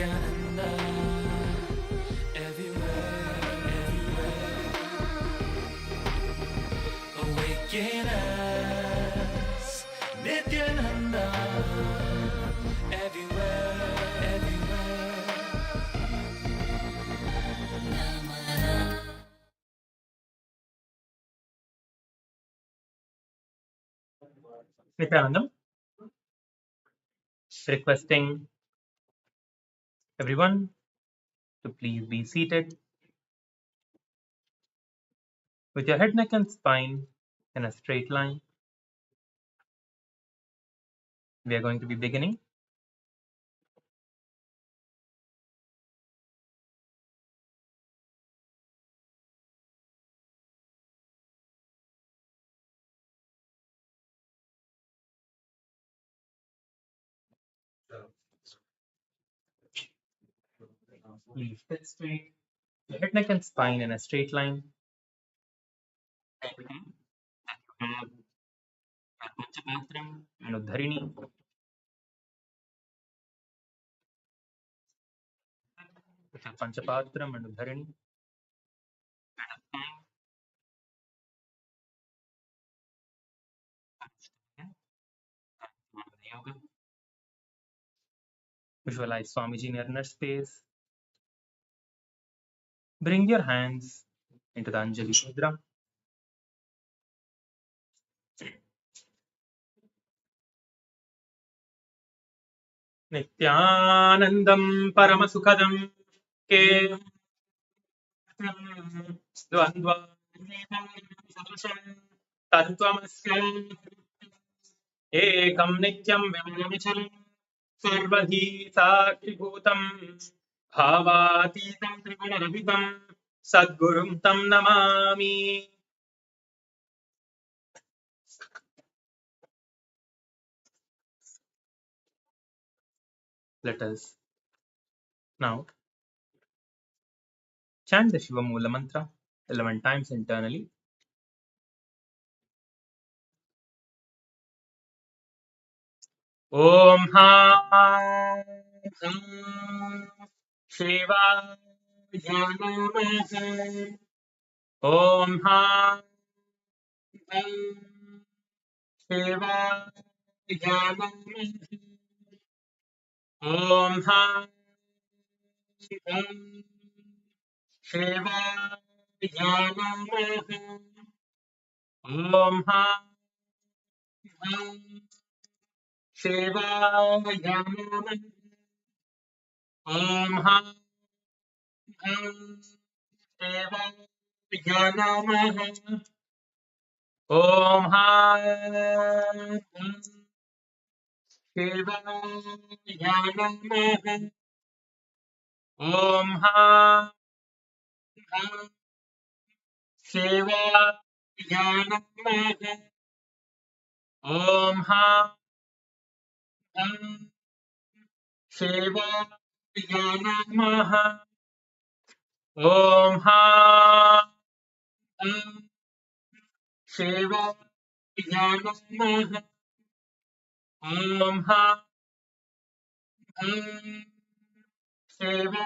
Nithyananda, everywhere, everywhere. Awaken us, Nithyananda, everywhere, everywhere. Nithyanandam, requesting everyone to please be seated with your head, neck, and spine in a straight line. We are going to be beginning. Please sit straight, your head, neck, and spine in a straight line. Have Panchapatram and Udharini. With your Panchapatram and Udharini. Yoga. Visualize Swamiji in your inner space. Bring your hands into the Anjali Mudra. Nithyanandam Paramasukhadam Ke Dvandva Tatwamasya Ekam Nityam Vyamachal Sarvahi Sakshibhutam Bhavatitam Trigunarahitam Sadgurum Tam Namami. Let us now chant the Shiva Mula Mantra 11 times internally. Om Ha Shiva Namaha. Om Ha Shiva Namaha. Om Ha Shiva Namaha. Om Ha Shiva Namaha. Om Ha Shiva Namaha. Om Ha Shiva Namaha. Om Ha Shiva Namaha. Om Ha Shiva Namaha. Om Ha Shiva Namaha. Om Ha Shiva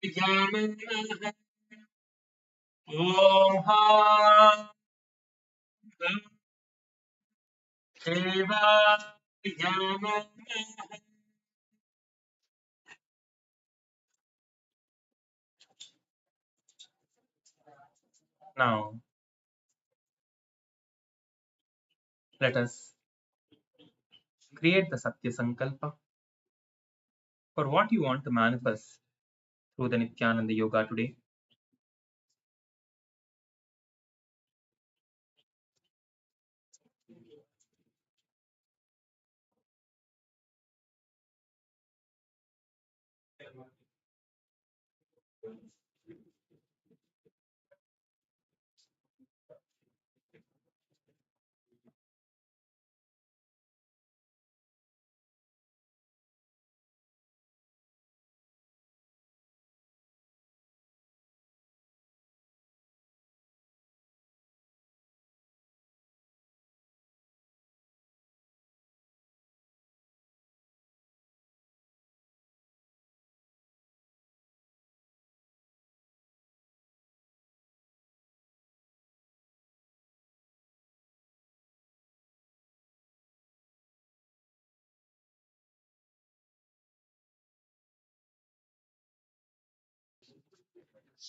Namaha. Om Ha Shiva Namaha. Now, let us create the Satya Sankalpa for what you want to manifest through the Nithyananda Yoga today.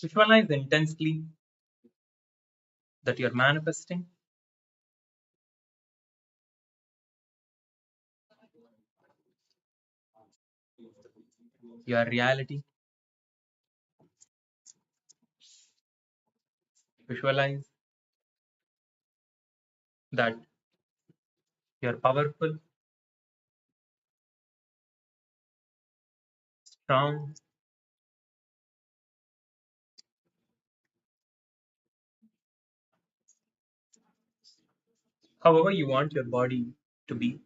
Visualize intensely that you're manifesting your reality. Visualize that you're powerful, strong, however you want your body to be.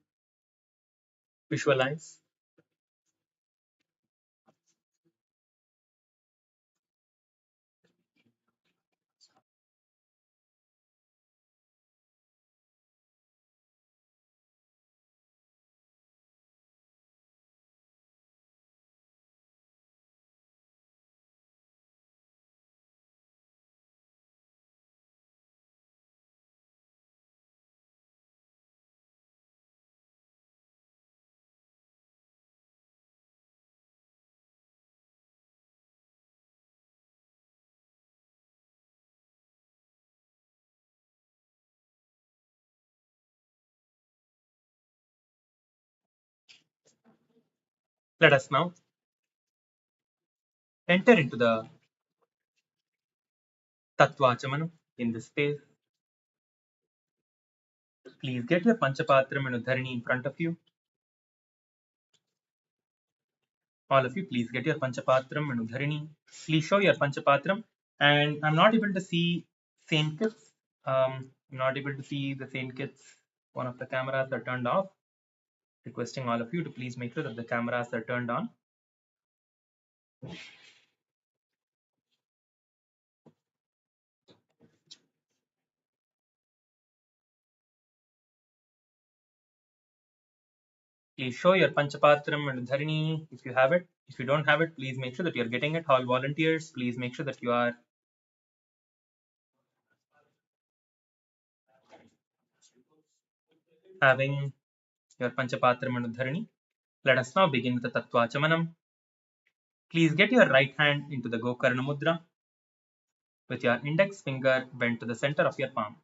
Visualize. Let us now enter into the Tatwachamanam in this space. Please get your Panchapatram and Udharini in front of you. All of you, please get your Panchapatram and Udharini. Please show your Panchapatram. And I'm not able to see Saint Kits. I'm not able to see the Saint Kits. One of the cameras are turned off. Requesting all of you to please make sure that the cameras are turned on. Please show your Panchapatram and Udharini if you have it. If you don't have it, please make sure that you're getting it. All volunteers, please make sure that you are having your Panchapatram and Udharini. Let us now begin with the Tattvachamanam. Please get your right hand into the Gokarna Mudra with your index finger bent to the center of your palm.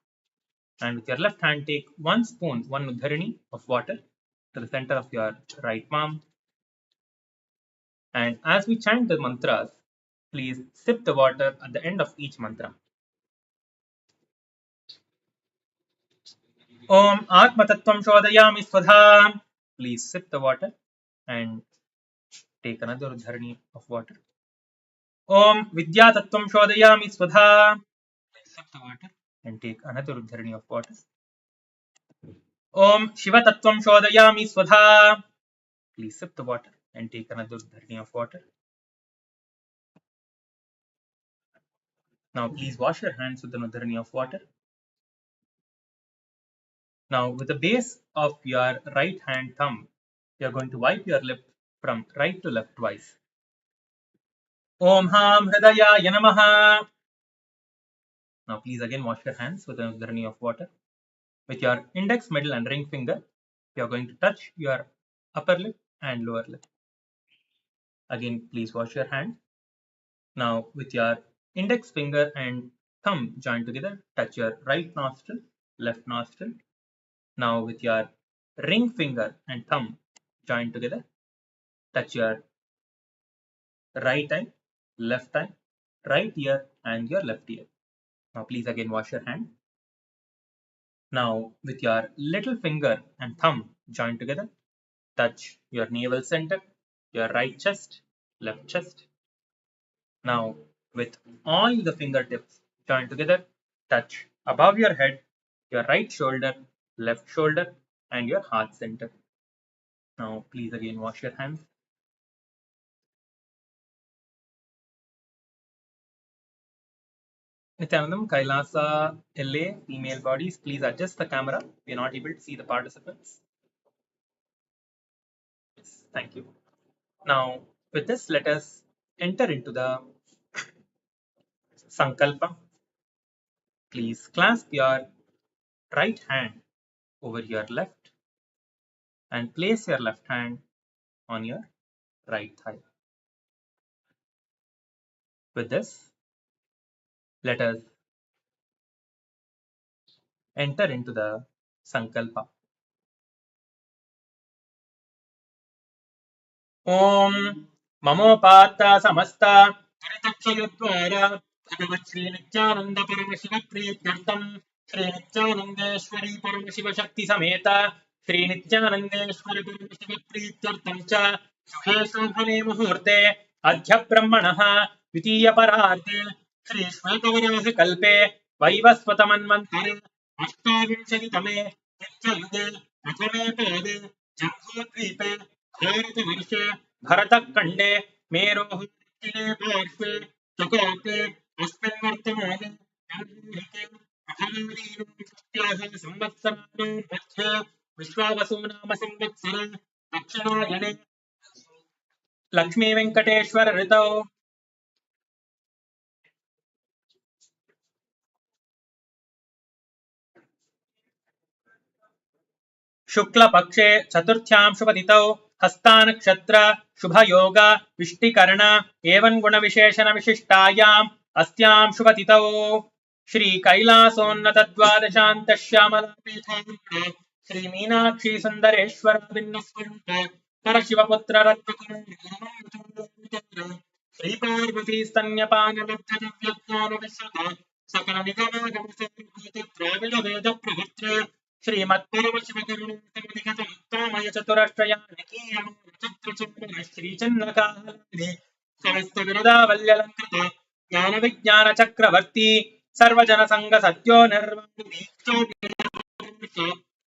And with your left hand, take 1 spoon, 1 Udharini of water to the center of your right palm. And as we chant the mantras, please sip the water at the end of each mantra. Om Atma Tattvam Shodayami Swadha. Please sip the water and take another Udharini of water. Om Vidya Tattvam Shodayami Swadha. Please sip the water and take another Udharini of water. Om Shiva Tattvam Shodayami Swadha. Please sip the water and take another Udharini of water. Now please wash your hands with an Udharini of water. Now with the base of your right hand thumb, you are going to wipe your lip from right to left twice. Om Ham Hridayaya Namaha. Now please again wash your hands with an Udharini of water. With your index, middle and ring finger, you are going to touch your upper lip and lower lip. Again, please wash your hand. Now with your index finger and thumb joined together, touch your right nostril, left nostril. Now with your ring finger and thumb joined together, touch your right eye, left eye, right ear and your left ear. Now please again wash your hand. Now with your little finger and thumb joined together, touch your navel center, your right chest, left chest. Now with all the fingertips joined together, touch above your head, your right shoulder, left shoulder and your heart center. Now please again wash your hands. Nithyanandam, Kailasa, LA, female bodies, please adjust the camera. We are not able to see the participants. Yes, thank you. Now, with this, let us enter into the sankalpa. Please clasp your right hand over your left and place your left hand on your right thigh. With this, Let us enter into the sankalpa. Om Mamopata Samasta Duritachayadvara Bhagavat Sri Nithyananda Paramashiva Priyatyartam Sri Nithyanandeshwari Paramashiva Shakti Sameta Sri Nithyanandeshwari Paramashiva Priyatyartam Cha Shubhe Shobhane Muhurte Adhya Brahmanaha Vitiya Pararte Sri Shvetavaraha Kalpe Vaivasvatamanvantare Ashtavinshaditame Nityayuge Athame Pade Jambudvipe भारतवर्षे भरतखण्डे मेरोः दक्षिणे पार्श्वे चकोपे अस्मिन् वर्तमाने आधुनिके अहमदीनोऽष्ट्याः संवत्सराणां मध्ये विश्वावसुनाम संवत्सर दक्षिणायने लक्ष्मीवेङ्कटेश्वर ऋतौ शुक्लपक्षे चतुर्थ्यां शुभतिथौ हस्तानक्षत्र शुभयोग विष्टिकर्ण एवं गुणविशेषणविशिष्टायाम् अस्यां शुभतिथौ श्री कैलासोन्नतद्वादशान्तश्यामलापीठारूढ श्री मीनाक्षी सुन्दरेश्वर भिन्नस्वरूप परशिवपुत्र रत्नकुमार श्री पार्वती स्तन्यपानलब्धदिव्यज्ञानविश्रुत सकल निगमागमसंभूत द्राविड वेद प्रवक्त्र श्रीमत्परमशिवकरुणाकरनिगतमुत्तमय चतुरश्रयानिकीयमनचित्रचूर्ण श्रीचन्द्रकाहलानि समस्त विरदावल्यलङ्कृत ज्ञानविज्ञानचक्रवर्ती सर्वजनसङ्ग सत्यो निर्वाणदीक्षो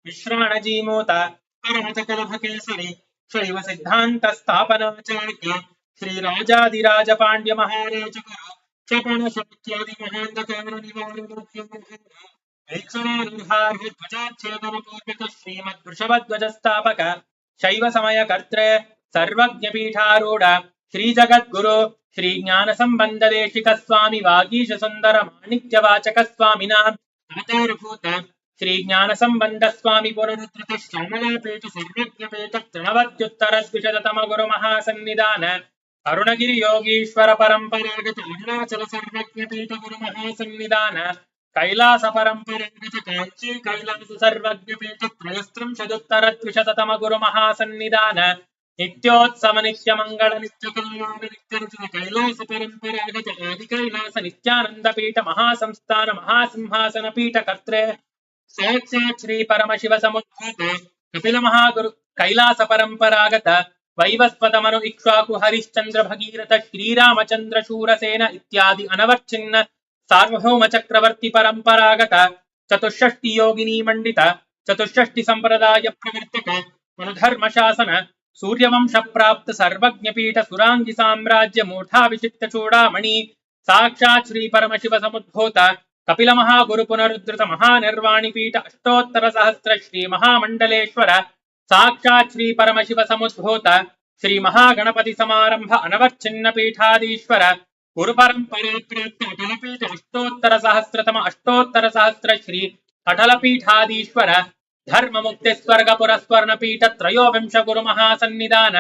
विश्राणजीमूत परमतकलभकेसरि शैव सिद्धान्तस्थापनाचार्य श्रीराजाधिराज पाण्ड्य महाराज गुरु क्षपण शक्त्यादि ध्वजाच्छेदनपूर्वक श्रीमद्वृषभध्वजस्थापक शैव समयकर्त्रे सर्वज्ञपीठारूढ श्रीजगद्गुरु श्री ज्ञानसम्बन्धदेशिक स्वामी वागीश सुन्दर माणिक्यवाचक स्वामिनाम् अवतारभूत श्री ज्ञानसम्बन्ध स्वामी पुनरुद्धृत श्यामलापीठ सर्वज्ञपीठ तृणवत्युत्तरद्विशततम गुरु महासन्निधान अरुणगिरि योगीश्वर परम्परागत अरुणाचल सर्वज्ञपीठ गुरु महासन्निधान कैलास परम्परागत कांची कैलास सर्वज्ञपीठ त्रयस्त्रिंशदुत्तरद्विशततम गुरु महासन्निधान नित्योत्सव नित्यमंगल नित्यकल्याण नित्यरचित कैलास परम्परागत आदि कैलास नित्यानंद पीठ महासंस्थान महासिंहासन पीठ कर्त्रे साक्षात् श्री परमशिव समुद्भूत कपिल महागुरु कैलास परम्परागत वैवस्वतमनु इक्ष्वाकु हरिश्चंद्र भगीरथ श्रीरामचंद्र शूरसेन इत्यादि अनवर्च्छिन्न सार्वभौम चक्रवर्ती परंपरागत चतुष्षष्टि योगिनी मंडित चतुष्षष्टि संप्रदाय प्रवर्तक मनुधर्म शासन सूर्यवंश प्राप्त सर्वज्ञपीठ सुरांगी साम्राज्य मूढ़ाभिषिक्त चूड़ामणि साक्षात् श्री परमशिव समुद्भूत कपिल महागुरु पुनरुद्धृत महानिर्वाणी पीठ अष्टोत्तर सहस्र श्री महामंडलेश्वर साक्षात् श्री परमशिव समुद्भूत श्री महागणपति समारंभ अनवच्छिन्न पीठाधीश्वर गुरु परंपरा प्राप्त अटलपीठ अष्टोत्तर सहस्र श्री अटलपीठाधीश्वर धर्म मुक्ति स्वर्ग पुरस्वर्ण पीठ त्रयोविंश गुरु महासन्निधान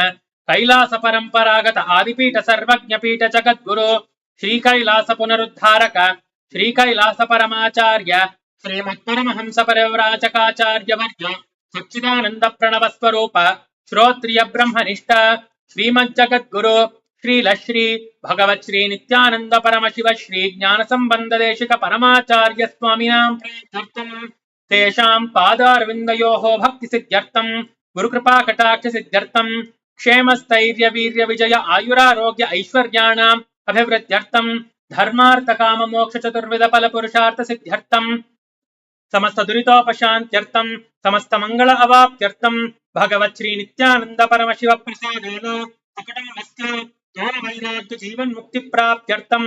कैलास परंपरागत आदिपीठ सर्वज्ञ पीठ जगद्गुरु श्री कैलास पुनरुद्धारक श्री कैलास परमाचार्य श्रीमत्परमहंस परिव्राजकाचार्य वर्य सच्चिदानंद प्रणव स्वरूप श्रोत्रिय ब्रह्मनिष्ठ श्रीमज्जगद्गुरु श्रीलश्री भगवत् श्री नित्यानंद परमशिव श्री ज्ञान संबंध देशिक परमाचार्य स्वामिनां प्रीत्यर्थं तेषां पादारविन्दयोः भक्ति सिद्ध्यर्थं गुरुकृपा कटाक्ष सिद्ध्यर्थं क्षेम स्थैर्य वीर्य विजय आयुरारोग्य ऐश्वर्याणाम् अभिवृद्ध्यर्थं धर्मार्थ काम मोक्ष चतुर्विध फल पुरुषार्थ सिद्ध्यर्थं समस्त दुरितोपशान्त्यर्थं समस्त मंगल अवाप्त्यर्थं भगवत् श्री नित्यानंद परमशिव प्रसादेन सकटमस्य ज्ञान वैराग्य जीवन मुक्ति प्राप्त्यर्थं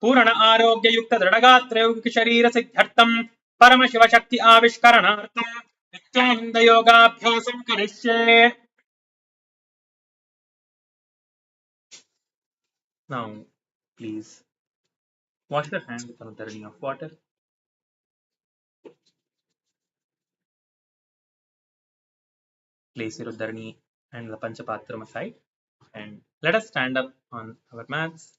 पूर्ण आरोग्य युक्त दृढ़गात्र यौगिक शरीर सिद्ध्यर्थं परमशिव शक्ति आविष्करणार्थं नित्यानंद योगाभ्यासं करिष्ये. Now, please wash your hand with another ring of water. Place your dharani and the panchapatram aside, and let us stand up on our mats.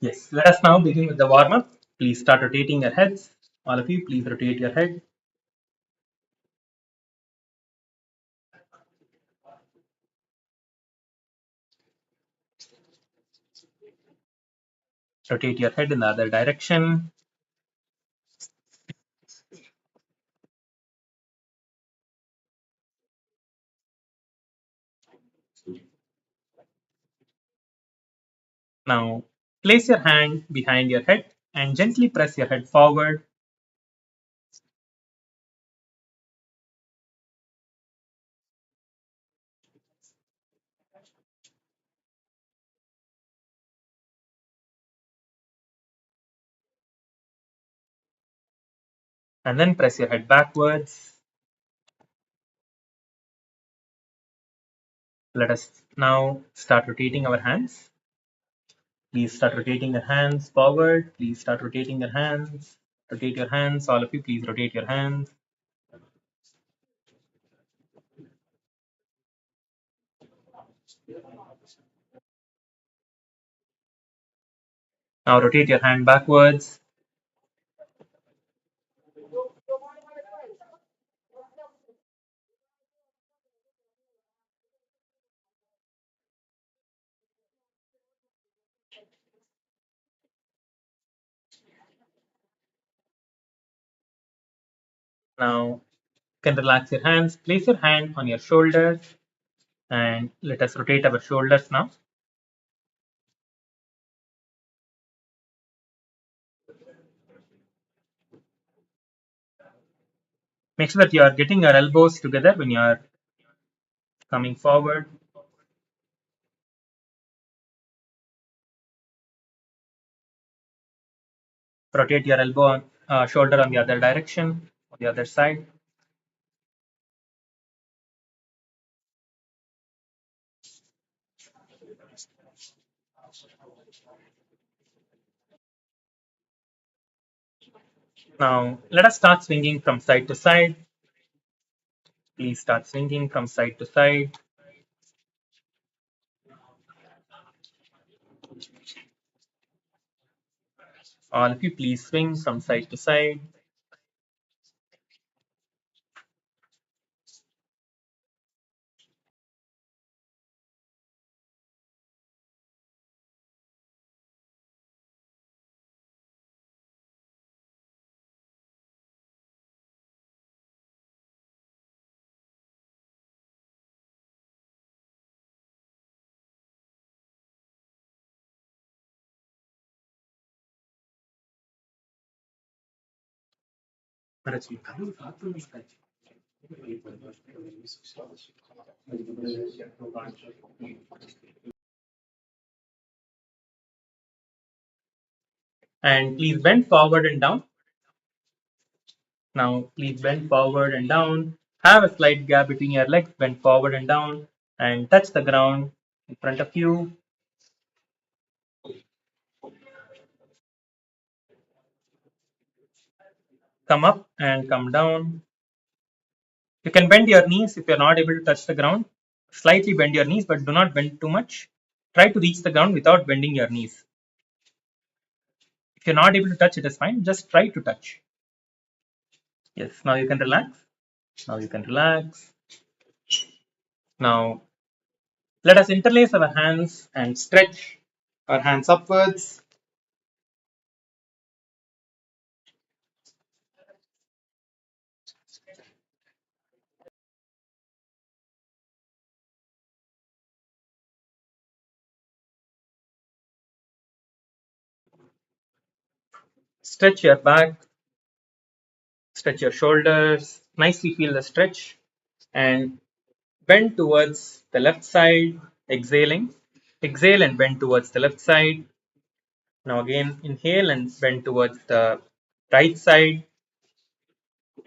Yes, let us now begin with the warm up. Please start rotating your heads. All of you, please rotate your head. Rotate your head in the other direction. Now, place your hand behind your head and gently press your head forward. And then press your head backwards. Let us now start rotating our hands. Please start rotating your hands forward. Please start rotating your hands. Rotate your hands. All of you, please rotate your hands. Now rotate your hand backwards. Now you can relax your hands. Place your hand on your shoulders and let us rotate our shoulders now. Make sure that you are getting your elbows together when you are coming forward. Rotate your elbow, shoulder on the other direction, on the other side. Now let us start swinging from side to side. Please start swinging from side to side. All of you, please swing from side to side. And please bend forward and down. Now please bend forward and down. Have a slight gap between your legs. Bend forward and down and touch the ground in front of you. Come up and come down. You can bend your knees if you're not able to touch the ground. Slightly bend your knees, but do not bend too much. Try to reach the ground without bending your knees. If you're not able to touch, it is fine. Just try to touch. Yes, now you can relax. Now you can relax. Now let us interlace our hands and stretch our hands upwards. Stretch your back, stretch your shoulders, nicely feel the stretch and bend towards the left side, exhaling. Exhale and bend towards the left side. Now again, inhale and bend towards the right side.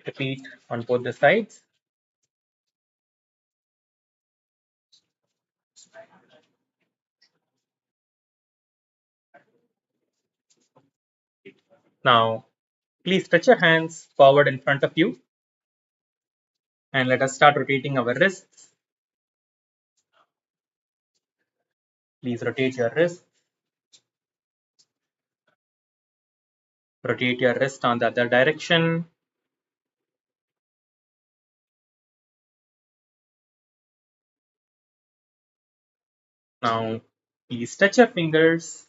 Repeat on both the sides. Now Please stretch your hands forward in front of you and let us start rotating our wrists. Please rotate your wrist. Rotate your wrist on the other direction. Now, please stretch your fingers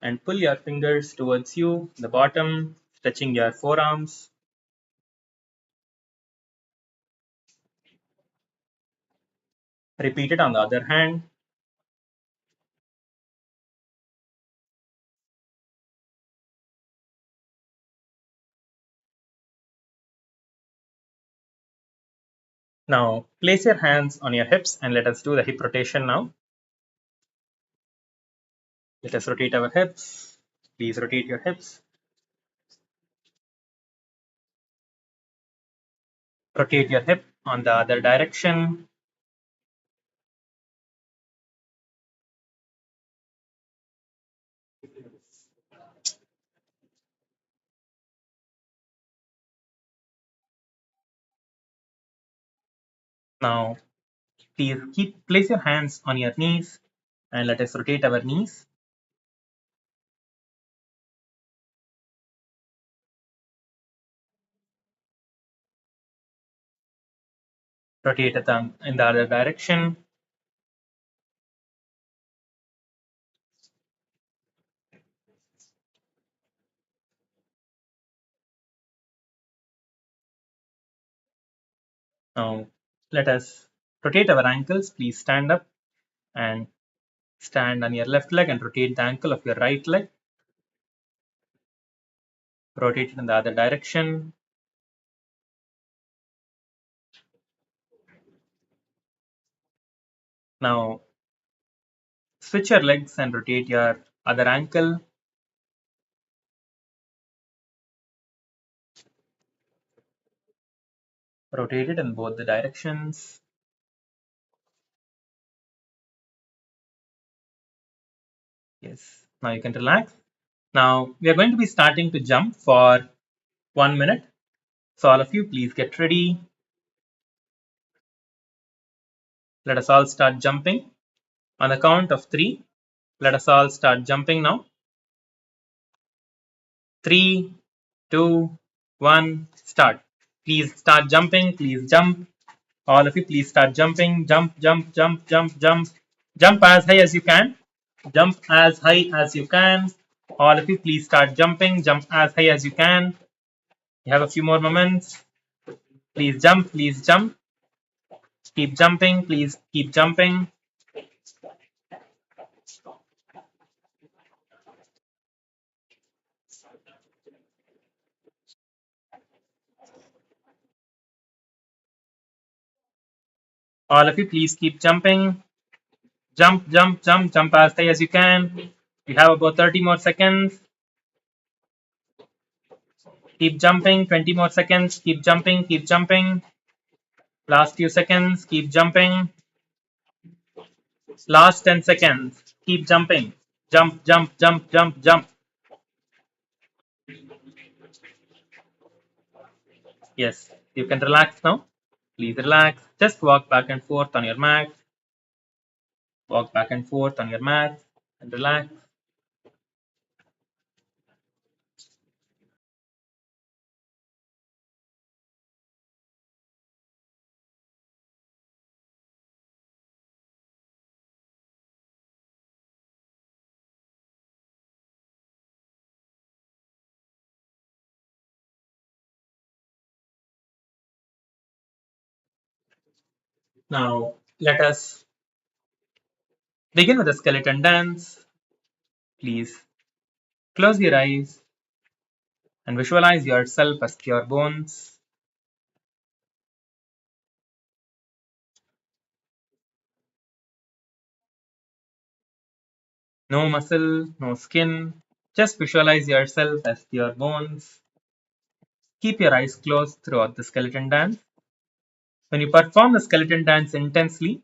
and pull your fingers towards you, the bottom, stretching your forearms. Repeat it on the other hand. Now, place your hands on your hips and let us do the hip rotation now. Let us rotate our hips. Please rotate your hips. Rotate your hip on the other direction. Now, please place your hands on your knees and let us rotate our knees. Rotate it in the other direction. Now, let us rotate our ankles. Please stand up and stand on your left leg and rotate the ankle of your right leg. Rotate it in the other direction. Now, switch your legs and rotate your other ankle. Rotate it in both the directions. Yes, now you can relax. Now, we are going to be starting to jump for 1 minute. So, all of you, please get ready. Let us all start jumping. On the count of 3, let us all start jumping now. 3, 2, 1, start. Please start jumping. Please jump. All of you, please start jumping. Jump, jump, jump, jump, jump. Jump as high as you can. Jump as high as you can. All of you, please start jumping. Jump as high as you can. You have a few more moments. Please jump. Please jump. Keep jumping. Please keep jumping. All of you, please keep jumping. Jump, jump, jump, jump as high as you can. You have about 30 more seconds. Keep jumping, 20 more seconds. Keep jumping, keep jumping. Last few seconds, keep jumping. Last 10 seconds, keep jumping. Jump, jump, jump, jump, jump. Yes, you can relax now. Please relax. Just walk back and forth on your mat. Walk back and forth on your mat and relax. Now, let us begin with the skeleton dance. Please close your eyes and visualize yourself as pure bones. No muscle, no skin. Just visualize yourself as pure bones. Keep your eyes closed throughout the skeleton dance. When you perform the skeleton dance intensely,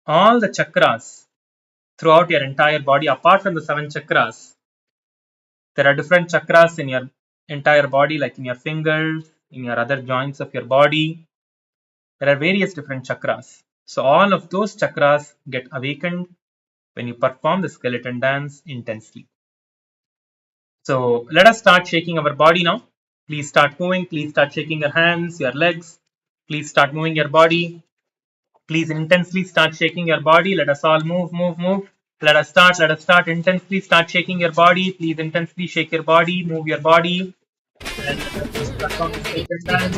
all the chakras throughout your entire body, apart from the 7 chakras, there are different chakras in your entire body, like in your fingers, in your other joints of your body. There are various different chakras. So all of those chakras get awakened when you perform the skeleton dance intensely. So let us start shaking our body now. Please start moving. Please start shaking your hands, your legs. Please start moving your body. Please intensely start shaking your body. Let us all move, move, move. Let us start intensely start shaking your body. Please intensely shake your body, move your body. And let us just perform the skeleton dance.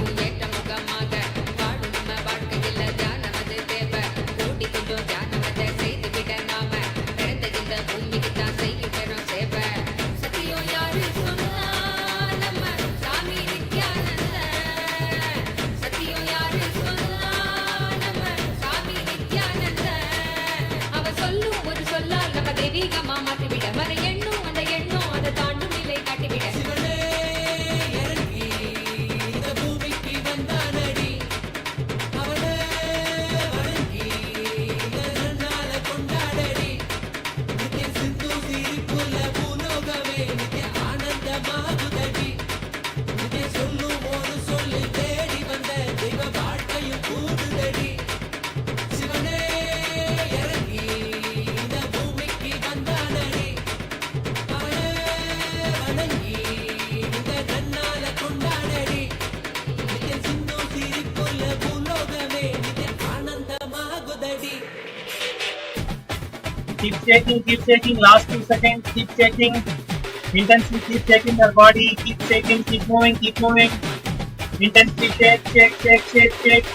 Keep shaking, last 2 seconds, keep shaking, intensely keep shaking your body, keep shaking, keep moving, intensely shake, shake, shake, shake, shake.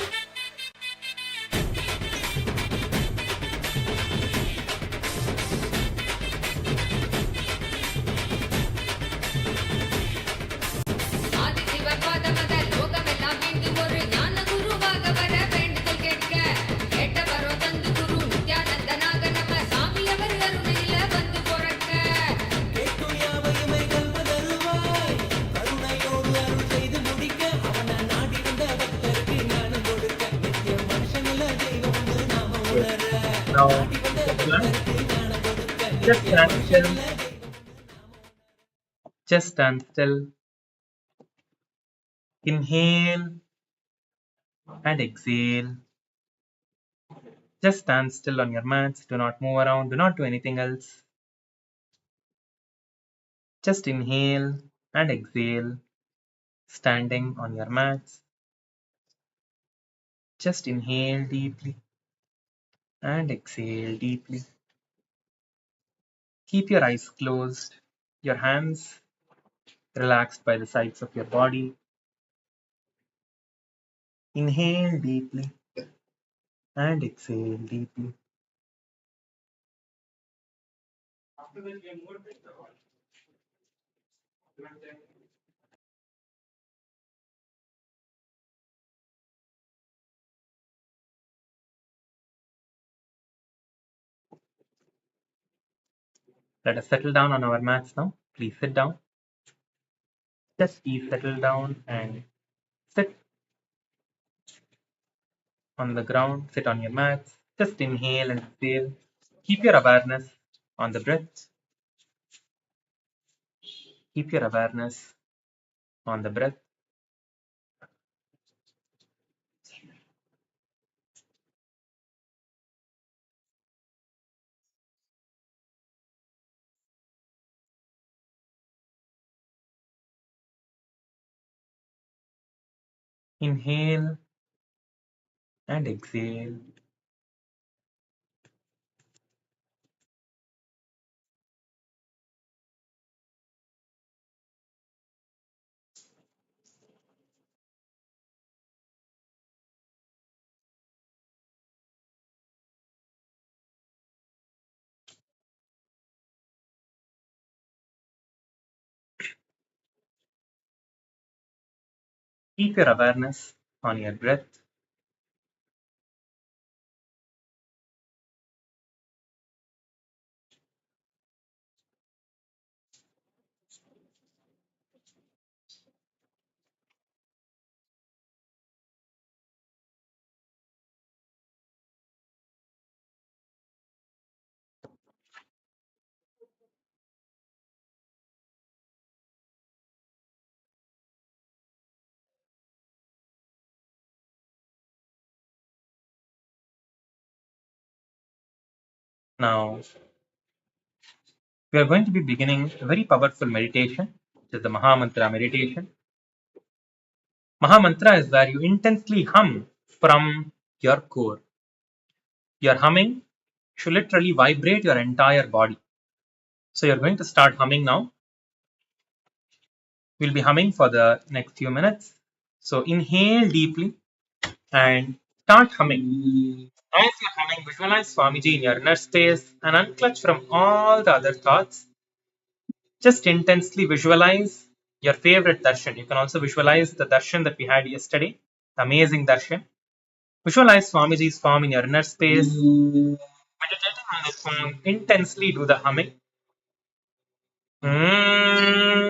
Now, just stand still. Just stand still. Inhale and exhale. Just stand still on your mats. Do not move around. Do not do anything else. Just inhale and exhale, standing on your mats. Just inhale deeply and exhale deeply. Keep your eyes closed, your hands relaxed by the sides of your body. Inhale deeply and exhale deeply. Let us settle down on our mats now. Please sit down. Just please settle down and sit on the ground. Sit on your mats. Just inhale and exhale. Keep your awareness on the breath. Keep your awareness on the breath. Inhale and exhale. Keep your awareness on your breath. Now, we are going to be beginning a very powerful meditation, which is the Mahamantra meditation. Mahamantra is where you intensely hum from your core. Your humming should literally vibrate your entire body. So you're going to start humming now. We'll be humming for the next few minutes. So inhale deeply and start humming. As you're humming, visualize Swamiji in your inner space and unclutch from all the other thoughts. Just intensely visualize your favorite darshan. You can also visualize the darshan that we had yesterday, the amazing darshan. Visualize Swamiji's form in your inner space. Meditating on this form, intensely do the humming. Mm.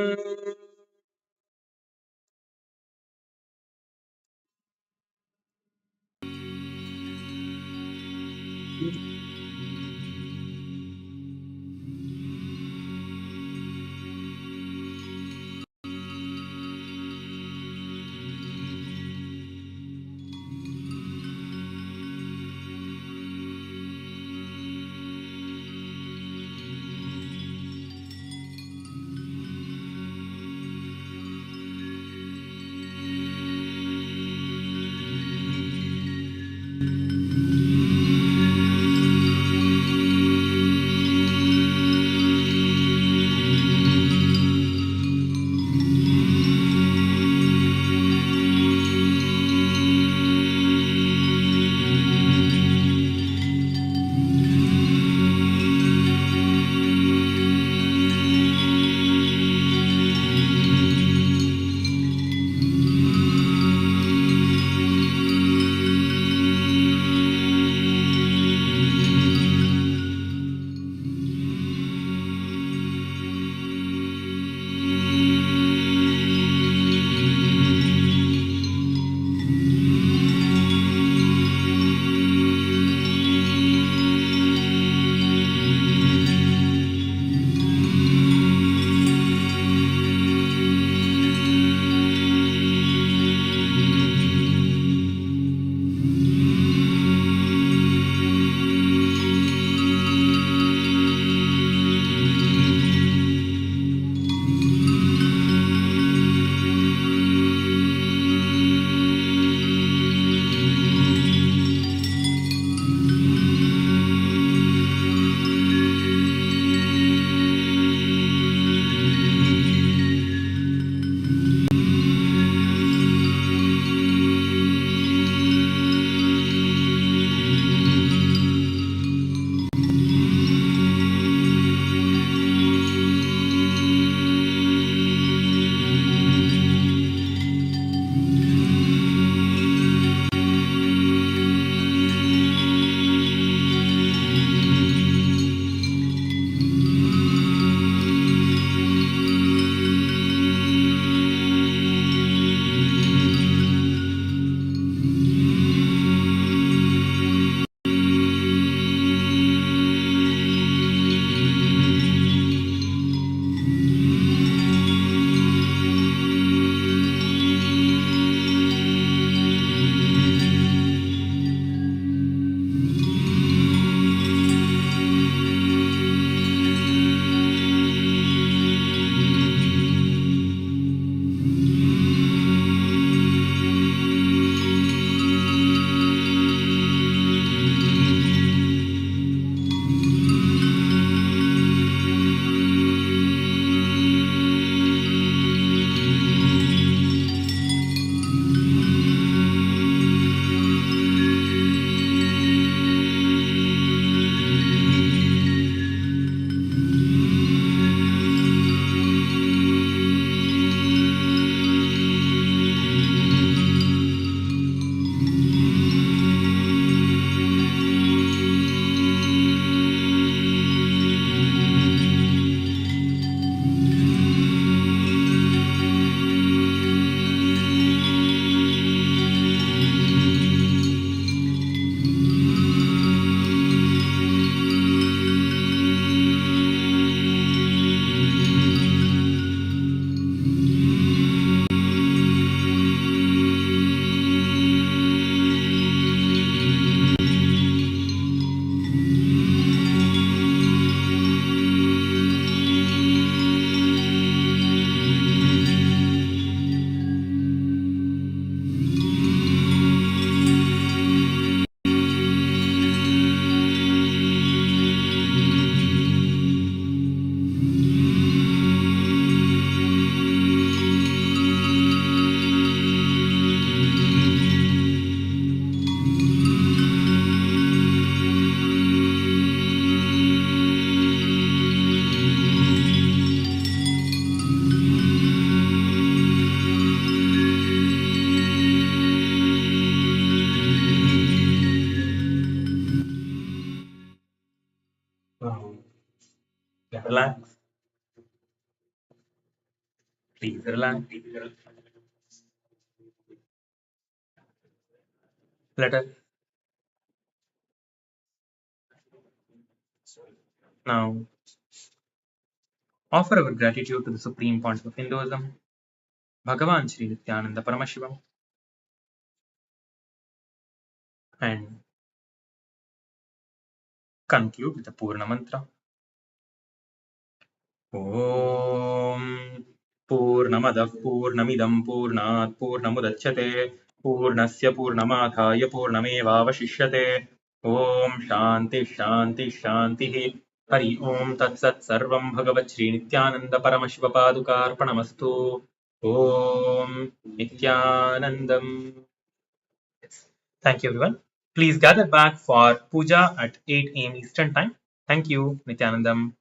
relax. Please relax. Let us now offer our gratitude to the Supreme Pontiff of Hinduism, Bhagavan Sri Nithyananda Paramashivam, and conclude with the Purna Mantra. Om Purnamadah Purnamidam Purnat Purnamudachyate Purnasya Purnamadhaya Purnamevavashishyate Om Shanti Shanti Shanti Hari Om Tat Sat Sarvam Bhagavat Shri Nithyananda Paramashiva Padukarpanamastu Om Nithyanandam. Thank you everyone. Please gather back for Puja at 8 a.m. Eastern Time. Thank you, Nithyanandam.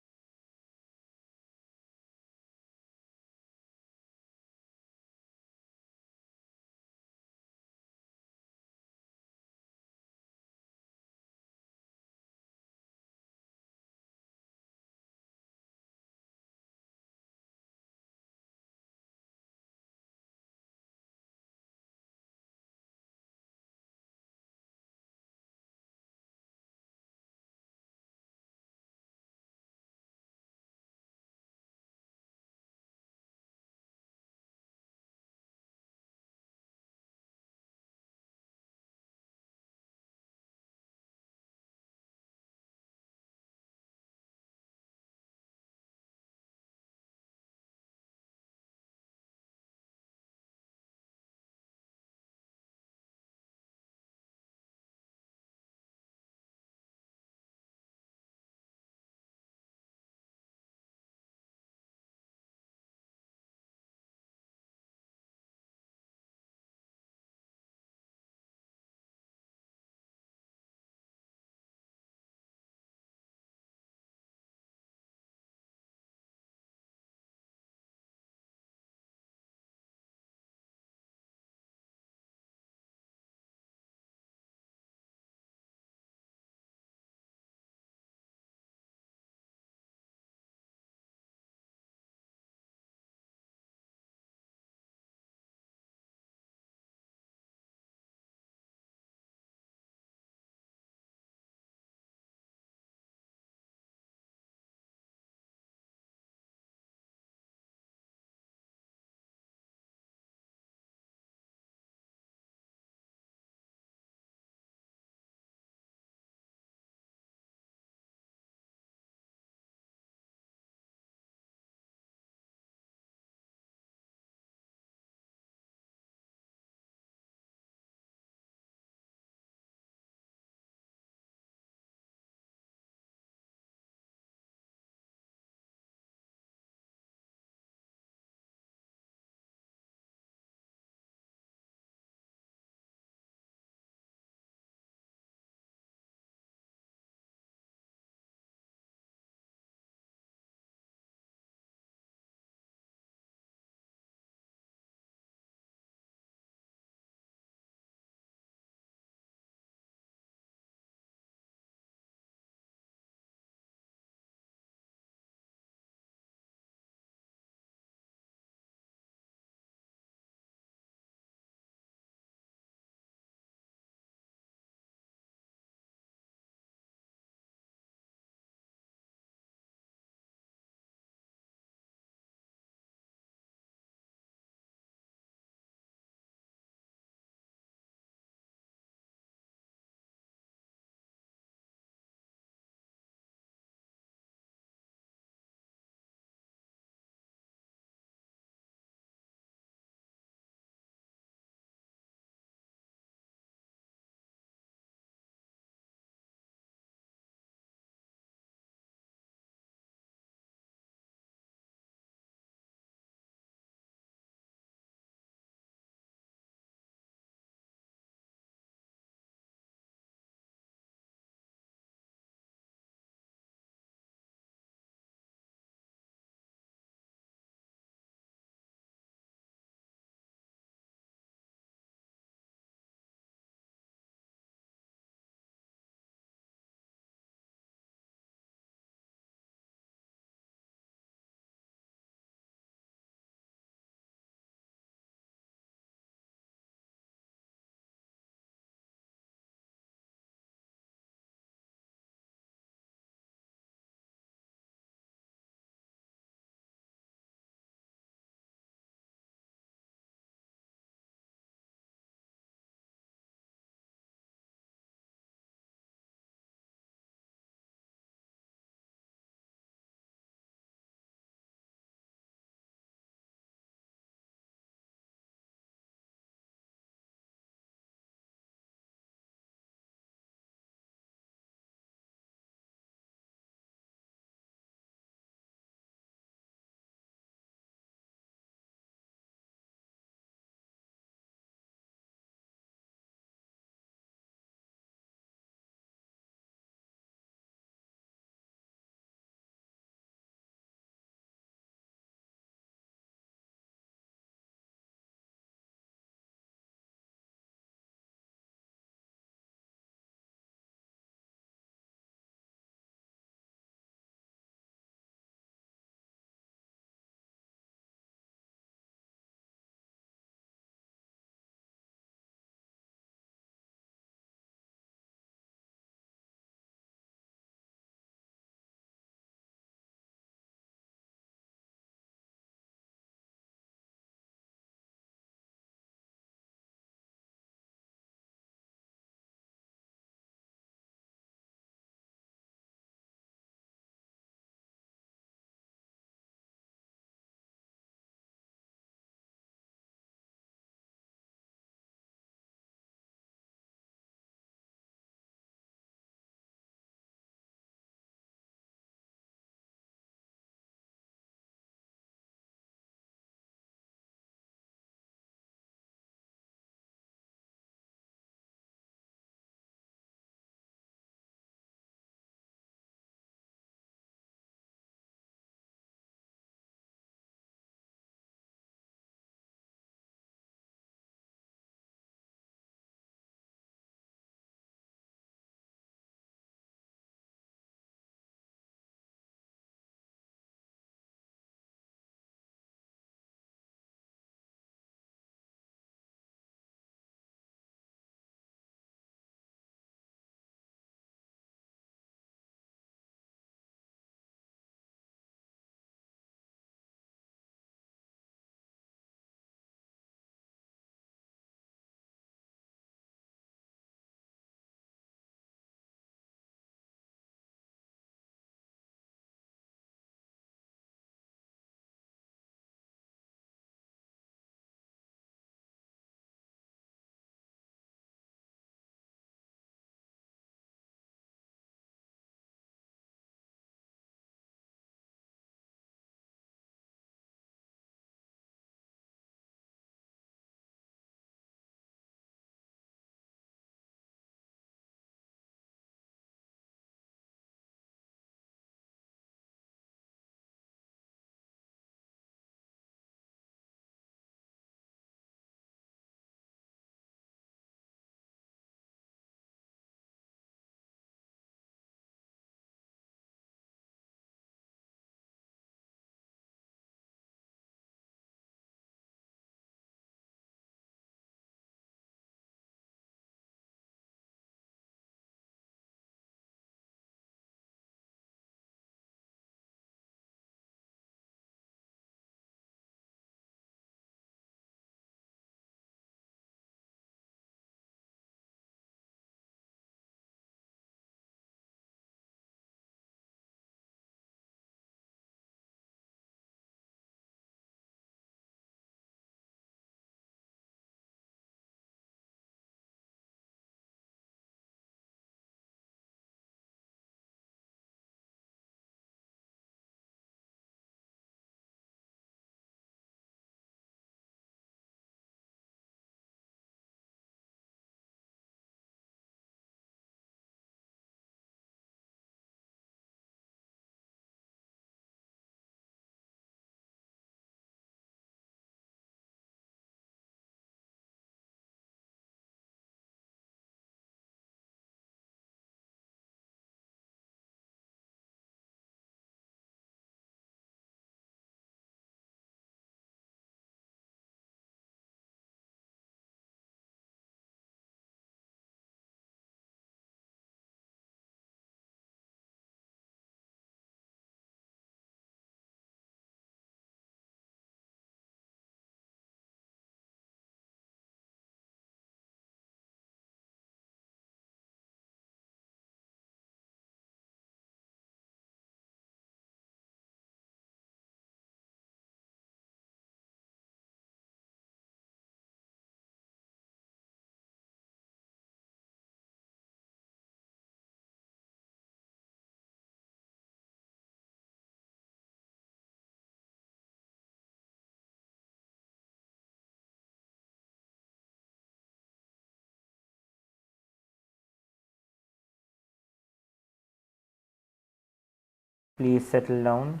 Please settle down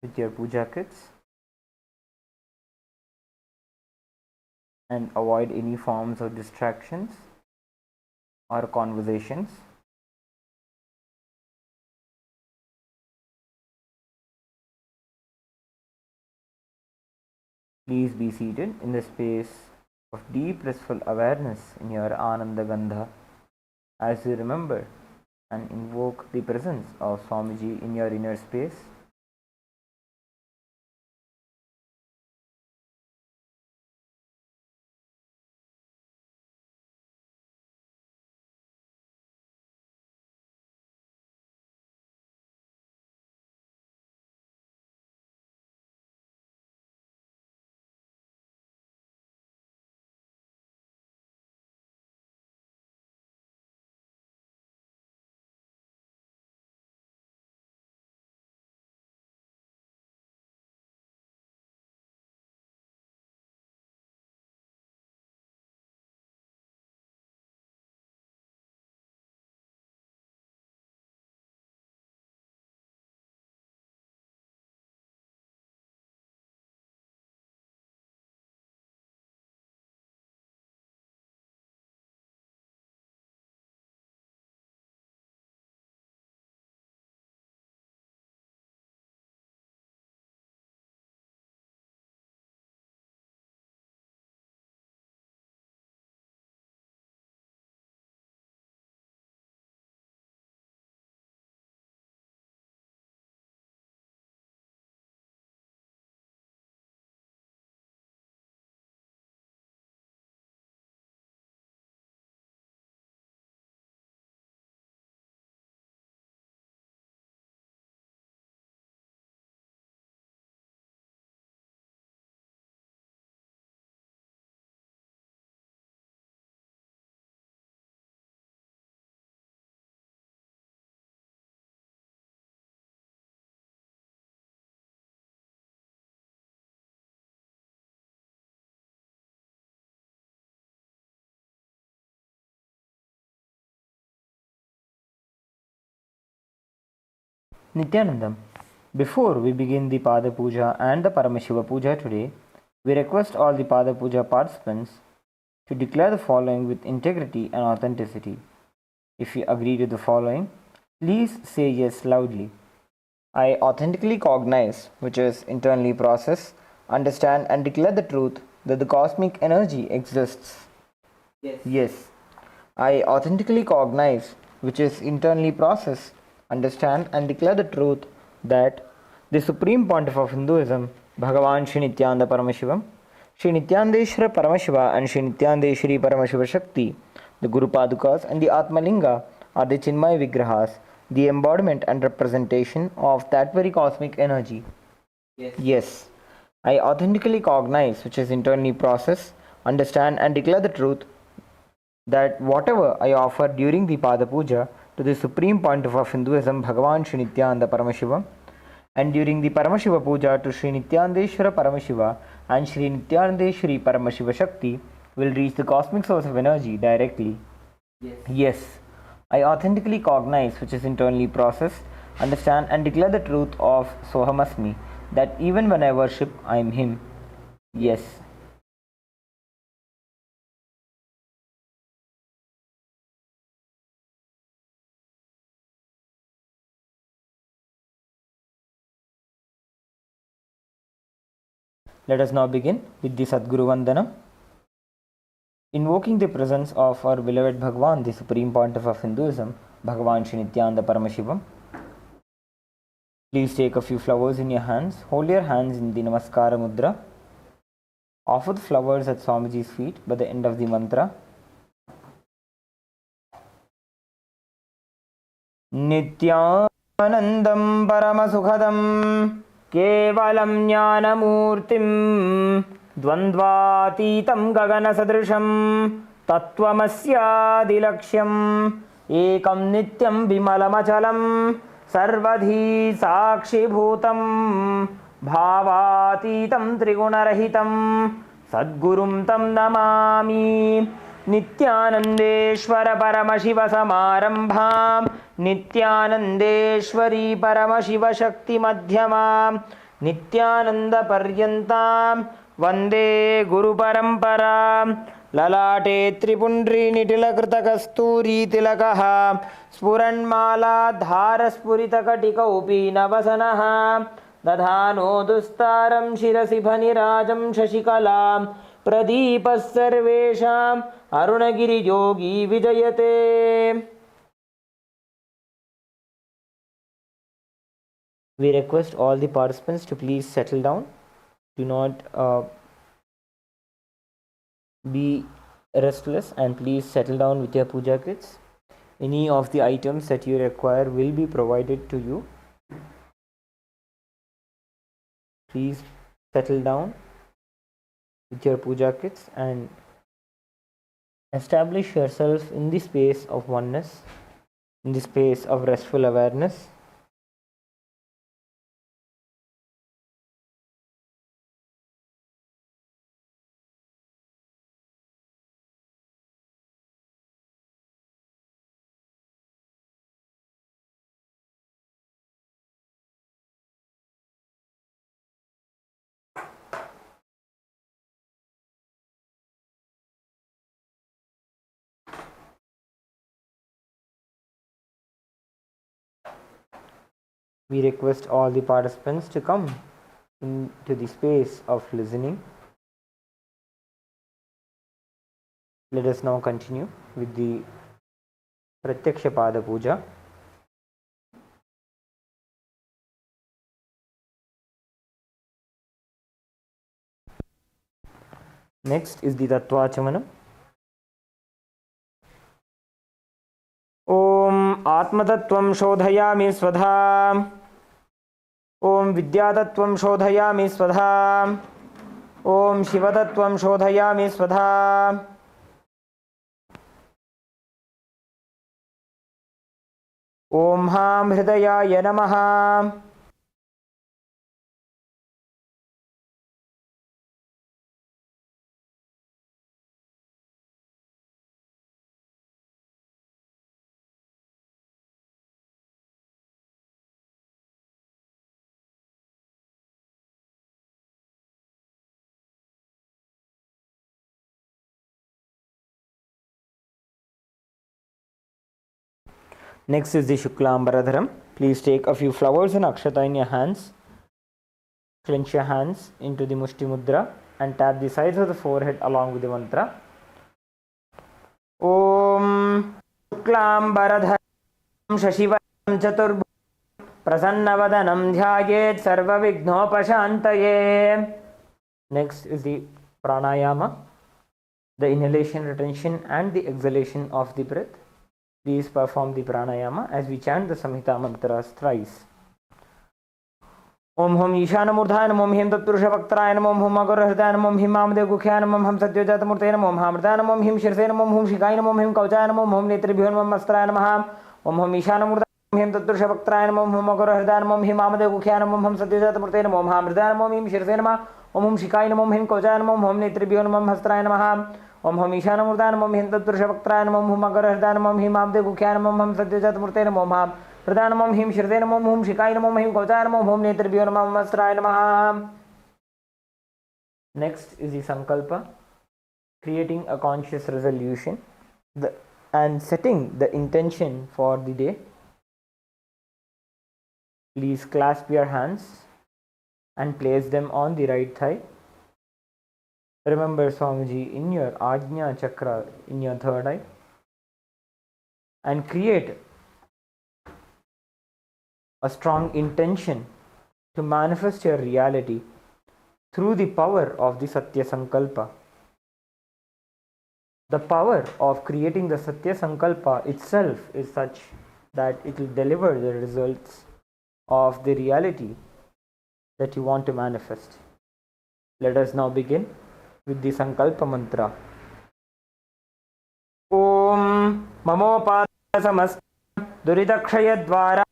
with your puja kits and avoid any forms of distractions or conversations. Please be seated in the space of deep blissful awareness in your Ananda Gandha as you remember and invoke the presence of Swamiji in your inner space. Nithyanandam, before we begin the Pada Puja and the Paramashiva Puja today, we request all the Pada Puja participants to declare the following with integrity and authenticity. If you agree to the following, please say yes loudly. I authentically cognize, which is internally process, understand and declare the truth that the cosmic energy exists. Yes. I authentically cognize, which is internally process, understand and declare the truth that the Supreme Pontiff of Hinduism, Bhagavan Sri Nithyananda Paramashivam, Sri Nithyanandeshwara Paramashiva and Sri Nithyanandeshwari Paramashiva Shakti, the Guru Padukas and the Atmalinga are the Chinmay Vigrahas, the embodiment and representation of that very cosmic energy. Yes. I authentically cognize, which is internally process, understand and declare the truth that whatever I offer during the Pada Puja to the Supreme Pontiff of Hinduism, Bhagavan Sri Nithyananda Paramashiva, and during the Paramashiva Puja to Sri Nithyanandeshwara Paramashiva and Sri Nithyanandeshwari Paramashiva Shakti will reach the cosmic source of energy directly. Yes. I authentically cognize, which is internally process, understand and declare the truth of Sohamasmi, that even when I worship, I am Him. Yes. Let us now begin with the Sadguru Vandana. Invoking the presence of our beloved Bhagavan, the Supreme Pontiff of Hinduism, Bhagavan Sri Nithyananda Paramashivam. Please take a few flowers in your hands. Hold your hands in the Namaskara Mudra. Offer the flowers at Swamiji's feet by the end of the mantra. Nityanandam Paramasukhadam Kevalam Jnanamurtim Dvandvatitam Gaganasadrisham Tatwamasyadilaksham Ekam Nityam Vimalamachalam Sarvadhi Sakshibhutam Bhavatitam Trigunarahitam Sadgurum Tam Namami नित्यानन्देश्वर Paramshiva समारम्भां नित्यानन्देश्वरी परमशिवशक्तिमध्यमां नित्यानन्दपर्यन्तां वन्दे गुरुपरम्परां ललाटे त्रिपुण्ड्रीनिटिलकृतकस्तूरीतिलकः स्फुरन्मालाधारस्फुरितकटिकौपीनवसनः दधानो दुस्तारं शिरसि फनिराजं शशिकलां प्रदीपः सर्वेषाम् अरुणगिरियोगी विजयते. We request all the participants to please settle down. Do not be restless and please settle down with your puja kits. Any of the items that you require will be provided to you. Please settle down with your puja kits and establish yourself in the space of oneness, in the space of restful awareness. We request all the participants to come into the space of listening. Let us now continue with the Pratyaksha Pada Puja. Next is the Tatwachamanam. Om Atmattatvam Shodhayami Swadha. Om Vidyatatvam Shodhayami Swadha. Om Shivatatvam Shodhayami Swadha. Om Ham Hridayaya Namaha. Next is the Shuklambaradharam. Please take a few flowers and akshata in your hands. Clench your hands into the Mushti Mudra and tap the sides of the forehead along with the mantra. Om Shuklambaradharam Shashivaram Chaturbhujam Prasannavadanam Dhyayet Sarvavighnopashantaye. Next is the Pranayama, the inhalation, retention and the exhalation of the breath. Please perform the pranayama as we chant the Samhita mantras thrice. Om Hum Ishanamurdhaya Namam Him Tatpurusha Bhaktaraya Namam Hum Agara Hridaya Namam Him Amade Gukhya Namam Hum Satyajata Murtaya Namam Hamrdaya Namam Him Shirsaya Namam Hum Shikaya Namam Him Kauchaya Namam Hum Netribhyo Namam Astraya Namam Om Hum Ishanamurdhaya Namam Him Tatpurusha Bhaktaraya Namam Hum Agara Hridaya Namam Him Amade Gukhya Namam Hum Satyajata Murtaya Namam Hamrdaya Namam Him Shirsaya Namam Om Hum Shikaya Namam Him Kauchaya Namam Hum Netribhyo Namam Astraya Namam Om Hum Ishanamurdhaya Namam Him Tatpurusha Bhaktaraya Namam Hum Agara Hridaya Namam Him Amade Gukhya Namam Hum Satyajata Murtaya Namam Hridaya Namam Him Shirsaya Namam Hum Shikaya Namam Him Kauchaya Namam Hum Netribhyo Namam Astraya Namam. Next is the sankalpa, creating a conscious resolution and setting the intention for the day. Please clasp your hands and place them on the right thigh. Remember Swamiji in your Ajna chakra in your third eye and create a strong intention to manifest your reality through the power of the Satya Sankalpa. The power of creating the Satya Sankalpa itself is such that it will deliver the results of the reality that you want to manifest. Let us now begin with the Sankalpa mantra. Om Mamopada Samast Duridakshaya Dvara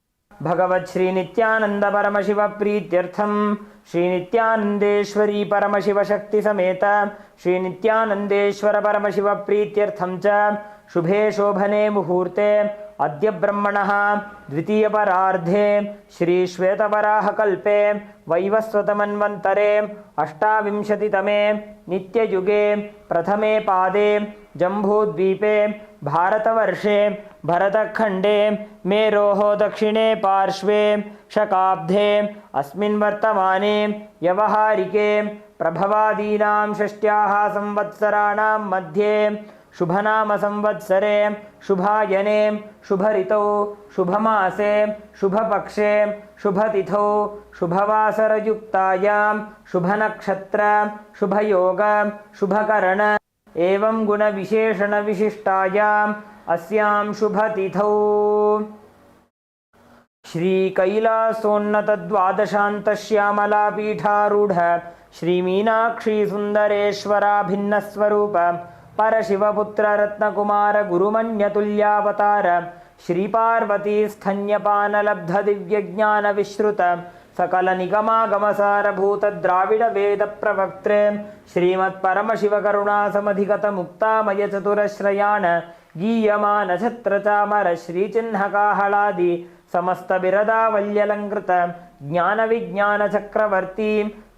भगवत् Shri Nityanand Paramshiva प्रीत्यर्थम Shri नित्यानंदेश्वरी Paramshiva शक्ति समेत श्री नित्यानंदेश्वर परमशिव प्रीत्यर्थम च शुभे शोभने मुहूर्ते अद्य ब्रह्मणः द्वितीय परार्धे श्री श्वेतवराह कल्पे वैवस्वतमन्वन्तरे अष्टाविंशतितमे नित्ययुगे प्रथमे पादे जम्बूद्वीपे भारतवर्षे भरतखण्डे मेरोः दक्षिणे पार्श्वे शकाब्धे अस्मिन् वर्तमाने व्यवहारिके प्रभवादीनां षष्ट्याः संवत्सराणां मध्ये शुभनाम संवत्सरे शुभायने शुभऋतौ शुभमासे शुभपक्षे शुभतिथौ शुभवासरयुक्तायां शुभनक्षत्र शुभयोग शुभकरण एवं गुणविशेषण विशिष्टायाम् अस्यां शुभतिथौ श्री कैलासोन्नत द्वादशान्तश्यामलापीठारूढ़ श्री मीनाक्षी सुंदरेश्वरा भिन्न स्वरूप परशिवपुत्र रत्नकुमार गुरुमन्यतुल्यावतार श्री पार्वती स्तन्यपान लब्ध दिव्य ज्ञान विश्रुत सकल निगमागमसार भूत द्राविड वेद प्रवक्त्रे श्रीमत् परमशिव करुणा समधिगत मुक्तामय चतुरश्रयाण गीयमान छत्र चामर श्री चिन्ह काहलादि समस्त बिरदावल्यलंकृत ज्ञान विज्ञान चक्रवर्ती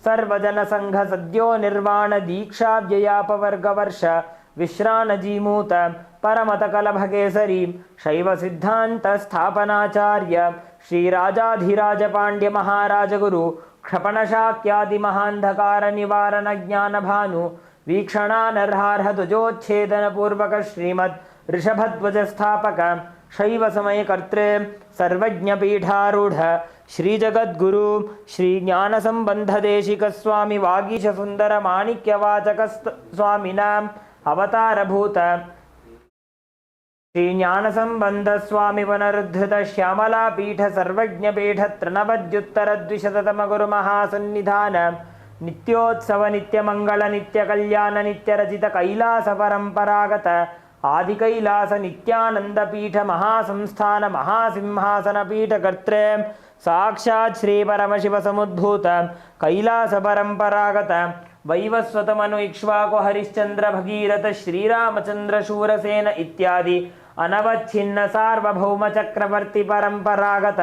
सर्वजन संघ सद्यो निर्वाण दीक्षा व्ययापवर्ग वर्ष विश्रान जीमूत परमत कलभकेसरी शैव सिद्धांत स्थापनाचार्य श्री राजाधिराज पांड्य महाराज गुरु क्षपण शाक्यादि महांधकार निवारण ज्ञान भानु वीक्षणानर्हार्ह ध्वजोच्छेदन पूर्वक श्रीमद् ऋषभध्वज स्थापक शैव समय कर्त्रे सर्वज्ञ पीठारूढ़ श्री जगद्गुरु श्री ज्ञान संबंध देशिक स्वामी वागीश सुंदर माणिक्य वाचक स्वामिनाम अवतार भूत श्री ज्ञान संबंध स्वामी पुनरुद्धृत श्यामला पीठ सर्वज्ञ पीठ तृणवद्युत्तर द्विशततम गुरु महासन्निधान नित्योत्सव नित्य मंगल नित्य कल्याण नित्य रचित कैलास परंपरागत आदि कैलास नित्यानंद पीठ महासंस्थान महासिंहासन पीठ कर्त्रे साक्षात् श्री परमशिव समुद्भूत कैलास परंपरागत वैवस्वत मनु इक्ष्वाकु हरिश्चंद्र भगीरथ श्रीरामचंद्र शूरसेन इत्यादि अनवच्छिन्न सार्वभौम चक्रवर्ती परंपरागत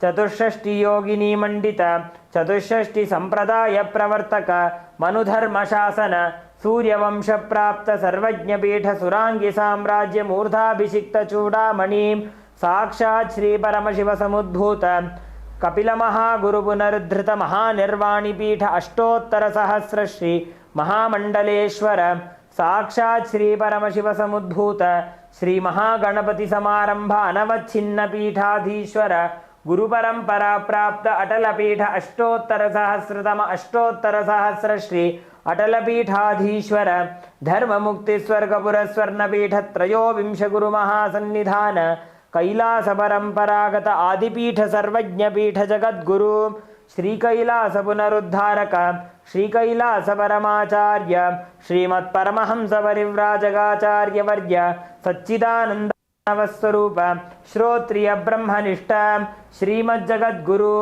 चतुष्षष्टि योगिनी मंडित चतुष्षष्टि संप्रदाय प्रवर्तक मनुधर्म शासन सूर्यवंश प्राप्त सर्वज्ञ पीठ सुरांगी साम्राज्य मूर्धाभिषिक्त चूड़ामणि साक्षात् श्री परमशिव समुद्भूत कपिल महागुरु पुनरुद्धृत महानिर्वाणी पीठ अष्टोत्तर सहस्र श्री महामंडलेश्वर साक्षात् श्री परमशिव समुद्भूत श्री महागणपति समारंभ अनवच्छिन्न पीठाधीश्वर गुरु परंपरा प्राप्त अटल पीठ अष्टोत्तर सहस्रतम अष्टोत्तर सहस्र श्री अटल पीठाधीश्वर धर्म मुक्ति स्वर्गपुर स्वर्ण पीठ त्रयोविंश गुरु महासन्निधान कैलास परंपरागत आदिपीठ सर्वज्ञ पीठ जगद्गुरु श्री कैलास पुनरुद्धारक श्री कैलास परमाचार्य श्रीमत् परमहंस परिव्राजकाचार्य वर्य सच्चिदानंद स्वरूप श्रोत्रिय ब्रह्मनिष्ठ श्रीमज्जगद्गुरु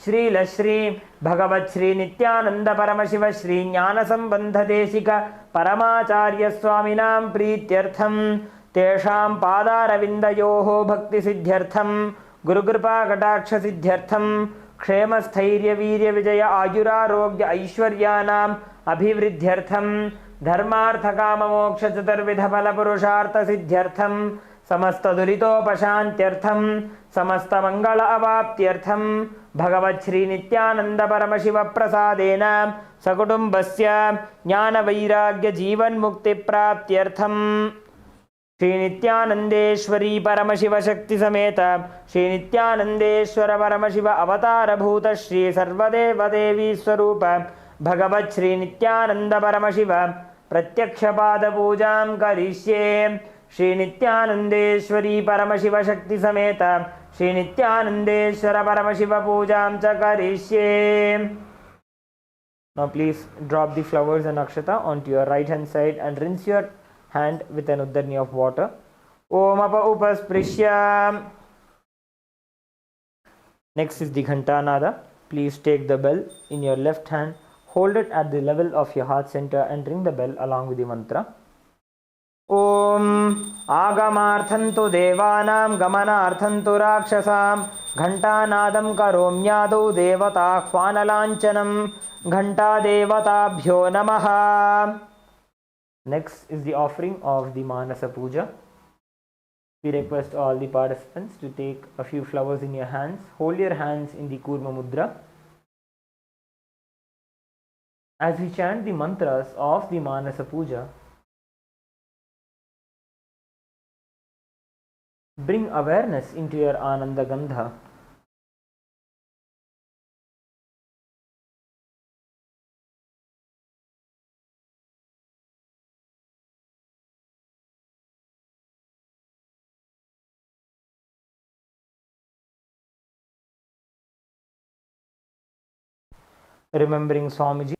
श्रीलश्री भगवत् श्री नित्यानंद परमशिव श्री ज्ञान संबंध देशिक परमाचार्य स्वामिनां प्रीत्यर्थम तेषां पादारविन्दयोः भक्ति सिद्ध्यर्थम गुरुकृपा कटाक्ष सिद्ध्यर्थम क्षेम स्थैर्य वीर्य विजय आयुरारोग्य ऐश्वर्यानाम् अभिवृद्ध्यर्थम धर्मार्थ काम मोक्ष चतुर्विध फल पुरुषार्थ सिद्ध्यर्थम समस्त दुरितोपशान्त्यर्थम समस्त मंगल अवाप्त्यर्थम भगवत् श्री नित्यानंद परमशिव प्रसादेन सकुटुम्बस्य ज्ञान वैराग्य जीवन मुक्ति प्राप्त्यर्थम श्री नित्यानंदेश्वरी परमशिव शक्ति समेत श्री नित्यानंदेश्वर परमशिव अवतार भूत श्री सर्वदेव देवी स्वरूप भगवत् श्री नित्यानंद परमशिव प्रत्यक्ष पाद पूजां करिष्ये श्री नित्यानंदेश्वरी परमशिव शक्ति समेत श्री नित्यानंदेश्वर परमशिव पूजां च करिष्ये. Now please drop the flowers and akshata onto your right hand side and rinse your hand with an uddarni of water. Om apa upasprisya Next is the Ghantanada. Please take the bell in your left hand, hold it at the level of your heart center and ring the bell along with the mantra. Om Agamarthantu Devanam Gamanarthantu Rakshasam Ghantanadam Karomyadau Devata Hvanalanchanam Ghanta Devatabhyo Namaha. Next is the offering of the Manasa Puja. We request all the participants to take a few flowers in your hands. Hold your hands in the Kurma Mudra. As we chant the mantras of the Manasa Puja, bring awareness into your Ananda Gandha. Remembering Swamiji,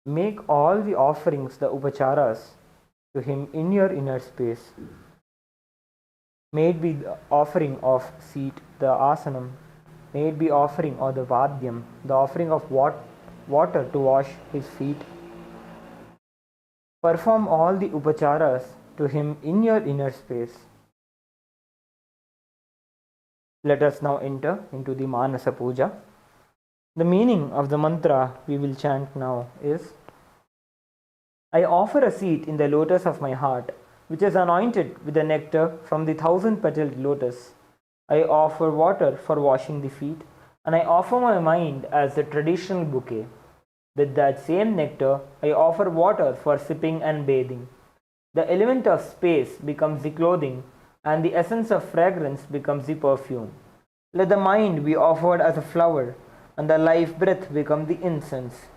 make all the offerings, the upacharas, to him in your inner space. May it be the offering of seat, the asanam. May it be offering of the vadyam, the offering of water to wash his feet. Perform all the upacharas to him in your inner space. Let us now enter into the Manasa Puja. The meaning of the mantra we will chant now is: I offer a seat in the lotus of my heart, which is anointed with the nectar from the 1,000-petaled lotus. I offer water for washing the feet, and I offer my mind as the traditional bouquet. With that same nectar, I offer water for sipping and bathing. The element of space becomes the clothing, and the essence of fragrance becomes the perfume. Let the mind be offered as a flower, and the life breath become the incense.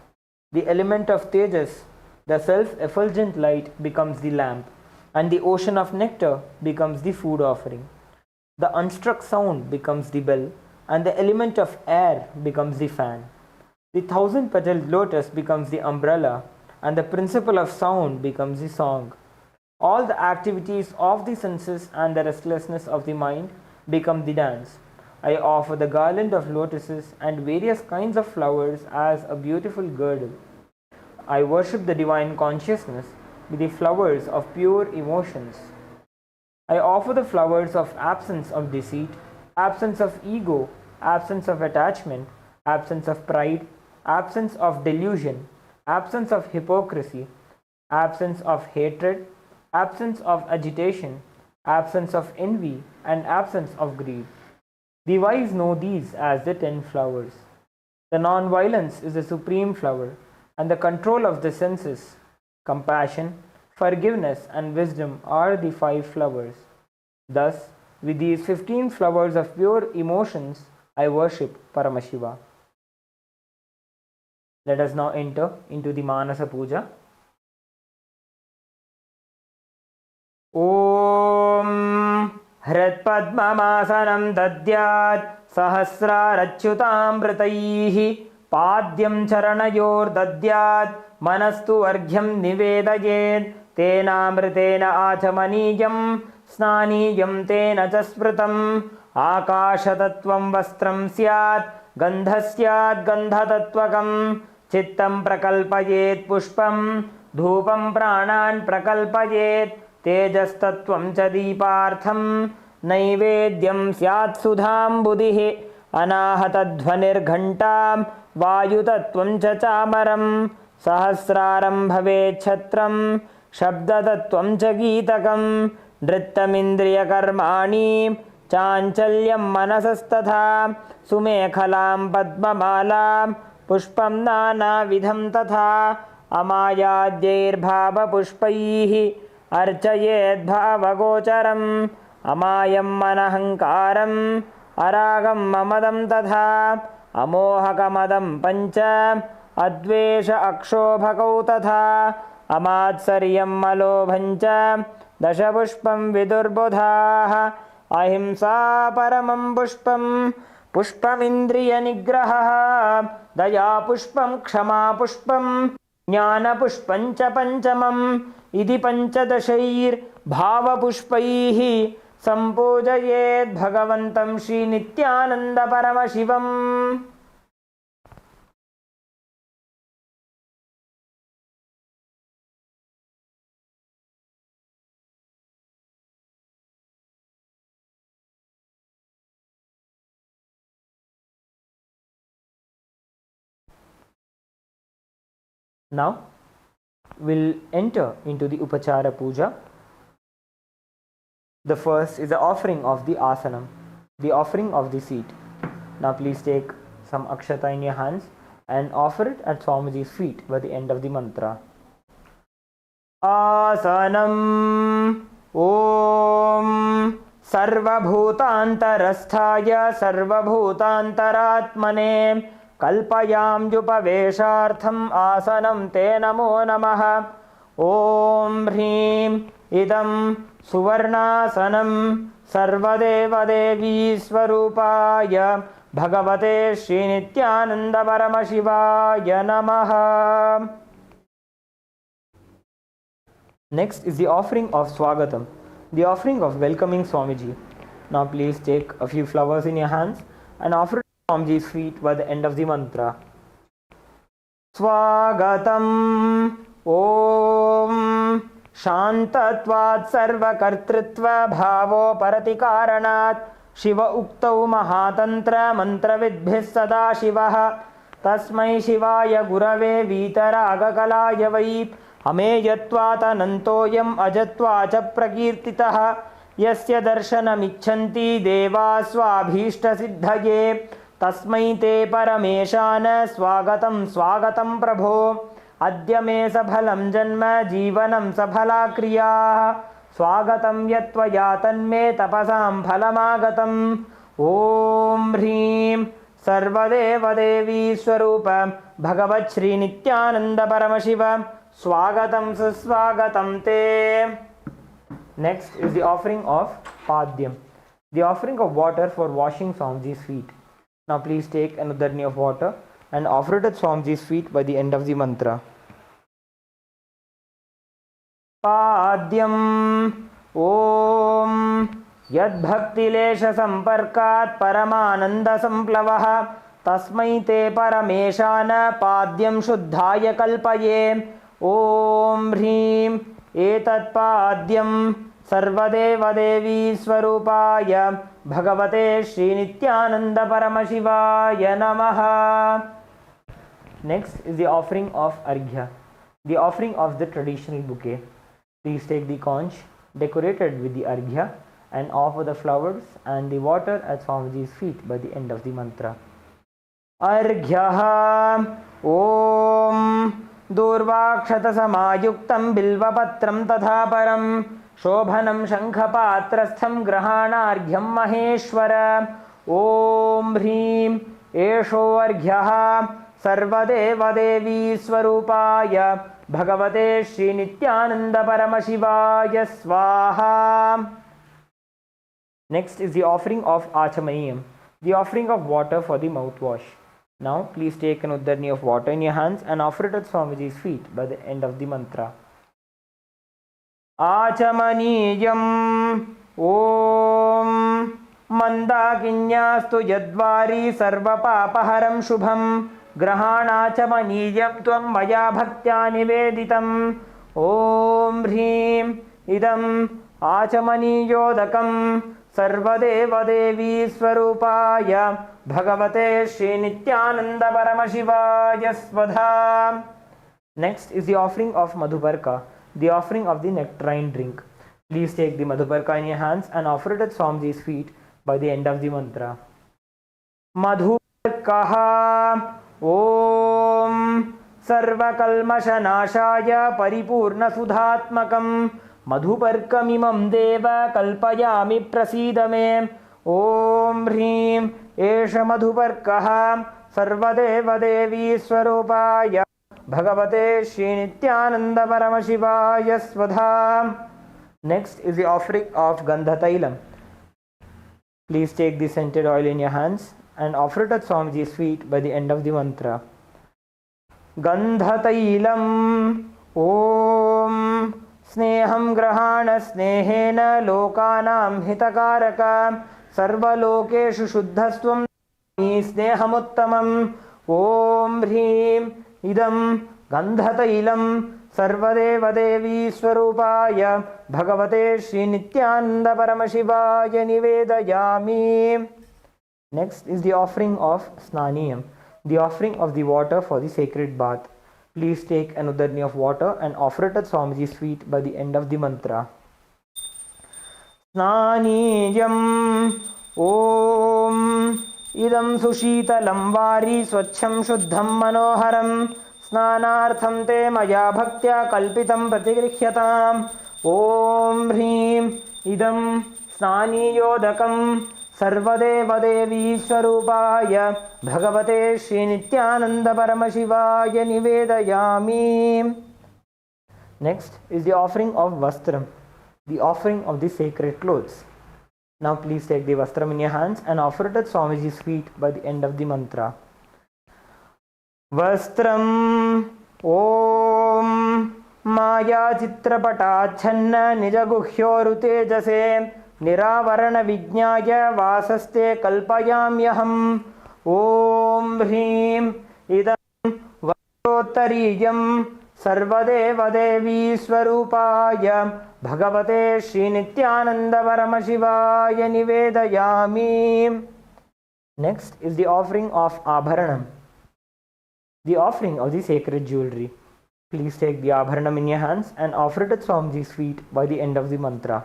The element of tejas, the self-effulgent light, becomes the lamp, and the ocean of nectar becomes the food offering. The unstruck sound becomes the bell, and the element of air becomes the fan. The 1,000-petaled lotus becomes the umbrella, and the principle of sound becomes the song. All the activities of the senses and the restlessness of the mind become the dance. I offer the garland of lotuses and various kinds of flowers as a beautiful girdle. I worship the divine consciousness with the flowers of pure emotions. I offer the flowers of absence of deceit, absence of ego, absence of attachment, absence of pride, absence of delusion, absence of hypocrisy, absence of hatred, absence of agitation, absence of envy, and absence of greed. The wise know these as the 10 flowers. The non-violence is the supreme flower, and the control of the senses, compassion, forgiveness, and wisdom are the 5 flowers. Thus, with these 15 flowers of pure emotions, I worship Paramashiva. Let us now enter into the Manasa Puja. Om Hritpadmamasanam Dadyat Sahasrarachyutamritaihi Padyam Charanayor Dadyat Manastu Arghyam Nivedayed Tenamritena Achamaniyam Snaniyam Tena Chasmritam Akashatatvam Vastram Syat Gandhasyat Gandhatatvakam Chittam Prakalpayet Pushpam Dhupam Pranan Prakalpayet Tejastatvam cha Deepartham Naivedyam Syat Sudham Buddhi Anahatadhvanir Ghantam Vayutatvam cha Chamaram Sahasraram Bhavet Chhatram Shabdatatvam cha Geetakam Nrittamindriya Karmani Chanchalyam Manasastatha Sumekhalam Padmamalam Pushpam Nana Vidham Tatha Amayadyair Bhava Pushpaihi Archayed Bhavagocharam Amayam Manahankaram Aragam Mamadam Tatha Amohakamadam Pancha Advesha Akshobhakau Tatha Amatsaryam Malobhancha Dashapushpam Vidurbodhaha Ahimsa Paramam Pushpam Pushpamindriya Nigraha Daya Pushpam Kshama Pushpam Jnana Pushpancha Panchamam Idi Panchadashair Bhava Pushpaihi सम्पूजयेत् भगवन्तं Shri Nityanand Paramashivam. Now we'll enter into the upachara puja. The first is the offering of the asanam, the offering of the seat. Now please take some akshata in your hands and offer it at Swamiji's feet by the end of the mantra. Asanam Om Sarvabhutantarasthaya Sarvabhutantaratmane Kalpayam Yupaveshartham Asanam Te Namo Namaha. Om Hrim Idam Suvarnasanam Sarvadeva Devi Swarupaya Bhagavate Shri Nithyananda Paramashivaya Namaha. Next is the offering of Swagatam, the offering of welcoming Swamiji. Now please take a few flowers in your hands and offer it to Swamiji's feet by the end of the mantra. Swagatam Om Shantatvat Sarvakartritva Bhavo Paratikaranat Shiva Uktau Mahatantra Mantravidbhis Sada Shivaha Tasmai Shivaya Gurave Vitaraga Vai Ameyatvatanantoyam ajatvacha prakirtitaha yasya darshanamichanti deva swabhishta siddhaye tasmai te parameshana swagatam swagatam prabho adya me sabhalam janma jivanam sabhala kriya swagatam yatvaya tanme tapasam phalamagatam. Om Hrim Sarvadeva Devi Swarupa Bhagavat Shri Nithyananda Paramashiva Swagatam Suswagatam Te. Next is the offering of Padyam, the offering of water for washing Swamiji's feet. Now please take an udarni of water and offer it at Swamiji's feet by the end of the mantra. Padyam Om Yad Bhakti Lesha Samparkat Paramananda Samplavaha Tasmai Te Parameshana Padyam Shuddhaya Kalpaye. Om Hrim Etat Padyam Sarvadeva Devi Swarupaya Bhagavate Shri Nithyananda Paramashivaya Namaha. Next is the offering of Arghya, the offering of the traditional bouquet. Please take the conch decorated with the Arghya and offer the flowers and the water at Swamiji's feet by the end of the mantra. Arghyaha Om Durvakshata Samayuktam Bilvapatram Tatha Param Shobhanam Shankhapatrastham Grahanarghyam Maheshwara. Om Hrim Esho Arghyaha Sarvadeva Devi Swarupaya Bhagavate Shri Nithyananda Paramashivaya Swaha. Next is the offering of Achamaniyam, the offering of water for the mouthwash. Now please take an udarni of water in your hands and offer it at Swamiji's feet by the end of the mantra. Achamaniyam Om Mandakinyastu Yadvari Sarva Papaharam Shubham Grahanachamaniyam Tvam Maya Bhaktya Niveditam. Om Hrim Idam Achamaniyodakam Sarvadeva Devi Swarupaya Bhagavate Shri Nithyananda Paramashivaya Svadha. Next is the offering of Madhuparka, the offering of the nectarine drink. Please take the Madhuparka in your hands and offer it at Swamiji's feet by the end of the mantra. Madhuparkaha Om Sarvakalmashanashaya Paripurna Sudhatmakam Madhuparkamimam Deva Kalpayami Prasidame. Om Hrim Esha Madhuparkaha Sarvadeva Devi Swarupaya Bhagavate Shri Nithyananda Paramashivaya Svadha. Next is the offering of Gandhatailam. Please take the scented oil in your hands and offer it at Swamiji's feet by the end of the mantra. Gandhatailam Om स्नेहं ग्रहाण स्नेहेन लोकानां हितकारक सर्वलोकेषु शुद्धस्त्वं स्नेहमुत्तमम् ॐ ह्रीं इदं गन्धतैलं सर्वदेवदेवी स्वरूपाय भगवते श्रीनित्यानन्द परमशिवाय निवेदयामि. Next is the offering of Snaniyam, the offering of the water for the sacred bath. Please take an udarni of water and offer it at Swamiji's feet by the end of the mantra. Snaniyam Om Idam Sushitalam Vari Swachham Shuddham Manoharam Snanartham Te Maya Bhaktya Kalpitam Pratigrihyataam Om Hrim Idam Snaniyodakam सर्वदेवदेवी स्वरूपाय भगवते श्रीनित्यानंद परमशिवाय निवेदयामि. Next is the offering of vastram, the offering of the sacred clothes. Now please take the vastram in your hands and offer it at Swamiji's feet by the end of the mantra. Vastram Om Maya Chitrapatachanna Nijaguhyoru Tejase निरावरण विज्ञाय वासस्ते कल्पयाम्यहम् ॐ ह्रीं इदं वस्त्रोत्तरीयं सर्वदेवदेवी स्वरूपाय भगवते श्रीनित्यानन्द परमशिवाय निवेदयामि. Next is the offering of Abharanam, the offering of the sacred jewelry. Please take the Abharanam in your hands and offer it at Swamiji's feet by the end of the mantra.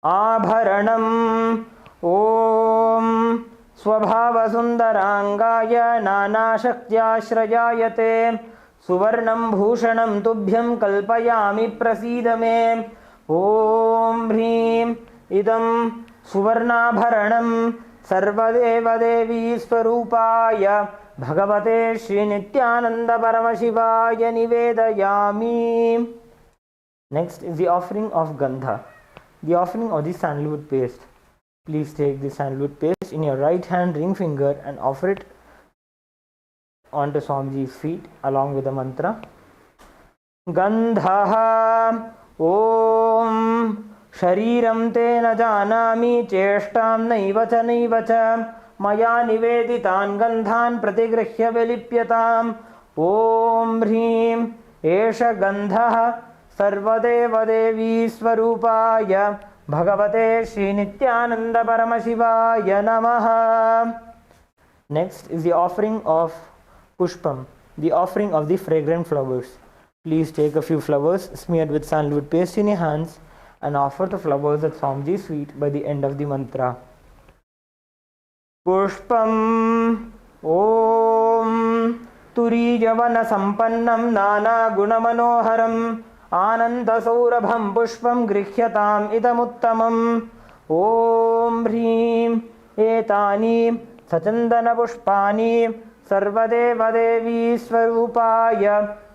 आभरणम् ॐ स्वभावसुन्दराङ्गाय नानाशक्त्याश्रयायते सुवर्णं भूषणं तुभ्यं कल्पयामि प्रसीद मे ॐ ह्रीं इदं सुवर्णाभरणं सर्वदेवदेवी स्वरूपाय भगवते श्रीनित्यानन्द परमशिवाय निवेदयामि. Next is the offering of Gandha, the offering of the sandalwood paste. Please take the sandalwood paste in your right hand ring finger and offer it onto Swamiji's feet along with the mantra. Gandhaha Om Shariram te na janami cheshtam naiva cha maya niveditan gandhan pratigrihya velipyatam Om Hrim Esha Gandhaha सर्वदेवदेवी स्वरूपाय भगवते श्रीनित्यानंद परमशिवाय नमः. Next is the offering of Pushpam, the offering of the fragrant flowers. Please take a few flowers smeared with sandalwood paste in your hands and offer the flowers at Swamiji's feet by the end of the mantra. Pushpam Om Turijavan Sampannam Nana Gunamanoharam आनन्दसौरभं पुष्पं गृह्यताम् इदमुत्तमम् ॐ ह्रीं एतानि सचन्दनपुष्पाणि सर्वदेवदेवी स्वरूपाय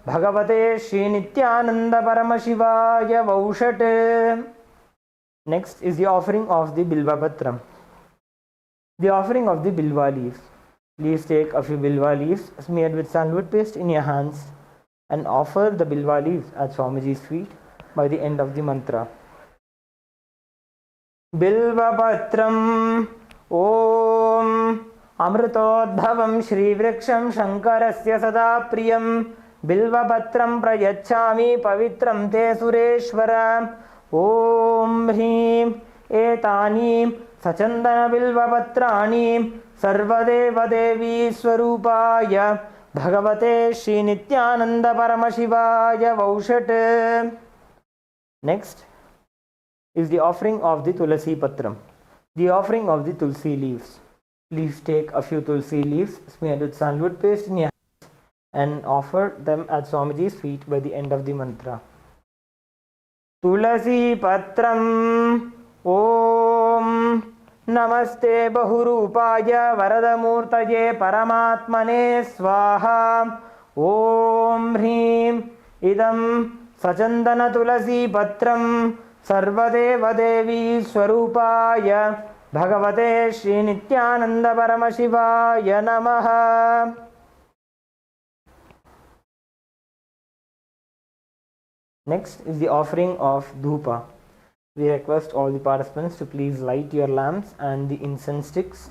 भगवते Shri Nityananda परमशिवाय वौषट्. Next is the offering of the Bilvapatram, the offering of the Bilva leaves. Please take a few Bilva leaves smeared with sandalwood paste in your hands and offer the Bilva leaves at Swamiji's feet by the end of the mantra. Bilvapatram Om Amritodbhavam Shri Vriksham Shankarasya Sada Priyam Bilvapatram Prayachami Pavitram Te Sureshwara Om Hrim Etani Sachandana Bilvapatrani Sarvadeva-devi Swarupaya Bhagavate Shri Nithyananda Paramashivaya Vaushate. Next is the offering of the Tulasi Patram, the offering of the Tulsi leaves. Please take a few Tulsi leaves smeared with sandalwood paste in your hands and offer them at Swamiji's feet by the end of the mantra. Tulasi Patram Om Namaste Bahurupaya Varadamurtaye Paramatmane Swaha Om Hrim Idam Sachandana Tulasi Patram Sarvadeva Devi Swarupaya Bhagavate Shri Nithyananda Paramashivaya Namaha. Next is the offering of dhupa. We request all the participants to please light your lamps and the incense sticks.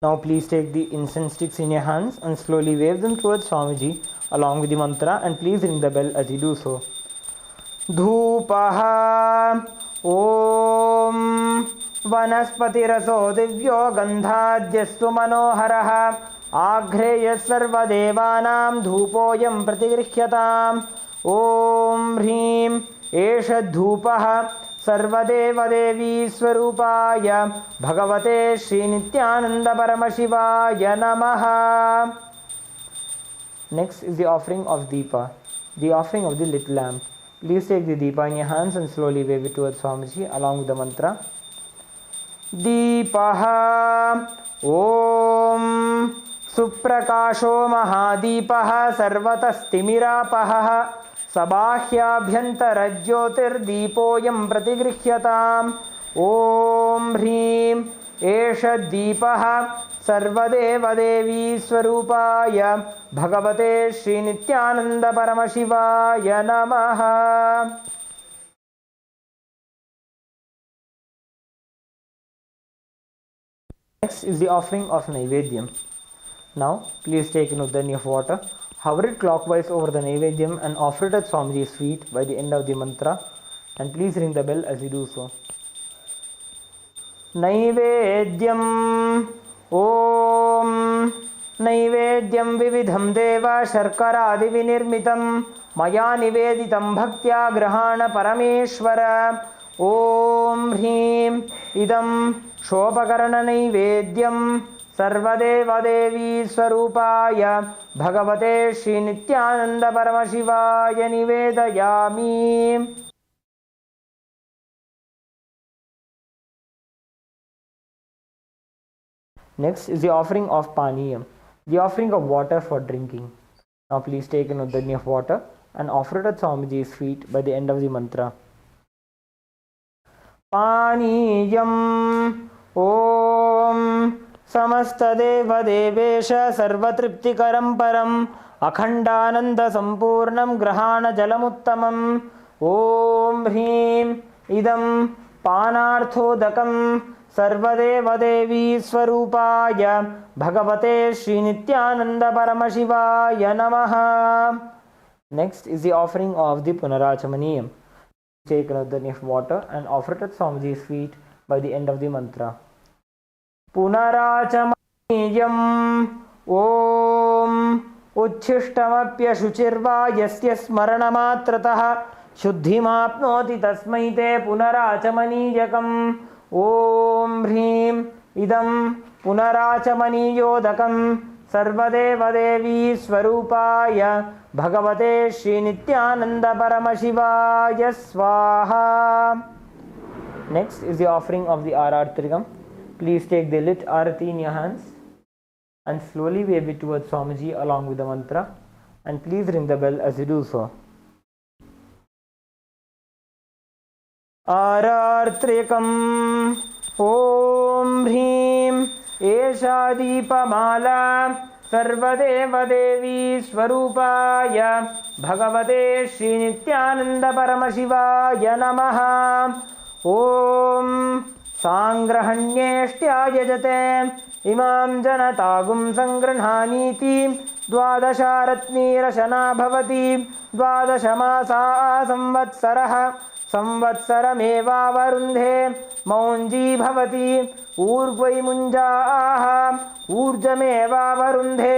Now please take the incense sticks in your hands and slowly wave them towards Swamiji along with the mantra, and please ring the bell as you do so. Dhupaha Om Vanaspatiraso Divyo Gandhadyastu Manoharaha Agreya Sarvadevanam Dhupoyam Pratigrihyatam Om Hrim Esha Dhupaha Sarvadevadevi Swarupaya Bhagavate Shri Nithyananda Paramashivaya Namaha. Next is the offering of Deepa, the offering of the lit lamp. Please take the Deepa in your hands and slowly wave it towards Swamiji along with the mantra. Deepaha Om Suprakasho Mahadipaha Sarvatastimiراpaha Sabāhyabhyantarajyotirdeepoyam Pratigrihyatam Om Hrim Esha Deepaha Sarvadevadevi Swarupaya Bhagavate Shri Nithyananda Paramashivaya Namaha. Next is the offering of Naivedyam. Now please take an uddani of water, hover it clockwise over the Naivedyam and offer it at Swamiji's feet by the end of the mantra, and please ring the bell as you do so. Naivedyam Om Naivedyam Vividham Deva Sharkaradi Vinirmitam Maya Niveditam Bhaktya Grahana Parameshwara Om Hrim Idam Shopakarana Naivedyam Sarvadeva Devi Swarupaya Bhagavate Shri Nithyananda Paramashivaya Nivedayami. Next is the offering of Paniyam, the offering of water for drinking. Now please take an uddani of water and offer it at Swamiji's feet by the end of the mantra. Paniyam Om Samastadeva Devesha Sarvatriptikaram Param Akhandananda Sampurnam Grahana Jalamuttamam Om Hrim Idam Panarthodakam Sarvadeva Devi Swarupaya Bhagavate Shri Nithyananda Paramashivaya Namaha. Next is the offering of the Punarachamaniyam. Take another of water and offer it at Swamiji's feet by the end of the mantra. Punarachamaniyam Om Uchishtamapya Shuchirva Yasya Smaranamatrataha Shuddhimapnoti Tasmai Te Punarachamaniyakam Om Hrim Idam Punarachamaniyodakam Sarvadeva Devi Swarupaya Bhagavate Shri Nithyananda Paramashivaya Swaha. Next is the offering of the Arartrikam. Please take the lit arati in your hands and slowly wave it towards Swamiji along with the mantra, and please ring the bell as you do so. Arartrikam Om Hrim Esha Deepamala Sarvadeva Devi Swarupaya Bhagavate Shri Nithyananda Paramashivaya Namaha. Om Sangrahanyeshtya Yajate Imam Janatagum Sangranhaniti द्वादशारत्नीरशना भवति द्वादशमासा संवत्सरः संवत्सरमेवावरुन्धे मौञ्जी भवति ऊर्ध्वै मुञ्जाः ऊर्जमेवावरुन्धे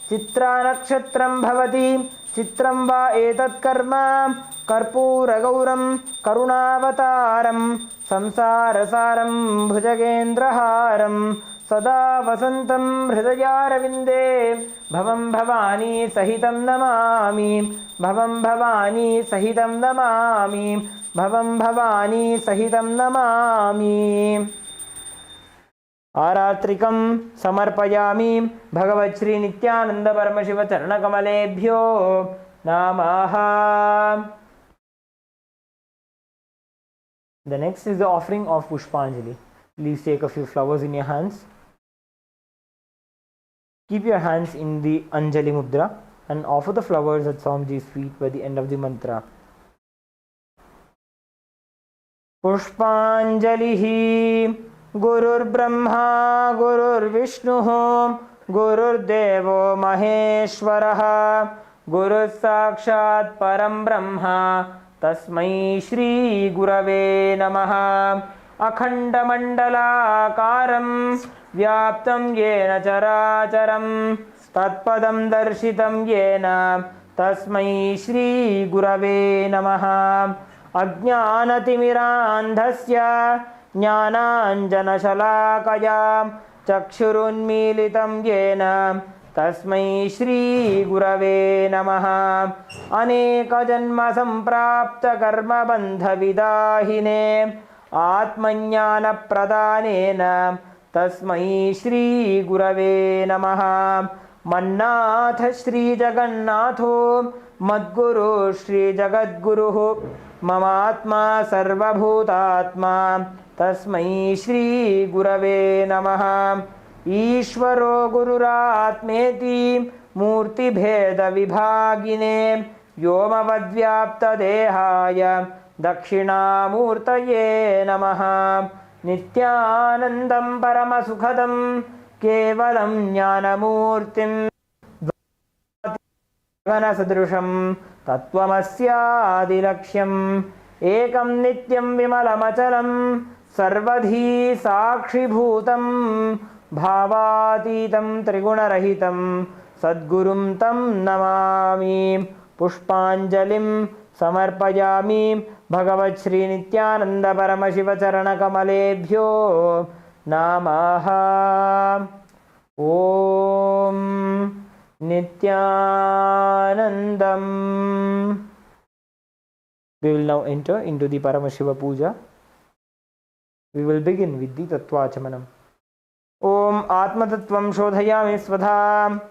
चित्रानक्षत्रं भवति चित्रं वा एतत्कर्म कर्पूरगौरं करुणावतारं संसारसारं भुजगेन्द्रहारं सदा वसन्तं हृदयारविन्दे भवं भवानी सहितं नमामि भवं भवानी सहितं नमामि भवं भवानी सहितं नमामि। आरात्रिकं समर्पयामि भगवच्छ्री नित्यानंद परमशिव चरणकमलेभ्यो नमः। The next is the offering of Pushpanjali. Please take a few flowers in your hands. Keep your hands in the Anjali mudra and offer the flowers at Swamiji's feet by the end of the mantra. Pushpanjalihi Gurur Brahma Gurur Vishnu Gururdevo Maheshwaraha Guru Sakshat Param Brahma Tasmai Shri Gurave Namaha. Akhandamandalakaram Vyaptam Yena Characharam Tatpadam Darshitam Yena Tasmai Shri Gurave Namaha. Ajnanatimirandhasya Jnananjanashalakaya Chakshurunmilitam Yena Tasmai Shri Gurave Namaha. Aneka Janma Samprapta Karma Bandha Vidahine Atmanyana Pradhanena Tasmai Shri Gurave Namaha. Mannath Shri Jagannatho Madguru Shri Jagadguruhu Mamatma Sarvabhutatma Tasmai Shri Gurave Namaha. Ishvaro Gururatmeti Murti Bheda Vibhagine Yomavadvyapta Dehaya Dakshinamurtaye Namaha. Nithyanandam Paramasukhadam Kevalam Jnanamurtim Sadrusham Tatwamasyaadilaksham Ekam Nityam Vimalamachalam Sarvadhi Sakshibhutam Bhavatitam Trigunarahitam Sadgurum Tam Namami. Pushpanjalim Samarpayami Bhagavashri Nithyananda Paramashiva Charanakamaleebhyo Namaha. Om Nithyanandam. We will now enter into the Paramashiva Puja. We will begin with the Tatwachamanam. Om Atma Tattvam Shodhayami Svadha.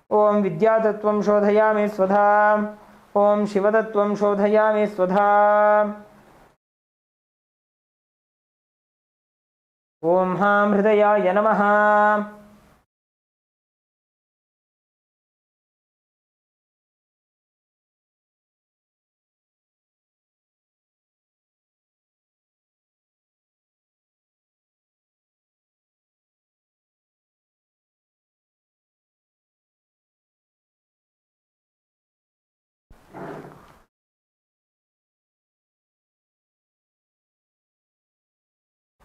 Om Vidya Tattvam Shodhayami Svadha. Om Shiva Tattvam Shodhayami Svadha. Om Ham Hridayaya Namaha.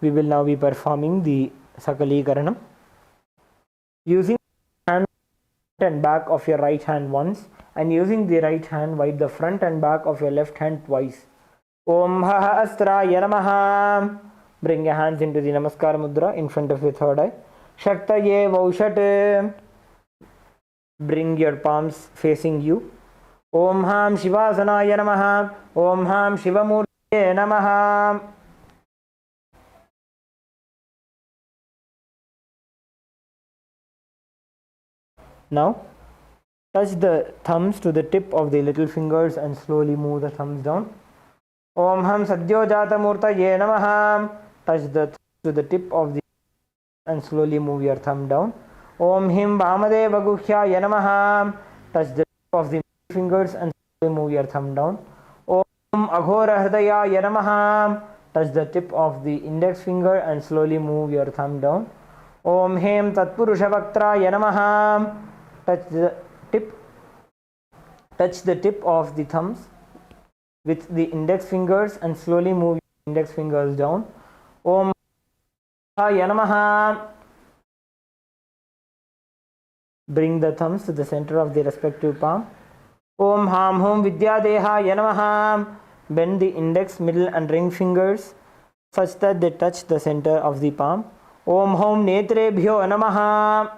We will now be performing the Sakali Karanam. Using the hand and back of your right hand once and using the right hand wipe the front and back of your left hand twice. Om Hahastraya Namaha. Bring your hands into the Namaskar Mudra in front of your third eye. Shaktaye Vaushat. Bring your palms facing you. Om Ham Shivasanaya Namaha. Om Ham Shivamurtaye Namaha. Now, touch the thumbs to the tip of the little fingers and slowly move the thumbs down. Om Ham Sadhyo Jata Murtaye Namaha. Touch the thumbs to the tip of the and slowly move your thumb down. Om Him Vamadeva Guhyaya Namaha. Touch the tip of the fingers and slowly move your thumb down. Om Aghora Hridayaya Namaha. Touch the tip of the index finger and slowly move your thumb down. Om Hem Tatpurusha Vaktraya Namaha. Touch the tip touch the tip of the thumbs with the index fingers and slowly move your index fingers down. Om Namaha. Bring the thumbs to the center of the respective palm. Om Ham Hum Vidyadehaya Namaha. Bend the index, middle and ring fingers such that they touch the center of the palm. Om Hum Netrebhyo Namaha.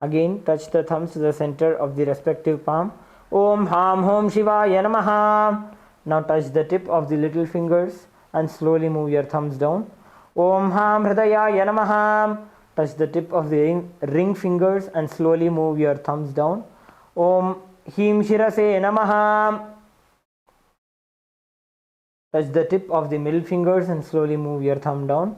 Again, touch the thumbs to the center of the respective palm. Om Ham Hum Shivaya Namaha. Now touch the tip of the little fingers and slowly move your thumbs down. Om Ham Hridayaya Namaha. Touch the tip of the ring fingers and slowly move your thumbs down. Om Him Shirase Namaha. Touch the tip of the middle fingers and slowly move your thumb down.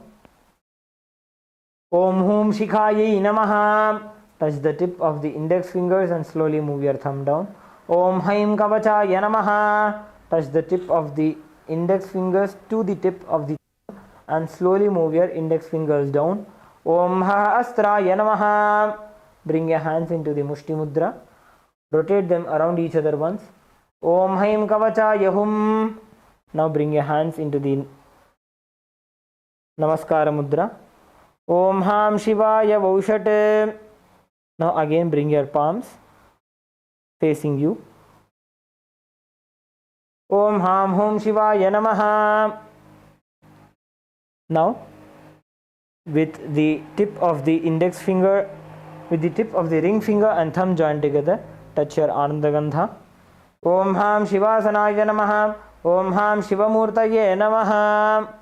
Om Hum Shikhaye Namaha. Touch the tip of the index fingers and slowly move your thumb down. Om Haim Kavachaya Namaha. Touch the tip of the index fingers to the tip of the thumb and slowly move your index fingers down. Om Ha Astraya Namaha. Bring your hands into the Mushti Mudra. Rotate them around each other once. Om Haim Kavachaya Hum. Now bring your hands into the Namaskara Mudra. Om Ham Shivaya Vaushat. Now again bring your palms facing you. Om Ham Hum Shivaya Namaha. Now with the tip of the index finger, with the tip of the ring finger and thumb joined together, touch your Ananda Gandha. Om Ham Shivasanaya Namaha. Om Ham Shivamurtaye Namaha.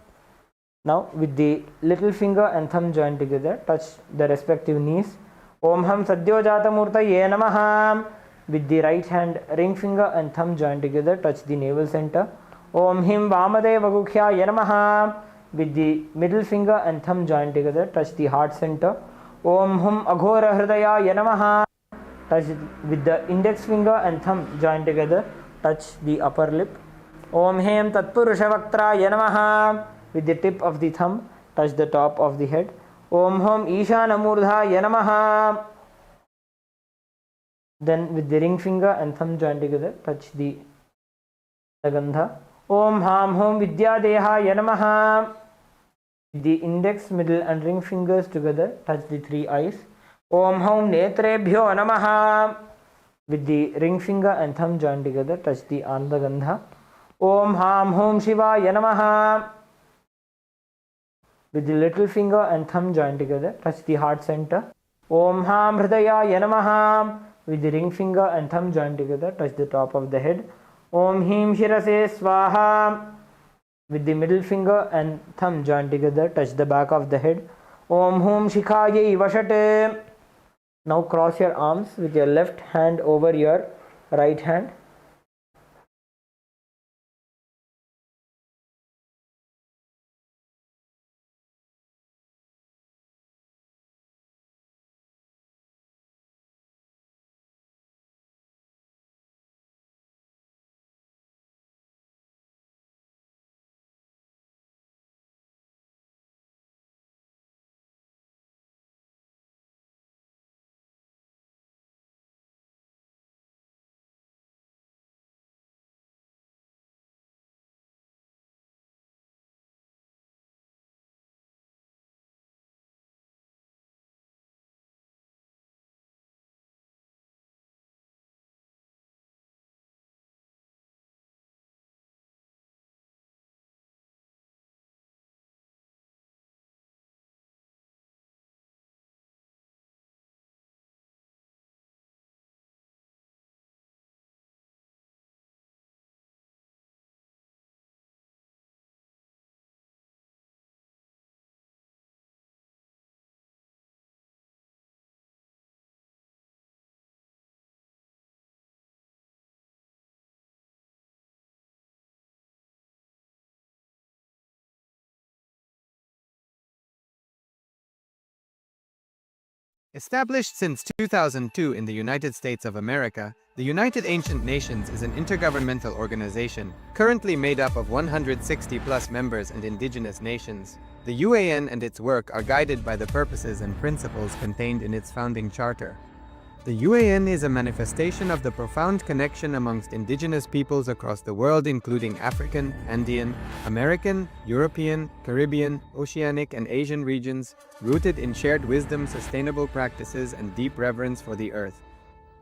Now with the little finger and thumb joined together, touch the respective knees. Om Ham Sadyojata Murtaye Namaha. With the right hand ring finger and thumb joined together, touch the navel center. Om Him Vamadeva Gukhya Namaha. With the middle finger and thumb joined together, touch the heart center. Om Hum Aghora Hridaya Namaha. Touch it with the index finger and thumb joined together, touch the upper lip. Om Hem Tatpurusha Vaktraya Namaha. With the tip of the thumb, touch the top of the head. Om Hum Ishana Murdhaya Namaha. Then with the ring finger and thumb joined together, touch the Gandha. Om Ham Hum Vidyadehaya Namaha. With the index, middle and ring fingers together, touch the three eyes. Om Hum Netrebhyo Namaha. With the ring finger and thumb joined together, touch the Ananda Gandha. Om Ham Hum Shivaya Namaha. With the little finger and thumb joined together, touch the heart center. Om Ham Hridayaya Namaha. With the ring finger and thumb joined together, touch the top of the head. Om Him Shirase Swaha. With the middle finger and thumb joined together, touch the back of the head. Om Hum Shikhaye Vashate. Now cross your arms with your left hand over your right hand. Established since 2002 in the United States of America, the United Ancient Nations is an intergovernmental organization currently made up of 160+ members and indigenous nations. The UAN and its work are guided by the purposes and principles contained in its founding charter. The UAN is a manifestation of the profound connection amongst indigenous peoples across the world, including African, Andean, American, European, Caribbean, Oceanic, and Asian regions, rooted in shared wisdom, sustainable practices, and deep reverence for the earth.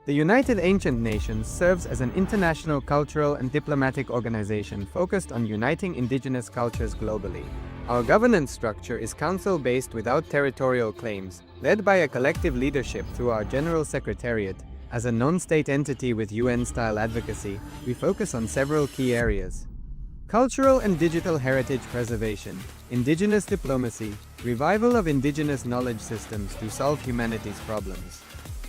The United Ancient Nations serves as an international cultural and diplomatic organization focused on uniting indigenous cultures globally. Our governance structure is council-based without territorial claims, led by a collective leadership through our General Secretariat. As a non-state entity with UN-style advocacy, we focus on several key areas: cultural and digital heritage preservation, indigenous diplomacy, revival of indigenous knowledge systems to solve humanity's problems,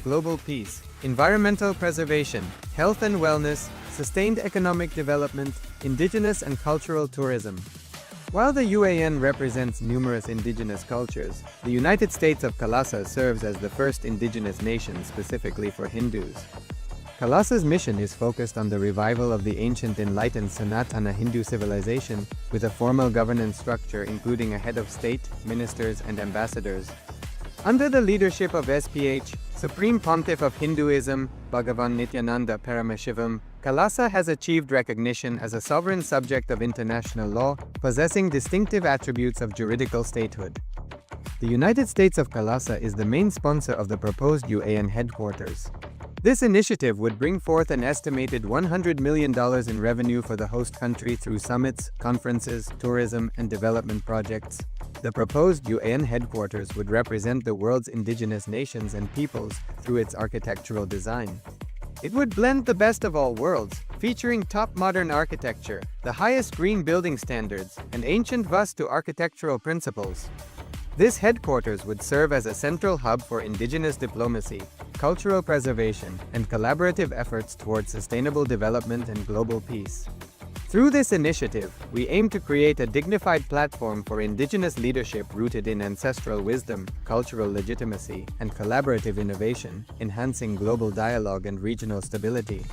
global peace, environmental preservation, health and wellness, sustained economic development, indigenous and cultural tourism. While the UAN represents numerous indigenous cultures, the United States of KAILASA serves as the first indigenous nation specifically for Hindus. KAILASA's mission is focused on the revival of the ancient enlightened Sanatana Hindu civilization, with a formal governance structure including a head of state, ministers, and ambassadors. Under the leadership of SPH, Supreme Pontiff of Hinduism, Bhagavan Nithyananda Paramashivoham, KAILASA has achieved recognition as a sovereign subject of international law, possessing distinctive attributes of juridical statehood. The United States of KAILASA is the main sponsor of the proposed UAN headquarters. This initiative would bring forth an estimated $100 million in revenue for the host country through summits, conferences, tourism, and development projects. The proposed UAN headquarters would represent the world's indigenous nations and peoples through its architectural design. It would blend the best of all worlds, featuring top modern architecture, the highest green building standards, and ancient Vastu architectural principles. This headquarters would serve as a central hub for indigenous diplomacy, cultural preservation, and collaborative efforts towards sustainable development and global peace. Through this initiative, we aim to create a dignified platform for indigenous leadership rooted in ancestral wisdom, cultural legitimacy, and collaborative innovation, enhancing global dialogue and regional stability.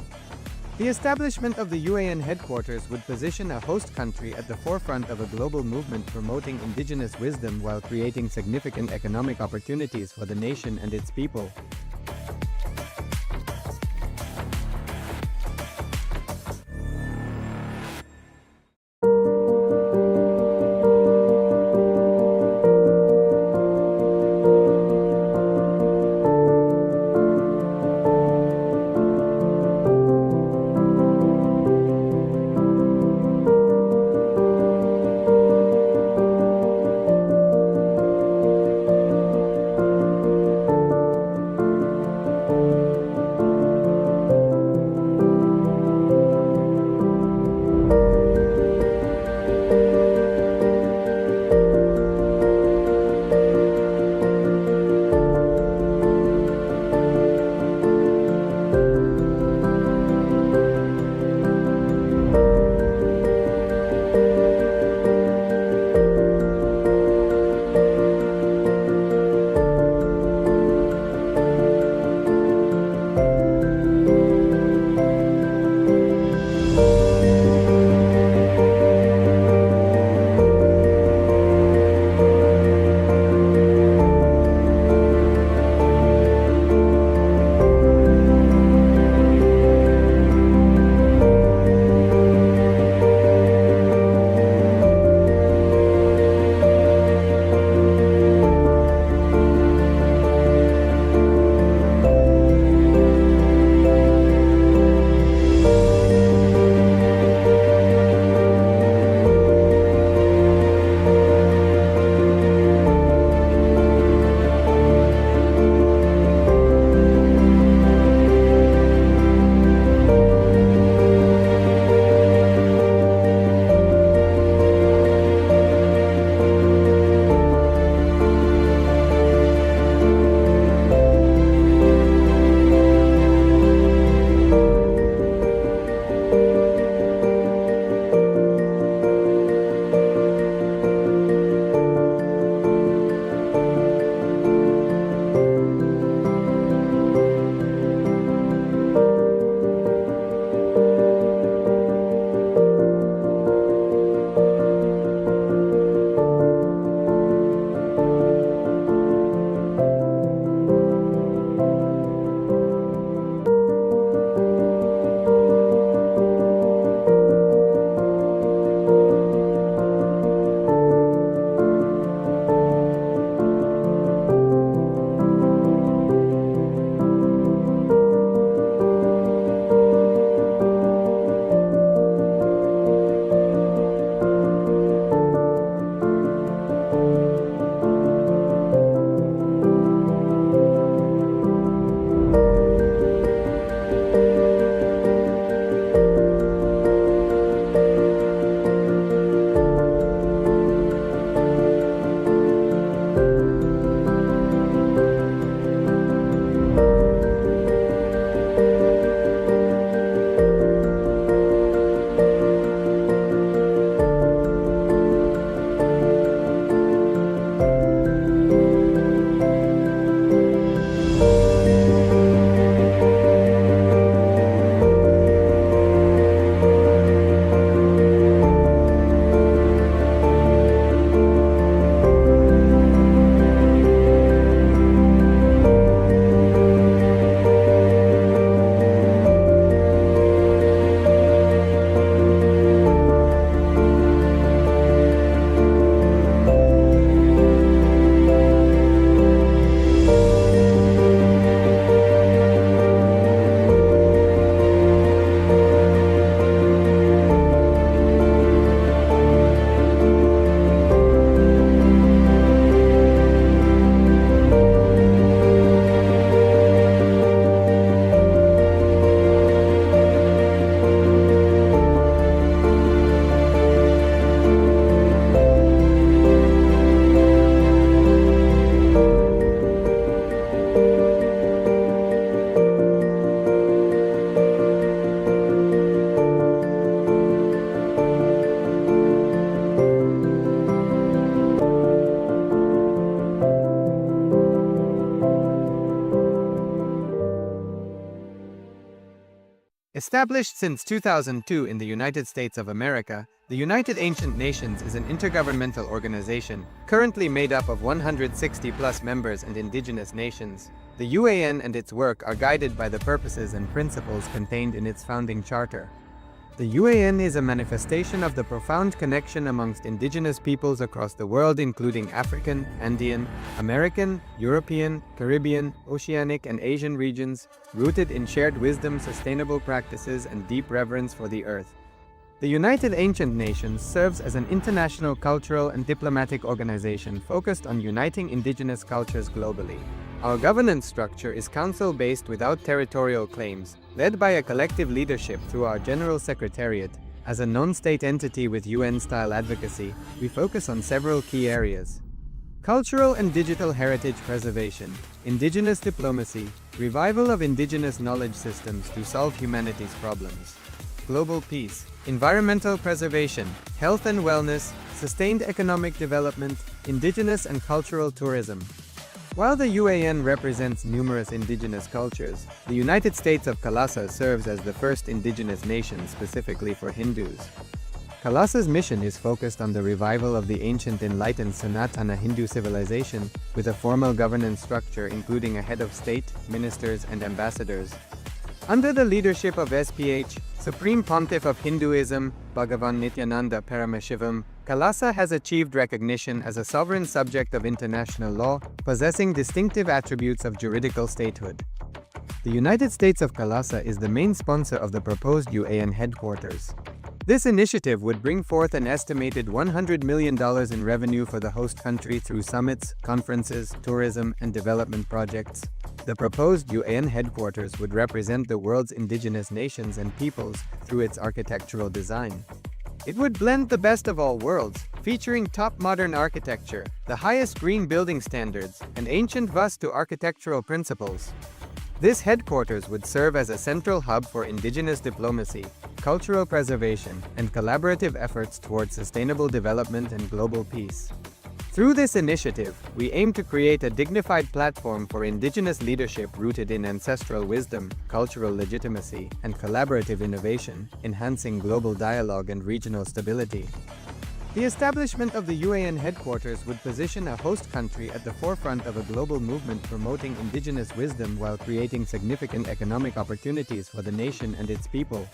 The establishment of the UAN headquarters would position a host country at the forefront of a global movement promoting indigenous wisdom while creating significant economic opportunities for the nation and its people. Established since 2002 in the United States of America, the United Ancient Nations is an intergovernmental organization, currently made up of 160+ members and indigenous nations. The UAN and its work are guided by the purposes and principles contained in its founding charter. The UAN is a manifestation of the profound connection amongst indigenous peoples across the world, including African, Andean, American, European, Caribbean, Oceanic, and Asian regions, rooted in shared wisdom, sustainable practices, and deep reverence for the earth. The United Ancient Nations serves as an international cultural and diplomatic organization focused on uniting indigenous cultures globally. Our governance structure is council-based without territorial claims, led by a collective leadership through our General Secretariat. As a non-state entity with UN-style advocacy, we focus on several key areas: cultural and digital heritage preservation, indigenous diplomacy, revival of indigenous knowledge systems to solve humanity's problems, global peace, environmental preservation, health and wellness, sustained economic development, indigenous and cultural tourism. While the UAN represents numerous indigenous cultures, the United States of KAILASA serves as the first indigenous nation specifically for Hindus. KAILASA's mission is focused on the revival of the ancient enlightened Sanatana Hindu civilization, with a formal governance structure including a head of state, ministers, and ambassadors. Under the leadership of SPH, Supreme Pontiff of Hinduism, Bhagavan Nithyananda Paramashivoham, KAILASA has achieved recognition as a sovereign subject of international law, possessing distinctive attributes of juridical statehood. The United States of KAILASA is the main sponsor of the proposed UAN headquarters. This initiative would bring forth an estimated $100 million in revenue for the host country through summits, conferences, tourism, and development projects. The proposed UAN headquarters would represent the world's indigenous nations and peoples through its architectural design. It would blend the best of all worlds, featuring top modern architecture, the highest green building standards, and ancient Vastu architectural principles. This headquarters would serve as a central hub for indigenous diplomacy, cultural preservation, and collaborative efforts towards sustainable development and global peace. Through this initiative, we aim to create a dignified platform for indigenous leadership rooted in ancestral wisdom, cultural legitimacy, and collaborative innovation, enhancing global dialogue and regional stability. The establishment of the UAN headquarters would position a host country at the forefront of a global movement promoting indigenous wisdom while creating significant economic opportunities for the nation and its people.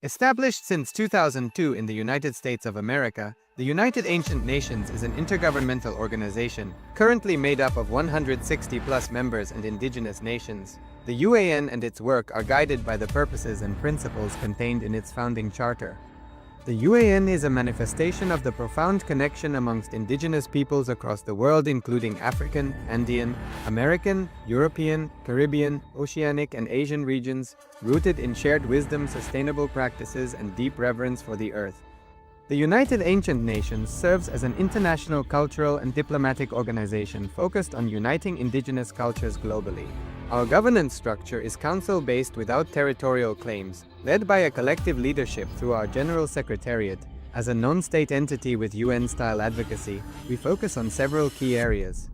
Established since 2002 in the United States of America, the United Ancient Nations is an intergovernmental organization currently made up of 160+ members and indigenous nations. The UAN and its work are guided by the purposes and principles contained in its founding charter. The UAN is a manifestation of the profound connection amongst indigenous peoples across the world, including African, Andean, American, European, Caribbean, Oceanic, and Asian regions, rooted in shared wisdom, sustainable practices, and deep reverence for the earth. The United Ancient Nations serves as an international cultural and diplomatic organization focused on uniting indigenous cultures globally. Our governance structure is council-based without territorial claims, led by a collective leadership through our General Secretariat. As a non-state entity with UN-style advocacy, we focus on several key areas: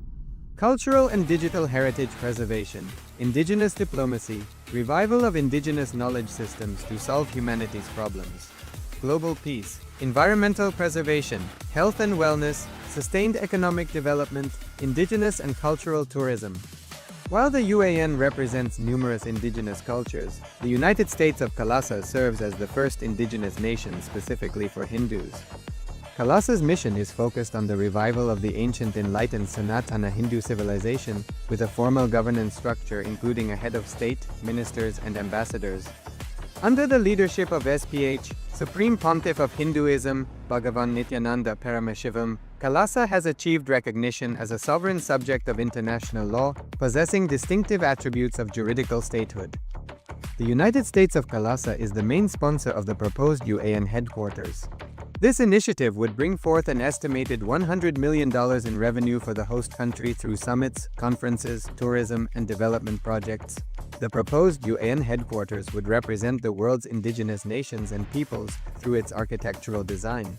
cultural and digital heritage preservation, indigenous diplomacy, revival of indigenous knowledge systems to solve humanity's problems, global peace, environmental preservation, health and wellness, sustained economic development, indigenous and cultural tourism. While the UAN represents numerous indigenous cultures, the United States of KAILASA serves as the first indigenous nation specifically for Hindus. KAILASA's mission is focused on the revival of the ancient enlightened Sanatana Hindu civilization, with a formal governance structure including a head of state, ministers, and ambassadors. Under the leadership of SPH, Supreme Pontiff of Hinduism, Bhagavan Nithyananda Paramashivoham, KAILASA has achieved recognition as a sovereign subject of international law, possessing distinctive attributes of juridical statehood. The United States of KAILASA is the main sponsor of the proposed UAN headquarters. This initiative would bring forth an estimated $100 million in revenue for the host country through summits, conferences, tourism, and development projects. The proposed UAN headquarters would represent the world's indigenous nations and peoples through its architectural design.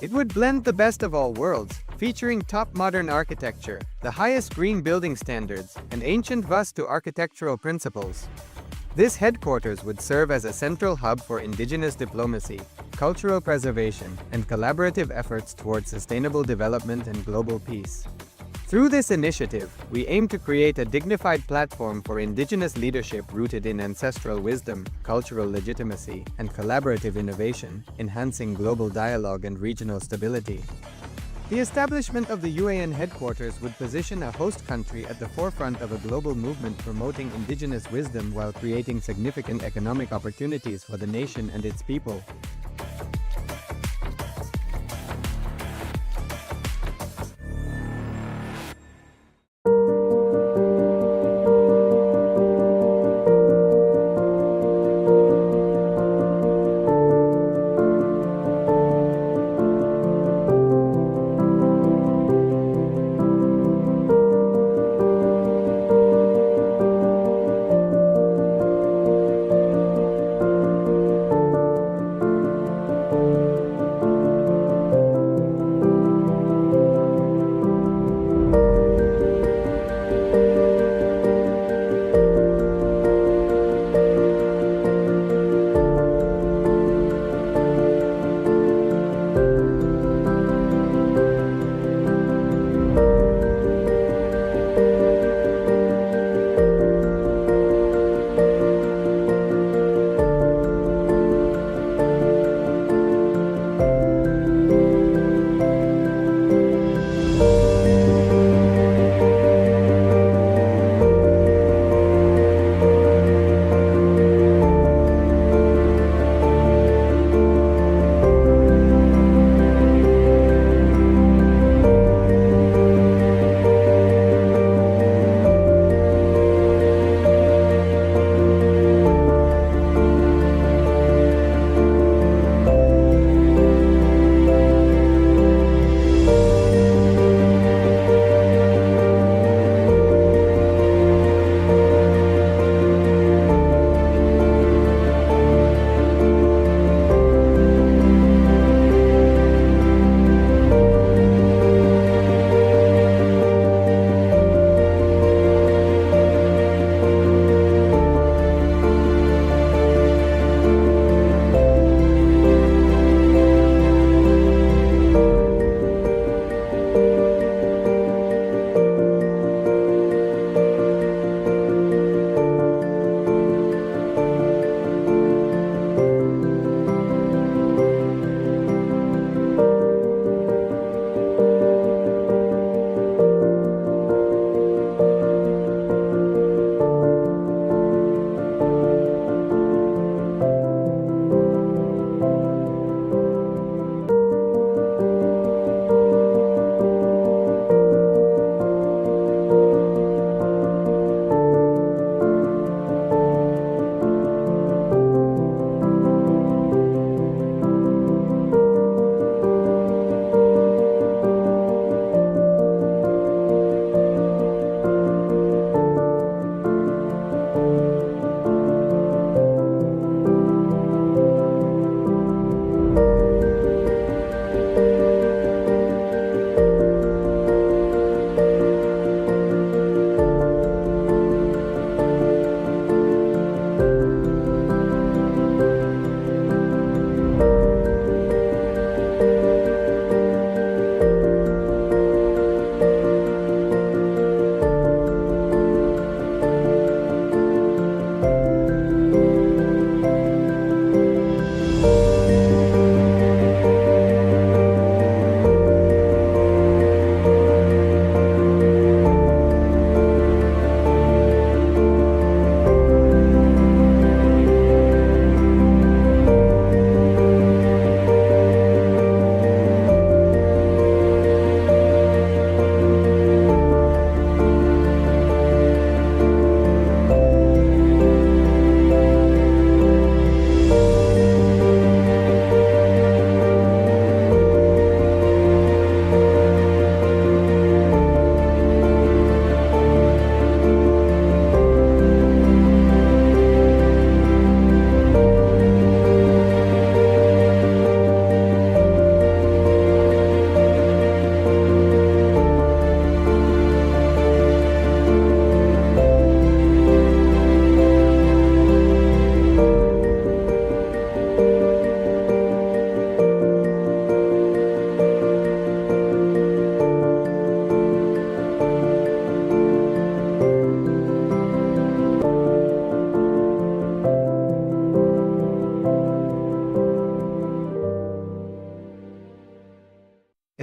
It would blend the best of all worlds, featuring top modern architecture, the highest green building standards, and ancient Vastu architectural principles. This headquarters would serve as a central hub for indigenous diplomacy, cultural preservation, and collaborative efforts towards sustainable development and global peace. Through this initiative, we aim to create a dignified platform for indigenous leadership rooted in ancestral wisdom, cultural legitimacy, and collaborative innovation, enhancing global dialogue and regional stability. The establishment of the UAN headquarters would position a host country at the forefront of a global movement promoting indigenous wisdom while creating significant economic opportunities for the nation and its people.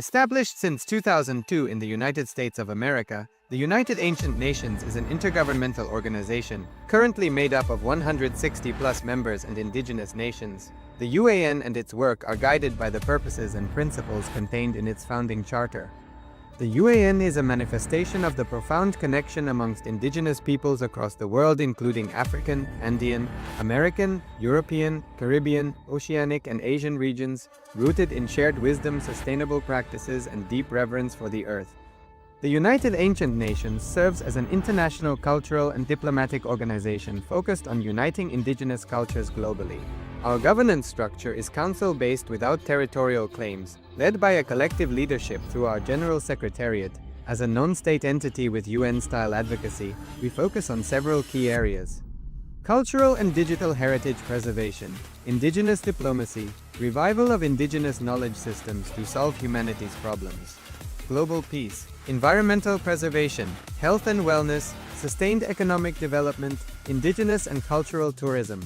Established since 2002 in the United States of America, the United Ancient Nations is an intergovernmental organization, currently made up of 160+ members and indigenous nations. The UAN and its work are guided by the purposes and principles contained in its founding charter. The UAN is a manifestation of the profound connection amongst indigenous peoples across the world, including African, Andean, American, European, Caribbean, Oceanic, and Asian regions, rooted in shared wisdom, sustainable practices, and deep reverence for the earth. The United Ancient Nations serves as an international cultural and diplomatic organization focused on uniting indigenous cultures globally. Our governance structure is council-based without territorial claims, led by a collective leadership through our General Secretariat. As a non-state entity with UN-style advocacy, we focus on several key areas: cultural and digital heritage preservation, indigenous diplomacy, revival of indigenous knowledge systems to solve humanity's problems, global peace, environmental preservation, health and wellness, sustained economic development, indigenous and cultural tourism.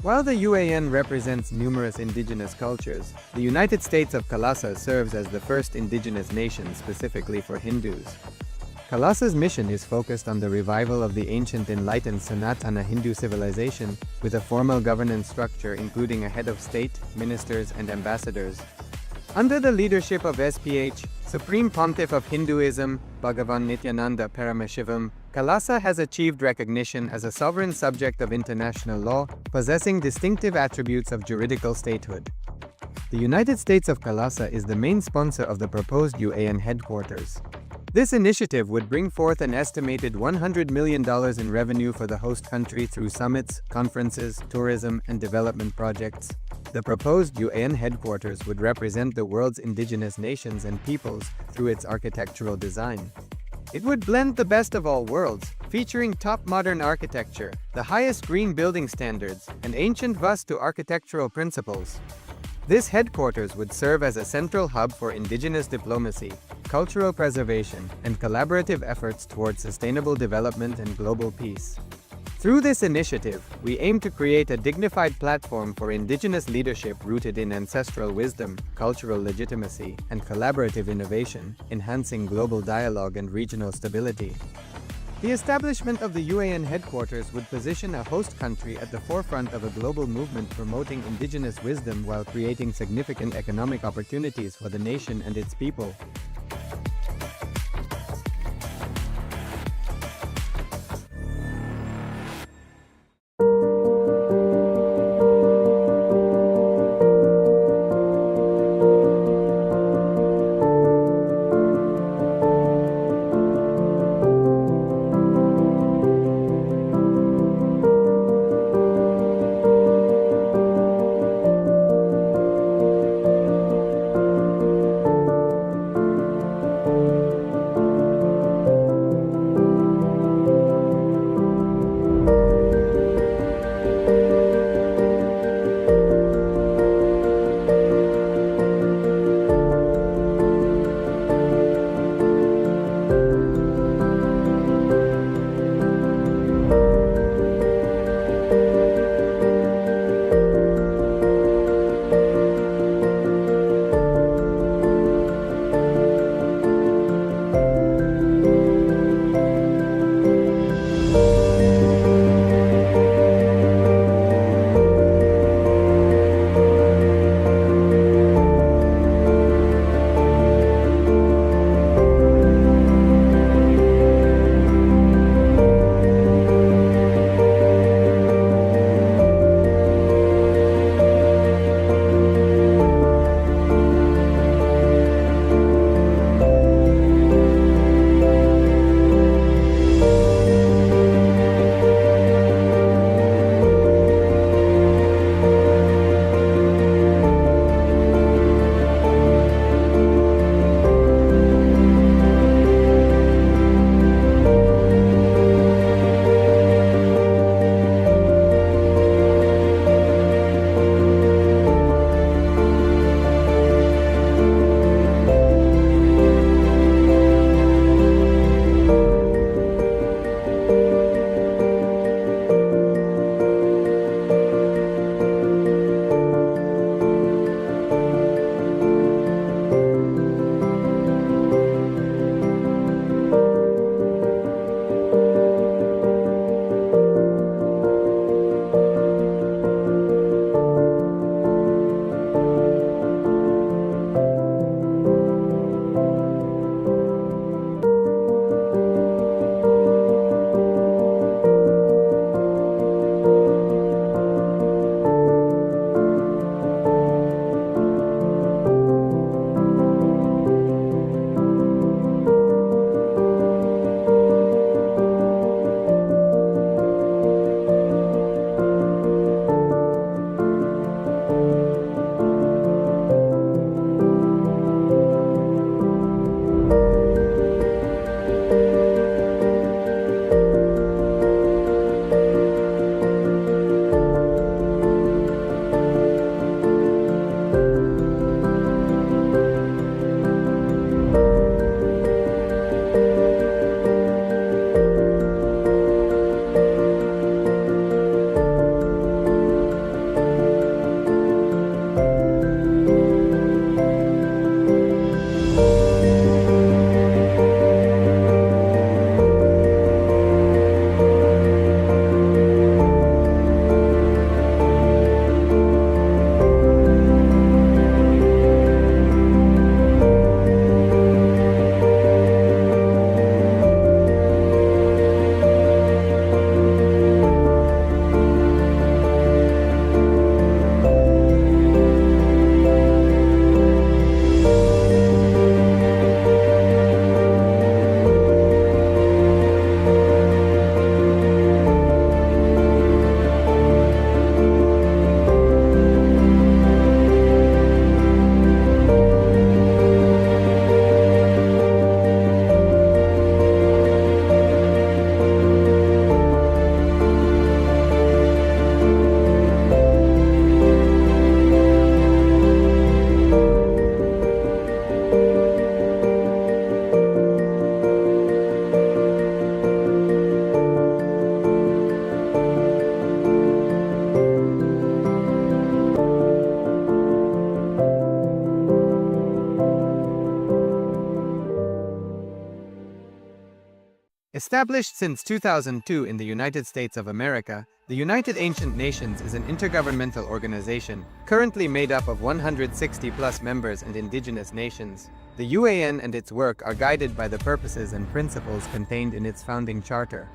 While the UAN represents numerous indigenous cultures, the United States of KAILASA serves as the first indigenous nation specifically for Hindus. KAILASA's mission is focused on the revival of the ancient enlightened Sanatana Hindu civilization, with a formal governance structure including a head of state, ministers, and ambassadors. Under the leadership of SPH, Supreme Pontiff of Hinduism, Bhagavan Nithyananda Paramashivoham, KAILASA has achieved recognition as a sovereign subject of international law, possessing distinctive attributes of juridical statehood. The United States of KAILASA is the main sponsor of the proposed UAN headquarters. This initiative would bring forth an estimated $100 million in revenue for the host country through summits, conferences, tourism, and development projects. The proposed UAN headquarters would represent the world's indigenous nations and peoples through its architectural design. It would blend the best of all worlds, featuring top modern architecture, the highest green building standards, and ancient Vastu architectural principles. This headquarters would serve as a central hub for indigenous diplomacy, cultural preservation, and collaborative efforts towards sustainable development and global peace. Through this initiative, we aim to create a dignified platform for indigenous leadership rooted in ancestral wisdom, cultural legitimacy, and collaborative innovation, enhancing global dialogue and regional stability. The establishment of the UAN headquarters would position a host country at the forefront of a global movement promoting indigenous wisdom while creating significant economic opportunities for the nation and its people. Established since 2002 in the United States of America, the United Ancient Nations is an intergovernmental organization currently made up of 160+ members and indigenous nations. The UAN and its work are guided by the purposes and principles contained in its founding charter.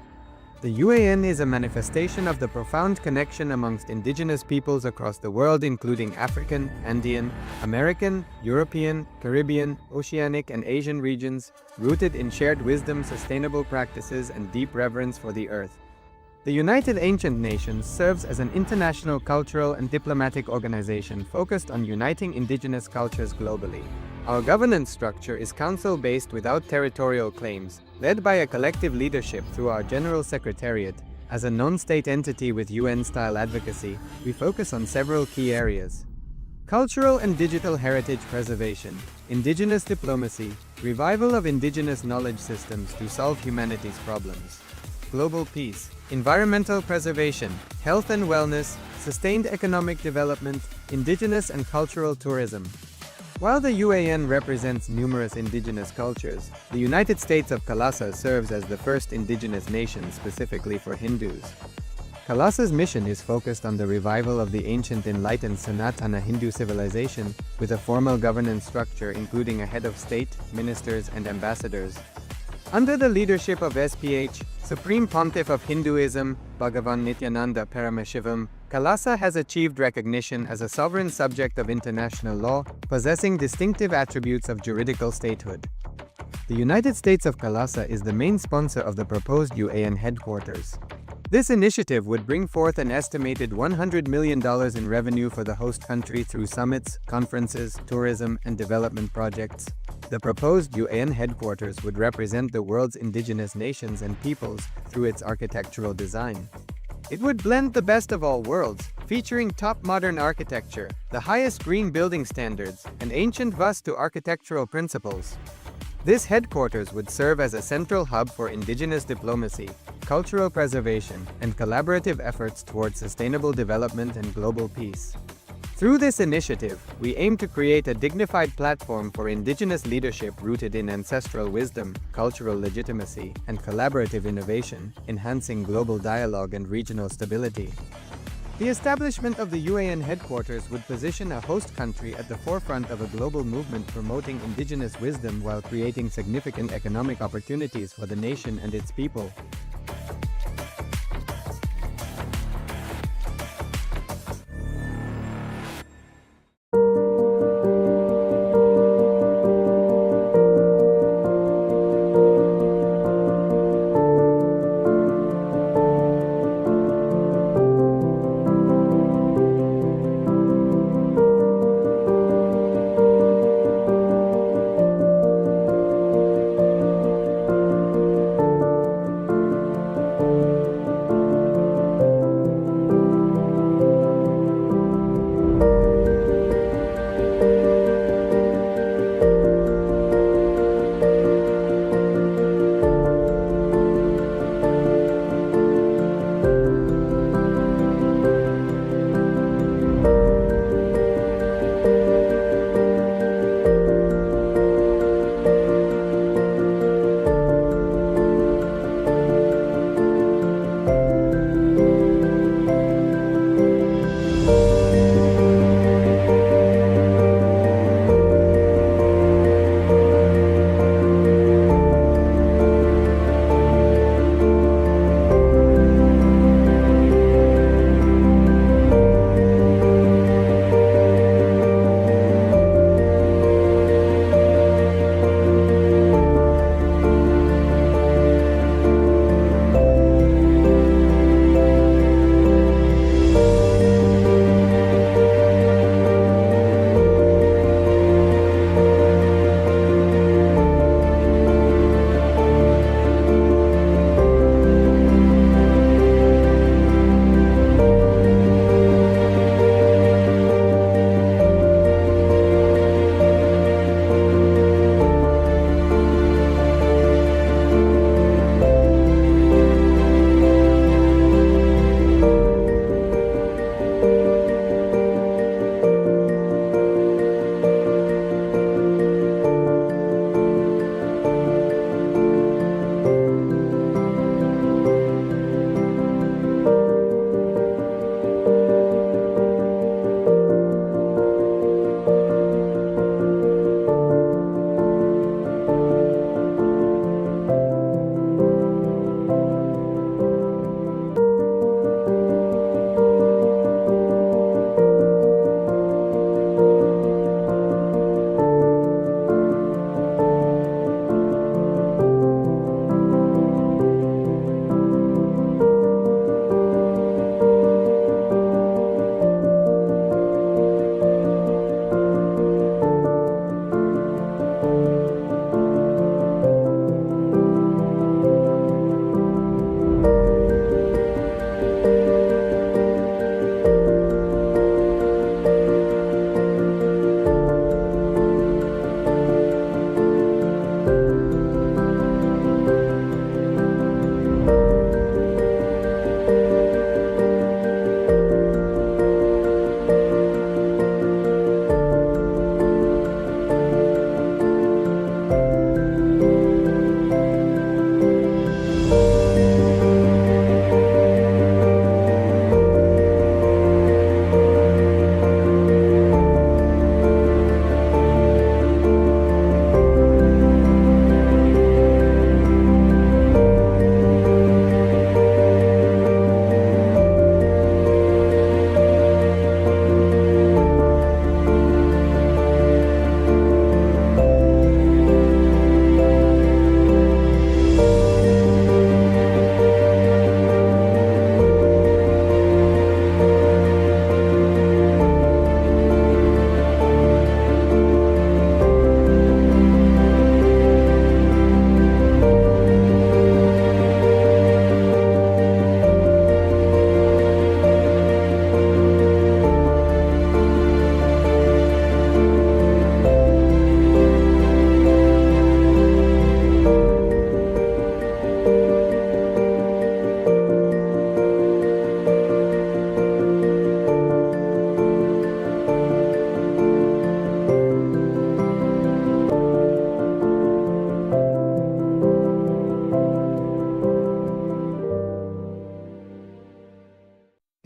The UAN is a manifestation of the profound connection amongst indigenous peoples across the world, including African, Andean, American, European, Caribbean, Oceanic, and Asian regions, rooted in shared wisdom, sustainable practices, and deep reverence for the earth. The United Ancient Nations serves as an international cultural and diplomatic organization focused on uniting indigenous cultures globally. Our governance structure is council-based without territorial claims, led by a collective leadership through our General Secretariat. As a non-state entity with UN-style advocacy, we focus on several key areas: cultural and digital heritage preservation, indigenous diplomacy, revival of indigenous knowledge systems to solve humanity's problems, global peace, environmental preservation, health and wellness, sustained economic development, indigenous and cultural tourism. While the UAN represents numerous indigenous cultures, the United States of KAILASA serves as the first indigenous nation specifically for Hindus. KAILASA's mission is focused on the revival of the ancient enlightened Sanatana Hindu civilization, with a formal governance structure including a head of state, ministers, and ambassadors. Under the leadership of SPH, Supreme Pontiff of Hinduism, Bhagavan Nithyananda Paramashivoham, KAILASA has achieved recognition as a sovereign subject of international law, possessing distinctive attributes of juridical statehood. The United States of KAILASA is the main sponsor of the proposed UAN headquarters. This initiative would bring forth an estimated $100 million in revenue for the host country through summits, conferences, tourism, and development projects. The proposed UAN headquarters would represent the world's indigenous nations and peoples through its architectural design. It would blend the best of all worlds, featuring top modern architecture, the highest green building standards, and ancient Vastu architectural principles. This headquarters would serve as a central hub for indigenous diplomacy, cultural preservation, and collaborative efforts towards sustainable development and global peace. Through this initiative, we aim to create a dignified platform for indigenous leadership rooted in ancestral wisdom, cultural legitimacy, and collaborative innovation, enhancing global dialogue and regional stability. The establishment of the UAN headquarters would position a host country at the forefront of a global movement promoting indigenous wisdom while creating significant economic opportunities for the nation and its people.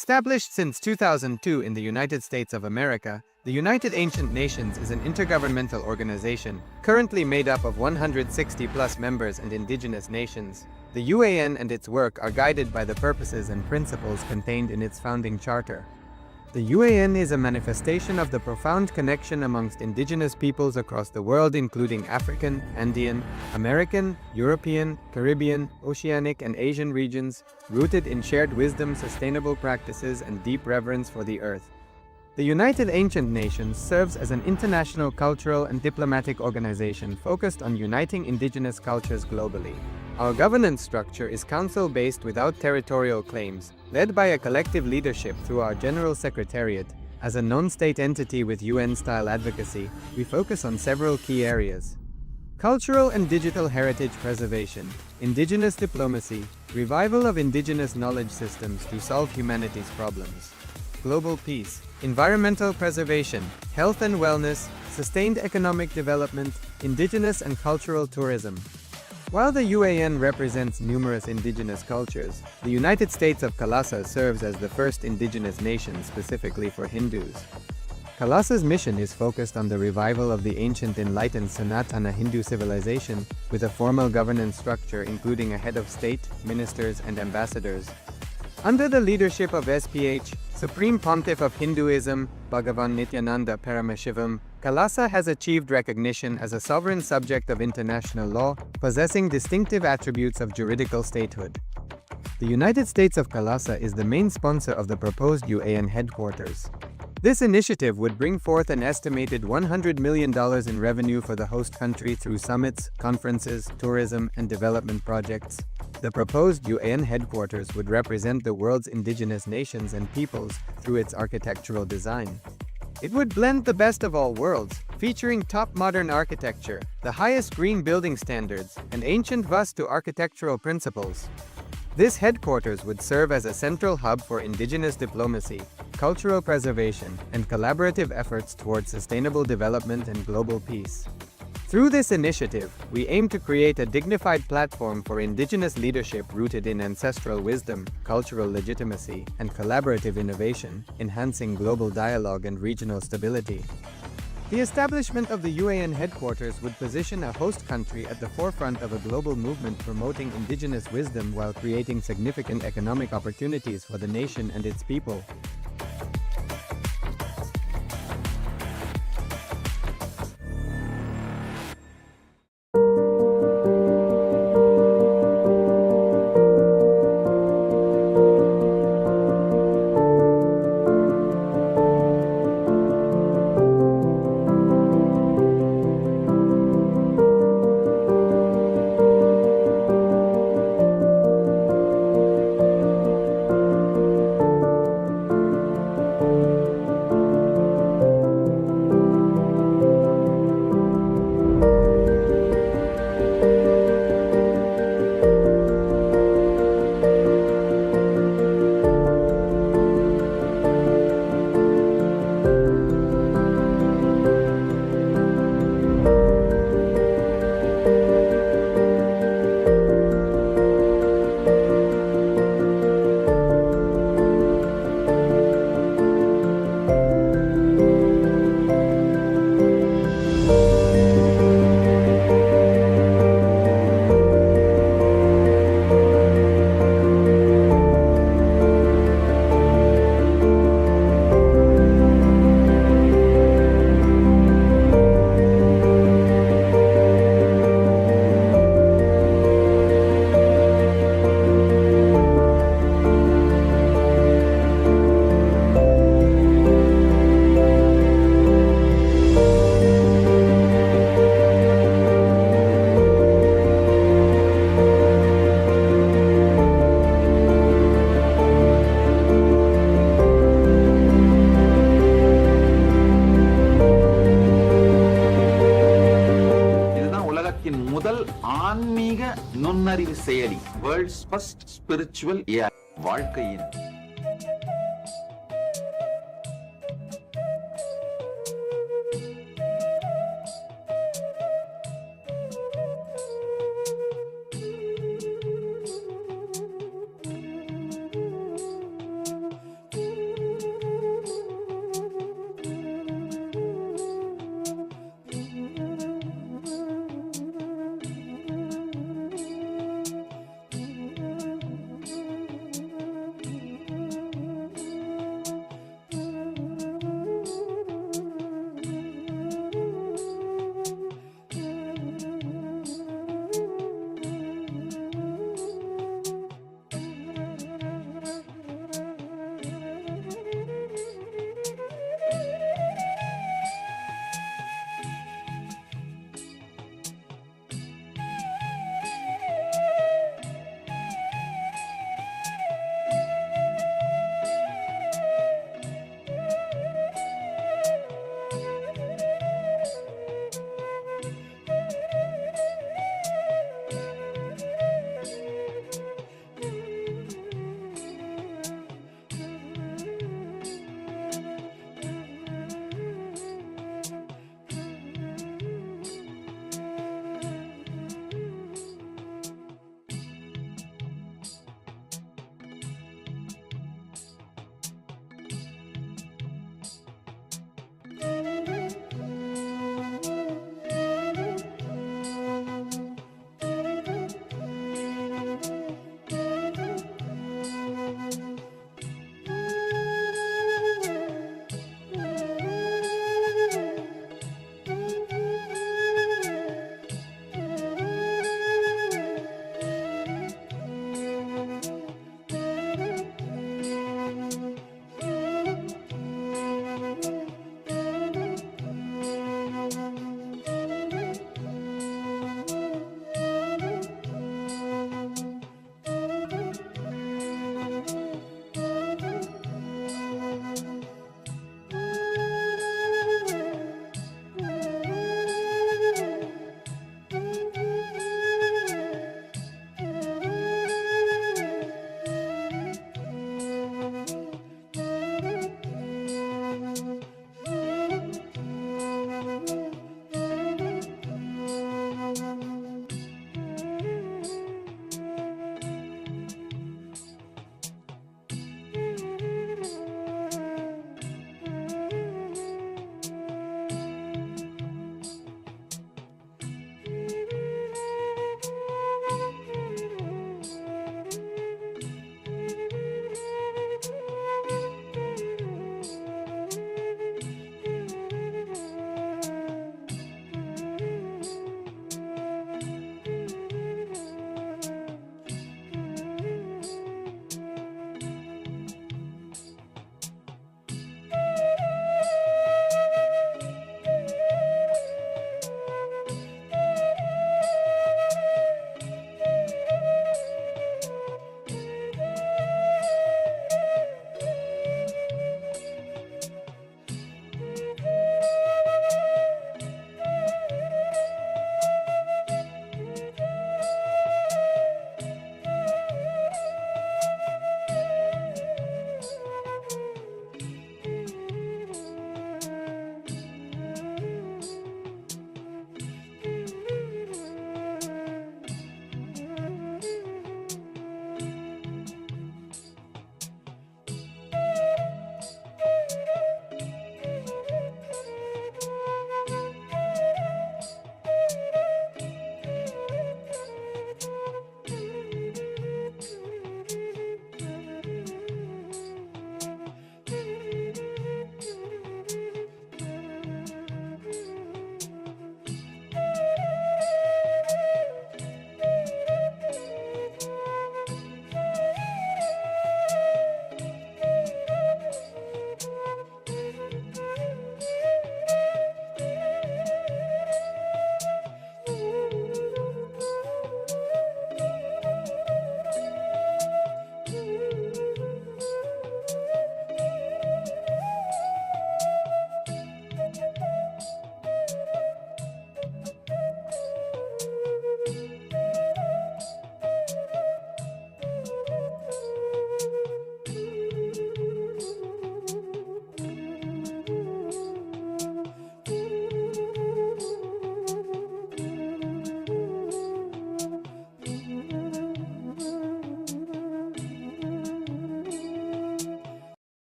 Established since 2002 in the United States of America, the United Ancient Nations is an intergovernmental organization, currently made up of 160+ members and indigenous nations. The UAN and its work are guided by the purposes and principles contained in its founding charter. The UAN is a manifestation of the profound connection amongst indigenous peoples across the world, including African, Andean, American, European, Caribbean, Oceanic, and Asian regions, rooted in shared wisdom, sustainable practices, and deep reverence for the earth. The United Ancient Nations serves as an international cultural and diplomatic organization focused on uniting indigenous cultures globally. Our governance structure is council-based without territorial claims, led by a collective leadership through our General Secretariat. As a non-state entity with UN-style advocacy, we focus on several key areas: cultural and digital heritage preservation, indigenous diplomacy, revival of indigenous knowledge systems to solve humanity's problems, global peace, environmental preservation, health and wellness, sustained economic development, indigenous and cultural tourism. While the UAN represents numerous indigenous cultures, the United States of KAILASA serves as the first indigenous nation specifically for Hindus. KAILASA's mission is focused on the revival of the ancient enlightened Sanatana Hindu civilization, with a formal governance structure including a head of state, ministers, and ambassadors. Under the leadership of SPH, Supreme Pontiff of Hinduism, Bhagavan Nithyananda Paramashivoham, KAILASA has achieved recognition as a sovereign subject of international law, possessing distinctive attributes of juridical statehood. The United States of KAILASA is the main sponsor of the proposed UAN headquarters. This initiative would bring forth an estimated $100 million in revenue for the host country through summits, conferences, tourism, and development projects. The proposed UAN headquarters would represent the world's indigenous nations and peoples through its architectural design. It would blend the best of all worlds, featuring top modern architecture, the highest green building standards, and ancient Vastu architectural principles. This headquarters would serve as a central hub for indigenous diplomacy, cultural preservation, and collaborative efforts towards sustainable development and global peace. Through this initiative, we aim to create a dignified platform for indigenous leadership rooted in ancestral wisdom, cultural legitimacy, and collaborative innovation, enhancing global dialogue and regional stability. The establishment of the UAN headquarters would position a host country at the forefront of a global movement promoting indigenous wisdom while creating significant economic opportunities for the nation and its people. நுண்ணறிவு செயலி, world's first spiritual AI, வாழ்க்கையின்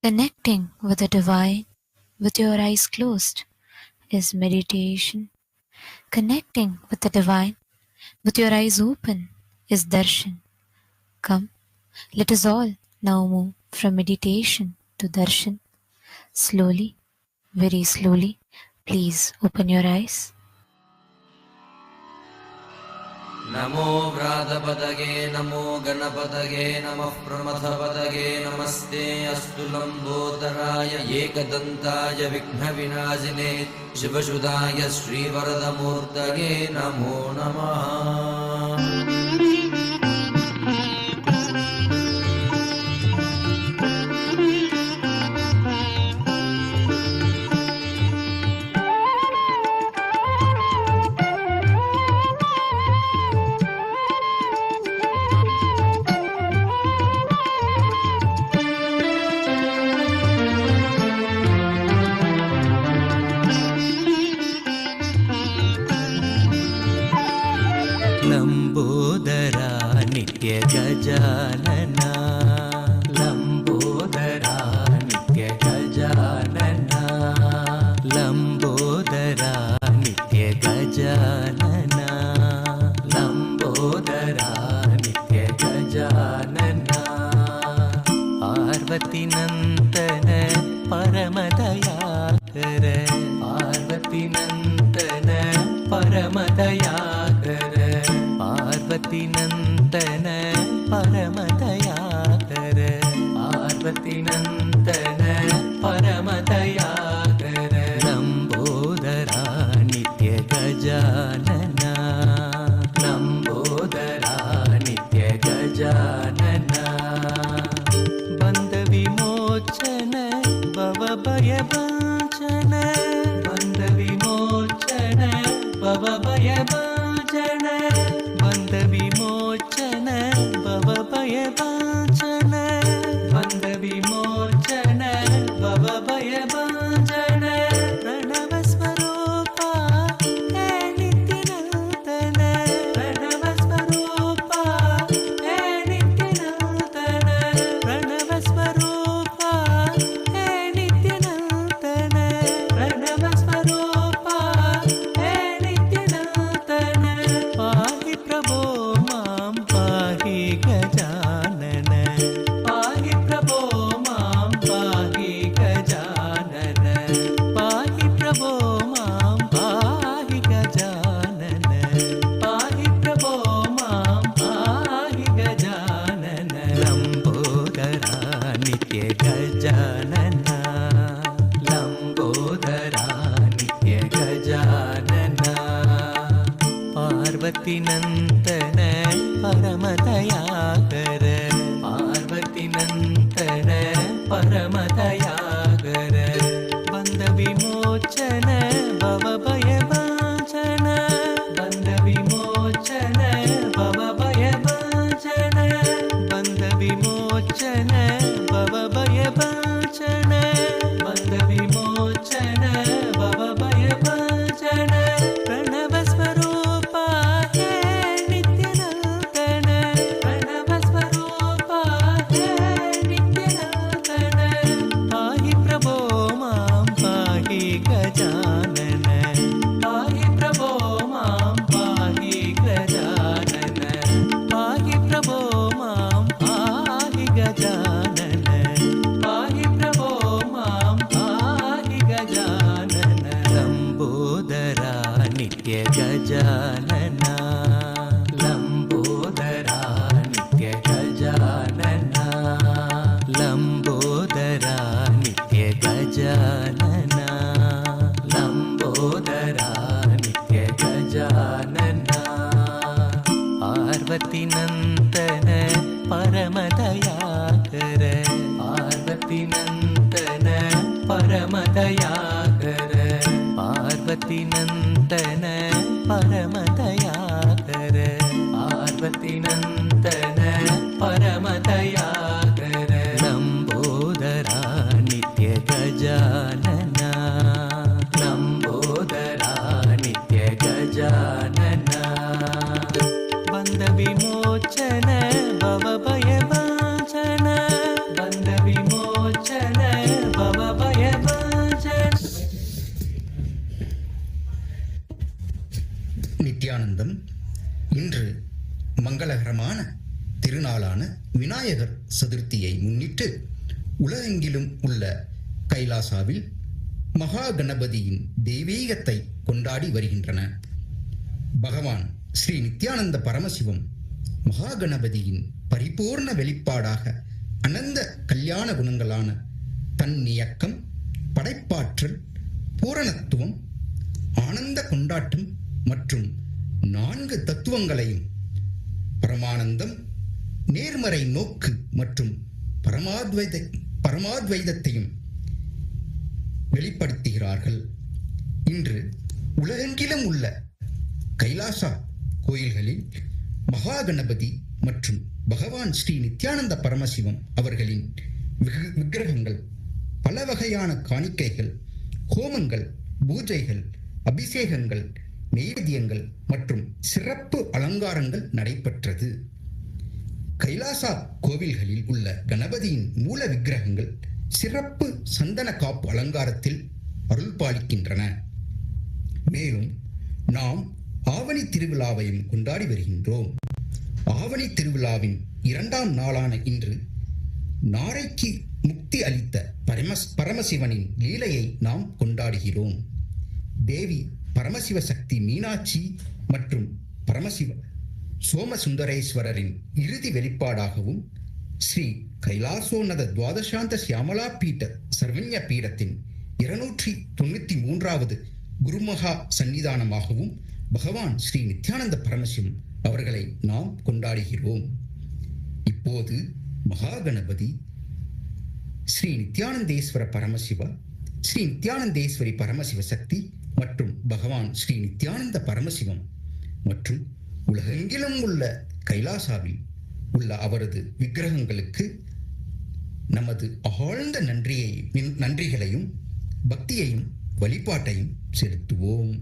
Connecting with the divine with your eyes closed is meditation. Connecting with the divine with your eyes open is darshan. Come, let us all now move from meditation to darshan. Slowly, very slowly, please open your eyes. नमो व्रातपदगे नमो गणपतगे नमः प्रमथपदगे नमस्ते अस्तु लम्बोदराय एकदन्ताय विघ्नविनाशिने शिवसुधाय श्रीवरदमूर्तये नमो नमः लम्बोदरा नित्य गजानना लम्बोदरा नित्य गजानना लम्बोदरा नित्य गजानना लम्बोदरा नित्य गजानना पार्वती नन्दन परमदयाकर पार्वती नन्दन परमदयाकर पार्वती नन्दन परमदयाकर पार्वती नन्दन परमदयाकर लम्बोदरा नित्य गजानना लम्बोदरा नित्य गजानना बन्ध विमोचन भवभयभञ्जन बन्ध विमोचन भवभयभञ्जन बन्ध विमोचन भवभयभञ्जन बन्ध विमोचन भवभयभञ्जन प्रणवस्वरूपा हे नित्यनूतन प्रणवस्वरूपा हे नित्यनूतन प्रणवस्वरूपा हे नित्यनूतन प्रणवस्वरूपा हे नित्यनूतन पाहि प्रभो मां पाहि गजानन पाहि प्रभो मां पाहि गजानन पाहि प्रभो मां पाहि गजानन पाहि प्रभो मां पाहि गजानन लम्बोदरा नित्य गजानना लम्बोदरा नित्य गजानना पार्वती नन्दन परमदयाकर पार्वती नन्दन परमदयाकर बन्ध विमोचन भवभयभञ्जन बन्ध विमोचन भवभयभञ्जन बन्ध विमोचन भवभयभञ्जन बन्ध विमोचन भवभयभञ्जन प्रणवस्वरूपा हे नित्यनूतन प्रणवस्वरूपा हे नित्यनूतन पाहि प्रभो मां पाहि गजानन पाहि प्रभो मां पाहि गजानन पाहि प्रभो मां पाहि गजानन पाहि प्रभो मां पाहि गजानन लम्बोदरा नित्य गजानना लम्बोदरा नित्य गजानना लम्बोदरा नित्य गजानना लम्बोदरा नित्य गजानना पार्वती नन्दन परमदयाकर पार्वती नन्दन परमदयाकर पार्वती नन्दन परमदयाकर पार्वती नन्दन परमदयाकर लम्बोदरा नित्य गजानना लम्बोदरा नित्य गजानना बन्ध विमोचन भवभयभञ्जन बन्ध विमोचन சதுர்த்தியை முன்னிட்டு உலகெங்கிலும் உள்ள கைலாசாவில் மகா கணபதியின் தெய்வீகத்தை கொண்டாடி வருகின்றன. பகவான் ஸ்ரீ நித்யானந்த பரமசிவம் மகா கணபதியின் பரிபூர்ண வெளிப்பாடாக அனந்த கல்யாண குணங்களான தன்னியக்கம், படைப்பாற்றல், பூரணத்துவம், ஆனந்த கொண்டாட்டம் மற்றும் 4 தத்துவங்களையும் பரமானந்தம், நேர்மறை நோக்கு மற்றும் பரமாத்வைதத்தையும் வெளிப்படுத்துகிறார்கள். இன்று உலகெங்கிலும் உள்ள கைலாசா கோயில்களில் மகா கணபதி மற்றும் பகவான் ஸ்ரீ நித்யானந்த பரமசிவம் அவர்களின் விக்கிரகங்கள், பல வகையான காணிக்கைகள், ஹோமங்கள், பூஜைகள், அபிஷேகங்கள், நெய்வேத்தியங்கள் மற்றும் சிறப்பு அலங்காரங்கள் நடைபெற்றது. கைலாசா கோவில்களில் உள்ள கணபதியின் மூல விக்கிரகங்கள் சிறப்பு சந்தன காப்பு அலங்காரத்தில் அருள் பாலிக்கின்றன. மேலும் நாம் ஆவணி திருவிழாவையும் கொண்டாடி வருகின்றோம். ஆவணி திருவிழாவின் 2ஆம் நாளான இன்று நாரைக்கு முக்தி அளித்த பரமசிவனின் லீலையை நாம் கொண்டாடுகிறோம். தேவி பரமசிவ சக்தி மீனாட்சி மற்றும் பரமசிவ சோமசுந்தரேஸ்வரரின் இறுதி வெளிப்பாடாகவும் ஸ்ரீ கைலாசோன்னத துவாதசாந்த சியாமலா பீட்ட சர்வஞ பீடத்தின் 293வது குருமகா சன்னிதானமாகவும் பகவான் ஸ்ரீ நித்யானந்த பரமசிவம் அவர்களை நாம் கொண்டாடுகிறோம். இப்போது மகா கணபதி, ஸ்ரீ நித்யானந்தேஸ்வர பரமசிவா, ஸ்ரீ நித்யானந்தேஸ்வரி பரமசிவ சக்தி மற்றும் பகவான் ஸ்ரீ நித்யானந்த பரமசிவம் மற்றும் உலகெங்கிலும் உள்ள கைலாசாவில் உள்ள அவரது விக்கிரகங்களுக்கு நமது ஆழ்ந்த நன்றிகளையும் பக்தியையும் வழிபாட்டையும் செலுத்துவோம்.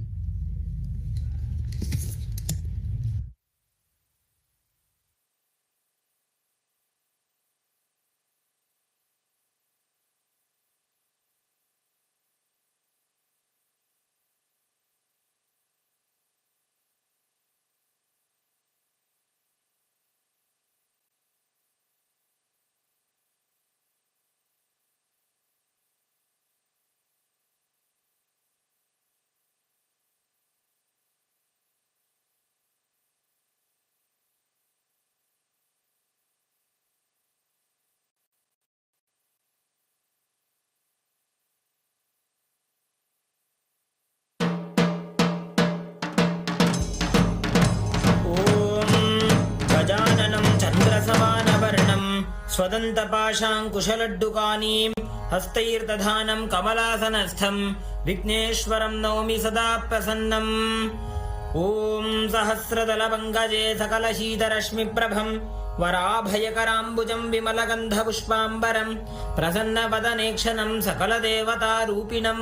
स्वदन्तपाशाङ्कुशलड्डुकानीं हस्तैर्दधानं कमलासनस्थं विघ्नेश्वरं नौमि सदा प्रसन्नम्। ॐ सहस्रदलपङ्कजे सकलशीतरश्मिप्रभं वराभयकराम्बुजं विमलगन्धपुष्पाम्बरं प्रसन्नवदनेक्षणं सकलदेवतारूपिणं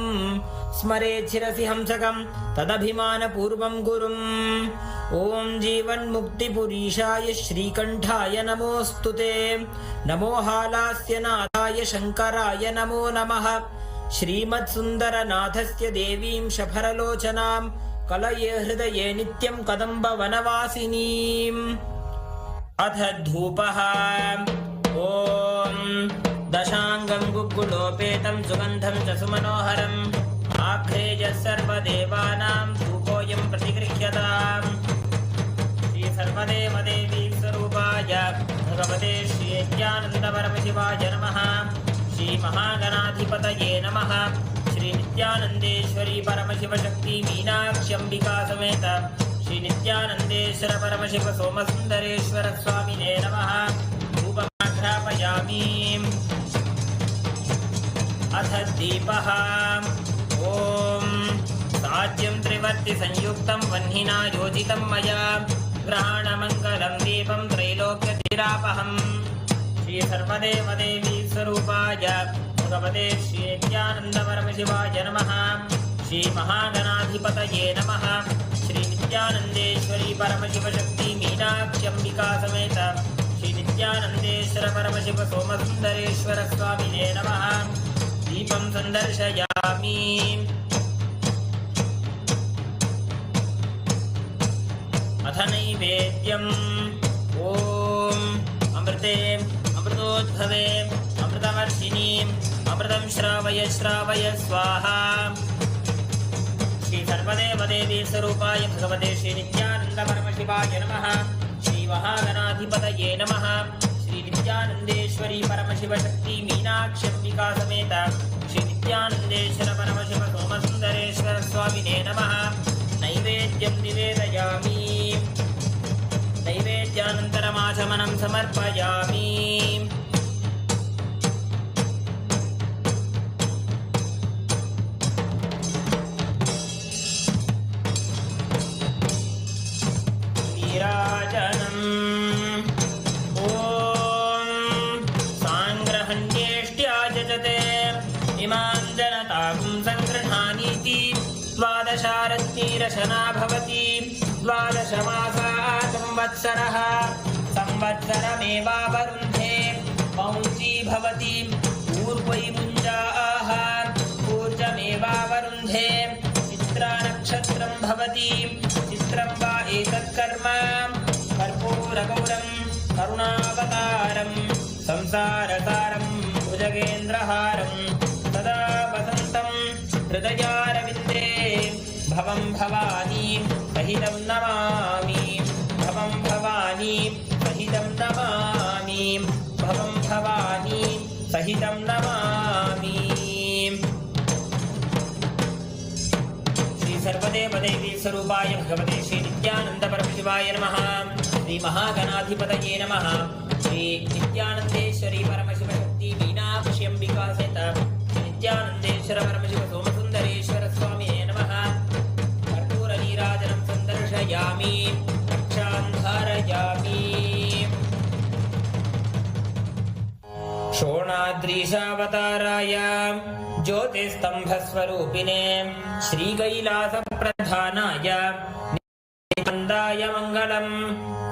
स्मरेत् शिरसि हंसकं तदभिमानपूर्वं गुरुम्। ॐ जीवन्मुक्तिपुरीशाय श्रीकण्ठाय नमोऽस्तुते। नमो हालास्यनाथाय शङ्कराय नमो नमः। श्रीमत्सुन्दरनाथस्य देवीं शफरलोचनां कलये हृदये नित्यं कदम्बवनवासिनीम्। अथ धूपः। ॐ दशाङ्गं गुग्गुलोपेतं सुगन्धं च सुमनोहरम् आख्रेजः सर्वदेवानां धूपोऽयं प्रतिगृह्यताम्। श्री सर्वदेवदेवी स्वरूपाय भगवते श्री नित्यानन्दपरमशिवाय नमः। श्री महागणाधिपतये नमः। श्री नित्यानन्देश्वरी परमशिवशक्ति मीनाक्ष्यम्बिका समेत श्री नित्यानन्देश्वर परमशिव सोमसुन्दरेश्वर स्वामिने नमः। धूपमाघ्रापयामि। अथ दीपः। ॐ साज्यं त्रिवर्ति संयुक्तं वह्निना योजितं मया ग्रहाणमङ्गलं दीपं त्रैलोक्यतिरापहम्। श्री सर्वदेवदेवी स्वरूपाय भगवते श्री नित्यानन्दपरमशिवाय नमः। श्री महागणाधिपतये नमः। श्री नित्यानन्देश्वरी परमशिवशक्ति मीनाक्ष्यम्बिका समेत श्री नित्यानन्देश्वर परमशिव सोमसुन्दरेश्वर स्वामिने नमः। दीपं सन्दर्शयामि। अथ नैवेद्यम्। ॐ अमृते अमृतो अमृतोद्भवे अमृतवर्षिणीम् अमृतं श्रावय श्रावय स्वाहा। श्री सर्वदेवदेवी स्वरूपाय भगवते श्री नित्यानंद परमशिवाय नमः। श्री महागणाधिपतये नमः। श्री नित्यानंदेश्वरी परमशिव शक्ति मीनाक्षी अंबिका समेत श्री नित्यानंदेश्वर परमशिव सोमसुंदरेश्वर स्वामिने नमः। नैवेद्यं निवेदयामि। नैवेद्यानन्तरमाचमनं समर्पयामि। द्वादशारत्नीरशना भवति। द्वादशमासा संवत्सरः संवत्सरमेवावरुन्धे पौंसी भवति। पूर्वै मुञ्जाः ऊर्जमेवावरुन्धे। चित्रानक्षत्रं भवति। चित्रं वा एतत्कर्म कर्पूरगौरं करुणावतारं संसारसारं भुजगेन्द्रहारं सदा वसन्तं हृदयारविन्दे भवं भवानी सहितं नमामि। भवं भवानी सहितं नमामि। भवं भवानी सहितं नमामि। श्री सर्वदेवदेवी स्वरूपाय भगवते श्री नित्यानंद परमशिवाय नमः। श्री महागणाधिपतये नमः। श्री नित्यानंदेश्वरी परमशिव शक्ति मीनाक्षी अंबिका सहित श्री नित्यानंदेश्वर परमशिव सोमसुंदरेश्वर स्वामिने नमः। कर्पूर नीराजनं संदर्शयामि। रक्षां धारयामि। शोणाद्रीशावताराय ज्योतिस्तंभस्वरूपिणे श्रीकैलासप्रधानाय नित्यानन्दाय मङ्गलम्।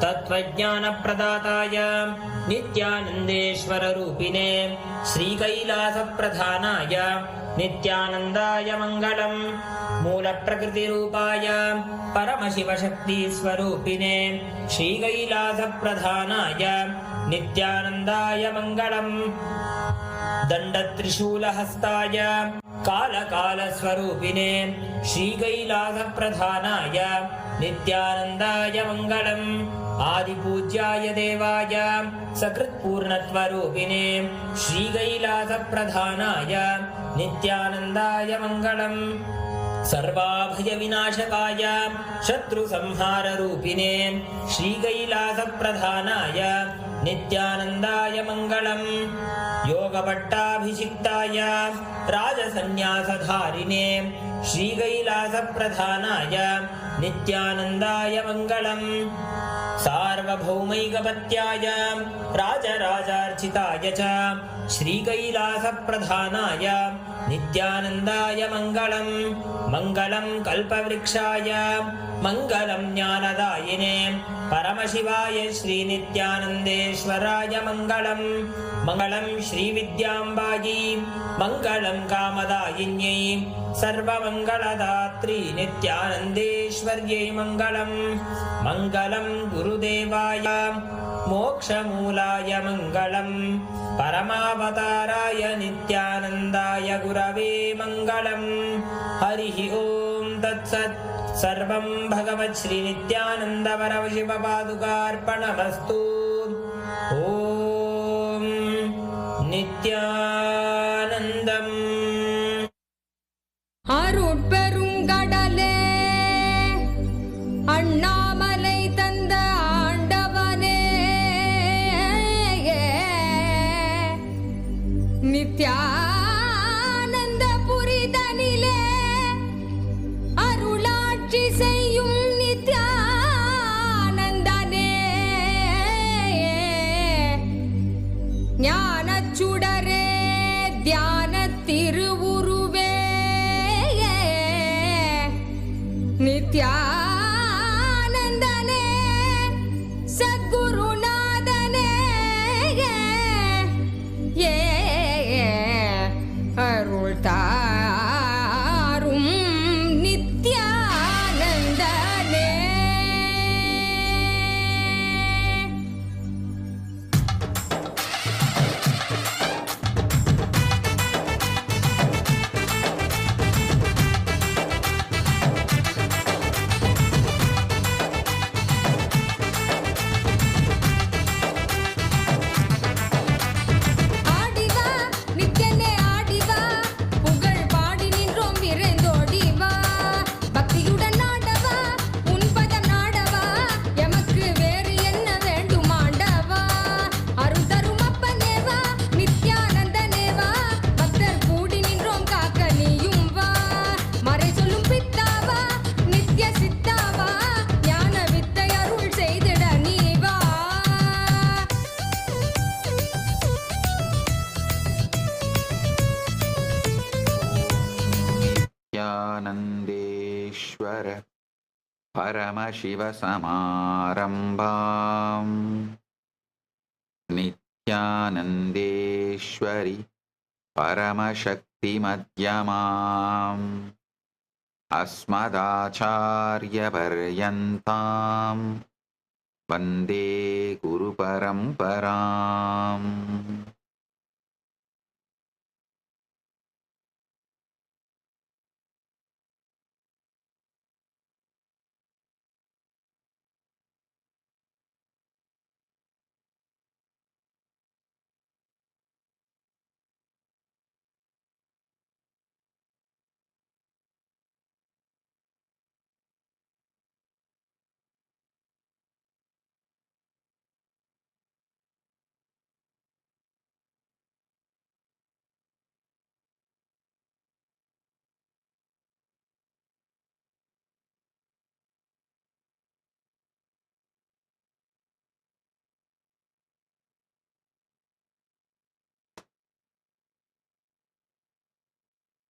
तत्त्वज्ञानप्रदाताय नित्यानन्देश्वररूपिणे श्रीकैलासप्रधानाय नित्यानन्दाय मङ्गलम्। मूलप्रकृतिरूपाय परमशिवशक्तिस्वरूपिणे श्रीकैलासप्रधानाय नित्यानन्दाय मङ्गलम्। दण्डत्रिशूलहस्ताय कालकालस्वरूपिणे श्रीकैलासप्रधानाय नित्यानन्दाय मङ्गलम्। आदिपूज्याय देवाय सकृत्पूर्णत्वरूपिणे श्रीकैलासप्रधानाय नित्यानन्दाय मङ्गलम्। सर्वाभयविनाशकाय शत्रुसंहाररूपिणे श्रीकैलासप्रधानाय नित्यानन्दाय मङ्गलम्। योगपट्टाभिषिक्ताय राजसन्न्यासधारिणे श्रीकैलासप्रधानाय नित्यानन्दाय मङ्गलम्। सार्वभौमैकपत्याय राजराजार्चिताय च श्रीकैलासप्रधानाय नित्यानन्दाय मङ्गलम्। मङ्गलं कल्पवृक्षाय मङ्गलं ज्ञानदायिने परमशिवाय श्रीनित्यानन्देश्वराय मङ्गलम्। मङ्गलं श्रीविद्याम्बायै मङ्गलं कामदायिन्यै सर्वमङ्गलदात्री नित्यानन्देश्वर्यै मङ्गलम्। मङ्गलं गुरुदेवाय मोक्षमूलाय मङ्गलम्। परमावताराय नित्यानन्दाय गुरवे मङ्गलम्। हरिः ॐ तत्सत्। सर्वं भगवत् श्री नित्यानन्द परमशिवपादुकार्पणमस्तु। ॐ नित्यानन्दम्। அருட்பெருங்கடலே அண்ணாமலை தந்த ஆண்டவனே நித்யானந்த புரிதனிலே அருளாட்சி செய்யும் நித்யானந்தனே ஞானச்சுடரே தியான திருவுருவே நித்யானந்தனே சத்குருநாதனே அருள் தாரும் நித்யானந்தனே. नित्यानन्देश्वर परमशिवसमारम्भाम् नित्यानन्देश्वरि परमशक्तिमध्यमाम् अस्मदाचार्यपर्यन्ताम् वन्दे गुरुपरम्पराम्.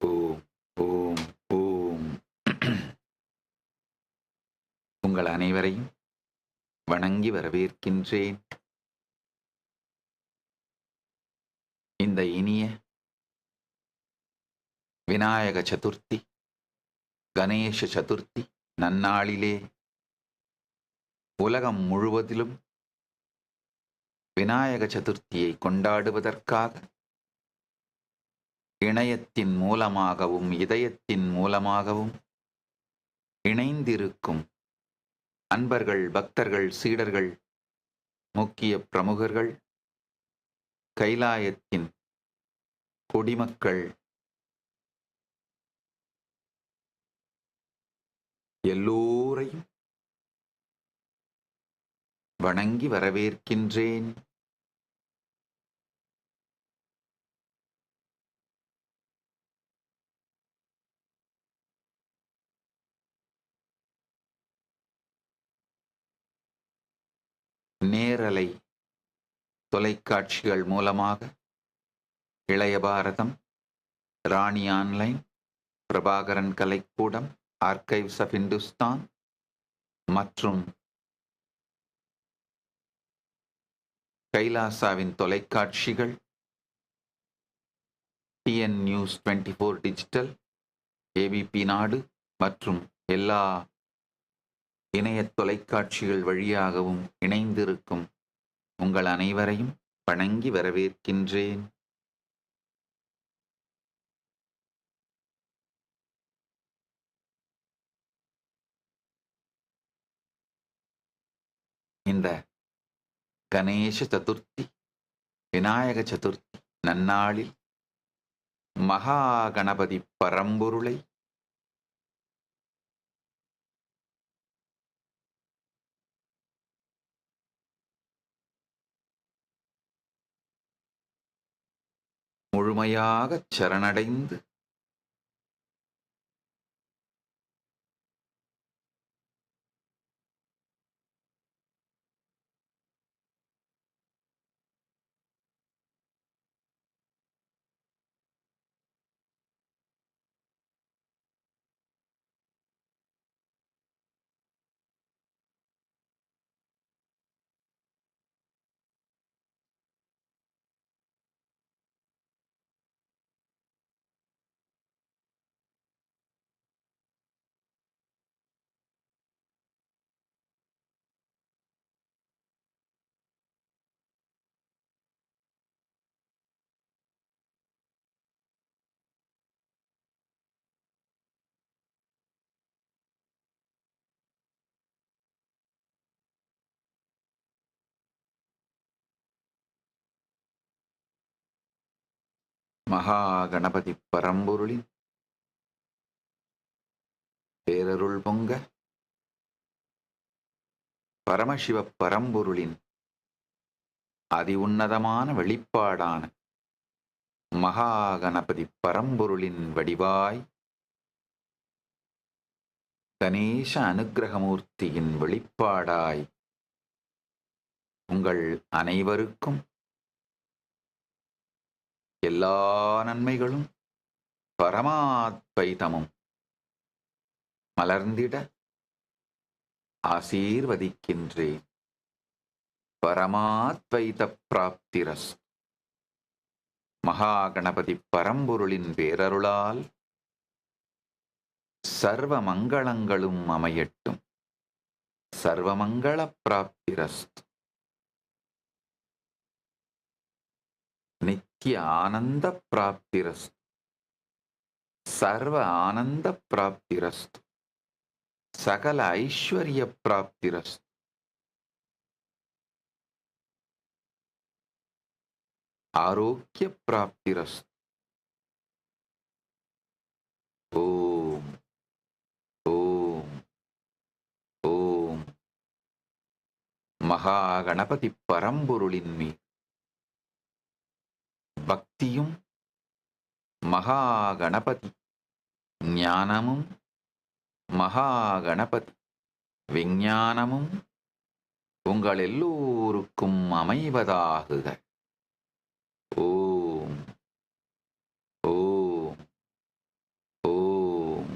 ஓம் ஓம் ஓம். உங்கள் அனைவரையும் வணங்கி வரவேற்கின்றேன். இந்த இனிய விநாயக சதுர்த்தி, கணேச சதுர்த்தி நன்னாளிலே உலகம் முழுவதிலும் விநாயக சதுர்த்தியை கொண்டாடுவதற்காக இணையத்தின் மூலமாகவும் இதயத்தின் மூலமாகவும் இணைந்திருக்கும் அன்பர்கள், பக்தர்கள், சீடர்கள், முக்கிய பிரமுகர்கள், கைலாயத்தின் குடிமக்கள் எல்லோரையும் வணங்கி வரவேற்கின்றேன். நேரலை தொலைக்காட்சிகள் மூலமாக இளைய பாரதம், ராணி ஆன்லைன், பிரபாகரன் கலைக்கூடம், ஆர்கைவ்ஸ் ஆஃப் இந்துஸ்தான் மற்றும் கைலாசாவின் தொலைக்காட்சிகள், டிஎன் நியூஸ் 24 டிஜிட்டல், ஏபிபி நாடு மற்றும் எல்லா இணைய தொலைக்காட்சிகள் வழியாகவும் இணைந்திருக்கும் உங்கள் அனைவரையும் வணங்கி வரவேற்கின்றேன். இந்த கணேச சதுர்த்தி, விநாயக சதுர்த்தி நன்னாளில் மகா கணபதி பரம்பொருளை முழுமையாகச் சரணடைந்து மகா கணபதி பரம்பொருளின் பேரருள் பொங்க, பரமசிவ பரம்பொருளின் அதி உன்னதமான வெளிப்பாடான மகா கணபதி பரம்பொருளின் வடிவாய் கணேச அனுக்கிரகமூர்த்தியின் வெளிப்பாடாய் உங்கள் அனைவருக்கும் எல்லா நன்மைகளும் பரமாத்வைதமும் மலர்ந்திட ஆசீர்வதிக்கின்றேன். பரமாத்வைத பிராப்திரஸ். மகாகணபதி பரம்பொருளின் பேரருளால் சர்வ மங்களங்களும் அமையட்டும். சர்வமங்கள பிராப்திரஸ்து. நித்திய ஆனந்த பிராப்திரஸ்து. சர்வ ஆனந்த பிராப்திரஸ்து. சகல ஐஸ்வர்ய பிராப்திரஸ்து. ஆரோக்கிய பிராப்திரஸ்து. ஓம் ஓம் ஓம். மகாகணபதி பரம்பொருளின் மீது பக்தியும் மகாகணபதி ஞானமும் மகாகணபதி விஞ்ஞானமும் உங்கள் எல்லோருக்கும் அமைவதாகுக. ஓம் ஓம் ஓம்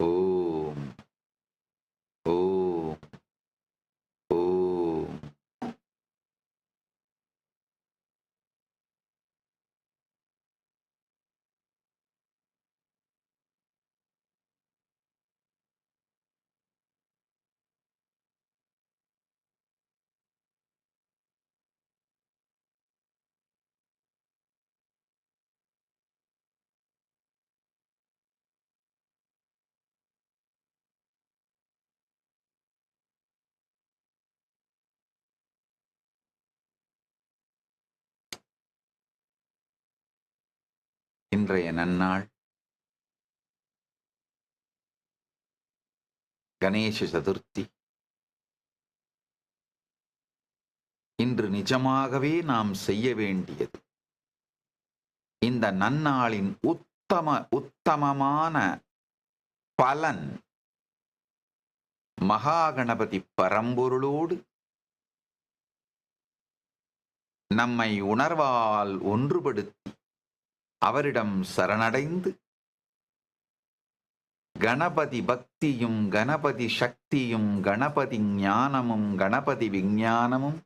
ஓம் ஓம் ஓம். இன்றைய நன்னாள் கணேச சதுர்த்தி. இன்று நிஜமாகவே நாம் செய்ய வேண்டியது இந்த நன்னாளின் உத்தமமான பலன் மகாகணபதி பரம்பொருளோடு நம்மை உணர்வால் ஒன்றுபடுத்தி அவரிடம் சரணடைந்து கணபதி பக்தியும் கணபதி சக்தியும் கணபதி ஞானமும் கணபதி விஞ்ஞானமும்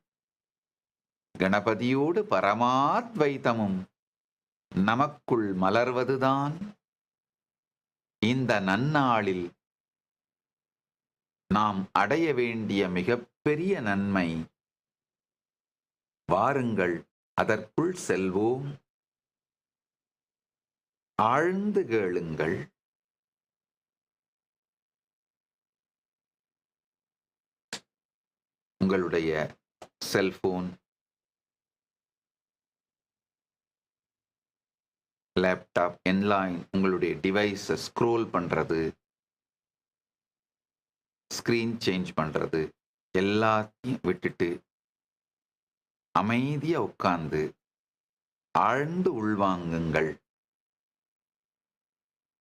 கணபதியோடு பரமாத்வைதமும் நமக்குள் மலர்வதுதான் இந்த நன்னாளில் நாம் அடைய வேண்டிய மிகப்பெரிய நன்மை. வாருங்கள், அதற்குள் செல்வோம். ஆழ்ந்து கேளுங்கள். உங்களுடைய செல்போன், லேப்டாப், என்லைன், உங்களுடைய டிவைஸை ஸ்க்ரோல் பண்றது, ஸ்கிரீன் சேஞ்ச் பண்றது எல்லாத்தையும் விட்டுட்டு அமைதியா உட்கார்ந்து ஆழ்ந்து உள்வாங்குங்கள்.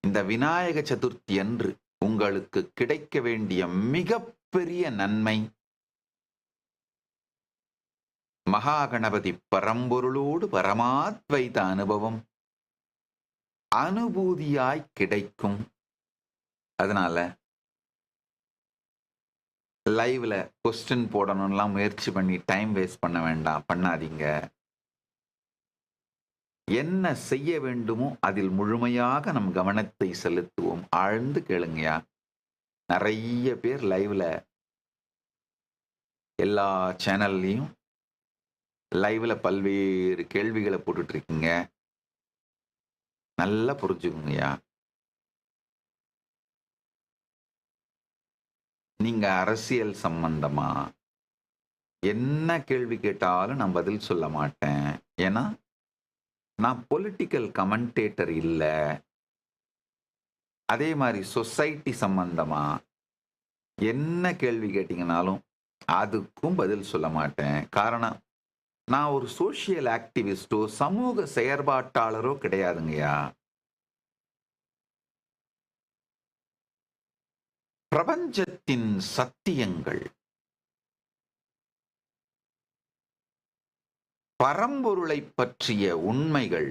இந்த விநாயக சதுர்த்தி அன்று உங்களுக்கு கிடைக்க வேண்டிய மிகப்பெரிய நன்மை மகாகணபதி பரம்பொருளோடு பரமாத்வைத அனுபவம் அனுபூதியாய் கிடைக்கும். அதனால லைவ்ல கொஸ்டின் போடணும்லாம் முயற்சி பண்ணி டைம் வேஸ்ட் பண்ண வேண்டாம், பண்ணாதீங்க. என்ன செய்ய வேண்டுமோ அதில் முழுமையாக நம் கவனத்தை செலுத்துவோம். ஆழ்ந்து கேளுங்கயா. நிறைய பேர் லைவ்ல எல்லா சேனல்லையும் லைவ்ல பல்வேறு கேள்விகளை போட்டுட்டு இருக்கீங்க. நல்லா புரிஞ்சுக்குங்கய்யா. நீங்க அரசியல் சம்பந்தமா என்ன கேள்வி கேட்டாலும் நான் பதில் சொல்ல மாட்டேன். ஏன்னா நான் பொலிட்டிக்கல் கமெண்டேட்டர் இல்லை. அதே மாதிரி சொசைட்டி சம்பந்தமா என்ன கேள்வி கேட்டீங்கனாலும் அதுக்கும் பதில் சொல்ல மாட்டேன். காரணம், நான் ஒரு சோசியல் ஆக்டிவிஸ்டோ சமூக செயற்பாட்டாளரோ கிடையாதுங்கய்யா. பிரபஞ்சத்தின் சத்தியங்கள், பரம்பொருளை பற்றிய உண்மைகள்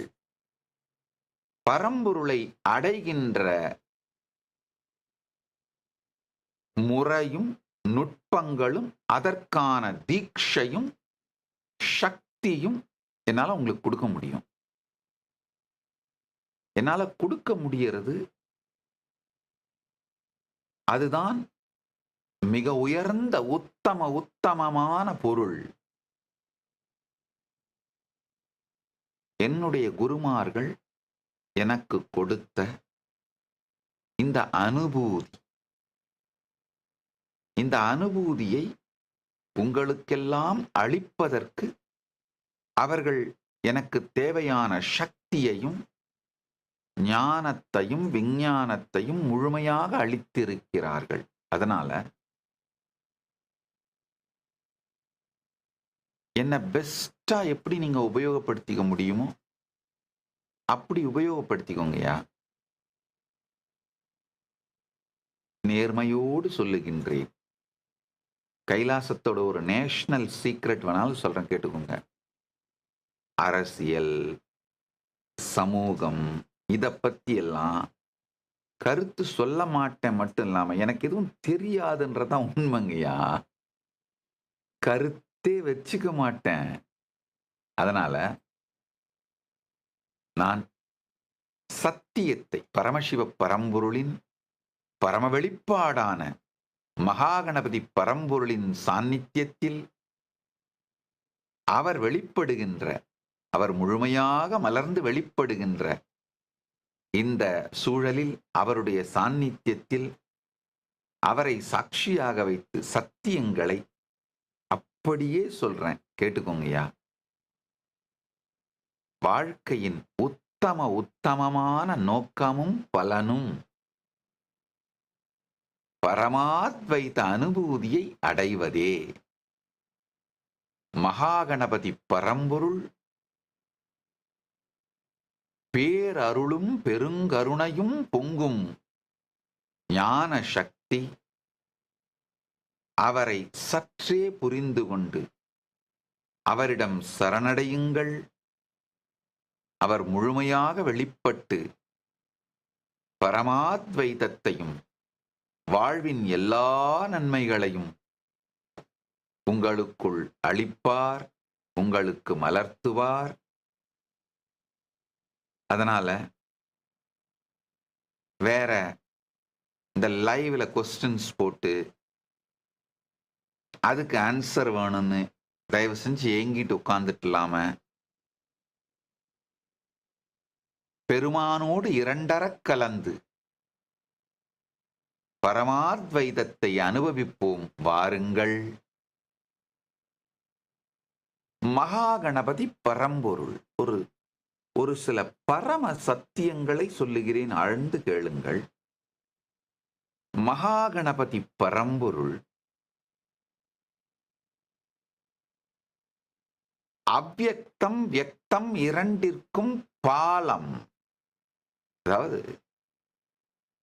பரம்பொருளை அடைகின்ற முறையும் நுட்பங்களும் அதற்கான தீட்சையும் சக்தியும் என்னால உங்களுக்கு கொடுக்க முடியும். என்னால கொடுக்க முடியறது அதுதான் மிக உயர்ந்த உத்தமமான பொருள். என்னுடைய குருமார்கள் எனக்கு கொடுத்த இந்த அனுபூதி, இந்த அனுபூதியை உங்களுக்கெல்லாம் அளிப்பதற்கு அவர்கள் எனக்கு தேவையான சக்தியையும் ஞானத்தையும் விஞ்ஞானத்தையும் முழுமையாக அளித்திருக்கிறார்கள். அதனால என்ன பெஸ்டா எப்படி நீங்க உபயோகப்படுத்திக்க முடியுமோ அப்படி உபயோகப்படுத்திக்கோங்கயா. நேர்மையோடு சொல்லுகின்றேன். கைலாசத்தோட ஒரு நேஷனல் சீக்ரெட் வேணாலும் சொல்றேன், கேட்டுக்கோங்க. அரசியல், சமூகம், இத பத்தி எல்லாம் கருத்து சொல்ல மாட்டேன் மட்டும் இல்லாம எனக்கு எதுவும் தெரியாதுன்றதான் உண்மைங்கய்யா. கருத்தே வச்சுக்க மாட்டேன். அதனால நான் சத்தியத்தை, பரமசிவ பரம்பொருளின் பரம வெளிப்பாடான மகாகணபதி பரம்பொருளின் சாநித்தியத்தில் அவர் வெளிப்படுகின்ற, அவர் முழுமையாக மலர்ந்து வெளிப்படுகின்ற இந்த சூழலில் அவருடைய சாநித்தியத்தில் அவரை சாட்சியாக வைத்து சத்தியங்களை அப்படியே சொல்றேன், கேட்டுக்கோங்கய்யா. வாழ்க்கையின் உத்தமமான நோக்கமும் பலனும் பரமாத்வைத அனுபூதியை அடைவதே. மகாகணபதி பரம்பொருள் பேரருளும் பெருங்கருணையும் பொங்கும் ஞான சக்தி. அவரை சற்றே புரிந்து கொண்டு அவரிடம் சரணடையுங்கள். அவர் முழுமையாக வெளிப்பட்டு பரமாத்வைதத்தையும் வாழ்வின் எல்லா நன்மைகளையும் உங்களுக்குள் அளிப்பார், உங்களுக்கு மலர்த்துவார். அதனால வேற இந்த லைவ்ல கொஸ்டின்ஸ் போட்டு அதுக்கு ஆன்சர் வேணும்னு தயவு செஞ்சு ஏங்கிட்டு உட்கார்ந்துட்டு இல்லாம பெருமானோடு இரண்டறக் கலந்து பரமாத்வைதத்தை அனுபவிப்போம் வாருங்கள். மகாகணபதி பரம்பொருள் ஒரு சில பரம சத்தியங்களை சொல்லுகிறேன், ஆழ்ந்து கேளுங்கள். மகாகணபதி பரம்பொருள் அவ்யக்தம் வியக்தம் இரண்டிற்கும் பாலம். அதாவது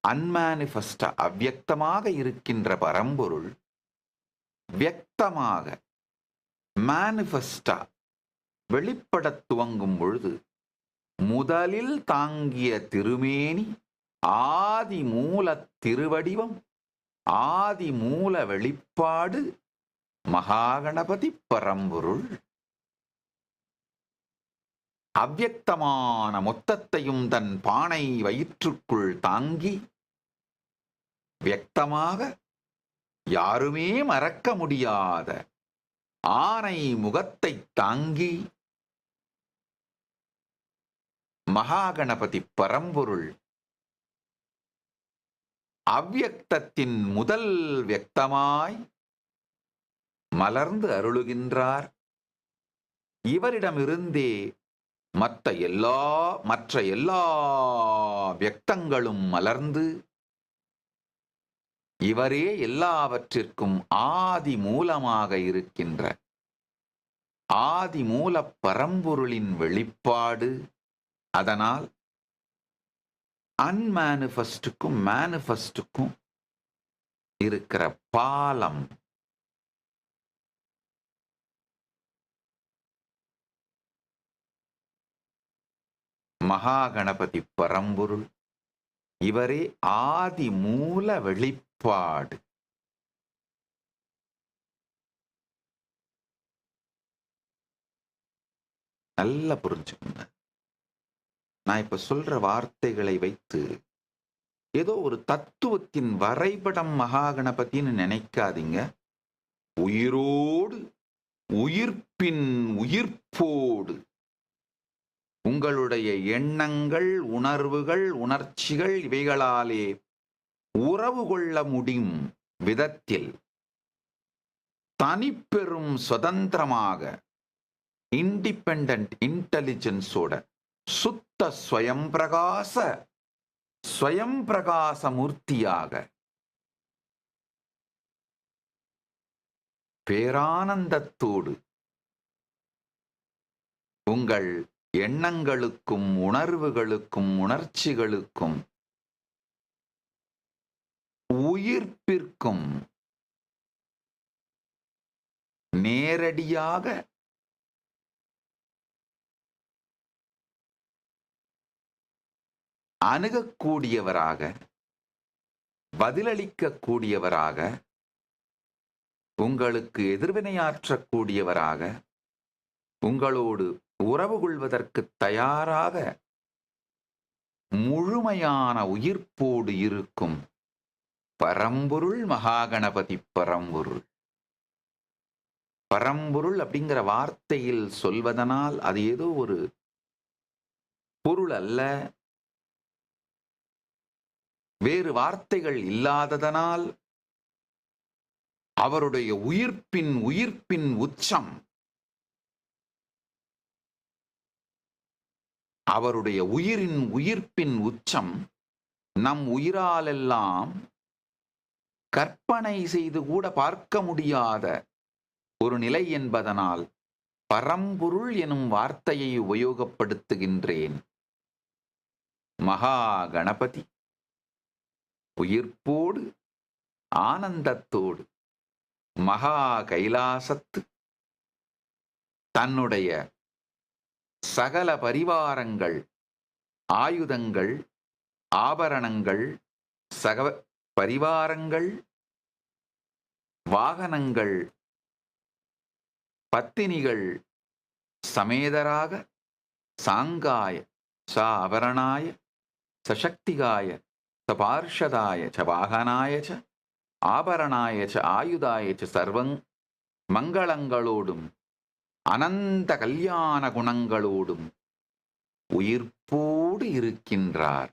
அன்மானிஃபெஸ்டா அவ்யக்தமாக இருக்கின்ற பரம்பொருள் வியக்தமாக மேனிஃபெஸ்டா வெளிப்படத் துவங்கும் பொழுது முதலில் தாங்கிய திருமேனி ஆதி மூல திருவடிவம், ஆதி மூல வெளிப்பாடு மகாகணபதி பரம்பொருள். அவ்யக்தமான மொத்தத்தையும் தன் பானை வயிற்றுக்குள் தாங்கி வியக்தமாக யாருமே மறக்க முடியாத ஆனை முகத்தை தாங்கி மகாகணபதி பரம்பொருள் அவ்யக்தத்தின் முதல் வியக்தமாய் மலர்ந்து அருளுகின்றார். இவரிடமிருந்தே மற்ற எல்லா வியக்தங்களும் மலர்ந்து இவரே எல்லாவற்றிற்கும் ஆதி மூலமாக இருக்கின்ற ஆதி மூல பரம்பொருளின் வெளிப்பாடு. அதனால் அன்மேனிஃபெஸ்டுக்கும் மேனிஃபெஸ்டுக்கும் இருக்கிற பாலம். மகாகணபதி பரம்பொருள். இவரே ஆதி மூல வெளிப்பாடு. நல்லா புரிஞ்சுக்கோங்க. நான் இப்ப சொல்ற வார்த்தைகளை வைத்து ஏதோ ஒரு தத்துவத்தின் வரைபடம் மகாகணபதினு நினைக்காதீங்க. உயிரோடு, உயிர்ப்பின் உயிர்ப்போடு உங்களுடைய எண்ணங்கள், உணர்வுகள், உணர்ச்சிகள் இவைகளாலே உறவு கொள்ள முடியும் விதத்தில் தனிப்பெரும் சுதந்திரமாக இண்டிபெண்டன்ட் இன்டெலிஜென்ஸோட சுத்த ஸ்வயம் பிரகாச மூர்த்தியாக பேரானந்தத்தோடு உங்கள் எண்ணங்களுக்கும், உணர்வுகளுக்கும், உணர்ச்சிகளுக்கும், உயிர்ப்பிற்கும் நேரடியாக அணுகக்கூடியவராக, பதிலளிக்கக்கூடியவராக, உங்களுக்கு எதிர்வினையாற்றக்கூடியவராக, உங்களோடு உறவு கொள்வதற்கு தயாராக முழுமையான உயிர்ப்போடு இருக்கும் பரம்பொருள் மகாகணபதி பரம்பொருள். பரம்பொருள் அப்படிங்கிற வார்த்தையில் சொல்வதனால் அது ஏதோ ஒரு பொருள் அல்ல, வேறு வார்த்தைகள் இல்லாததனால் அவருடைய உயிர்ப்பின் உச்சம், அவருடைய உயிர்ப்பின் உச்சம் நம் உயிராலெல்லாம் கற்பனை செய்து கூட பார்க்க முடியாத ஒரு நிலை என்பதனால் பரம்பொருள் எனும் வார்த்தையை உபயோகப்படுத்துகின்றேன். மகா கணபதி உயிர்ப்போடு ஆனந்தத்தோடு மகா கைலாசத்து தன்னுடைய சகல பரிவாரங்கள், ஆயுதங்கள், ஆபரணங்கள், பரிவாரங்கள், வாகனங்கள், பத்தினிகள் சமேதராக சாங்காய சாபரணாய சசக்திகாய சபார்ஷதாய ச வாகனாய ச ஆபரணாய ச ஆயுதாய ச சர்வங் மங்களங்களோடும் அனந்த கல்யாண குணங்களோடும் உயிர்ப்போடு இருக்கின்றார்.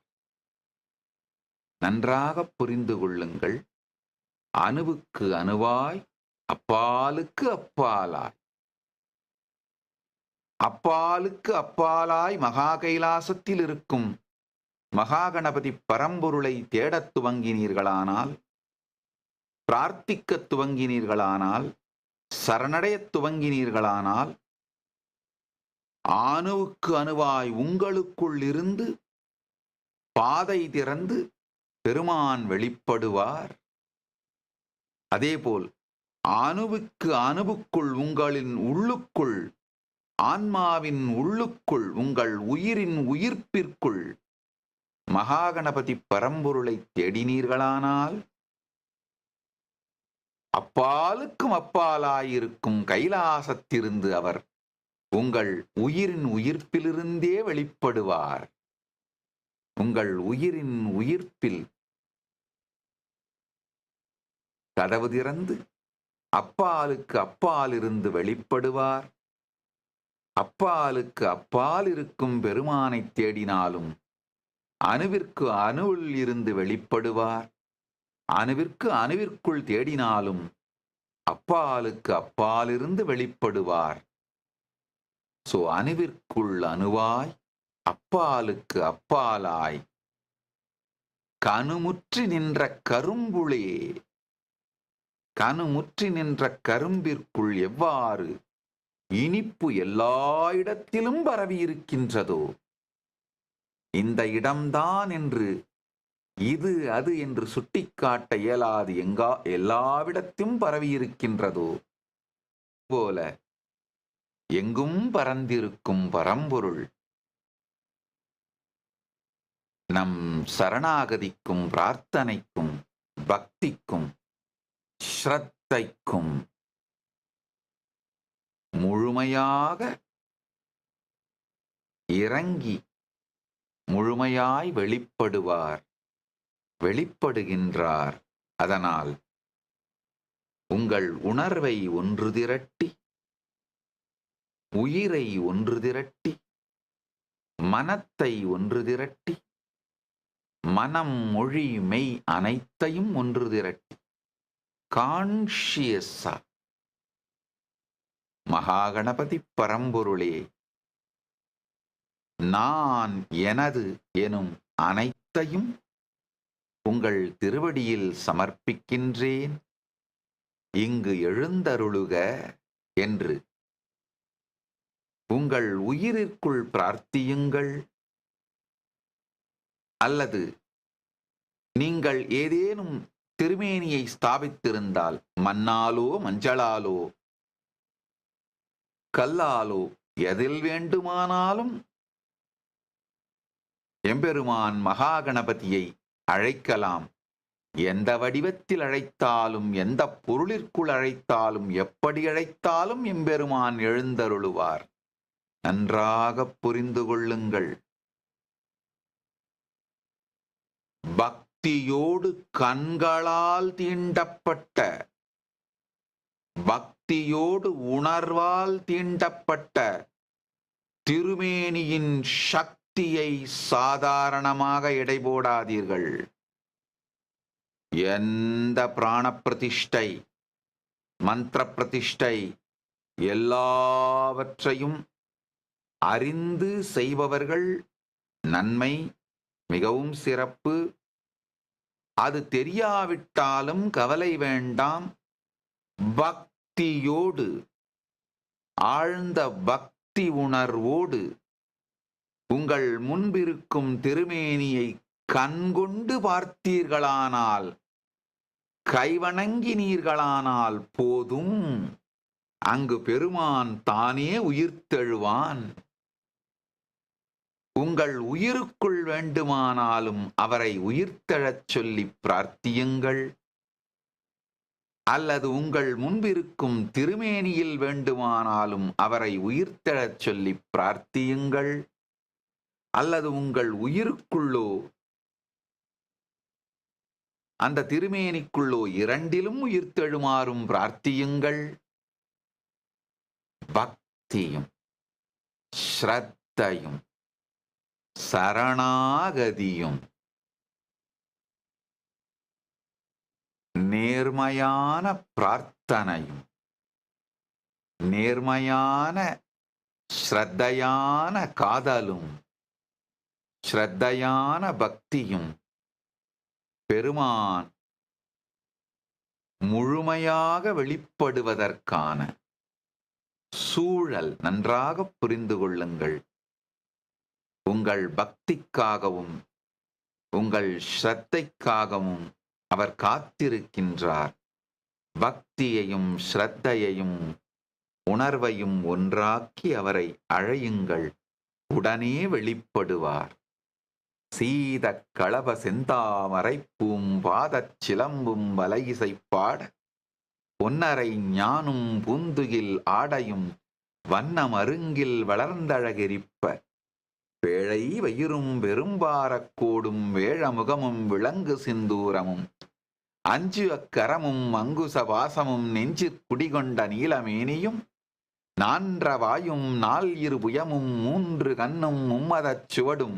நன்றாக புரிந்து கொள்ளுங்கள். அணுவுக்கு அணுவாய், அப்பாலுக்கு அப்பாலாய், அப்பாலுக்கு அப்பாலாய் மகா கைலாசத்தில் இருக்கும் மகாகணபதி பரம்பொருளை தேடத் துவங்கினீர்களானால், பிரார்த்திக்க துவங்கினீர்களானால், சரணடையத் துவங்கினீர்களானால், அணுவுக்கு அணுவாய் உங்களுக்குள் இருந்து பாதை திறந்து பெருமான் வெளிப்படுவார். அதேபோல் அணுவுக்கு அணுவுக்குள், உங்களின் உள்ளுக்குள், ஆன்மாவின் உள்ளுக்குள், உங்கள் உயிரின் உயிர்ப்பிற்குள் மகாகணபதி பரம்பொருளை தேடினீர்களானால், அப்பாலுக்கும் அப்பாலாயிருக்கும் கைலாசத்திலிருந்து அவர் உங்கள் உயிரின் உயிர்ப்பிலிருந்தே வெளிப்படுவார். உங்கள் உயிரின் உயிர்ப்பில் கதவு திறந்து அப்பாலுக்கு அப்பாலிருந்து வெளிப்படுவார். அப்பாலுக்கு அப்பால் இருக்கும் பெருமானை தேடினாலும் அணுவிற்கு அணுவில் இருந்து வெளிப்படுவார். அணுவிற்கு அணுவிற்குள் தேடினாலும் அப்பாலுக்கு அப்பாலிருந்து வெளிப்படுவார். சோ அணுவிற்குள் அணுவாய், அப்பாலுக்கு அப்பாலாய், கணுமுற்றி நின்ற கரும்புளே, கணுமுற்றி நின்ற கரும்பிற்குள் எவ்வாறு இனிப்பு எல்லா இடத்திலும் பரவி இருக்கின்றதோ, இந்த இடம்தான் என்று இது அது என்று சுட்டிக்காட்ட இயலாது எல்லாவிடத்தும் பரவி இருக்கின்றதோ போல போல, எங்கும் பரந்திருக்கும் பரம்பொருள் நம் சரணாகதிக்கும் பிரார்த்தனைக்கும் பக்திக்கும் ஸ்ரத்தைக்கும் முழுமையாக இறங்கி முழுமையாய் வெளிப்படுகின்றார். அதனால் உங்கள் உணர்வை ஒன்று திரட்டி, உயிரை ஒன்று திரட்டி, மனத்தை ஒன்று திரட்டி, மனம் மொழி மெய் அனைத்தையும் ஒன்று திரட்டி கான்ஷியஸா மகாகணபதி பரம்பொருளே, நான் எனது எனும் அனைத்தையும் உங்கள் திருவடியில் சமர்ப்பிக்கின்றேன், இங்கு எழுந்தருளுக என்று உங்கள் உயிரிற்குள் பிரார்த்தியுங்கள். அல்லது நீங்கள் ஏதேனும் திருமேனியை ஸ்தாபித்திருந்தால் மண்ணாலோ மஞ்சளாலோ கல்லாலோ எதில் வேண்டுமானாலும் எம்பெருமான் மகாகணபதியை அழைக்கலாம். எந்த வடிவத்தில் அழைத்தாலும், எந்த பொருளிற்குள் அழைத்தாலும், எப்படி அழைத்தாலும் எம்பெருமான் எழுந்தருளுவார். நன்றாக புரிந்து கொள்ளுங்கள். பக்தியோடு கண்களால் தீண்டப்பட்ட, பக்தியோடு உணர்வால் தீண்டப்பட்ட திருமேனியின் சக்தியை சாதாரணமாக எடை போடாதீர்கள். எந்த பிராண பிரதிஷ்டை, மந்திர பிரதிஷ்டை எல்லாவற்றையும் அறிந்து செய்பவர்கள் நன்மை, மிகவும் சிறப்பு. அது தெரியாவிட்டாலும் கவலை வேண்டாம். பக்தியோடு, ஆழ்ந்த பக்தி உணர்வோடு உங்கள் முன்பிருக்கும் திருமேனியை கண்கொண்டு பார்த்தீர்களானால், கைவணங்கினீர்களானால் போதும், அங்கு பெருமான் தானே உயிர்த்தெழுவான். உங்கள் உயிருக்குள் வேண்டுமானாலும் அவரை உயிர்த்தெழச் சொல்லி பிரார்த்தியுங்கள். அல்லது உங்கள் முன்பிருக்கும் திருமேனியில் வேண்டுமானாலும் அவரை உயிர்த்தெழச் சொல்லி பிரார்த்தியுங்கள். அல்லது உங்கள் உயிருக்குள்ளோ அந்த திருமேனிக்குள்ளோ இரண்டிலும் உயிர்த்தெழுமாறும் பிரார்த்தியுங்கள். பக்தியும் ஸ்ரத்தையும் சரணாகதியும் நேர்மையான பிரார்த்தனையும் நேர்மையான ஸ்ரத்தையான காதலும் ஸ்ரத்தையான பக்தியும் பெருமான் முழுமையாக வெளிப்படுவதற்கான சூழல். நன்றாக புரிந்து கொள்ளுங்கள். உங்கள் பக்திக்காகவும் உங்கள் ஸ்ரத்தைக்காகவும் அவர் காத்திருக்கின்றார். பக்தியையும் ஸ்ரத்தையையும் உணர்வையும் ஒன்றாக்கி அவரை அழையுங்கள், உடனே வெளிப்படுவார். சீத களப செந்தாமரை பூம்பாதச் சிலம்பும் வலையிசைப்பாட பொன்னரை ஞானும் பூந்துகில் ஆடையும் வண்ணம் அருங்கில் வளர்ந்தழகெரிப்ப பேழை வயிறும் வெறும்பாரக்கோடும் வேழமுகமும் விலங்கு சிந்தூரமும் அஞ்சு அக்கரமும் அங்குச வாசமும் நெஞ்சிற் குடிகொண்ட நீலமேனியும் நான்ற வாயும் நால் இரு புயமும் மூன்று கண்ணும் மும்மதச் சுவடும்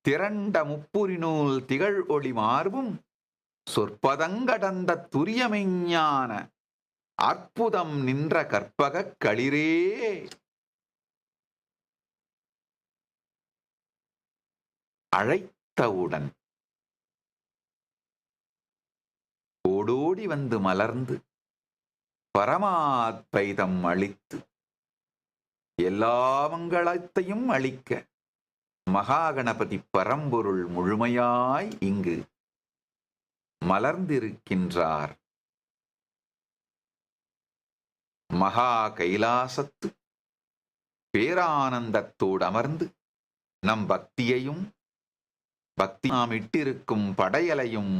திரண்ட முப்புரிநூல் திகழ் ஒளி மார்பும் சொற்பதங்கடந்த துரியமெஞ்ஞான அற்புதம் நின்ற கற்பகக் களிரே. அழைத்தவுடன் ஓடோடி வந்து மலர்ந்து பரமாத்வைதம் அளித்து எல்லா மங்களத்தையும் அளிக்க மகாகணபதி பரம்பொருள் முழுமையாய் இங்கு மலர்ந்திருக்கின்றார். மகா கைலாசத்து பேரானந்தத்தோடு அமர்ந்து நம் பக்தியையும் பக்தி நாம் இட்டிருக்கும் படையலையும்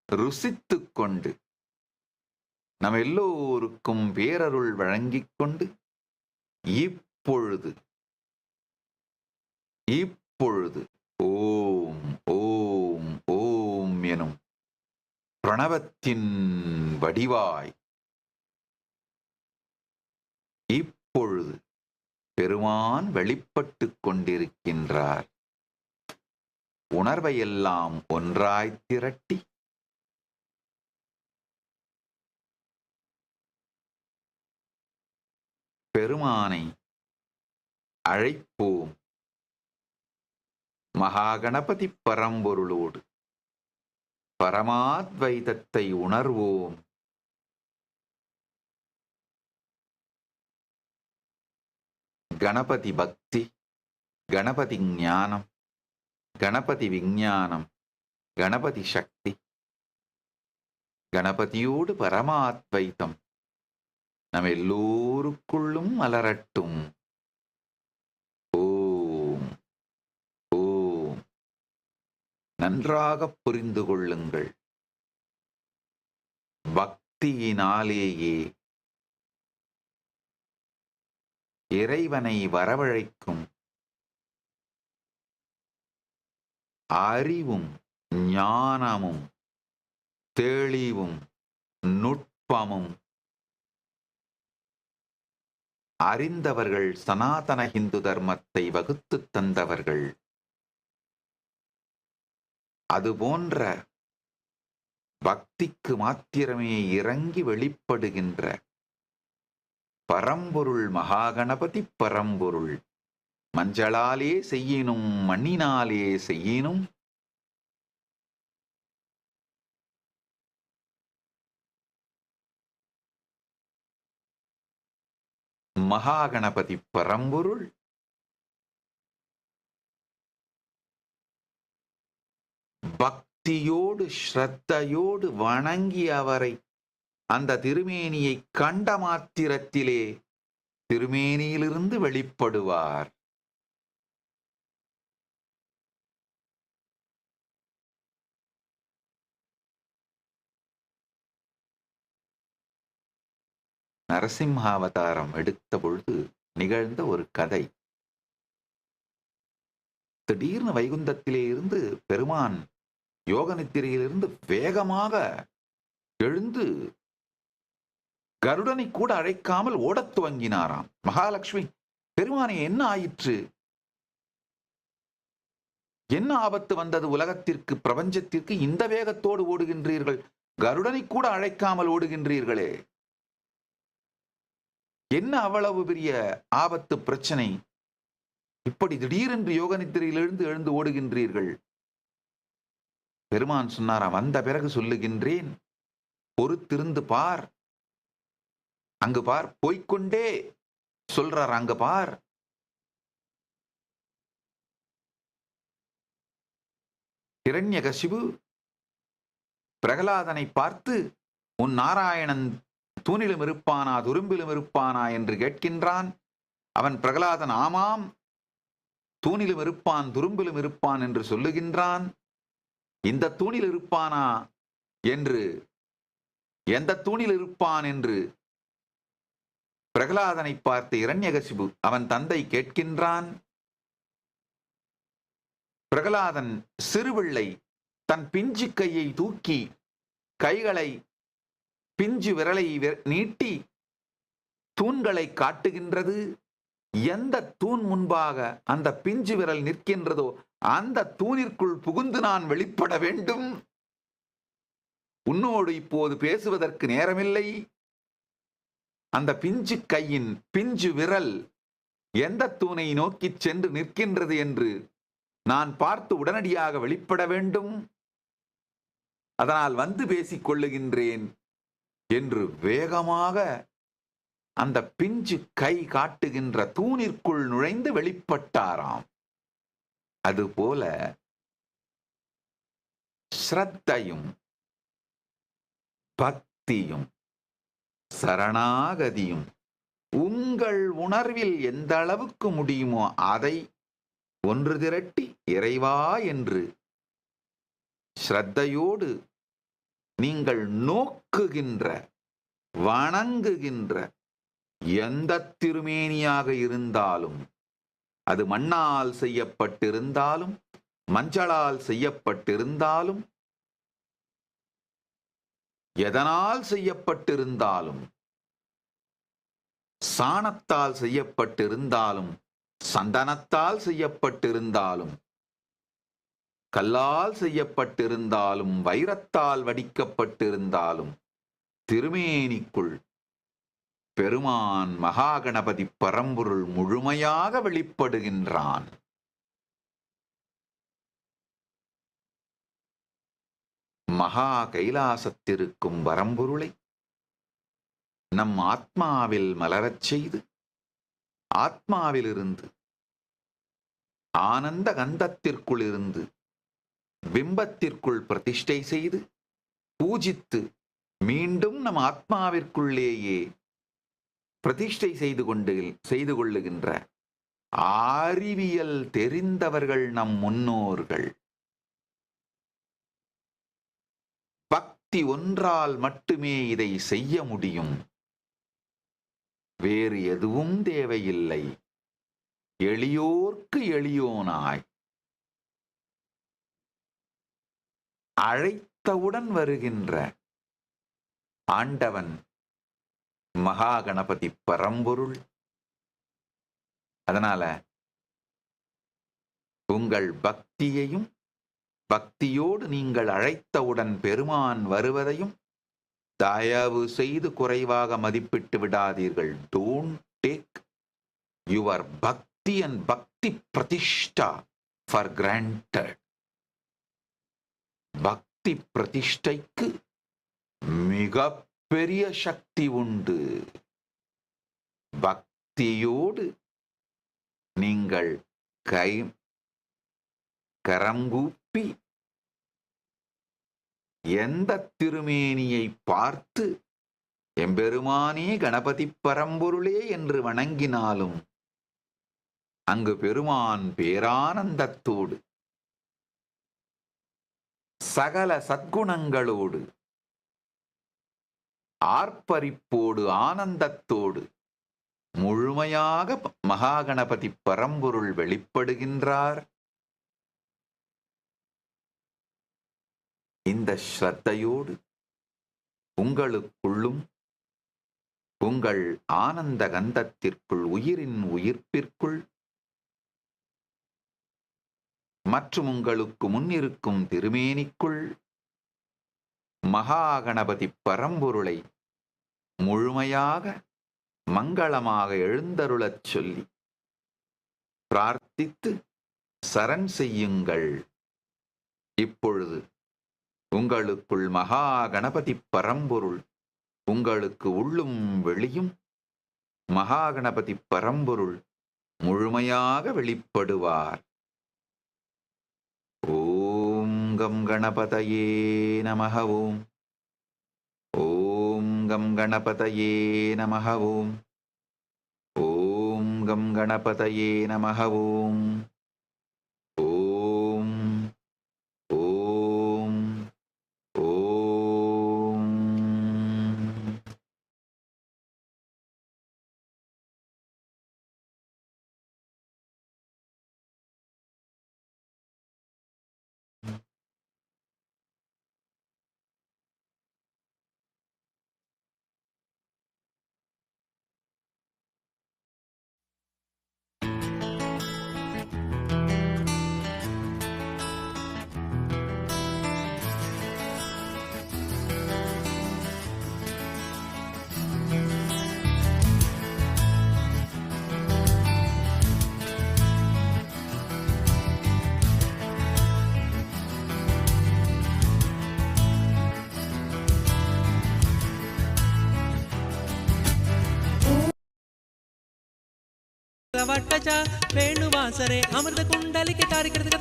ருசித்துக் கொண்டு நம் எல்லோருக்கும் பேரருள் வழங்கிக் கொண்டு இப்பொழுது ஓம் ஓம் ஓம் எனும் பிரணவத்தின் வடிவாய் இப்பொழுது பெருமான் வெளிப்பட்டுக் கொண்டிருக்கின்றார். உணர்வையெல்லாம் ஒன்றாய் திரட்டி பெருமானை அழைப்போம். மகாகணபதி பரம்பொருளோடு பரமாத்வைதத்தை உணர்வோம். கணபதி பக்தி, கணபதி ஞானம், கணபதி விஞ்ஞானம், கணபதி சக்தி, கணபதியோடு பரமாத்வைத்தம் நம் எல்லோருக்குள்ளும் மலரட்டும். ஓம் ஓம். நன்றாக புரிந்து கொள்ளுங்கள். பக்தியினாலேயே இறைவனை வரவழைக்கும் அறிவும் ஞானமும் தெளிவும் நுட்பமும் அறிந்தவர்கள், சனாதன இந்து தர்மத்தை வகுத்துத் தந்தவர்கள். அதுபோன்ற பக்திக்கு மாத்திரமே இறங்கி வெளிப்படுகின்ற பரம்பொருள் மகாகணபதி பரம்பொருள் மஞ்சளாலே செய்யினும் மண்ணினாலே செய்யினும் மகாகணபதி பரம்பொருள் பக்தியோடு ஸ்ரத்தையோடு வணங்கி அவரை அந்த திருமேனியை கண்ட மாத்திரத்திலே திருமேனியிலிருந்து வெளிப்படுவார். நரசிம்மாவதாரம் எடுத்த பொழுது நிகழ்ந்த ஒரு கதை. திடீர்னு வைகுந்தத்திலே இருந்து பெருமான் யோக நித்திரையிலிருந்து வேகமாக எழுந்து கருடனை கூட அழைக்காமல் ஓடத் துவங்கினாராம். மகாலட்சுமி, பெருமானே என்ன ஆயிற்று? என்ன ஆபத்து வந்தது உலகத்திற்கு, பிரபஞ்சத்திற்கு? இந்த வேகத்தோடு ஓடுகின்றீர்கள், கருடனை கூட அழைக்காமல் ஓடுகின்றீர்களே, என்ன அவ்வளவு பெரிய ஆபத்து, பிரச்சனை? இப்படி திடீரென்று யோக நித்திரையிலிருந்து எழுந்து ஓடுகின்றீர்கள். பெருமான் சொன்னாராம், வந்த பிறகு சொல்லுகின்றேன், பொறுத்திருந்து பார். அங்கு பார், போய்க்கொண்டே சொல்றார், அங்க பார். ஹிரண்யகசிபு பிரகலாதனை பார்த்து, உன் நாராயணன் தூணிலும் இருப்பானா துரும்பிலும் இருப்பானா என்று கேட்கின்றான். அவன் பிரகலாதன் ஆமாம், தூணிலும் இருப்பான் துரும்பிலும் இருப்பான் என்று சொல்லுகின்றான். இந்த தூணில் இருப்பானா என்று, எந்த தூணில் இருப்பான் என்று பிரகலாதனை பார்த்து இரண்யகசிபு அவன் தந்தை கேட்கின்றான். பிரகலாதன் சிறுபிள்ளை தன் பிஞ்சு கையை தூக்கி, கைகளை பிஞ்சு விரலை நீட்டி தூண்களை காட்டுகின்றது. எந்த தூண் முன்பாக அந்த பிஞ்சு விரல் நிற்கின்றதோ அந்த தூணிற்குள் புகுந்து நான் வெளிப்பட வேண்டும். உன்னோடு இப்போது பேசுவதற்கு நேரமில்லை. அந்த பிஞ்சு கையின் பிஞ்சு விரல் எந்த தூணை நோக்கி சென்று நிற்கின்றது என்று நான் பார்த்து உடனடியாக வெளிப்பட வேண்டும். அதனால் வந்து பேசிக் கொள்ளுகின்றேன் என்று வேகமாக அந்த பிஞ்சு கை காட்டுகின்ற தூணிற்குள் நுழைந்து வெளிப்பட்டாராம். அதுபோல ஸ்ரத்தையும் பக்தியும் சரணாகதியும் உங்கள் உணர்வில் எந்த அளவுக்கு முடியுமோ அதை ஒன்று திரட்டி இறைவா என்று ஸ்ரத்தையோடு நீங்கள் நோக்குகின்ற வணங்குகின்ற எந்த திருமேனியாக இருந்தாலும், அது மண்ணால் செய்யப்பட்டிருந்தாலும் மஞ்சளால் செய்யப்பட்டிருந்தாலும் எதனால் செய்யப்பட்டிருந்தாலும், சாணத்தால் செய்யப்பட்டிருந்தாலும் சந்தனத்தால் செய்யப்பட்டிருந்தாலும் கல்லால் செய்யப்பட்டிருந்தாலும் வைரத்தால் வடிக்கப்பட்டிருந்தாலும் திருமேனிக்குள் பெருமான் மகாகணபதி பரம்பொருள் முழுமையாக வெளிப்படுகின்றான். மகா கைலாசத்திருக்கும் பரம்பொருளை நம் ஆத்மாவில் மலரச் செய்து, ஆத்மாவிலிருந்து ஆனந்த கந்தத்திற்குள் இருந்து பிம்பத்திற்குள் பிரதிஷ்டை செய்து பூஜித்து மீண்டும் நம் ஆத்மாவிற்குள்ளேயே பிரதிஷ்டை செய்து கொள்ளுகின்ற அறிவியல் தெரிந்தவர்கள் நம் முன்னோர்கள். பக்தி ஒன்றால் மட்டுமே இதை செய்ய முடியும். வேறு எதுவும் தேவையில்லை. எளியோர்க்கு எளியோனாய் அழைத்தவுடன் வருகின்ற ஆண்டவன் மகாகணபதி பரம்பொருள். அதனால உங்கள் பக்தியையும் பக்தியோடு நீங்கள் அழைத்தவுடன் பெருமான் வருவதையும் தயவு செய்து குறைவாக மதிப்பிட்டு விடாதீர்கள். டோன்ட் டேக் யுவர் பக்தி அண்ட் பக்தி பிரதிஷ்டா ஃபார் கிராண்டட். பக்தி பிரதிஷ்டைக்கு மிக பெரிய சக்தி உண்டு. பக்தியோடு நீங்கள் கரங்கூப்பி எந்த திருமேனியை பார்த்து எம்பெருமானே கணபதி பரம்பொருளே என்று வணங்கினாலும் அங்கு பெருமான் பேரானந்தத்தோடு சகல சத்குணங்களோடு ஆர்ப்பரிப்போடு ஆனந்தத்தோடு முழுமையாக மகாகணபதி பரம்பொருள் வெளிப்படுகின்றார். இந்த ஸ்ரத்தையோடு உங்களுக்குள்ளும் உங்கள் ஆனந்த கந்தத்திற்குள் உயிரின் உயிர்ப்பிற்குள் மற்றும் உங்களுக்கு முன்னிருக்கும் திருமேனிக்குள் மகாகணபதி பரம்பொருளை முழுமையாக மங்களமாக எழுந்தருளச் சொல்லி பிரார்த்தித்து சரண் செய்யுங்கள். இப்பொழுது உங்களுக்குள் மகாகணபதி பரம்பொருள் உங்களுக்கு உள்ளும் வெளியும் மகாகணபதி பரம்பொருள் முழுமையாக வெளிப்படுவார். ஓம் கம் கணபதயே நமஹ. ஓம் ஓம் கம் கணபதயே நமஹ. ஓம் ஓம் கம் கணபதயே நமஹ. ஓம் ஓம் ஓம் ஓம். ವಟ್ಟಜ ವೇಣುವಾಸರೆ ಅಮೃತ ಕುಂಡಲಿಕೆ ತಾರಿಕೃತಕ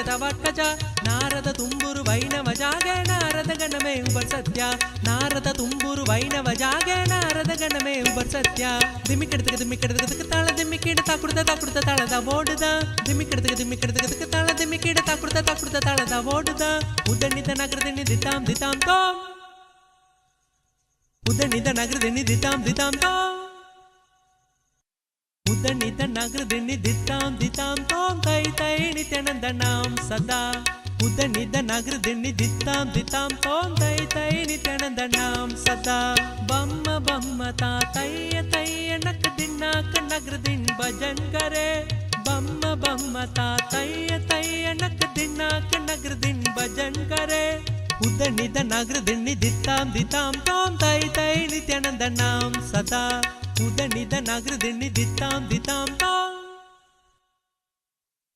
ತವಟ್ಟಜ ನಾರದ ತುಂಬುರು ವೈಣವ ಜಾಗ ನಾರದ ಗಣಮೇ ಉಬರ್ ಸತ್ಯ ನಾರದ ತುಂಬುರು ವೈಣವ ಜಾಗ ನಾರದ ಗಣಮೇ ಉಬರ್ ಸತ್ಯ ದಿಮ್ಮಿಕಿಡತಕ ತಾಳ ದಿಮ್ಮಿಕಿಡ தாக்குடுத்த தாளதா ஓடுதா திமிக்கிடத்துக்கு தாள திமிக்கிட தாக்குடுத்த தாளதா ஓடுதா உதனித நகரதினி தித்தாம் தித்தாம் தோம் உதனித நகரதினி தித்தாம் தித்தாம் தோம் உதனித நகரதினி தித்தாம் தித்தாம் தோம் தை தை நித்யானந்த நாம் சதா உதனித நகரதினி தித்தாம் தித்தாம் தோம் தை தை நித்யானந்த நாம் சதா பம்ம பம்ம தா தைய தைய நக் தின்னாக்க நகரதின் பஜன் கரே பம்ம பம்ம தா தைய தைய நக் தின்னாக்க நகரதின் பஜன் கரே உதனித நகரதினி தித்தாம் தித்தாம் தோம் தை தை நித்யானந்த நாம் சதா உதனித நகரதினி தித்தாம் தித்தாம் தோம்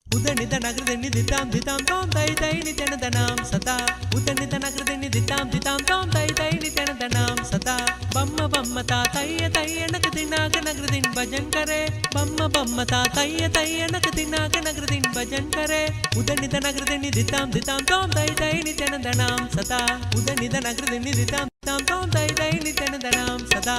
உதனித நகரதினி தித்தாம் தித்தாம் தோம் தை தை நித்யானந்த நாம் சதா உதனித நகரதினி தித்தாம் தித்தாம் தோம் தை தை நித்யானந்த நாம் சதா பம்ம பம்ம தா தைய தைய நக் தின்னாக நகரதின் பஜன் கரே பம்ம பம்ம தா தைய தைய நக் தின்னாக நகரதின் பஜன் கரே உதனித நகரதினி தித்தாம் தித்தாம் தோம் தை தை நித்யானந்த நாம் சதா உதனித நகரதினி தித்தாம் தித்தாம் தோம் தை தை நித்யானந்த நாம் சதா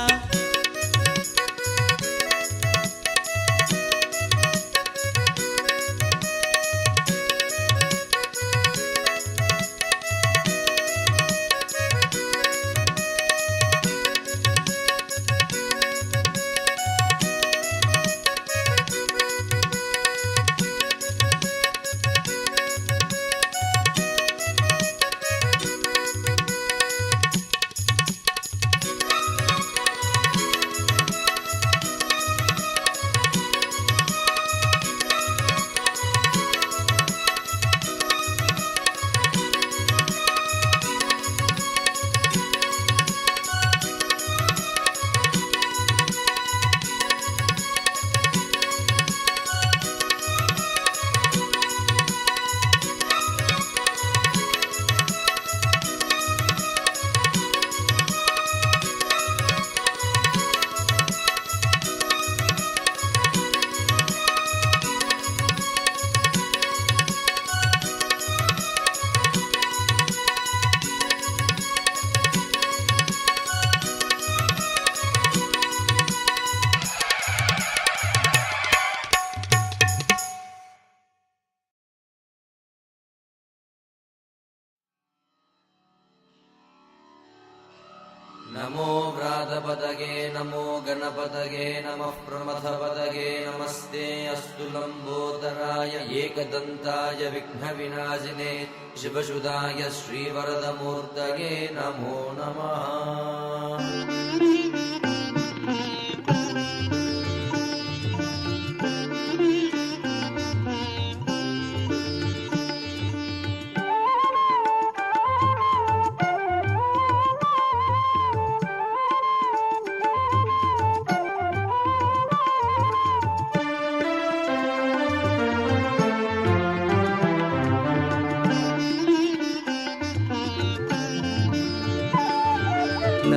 नमो व्रातपतगे नमो गणपतगे नमः प्रमथपतगे नमस्ते अस्तु लम्बोदराय एकदन्ताय विघ्नविनाशिने शिवसुधाय श्रीवरदमूर्तये नमो नमः।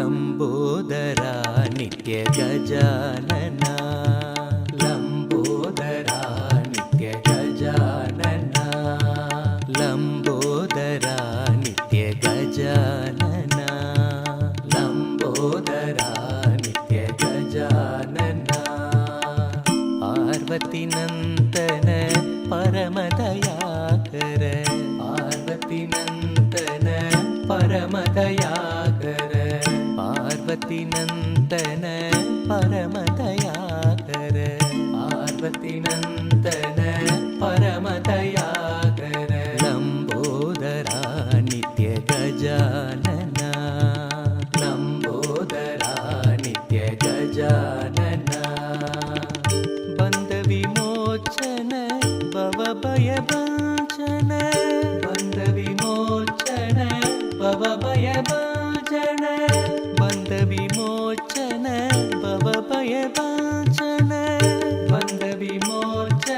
लंबोदरा नित्य गजानना लंबोदरा नित्य गजानना लंबोदरा नित्य गजानना लंबोदरा नित्य गजानना पार्वती नंदन परमदयाकर पार्वती नंदन परमदयाकर पार्वती नंदन परमदयाकर पार्वती नंदन परमदयाकर लंबोदरा नित्य गजानना लंबोदरा नित्य गजानना बंद विमोचन भवभयभञ्जन बंद विमोचन भवभयभञ्जन बंद विमोचन भवभयभञ्जन बंद विमोचन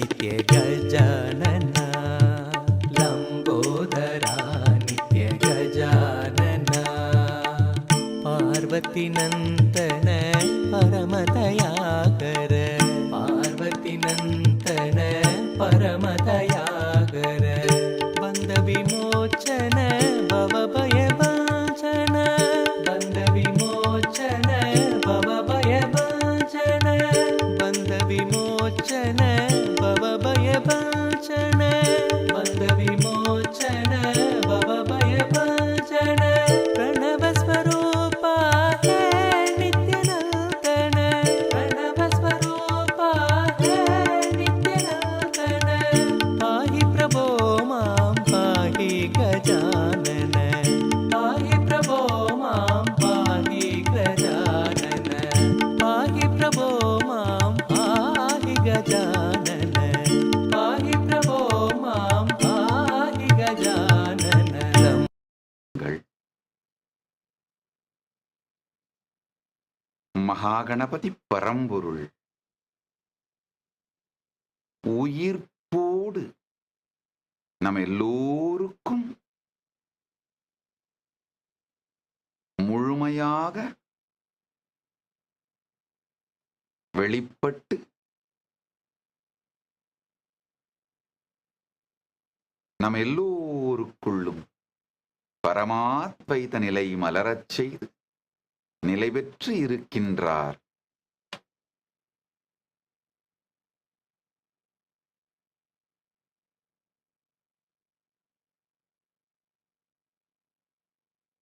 नित्य गजानना लंबोदरा नित्य गजानना पार्वती नंदन परमदयाकर पार्वती नंदन परमदयाकर बंद विमोचन भव भय वांचन बंद विमोचन भव भय वांचन बंद विमोचन भव भय वांचन बंद विमोचन भव भय वांचन प्रणव स्वरूपा है नित्यानंदन प्रणव स्वरूपा है नित्यानंदन पाहि प्रभो मां पाहि गजानन पाहि प्रभो मां पाहि गजानन पाहि प्रभो मां पाहि गजानन पाहि प्रभो मां पाहि गजानन மகாகணபதி பரம்பொருள் உயிர்ப்போடு நம்ம எல்லோருக்கும் முழுமையாக வெளிப்பட்டு நம்ம எல்லோருக்குள்ளும் பரமாத்வைத நிலை மலரச் செய்து நிலை பெற்று இருக்கின்றார்.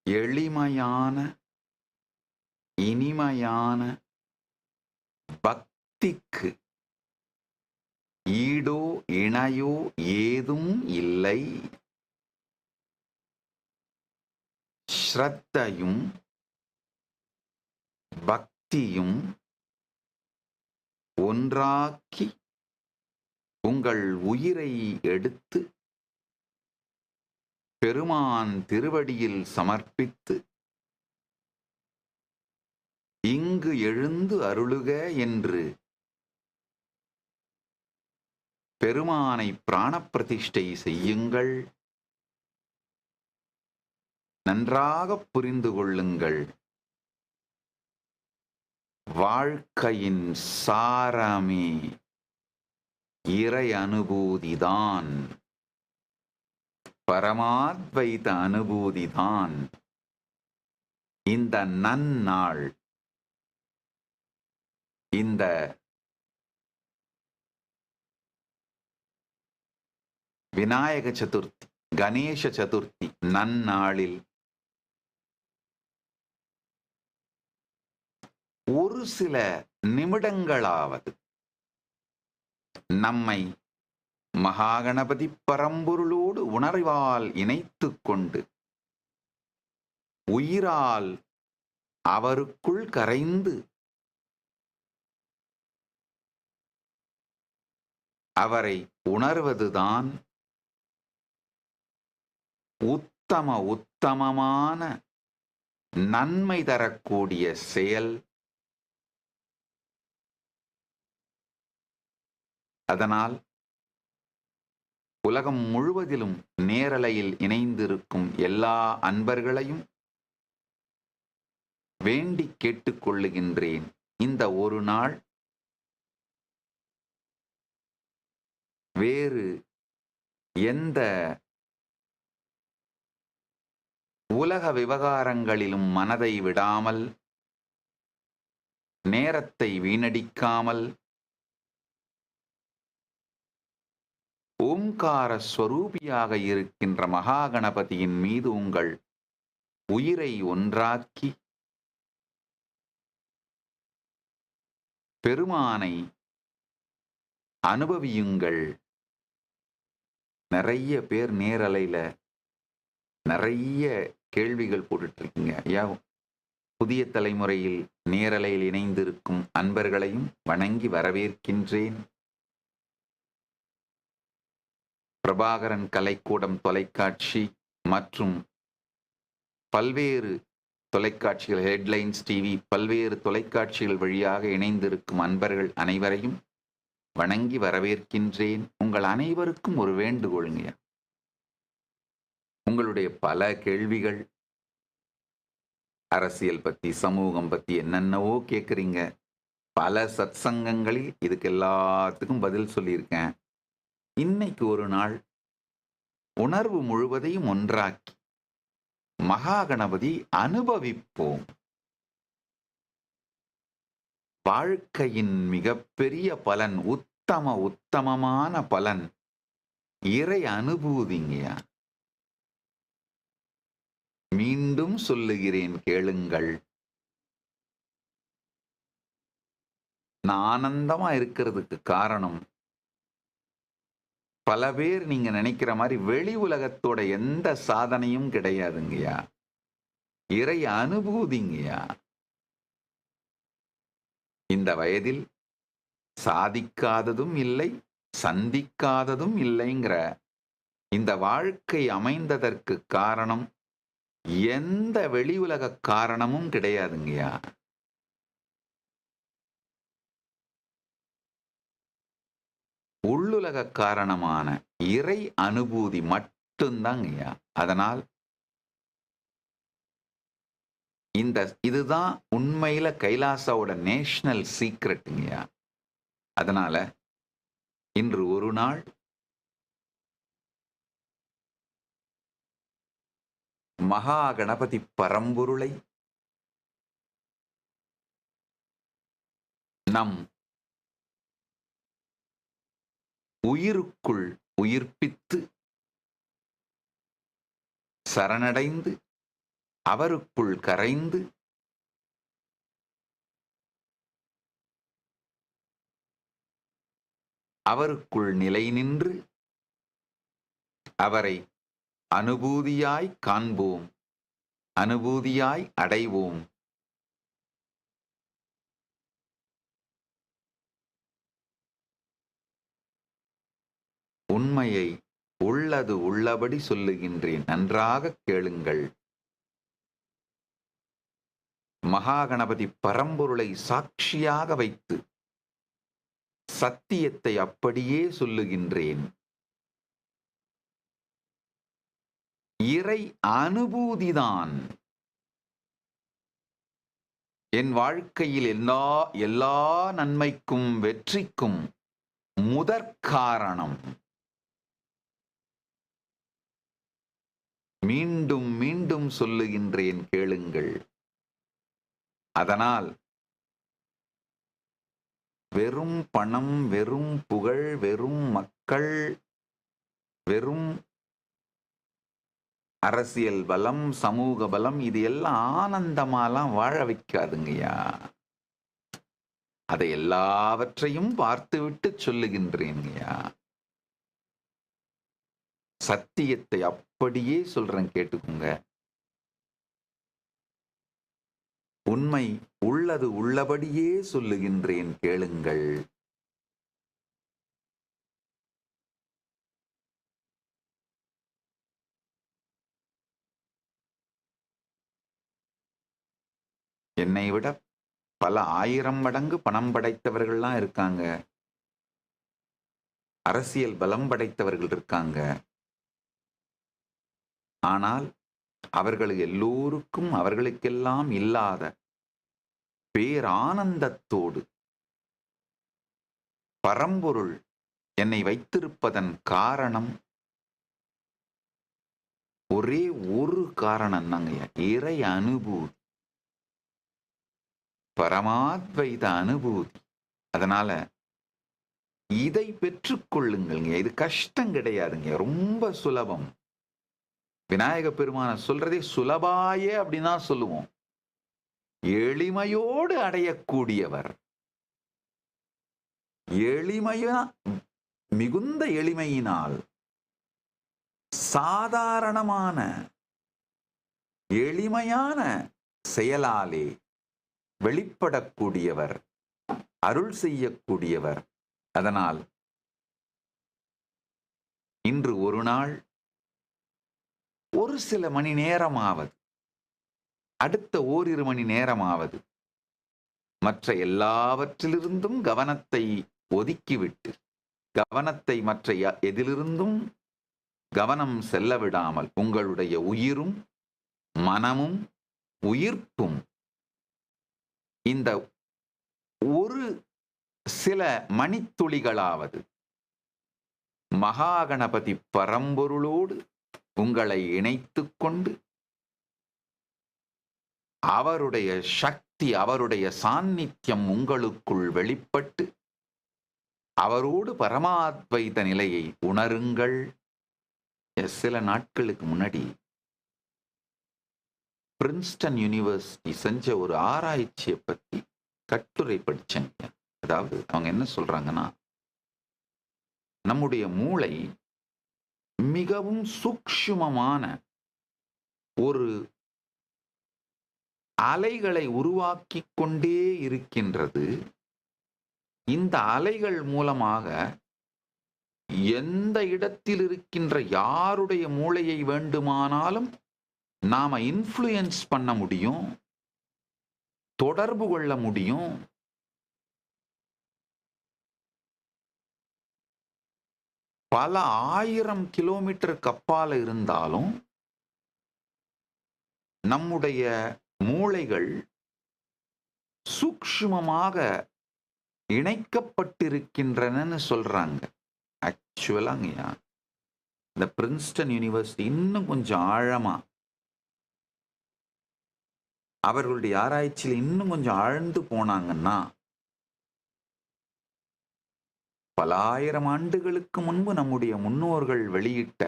எளிமையான இனிமையான பக்திக்கு ஈடோ இணையோ ஏதும் இல்லை. ஸ்ரத்தையும் பக்தியும் ஒன்றாக்கி உங்கள் உயிரை எடுத்து பெருமான் திருவடியில் சமர்ப்பித்து இங்கு எழுந்து அருளுக என்று பெருமானை பிராணப்பிரதிஷ்டை செய்யுங்கள். நன்றாக புரிந்து கொள்ளுங்கள். வாழ்க்கையின் சாரமே இறை அனுபூதிதான், பரமாத்வைத அனுபூதிதான். இந்த நன்னாள், இந்த விநாயக சதுர்த்தி, கணேச சதுர்த்தி நன்னாளில் ஒரு சில நிமிடங்களாவது நம்மை மகாகணபதி பரம்பொருளோடு உணர்வால் இணைத்துக் கொண்டு உயிரால் அவருக்குள் கரைந்து அவரை உணர்வதுதான் உத்தமமான நன்மை தரக்கூடிய செயல். அதனால் உலகம் முழுவதிலும் நேரலையில் இணைந்திருக்கும் எல்லா அன்பர்களையும் வேண்டி கேட்டுக்கொள்ளுகின்றேன். இந்த ஒரு நாள் வேறு எந்த உலக விவகாரங்களிலும் மனதை விடாமல், நேரத்தை வீணடிக்காமல், ஓம்கார ஸ்வரூபியாக இருக்கின்ற மகாகணபதியின் மீது உங்கள் உயிரை ஒன்றாக்கி பெருமானை அனுபவியுங்கள். நிறைய பேர் நேரலையில நிறைய கேள்விகள் போட்டுட்டு இருக்கீங்க. ஐயா, புதிய தலைமுறையில் நேரலையில் இணைந்திருக்கும் அன்பர்களையும் வணங்கி வரவேற்கின்றேன். பிரபாகரன் கலைக்கூடம் தொலைக்காட்சி மற்றும் பல்வேறு தொலைக்காட்சிகள், ஹெட்லைன்ஸ் டிவி, பல்வேறு தொலைக்காட்சிகள் வழியாக இணைந்திருக்கும் அன்பர்கள் அனைவரையும் வணங்கி வரவேற்கின்றேன். உங்கள் அனைவருக்கும் ஒரு வேண்டுகோளுங்க. உங்களுடைய பல கேள்விகள் அரசியல் பத்தி, சமூகம் பத்தி என்னென்னவோ கேட்குறீங்க. பல சத்சங்கங்களில் இதுக்கு எல்லாத்துக்கும் பதில் சொல்லியிருக்கேன். இன்னைக்கு ஒரு நாள் உணர்வு முழுவதையும் ஒன்றாக்கி மகா கணபதி அனுபவிப்போம். வாழ்க்கையின் மிகப்பெரிய பலன், உத்தமமான பலன் இறை அனுபூதிங்கயா. மீண்டும் சொல்லுகிறேன், கேளுங்கள். நான் ஆனந்தமா இருக்கிறதுக்கு காரணம், பல பேர் நீங்க நினைக்கிற மாதிரி வெளி உலகத்தோட எந்த சாதனையும் கிடையாதுங்கய்யா. இறை அனுபூதிங்கய்யா. இந்த வயதில் சாதிக்காததும் இல்லை, சந்திக்காததும் இல்லைங்கிற இந்த வாழ்க்கை அமைந்ததற்கு காரணம் எந்த வெளி உலக காரணமும் கிடையாதுங்கய்யா. உள்ளுலக காரணமான இறை அனுபூதி மட்டும்தாங்கய்யா. அதனால் இதுதான் உண்மையில கைலாசாவோட நேஷனல் சீக்ரெட்டுங்கய்யா. அதனால இன்று ஒரு நாள் மகா கணபதி பரம்பொருளை நம் உயிருக்குள் உயிர்ப்பித்து சரணடைந்து அவருக்குள் கரைந்து அவருக்குள் நிலை நின்று அவரை அனுபூதியாய் காண்போம், அனுபூதியாய் அடைவோம். உண்மையை உள்ளது உள்ளபடி சொல்லுகின்றேன், நன்றாக கேளுங்கள். மகா கணபதி பரம்பொருளை சாட்சியாக வைத்து சத்தியத்தை அப்படியே சொல்லுகின்றேன். இறை அனுபூதிதான் என் வாழ்க்கையில் எல்லா நன்மைக்கும் வெற்றிக்கும் முதற்காரணம். மீண்டும் மீண்டும் சொல்லுகின்றேன், கேளுங்கள். அதனால் வெறும் பணம், வெறும் புகழ், வெறும் மக்கள், வெறும் அரசியல் பலம், சமூக பலம், இது எல்லாம் ஆனந்தமாலாம் வாழ வைக்காதுங்கய்யா. அதை எல்லாவற்றையும் பார்த்துவிட்டு சொல்லுகின்றேன்யா. சத்தியத்தை அப்படியே சொல்றேன், கேட்டுக்குங்க. உண்மை உள்ளது உள்ளபடியே சொல்லுகின்றேன், கேளுங்கள். என்னை விட பல 1000 மடங்கு பணம் படைத்தவர்கள்லாம் இருக்காங்க. அரசியல் பலம் படைத்தவர்கள் இருக்காங்க. ஆனால் அவர்கள் எல்லோருக்கும் அவர்களுக்கெல்லாம் இல்லாத பேரானந்தத்தோடு பரம்பொருள் என்னை வைத்திருப்பதன் காரணம் ஒரே ஒரு காரணம் தாங்க, இறை அனுபூதி, பரமாத்வைத அனுபூதி. அதனால இதை பெற்றுக்கொள்ளுங்க. இது கஷ்டம் கிடையாதுங்க, ரொம்ப சுலபம். விநாயக பெருமான சொல்றதே சுலபாய அப்படின்னா சொல்லுவோம். எளிமையோடு அடையக்கூடியவர், எளிமையா, மிகுந்த எளிமையினால் சாதாரணமான எளிமையான செயலாலே வெளிப்படக்கூடியவர், அருள் செய்யக்கூடியவர். அதனால் இன்று ஒரு நாள் ஒரு சில மணி நேரமாவது, அடுத்த ஓரிரு மணி நேரமாவது மற்ற எல்லாவற்றிலிருந்தும் கவனத்தை ஒதுக்கிவிட்டு கவனத்தை மற்ற எதிலிருந்தும் கவனம் செல்ல விடாமல் உங்களுடைய உயிரும் மனமும் உயிர்ப்பும் இந்த ஒரு சில மணித்துளிகளாவது மகாகணபதி பரம்பொருளோடு உங்களை இணைத்துக் கொண்டு அவருடைய சக்தி, அவருடைய சாநித்தியம் உங்களுக்குள் வெளிப்பட்டு அவரோடு பரமாத்வைத நிலையை உணருங்கள். சில நாட்களுக்கு முன்னாடி பிரின்ஸ்டன் யூனிவர்சிட்டி செஞ்ச ஒரு ஆராய்ச்சியை பத்தி கட்டுரை படிச்சேங்க. அதாவது அவங்க என்ன சொல்றாங்கன்னா, நம்முடைய மூளை மிகவும் சூக்ஷ்மமான ஒரு அலைகளை உருவாக்கி கொண்டே இருக்கின்றது. இந்த அலைகள் மூலமாக எந்த இடத்தில் இருக்கின்ற யாருடைய மூளையை வேண்டுமானாலும் நாம இன்ஃப்ளூயன்ஸ் பண்ண முடியும், தொடர்பு கொள்ள முடியும். பல 1000 கிலோமீட்டருக்கு அப்பால இருந்தாலும் நம்முடைய மூளைகள் சூக்ஷ்மமாக இணைக்கப்பட்டிருக்கின்றனன்னு சொல்றாங்க. ஆக்சுவலாங்கய்யா, இந்த பிரின்ஸ்டன் யூனிவர்சிட்டி இன்னும் கொஞ்சம் ஆழமா அவர்களுடைய ஆராய்ச்சியில் இன்னும் கொஞ்சம் ஆழ்ந்து போனாங்கன்னா, பல 1000 ஆண்டுகளுக்கு முன்பு நம்முடைய முன்னோர்கள் வெளியிட்ட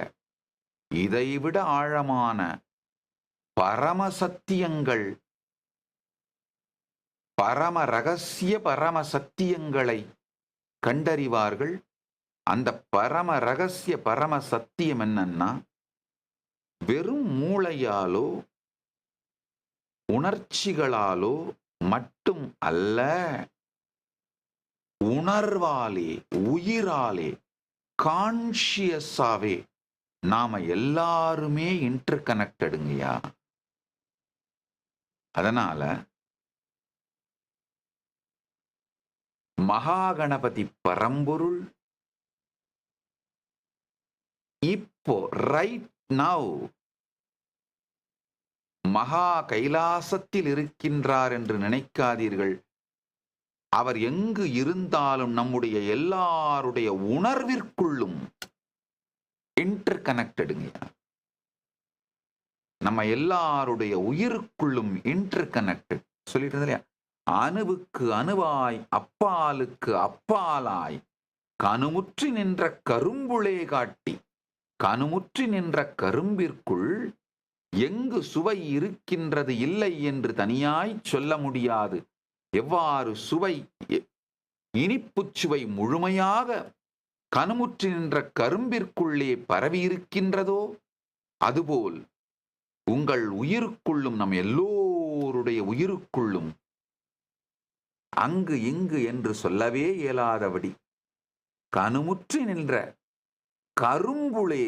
இதைவிட ஆழமான பரம சத்தியங்கள், பரம ரகசிய பரம சத்தியங்களை கண்டறிவார்கள். அந்த பரம ரகசிய பரம சத்தியம் என்னன்னா, வெறும் மூளையாலோ உணர்ச்சிகளாலோ மட்டும் அல்ல, உணர்வாலே, உயிராலே, கான்ஷியஸாவே நாம எல்லாருமே இன்டர் கனெக்டடுங்கய்யா. அதனால மகாகணபதி பரம்பொருள் இப்போ ரைட் நவ் மகா கைலாசத்தில் இருக்கின்றார் என்று நினைக்காதீர்கள். அவர் எங்கு இருந்தாலும் நம்முடைய எல்லாருடைய உணர்விற்குள்ளும் இன்டர் கனெக்டடுங்க. நம்ம எல்லாருடைய உயிருக்குள்ளும் இன்டர் கனெக்டட் சொல்லிட்டு இல்லையா? அணுவுக்கு அணுவாய், அப்பாலுக்கு அப்பாலாய், கணுமுற்றி நின்ற கரும்புளே காட்டி, கணுமுற்றி நின்ற கரும்பிற்குள் எங்கு சுவை இருக்கின்றது இல்லை என்று தனியாய் சொல்ல முடியாது. எவ்வாறு சுவை, இனிப்புச் சுவை முழுமையாக கணுமுற்றி நின்ற கரும்பிற்குள்ளே பரவி இருக்கின்றதோ, அதுபோல் உங்கள் உயிருக்குள்ளும், நம் எல்லோருடைய உயிருக்குள்ளும் அங்கு இங்கு என்று சொல்லவே இயலாதபடி கணுமுற்றி நின்ற கரும்புளே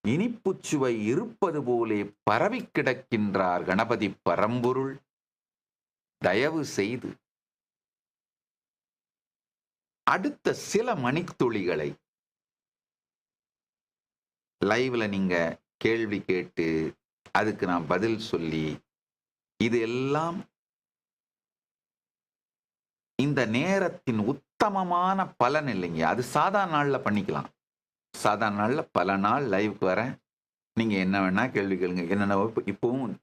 இனிப்புச் சுவை இருப்பது போலே பரவி கிடக்கின்றார் கணபதி பரம்பொருள். தயவு செய்து அடுத்த சில மணித்துளிகளை லைவ்ல நீங்க கேள்வி கேட்டு அதுக்கு நான் பதில் சொல்லி, இது எல்லாம் இந்த நேரத்தின் உத்தமமான பலன் இல்லைங்க. அது சாதாரண நாள்ல பண்ணிக்கலாம். சாதாரண நாள்ல பல நாள் லைவுக்கு வரேன், நீங்க என்ன வேணா கேள்வி கேளுங்க. என்னென்ன இப்பவும்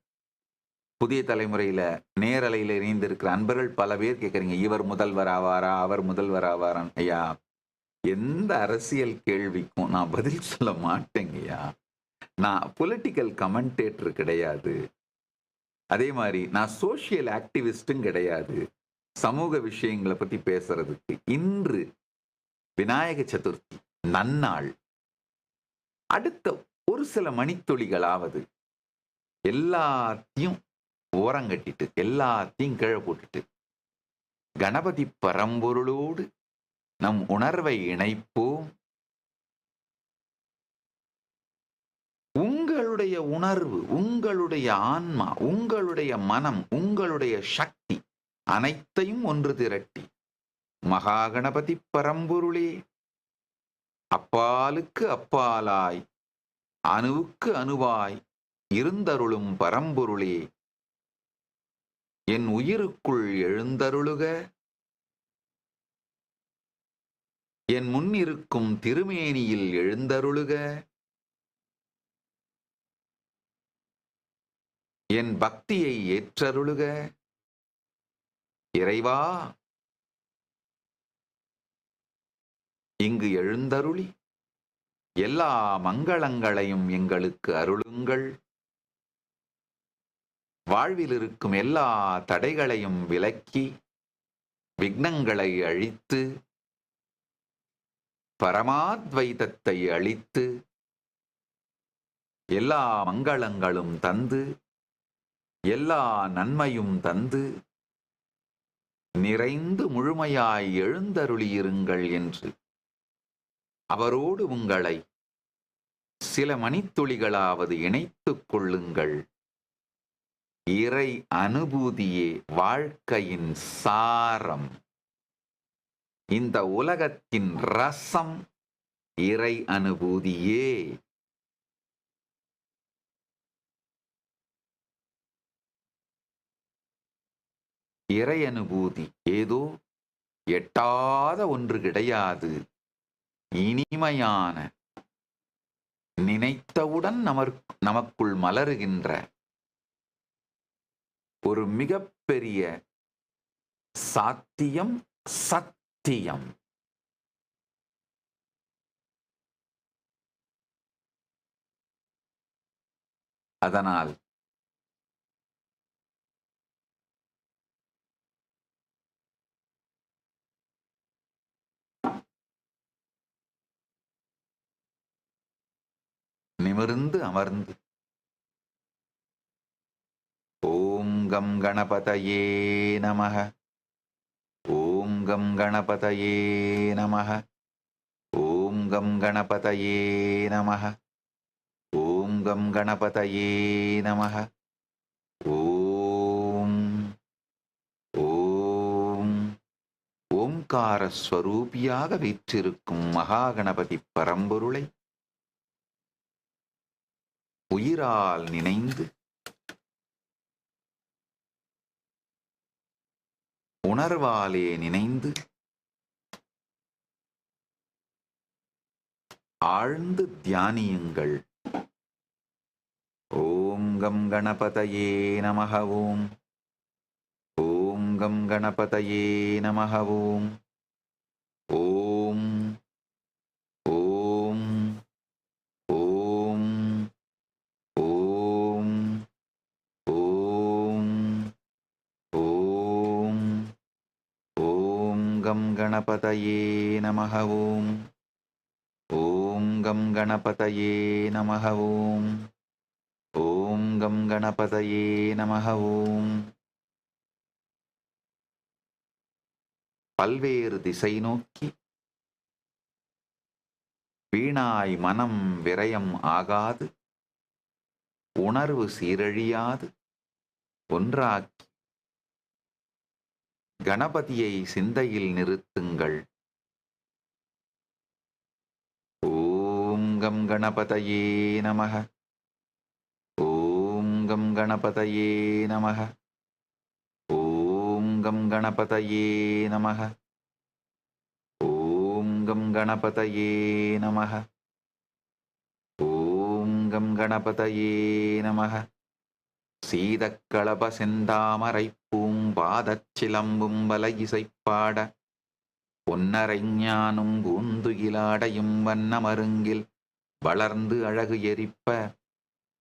புதிய தலைமுறையில நேரலையில இணைந்திருக்கிற அன்பர்கள் பல பேர் கேட்கறீங்க, இவர் முதல்வர் ஆவாரா, அவர் முதல்வர் ஆவாரான். ஐயா, எந்த அரசியல் கேள்விக்கும் நான் பதில் சொல்ல மாட்டேங்கய்யா. நான் பொலிட்டிக்கல் கமெண்டேட்டர் கிடையாது. அதே மாதிரி நான் சோசியல் ஆக்டிவிஸ்டும் கிடையாது. சமூக விஷயங்களை பத்தி பேசுறதுக்கு இன்று விநாயக சதுர்த்தி நன்னாள். அடுத்த ஒரு சில மணித்துளிகளாவது எல்லாத்தையும் ஓரங்கட்டிட்டு, எல்லாத்தையும் கீழே போட்டுட்டு, கணபதி பரம்பொருளோடு நம் உணர்வை இணைப்போம். உங்களுடைய உணர்வு, உங்களுடைய ஆன்மா, உங்களுடைய மனம், உங்களுடைய சக்தி அனைத்தையும் ஒன்று திரட்டி மகாகணபதி பரம்பொருளே, அப்பாலுக்கு அப்பாலாய் அணுவுக்கு அணுவாய் இருந்தருளும் பரம்பொருளே, என் உயிருக்குள் எழுந்தருளுக. என் முன்னிருக்கும் திருமேனியில் எழுந்தருளுக. என் பக்தியை ஏற்றருளுக. இறைவா, இங்கு எழுந்தருளி எல்லா மங்களங்களையும் எங்களுக்கு அருளுங்கள். வாழ்வில் இருக்கும் எல்லா தடைகளையும் விலக்கி விக்னங்களை அழித்து பரமாத்வைதத்தை அளித்து எல்லா மங்களங்களும் தந்து எல்லா நன்மையும் தந்து நிறைந்து முழுமையாய் எழுந்தருளியிருங்கள் என்று அவரோடு உங்களை சில மணித்துளிகளாவது இணைத்துக் கொள்ளுங்கள். இறை அனுபூதியே வாழ்க்கையின் சாரம். இந்த உலகத்தின் ரசம் இறை அனுபூதியே. இறை அனுபூதி ஏதோ எட்டாத ஒன்று கிடையாது. இனிமையான, நினைத்தவுடன் நமக்குள் மலருகின்ற ஒரு மிகப்பெரிய சாத்தியம், சத்தியம். அதனால் நிமிர்ந்து அமர்ந்து ஓம் கம் கணபதயே நமஹ, ஓம் கம் கணபதயே நமஹ, ஓம் கம் கணபதயே நமஹ, ஓம் கம் கணபதயே நமஹ. ஓம் ஓம் ஓம்கார ஸ்வரூபியாக வீற்றிருக்கும் மகாகணபதி பரம்பொருளை உயிரால் நினைந்து உணர்வாலே நினைந்து ஆழ்ந்து தியானியுங்கள். ஓம் கம் கணபதயே நமஹ. ஓம் ஓம் கம் கணபதயே நமஹ. ஓம் ஓம் ஓம் ஓம் ஓம் ஓம் ஓம் ஓம் கம் கணபதயே நமஹ. ஓம் ஓம் கம் கணபதயே நமஹ. ஓம் ஓம் கம் கணபதயே நமஹ. ஓம். பல்வேறு திசை நோக்கி வீணாய் மனம் விரயம் ஆகாது, உணர்வு சீரழியாது ஒன்றாக்கி கணபதியை சிந்தையில் நிறுத்துங்கள். ஓம் கம் கணபதயே நமஹ. ஓம் கம் கணபதயே நமஹ. ஓம் கம் கணபதயே நமஹ. ஓம் கம் கணபதயே நமஹ. ஓம் கம் கணபதயே நமஹ. சீதக்களப செந்தாமரை பூம்பாதச் சிலம்பும் வலை இசைப்பாட பொன்னரை ஞானும் பூந்துகிலாடையும் வண்ணமருங்கில் வளர்ந்து அழகு எரிப்ப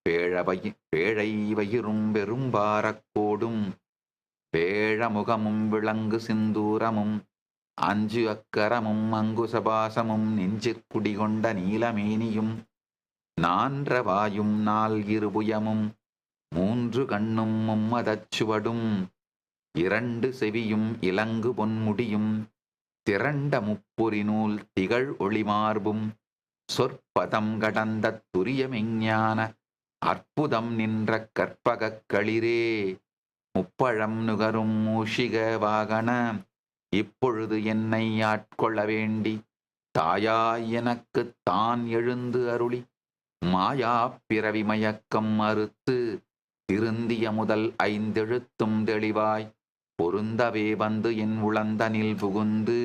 பேழை வயிறும் பெரும்பாரக்கோடும் பேழமுகமும் விளங்கு சிந்தூரமும் அஞ்சு அக்கரமும் அங்குசபாசமும் நெஞ்சிற்குடிகொண்ட நீலமேனியும் நான்றவாயும் நால் இருபுயமும் மூன்று கண்ணும் மும்மதச்சுவடும் இரண்டு செவியும் இலங்கு பொன்முடியும் திரண்ட முப்புரி நூல் திகழ் ஒளிமார்பும் சொற்பதம் கடந்த துரியமெஞ்ஞான அற்புதம் நின்ற கற்பகக் களிரே முப்பழம் நுகரும் மூஷிக வாகன இப்பொழுது என்னை ஆட்கொள்ள வேண்டி தாயாய் எனக்குத் தான் எழுந்து அருளி மாயா பிறவி மயக்கம் மறுத்து திருந்திய முதல் 5 எழுத்தும் தெளிவாய் பொருந்தவே வந்து என் உளந்தனில் புகுந்து.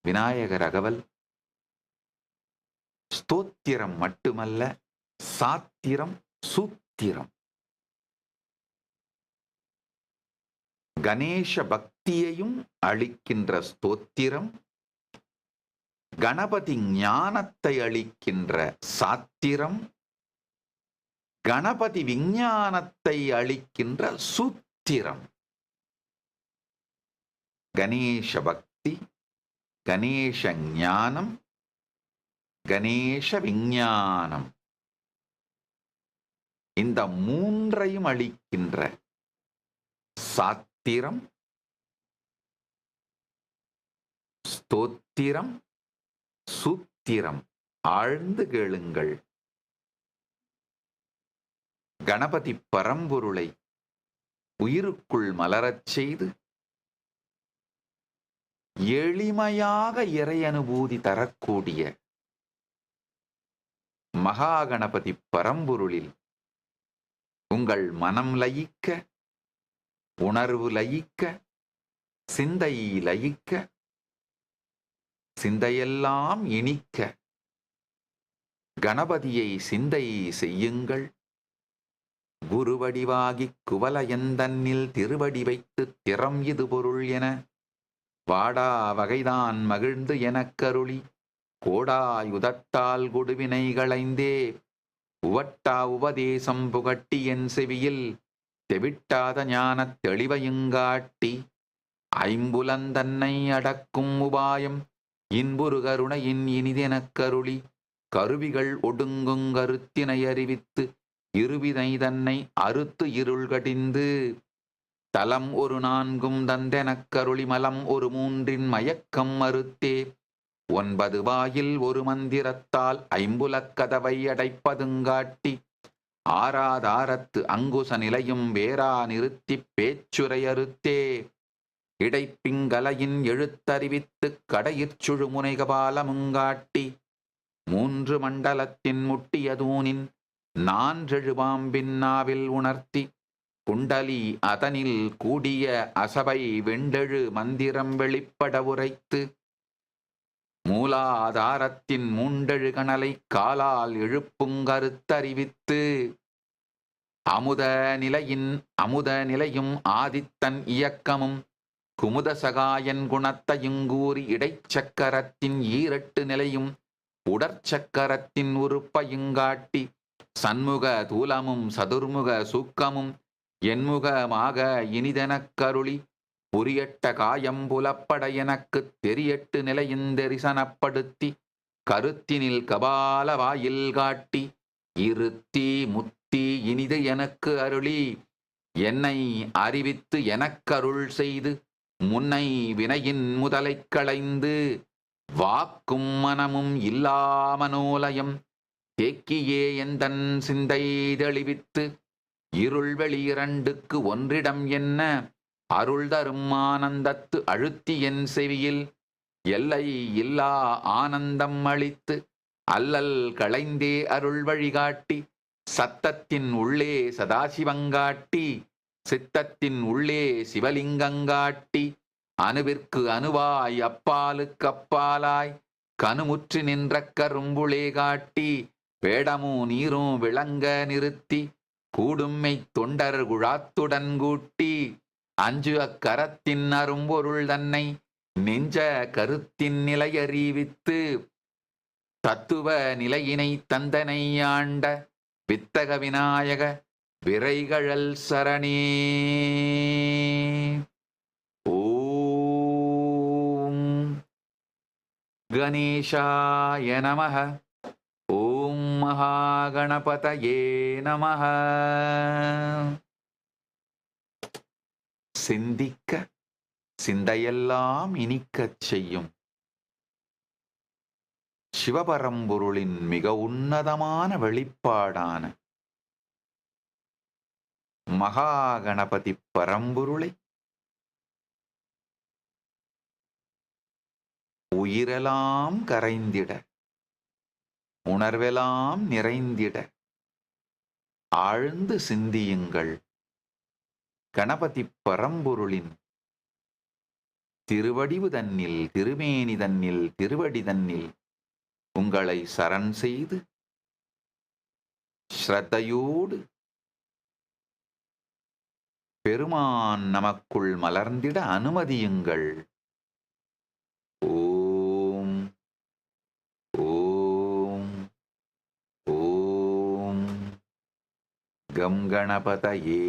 விநாயகர் அகவல் ஸ்தோத்திரம் மட்டுமல்ல, சாத்திரம், சூத்திரம். கணேச பக்தியையும் அளிக்கின்ற ஸ்தோத்திரம், கணபதி ஞானத்தை அளிக்கின்ற சாத்திரம், கணபதி விஞ்ஞானத்தை அளிக்கின்ற சூத்திரம். கணேச பக்தி, கணேச ஞானம், கணேச விஞ்ஞானம். இந்த மூன்றையும் அளிக்கின்ற சாத்திரம், ஸ்தோத்திரம், சூத்திரம். ஆழ்ந்து கேளுங்கள். கணபதி பரம்பொருளை உயிருக்குள் மலரச் செய்து எளிமையாக இறை அனுபூதி தரக்கூடிய மகாகணபதி பரம்பொருளில் உங்கள் மனம் லயிக்க, உணர்வு லயிக்க, சிந்தை லயிக்க, சிந்தையெல்லாம் இனிக்க கணபதியை சிந்தை செய்யுங்கள். குருவடிவாகி குவலயந்தன்னில் திருவடி வைத்து திறம் இது பொருள் என வாடா வகைதான் மகிழ்ந்து எனக்கருளி கோடாயுதத்தால் கொடுவினை களைந்தே உவட்டா உபதேசம் புகட்டி என் செவியில் தெவிட்டாத ஞானத் தெளிவையுங்காட்டி ஐம்புலந்தன்னை அடக்கும் உபாயம் இன்புரு கருணையின் இனிதெனக்கருளி கருவிகள் ஒடுங்குங் கருத்தினை அறிவித்து இருவினை தன்னை அறுத்து இருள் கடிந்து தலம் ஒரு 4 தந்தெனக்கருளி மலம் ஒரு 3 மயக்கம் மறுத்தே 9 வாயில் ஒரு மந்திரத்தால் 5 கதவை அடைப்பதுங்காட்டி ஆராதாரத்து அங்குச நிலையும் வேறா நிறுத்திப் பேச்சுரை அறுத்தே இடைப்பிங்கலையின் எழுத்தறிவித்து கடையிற்சுழு முனைகபாலமுங்காட்டி 3 மண்டலத்தின் முட்டிய தூணின் 4 பாம்பின் நாவில் உணர்த்தி குண்டலி அதனில் கூடிய அசபை வெண்டெழு மந்திரம் வெளிப்பட உரைத்து மூலாதாரத்தின் 3 கணலை காலால் எழுப்புங்கருத்தறிவித்து அமுத நிலையும் ஆதித்தன் இயக்கமும் குமுத சகாயன் குணத்தையுங்கூறி இடைச்சக்கரத்தின் 8 நிலையும் உடற்சக்கரத்தின் உறுப்பையுங்காட்டி சண்முக தூலமும் சதுர்முக சூக்கமும் என்முகமாக இனிதெனக்கருளி புரியட்ட காயம் புலப்பட எனக்குத் தெரியட்டு நிலையின் தரிசனப்படுத்தி கருத்தினில் கபால வாயில் காட்டி இருத்தி முத்தி இனிது எனக்கு அருளி என்னை அறிவித்து எனக்கருள் செய்து முன்னை வினையின் முதலைக் களைந்து வாக்கும் மனமும் இல்லாமனோலயம் தேக்கியே எந்தன் சிந்தை தெளிவித்து இருள்வெளி 2க்கு ஒன்றிடம் என்ன அருள் தரும் ஆனந்தத்து அழுத்தி என் செவியில் எல்லை இல்லா ஆனந்தம் அளித்து அல்லல் களைந்தே அருள் வழிகாட்டி சத்தத்தின் உள்ளே சதாசிவங்காட்டி சித்தத்தின் உள்ளே சிவலிங்கங்காட்டி அணுவிற்கு அணுவாய் அப்பாலுக்கு அப்பாலாய் கணுமுற்றி நின்ற கரும்புளே காட்டி வேடமும் நீரும் விளங்க நிறுத்தி கூடும்மை தொண்டர் குழாத்துடன் கூட்டி 5 அக்கரத்தின் அரும்பொருள் தன்னை நெஞ்ச கருத்தின் நிலையறிவித்து தத்துவ நிலையினை தந்தனை ஆண்ட வித்தக விநாயக விரைகழல் சரணே. ஓம் கணேசாய நமஹ. ஓம் மகாகணபதயே நமஹ. சிந்திக்க சிந்தையெல்லாம் இனிக்கச் செய்யும் சிவபரம்பொருளின் மிக உன்னதமான வெளிப்பாடான மகாகணபதி பரம்பொருளை உயிரெல்லாம் கரைந்திட, உணர்வெல்லாம் நிறைந்திட ஆழ்ந்து சிந்தியுங்கள். கணபதி பரம்பொருளின் திருவடிவு தன்னில், திருமேனி தன்னில், திருவடி தன்னில் உங்களை சரண் செய்து ஸ்ரத்தையோடு பெருமான் நமக்குள் மலர்ந்திட அனுமதியுங்கள். ஓம் ஓம் ஓம் கம் கணபதயே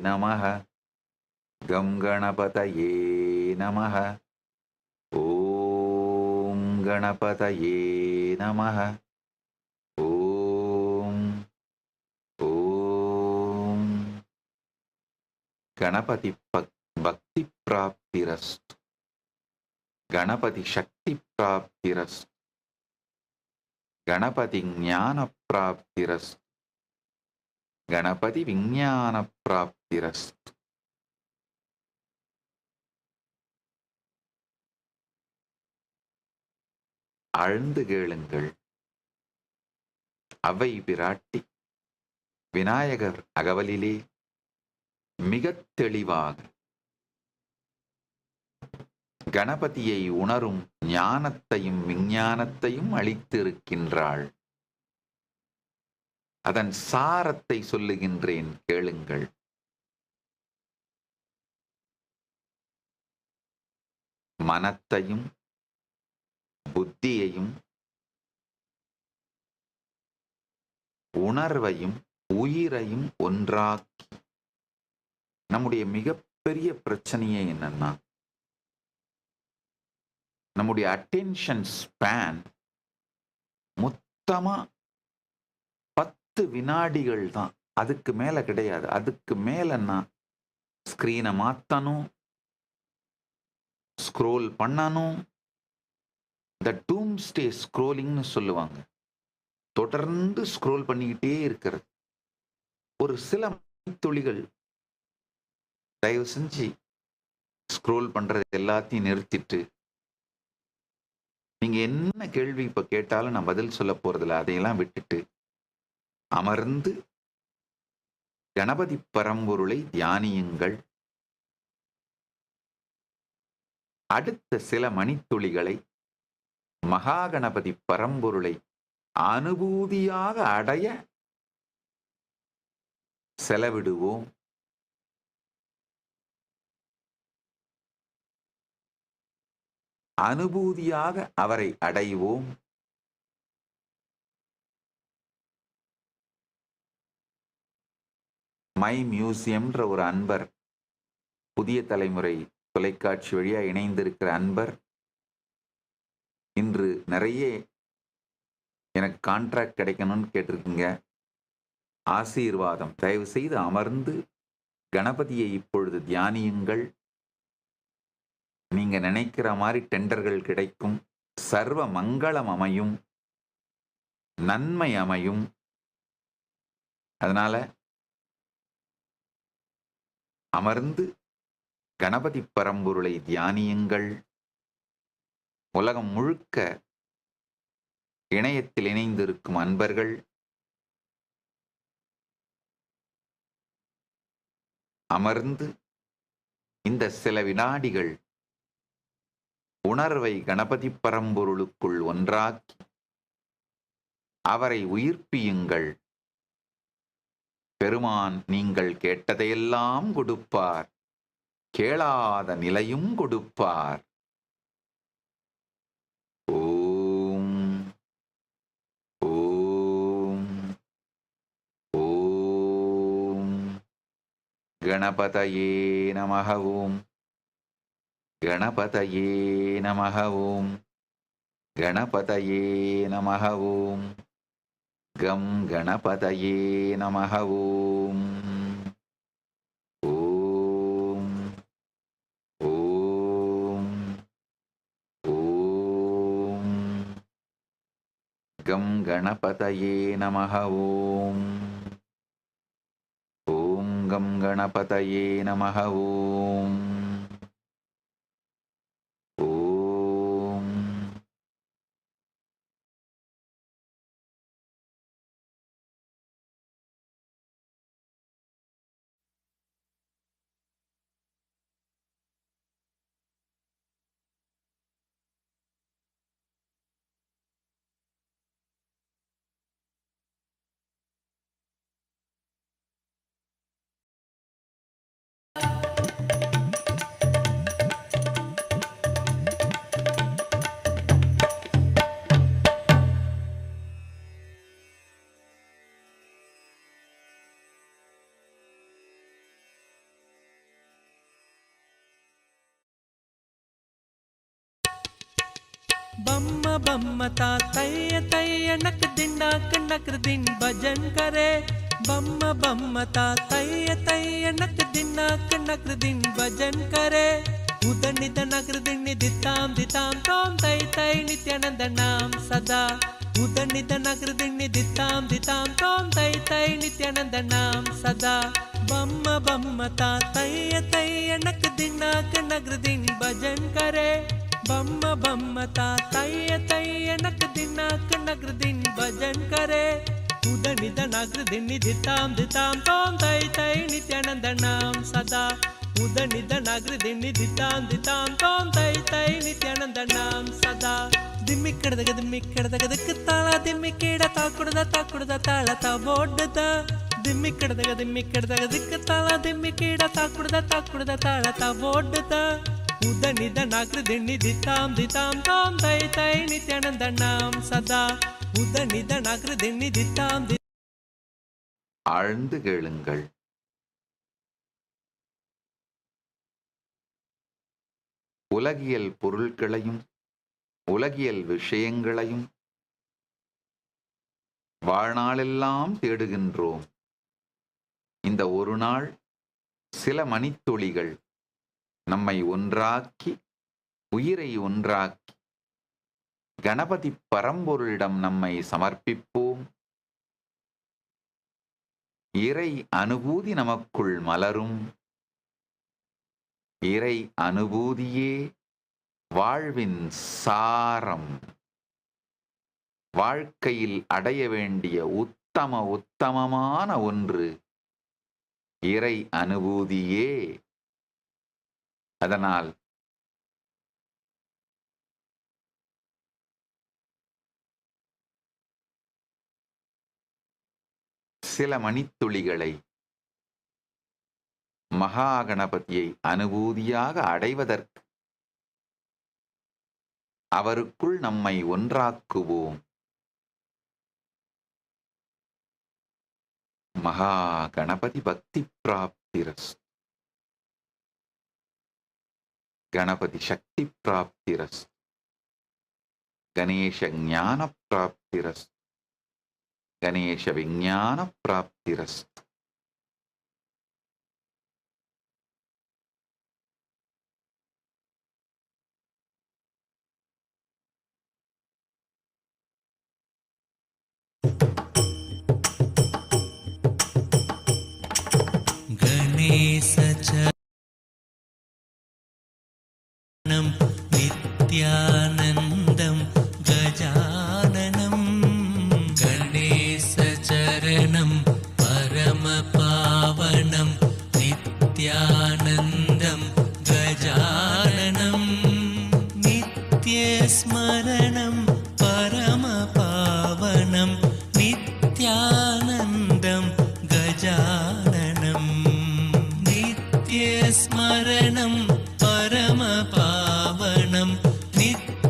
நமஹ. கம் கணபதயே நமஹ. ஓம் கணபதயே நமஹ. ஓம் ஓம் கணபதி பக்தி பிராப்திரஸ்து. கணபதி சக்தி பிராப்திரஸ்து. கணபதி ஞான பிராப்திரஸ்து. கணபதி விஞ்ஞான பிராப்திரஸ்து. ஆழ்ந்து கேளுங்கள். அவை பிராட்டி விநாயகர் அகவலிலே மிகத் தெளிவாக கணபதியை உணரும் ஞானத்தையும் விஞ்ஞானத்தையும் அளித்திருக்கின்றாள். அதன் சாரத்தை சொல்லுகின்றேன், கேளுங்கள். மனத்தையும் புத்தியையும் உணர்வையும் உயிரையும் ஒன்றாக்கி, நம்முடைய மிகப்பெரிய பிரச்சனையே என்னன்னா, நம்முடைய அட்டென்ஷன் ஸ்பேன் மொத்தமா 10 வினாடிகள் தான். அதுக்கு மேல கிடையாது. அதுக்கு மேலன்னா ஸ்கிரீனை மாத்தணும், ஸ்க்ரோல் பண்ணணும். இந்த டூம்ஸ்டே ஸ்க்ரோலிங்னு சொல்லுவாங்க. தொடர்ந்து ஸ்க்ரோல் பண்ணிக்கிட்டே இருக்கிறது. ஒரு சில துளிகள் தயவு செஞ்சு ஸ்க்ரோல் பண்றது எல்லாத்தையும் நிறுத்திட்டு, நீங்க என்ன கேள்வி இப்ப கேட்டாலும் நான் பதில் சொல்ல போறதில்ல, அதையெல்லாம் விட்டுட்டு அமர்ந்து கணபதி பரம்பொருளை தியானியுங்கள். அடுத்த சில மணித்துளிகளை மகா கணபதி பரம்பொருளை அனுபூதியாக அடைய செலவிடுவோம். அனுபூதியாக அவரை அடைவோம். மை மியூசியம்ன்ற ஒரு அன்பர், புதிய தலைமுறை தொலைக்காட்சி வழியா இணைந்திருக்கிற அன்பர், இன்று நிறைய எனக்கு கான்ட்ராக்ட் கிடைக்கணும்னு கேட்டிருக்கீங்க. ஆசீர்வாதம். தயவு செய்து அமர்ந்து கணபதியை இப்பொழுது தியானியுங்கள். நீங்க நினைக்கிற மாதிரி டெண்டர்கள் கிடைக்கும். சர்வ மங்களம் அமையும், நன்மை அமையும். அதனால அமர்ந்து கணபதி பரம்பொருளை தியானியுங்கள். உலகம் முழுக்க இணையத்தில் இணைந்திருக்கும் அன்பர்கள் அமர்ந்து இந்த சில வினாடிகள் உணர்வை கணபதி பரம்பொருளுக்குள் ஒன்றாக்கி அவரை உயிர்ப்பியுங்கள். பெருமான் நீங்கள் கேட்டதையெல்லாம் கொடுப்பார், கேளாத நிலையும் கொடுப்பார். ஓம் ஓம் ஓம் கணபதயே நமஹ. ஓம் கணபதயே நமஹ. ஓம் கணபதயே நமஹ. ஓம் கம் கணபதயே நமஹ. ஓம் ஓம் ஓம் ஓம் கம் கணபதயே நமஹ. ஓம் ஓம் கம் கணபதயே நமஹ. ஓம் ஓம் बम्म बम्म ता तैय तैय नक दिन भजन करे बम्म बम्म ता तैय तैय नक दिन भजन करे उद निद नगर दिन दिताम दिताम तोम तै तै नित्यानंद नाम सदा उद निद नगर दिन दिताम दिताम तोम तै तै नित्यानंद नाम सदा बम्म बम्म ता तैय तैय नक दिन भजन करे बम्म बम्म ता तैय तैय नक दिन भजन करे उद निद नगर दिन दिताम दिताम तोम तै तै नित्यानंद नाम सदा उद निद नगर दिन दिताम दिताम तोम तै तै नित्यानंद नाम सदा दिम्मिक्कड़दगदक ताला दिम्मिक्केड़ ताकुड़द ताಳ तबोड्डद दिम्मिक्कड़दगदक ताला दिम्मिक्केड़ ताकुड़द ताಳ तबोड्डद उद निद नगर दिन दिताम दिताम तोम तै तै नित्यानंद नाम सदा उद निद नगर दिन दिताम ஆழ்ந்து கேளுங்கள். உலகியல் பொருட்களையும் உலகியல் விஷயங்களையும் வாழ்நாளெல்லாம் தேடுகின்றோம். இந்த ஒரு நாள் சில மணித்துளிகள் நம்மை ஒன்றாக்கி உயிரை ஒன்றாக்கி கணபதி பரம்பொருளிடம் நம்மை சமர்ப்பிப்போம். இறை அனுபூதி நமக்குள் மலரும். இறை அனுபூதியே வாழ்வின் சாரம். வாழ்க்கையில் அடைய வேண்டிய உத்தமமான ஒன்று இறை அனுபூதியே. அதனால் சில மணித்துளிகளை மகா கணபதியை அனுபூதியாக அடைவதற்கு அவருக்குள் நம்மை ஒன்றாக்குவோம். மகா கணபதி பக்தி பிராப்திரஸ்து. கணபதி சக்தி பிராப்திரஸ்து. கணேச ஞான பிராப்திரஸ்து. கணேச விஞ்ஞான பிராப்திரஸ்து. नित्यानन्दं गजाननं गणेशचरणं परमपावनं नित्यानन्दं गजाननं नित्यस्मरणं परमपावनं नित्यानन्दं गजाननं नित्यस्मरणं परमपावनं नित्यानन्दं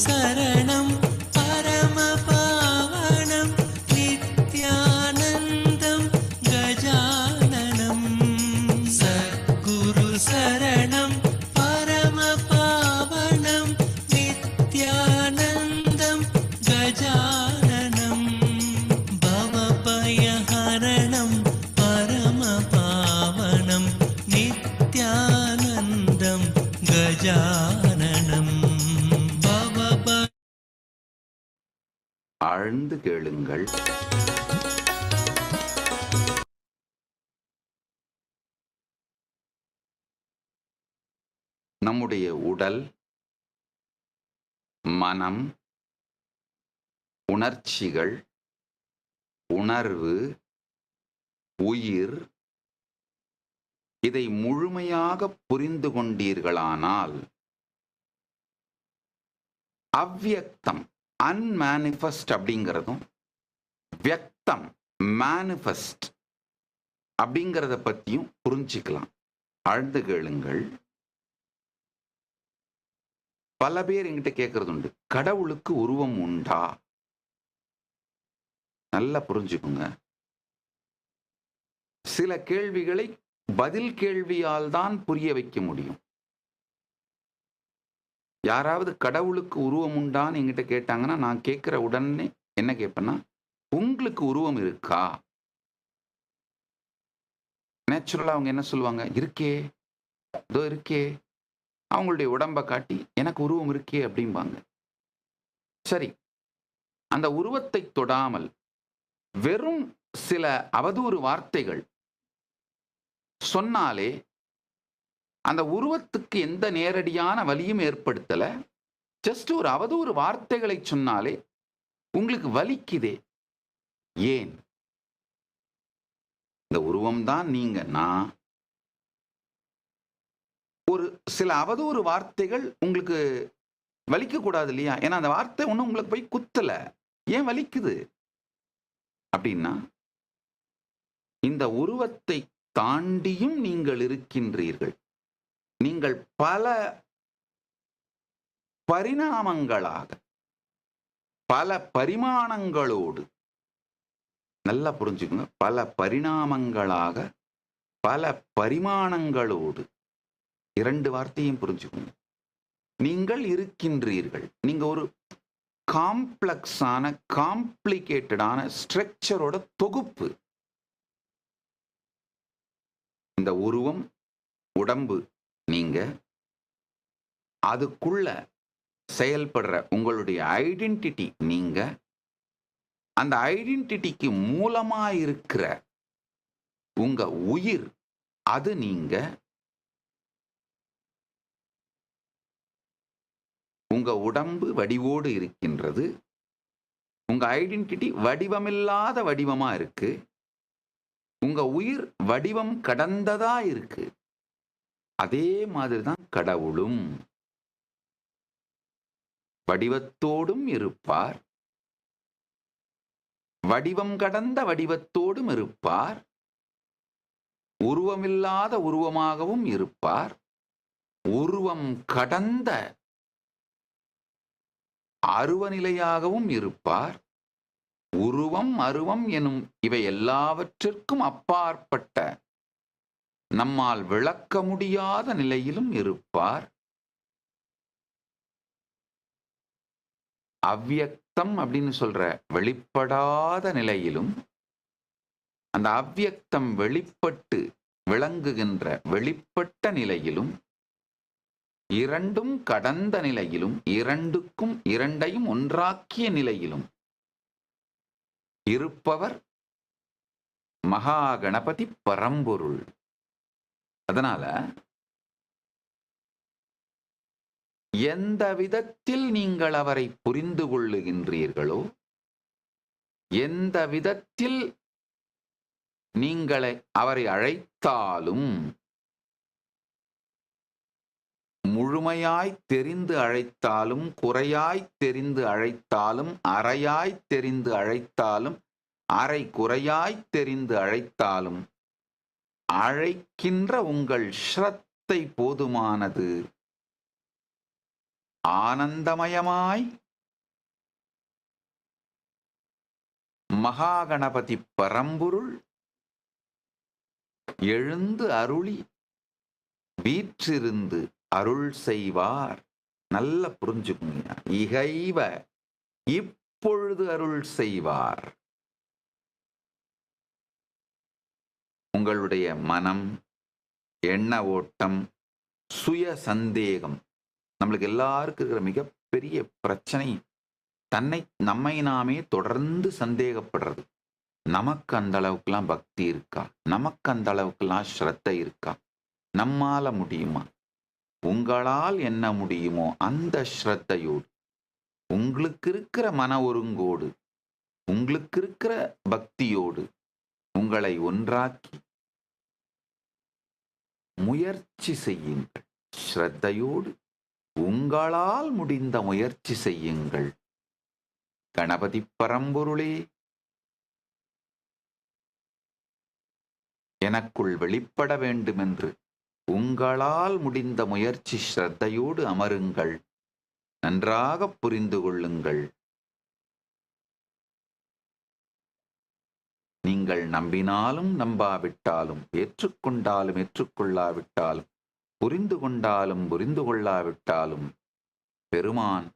சரணம் பரமபாவனம் நித்யானந்தம் கஜானனம். சத்குரு சரணம் பரமபாவனம் நித்யானந்தம் கஜானனம். பவபயஹரணம் பரமபாவனம் நித்யானந்தம் கஜானனம். ஆழ்ந்து கேளுங்கள். நம்முடைய உடல், மனம், உணர்ச்சிகள், உணர்வு, உயிர் இதை முழுமையாக புரிந்து கொண்டீர்களானால் அவ்யக்தம் அன்மேனிஃபெஸ்ட் அப்படிங்கிறதும் வியக்தம் மேனிஃபெஸ்ட் அப்படிங்கிறத பற்றியும் புரிஞ்சுக்கலாம். ஆழ்ந்து கேளுங்கள். பல பேர் என்கிட்ட கேட்கறது உண்டு, கடவுளுக்கு உருவம் உண்டா? நல்லா புரிஞ்சுக்குங்க. சில கேள்விகளை பதில் கேள்வியால் தான் புரிய வைக்க முடியும். யாராவது கடவுளுக்கு உருவம் உண்டான்னு என்கிட்ட கேட்டாங்கன்னா நான் கேட்கிற உடனே என்ன கேட்பேன்னா, உங்களுக்கு உருவம் இருக்கா? நேச்சுரலா அவங்க என்ன சொல்லுவாங்க, இருக்கே, இதோ இருக்கே. அவங்களுடைய உடம்பை காட்டி எனக்கு உருவம் இருக்கே அப்படிம்பாங்க. சரி, அந்த உருவத்தை தொடாமல் வெறும் சில அவதூறு வார்த்தைகள் சொன்னாலே அந்த உருவத்துக்கு எந்த நேரடியான வலியும் ஏற்படுத்தல. ஜஸ்ட் ஒரு அவதூறு வார்த்தைகளை சொன்னாலே உங்களுக்கு வலிக்குதே. ஏன்? இந்த உருவம் தான் நீங்க. நான் ஒரு சில அவதூறு வார்த்தைகள் உங்களுக்கு வலிக்க கூடாது இல்லையா? ஏன்னா அந்த வார்த்தை ஒன்றும் உங்களுக்கு போய் குத்தல, ஏன் வலிக்குது அப்படின்னா இந்த உருவத்தை தாண்டியும் நீங்கள் இருக்கின்றீர்கள். நீங்கள் பல பரிணாமங்களாக, பல பரிமாணங்களோடு, நல்லா புரிஞ்சுக்கோங்க, பல பரிணாமங்களாக, பல பரிமாணங்களோடு, இரண்டு வார்த்தையும் புரிஞ்சுக்கோங்க, நீங்கள் இருக்கின்றீர்கள். நீங்க ஒரு காம்ப்ளெக்ஸான, காம்ப்ளிகேட்டடான ஸ்ட்ரக்சரோட தொகுப்பு. இந்த உருவம், உடம்பு நீங்க, அதுக்குள்ள செயல்படுற உங்களுடைய ஐடென்டிட்டி நீங்க, அந்த ஐடென்டிட்டிக்கு மூலமா இருக்கிற உங்க உயிர் அது நீங்க, உங்க உடம்பு வடிவோடு இருக்கின்றது, உங்க ஐடென்டிட்டி வடிவமில்லாத வடிவமா இருக்கு, உங்க உயிர் வடிவம் கடந்ததா இருக்கு. அதே மாதிரிதான் கடவுளும் வடிவத்தோடும் இருப்பார், வடிவம் கடந்த வடிவத்தோடும் இருப்பார், உருவமில்லாத உருவமாகவும் இருப்பார், உருவம் கடந்த அருவநிலையாகவும் இருப்பார். உருவம், அருவம் எனும் இவை எல்லாவற்றிற்கும் அப்பாற்பட்ட நம்மால் விளக்க முடியாத நிலையிலும் இருப்பார். அவ்யக்தம் அப்படின்னு சொல்ற வெளிப்படாத நிலையிலும், அந்த அவ்யக்தம் வெளிப்பட்டு விளங்குகின்ற வெளிப்பட்ட நிலையிலும், இரண்டும் கடந்த நிலையிலும், இரண்டுக்கும் இரண்டையும் ஒன்றாக்கிய நிலையிலும் இருப்பவர் மகா கணபதி பரம்பொருள். அதனால எந்த விதத்தில் நீங்கள் அவரை புரிந்து கொள்ளுகின்றீர்களோ, எந்த விதத்தில் நீங்கள் அவரை அழைத்தாலும், முழுமையாய் தெரிந்து அழைத்தாலும், குறையாய் தெரிந்து அழைத்தாலும், அரையாய் தெரிந்து அழைத்தாலும், அரை குறையாய் தெரிந்து அழைத்தாலும், அழைக்கின்ற உங்கள் ஸ்ரத்தை போதுமானது. ஆனந்தமயமாய் மகாகணபதி பரம்பொருள் எழுந்து அருளி வீற்றிருந்து அருள் செய்வார். நல்ல புரிஞ்சுக்குங்க. இகைவ இப்பொழுது அருள் செய்வார். உங்களுடைய மனம், எண்ண ஓட்டம், சுய சந்தேகம், நம்மளுக்கு எல்லாருக்கும் இருக்கிற மிகப்பெரிய பிரச்சனை நம்மை நாமே தொடர்ந்து சந்தேகப்படுறது. நமக்கு அந்த அளவுக்குலாம் பக்தி இருக்கா? நமக்கு அந்த அளவுக்குலாம் ஸ்ரத்தை இருக்கா? நம்மால முடியுமா? உங்களால் என்ன முடியுமோ அந்த ஸ்ரத்தையோடு, உங்களுக்கு இருக்கிற மன ஒருங்கோடு, உங்களுக்கு இருக்கிற பக்தியோடு உங்களை ஒன்றாக்கி முயற்சி செய்யுங்கள். ஸ்ரத்தையோடு உங்களால் முடிந்த முயற்சி செய்யுங்கள். கணபதி பரம்பொருளே, எனக்குள் வெளிப்பட வேண்டுமென்று உங்களால் முடிந்த முயற்சி ஸ்ரத்தையோடு அமருங்கள். நன்றாக புரிந்து கொள்ளுங்கள். நீங்கள் நம்பினாலும் நம்பாவிட்டாலும், ஏற்றுக்கொண்டாலும் ஏற்றுக்கொள்ளாவிட்டாலும், புரிந்து கொண்டாலும் புரிந்து கொள்ளாவிட்டாலும், பெருமான்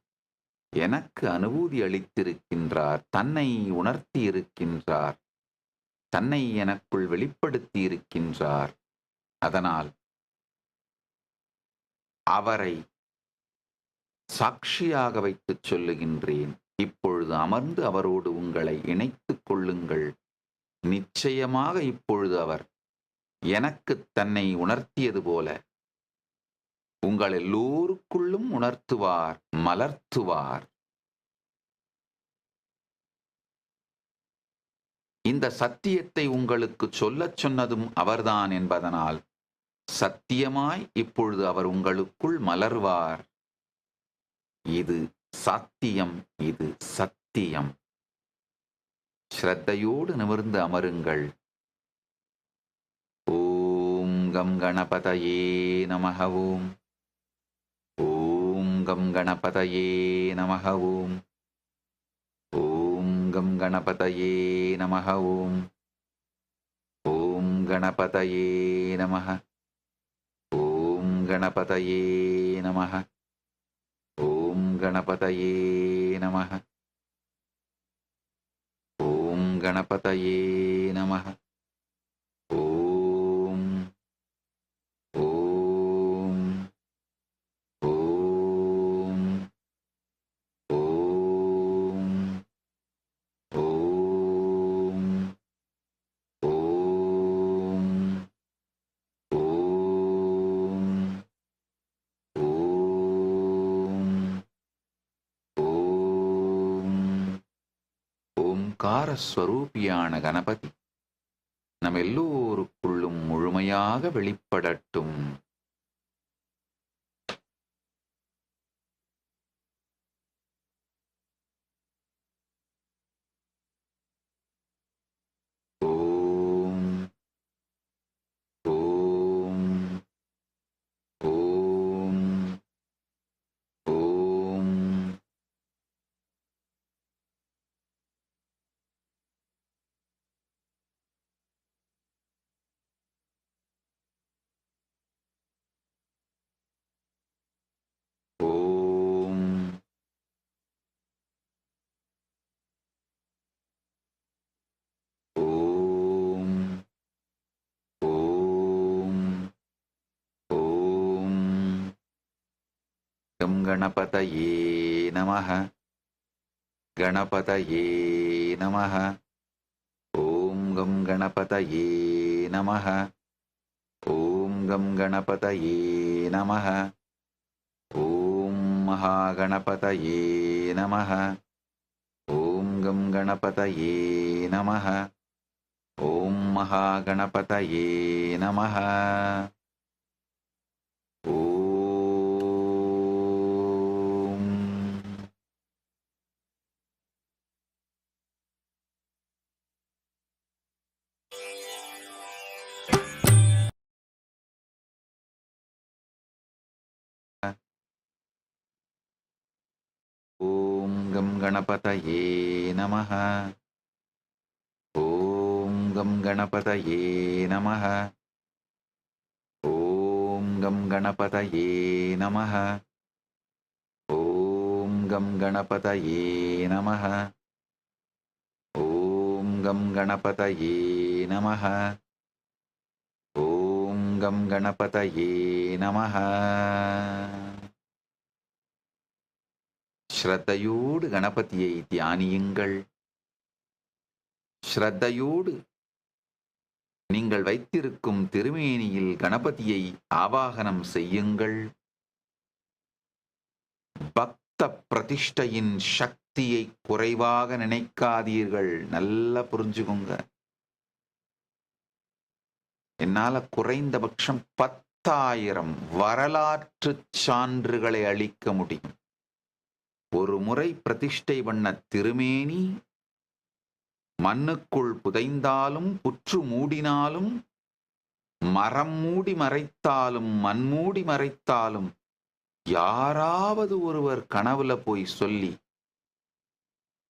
எனக்கு அனுபூதி அளித்திருக்கின்றார், தன்னை உணர்த்தி இருக்கின்றார், தன்னை எனக்குள் வெளிப்படுத்தி இருக்கின்றார். அதனால் அவரை சாட்சியாக வைத்துச் சொல்லுகின்றேன். இப்பொழுது அமர்ந்து அவரோடு உங்களை இணைத்துக் கொள்ளுங்கள். நிச்சயமாக இப்பொழுது அவர் எனக்கு தன்னை உணர்த்தியது போல உங்கள் எல்லோருக்குள்ளும் உணர்த்துவார், மலர்த்துவார். இந்த சத்தியத்தை உங்களுக்கு சொல்லச் சொன்னதும் அவர்தான் என்பதனால் சத்தியமாய் இப்பொழுது அவர் உங்களுக்குள் மலர்வார். இது சாத்தியம், இது சத்தியம். ஸ்ரத்தையோடு நிமிர்ந்து அமருங்கள். ஓம் கம் கணபதயே நமஹ. ஓம் ஓம் கம் கணபதயே நமஹ. ஓம் ஓம் கம் கணபதயே நமஹ. ஓம் ஓம் கணபதயே நமஹ. ஓம் கணபதயே நமஹ. ஓம் கணபதயே நமஹ. ஓம் கணபதயே நமஹ. ஓம் ஓம் ஓம் ஓம் ஓம் ஓம் ஓம்காரஸ்வரூபியான கணபதி நம் எல்லோருக்குள்ளும் முழுமையாக வெளிப்படட்டும். ஓம் ஓம் ஓம் ஓம் ஓம் ஓம் ஓம் ஓம் கம் கணபதயே நமஹ. கணபதயே நமஹ. ஓம் கம் கணபதயே நமஹ. ஓம் கம் கணபதயே நமஹ. ஓம் மகாகணபதயே நமஹ. ஓம் கம் கணபதயே நமஹ. ஓம் மகாகணபதயே நமஹ. ஓம் ஓம் கம் கணபதயே நமஹ. ஓம் கம் கணபதயே நமஹ. ஓம் கம் கணபதயே நமஹ. ஓம் கம் கணபதயே நமஹ. ஓம் கம் கணபதயே நமஹ. ஓம் கம் கணபதயே நமஹ. ஸ்ரத்தையோடு கணபதியை தியானியுங்கள். ஸ்ரத்தையோடு நீங்கள் வைத்திருக்கும் திருமேனியில் கணபதியை ஆவாகனம் செய்யுங்கள். பக்த பிரதிஷ்டையின் சக்தியை குறைவாக நினைக்காதீர்கள். நல்லா புரிஞ்சுக்கோங்க. என்னால குறைந்தபட்சம் 10,000 வரலாற்று சான்றுகளை அளிக்க முடியும். ஒரு முறை பிரதிஷ்டை பண்ண திருமேனி மண்ணுக்குள் புதைந்தாலும், புற்று மூடினாலும், மரம் மூடி மறைத்தாலும், மண் மூடி மறைத்தாலும், யாராவது ஒருவர் கனவுல போய் சொல்லி,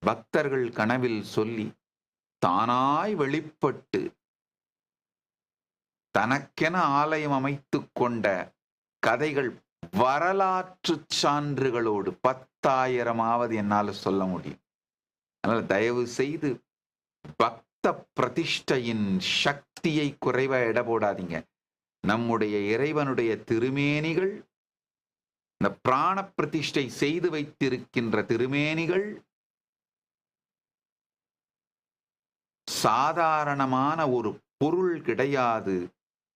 பக்தர்கள் கனவில் சொல்லி, தானாய் வெளிப்பட்டு தனக்கென ஆலயம் அமைத்துக் கொண்ட கதைகள் வரலாற்று சான்றுகளோடு 10,000 என்னால் சொல்ல முடியும். அதனால தயவு செய்து பக்த பிரதிஷ்டையின் சக்தியை குறைவா எடை போடாதீங்க. நம்முடைய இறைவனுடைய திருமேனிகள், இந்த பிராண பிரதிஷ்டை செய்து வைத்திருக்கின்ற திருமேனிகள் சாதாரணமான ஒரு பொருள் கிடையாது.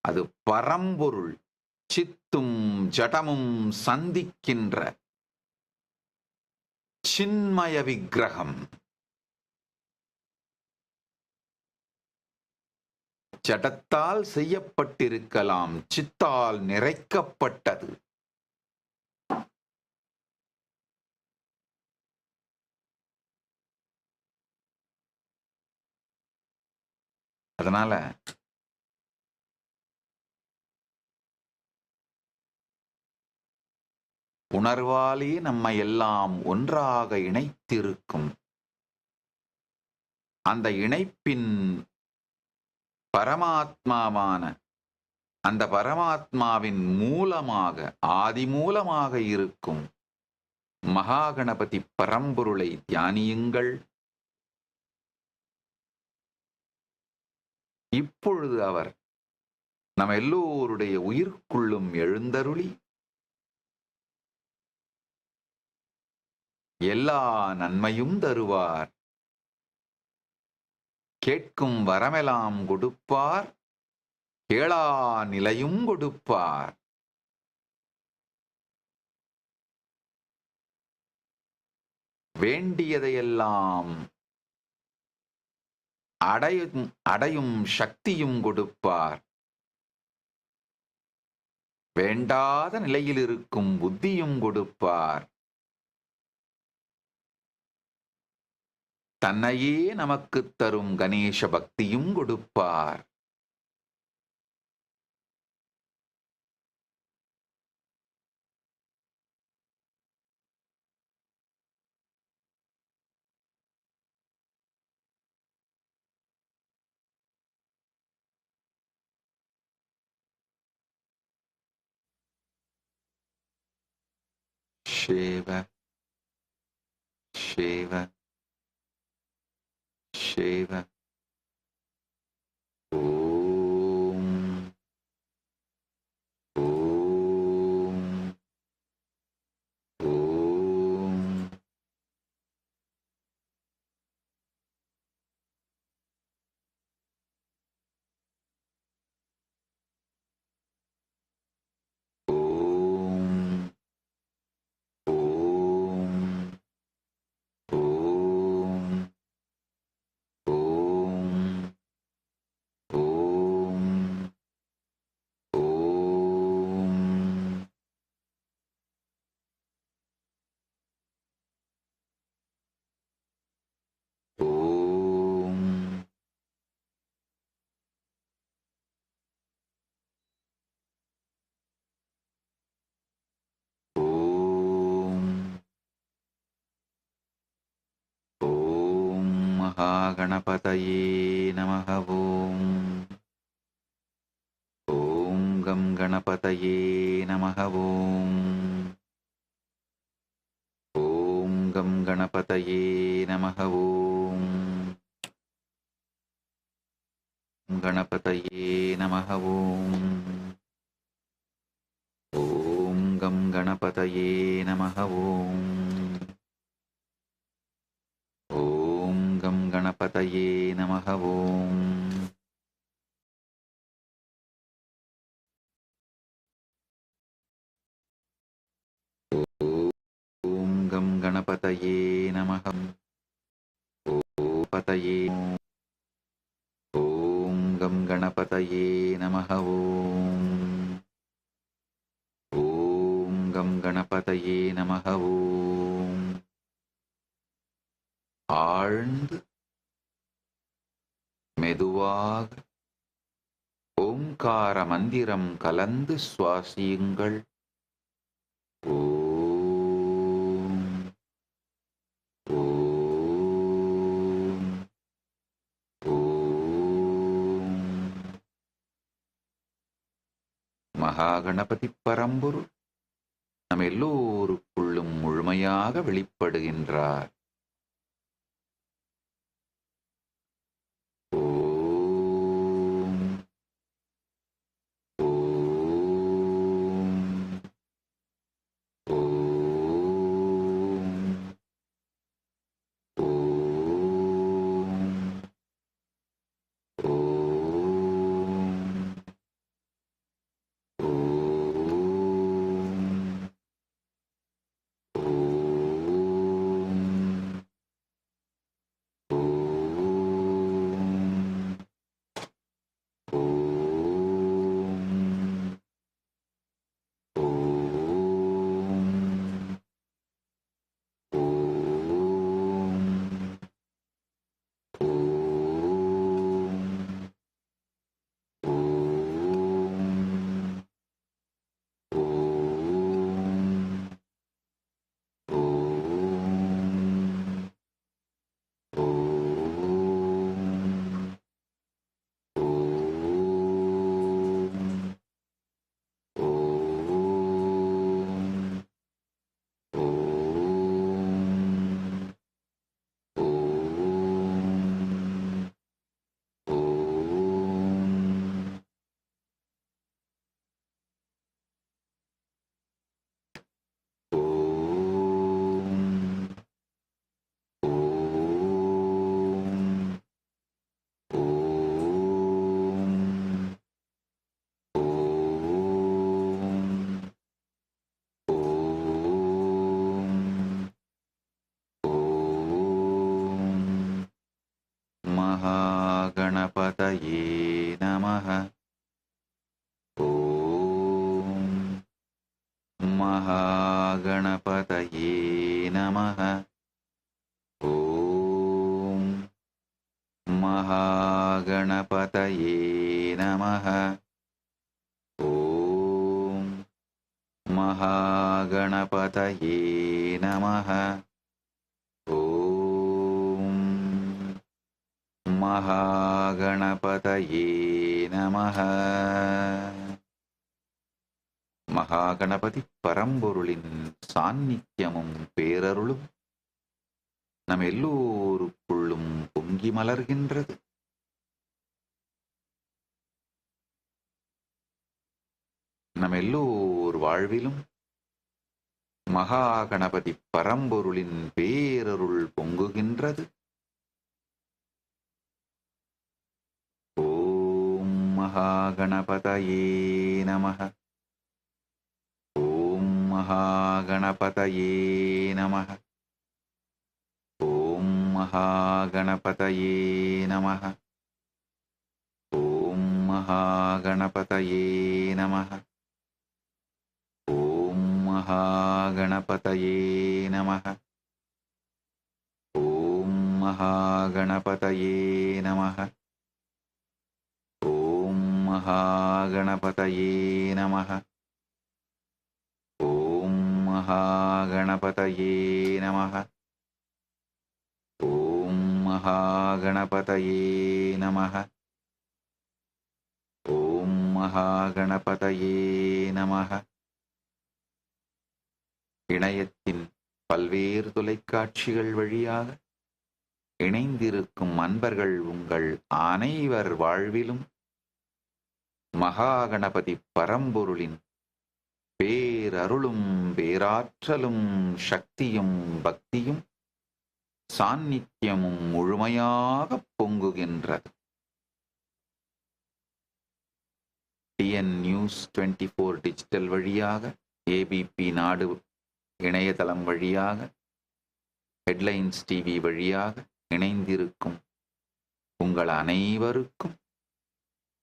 அது பரம்பொருள். சித்தும் ஜடமும் சந்திக்கின்ற சின்மய விக்கிரகம். ஜடத்தால் செய்யப்பட்டிருக்கலாம், சித்தால் நிறைக்கப்பட்டது. அதனால உணர்வாலே நம்மை எல்லாம் ஒன்றாக இணைத்திருக்கும் அந்த இணைப்பின் பரமாத்மாவான அந்த பரமாத்மாவின் மூலமாக, ஆதி மூலமாக இருக்கும் மகாகணபதி பரம்பொருளை தியானியுங்கள். இப்பொழுது அவர் நம் எல்லோருடைய உயிர்க்குள்ளும் எழுந்தருளி எல்லா நன்மையும் தருவார். கேட்கும் வரமெல்லாம் கொடுப்பார், கேளா நிலையும் கொடுப்பார். வேண்டியதையெல்லாம் அடையும் சக்தியும் கொடுப்பார். வேண்டாத நிலையில் இருக்கும் புத்தியும் கொடுப்பார். தன்னையே நமக்கு தரும் கணேச பக்தியும் கொடுப்பார். Shiva, Shiva, Shiva. Om, Om, Om. Om, Om, Om. महागणपतये नमः ॐ गं गणपतये नमः ॐ गं गणपतये नमः गणपतये नमः ॐ गं गणपतये नमः ॐ गं गणपतये नमः ॐ गं गणपतये नमः पतये ॐ गं गणपतये नमः ॐ गं गणपतये नमः ஆழ்ந்து மெதுவாக ஓம்கார மந்திரம் கலந்து சுவாசியுங்கள். ஓம் ஓம் ஓம். மகாகணபதி பரம்பொருள் நம் எல்லோருக்குள்ளும் முழுமையாக வெளிப்படுகின்றார். महागणपतये नमः. ॐ महागणपतये नमः. ॐ महागणपतये नमः. ॐ महागणपतये नमः. महागणपतये नमः. மகாகணபதி பரம்பொருளின் சாநித்தியமும் பேரருளும் நம் எல்லோருக்குள்ளும் பொங்கி மலர்கின்றது. நம் எல்லோர் வாழ்விலும் மகாகணபதி பரம்பொருளின் பேரருள் பொங்குகின்றது. ஓம் மகாகணபதயே நமः. ஓம் மகாகணபதயே நமः. ஓம் மகாகணபதயே நமः. ஓம் மகாகணபதயே நமः. ஓம் மகாகணபதயே நமः. ஓம் மகாகணபதயே நமः. ஓம் மகாகணபதயே நமः. ஓம் மகாகணபதயே நமः. ஓம் மகாகணபதயே நமஹ. ஓம் மகாகணபதயே நமஹ. இணையத்தின் பல்வேறு தொலைக்காட்சிகள் வழியாக இணைந்திருக்கும் அன்பர்கள் உங்கள் அனைவர் வாழ்விலும் மகாகணபதி பரம்பொருளின் பேரருளும் பேராற்றலும் சக்தியும் பக்தியும் சாநித்தியமும் முழுமையாக பொங்குகின்றது. டிஎன் நியூஸ் 24 டிஜிட்டல் வழியாக, ஏபிபி நாடு இணையதளம் வழியாக, ஹெட்லைன்ஸ் டிவி வழியாக இணைந்திருக்கும் உங்கள் அனைவருக்கும்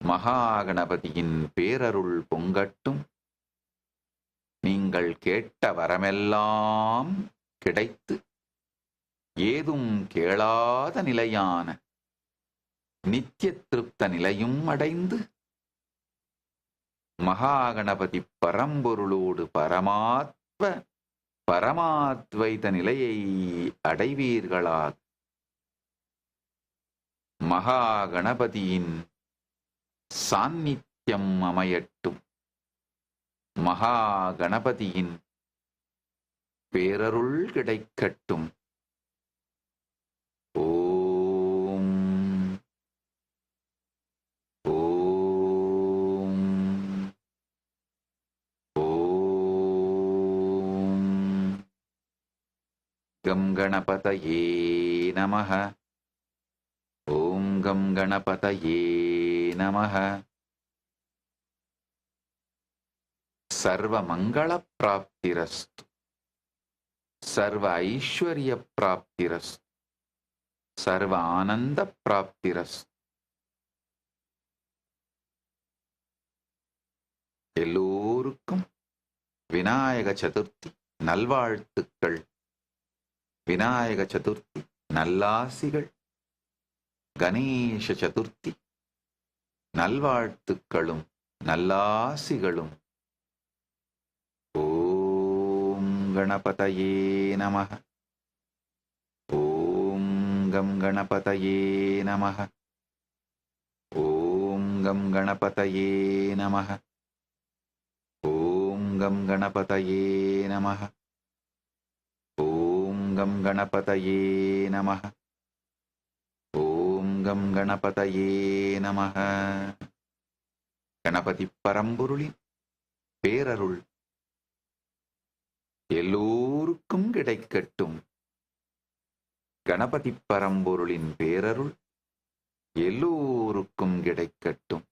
மகாகணபதியின் பேரருள் பொங்கட்டும். நீங்கள் கேட்ட வரமெல்லாம் கிடைத்து ஏதும் கேளாத நிலையான நித்திய திருப்த நிலையும் அடைந்து மகாகணபதி பரம்பொருளோடு பரமாத்வைத நிலையை அடைவீர்களாக. மகாகணபதியின் சாநித்தியம் அமையட்டும். மகாகணபதியின் பேரருள் கிடைக்கட்டும். ஓம் ஓம் ஓம். கம் கணபதயே நமஹ. ஓம் கம் கணபதயே நமஹ. சர்வ மங்கள பிராப்திரஸ்து. சர்வ ஐஸ்வர்ய பிராப்திரஸ்து. சர்வ ஆனந்த பிராப்திரஸ்து. எல்லோருக்கும் விநாயக சதுர்த்தி நல்வாழ்த்துக்கள். விநாயக சதுர்த்தி நல்லாசிகள். கணேச சதுர்த்தி நல்வாழ்த்துக்களும் நல்லாசிகளும். ஓம் கணபதயே நமஹ. ஓம் கம் கணபதயே நமஹ. ஓம் கம் கணபதயே நமஹ. ஓம் கம் கணபதயே நமஹ. ஓம் கம் கணபதயே நமஹ. ஓம் கம் கணபதயே நமஹ. கணபதி பரம்பொருளின் பேரருள் எல்லோருக்கும் கிடைக்கட்டும். கணபதி பரம்பொருளின் பேரருள் எல்லோருக்கும் கிடைக்கட்டும்.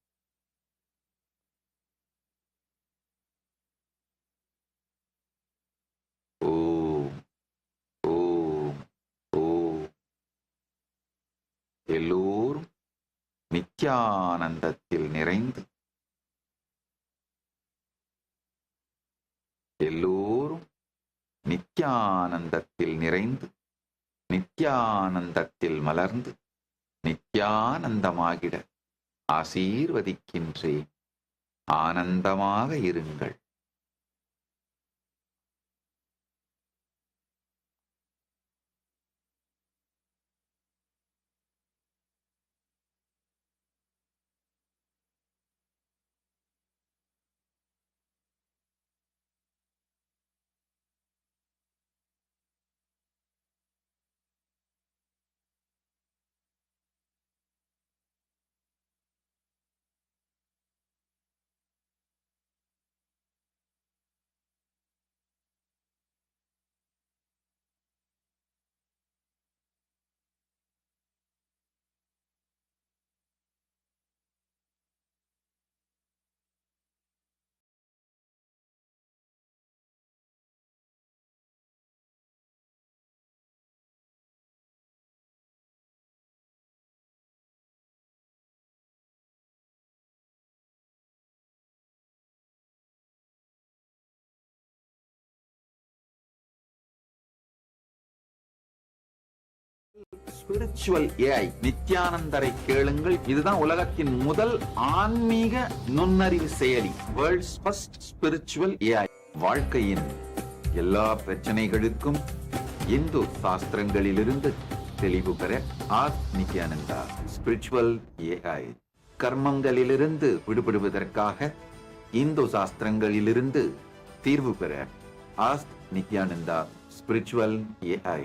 ஓம் ஓம் ஓம். எல்லோரும் நித்யானந்தத்தில் நிறைந்து, எல்லோரும் நித்யானந்தத்தில் நிறைந்து, நித்யானந்தத்தில் மலர்ந்து, நித்யானந்தமாகிட ஆசீர்வதிக்கின்றேன். ஆனந்தமாக இருங்கள். ஸ்பிரிச்சுவல் ஏஐ நித்யானந்தரை கேளுங்கள். இதுதான் உலகத்தின் முதல் ஆன்மீக நுண்ணறிவு செயலி. World's first spiritual AI. வாழ்க்கையின் எல்லா பிரச்சனைகளுக்கும் இந்து சாஸ்திரங்களிலிருந்து தெளிவு பெற ஆஸ்க் நித்யானந்தா ஸ்பிரிச்சுவல் ஏஐ. கர்மங்களிலிருந்து விடுபடுவதற்காக இந்து சாஸ்திரங்களிலிருந்து தீர்வு பெற ஆஸ்க் நித்யானந்தா ஸ்பிரிச்சுவல் ஏஐ.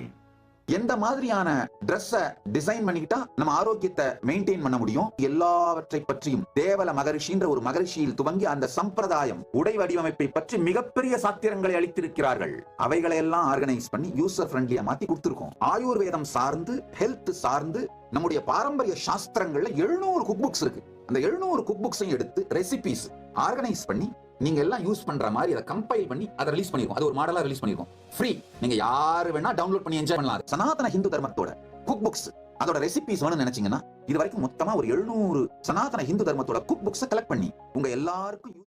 எந்த மாதிரியான ட்ரெஸ்ஸ டிசைன் பண்ணிக்கிட்டா நம்ம ஆரோக்கியத்தை மெயின்டைன் பண்ண முடியும், எல்லாவற்றை பற்றியும் தேவல மகரிஷின்ற ஒரு மகரிஷியில் துவங்கி அந்த சம்பிரதாயம் உடை வடிவமைப்பை பற்றி மிகப்பெரிய சாத்திரங்களை அளித்திருக்கிறார்கள். அவைகளை எல்லாம் ஆர்கனைஸ் பண்ணி யூசர் ஃப்ரெண்ட்லியா மாத்தி கொடுத்திருக்கோம். ஆயுர்வேதம் சார்ந்து, ஹெல்த் சார்ந்து நம்முடைய பாரம்பரிய சாஸ்திரங்கள்ல 700 குக் புக்ஸ் இருக்கு. அந்த 700 குக் புக்ஸையும் எடுத்து ரெசிபிஸ் ஆர்கனைஸ் பண்ணி நீங்க எல்லாம் யூஸ் பண்ற மாதிரி அதை கம்பைல் பண்ணி அதை ரிலீஸ் பண்ணிருக்கோம். அது ஒரு மாடலா ரிலீஸ் பண்ணிருக்கோம். ஃப்ரீ, நீங்க யாரு வேணா டவுன்லோட் பண்ணி என்ஜாய் பண்ணலாம். சனாதன ஹிந்து தர்மத்தோட குக் புக்ஸ், அதோட ரெசிபிஸ் வேணும்னு நினைச்சீங்கன்னா இது வரைக்கும் மொத்தமா ஒரு 700 சனாதன ஹிந்து தர்மத்தோட குக் புக்ஸ் கலெக்ட் பண்ணி உங்க எல்லாருக்கும்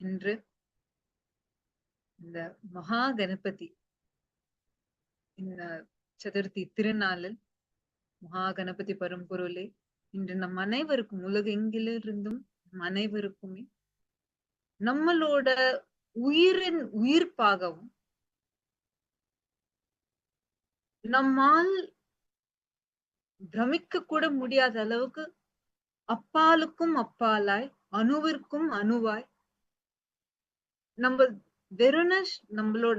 இன்று இந்த மகா கணபதி இந்த சதுர்த்தி திருநாளில் மகா கணபதி பரம்பொருளே, இன்று நம் அனைவருக்கும் உலகெங்கிலிருந்தும் அனைவருக்குமே நம்மளோட உயிரின் உயிர்ப்பாகவும் நம்மால் பிரமிக்க கூட முடியாத அளவுக்கு அப்பாலுக்கும் அப்பாலாய் அணுவிற்கும் அணுவாய் நம்ம வெறுன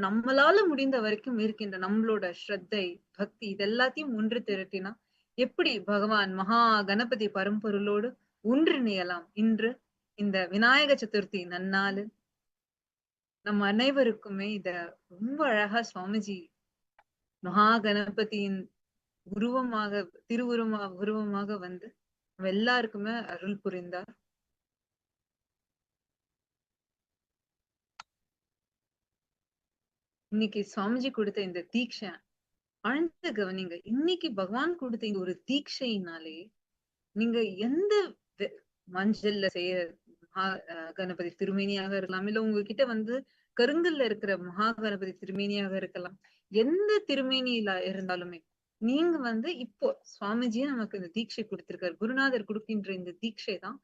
நம்மளால முடிந்த வரைக்கும் இருக்கின்ற நம்மளோட ஸ்ரத்தை பக்தி இதெல்லாத்தையும் ஒன்று திரட்டினா எப்படி பகவான் மகா கணபதி பரம்பொருளோடு ஒன்றிணையலாம். இன்று இந்த விநாயக சதுர்த்தி நன்னாளு நம்ம அனைவருக்குமே இத ரொம்ப அழகா சுவாமிஜி மகா கணபதியின் உருவமாக வந்து நம்ம எல்லாருக்குமே அருள் புரிந்தார். இன்னைக்கு சுவாமிஜி கொடுத்த இந்த தீட்சை ஆழ்ந்து கவனிங்க. இன்னைக்கு பகவான் கொடுத்த இந்த ஒரு தீட்சையினாலே நீங்க எந்த மஞ்சள்ல செய்ய கணபதி திருமேனியாக இருக்கலாம், இல்ல உங்ககிட்ட வந்து கருங்கல்ல இருக்கிற மகா கணபதி திருமேனியாக இருக்கலாம். எந்த திருமேனியில இருந்தாலுமே நீங்க வந்து இப்போ சுவாமிஜியே நமக்கு இந்த தீட்சை கொடுத்திருக்காரு. குருநாதர் கொடுக்கின்ற இந்த தீட்சை தான்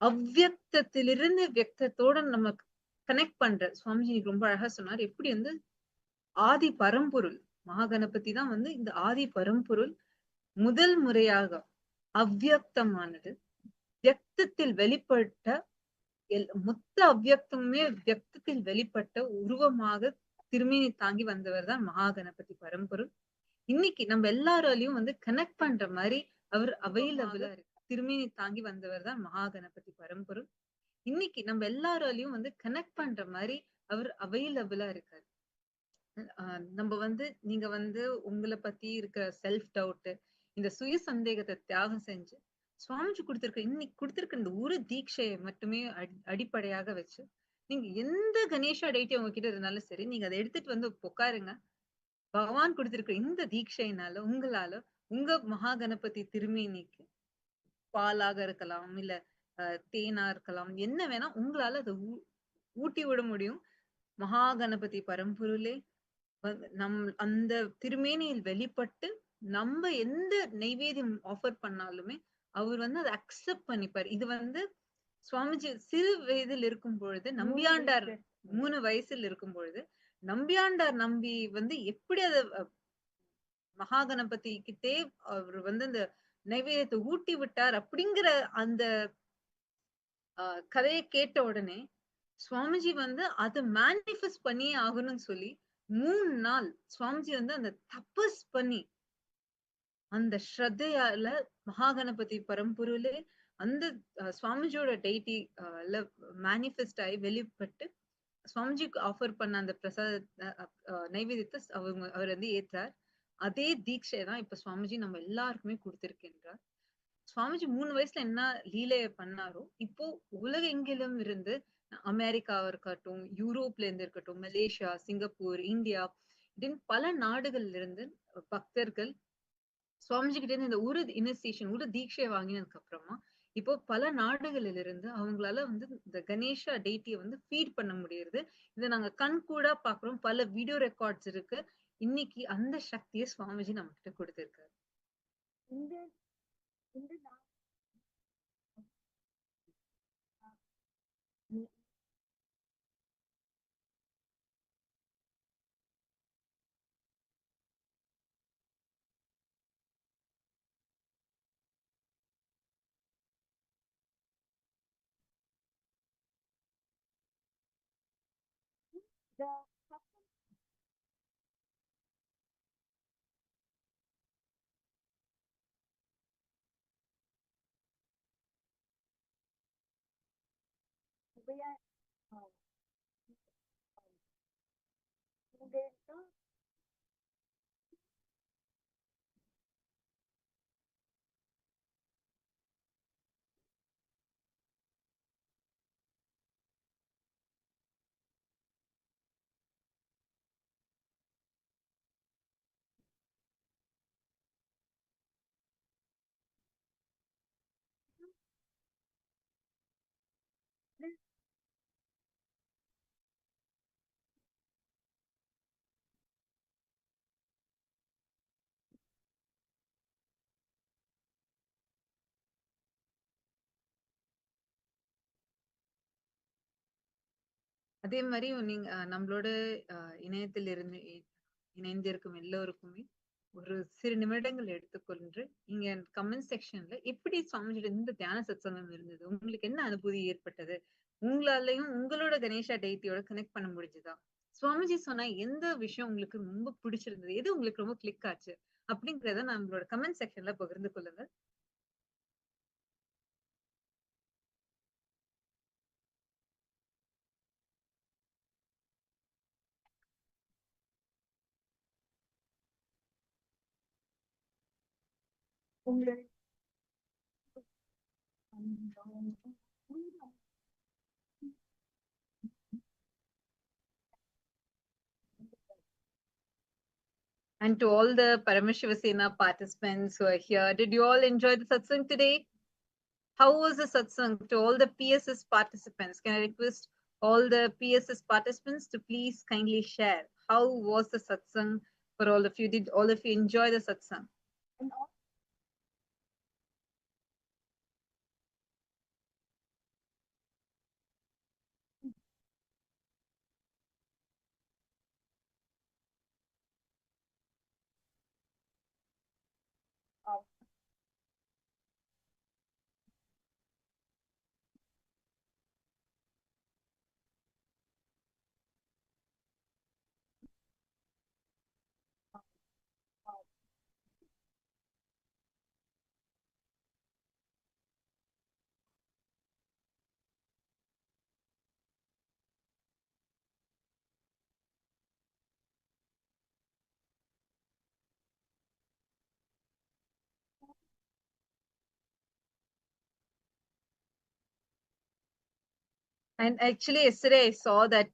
அவ்வியக்தத்திலிருந்து வியக்தத்தோட நம்ம கனெக்ட் பண்ற. சுவாமிஜி ரொம்ப அழகா சொன்னார். எப்படி வந்து ஆதி பரம்பொருள் மகாகணபதி தான் வந்து இந்த ஆதி பரம்பொருள் முதல் முறையாக அவ்வியக்தமானது வியக்தத்தில் வெளிப்பட்ட மொத்த அவ்வியக்தமுமே வியக்தத்தில் வெளிப்பட்ட உருவமாக திருமேனி தாங்கி வந்தவர் தான் மகாகணபதி பரம்பொருள். இன்னைக்கு நம்ம எல்லாராலையும் வந்து கனெக்ட் பண்ற மாதிரி அவர் அவைலபிளா இருக்கு. திருமேனி தாங்கி வந்தவர் தான் மகாகணபதி பரம்பொருள். இன்னைக்கு நம்ம எல்லாராலையும் வந்து கனெக்ட் பண்ற மாதிரி அவர் அவைலபிளா இருக்காரு. நம்ம வந்து நீங்க வந்து உங்களை பத்தி இருக்கிற செல்ஃப் டவுட், இந்த சுய சந்தேகத்தை தியாகம் செஞ்சு சுவாமிஜி இன்னைக்கு கொடுத்திருக்க இந்த ஒரு தீட்சையை மட்டுமே அடிப்படையாக வச்சு நீங்க எந்த கணேஷா டைட்டி உங்ககிட்ட இருந்தாலும் சரி, நீங்க அதை எடுத்துட்டு வந்து உட்காருங்க. பகவான் கொடுத்திருக்க இந்த தீட்சையினால உங்களால உங்க மகா கணபதி திருமேனிக்கு பாலாக இருக்கலாம், இல்ல தேனா இருக்கலாம், என்ன வேணா உங்களால அதை ஊட்டி விட முடியும். மகா கணபதி பரம்பொருளே அந்த திருமேனியில் வெளிப்பட்டு நம்ம எந்த நைவேத்தியம் ஆஃபர் பண்ணாலுமே அவர் வந்து அதை அக்செப்ட் பண்ணிப்பார். இது வந்து சுவாமிஜி சிறு வயதில் இருக்கும் பொழுது நம்பியாண்டார் 3 வயசில் இருக்கும் பொழுது நம்பியாண்டார் நம்பி வந்து எப்படி அத மகாகணபதி கிட்டே அவர் வந்து அந்த நைவேத்தியத்தை ஊட்டி விட்டார் அப்படிங்கிற அந்த கதையை கேட்ட உடனே சுவாமிஜி வந்து அதை மேனிஃபெஸ்ட் பண்ணியே ஆகணும்னு சொல்லி 3 நாள் சுவாமிஜி வந்து அந்த தபஸ் பண்ணி அந்த ஸ்ரத்தையால மகாகணபதி பரம்பொருளே அந்த சுவாமிஜியோட டைட்டி மேனிஃபெஸ்ட் ஆகி வெளிப்பட்டு சுவாமிஜிக்கு ஆஃபர் பண்ண அந்த பிரசாத நைவேத்தியத்தை அவர் வந்து ஏற்றார். அதே தீட்சை தான் இப்ப சுவாமிஜி நம்ம எல்லாருக்குமே கொடுத்திருக்கின்றார். சுவாமிஜி 3 வயசுல என்ன லீலைய பண்ணாரோ இப்போ உலகெங்கிலும் இருந்து அமெரிக்காவா இருக்கட்டும், யூரோப்ல இருந்து இருக்கட்டும், மலேசியா, சிங்கப்பூர், இந்தியா இப்படின்னு பல நாடுகள்ல இருந்து பக்தர்கள் சுவாமிஜி கிட்ட இருந்து இந்த ஒரு இனிஷியேஷன் ஒரு தீட்சையை வாங்கினதுக்கு அப்புறமா இப்போ பல நாடுகளில் இருந்து அவங்களால வந்து இந்த கணேஷா டேட்டியை வந்து ஃபீட் பண்ண முடியுது. இதை நாங்க கண் கூட பாக்குறோம். பல வீடியோ ரெக்கார்ட்ஸ் இருக்கு. இன்னைக்கு அந்த சக்தியை சுவாமிஜி நம்ம கிட்ட கொடுத்திருக்காரு. அதே மாதிரி நீங்க நம்மளோட இணையத்தில் இருந்து இணைந்திருக்கும் எல்லோருக்குமே ஒரு சிறு நிமிடங்கள் எடுத்துக்கொண்டு இங்க கமெண்ட் செக்ஷன்ல எப்படி சுவாமிஜியோட இந்த தியான சத்சங்கம் இருந்தது, உங்களுக்கு என்ன அனுபூதி ஏற்பட்டது, உங்களாலையும் உங்களோட கணேஷா டெய்டியோட கனெக்ட் பண்ண முடிஞ்சுதா, சுவாமிஜி சொன்னா எந்த விஷயம் உங்களுக்கு ரொம்ப பிடிச்சிருந்தது, எது உங்களுக்கு ரொம்ப கிளிக் ஆச்சு அப்படிங்கறத நம்மளோட கமெண்ட் செக்ஷன்ல பகிர்ந்து கொள்ளுங்க. And to all the Paramashivasena participants who are here, did you all enjoy the satsang today? How was the satsang? To all the PSS participants, can I request all the PSS participants to please kindly share? How was the satsang for all of you? Did all of you enjoy the satsang? And actually, yesterday I saw that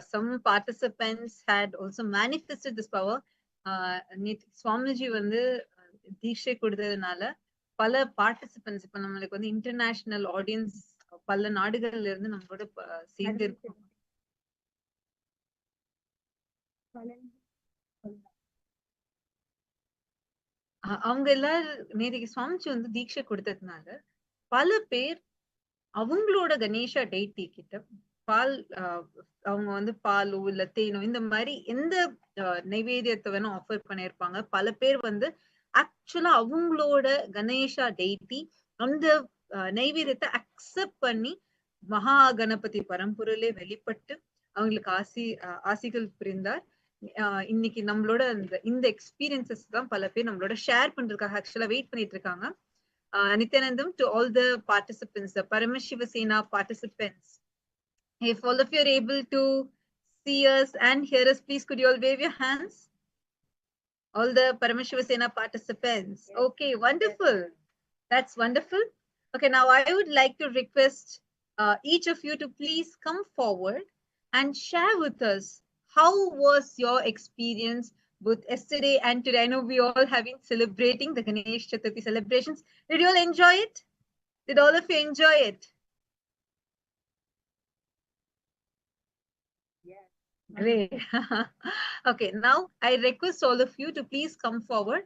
some participants had also manifested this power. Swamiji வந்து தீட்சை கொடுத்ததுனால பல participants இப்ப நம்மளுக்கு வந்து international audience பல நாடுகள்ல இருந்து நம்மளோட சேர்ந்து இருக்கோம். அவங்க எல்லாரும் நேற்றுக்கு சுவாமிஜி வந்து தீட்சை கொடுத்ததுனால பல பேர் அவங்களோட கணேஷா டெய்டி கிட்ட பால் அவங்க வந்து பாலோ இல்ல தேனோ இந்த மாதிரி எந்த நைவேத்தியத்தை வேணும் ஆஃபர் பண்ணிருப்பாங்க. பல பேர் வந்து ஆக்சுவலா அவங்களோட கணேஷா டெய்டி அந்த நைவேத்தியத்தை அக்செப்ட் பண்ணி மகா கணபதி பரம்பொருளே வெளிப்பட்டு அவங்களுக்கு ஆசிகள் புரிந்தார். இன்னைக்கு நம்மளோட இந்த எக்ஸ்பீரியன்சஸ் தான் பல பேர் நம்மளோட ஷேர் பண்றதுக்காக ஆக்சுவலா வெயிட் பண்ணிட்டு இருக்காங்க. Nithyanandam, to all the participants, the Paramashivasena participants, if all of you are able to see us and hear us, please could you all wave your hands? All the Paramashivasena participants. Yes. Okay, wonderful. Yes. That's wonderful. Okay, now I would like to request each of you to please come forward and share with us how was your experience both yesterday and today. I know we all have been celebrating the Ganesh Chaturthi celebrations. Did you all enjoy it? Did all of you enjoy it? Yes. Great. Okay, now I request all of you to please come forward.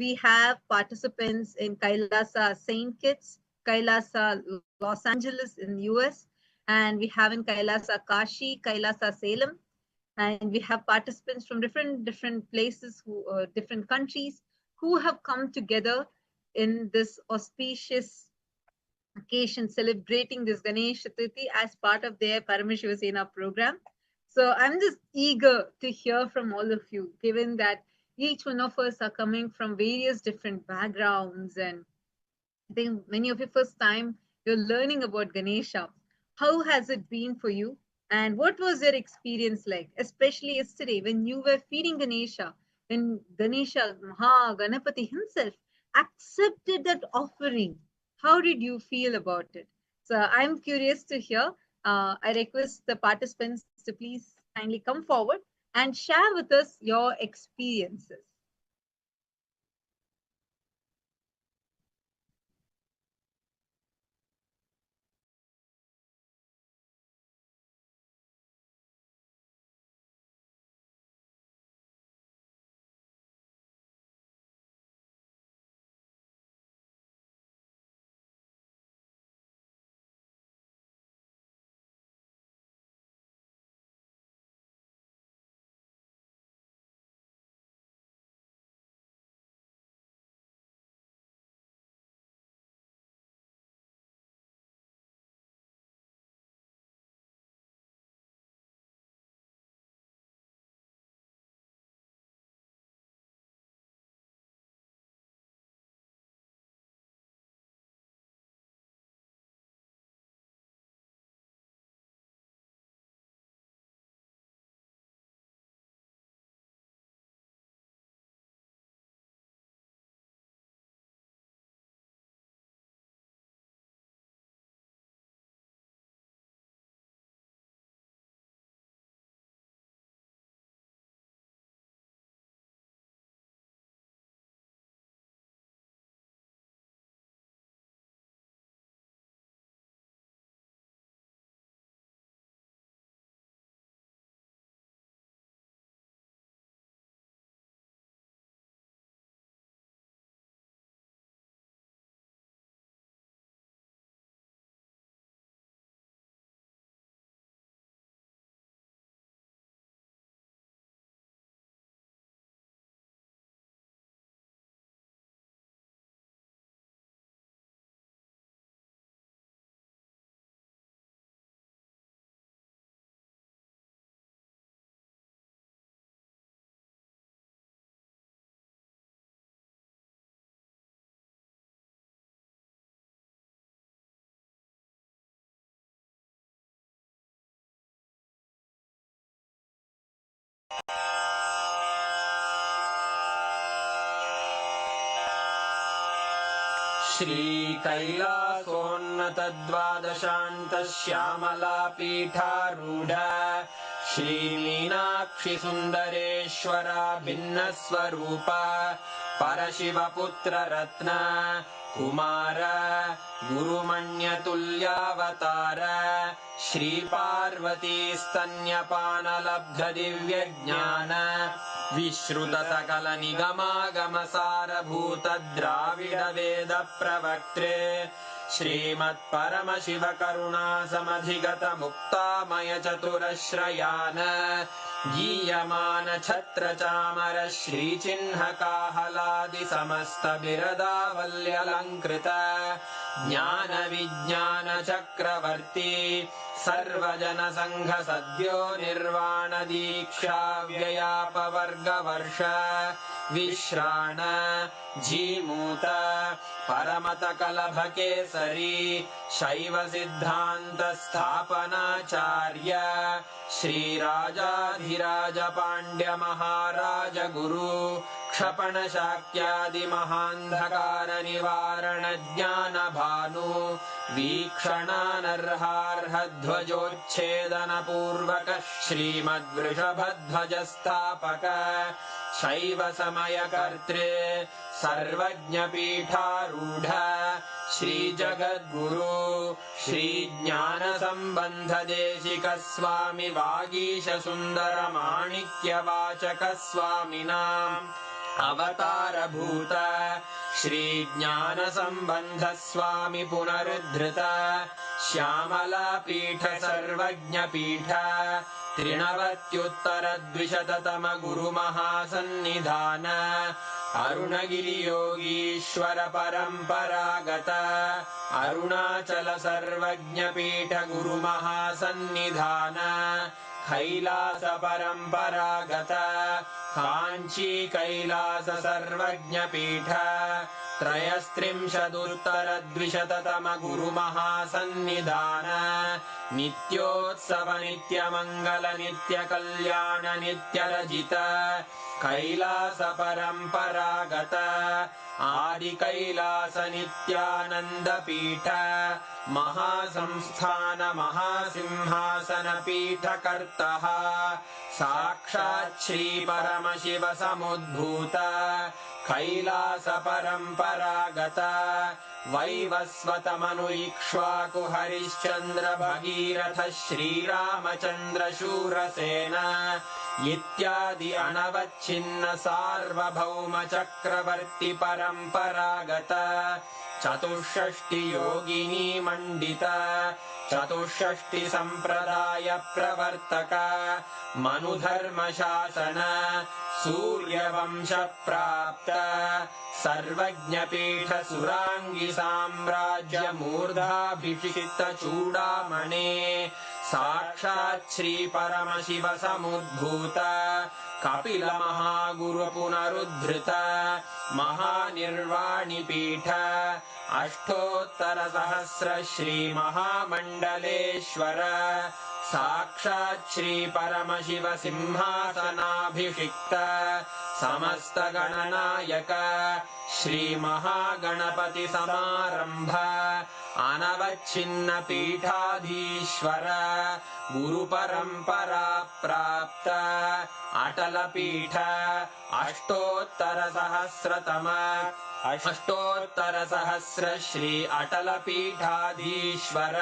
We have participants in KAILASA St. Kitts, KAILASA Los Angeles in US, and we have in KAILASA Kashi, KAILASA Salem, and we have participants from different places, different countries who have come together in this auspicious occasion celebrating this Ganesh Chaturthi as part of their Paramashivasena program. So I'm just eager to hear from all of you, given that each one of us are coming from various different backgrounds, and I think many of you first time you're learning about Ganesha. How has it been for you? And what was your experience like, especially yesterday when you were feeding Ganesha, when Ganesha, Maha Ganapati himself accepted that offering? How did you feel about it? So I'm curious to hear. I request the participants to please kindly come forward and share with us your experiences. श्रीकैलासोन्नतद्वादशान्तश्यामलापीठारूढ श्रीमीनाक्षिसुन्दरेश्वरा भिन्नस्वरूप परशिवपुत्ररत्न Kumar गुरुमण्यतुल्यावतार श्रीपार्वतीस्तन्यपानलब्धदिव्यज्ञान विश्रुतसकलनिगमागमसारभूतद्राविडवेदप्रवक्त्रे श्रीमत्परमशिवकरुणासमधिगतमुक्तामयचतुरश्रयान् गीयमानछत्रचामर श्रीचिह्नकाहलादिसमस्तबिरदावल्यलङ्कृत ज्ञानविज्ञानचक्रवर्ती सर्वजनसङ्घसद्यो निर्वाणदीक्षाव्ययापवर्गवर्ष विश्राण Jimuta परमतकलभकेसरी शैवसिद्धान्तस्थापनाचार्य श्रीराजाधिराजपाण्ड्यमहाराज गुरु क्षपणशाक्यादिमहान्धकारनिवारणज्ञानभानु वीक्षणानर्हार्हध्वजोच्छेदनपूर्वक श्रीमद्वृषभध्वजस्थापक शैवसमयकर्त्रे सर्वज्ञपीठारूढ श्रीजगद्गुरु श्रीज्ञानसम्बन्धदेशिकस्वामि वागीशसुन्दरमाणिक्यवाचकस्वामिनाम् अवतारभूत श्रीज्ञानसम्बन्धस्वामि पुनरुद्धृत श्यामलापीठ सर्वज्ञपीठ त्रिनवत्युत्तरद्विशततम गुरुमहासन्निधान अरुणगिरियोगीश्वर परम्परागत अरुणाचल सर्वज्ञपीठ गुरुमहासन्निधान कैलास परम्परागत काञ्ची कैलास सर्वज्ञपीठ त्रयस्त्रिंशदुत्तरद्विशततम गुरुमहासन्निधान नित्योत्सव नित्यमङ्गल नित्यकल्याण नित्यरजित कैलास परम्परागत आदिकैलास नित्यानन्दपीठ महासंस्थान महासिंहासन पीठकर्तः साक्षात् श्रीपरमशिव समुद्भूत कैलास परम्परागत वैवस्वतमनु इक्ष्वाकु हरिश्चन्द्र भगीरथ श्रीरामचन्द्र शूरसेन इत्यादि अनवच्छिन्न सार्वभौम चक्रवर्ति परम्परागत चतुष्षष्टि योगिनी मण्डित चतुष्षष्टि सम्प्रदाय प्रवर्तक मनुधर्मशासन सूर्यवंश प्राप्त सर्वज्ञपीठ सुराङ्गी साम्राज्य मूर्धाभिषिक्त चूडामणे साक्षात् श्री परमशिव समुद्भूत कपिल महागुरु पुनरुद्धृत महानिर्वाणिपीठ अष्टोत्तर सहस्र श्री महामण्डलेश्वर साक्षात् श्री परमशिव सिंहासनाभिषिक्त समस्त गणनायक श्री महागणपति समारंभ अनवच्छिन्न पीठाधीश्वर गुरु परंपरा प्राप्त अटल पीठ अष्टोत्तर सहस्र श्री अटल पीठाधीश्वर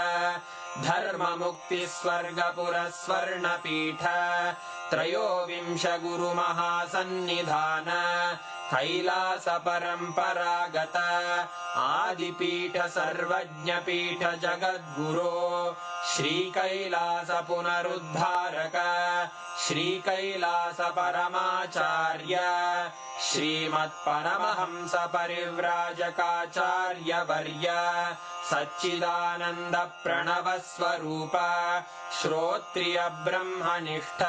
धर्म मुक्ति स्वर्गपुर स्वर्ण पीठ त्रयोविंश गुरु महासन्निधान कैलास परम्परागत आदिपीठ सर्वज्ञपीठ जगद्गुरो श्री कैलास पुनरुद्धारक श्री कैलास परमाचार्य श्रीमत्परमहंस परिव्राजकाचार्य वर्य सच्चिदानंद प्रणव स्वरूप श्रोत्रिय ब्रह्मनिष्ठ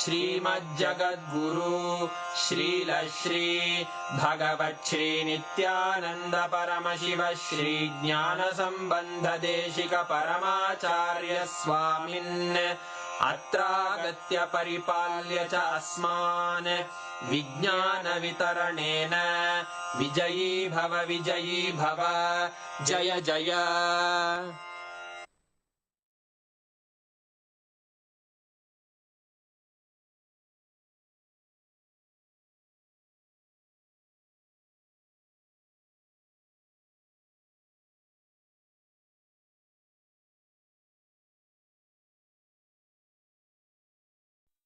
श्रीमज्जगद्गुरु श्रील श्री भगवत् श्री नित्यानंद परमशिव श्री ज्ञान संबंध देशिक परमाचार्य स्वामिन् अत्रागत्य परिपाल्य च अस्मान् विज्ञानवितरणेन विजयी भव जय जय।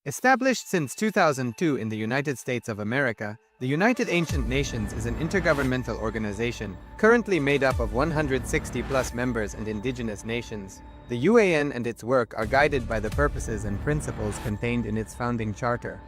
Established since 2002 in the United States of America, the United Ancient Nations is an intergovernmental organization, currently made up of 160+ members and indigenous nations. The UAN and its work are guided by the purposes and principles contained in its founding charter.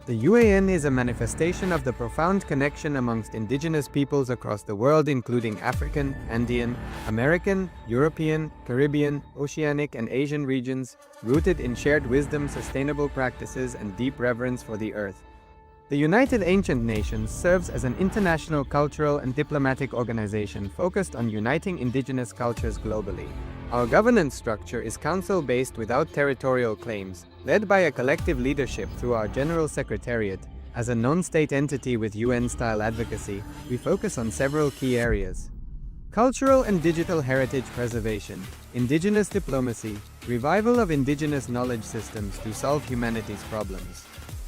The UAN is a manifestation of the profound connection amongst indigenous peoples across the world, including African, Andean, American, European, Caribbean, Oceanic, and Asian regions, rooted in shared wisdom, sustainable practices, and deep reverence for the earth. The United Ancient Nations serves as an international cultural and diplomatic organization focused on uniting indigenous cultures globally. Our governance structure is council-based without territorial claims, led by a collective leadership through our General Secretariat. As a non-state entity with UN-style advocacy, we focus on several key areas: cultural and digital heritage preservation, indigenous diplomacy, revival of indigenous knowledge systems to solve humanity's problems,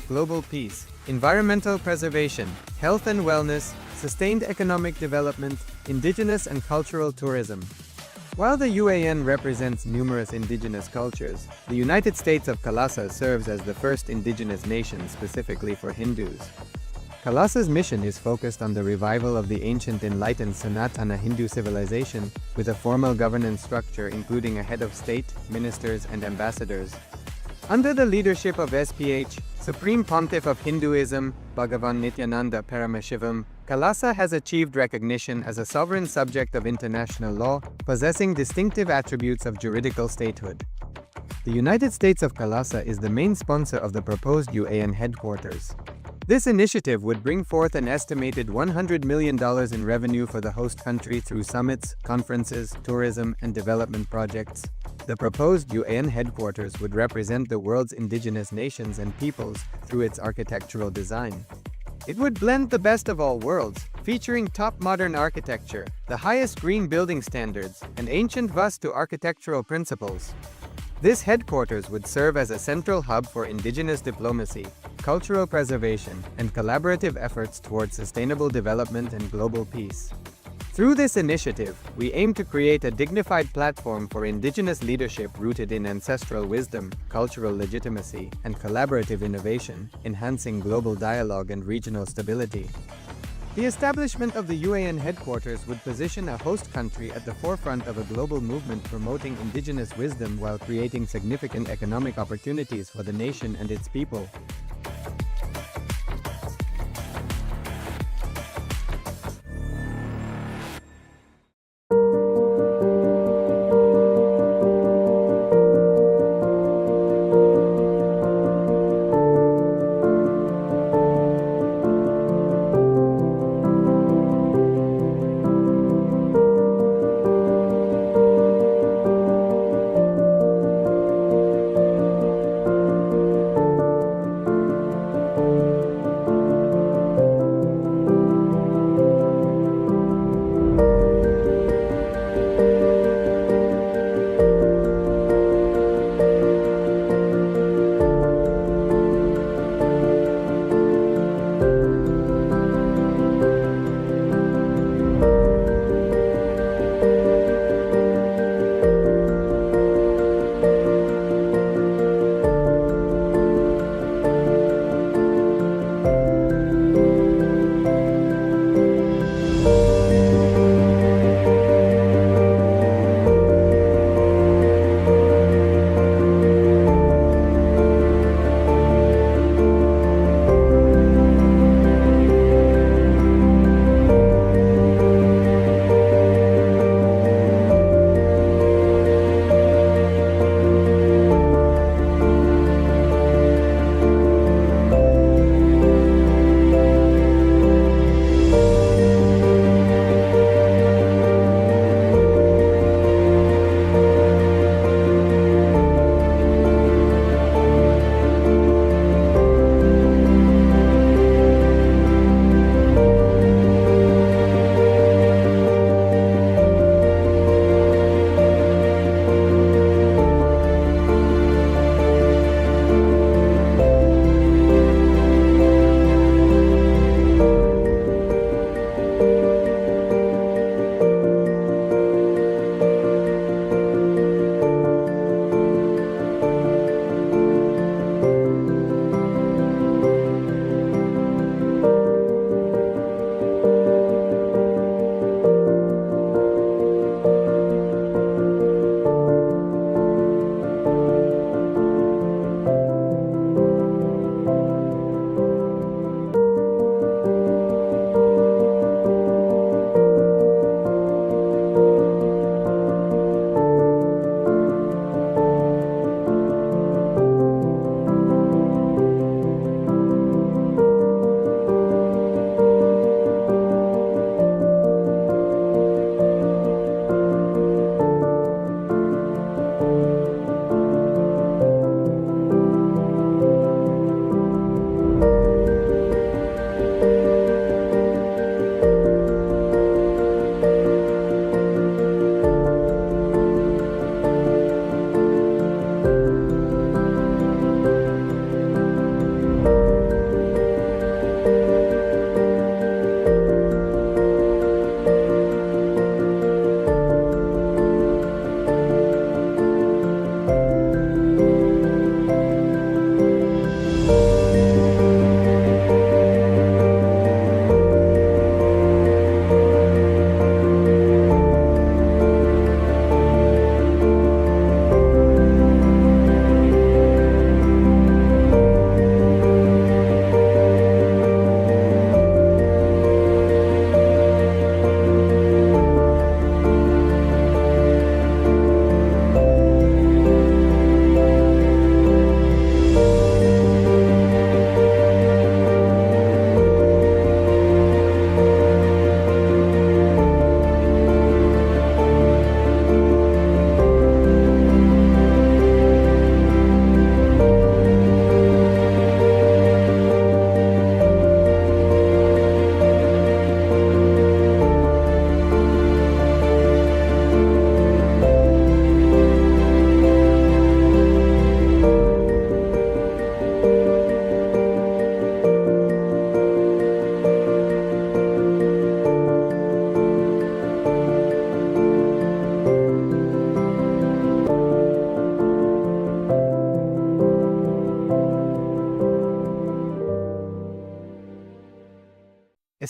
global peace, environmental preservation, health and wellness, sustained economic development, indigenous and cultural tourism. While the UAN represents numerous indigenous cultures, the United States of KAILASA serves as the first indigenous nation specifically for Hindus. KAILASA's mission is focused on the revival of the ancient enlightened Sanatana Hindu civilization, with a formal governance structure including a head of state, ministers, and ambassadors. Under the leadership of SPH, Supreme Pontiff of Hinduism, Bhagavan Nithyananda Paramashivoham, KAILASA has achieved recognition as a sovereign subject of international law, possessing distinctive attributes of juridical statehood. The United States of KAILASA is the main sponsor of the proposed UAN headquarters. This initiative would bring forth an estimated $100 million in revenue for the host country through summits, conferences, tourism, and development projects. The proposed UAN headquarters would represent the world's indigenous nations and peoples through its architectural design. It would blend the best of all worlds, featuring top modern architecture, the highest green building standards, and ancient Vastu architectural principles. This headquarters would serve as a central hub for indigenous diplomacy, cultural preservation, and collaborative efforts towards sustainable development and global peace. Through this initiative, we aim to create a dignified platform for indigenous leadership rooted in ancestral wisdom, cultural legitimacy, and collaborative innovation, enhancing global dialogue and regional stability. The establishment of the UAN headquarters would position a host country at the forefront of a global movement promoting indigenous wisdom while creating significant economic opportunities for the nation and its people.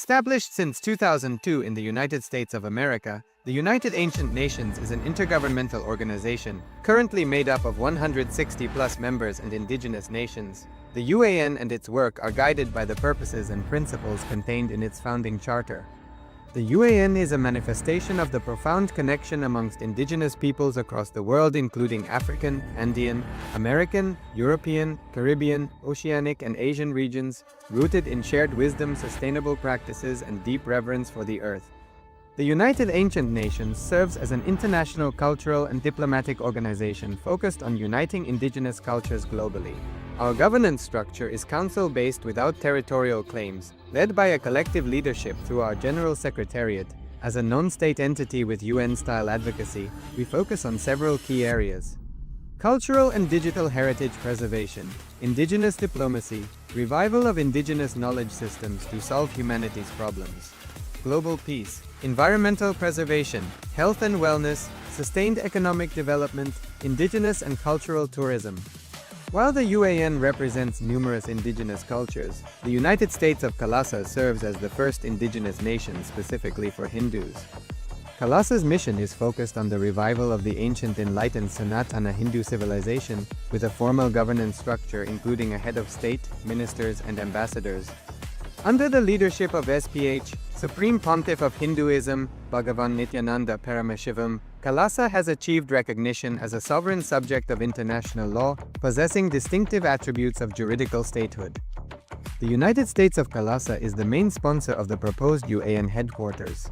Established since 2002 in the United States of America, the United Ancient Nations is an intergovernmental organization currently made up of 160+ members and indigenous nations. The UAN and its work are guided by the purposes and principles contained in its founding charter. The UAN is a manifestation of the profound connection amongst indigenous peoples across the world, including African, Andean, American, European, Caribbean, Oceanic, and Asian regions, rooted in shared wisdom, sustainable practices, and deep reverence for the earth. The United Ancient Nations serves as an international cultural and diplomatic organization focused on uniting indigenous cultures globally. Our governance structure is council-based without territorial claims, led by a collective leadership through our General Secretariat. As a non-state entity with UN-style advocacy, we focus on several key areas: cultural and digital heritage preservation, indigenous diplomacy, revival of indigenous knowledge systems to solve humanity's problems, global peace, environmental preservation, health and wellness, sustained economic development, indigenous and cultural tourism. While the UAN represents numerous indigenous cultures, the United States of KAILASA serves as the first indigenous nation specifically for Hindus. KAILASA's mission is focused on the revival of the ancient enlightened Sanatana Hindu civilization with a formal governance structure including a head of state, ministers, and ambassadors. Under the leadership of SPH, Supreme Pontiff of Hinduism, Bhagavan Nithyananda Paramashivoham, KAILASA has achieved recognition as a sovereign subject of international law, possessing distinctive attributes of juridical statehood. The United States of KAILASA is the main sponsor of the proposed UAN headquarters.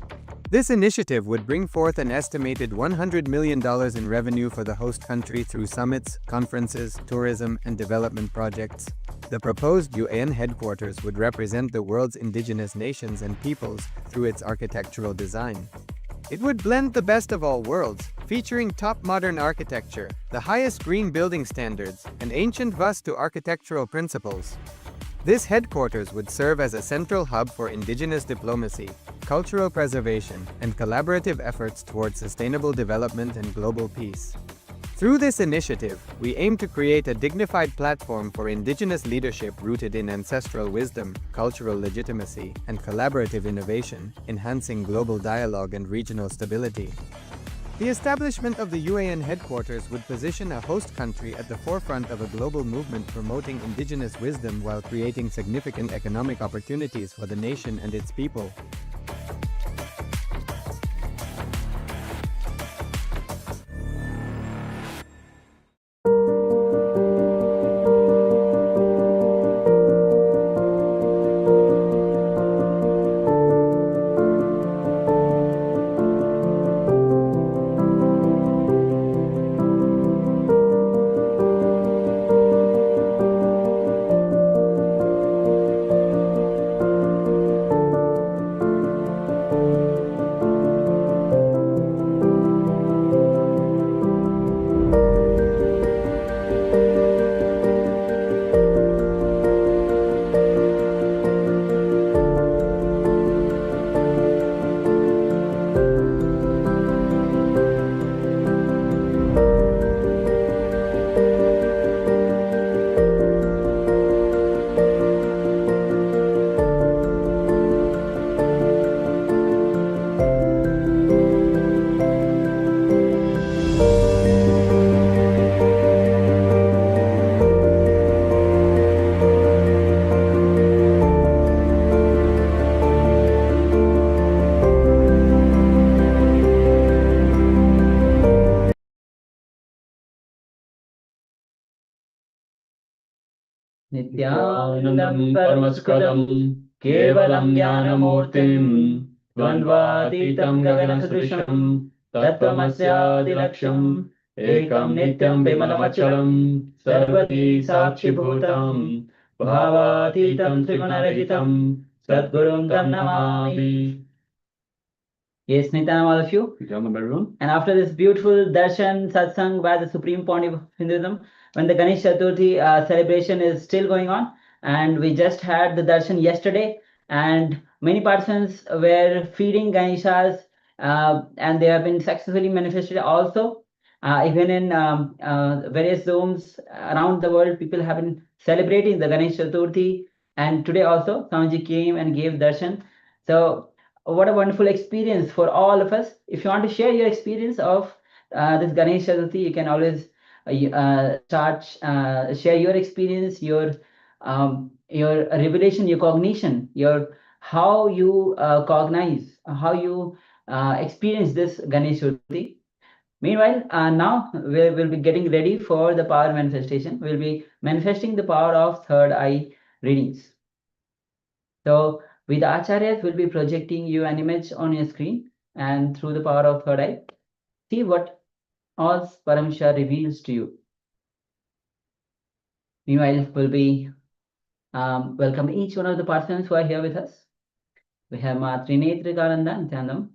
This initiative would bring forth an estimated $100 million in revenue for the host country through summits, conferences, tourism, and development projects. The proposed UAN headquarters would represent the world's indigenous nations and peoples through its architectural design. It would blend the best of all worlds, featuring top modern architecture, the highest green building standards, and ancient Vastu architectural principles. This headquarters would serve as a central hub for indigenous diplomacy, cultural preservation, and collaborative efforts towards sustainable development and global peace. Through this initiative, we aim to create a dignified platform for indigenous leadership rooted in ancestral wisdom, cultural legitimacy, and collaborative innovation, enhancing global dialogue and regional stability. The establishment of the UAN headquarters would position a host country at the forefront of a global movement promoting indigenous wisdom while creating significant economic opportunities for the nation and its people. नित्यानन्दं परमस्कृतं केवलं ज्ञानमूर्तिं द्वन्द्वातीतं गगनसदृशं तत्त्वमस्यादिलक्ष्यम् एकं नित्यं विमलमचलं सर्वती साक्षिभूतं भावातीतं त्रिगुणरहितं सद्गुरुं तं Namami. Yes, Nithyananda, all of you. And after this beautiful darshan satsang by the Supreme Pontiff of Hinduism, when the Ganesh Chaturthi celebration is still going on, and we just had the darshan yesterday, and many participants were feeding Ganeshas, and they have been successfully manifested also. Even in various zones around the world, people have been celebrating the Ganesh Chaturthi, and today also Swamiji came and gave darshan. So what a wonderful experience for all of us. If you want to share your experience of this Ganesh Chaturthi, you can always share your experience, your revelation, your cognition, your how you cognize, how you experience this Ganesh Chaturthi. Meanwhile, now we'll be getting ready for the power manifestation. We'll be manifesting the power of third eye readings. So with Acharyas, we'll be projecting you an image on your screen, and through the power of third eye, see what all Parameshwar reveals to you. Meanwhile, we'll be welcome each one of the participants who are here with us. We have Ma Trinetrikananda Nithyanandam,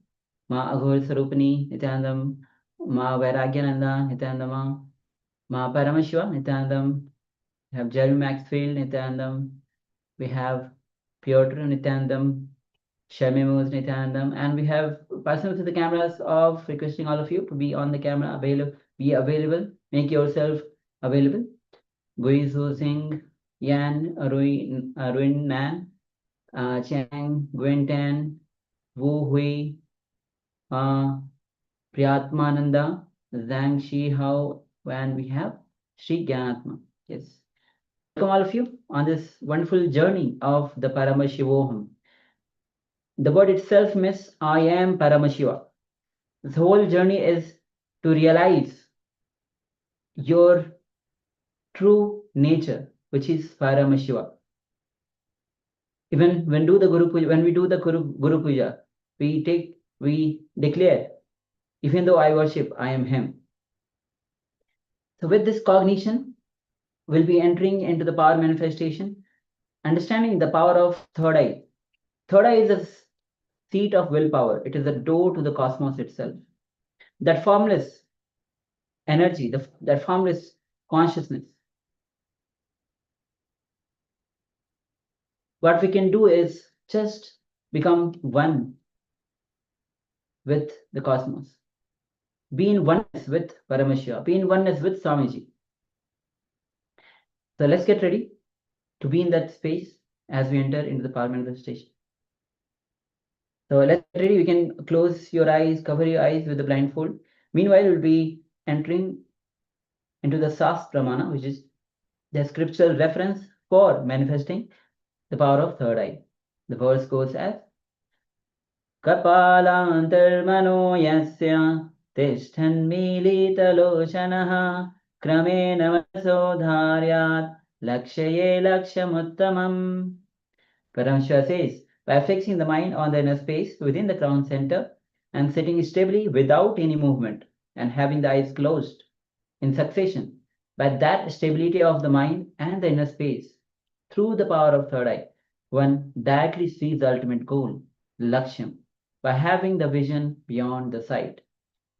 Ma Aghor Sarupani Nithyanandam, Ma Vairagyananda Nithyanandam, Ma Paramashiva Nithyanandam. We have Jerry Maxfield Nithyanandam. We have Piotr Nithyanandam, Shamimuz Nithyanandam, and we have persons with the cameras of requesting all of you to be on the camera, be available, make yourself available. Guizu Singh, Yan, Ruin Nan, Chang, Gwen Wu Hui, Priyatmananda, Zhang Shi Hao, and we have Sri Gyanatma. Yes. Welcome all of you on this wonderful journey of the Paramashivoham. The word itself means I am Paramashiva. The whole journey is to realize your true nature, which is Paramashiva. Even when we do the Guru Puja, we declare, even though I worship, I am Him. So with this cognition, we'll be entering into the power manifestation, understanding the power of third eye. Third eye is a seat of willpower. It is a door to the cosmos itself. That formless energy, that formless consciousness. What we can do is just become one with the cosmos. Be in oneness with Paramashiva. Be in oneness with Swamiji. So let's get ready to be in that space as we enter into the power manifestation. So let's get ready. You can close your eyes, cover your eyes with the blindfold. Meanwhile, we'll be entering into the Sas Pramana, which is the scriptural reference for manifesting the power of third eye. The verse goes as Kapalantarmano yasya tishtan militalochanaha kramena masodharyat lakshaye lakshamuttamam. Parameshwar says, by fixing the mind on the inner space within the crown center and sitting stably without any movement and having the eyes closed in succession, by that stability of the mind and the inner space, through the power of third eye, one directly sees the ultimate goal, Lakshyam, by having the vision beyond the sight.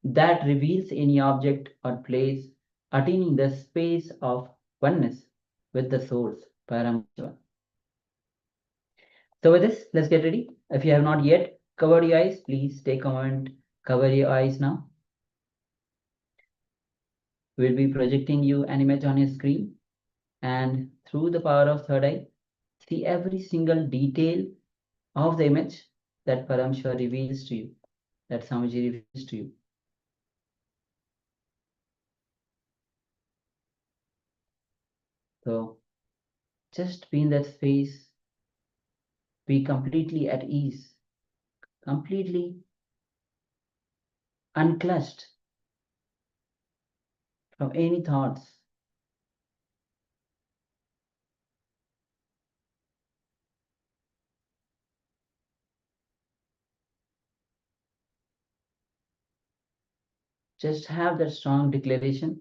That reveals any object or place, attaining the space of oneness with the source, Parameshwar. So with this, let's get ready. If you have not yet covered your eyes, please take a moment, cover your eyes now. We'll be projecting you an image on your screen, and through the power of third eye, see every single detail of the image that Parameshwar reveals to you, that Swamiji reveals to you. So just be in that space, be completely at ease, completely unclutched from any thoughts. Just have that strong declaration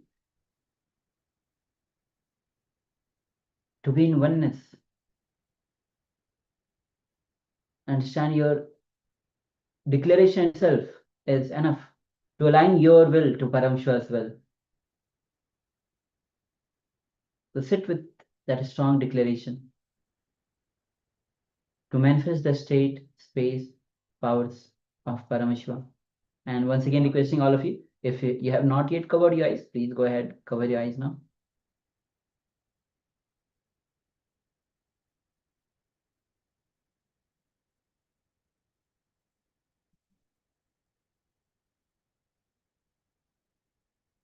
to be in oneness. Understand your declaration itself is enough to align your will to Parameshwar's will. So sit with that strong declaration to manifest the state, space, powers of Parameshwar. And once again, requesting all of you, if you have not yet covered your eyes, please go ahead, cover your eyes now.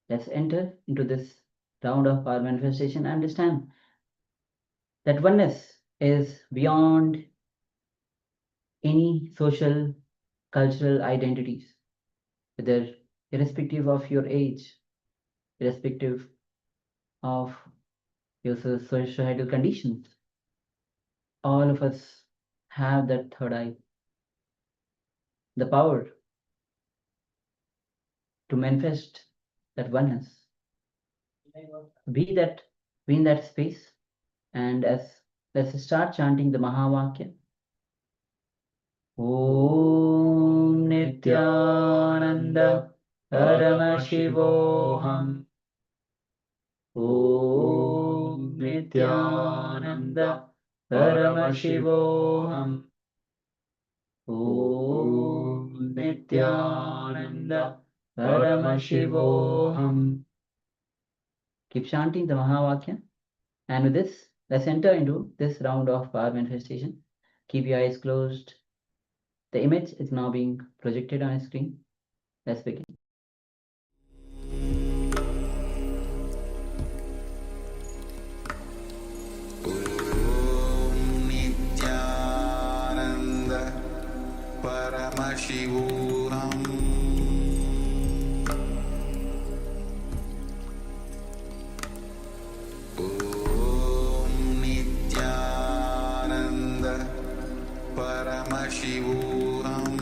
Let's enter into this round of our manifestation and understand that oneness is beyond any social, cultural identities, whether irrespective of your age, irrespective of your societal conditions. All of us have that third eye, the power to manifest that oneness. Be in that space, and let's start chanting the Mahavakya. Om Nithyananda Paramashivoham. Om Nithyananda Paramashivoham. Om Nithyananda Paramashivoham. Keep chanting the Mahavakya. And with this, let's enter into this round of power manifestation. Keep your eyes closed. The image is now being projected on a screen. Let's begin. Nithyananda Paramashivoham. Nithyananda Paramashivoham.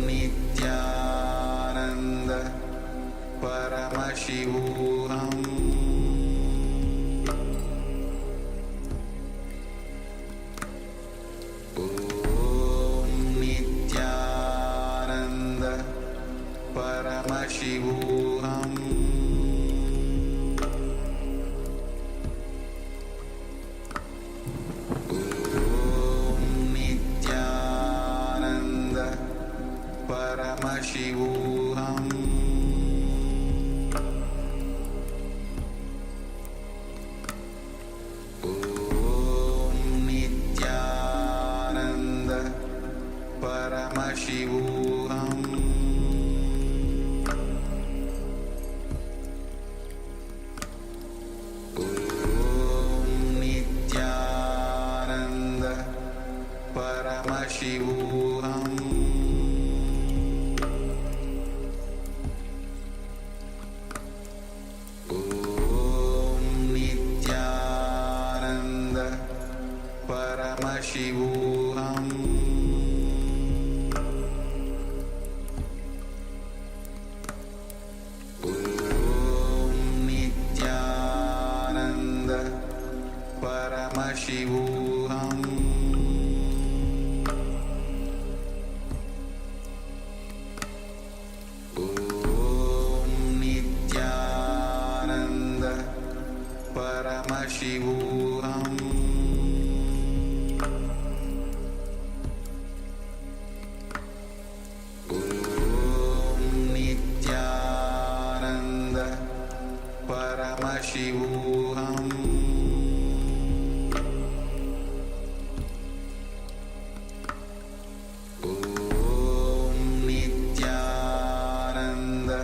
Nithyananda Paramashivoham. Nithyananda Paramashivoham. Nithyananda Paramashivoham. Nithyananda Paramashivoham. Nithyananda Paramashivoham. Nithyananda Paramashivoham. Nithyananda Paramashivoham. Nithyananda Paramashivoham. Nithyananda Paramashivoham. Nithyananda Paramashivoham. Nithyananda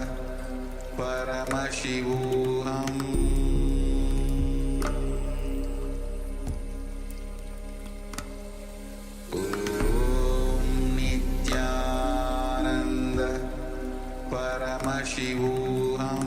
Paramashivoham. Nithyananda Paramashivoham.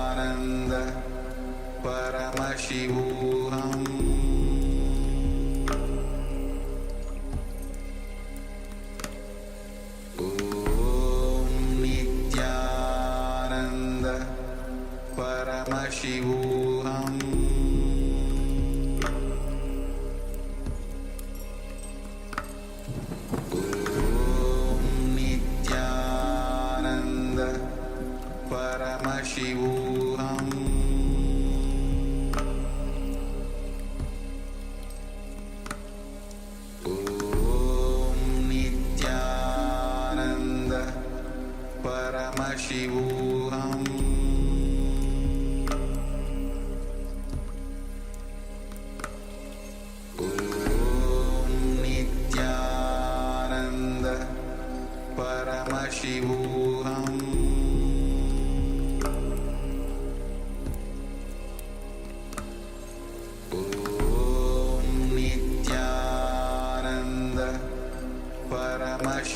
Nithyananda Paramashivoham. Nithyananda Paramashivoham. Nithyananda Paramashivoham.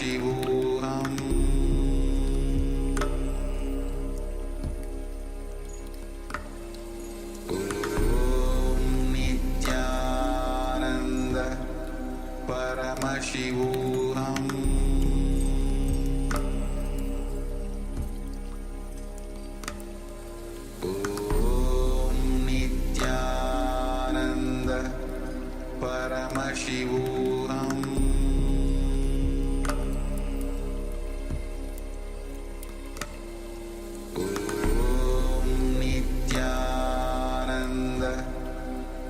Paramashivoham Om Nithyananda Paramashivoham Om Nithyananda Paramashivoham Om Nithyananda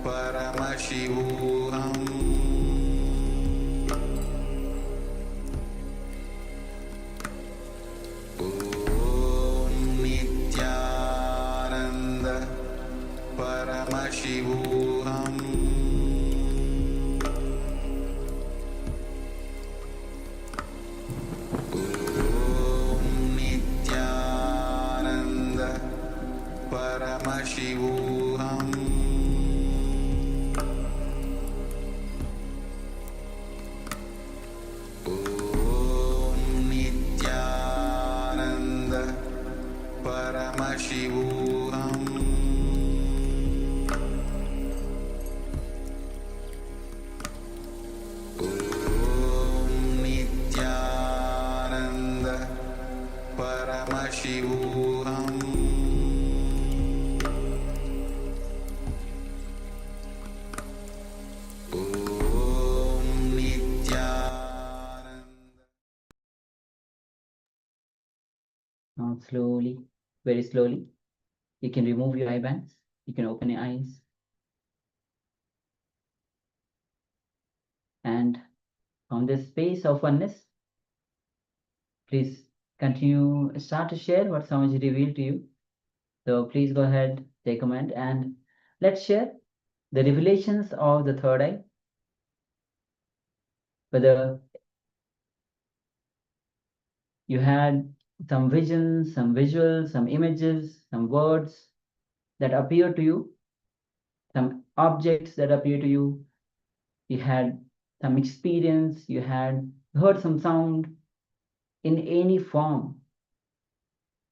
Paramashivoham Om Nithyananda Paramashivoham Om Nithyananda Paramashivoham Om Nithyananda Paramashivoham Om Nithyananda Paramashivoham Om Nithyananda. Now slowly, very slowly, you can remove your eye bands. You can open your eyes. And from this space of oneness, please continue, start to share what Swamiji revealed to you. So please go ahead, take comment, and let's share the revelations of the third eye. Whether you had some visions, some visuals, some images, some words that appear to you, some objects that appear to you, you had some experience, you had heard some sound in any form,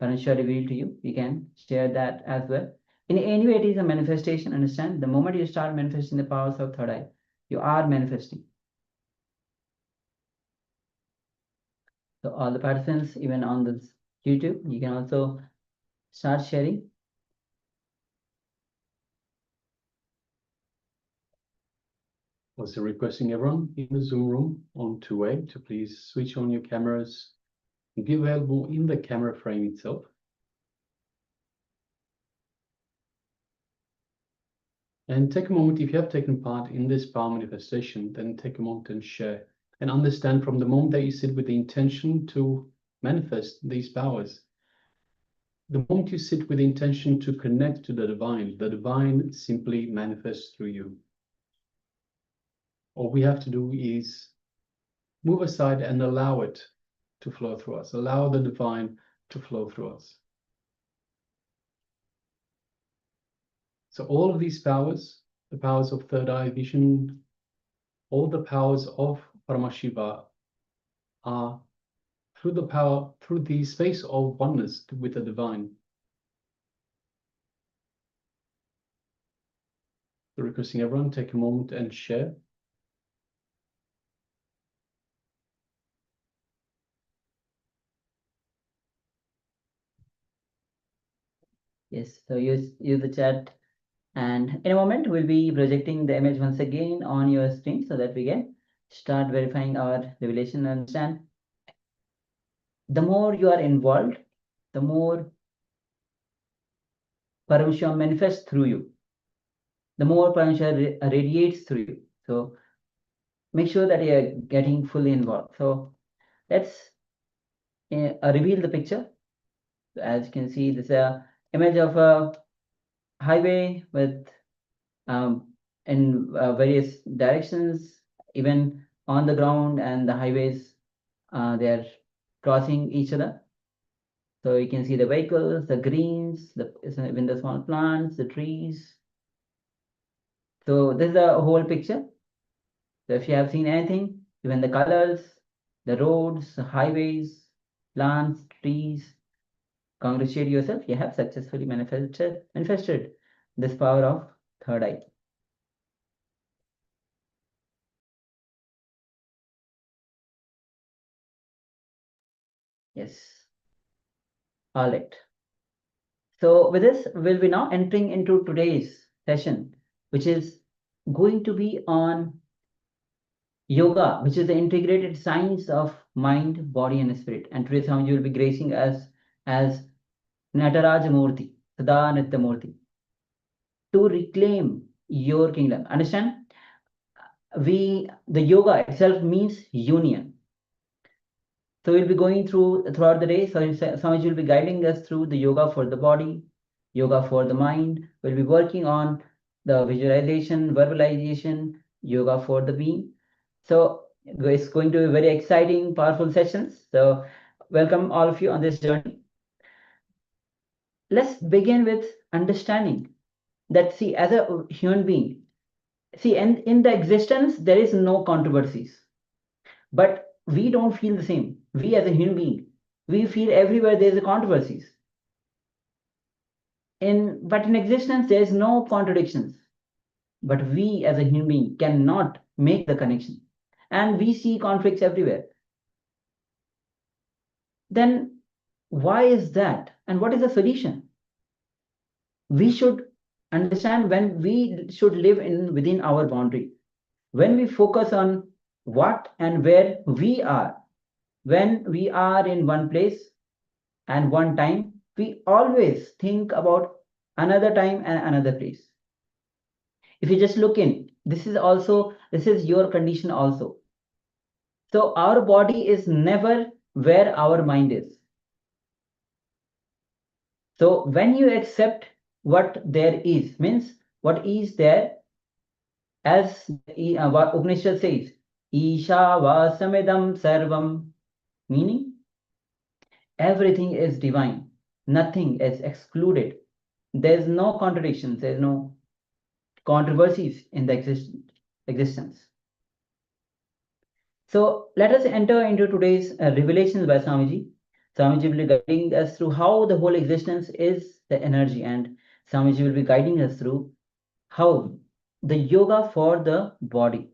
Parashar revealed to you, you can share that as well. In any way, it is a manifestation. Understand, the moment you start manifesting the powers of third eye, you are manifesting. So all the participants, even on this YouTube, you can also start sharing. Also requesting everyone in the Zoom room on two-way to please switch on your cameras and be available in the camera frame itself. And take a moment, if you have taken part in this power manifestation, then take a moment and share. And understand from the moment that you sit with the intention to manifest these powers, the moment you sit with the intention to connect to the divine simply manifests through you. All we have to do is move aside and allow it to flow through us. Allow the divine to flow through us. So all of these powers, the powers of third eye vision, all the powers of Paramashiva are through the space of oneness with the divine. So requesting everyone take a moment and share. Yes, so use the chat, and in a moment we'll be projecting the image once again on your screen so that we can start verifying our revelation and understand. The more you are involved, the more Paramashiva manifests through you, the more Paramashiva radiates through you. So make sure that you are getting fully involved. So let's reveal the picture. As you can see, this is an image of a highway with in various directions, even on the ground, and the highways, they are crossing each other. So you can see the vehicles, the greens, even the small plants, the trees. So this is the whole picture. So if you have seen anything, even the colors, the roads, highways, plants, trees. Congratulate yourself, you have successfully manifested this power of third eye. Yes. All right. So with this, we'll be now entering into today's session, which is going to be on yoga, which is the integrated science of mind, body, and spirit. And today, Swamiji will be gracing us as Nataraja Murthy, Sada Nitya Murthy, to reclaim your kingdom. Understand? The yoga itself means union. So we'll be going throughout the day. So Swamiji will be guiding us through the yoga for the body, yoga for the mind. We'll be working on the visualization, verbalization, yoga for the being. So it's going to be very exciting, powerful sessions. So welcome all of you on this journey. Let's begin with understanding that, see, as a human being, see, and in the existence, there is no controversies. But we don't feel the same. We as a human being, we feel everywhere there is a controversies. But in existence, there is no contradictions. But we as a human being cannot make the connection. And we see conflicts everywhere. Then why is that? And what is the solution? We should understand when we should live within our boundary. When we focus on what and where we are, when we are in one place and one time, we always think about another time and another place. If you just look in, this is your condition also. So our body is never where our mind is. So when you accept what there is, means what is there, as what Upanishad says, Isha Vasamedam Sarvam, meaning everything is divine, nothing is excluded. There's no contradictions, there's no controversies in the existence. So let us enter into today's revelations by Swamiji. Swamiji will be guiding us through how the whole existence is the energy, and Swamiji will be guiding us through how the yoga for the body.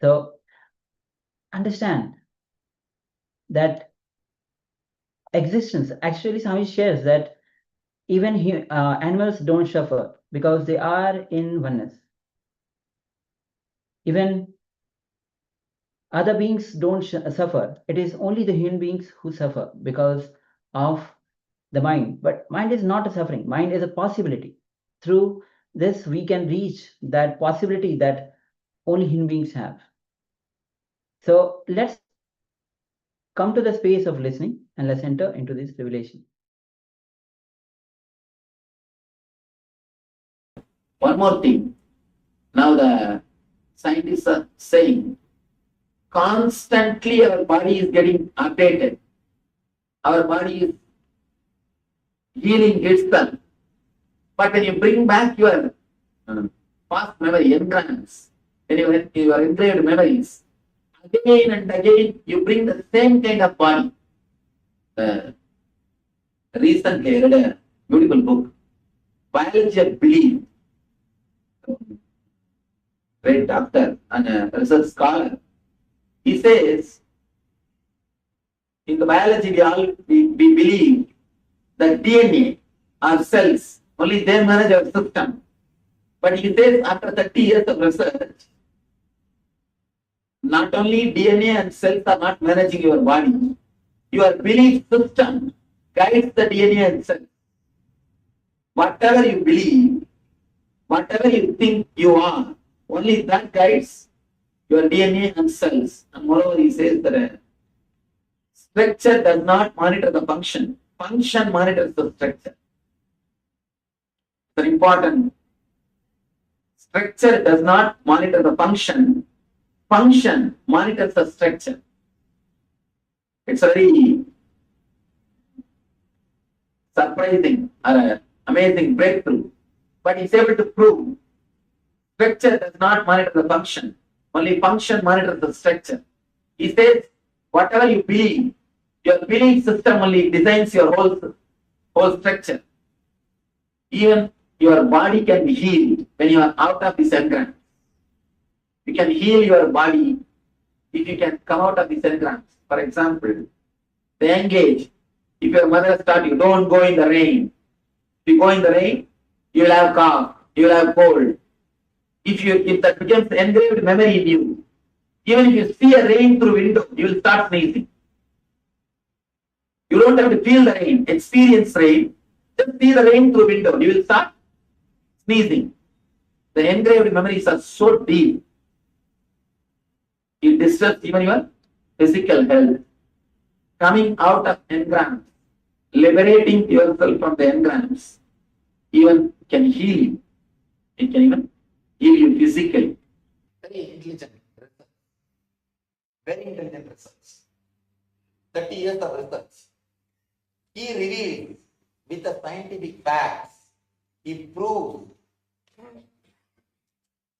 So understand that existence, actually Swamiji shares that even animals don't suffer because they are in oneness. Even other beings don't suffer. It is only the human beings who suffer because of the mind. But mind is not a suffering. Mind is a possibility. Through this, we can reach that possibility that only human beings have. So let's come to the space of listening and let's enter into this revelation. One more thing. Now the scientists are saying constantly our body is getting updated. Our body is healing itself. But when you bring back your past memory, engrams, when you are engraved memories, again and again you bring the same kind of body. Recently I read a beautiful book, Biology of Belief. Great doctor and a research scholar. He says, in the biology we believe that DNA are cells, only they manage our system. But he says after 30 years of research, not only DNA and cells are not managing your body, your belief system guides the DNA and cells. Whatever you believe, whatever you think you are, only that guides your DNA and cells. And moreover, he says that structure does not monitor the function. Function monitors the structure. It's important. Structure does not monitor the function. Function monitors the structure. It's a very surprising or amazing breakthrough. But he's able to prove structure does not monitor the function. only function monitors the structure. He says, whatever you believe, your belief system only designs your whole structure. Even your body can be healed when you are out of this engram. You can heal your body if you can come out of this engram. For example, the engage. If your mother taught you, don't go in the rain. If you go in the rain, you will have cough, you will have cold. If that becomes engraved memory in you, even if you see a rain through window, you will start sneezing. You don't have to feel the rain, experience rain. Just see the rain through window, you will start sneezing. The engraved memories are so deep. It disturbs even your physical health. Coming out of engrams, liberating yourself from the engrams, even can heal you. It can even heal you physically. Very intelligent research. Very intelligent research. 30 years of research. He reveals with the scientific facts, he proves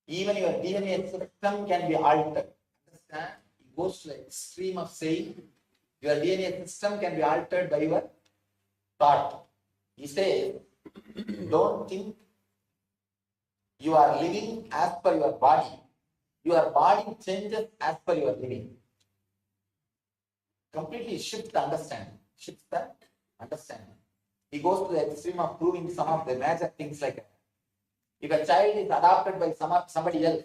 even your DNA system can be altered. Understand? He goes to the extreme of saying your DNA system can be altered by your thought. He says, don't think you are living as per your body. Your body changes as per your living. Completely shifts the understanding. Shifts the understanding. He goes to the extreme of proving some of the major things like that. If a child is adopted by somebody else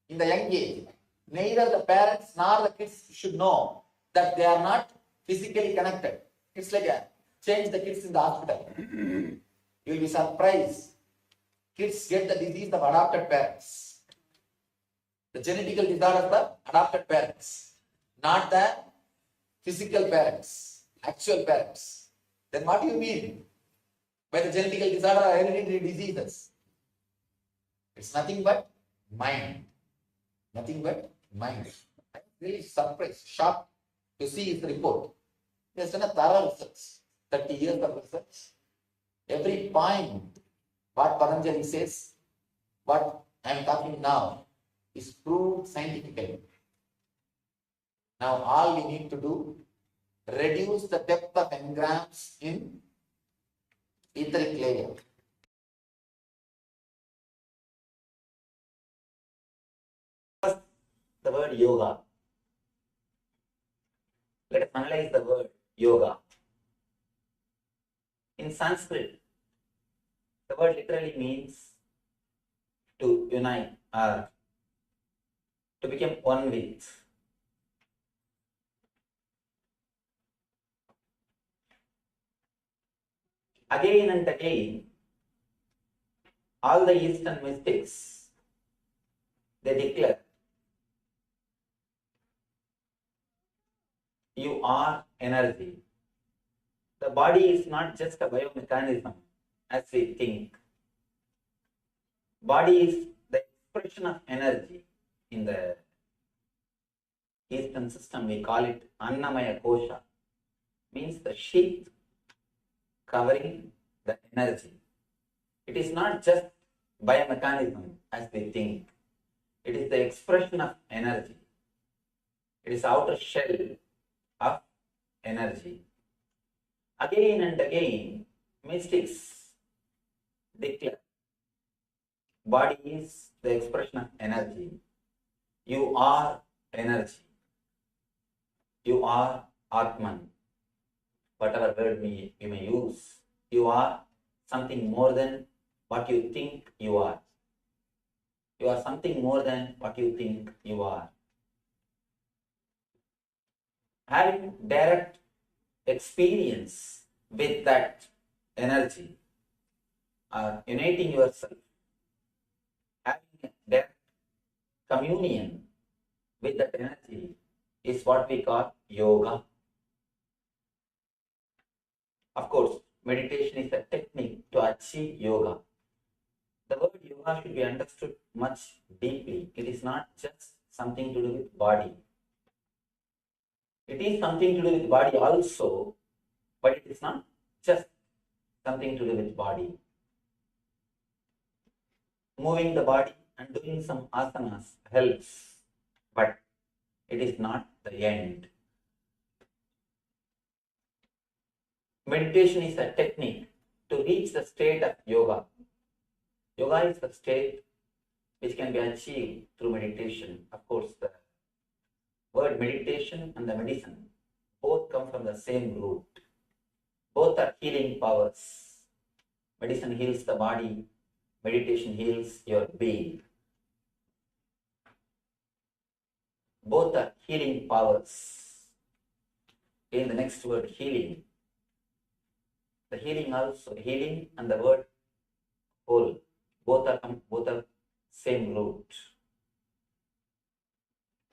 in the young age, neither the parents nor the kids should know that they are not physically connected. It's like a change the kids in the hospital. You will be surprised. Kids get the disease of adopted parents. The genetical disorder of the adopted parents, not the physical parents, actual parents. Then what do you mean by the genetical disorder or hereditary diseases? It's nothing but mind. Nothing but mind. I'm really surprised, shocked to see his report. He has done a thorough research, 30 years of research. Every point, what Patanjali says, what I am talking now, is proved scientifically. Now all we need to do, reduce the depth of engrams in etheric layer. First, the word yoga. Let us analyze the word yoga. In Sanskrit, the word literally means to unite or to become one with. Again and again, all the Eastern mystics, they declare, you are energy. The body is not just a biomechanism as we think. Body is the expression of energy. In the Eastern system, we call it Annamaya Kosha, means the sheath covering the energy. It is not just biomechanism as we think. It is the expression of energy. It is outer shell of energy. Again and again, mystics declare, body is the expression of energy. You are energy. You are Atman. Whatever word we may use, you are something more than what you think you are. You are something more than what you think you are. Having direct experience with that energy, uniting yourself, having direct communion with that energy is what we call yoga. Of course, meditation is a technique to achieve yoga. The word yoga should be understood much deeply. It is not just something to do with body. It is something to do with body also, but it is not just something to do with body. Moving the body and doing some asanas helps, but it is not the end. Meditation is a technique to reach the state of yoga. Yoga is the state which can be achieved through meditation. Of course, the word meditation and the medicine both come from the same root. Both are healing powers. Medicine heals the body, meditation heals your being. Both are healing powers. In the next word, healing. The healing also, healing and the word whole, both are same root.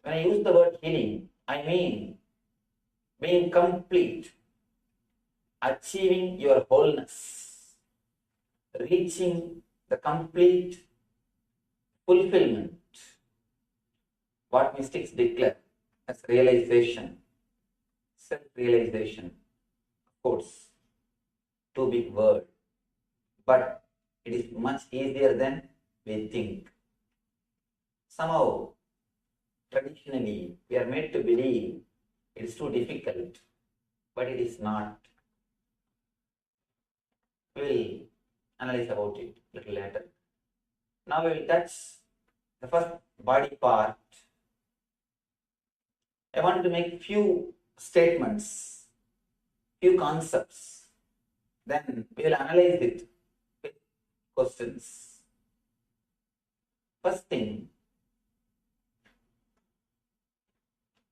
When I use the word healing, I mean being complete, achieving your wholeness, reaching the complete fulfillment, what mystics declare as realization, self-realization. Of course, too big word, but it is much easier than we think. Somehow, traditionally, we are made to believe it is too difficult, but it is not. We will analyze about it a little later. Now we will touch the first body part. I want to make few statements, few concepts. Then we will analyze it with questions. First thing,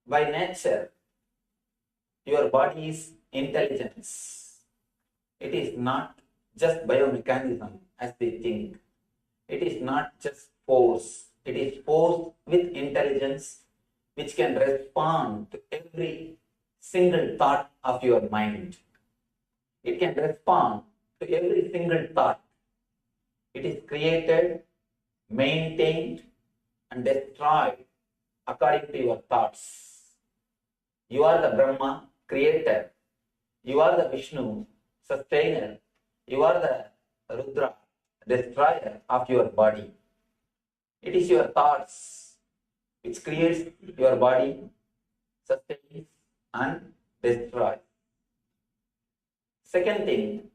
by nature, your body is intelligence. It is not just biomechanism as they think. It is not just force. It is force with intelligence which can respond to every single thought of your mind. It can respond to every single thought. It is created, maintained, and destroyed according to your thoughts. You are the Brahma, creator. You are the Vishnu, sustainer. You are the Rudra, destroyer of your body. It is your thoughts which creates your body, sustains and destroys. Second thing,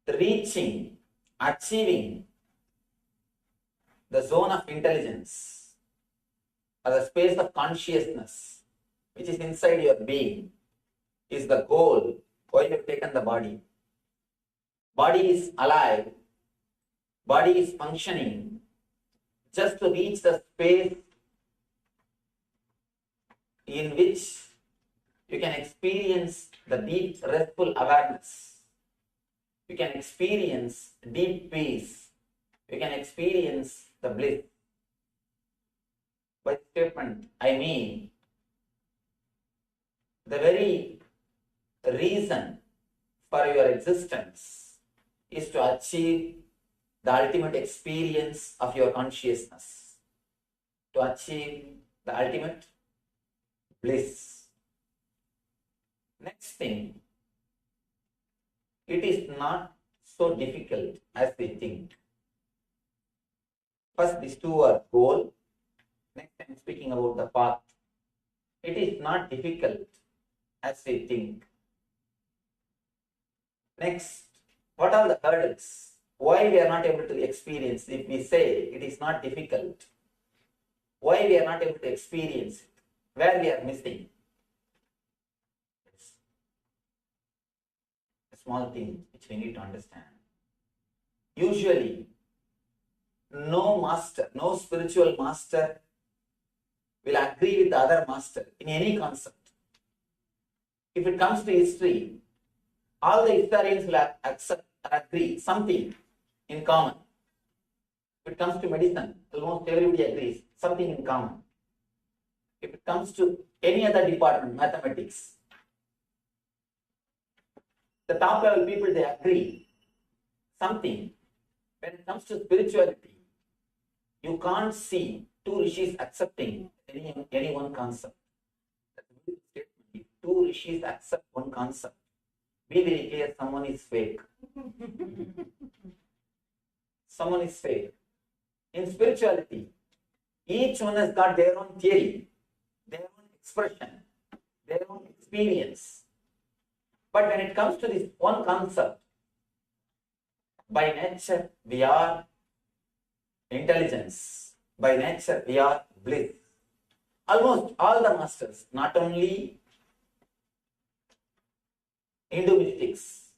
reaching, achieving the zone of intelligence or the space of consciousness which is inside your being is the goal why you have taken the body. Body is alive, body is functioning just to reach the space in which you can experience the deep restful awareness. You can experience deep peace. You can experience the bliss. By statement, I mean the very reason for your existence is to achieve the ultimate experience of your consciousness, to achieve the ultimate bliss. Next thing, it is not so difficult as we think. First, these two are goal. Next, I am speaking about the path. It is not difficult as we think. Next, what are the hurdles? Why we are not able to experience? If we say it is not difficult, why we are not able to experience it? Where we are missing? A small thing which we need to understand. Usually, no master, no spiritual master will agree with the other master in any concept. If it comes to history, all the historians will accept or agree something in common. If it comes to medicine, almost everybody agrees something in common. If it comes to any other department, mathematics, the top level people, they agree something. When it comes to spirituality, you can't see two rishis accepting any one concept. If two rishis accept one concept, be very clear, someone is fake. Someone is fake. In spirituality, each one has got their own theory, their own expression, their own experience. But when it comes to this one concept, by nature we are intelligence, by nature we are bliss. Almost all the masters, not only Hindu mystics,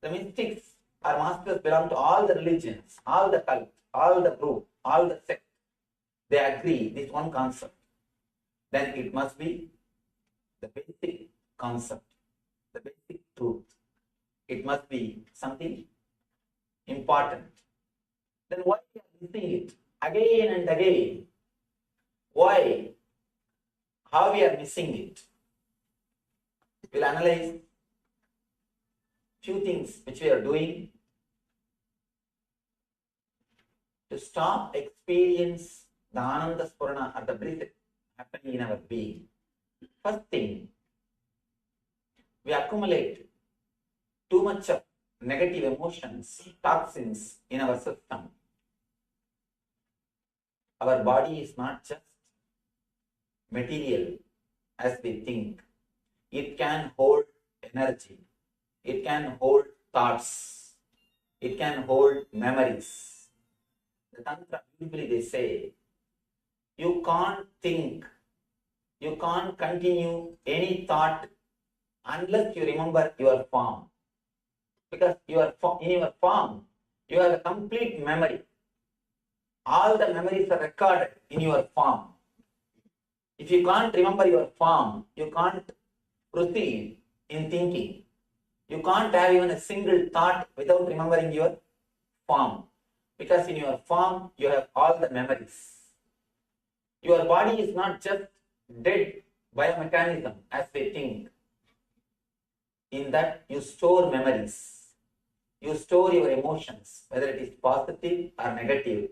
the mystics or masters belong to all the religions, all the cult, all the group, all the sect. They agree this one concept. Then it must be the basic concept, the basic truth. It must be something important. Then why we are missing it again and again? Why? How we are missing it? We'll analyze few things which we are doing to stop experience the Ananda Spurana or the bliss happening in our being. First thing, we accumulate too much of negative emotions, toxins in our system. Our body is not just material as we think. It can hold energy. It can hold thoughts. It can hold memories. The Tantra, usually they say, you can't think, you can't continue any thought unless you remember your form. Because in your form, you have a complete memory. All the memories are recorded in your form. If you can't remember your form, you can't proceed in thinking. You can't have even a single thought without remembering your form. Because in your form, you have all the memories. Your body is not just dead biomechanism as we think. In that, you store memories. You store your emotions, whether it is positive or negative.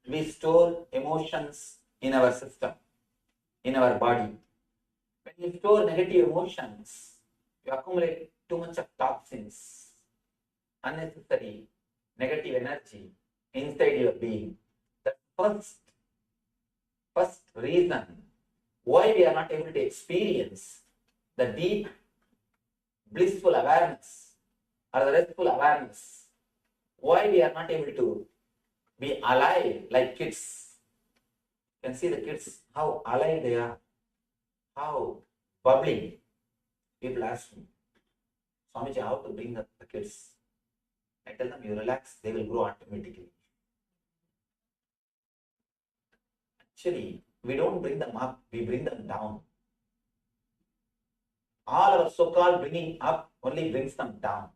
We store emotions in our system, in our body. When you store negative emotions, you accumulate too much of toxins, unnecessary negative energy inside your being. The first reason why we are not able to experience the deep blissful awareness or the restful awareness, why we are not able to be alive like kids. You can see the kids, how alive they are, how bubbling. People ask me, Swamiji, how to bring up the kids? I tell them, you relax, they will grow automatically. Actually, we don't bring them up, we bring them down. All our so-called bringing up only brings them down.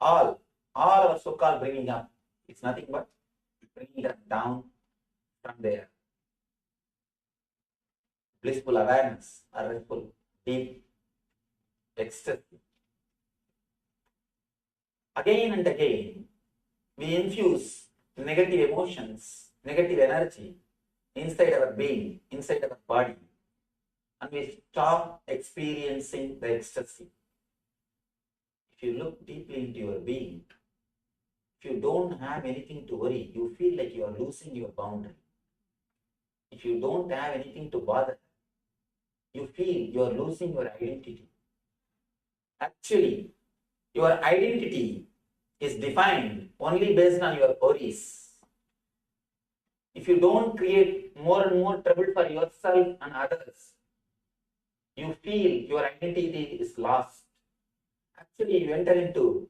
All our so-called bringing up, it's nothing but bringing them down from their blissful awareness or restful, deep ecstasy. Again and again, we infuse negative emotions, negative energy inside our being, inside our body, and we stop experiencing the ecstasy. If you look deeply into your being, if you don't have anything to worry, you feel like you are losing your boundary. If you don't have anything to bother, you feel you are losing your identity. Actually, your identity is defined only based on your worries. If you don't create more and more trouble for yourself and others, you feel your identity is lost. Actually, you enter into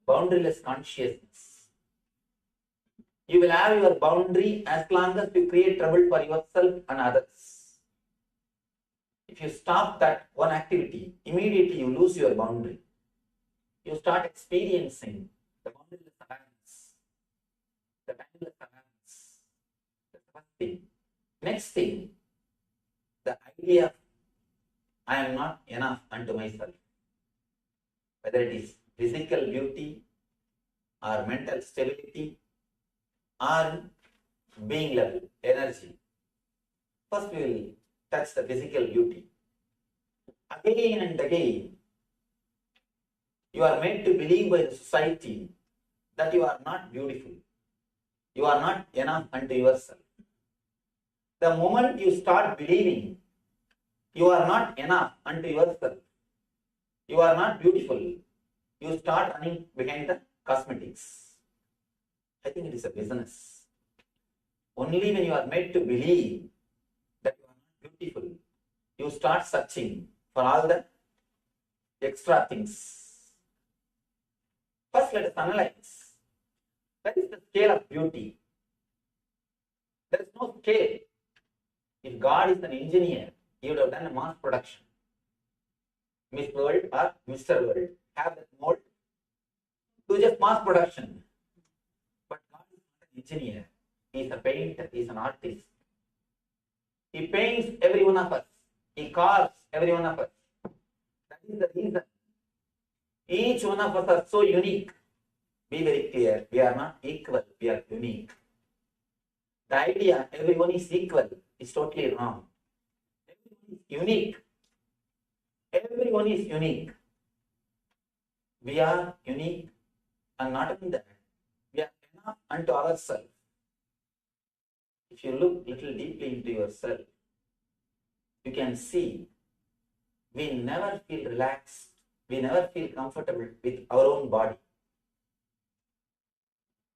boundaryless consciousness. You will have your boundary as long as you create trouble for yourself and others. If you stop that one activity, immediately you lose your boundary. You start experiencing the boundaryless awareness, the timeless awareness. That's the first thing. Next thing, the idea of I am not enough unto myself. Whether it is physical beauty or mental stability or being level, energy. First we will touch the physical beauty. Again and again, you are made to believe by the society that you are not beautiful. You are not enough unto yourself. The moment you start believing you are not enough unto yourself, you are not beautiful, you start running behind the cosmetics. I think it is a business. Only when you are made to believe that you are not beautiful, you start searching for all the extra things. First, let us analyze. That is the scale of beauty. There is no scale. If God is an engineer, he would have done a mass production. Miss World or Mr. World have that mold. Do just mass production. But God is not an engineer. He is a painter. He is an artist. He paints every one of us. He carves every one of us. That is the reason. Each one of us are so unique. Be very clear. We are not equal. We are unique. The idea everyone is equal is totally wrong. Everyone is unique. Everyone is unique. We are unique, and not only that, we are enough unto ourselves. If you look little deeply into yourself, you can see we never feel relaxed. We never feel comfortable with our own body.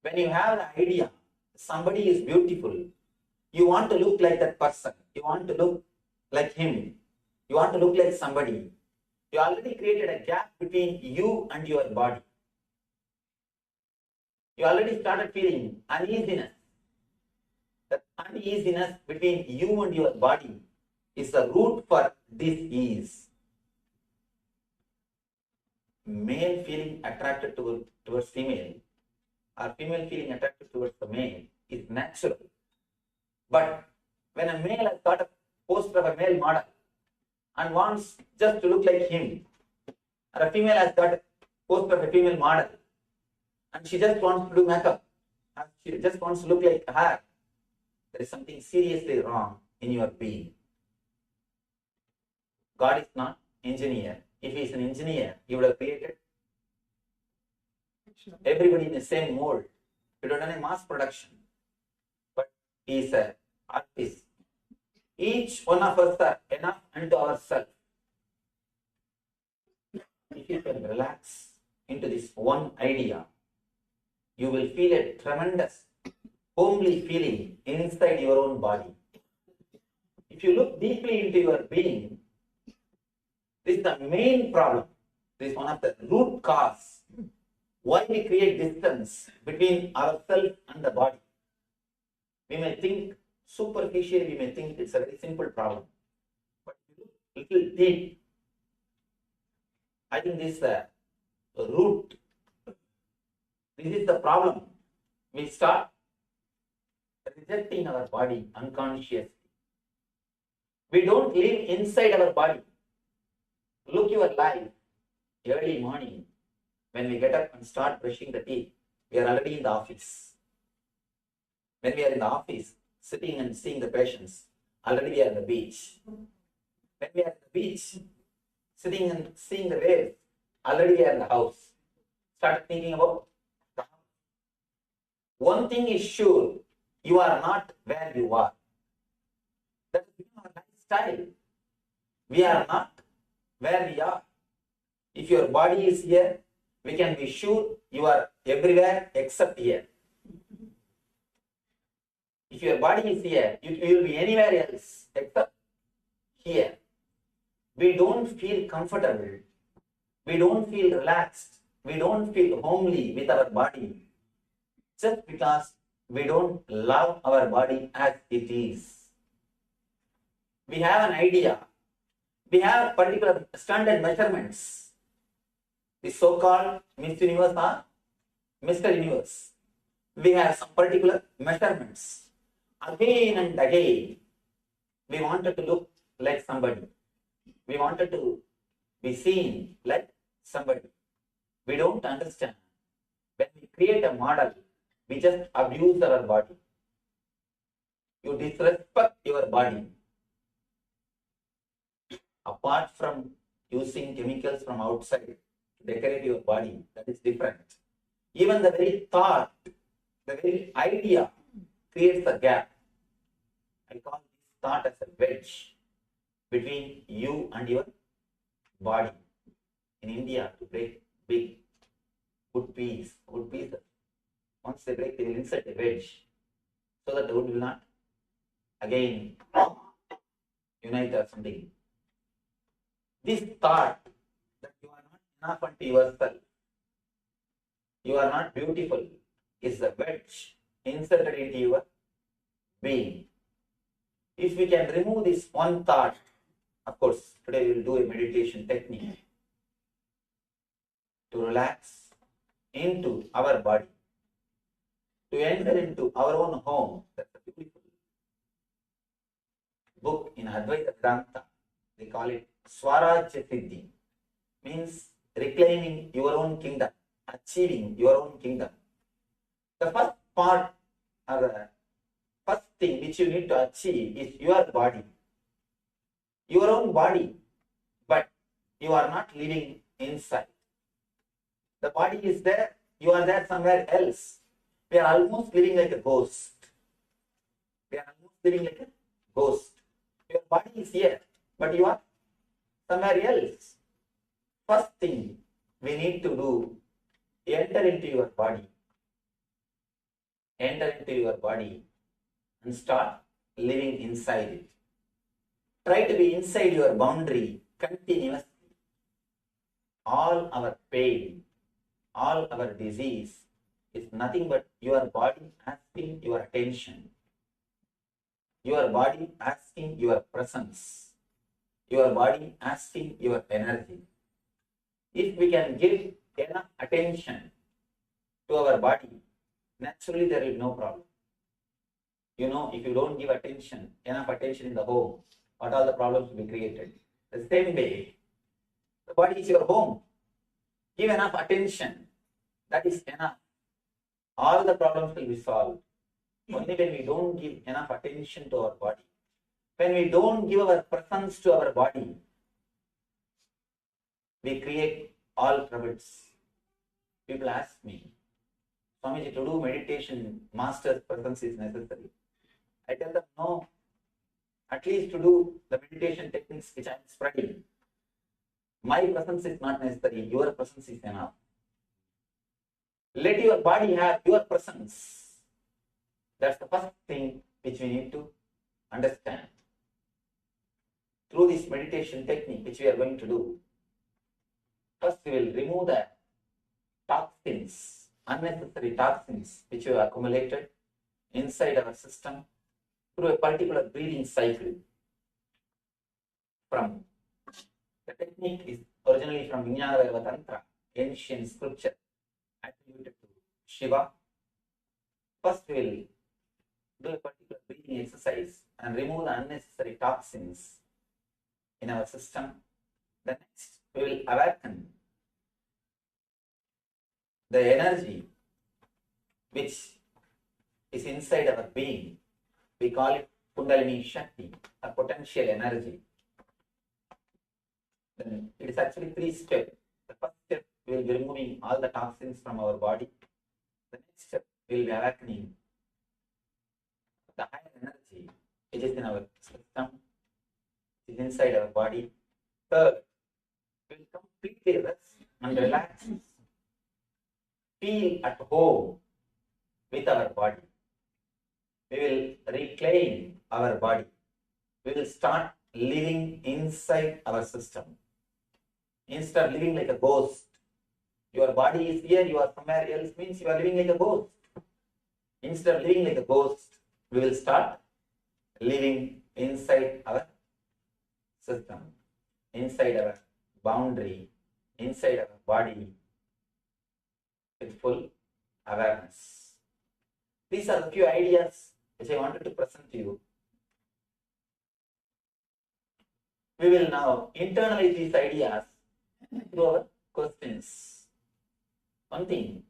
When you have the idea somebody is beautiful, you want to look like that person. You want to look like him. You want to look like somebody. You already created a gap between you and your body. You already started feeling uneasiness. That uneasiness between you and your body is the root for dis-ease. Male feeling attracted towards female, or female feeling attracted towards the male is natural. But when a male has got a poster of a male model and wants just to look like him, or a female has got a poster of a female model and she just wants to do makeup, and she just wants to look like her, there is something seriously wrong in your being. God is not engineer. If he is an engineer, he would have created everybody in the same mold. He would have done a mass production. But he is an artist. Each one of us are enough unto ourselves. If you can relax into this one idea, you will feel a tremendous homely feeling inside your own body. If you look deeply into your being, this is the main problem. This is one of the root cause why we create distance between ourselves and the body. We may think superficially, we may think it's a very simple problem. But if you look a little deep, I think this is the root. This is the problem. We start rejecting our body unconsciously. We don't live inside our body. Look your life, early morning, when we get up and start brushing the teeth, we are already in the office. When we are in the office, sitting and seeing the patients, already we are on the beach. When we are at the beach, sitting and seeing the waves, already we are in the house. Start thinking about the house. One thing is sure, you are not where you are. That is our lifestyle. We are not where we are. If your body is here, we can be sure you are everywhere except here. If your body is here, you will be anywhere else except here. We don't feel comfortable. We don't feel relaxed. We don't feel homely with our body just because we don't love our body as it is. We have an idea. We have particular standard measurements. The so-called Miss Universe or Mr. Universe. We have some particular measurements. Again and again, we wanted to look like somebody. We wanted to be seen like somebody. We don't understand. When we create a model, we just abuse our body. You disrespect your body. Apart from using chemicals from outside to decorate your body, that is different. Even the very thought The very idea creates a gap. I call this thought as a wedge between you and your body. In India, to break big wood piece, once they break, they will insert a wedge so that the wood will not again unite or something. This thought that you are not enough unto yourself, you are not beautiful, is the wedge inserted into your being. If we can remove this one thought, of course, today we will do a meditation technique to relax into our body, to enter into our own home. That's a beautiful book in Advaita Vedanta. They call it Swarajya Siddhi, means reclaiming your own kingdom, achieving your own kingdom. The first part or the first thing which you need to achieve is your body, your own body, but you are not living inside. The body is there, you are there somewhere else. We are almost living like a ghost. Your body is here, but you are somewhere else. First thing we need to do, enter into your body. Enter into your body and start living inside it. Try to be inside your boundary continuously. All our pain, all our disease is nothing but your body asking your attention. Your body asking your presence. Your body asking your energy. If we can give enough attention to our body, naturally there will be no problem. You know, if you don't give enough attention in the home, what all the problems will be created. The same way, the body is your home. Give enough attention. That is enough. All the problems will be solved. Only when we don't give enough attention to our body, when we don't give our presence to our body, we create all troubles. People ask me, Swamiji, to do meditation, master's presence is necessary. I tell them, no. At least to do the meditation techniques which I am spreading, my presence is not necessary, your presence is enough. Let your body have your presence. That's the first thing which we need to understand. Through this meditation technique which we are going to do, first we will remove the toxins, unnecessary toxins which we have accumulated inside our system through a particular breathing cycle. The technique is originally from Vijnana Tantra, ancient scripture attributed to Shiva. First we will do a particular breathing exercise and remove the unnecessary toxins in our system. The next we will awaken the energy which is inside our being. We call it kundalini shakti, a potential energy. Then it is actually 3 steps. The first step, we will be removing all the toxins from our body. The next step, we will be awakening the higher energy which is in our system, which is inside our body. Third, we will completely rest and relax. Feel at home with our body. We will reclaim our body. We will start living inside our system. Instead of living like a ghost, your body is here, you are somewhere else, means you are living like a ghost. Instead of living like a ghost, we will start living inside our system, inside our boundary, inside our body, with full awareness. These are the few ideas which I wanted to present to you. We will now internalize these ideas through our questions. One thing,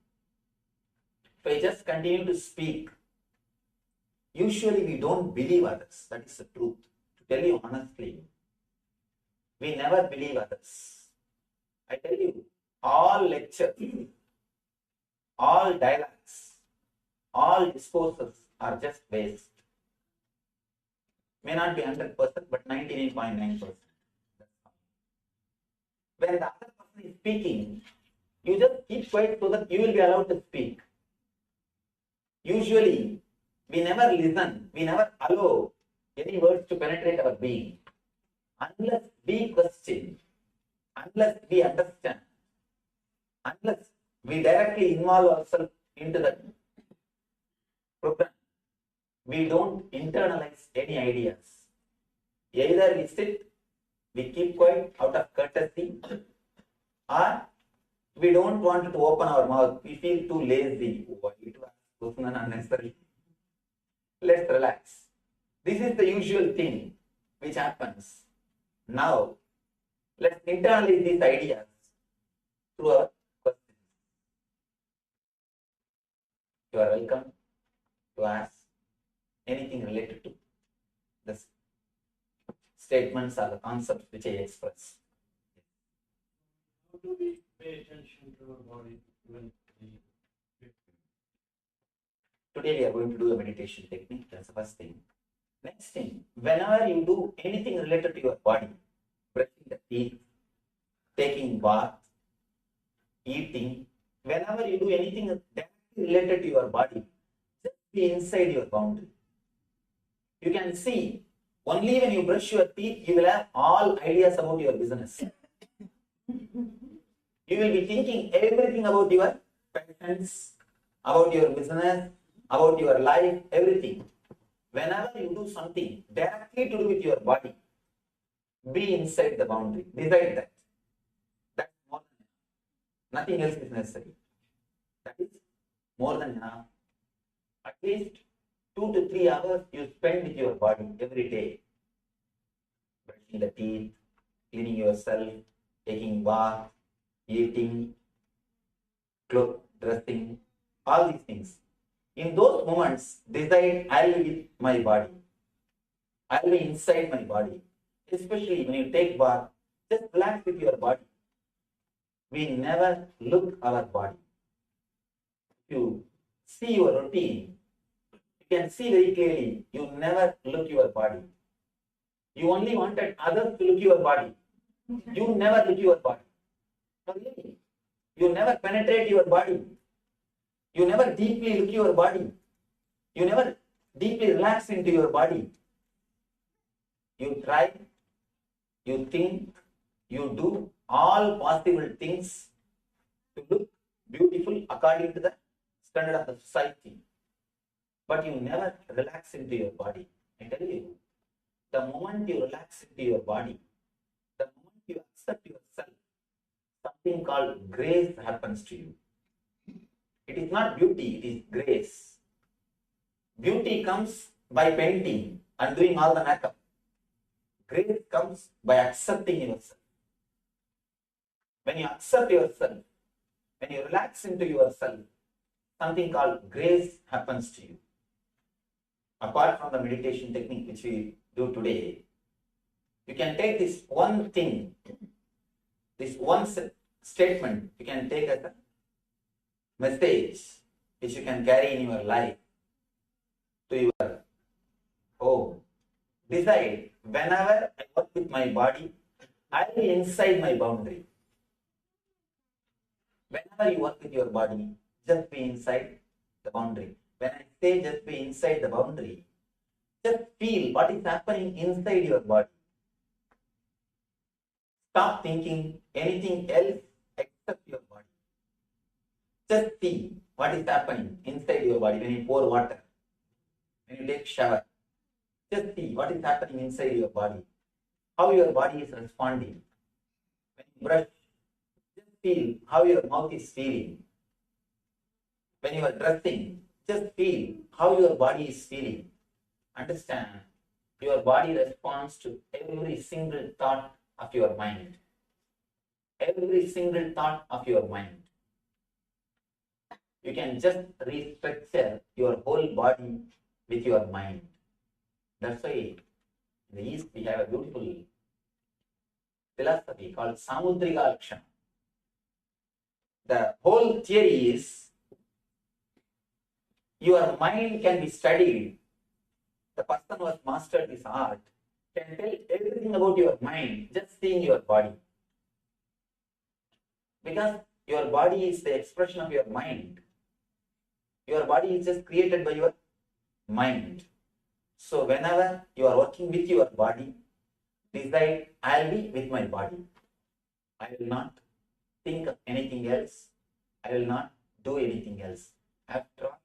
if I just continue to speak, usually we don't believe others. That is the truth. To tell you honestly, we never believe others. I tell you, all lectures, all dialogues, all discourses are just waste. May not be 100%, but 99.9%. When the other person is speaking, you just keep quiet so that you will be allowed to speak. Usually, we never listen, we never allow any words to penetrate our being unless we question, unless we understand, unless we directly involve ourselves into the program. We don't internalize any ideas. Either we sit, we keep quiet out of courtesy, or we don't want to open our mouth. We feel too lazy. Unnecessary. Let's relax. This is the usual thing which happens. Now, let's internalize these ideas through our questions. You are welcome to ask anything related to the statements or the concepts which I express. How do we pay attention to our body when Today we are going to do a meditation technique. That's the first thing. Next thing, whenever you do anything related to your body, brushing the teeth, taking bath, eating, whenever you do anything directly related to your body, just be inside your boundary. You can see, only when you brush your teeth, you will have all ideas about your business. You will be thinking everything about your passions, about your business, about your life, everything. Whenever you do something directly to do with your body, be inside the boundary. Decide that. That's more than enough. Nothing else is necessary. That is more than enough. At least 2 to 3 hours you spend with your body every day. Brushing the teeth, cleaning yourself, taking bath, eating, dressing, all these things. In those moments, decide, I will be with my body. I will be inside my body. Especially when you take bath, just relax with your body. We never look our body. If you see your routine, you can see very clearly, you never look your body. You only wanted others to look your body. You never look your body. No, really. You never penetrate your body. You never deeply look your body. You never deeply relax into your body. You try, you think, you do all possible things to look beautiful according to the standard of the society. But you never relax into your body. I tell you, the moment you relax into your body, the moment you accept yourself, something called grace happens to you. It is not beauty, it is grace. Beauty comes by painting and doing all the makeup. Grace comes by accepting yourself. When you accept yourself, when you relax into yourself, something called grace happens to you. Apart from the meditation technique which we do today, you can take this one thing, this one statement, you can take as a message which you can carry in your life to your home. Decide, whenever I work with my body, I will be inside my boundary. Whenever you work with your body, just be inside the boundary. When I say just be inside the boundary, just feel what is happening inside your body. Stop thinking anything else except your body. Just see what is happening inside your body when you pour water, when you take shower. Just see what is happening inside your body, how your body is responding. When you brush, just feel how your mouth is feeling. When you are dressing, just feel how your body is feeling. Understand, your body responds to every single thought of your mind. Every single thought of your mind. You can just restructure your whole body with your mind. That's why in the East we have a beautiful philosophy called Samudrika Lakshana. The whole theory is Your mind can be studied. The person who has mastered this art can tell everything about your mind just seeing your body. Because your body is the expression of your mind. Your body is just created by your mind. So whenever you are working with your body, decide, I'll be with my body. I will not think of anything else. I will not do anything else. After all,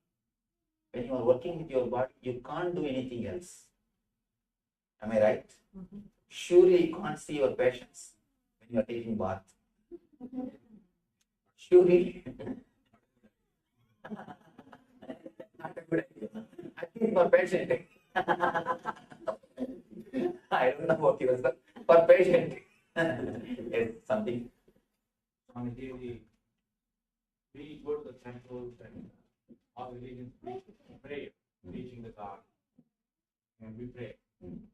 when you are working with your body, you can't do anything else. Am I right? Surely you can't see your patients when you are taking bath. Surely. Not a good idea. At least for patient. I don't know about yourself. For patient. Yes, something. We go to the temples and all religions pray, reaching the God. And we pray. And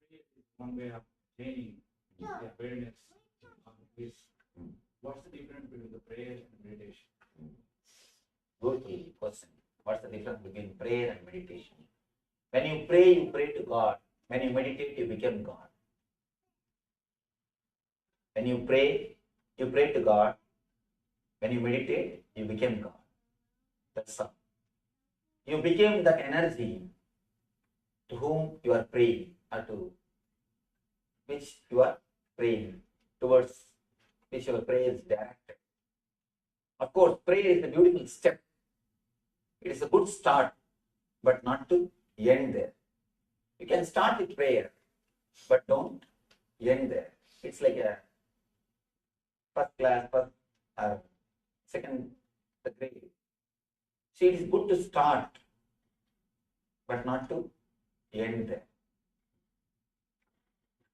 prayer is one way of gaining the awareness of this. What's the difference between the prayer and meditation? Good question. What's the difference between prayer and meditation? When you pray to God. When you meditate, you become God. When you pray to God. When you meditate, you become God. That's all. You became that energy to whom you are praying, or to which you are praying, towards which your prayer is directed. Of course, prayer is a beautiful step. It is a good start, but not to end there. You can start with prayer, but don't end there. It's like a first class, second grade. See, it is good to start, but not to end there.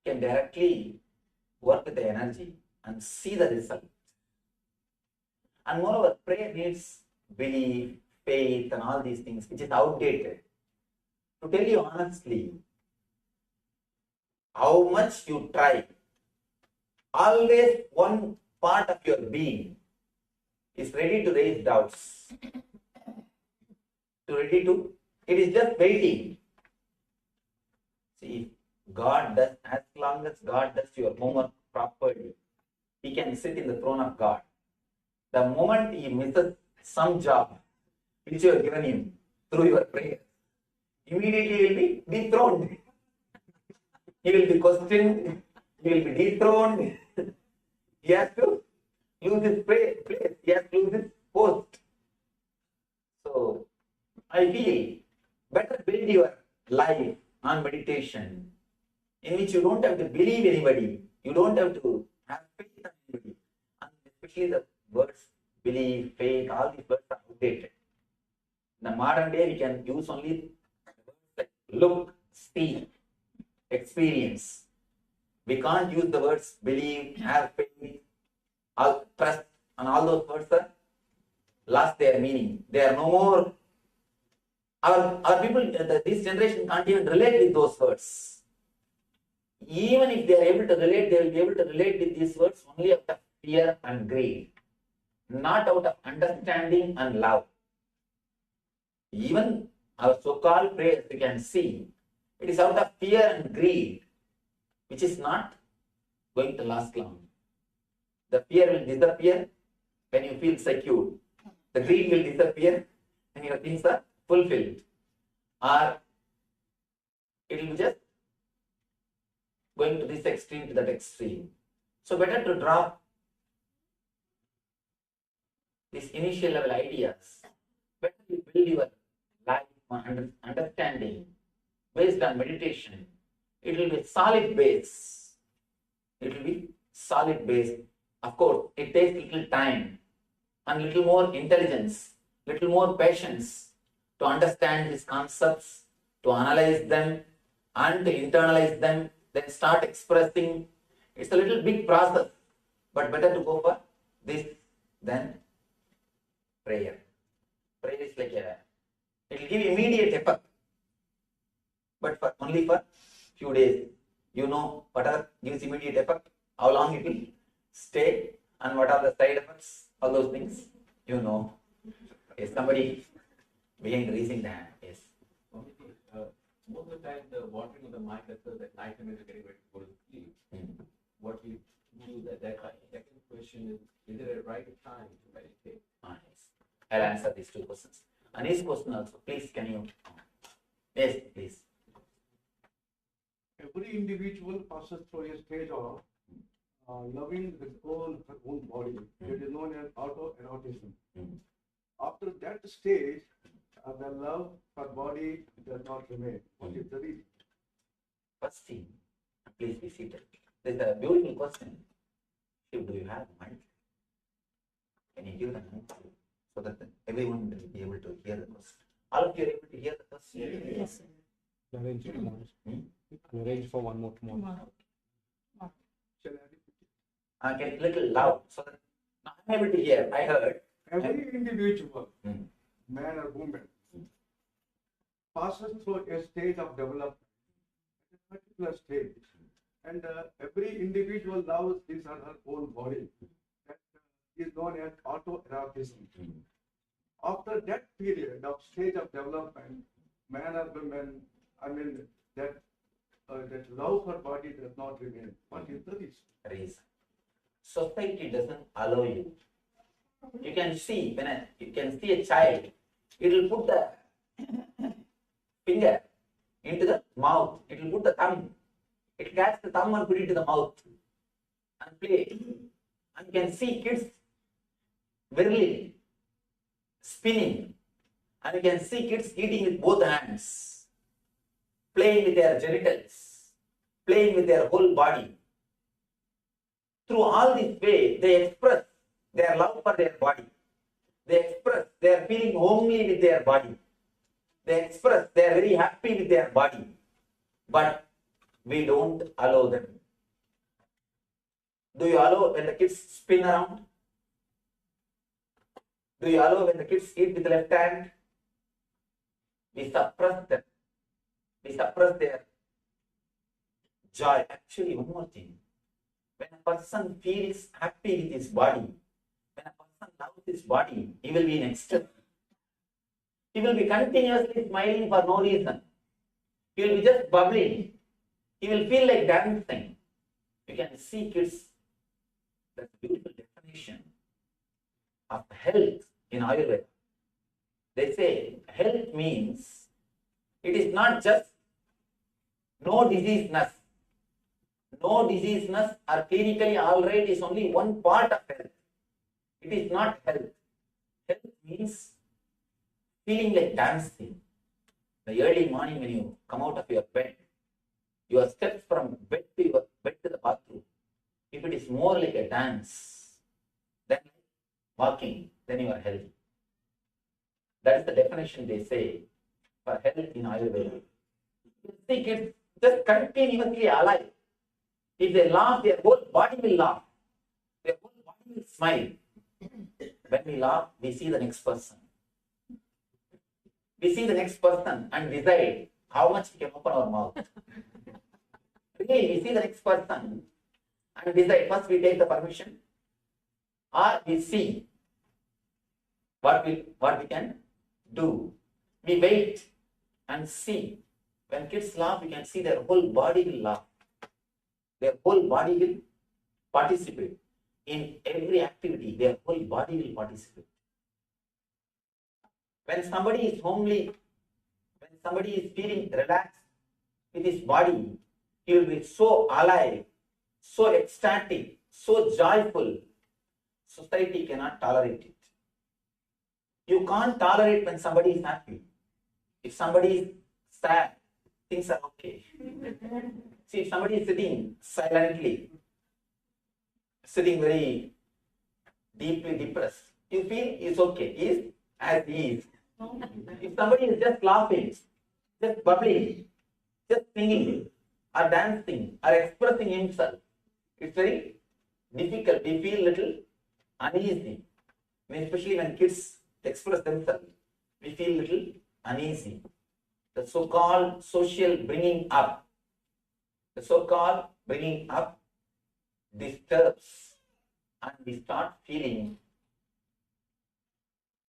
You can directly work with the energy and see the result. And moreover, prayer needs belief, faith, and all these things, which is outdated. To tell you honestly, how much you try, always one part of your being is ready to raise doubts. It is just waiting. See, God does, as long as God does your homework properly, He can sit in the throne of God. The moment He misses some job which you have given Him through your prayer, immediately He will be dethroned. He will be questioned. He will be dethroned. He has to lose his place. He has to lose his post. So, I feel better build your life on meditation, in which you don't have to believe anybody. You don't have to have faith in anybody. And especially the words believe, faith, all these words are outdated. In the modern day, we can use only words like look, see, experience. We can't use the words believe, have faith, trust, and all those words are lost their meaning. They are no more. Our people, this generation can't even relate with those words. Even if they are able to relate, they will be able to relate with these words only out of fear and greed, not out of understanding and love. Even our so-called prayers, you can see, it is out of fear and greed, which is not going to last long. The fear will disappear when you feel secure. The greed will disappear when your things are fulfilled. Or it will be just going to this extreme to that extreme. So better to drop these initial level ideas. Better you build your life on understanding based on meditation. It will be solid base. It will be solid base. Of course, it takes little time and little more intelligence, little more patience to understand these concepts, to analyze them and to internalize them, then start expressing. It's a little big process, but better to go for this than prayer. Prayer is like it will give immediate effect, but only for few days. You know whatever gives immediate effect, how long it will stay, and what are the side effects, all those things, you know. If somebody behind raising the hand. Yes. Most of the time, the watering of the mind, that's at night when you're getting ready to go to sleep. What you do at that time. Second question is there a right time to meditate? Yes. I'll answer these two questions. And this question also, please, can you? Yes, please. Every individual passes through a stage of loving his own, her own body. It is known as autoerotism. After that stage, the love for body does not remain. What is the reason? First thing, please be seated. This is a beautiful question. Do you have mind? Can you give the mind so that everyone will be able to hear the question? All of you are able to hear the question? Yes. Arrange for one. Arrange for one more tomorrow. Get a little loud so that I'm able to hear. I heard. Every individual, man or woman, passes through a stage of development, a particular stage, and every individual loves his or her own body. That is known as autoerotism. After that period of stage of development, man or woman, that love for body does not remain. What is the reason? Society doesn't allow you. You can see you can see a child, it will put the finger into the mouth, it will put the thumb, it will catch the thumb and put it into the mouth and play. And you can see kids whirling, spinning, and you can see kids eating with both hands, playing with their genitals, playing with their whole body. Through all this way, they express their love for their body. They express their feeling homely with their body. They express they are very happy with their body. But we don't allow them. Do you allow when the kids spin around? Do you allow when the kids eat with the left hand? We suppress them. We suppress their joy. Actually, one more thing. When a person feels happy with his body, when a person loves his body, he will be in ecstasy. He will be continuously smiling for no reason. He will be just bubbling. He will feel like dancing. You can see kids. That's a beautiful definition of health in Ayurveda. They say health means it is not just no diseaseness. No diseaseness or clinically all right is only one part of health. It is not health. Health means feeling like dancing. The early morning when you come out of your bed, your steps from bed to the bathroom, if it is more like a dance than walking, then you are healthy. That is the definition they say for health in Ayurveda. You see kids just continuously alive. If they laugh, their whole body will laugh. Their whole body will smile. When we laugh, we see the next person. We see the next person and decide how much we can open our mouth. Really, we see the next person and decide first we take the permission or we see what we can do. We wait and see. When kids laugh, you can see their whole body will laugh. Their whole body will participate in every activity. Their whole body will participate. When somebody is homely, when somebody is feeling relaxed with his body, he will be so alive, so ecstatic, so joyful. Society cannot tolerate it. You can't tolerate when somebody is happy. If somebody is sad, things are okay. See, if somebody is sitting silently, sitting very deeply depressed, you feel it's okay. He is as he is. If somebody is just laughing, just bubbling, just singing, or dancing, or expressing himself, it's very difficult. We feel little uneasy. Especially when kids express themselves, we feel little uneasy. The so-called social bringing up, disturbs, and we start feeling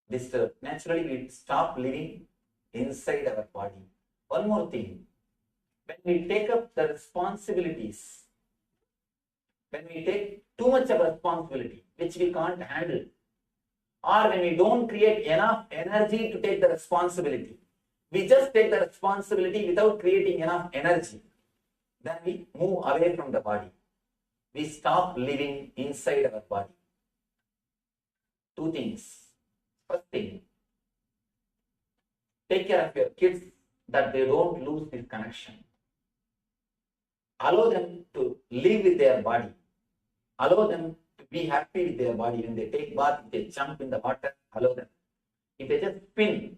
disturbed. Naturally, we stop living inside our body. One more thing, when we take up the responsibilities, when we take too much of responsibility, which we can't handle, or when we don't create enough energy to take the responsibility, we just take the responsibility without creating enough energy, then we move away from the body. We stop living inside our body. Two things. First thing, take care of your kids that they don't lose this connection. Allow them to live with their body. Allow them to be happy with their body. When they take bath, if they jump in the water, allow them. If they just spin,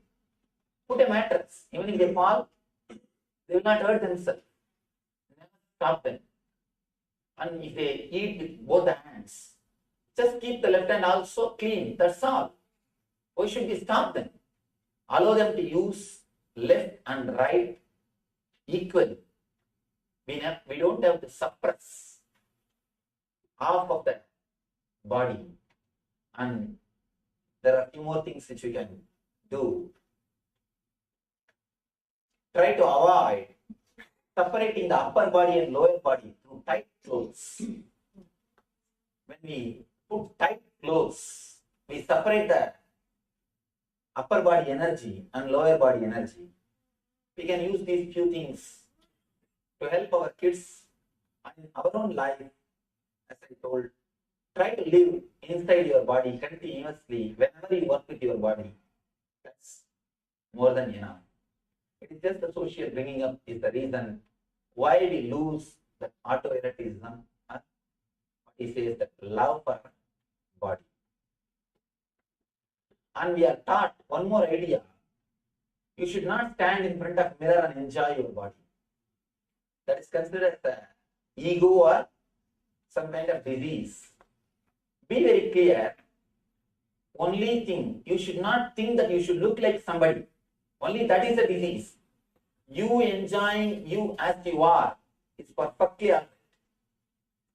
put a mattress. Even if they fall, they will not hurt themselves. Never stop them. And if they eat with both the hands, just keep the left hand also clean. That's all. Why should we stop them? Allow them to use left and right equally. We don't have to suppress half of the body. And there are a few more things which we can do. Try to avoid separating the upper body and lower body through tight clothes. When we put tight clothes, we separate the upper body energy and lower body energy. We can use these few things to help our kids and our own life. As I told, try to live inside your body continuously whenever you work with your body. That's more than enough. It is just the social bringing up is the reason why we lose the autoerotism. He says that love for body. And we are taught one more idea. You should not stand in front of mirror and enjoy your body. That is considered as ego or some kind of disease. Be very clear. Only thing, you should not think that you should look like somebody. Only that is a disease. You enjoying you as you are is perfectly all right.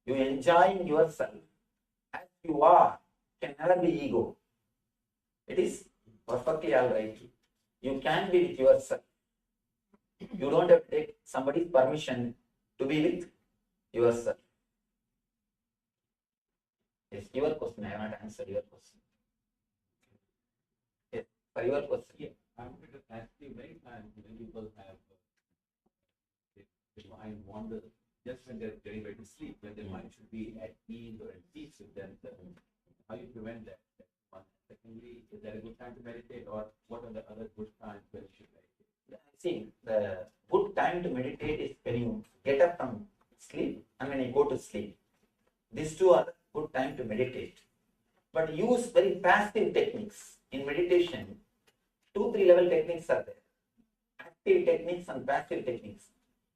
You enjoying yourself as you are can never be ego. It is perfectly all right. You can be with yourself. You don't have to take somebody's permission to be with yourself. Yes, your question. I have not answered your question. Yes, for your question. Yeah, I'm going to ask you many times when people have the mind wander just when they're getting ready to sleep, when their mind should be at ease or at peace with themselves. How you prevent that? Secondly, is there a good time to meditate, or what are the other good times when you should meditate? See, the good time to meditate is when you get up from sleep and when you go to sleep. These two are the good time to meditate. But use very passive techniques. In meditation, 2-3 level techniques are there. Active techniques and passive techniques.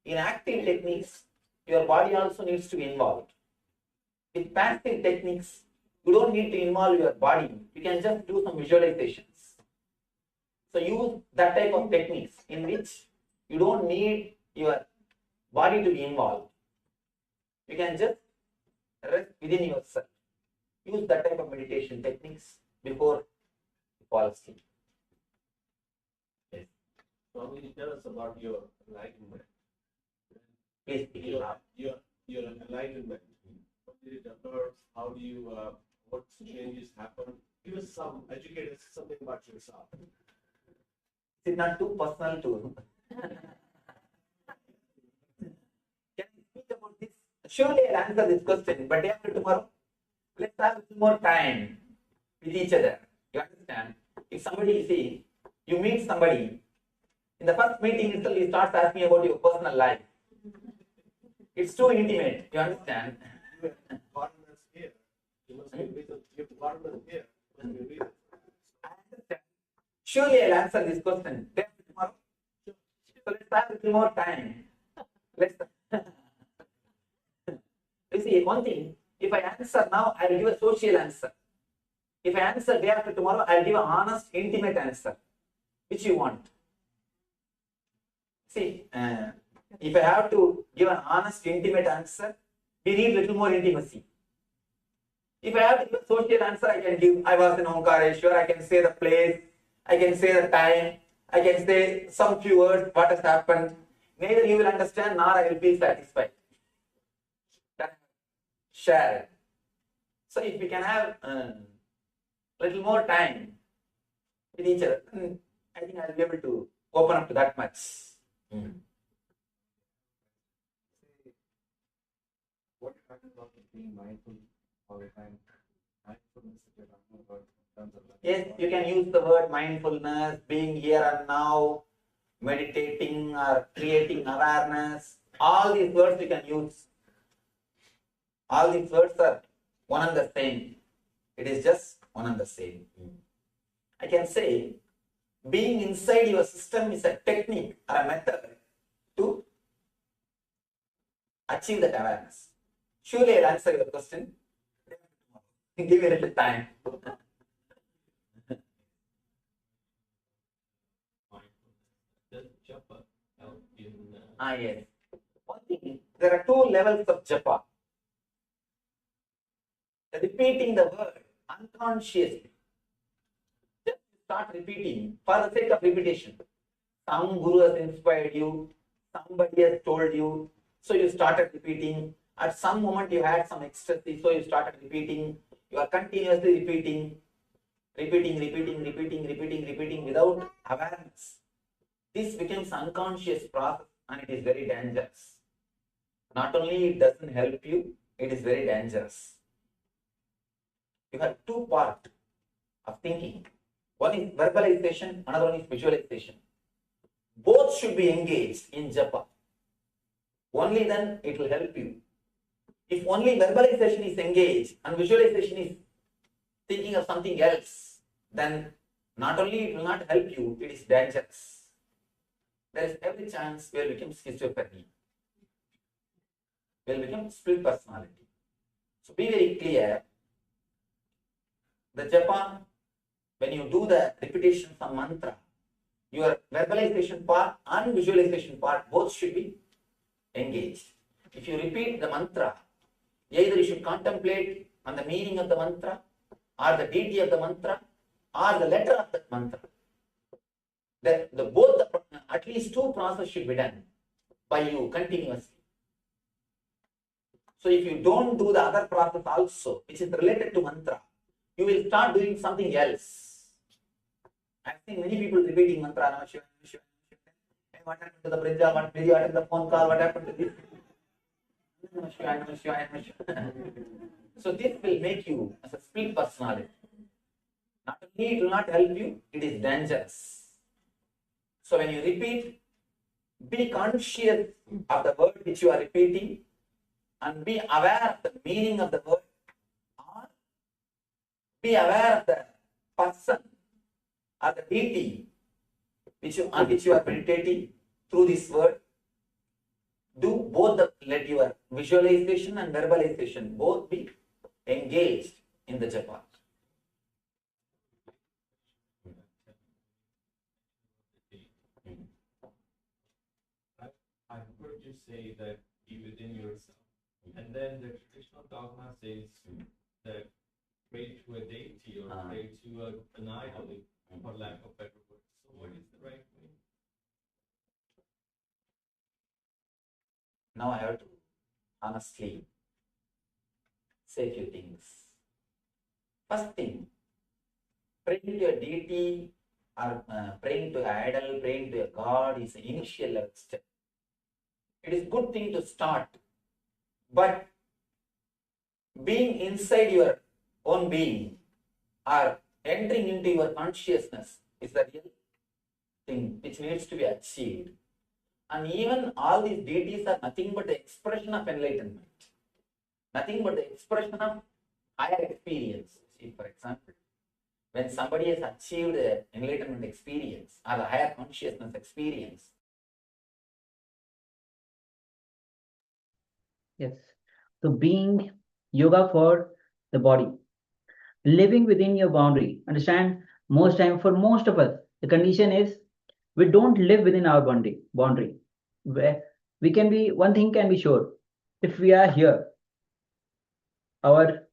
In active techniques, your body also needs to be involved. With passive techniques, you don't need to involve your body. You can just do some visualizations. So use that type of techniques in which you don't need your body to be involved. You can just rest within yourself. Use that type of meditation techniques before you fall asleep. Yes. So, will you tell us about your enlightenment? Please pick it up. Your enlightenment. What did it occur? How do you, what changes happen? Give us some, educate us something about yourself. Is it not too personal to? Can I speak about this? Surely I'll answer this question, but day after tomorrow, let's have a little more time with each other. You understand? If somebody, see, you meet somebody, in the first meeting itself, he starts asking about your personal life. It's too intimate. You understand? Partners here. You must be with your partners here. You must be with. I understand. Surely I'll answer this question day after tomorrow. So let's have a little more time. Let's. You see, one thing, if I answer now, I'll give a social answer. If I answer day after tomorrow, I'll give an honest, intimate answer. Which you want? See, if I have to give an honest, intimate answer, we need little more intimacy. If I have to give a social answer, I can give, I was in Omkareshwar, I can say the place, I can say the time, I can say some few words, what has happened. Neither you will understand nor I will be satisfied. Share. So if we can have little more time with each other, I think I will be able to open up to that much. What happens about being mindful all the time? Mindfulness is your word in terms of Yes, you can use the word mindfulness, being here and now, meditating or creating awareness. All these words you can use. All these words are one and the same. It is just one and the same. I can say being inside your system is a technique or a method to achieve that awareness. Surely I'll answer your question. Give me a little time. Yes. One thing, there are two levels of japa. Repeating the word unconsciously. Just start repeating for the sake of repetition. Some guru has inspired you, somebody has told you, so you started repeating. At some moment you had some ecstasy, so you started repeating. You are continuously repeating without awareness. This becomes unconscious process and it is very dangerous. Not only it doesn't help you, it is very dangerous. You have two parts of thinking. One is verbalization, another one is visualization. Both should be engaged in japa. Only then it will help you. If only verbalization is engaged and visualization is thinking of something else, then not only it will not help you, it is dangerous. There is every chance we will become schizophrenia. We will become split personality. So be very clear. The japa, when you do the repetition of mantra, your verbalization part and visualization part both should be engaged. If you repeat the mantra, either you should contemplate on the meaning of the mantra, or the deity of the mantra, or the letter of the mantra. At least two processes should be done by you continuously. So if you don't do the other process also, which is related to mantra, you will start doing something else. I've seen many people repeating mantra, Namah Shivaya, Namah Shivaya, Namah Shivaya. What happened to the brinja? What did you attend the phone call? What happened to this? Namah Shivaya, Namah Shivaya, Namah Shivaya. So this will make you as a split personality. Not only it will not help you, it is dangerous. So when you repeat, be conscious of the word which you are repeating and be aware of the meaning of the word, or be aware of the person or the deity on which you are meditating through this word. Do both let your visualization and verbalization both be engaged in the japa. I heard you say that be within yourself. And then the traditional dogma says that pray to a deity or pray to an idol, for lack of better words. So what is the right way? Now I have to honestly say a few things. First thing, praying to a deity or praying to an idol, praying to a god is an initial level step. It is a good thing to start, but being inside your own being or entering into your consciousness is the real thing which needs to be achieved. And even all these deities are nothing but the expression of enlightenment, nothing but the expression of higher experience. See, for example, when somebody has achieved the enlightenment experience or the higher consciousness experience. Yes. So being yoga for the body, living within your boundary. Understand, most time for most of us, the condition is we don't live within our boundary. Where we can be, one thing can be sure, if we are here, our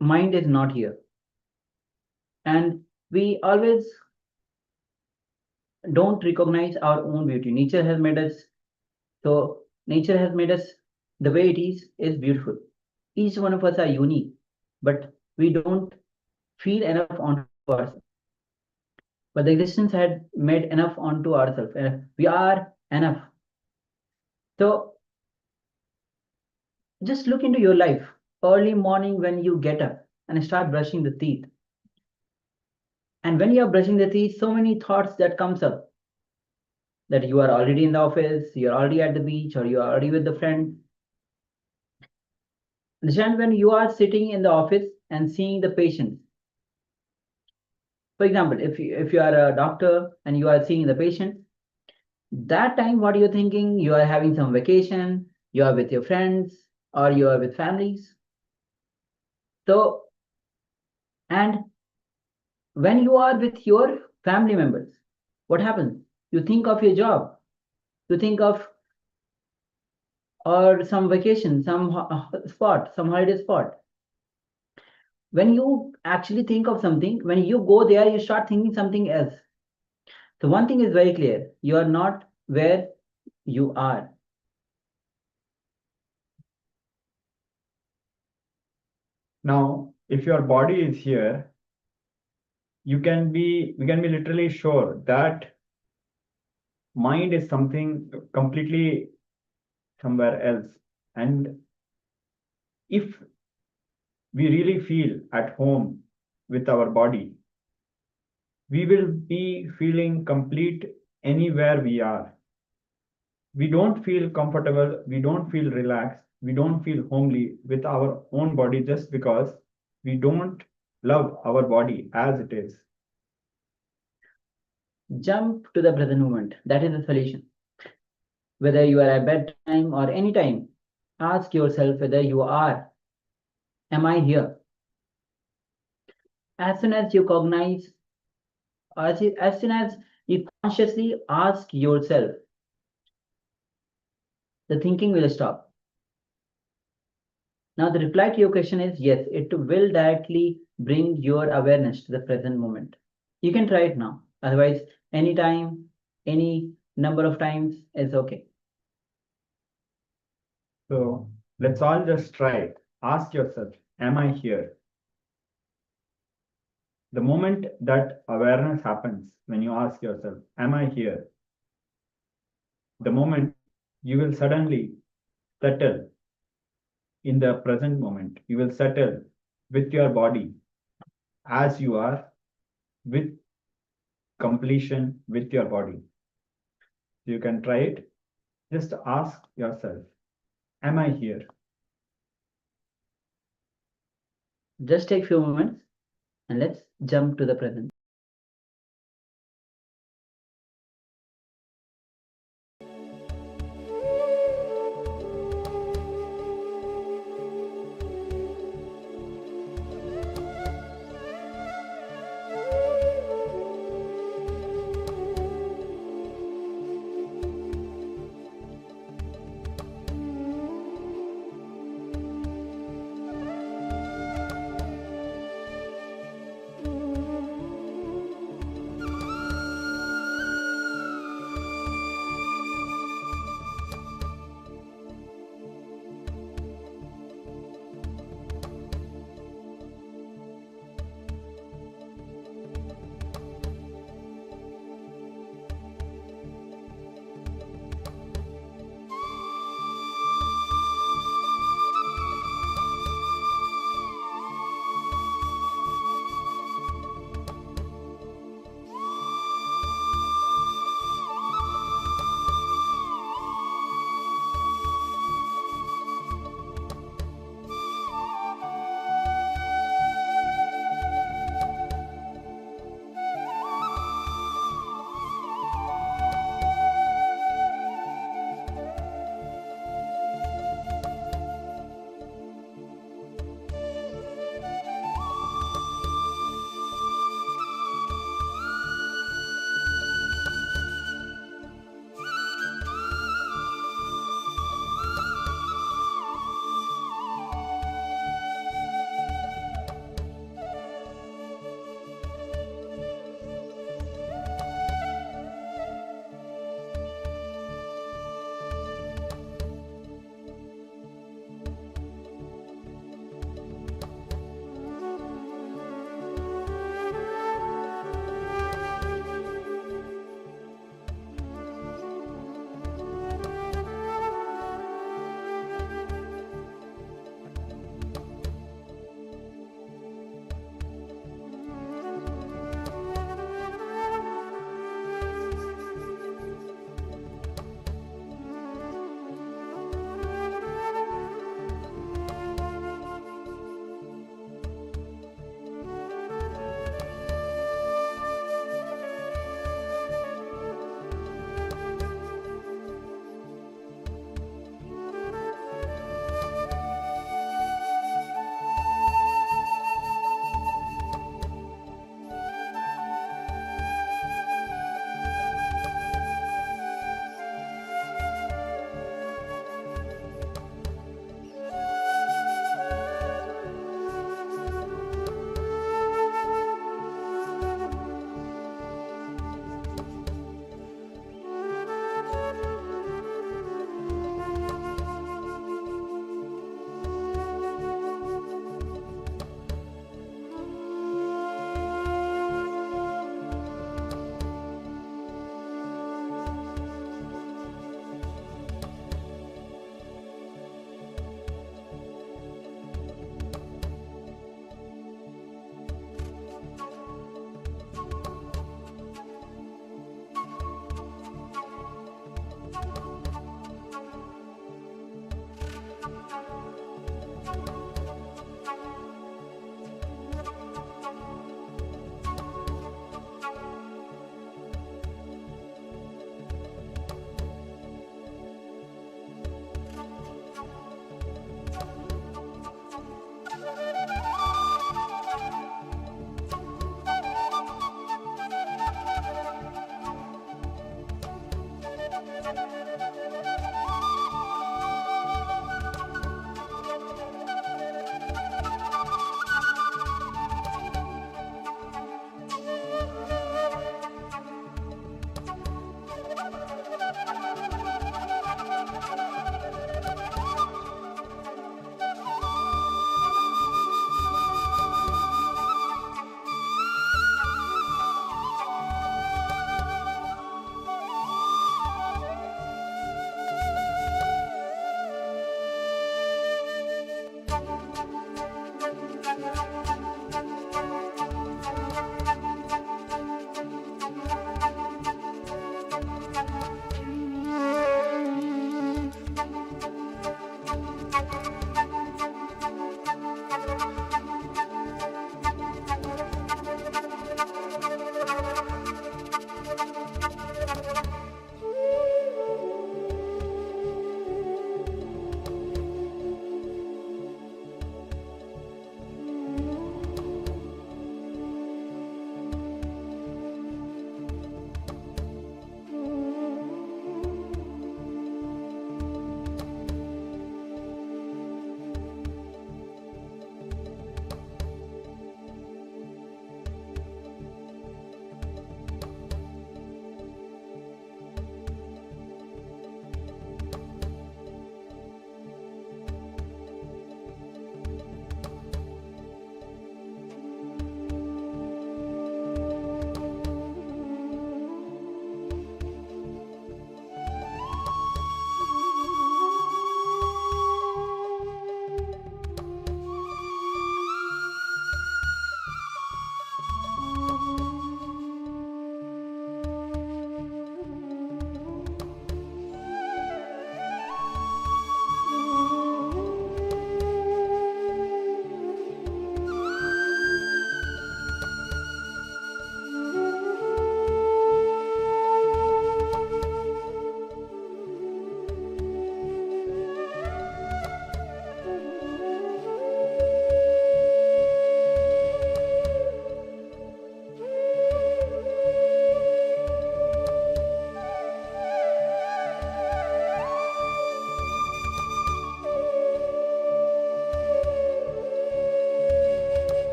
mind is not here. And we always don't recognize our own beauty. Nature has made us, so nature has made us the way it is beautiful. Each one of us are unique, but we don't feel enough onto ourselves. But the existence had made enough onto ourselves. We are enough. So just look into your life. Early morning when you get up and start brushing the teeth. And when you are brushing the teeth, so many thoughts that comes up. That you are already in the office, you're already at the beach, or you are already with the friend. Understand, when you are sitting in the office and seeing the patients. For example, if you are a doctor and you are seeing the patient, that time what you're thinking, you are having some vacation, you are with your friends, or you are with families. So, and when you are with your family members, what happens? You think of your job, you think of or some vacation, some spot, some holiday spot. When you actually think of something, when you go there, you start thinking something else. So one thing is very clear, you are not where you are. Now, if your body is here, we can be literally sure that mind is something completely somewhere else. And if we really feel at home with our body, we will be feeling complete anywhere we are. We don't feel comfortable, we don't feel relaxed, we don't feel homely with our own body just because we don't love our body as it is. Jump to the present moment. That is the solution. Whether you are at bedtime or any time, ask yourself whether you are. Am I here? As soon as you cognize, as soon as you consciously ask yourself, the thinking will stop. Now, the reply to your question is yes, it will directly bring your awareness to the present moment. You can try it now. Otherwise, anytime, any number of times is okay. So let's all just try. Ask yourself, am I here? The moment that awareness happens, when you ask yourself, am I here? The moment you will suddenly settle in the present moment. You will settle with your body as you are, with completion with your body. You can try it. Just ask yourself, am I here? Just take few moments and let's jump to the present.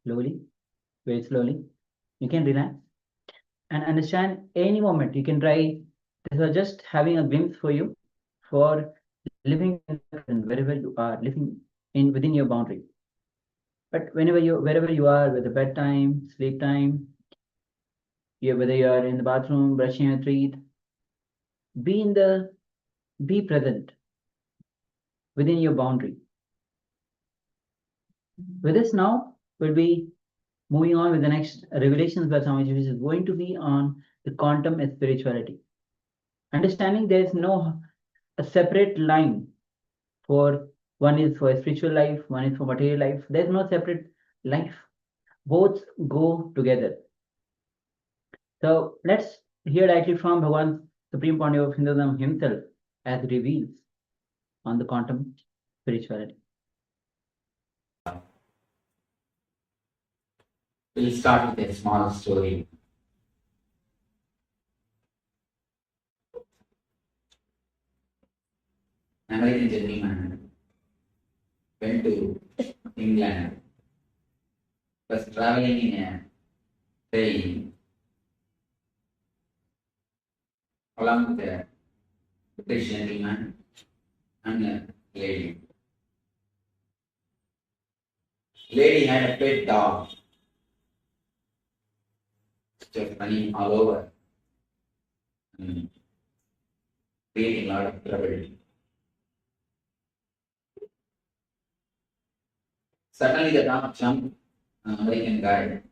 slowly, very slowly. You can relax and understand any moment. You can try. This was just having a glimpse for you for living in the present, wherever you are, living in within your boundary. But wherever you are, whether bedtime, sleep time, whether you are in the bathroom, brushing your teeth, be present within your boundary. With this now, we'll be moving on with the next revelations by Swamiji, which is going to be on the quantum and spirituality. Understanding there is no a separate line for one is for spiritual life, one is for material life. There's no separate life. Both go together. So let's hear directly from Bhagavan, Supreme Pontiff of Hinduism himself, as he reveals on the quantum spirituality. We'll start with a small story. An American gentleman went to England, was traveling in a train along with a British gentleman and a lady. Lady had a pet dog which was running all over and creating a lot of trouble. Suddenly the dog jumped an American guy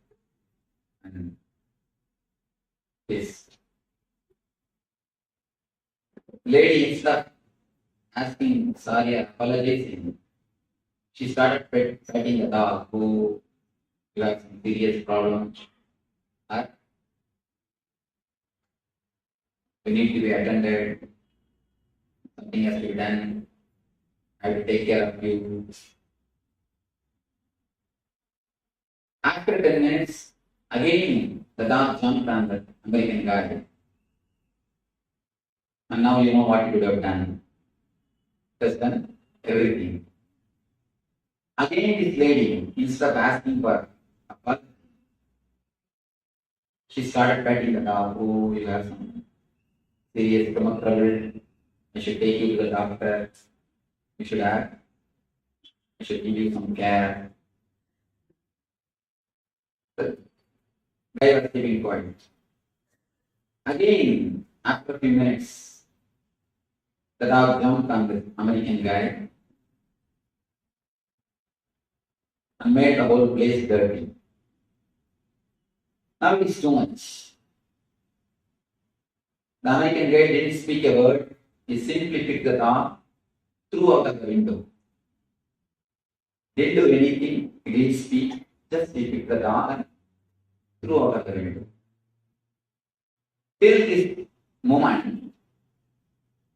and his lady, instead of asking sorry or apologizing, she started petting the dog who had some serious problems. We need to be attended, something has to be done, I will take care of you. After 10 minutes, again the dog jumped on the American guy. And now you know what you would have done. Just done everything. Again this lady, instead of asking for apology, she started petting the dog. Oh, you have some serious stomach trouble. I should take you to the doctor. I should give you some care. The guy was keeping quiet. Again, after a few minutes, the dog jumped on the American guy and made the whole place dirty. Now it's too much. The American guy didn't speak a word. He simply picked the dog, threw out of the window. Didn't do anything, he didn't speak, just he picked the dog and threw out of the window. Till this moment,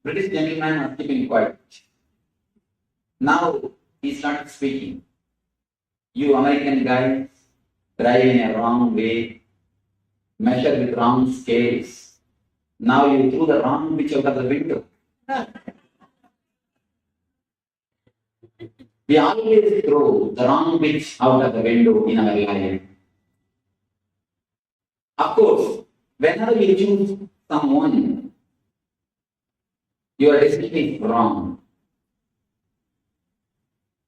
British gentleman was keeping quiet. Now he started speaking. You American guys drive in a wrong way, measure with wrong scales. Now you threw the wrong pitch out of the window. We always throw the wrong pitch out of the window in our life. Of course, whenever you choose someone, your destiny is wrong.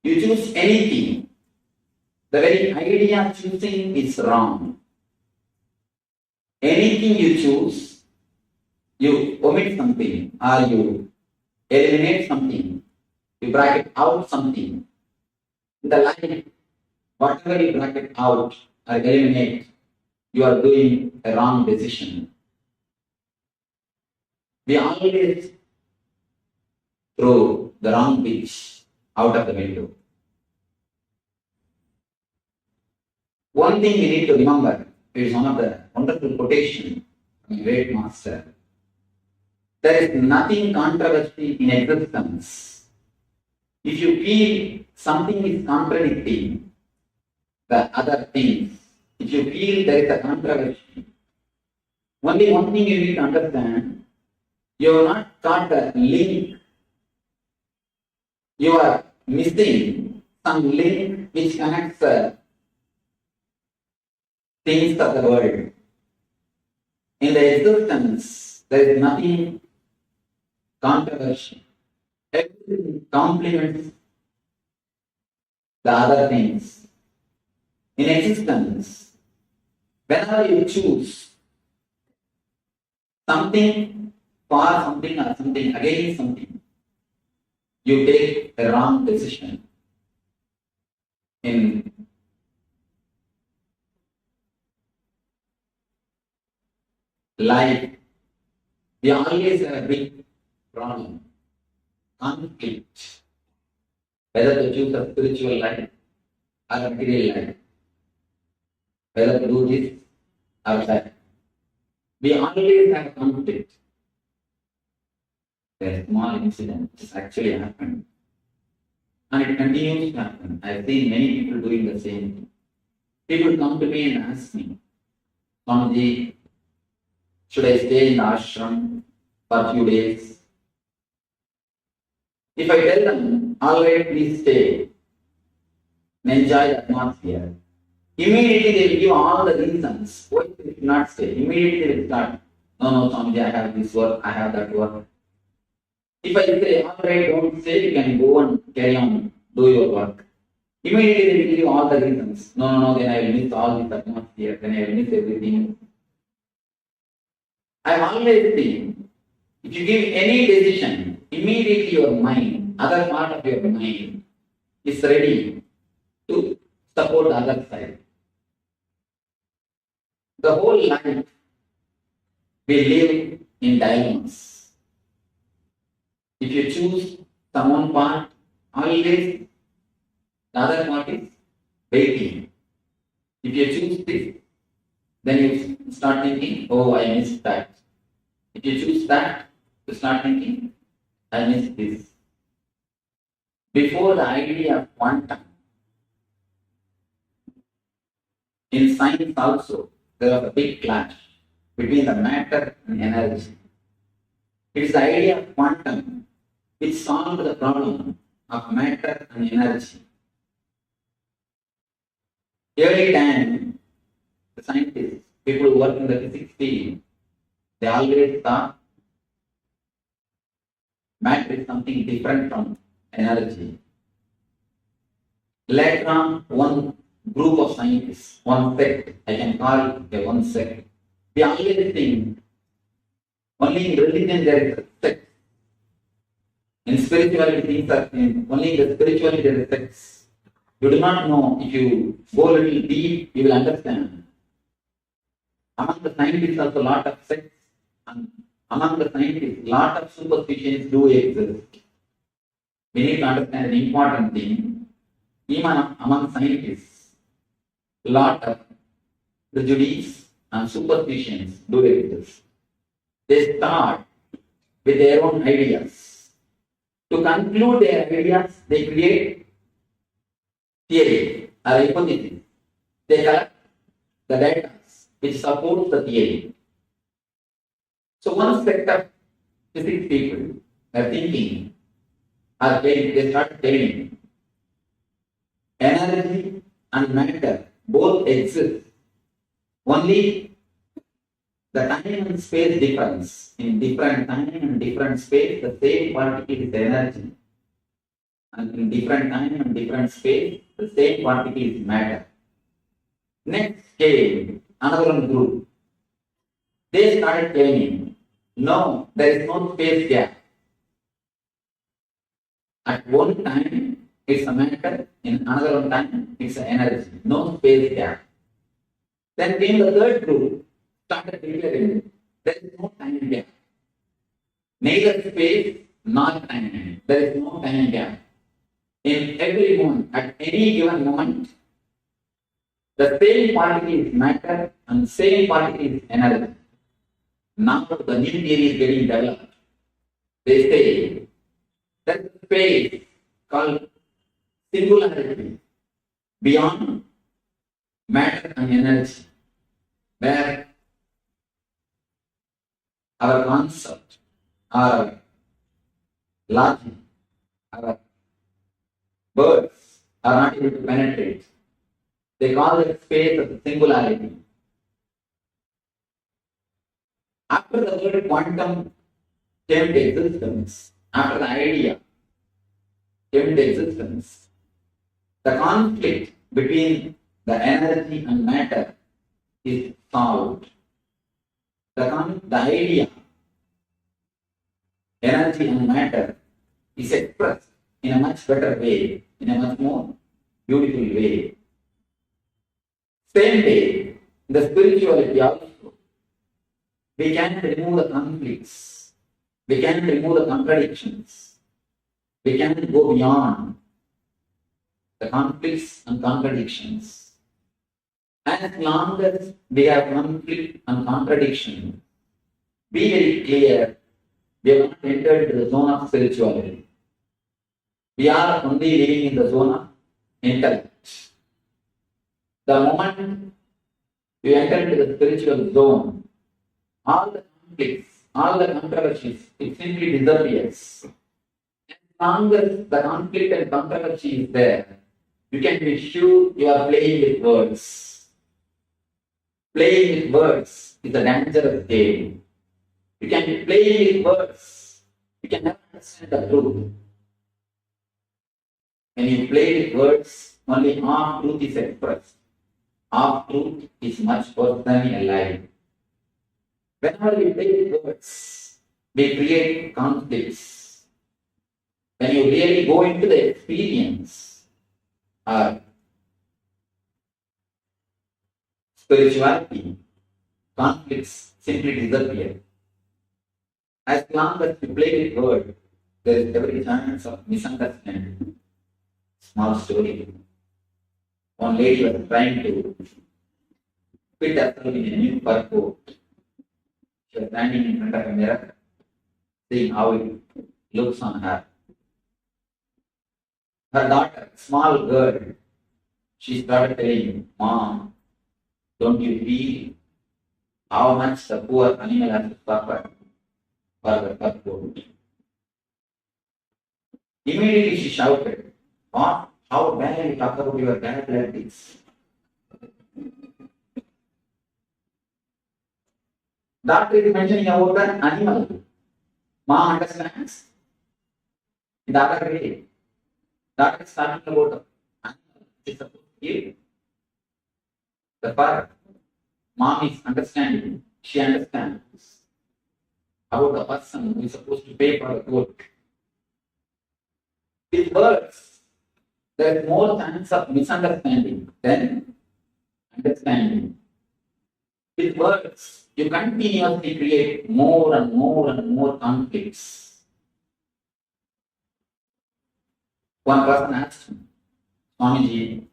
You choose anything, the very idea of choosing is wrong. Anything you choose, you omit something or you eliminate something, you bracket out something. In the life, whatever you bracket out or eliminate, you are doing a wrong decision. We always throw the wrong pitch out of the window. One thing we need to remember, it is one of the wonderful quotations from a great master. There is nothing controversial in existence. If you feel something is contradicting the other things, if you feel there is a controversy, only one thing you need to understand, you have not got the link. You are missing some link which connects things of the world. In the existence, there is nothing controversial. Everything complements the other things. In existence, whenever you choose something for something or something against something, you take a wrong decision. In life, we always have a big problem, conflict, whether to choose a spiritual life or a material life, whether to do this or that. We always have conflict. There's a small incident which actually happened. And it continues to happen. I've seen many people doing the same thing. People come to me and ask me, Swamiji, should I stay in the ashram for a few days? If I tell them, all right, please stay and enjoy the atmosphere, immediately they will give all the reasons why they should not stay. Immediately they will start, no, Swamiji, I have this work, I have that work. If I say, all right, don't stay, you can go and carry on, do your work. Immediately they will give you all the reasons. No, then I will miss all this atmosphere, then I will miss everything. I always think, if you give any decision, immediately your mind, other part of your mind, is ready to support the other side. The whole life, we live in dilemmas. If you choose some one part, always the other part is waiting. If you choose this, then you start thinking, oh, I missed that. If you choose that, you start thinking, I missed this. Before the idea of quantum, in science also, there was a big clash between the matter and energy. It is the idea of quantum which solved the problem of matter and energy. Early time, the scientists, people who work in the physics field, they always thought matter is something different from energy. Later on, one group of scientists, one sect, I can call it one sect, they always think only in religion there is a sect. In spirituality, things are only in the spirituality there is sects. You do not know. If you go a little deep, you will understand. Among the scientists, also a lot of sects, and among the scientists, a lot of superstitions do exist. We need to understand an important thing. Even among scientists, a lot of prejudice and superstitions do exist. They start with their own ideas. To conclude their ideas, they create theory or hypothesis. They collect the data which supports the theory. So one sect of physics people are thinking, or they start telling, energy and matter both exist. Only the time and space difference. In different time and different space, the same particle is energy. And in different time and different space, the same particle is matter. Next came another one group. They started claiming, no, there is no space gap. At one time, it's a matter, in another one time, it's an energy. No space gap. Then came the third group, started declaring, there is no time gap. Neither space nor time. There is no time gap. In every moment, at any given moment, the same particle is matter and same particle is energy. Now the new theory is getting developed. They say that space called singularity beyond matter and energy, where our concept, our logic, our words are not able to penetrate. They call it space of singularity. After the word quantum came to existence, after the idea came to existence, the conflict between the energy and matter is solved. The idea, energy and matter, is expressed in a much better way, in a much more beautiful way. Same way, in the spirituality also, we can remove the conflicts, we can remove the contradictions, we can go beyond the conflicts and contradictions. As long as we have conflict and contradiction, be very clear, we have not entered the zone of spirituality. We are only living in the zone of intellect. The moment you enter into the spiritual zone, all the conflicts, all the controversies, it simply disappears. As long as the conflict and controversy is there, you can be sure you are playing with words. Playing with words is a dangerous game. You can be playing with words. You can never understand the truth. When you play with words, only half truth is expressed. Half truth is much worse than a lie. Whenever we play with words, we create conflicts. When you really go into the experience of spirituality, conflicts simply disappear. As long as you play with words, there is every chance of misunderstanding. Small story. One lady was trying to fit herself in a new fur coat. She was standing in front of a mirror, seeing how it looks on her. Her daughter, small girl, she started telling, "Mom, don't you feel how much the poor animal has to suffer for the fur coat?" Immediately she shouted, "What? How dare you talk about your dad like this?" Doctor is mentioning about an animal. Mom understands. In the other way, doctor is talking about the animal which is supposed to give the fur. Mom is understanding. She understands about the person who is supposed to pay for the coat. With words, there is more chance of misunderstanding than understanding. With words, you continuously create more and more and more conflicts. One person asked me, "Swamiji,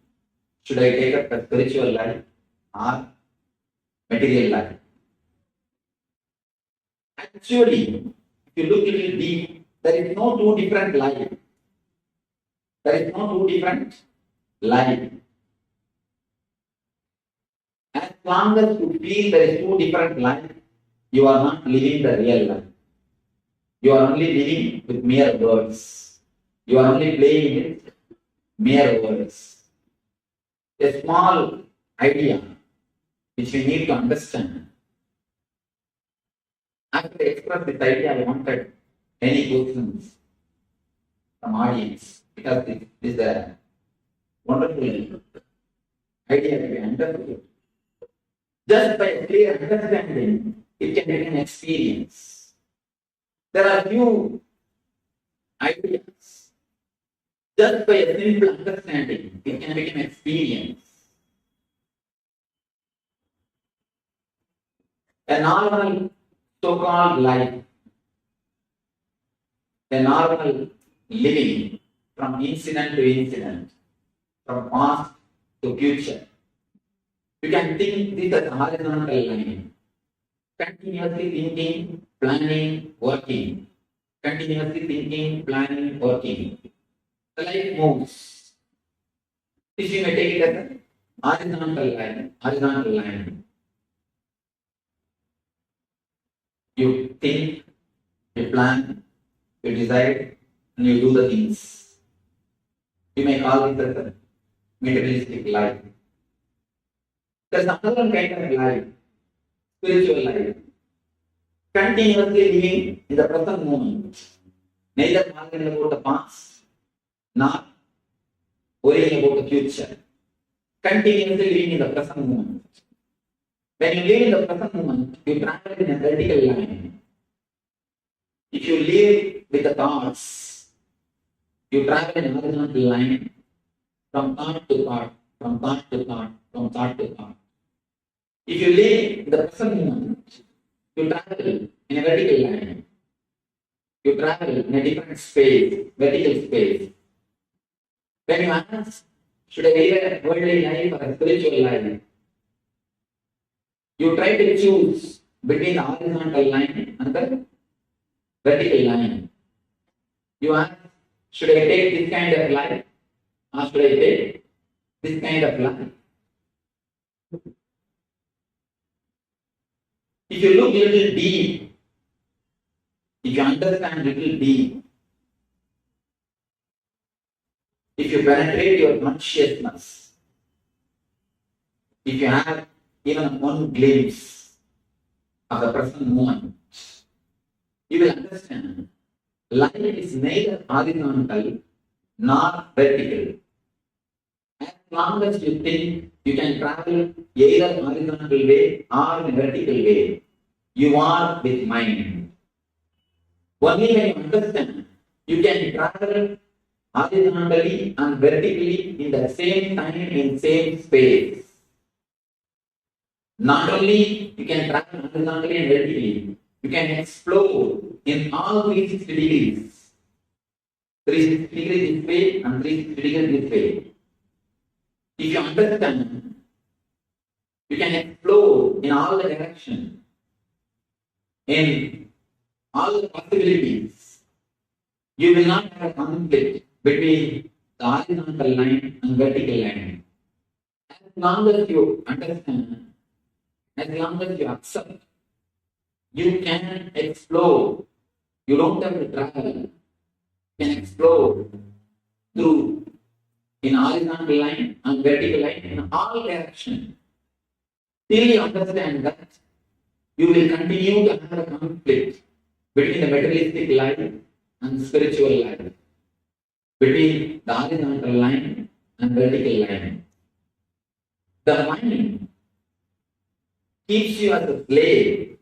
should I take up the spiritual life or material life?" Actually, if you look a little deep, there is no two different life. There is no two different life. As long as you feel there is two different life, you are not living the real life. You are only living with mere words. You are only playing with mere words. A small idea which we need to understand. After I expressed this idea, I wanted any questions from audience because this is a wonderful idea to be understood. Just by clear understanding, it can become experience. There are few ideas. Just by a simple understanding, it can become experience. A normal so-called life, a normal living from incident to incident, from past to future. You can think this as a horizontal line. Continuously thinking, planning, working. Continuously thinking, planning, working. The life moves. This you may take it as a horizontal line. Horizontal line. You think, you plan, you decide, and you do the things. You may call it as a materialistic life. There's another kind of life, spiritual life. continuously living in the present moment, neither wondering about the past nor worrying about the future. Continuously living in the present moment. When you live in the present moment, you travel in a vertical line. If you live with the thoughts, you travel in a horizontal line from thought to thought, from thought to thought, from thought to thought. If you live in the present moment, you travel in a vertical line. You travel in a different space, vertical space. When you ask, should I live a worldly life or a spiritual life? You try to choose between the horizontal line and the vertical line. You ask, should I take this kind of life or should I take this kind of life? If you look a little deep, if you understand a little deep, if you penetrate your consciousness, if you have even one glimpse of the present moment, you will understand life is neither horizontal nor vertical. As long as you think you can travel either horizontal way or in a vertical way, you are with mind. Only when you understand you can travel horizontally and vertically in the same time, in same space. Not only you can travel horizontally and vertically, you can explore in all 360 degrees. 360 degrees this way and 360 degrees this way. If you understand, you can explore in all the directions, in all the possibilities. You will not have a conflict between the horizontal line and vertical line. As long as you understand, as long as you accept, you can explore. You don't have to travel. You can explore through in horizontal line and vertical line in all directions. Till you understand that, you will continue to have a conflict between the materialistic life and spiritual life, between the horizontal line and vertical line. The mind keeps you as a slave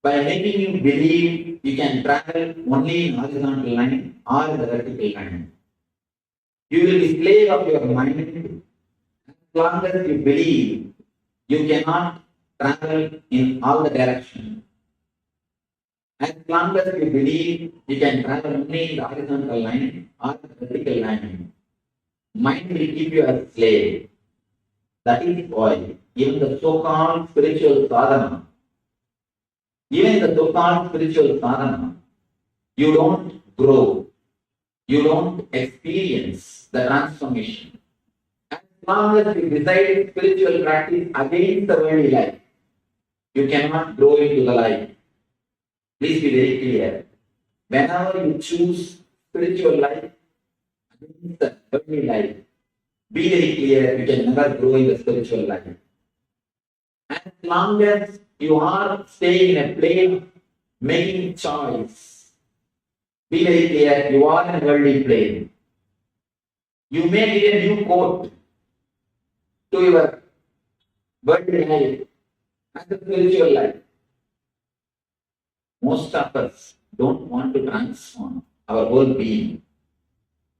by making you believe you can travel only in horizontal line or in the vertical line. You will be slave of your mind as long as you believe you cannot travel in all the directions. As long as you believe you can travel only in the horizontal line or the vertical line, mind will keep you as a slave. That is why even the so-called spiritual sadhana, you don't grow, you don't experience the transformation. As long as you decide spiritual practice against the worldly life, you cannot grow into the life. Please be very clear. Whenever you choose spiritual life against the worldly life, be very clear, you can never grow in the spiritual life. As long as you are staying in a plane of making choice, be very clear, you are in a worldly plane. You may need a new coat to your worldly life and the spiritual life. Most of us don't want to transform our whole being.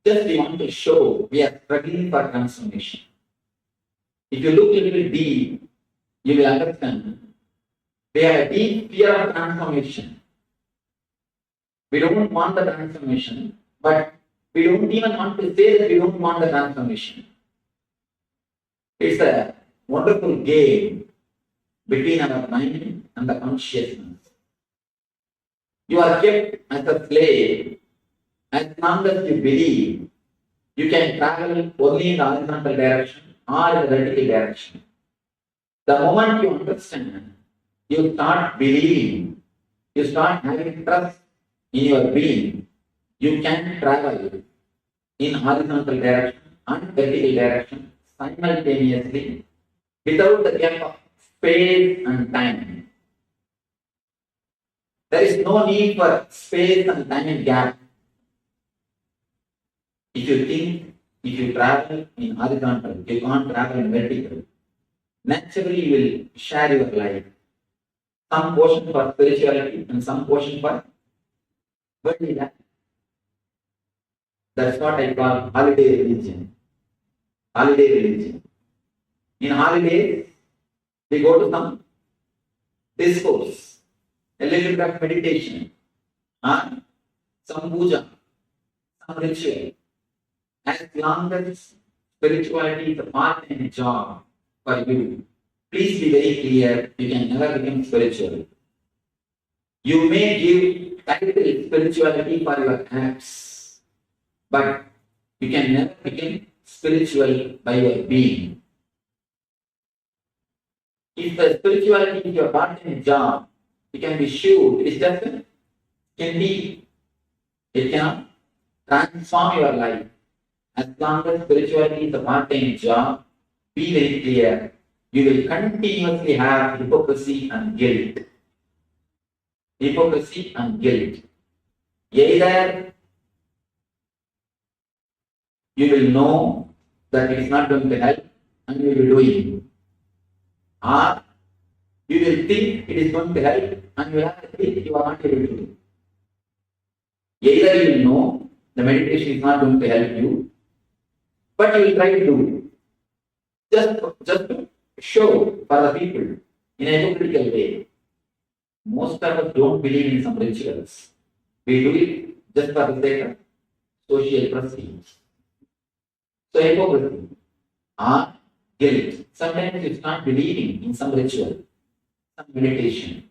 Just we want to show we are struggling for transformation. If you look a little deep, you will understand we have a deep fear of transformation. We don't want the transformation, but we don't even want to say that we don't want the transformation. It's a wonderful game between our mind and the consciousness. You are kept as a slave as long as you believe you can travel only in the horizontal direction or in the vertical direction. The moment you understand, you start believing, you start having trust in your being, you can travel in horizontal direction and vertical direction simultaneously without the gap of space and time. There is no need for space and time gap. If you think, if you travel in horizontal, you can't travel in vertical. Naturally, you will share your life. Some portion for spirituality and some portion for worldly life. That's what I call holiday religion. Holiday religion. In holidays, we go to some discourse, a little bit of meditation, some puja, some ritual. As long as spirituality is a part-time job for you, please be very clear, you can never become spiritual. You may give title spirituality for your acts, but you can never become spiritual by your being. If the spirituality is your part-time job, you can be sure it is just can be. It cannot transform your life. As long as spirituality is a part-time job, be very clear, you will continuously have hypocrisy and guilt. Hypocrisy and guilt. Either you will know that it is not going to help and you will do it, or you will think it is going to help and you will have to think you are not able to do. Either you will know the meditation is not going to help you, but you will try to do it. Just to show for the people in a hypocritical way. Most of us don't believe in some rituals. We do it just for the sake of social prestige. So hypocrisy or guilt. Sometimes it's not believing in some ritual, some meditation.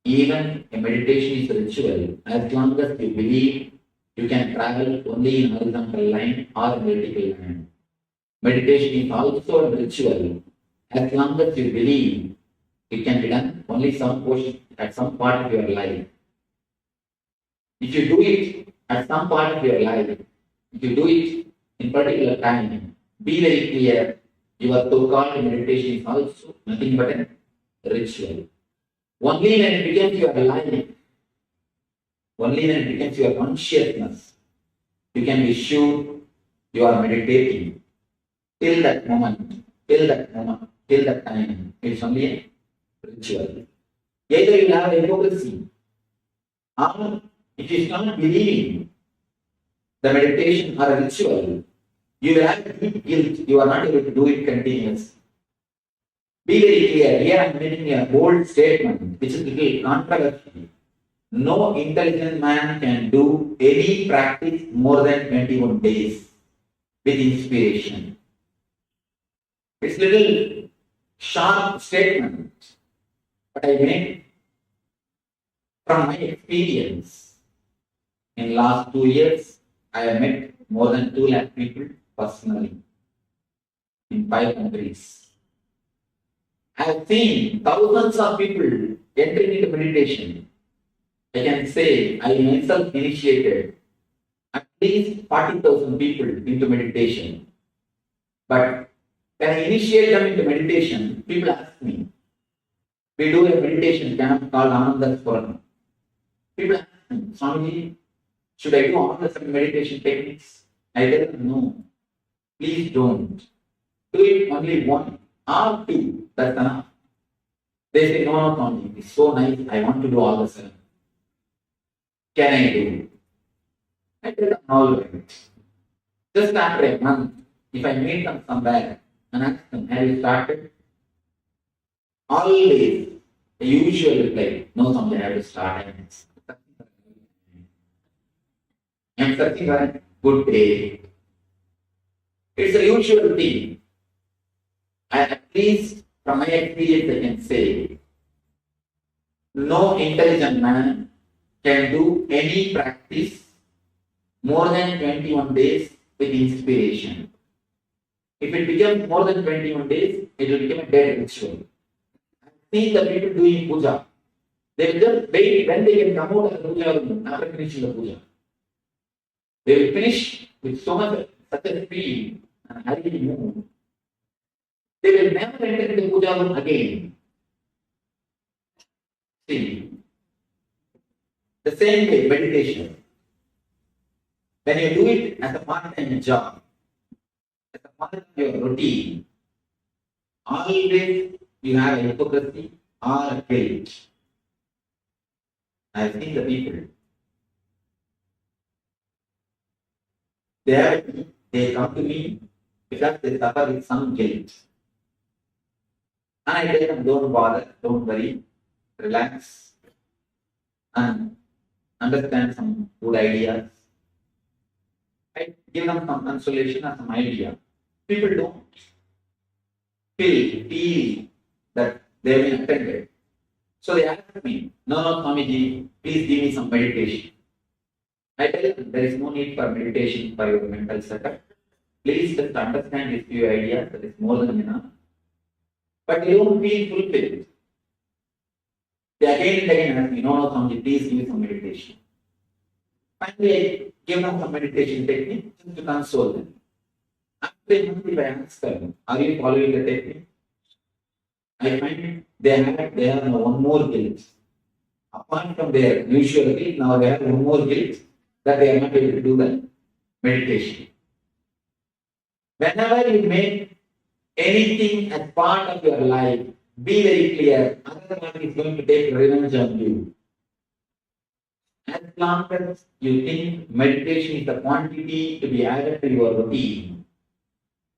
Even a meditation is a ritual. As long as you believe, you can travel only in horizontal line or vertical line. Meditation is also a ritual. As long as you believe, it can be done only some portion at some part of your life. If you do it at some part of your life, if you do it in particular time, be very clear, your so-called meditation is also nothing but a ritual. Only when it becomes your life, only when it becomes your consciousness, you can be sure you are meditating. Till that moment, till that time, it's only a ritual. Either you have hypocrisy, or if you start believing the meditation or a ritual, you will have deep guilt. You are not able to do it continuously. Be very clear. Here I am making a bold statement, which is a little controversial. No intelligent man can do any practice more than 21 days with inspiration. It's a little sharp statement, but I make from my experience. In last 2 years, I have met more than 2 lakh people personally in 5 countries. I have seen thousands of people entering into meditation. I can say I myself initiated at least 40,000 people into meditation. But when I initiate them into meditation, people ask me, we do a meditation camp called Ananda. People ask me, Swamiji, should I do all the 7 meditation techniques? I tell them, no, please don't. Do it only 1 or 2, that's enough. They say, no, Swamiji, it's so nice, I want to do all the 7. Can I do it? I tell them, all right. Just after a month, if I meet them somewhere and ask them, have you started? Always the usual reply, no, Swamiji, I have to start. I'm searching for a good day. It's a usual thing. At least from my experience, I can say, no intelligent man can do any practice more than 21 days with inspiration. If it becomes more than 21 days, it will become a dead ritual. I've seen the people doing puja. They will just wait when they can come out of the puja room after finishing the puja. They will finish with so much such a speed and hurried move. They will never enter the puja room again. See, The same way, meditation. When you do it as a part-time job, as a part of your routine, always you have hypocrisy or guilt. I have seen the people. They come to me because they suffer with some guilt. And I tell them, don't bother, don't worry, relax, and understand some good ideas. I give them some consolation or some idea. People don't feel that they have been offended. So they ask me, no, Swamiji, please give me some meditation. I tell them, there is no need for meditation for your mental setup. Please just understand these few ideas, that is more than enough. But they don't feel fulfilled. They again and again ask me, no, Swamiji, please give me some meditation. Finally, I give them some meditation technique just to console them. After a month, if I ask them, are you following the technique? I find they have now one more guilt. Apart from their usual guilt, now they have one more guilt that they are not able to do the meditation. Whenever you make anything as part of your life, be very clear, another one is going to take revenge on you. As long as you think meditation is the quantity to be added to your routine,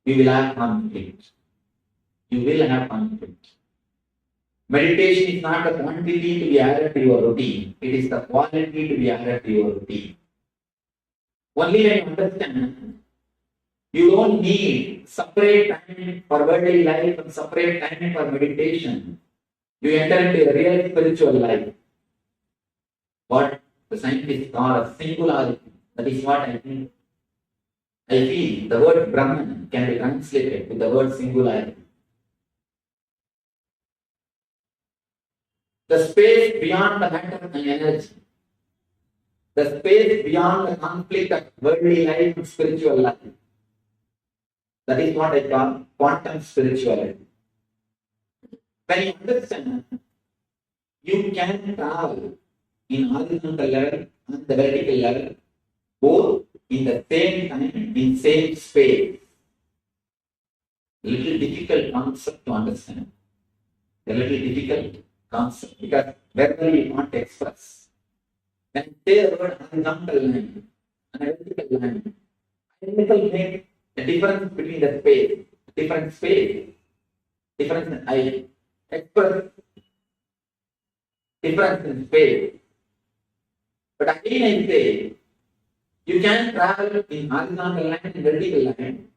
you will have conflict. You will have conflict. Meditation is not the quantity to be added to your routine. It is the quality to be added to your routine. Only when you understand, you don't need separate time for worldly life and separate time for meditation. You enter into a real spiritual life. What the scientists call a singularity. That is what I think. I feel the word Brahman can be translated with the word singularity. The space beyond the matter and energy. The space beyond the conflict of worldly life and spiritual life. That is what I call quantum spirituality. When you understand, you can travel in horizontal level and the vertical level, both in the same time, in same space. Little difficult concept to understand. A little difficult concept because verbally you can't express. When you say the word horizontal line and a vertical line, I will make a difference between the space, different space, difference in I express difference in space. But again I say, you can travel in horizontal line and vertical line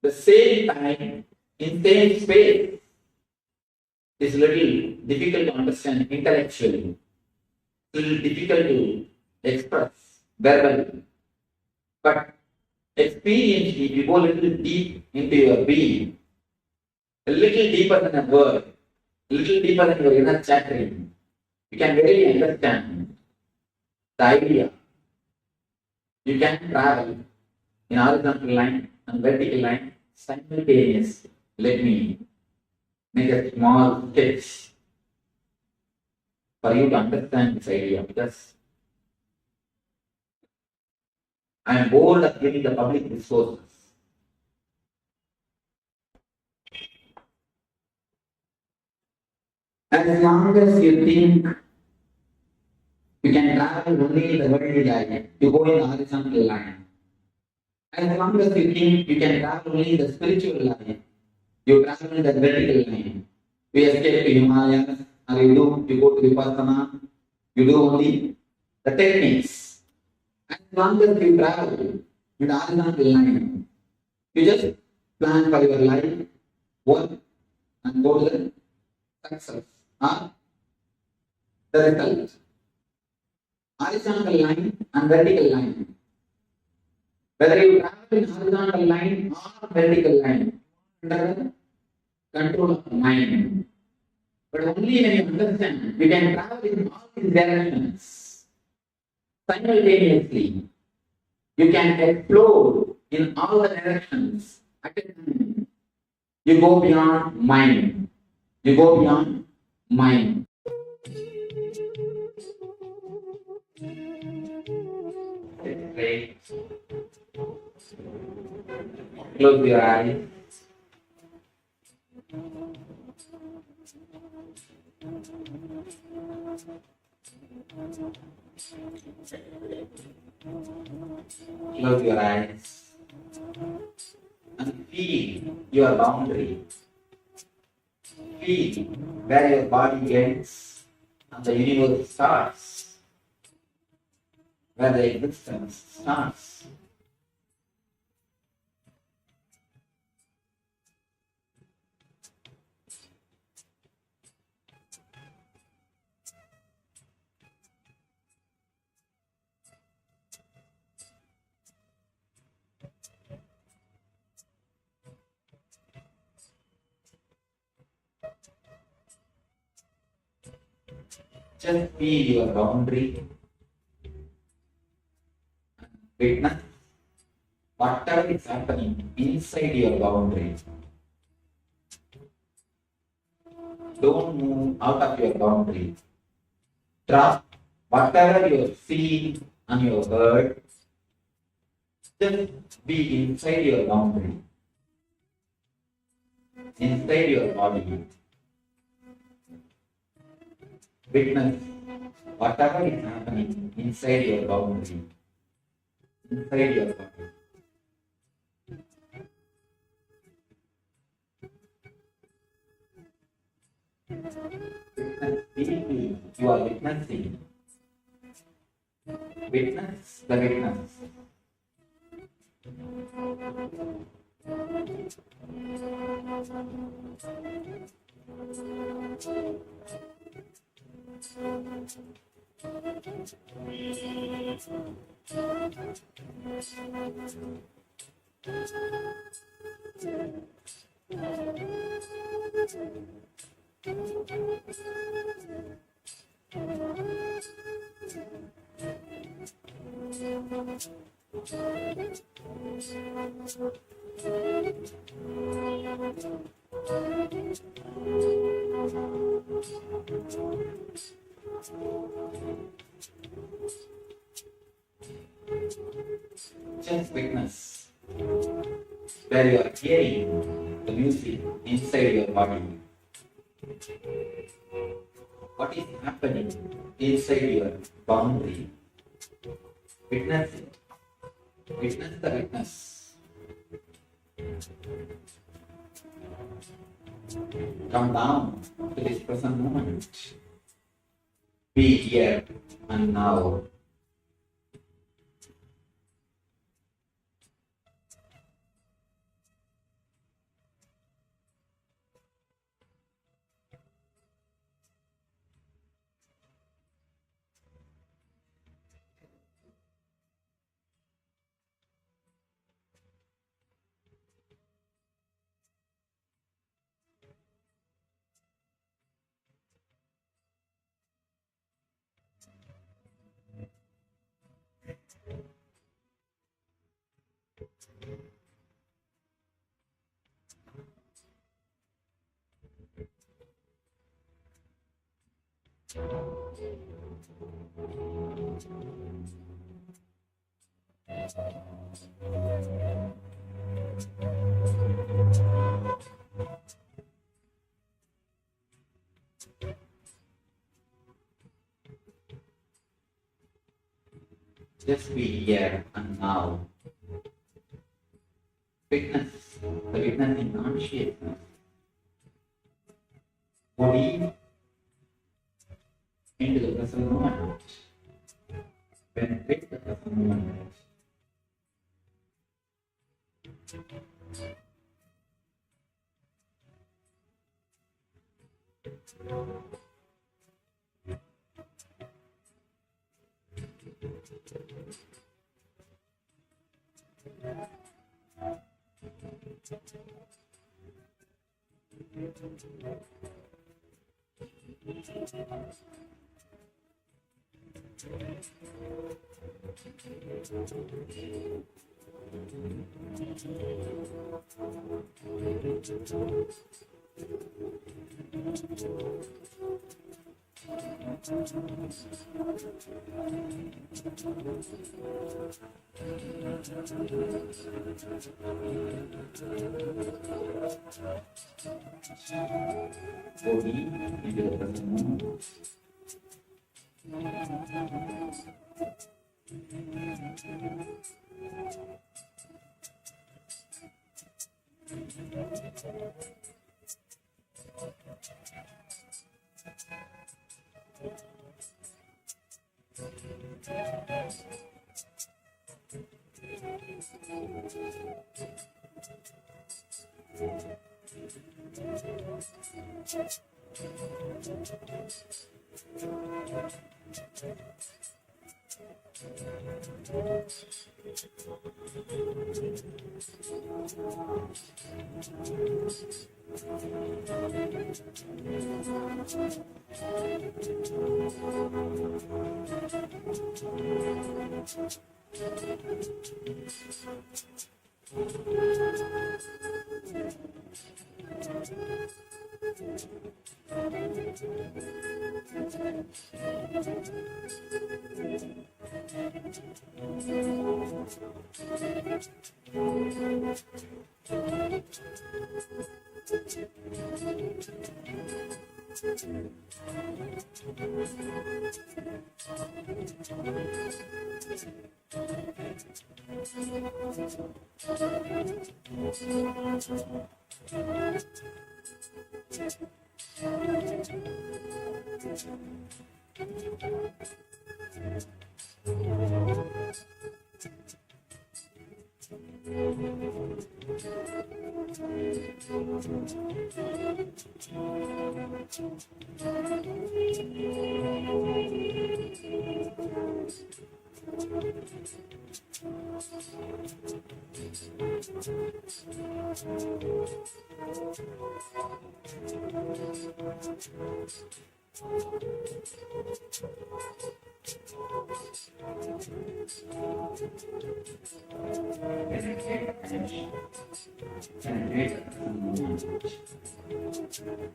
the same time in same space. It's a little difficult to understand intellectually. It's a little difficult to express verbally. But experientially, if you go a little deep into your being, a little deeper than a word, a little deeper than your inner chattering, you can really understand the idea. You can travel in horizontal line and vertical line simultaneously. Let me make a small sketch for you to understand this idea because I am bored of giving the public discourses. As long as you think you can travel only in the vertical line, you go in the horizontal line. As long as you think you can travel only in the spiritual line, you travel in the vertical line. We escape to Himalayas, or you go to Vipassana, you do only the techniques. As long as you travel in the horizontal line, you just plan for your life, work, and go to the success or the result. Horizontal line and vertical line. Whether you travel in horizontal line or vertical line, under the control of the mind. But only when you understand, you can travel in all these directions simultaneously. You can explore in all the directions at a time. You go beyond mind. You go beyond mind. Close your eyes. Close your eyes and feel your boundary. Feel where your body ends and the universe starts, where the existence starts. Just feel your boundary. Witness whatever is happening inside your boundary. Don't move out of your boundary. Trust whatever you see and you heard. Just be inside your boundary, inside your body. Witness whatever is happening inside your boundary, inside your body. Witness deeply, you are witnessing. Witness the witness. Just witness where you are hearing the music inside your body. What is happening inside your boundary? Witness it. Witness the witness. Come down to this present moment. Be here and now. Just be here and now. Witness the witnessing consciousness. Body into the present moment. Penetrate the present moment. Body into the present moment.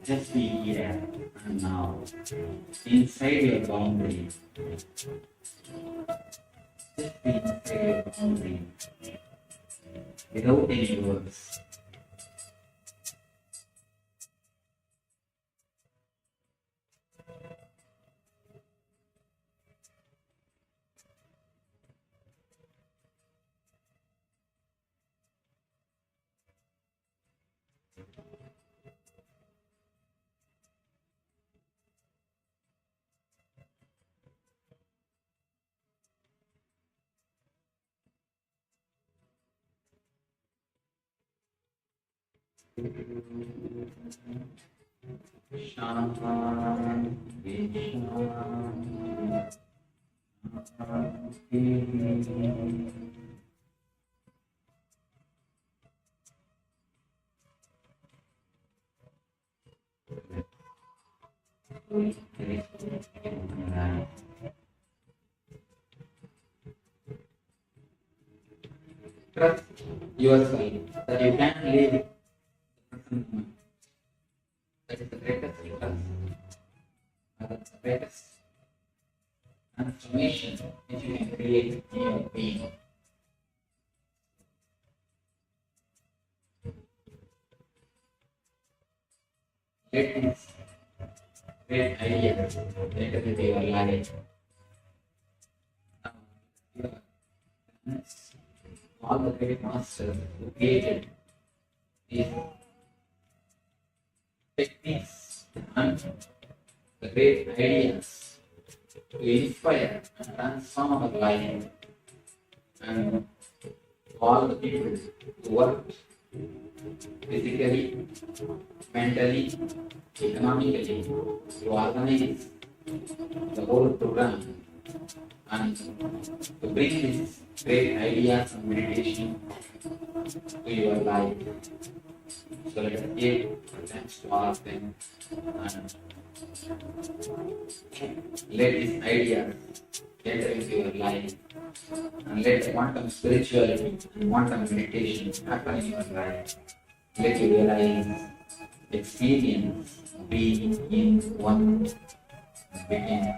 Just be here and now, inside your boundary. Just be inside your boundary, without any words. Trust yourself that you can live the present moment. That is the greatest trust. That is the greatest transformation that you can create in your being. Let these great ideas enter into your life. All the great masters who created these techniques and the great ideas to inspire and transform our life, and all the people who work physically, mentally, economically to organize the whole program and to bring these great ideas of meditation to your life. So let us give thanks to all of them and let these ideas enter into your life, and let quantum spirituality and quantum meditation happen in your life. Let you realize, experience, be in one begin.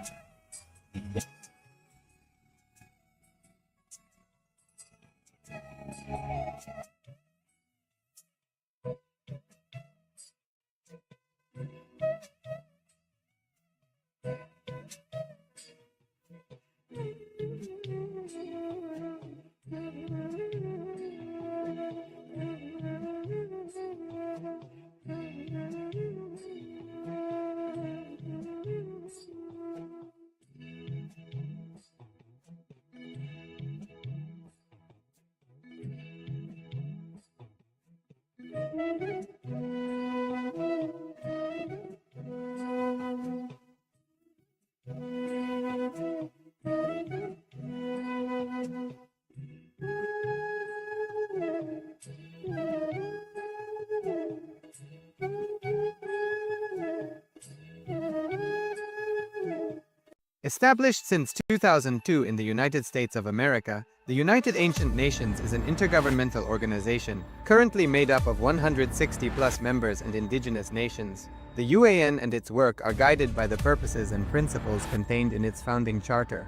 Established since 2002 in the United States of America, the United Ancient Nations is an intergovernmental organization currently made up of 160+ members and indigenous nations. The UAN and its work are guided by the purposes and principles contained in its founding charter.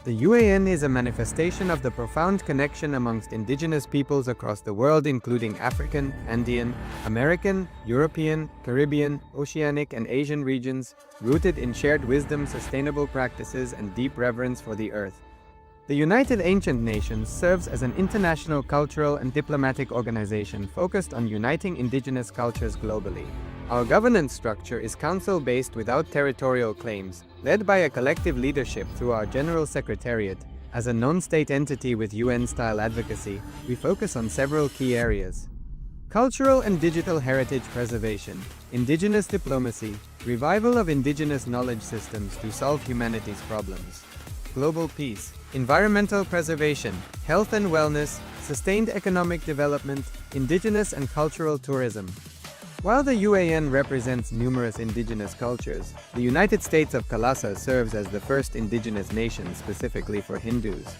The UAN is a manifestation of the profound connection amongst indigenous peoples across the world, including African, Andean, American, European, Caribbean, Oceanic, and Asian regions, rooted in shared wisdom, sustainable practices, and deep reverence for the earth. The United Ancient Nations serves as an international cultural and diplomatic organization focused on uniting indigenous cultures globally. Our governance structure is council-based without territorial claims, led by a collective leadership through our General Secretariat. As a non-state entity with UN-style advocacy, we focus on several key areas: cultural and digital heritage preservation, indigenous diplomacy, revival of indigenous knowledge systems to solve humanity's problems, global peace, environmental preservation, health and wellness, sustained economic development, indigenous and cultural tourism. While the UAN represents numerous indigenous cultures, the United States of KAILASA serves as the first indigenous nation specifically for Hindus.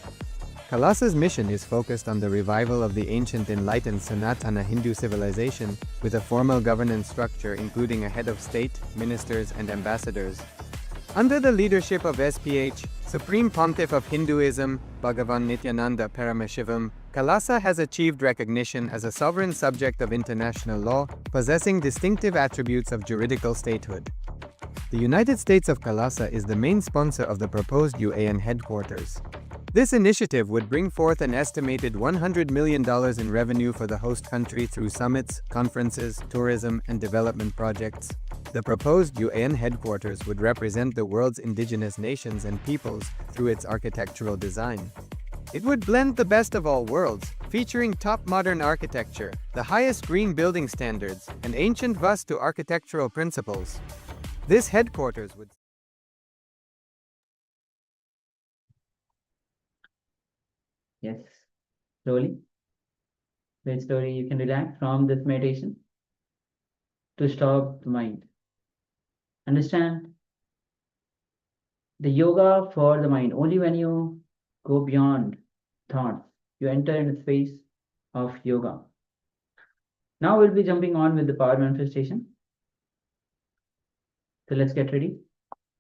KAILASA's mission is focused on the revival of the ancient enlightened Sanatana Hindu civilization with a formal governance structure including a head of state, ministers, and ambassadors. Under the leadership of SPH, Supreme Pontiff of Hinduism, Bhagavan Nithyananda Paramashivoham, KAILASA has achieved recognition as a sovereign subject of international law, possessing distinctive attributes of juridical statehood. The United States of KAILASA is the main sponsor of the proposed UAN headquarters. This initiative would bring forth an estimated $100 million in revenue for the host country through summits, conferences, tourism, and development projects. The proposed UAN headquarters would represent the world's indigenous nations and peoples through its architectural design. It would blend the best of all worlds, featuring top modern architecture, the highest green building standards, and ancient Vastu architectural principles. This headquarters would Yes, slowly, very slowly you can relax from this meditation to stop the mind. Understand the yoga for the mind. Only when you go beyond thoughts, you enter in the space of yoga. Now we'll be jumping on with the power manifestation. So let's get ready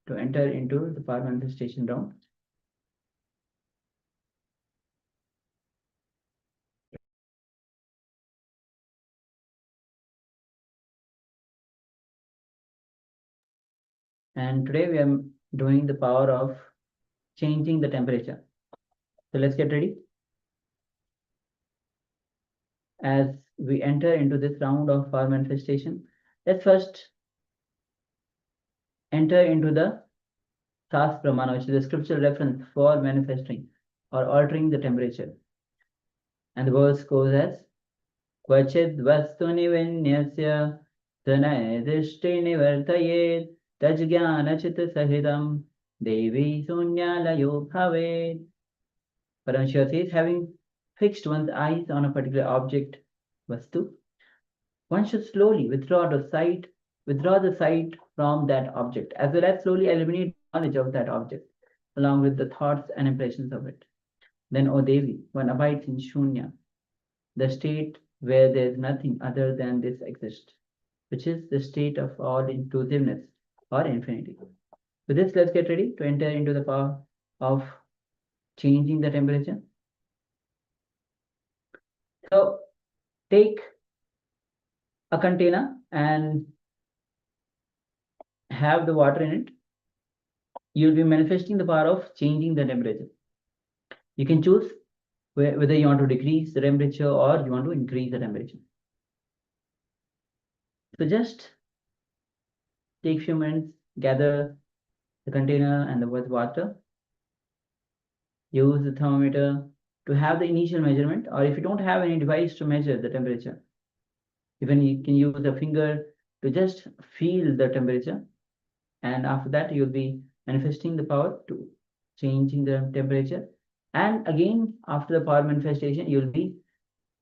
to enter into the power manifestation round. And today we are doing the power of changing the temperature. So let's get ready. As we enter into this round of power manifestation, let's first enter into the Sas Pramana, which is the scriptural reference for manifesting or altering the temperature. And the verse goes as Kvachid Vastuni Vinyasya Tanayadishti Nivartayed Tajjnana Chitta Sahidam Devi Sunyalayo Bhaved. Paramashiva says, having fixed one's eyes on a particular object, Vastu, one should slowly withdraw the sight from that object, as well as slowly eliminate knowledge of that object, along with the thoughts and impressions of it. Then, O Devi, one abides in Shunya, the state where there is nothing other than this exists, which is the state of all inclusiveness or infinity. With this, let's get ready to enter into the power of changing the temperature. So take a container and have the water in it. You'll be manifesting the power of changing the temperature. You can choose whether you want to decrease the temperature or you want to increase the temperature. So just take a few minutes, gather the container and the water. Use the thermometer to have the initial measurement, or if you don't have any device to measure the temperature, even you can use a finger to just feel the temperature. And after that, you'll be manifesting the power to changing the temperature. And again, after the power manifestation, you'll be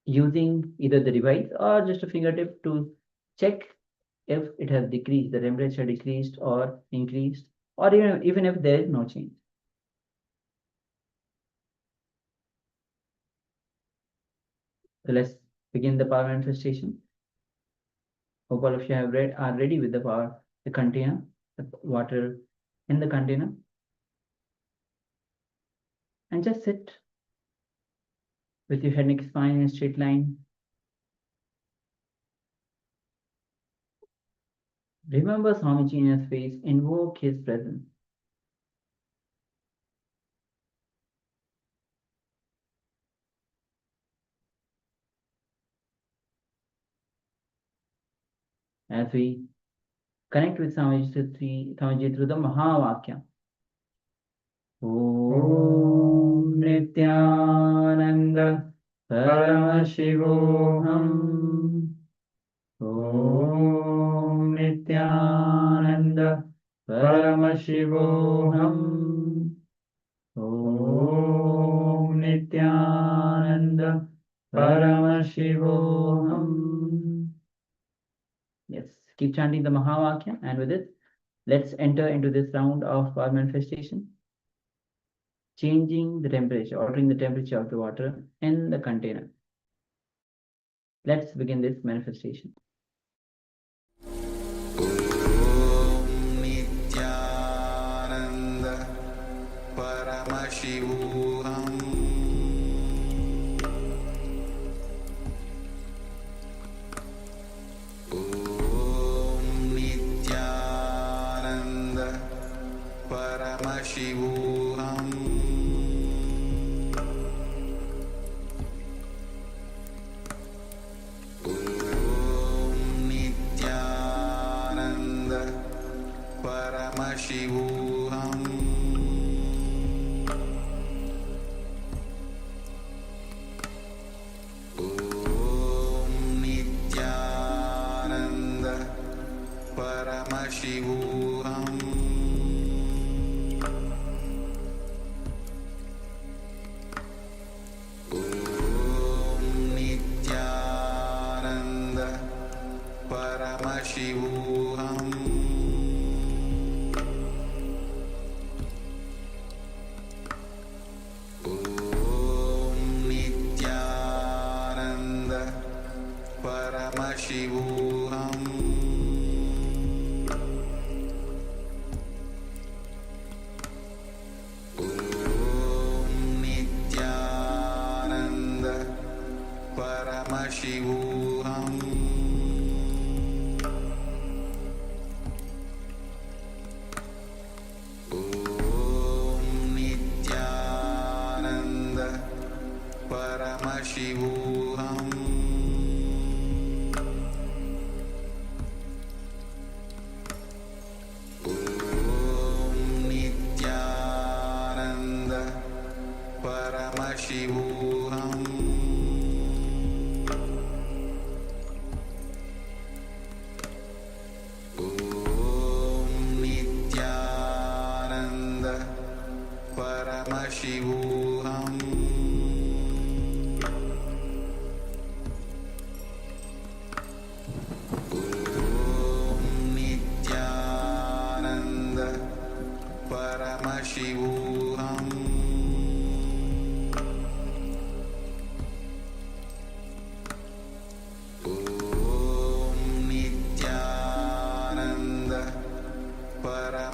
using either the device or just a fingertip to check if it has decreased, the temperature decreased or increased, or even if there is no change. So let's begin the power manifestation. Hope all of you are ready with the power, the container, the water in the container. And just sit with your head, neck, spine in a straight line. Remember Swamiji in his face, invoke his presence. As we connect with Swamiji through the Mahavakya. Om Nithyananda Paramashivoham. Om Nithyananda Paramashivoham. Om Nithyananda Paramashivoham. Yes, keep chanting the Mahavakya, and with it, let's enter into this round of power manifestation. Changing the temperature, altering the temperature of the water in the container. Let's begin this manifestation. Om Nithyananda Paramashivoham. Om Nithyananda Paramashivoham. Paramashivoham. Om Nithyananda Paramashivoham. Om Nithyananda Paramashivoham. Paramashivoham. Om Nithyananda Paramashivoham. Om Nithyananda Paramashivoham. Paramashivoham. Om Nithyananda Paramashivoham. Om Nithyananda Paramashivoham.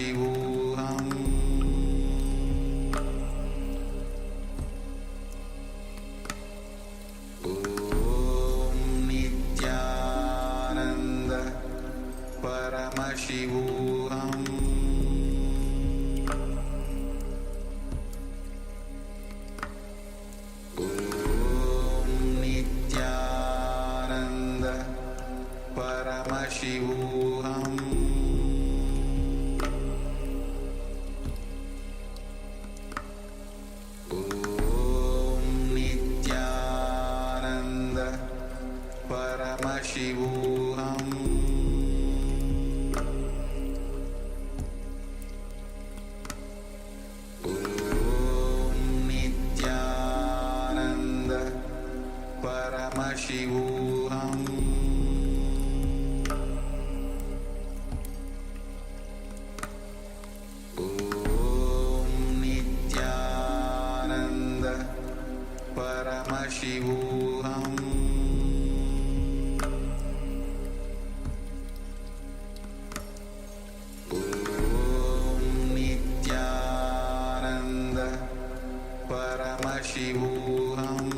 Paramashivoham Om Nithyananda Paramashivoham Om Nithyananda Paramashivoham Om Nithyananda Paramashivoham Om Nithyananda Paramashivoham Om Nithyananda Paramashivoham Om Nithyananda Paramashivoham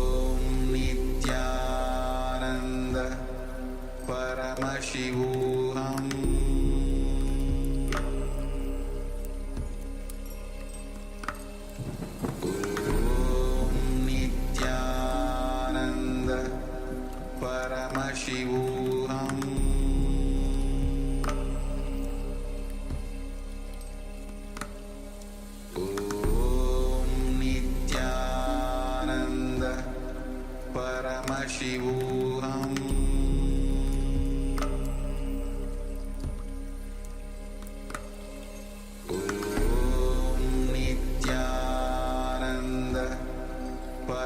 Om Nithyananda Paramashivoham Om Nithyananda Paramashivoham Om Nithyananda Paramashivoham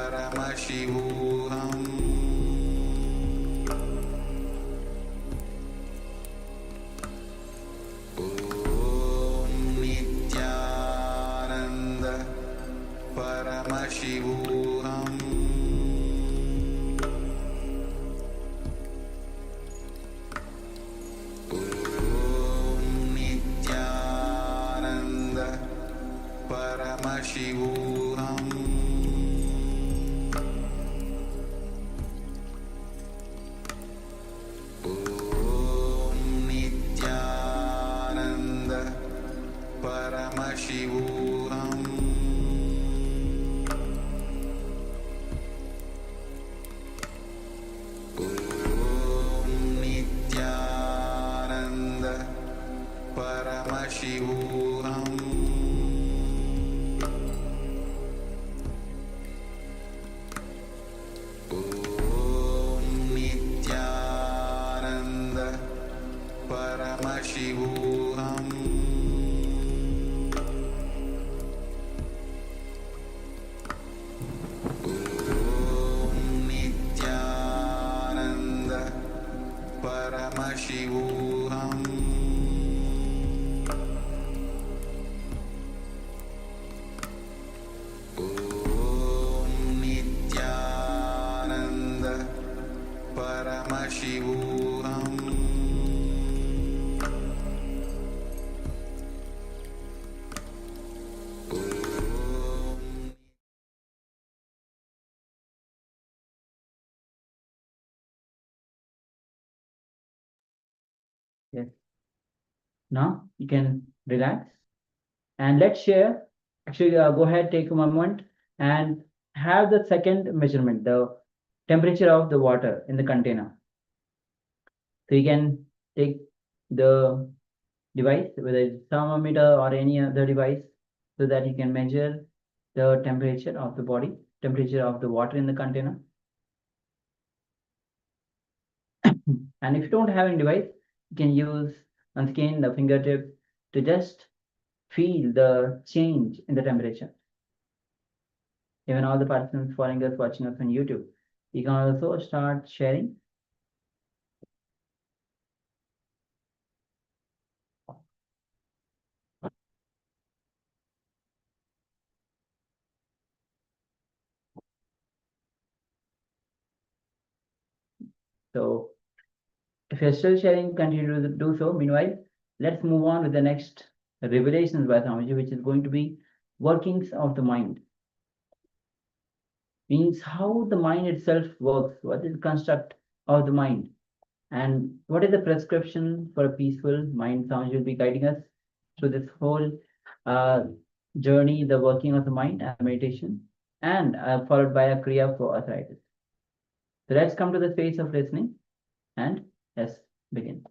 Om Nithyananda Paramashivoham Om Nithyananda Paramashivoham Om Nithyananda Paramashivoham Om Nithyananda Paramashivoham Om Nithyananda Paramashivoham Om Nithyananda Paramashivoham Om Nithyananda Paramashivoham Om Nithyananda Paramashivoham Yes. Now you can relax and let's share. Actually, go ahead, take a moment and have the second measurement, the temperature of the water in the container. So you can take the device, whether it's thermometer or any other device, so that you can measure the temperature of the body, temperature of the water in the container. And if you don't have any device, you can use on skin, the fingertip, to just feel the change in the temperature. Even all the participants following us, watching us on YouTube, you can also start sharing. So if you're still sharing, continue to do so. Meanwhile, let's move on with the next revelations by Swamiji, which is going to be workings of the mind. Means how the mind itself works, what is the construct of the mind, and what is the prescription for a peaceful mind. Swamiji will be guiding us through this whole journey, the working of the mind and meditation, and followed by a kriya for arthritis. So let's come to the space of listening and let's begin.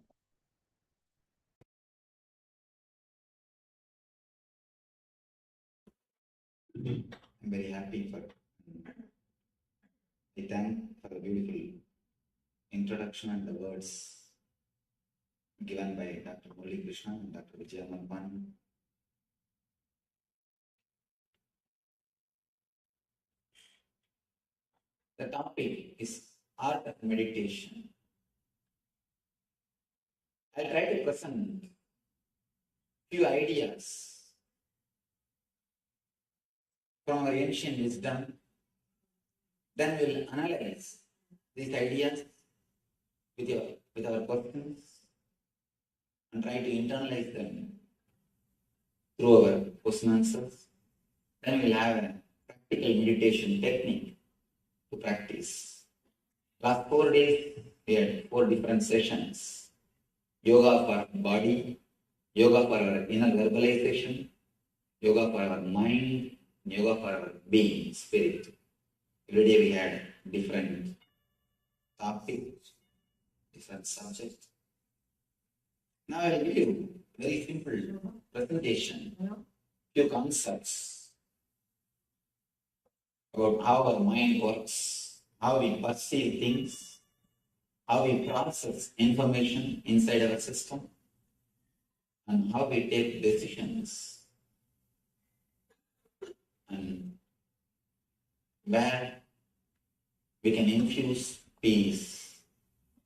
I'm very happy for I thank for the beautiful introduction and the words given by Dr. Murali Krishna and Dr. Vijaya Malpan. The topic is art of meditation. I'll try to present few ideas from our ancient wisdom. Then we'll analyze these ideas with our questions and try to internalize them through our question answers. Then we'll have a practical meditation technique to practice. Last 4 days, we had 4 different sessions. Yoga for body, yoga for our inner verbalization, yoga for our mind, yoga for our being, spirit. Every day we had different topics, different subjects. Now I will give you a very simple presentation, few concepts about how our mind works, how we perceive things, how we process information inside our system, and how we take decisions, and where we can infuse peace,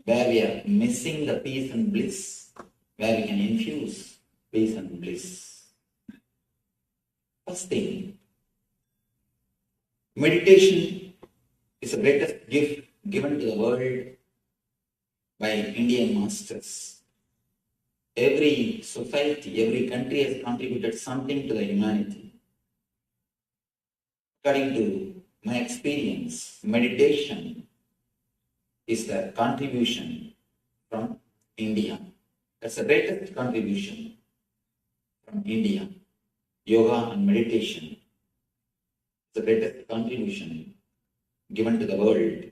where we are missing the peace and bliss, where we can infuse peace and bliss. First thing, meditation is the greatest gift given to the world by Indian masters. Every society, every country has contributed something to the humanity. According to my experience, meditation is the contribution from India. That's the greatest contribution from India. Yoga and meditation is the greatest contribution given to the world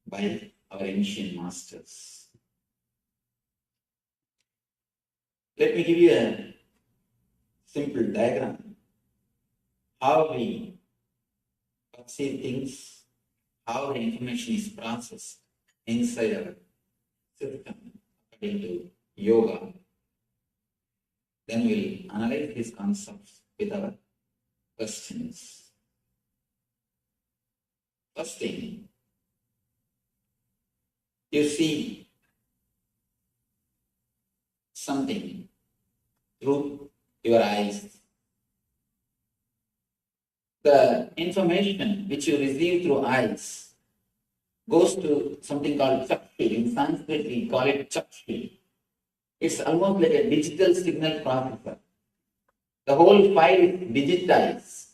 by our ancient masters. Let me give you a simple diagram. How we perceive things, how the information is processed inside our system according to yoga. Then we'll analyze these concepts with our questions. First thing, you see something through your eyes. The information which you receive through eyes goes to something called chakshi. In Sanskrit, we call it chakshi. It's almost like a digital signal processor. The whole file is digitized.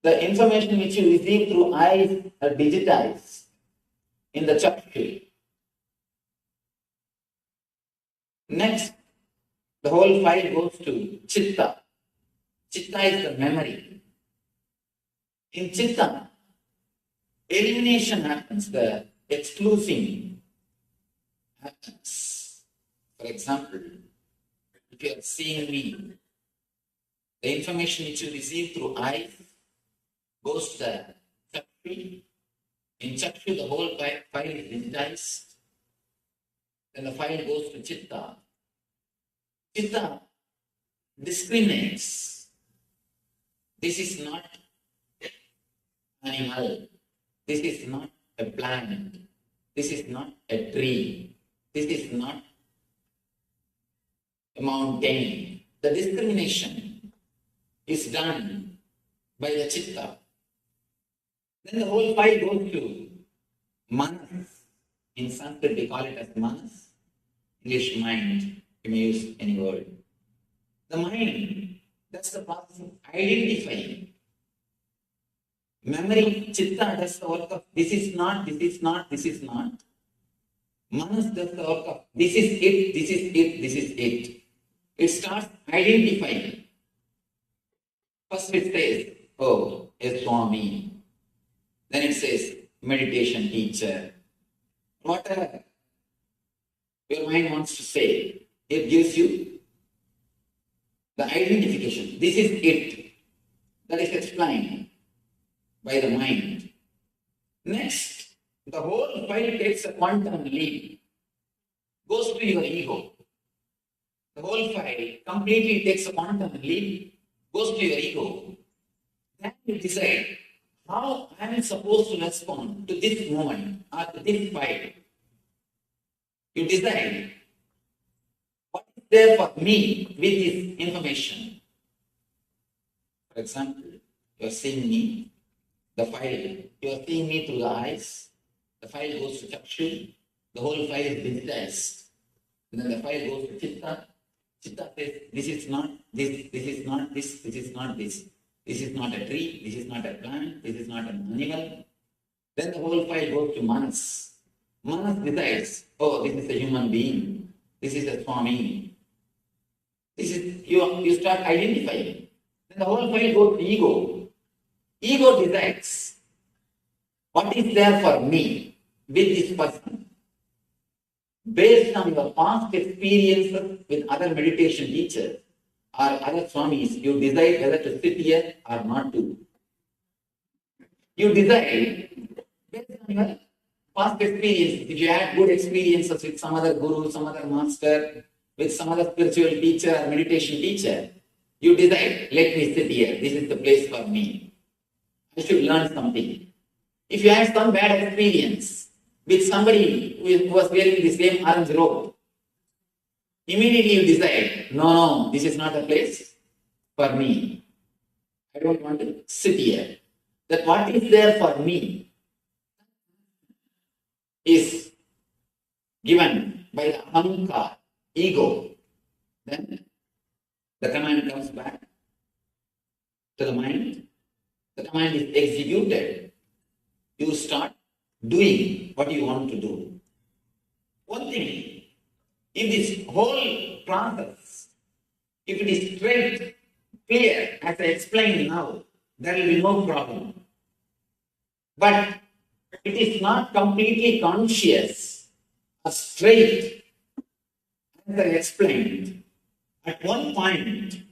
The information which you receive through eyes are digitized in the chakshi. Next, the whole file goes to chitta. Chitta is the memory. In chitta, elimination happens, the excluding happens. For example, if you are seeing me, the information which you receive through eyes goes to the chakshi. In chakshi, the whole file is digitized. Then the file goes to chitta. Chitta discriminates. This is not animal. This is not a plant. This is not a tree. This is not a mountain. The discrimination is done by the chitta. Then the whole file goes to manas. In Sanskrit, they call it as manas. English, mind. You may use any word. The mind, that's the process of identifying. Memory, chitta, does the work of this is not, this is not, this is not. Manas does the work of this is it, this is it, this is it. It starts identifying. First it says, oh, a Swami. Then it says, meditation teacher. Whatever your mind wants to say, it gives you the identification. This is it. That is explained by the mind. Next, the whole file takes a quantum leap, goes to your ego. The whole file completely takes a quantum leap, goes to your ego. Then you decide how I am supposed to respond to this moment or to this file. You decide what is there for me with this information. For example, you are seeing me, the file, you are seeing me through the eyes, the file goes to Chakshu, the whole file is digitized. And then the file goes to Chitta. Chitta says, this is not this, this is not this, this is not this. This is not a tree, this is not a plant, this is not an animal. Then the whole file goes to Manas. Manas decides, oh, this is a human being, this is a Swami. This is, you start identifying. Then the whole file goes to ego. Ego decides, what is there for me with this person? Based on your past experiences with other meditation teachers or other Swamis, you decide whether to sit here or not to. You decide based on your past experiences. If you had good experiences with some other guru, some other master, with some other spiritual teacher or meditation teacher, you decide, let me sit here. This is the place for me. I should learn something. If you had some bad experience with somebody who was wearing the same orange robe, immediately you decide, no, this is not a place for me. I don't want to sit here. That what is there for me is given by the ahankar, ego. Then the command comes back to the mind. The command is executed. You start doing what you want to do. One thing, if this whole process, if it is straight, clear, as I explained now, there will be no problem. But it is not completely conscious or straight, as I explained. At one point,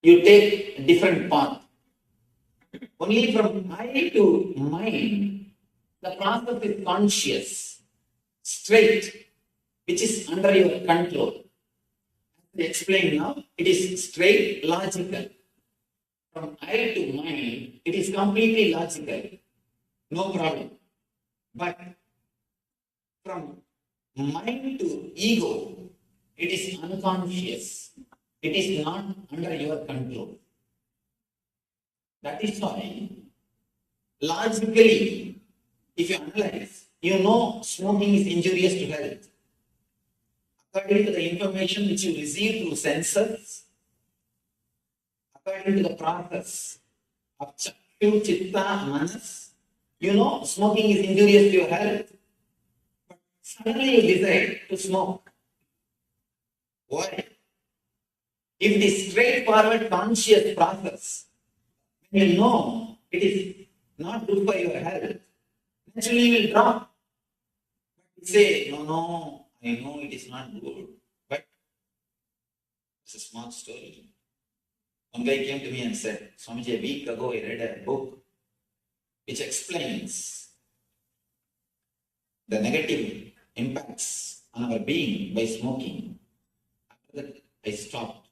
you take a different path. Only from I to mind, the process is conscious, straight, which is under your control. As I explain now, it is straight, logical. From I to mind, it is completely logical. No problem. But from mind to ego, it is unconscious. It is not under your control. That is why, logically, if you analyze, you know smoking is injurious to health. According to the information which you receive through senses, according to the process of Chakshu, Chitta, Manas, you know smoking is injurious to your health. But suddenly you decide to smoke. Why? If it is straightforward conscious process, when you know it is not good for your health, naturally you will drop. But you say, no, I know it is not good. But it's a small story. One guy came to me and said, Swamiji, a week ago I read a book which explains the negative impacts on our being by smoking. After that, I stopped.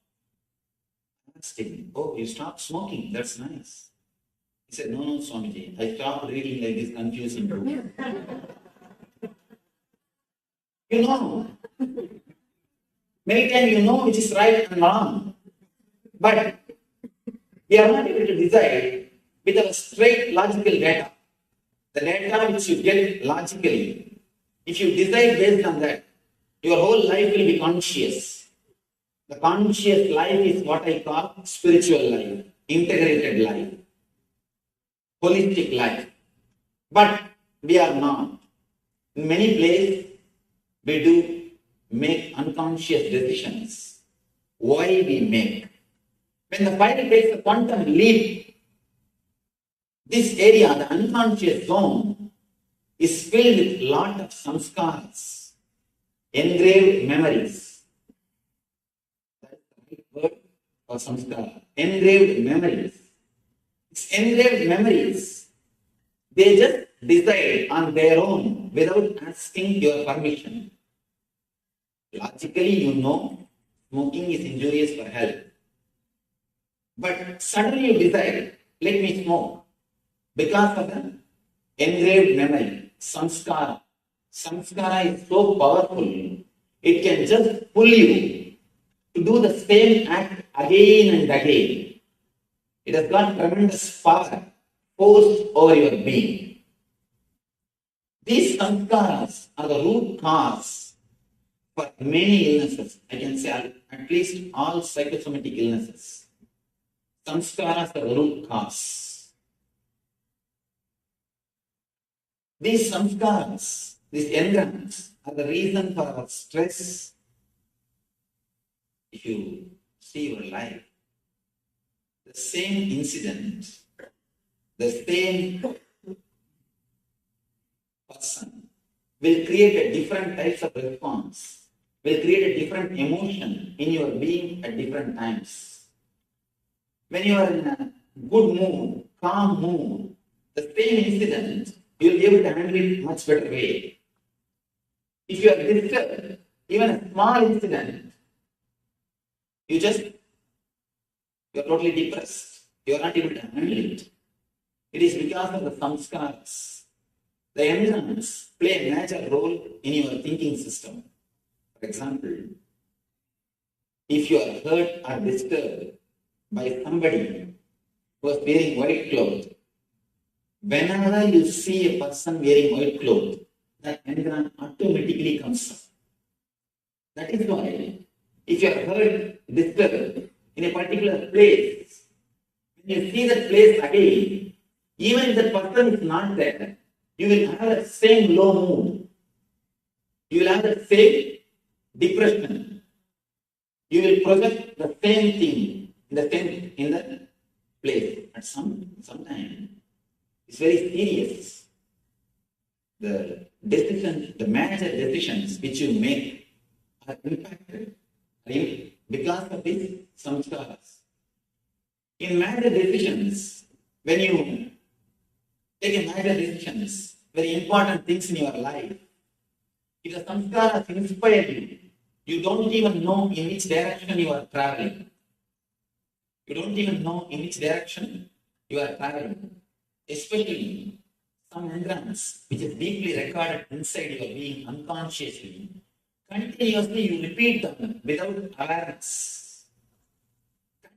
I asked him, oh, you stopped smoking, that's nice. He said, no, Swamiji, I stopped reading like this confusing book. You know, many times you know which is right and wrong. But We are not able to decide with a straight logical data. The data which you get logically, if you decide based on that, your whole life will be conscious. The conscious life is what I call spiritual life, integrated life, holistic life. But we are not. In many places, we do make unconscious decisions. Why we make? When the fire takes a quantum leap, this area, the unconscious zone, is filled with lot of samskaras, engraved memories. That's the right word for samskara. Engraved memories. These engraved memories, they just decide on their own without asking your permission. Logically, you know smoking is injurious for health. But suddenly you decide, let me smoke. Because of the engraved memory, samskara. Samskara is so powerful, it can just pull you to do the same act again and again. It has got tremendous power, force over your being. These samskaras are the root cause for many illnesses. I can say at least all psychosomatic illnesses. Samskaras are the root cause. These samskaras, these engrams, are the reason for our stress. If you see your life, the same incident, the same person will create a different types of response, will create a different emotion in your being at different times. When you are in a good mood, calm mood, the same incident, you will be able to handle it much better way. If you are disturbed, even a small incident, you are totally depressed. You are not able to handle it. It is because of the samskaras. The engrams play a major role in your thinking system. For example, if you are hurt or disturbed by somebody who is wearing white clothes, whenever you see a person wearing white clothes, that engram automatically comes up. That is why, if you are hurt, disturbed in a particular place, when you see that place again, even if the person is not there, you will have the same low mood. You will have the same depression. You will project the same thing in the place. At some time, it's very serious. The major decisions which you make are impacted because of these samskaras. In major decisions, when you take a major decisions, very important things in your life, if the samskaras inspire you, you don't even know in which direction you are traveling. You don't even know in which direction you are traveling. Especially some engrams, which is deeply recorded inside your being unconsciously. Continuously you repeat them without awareness.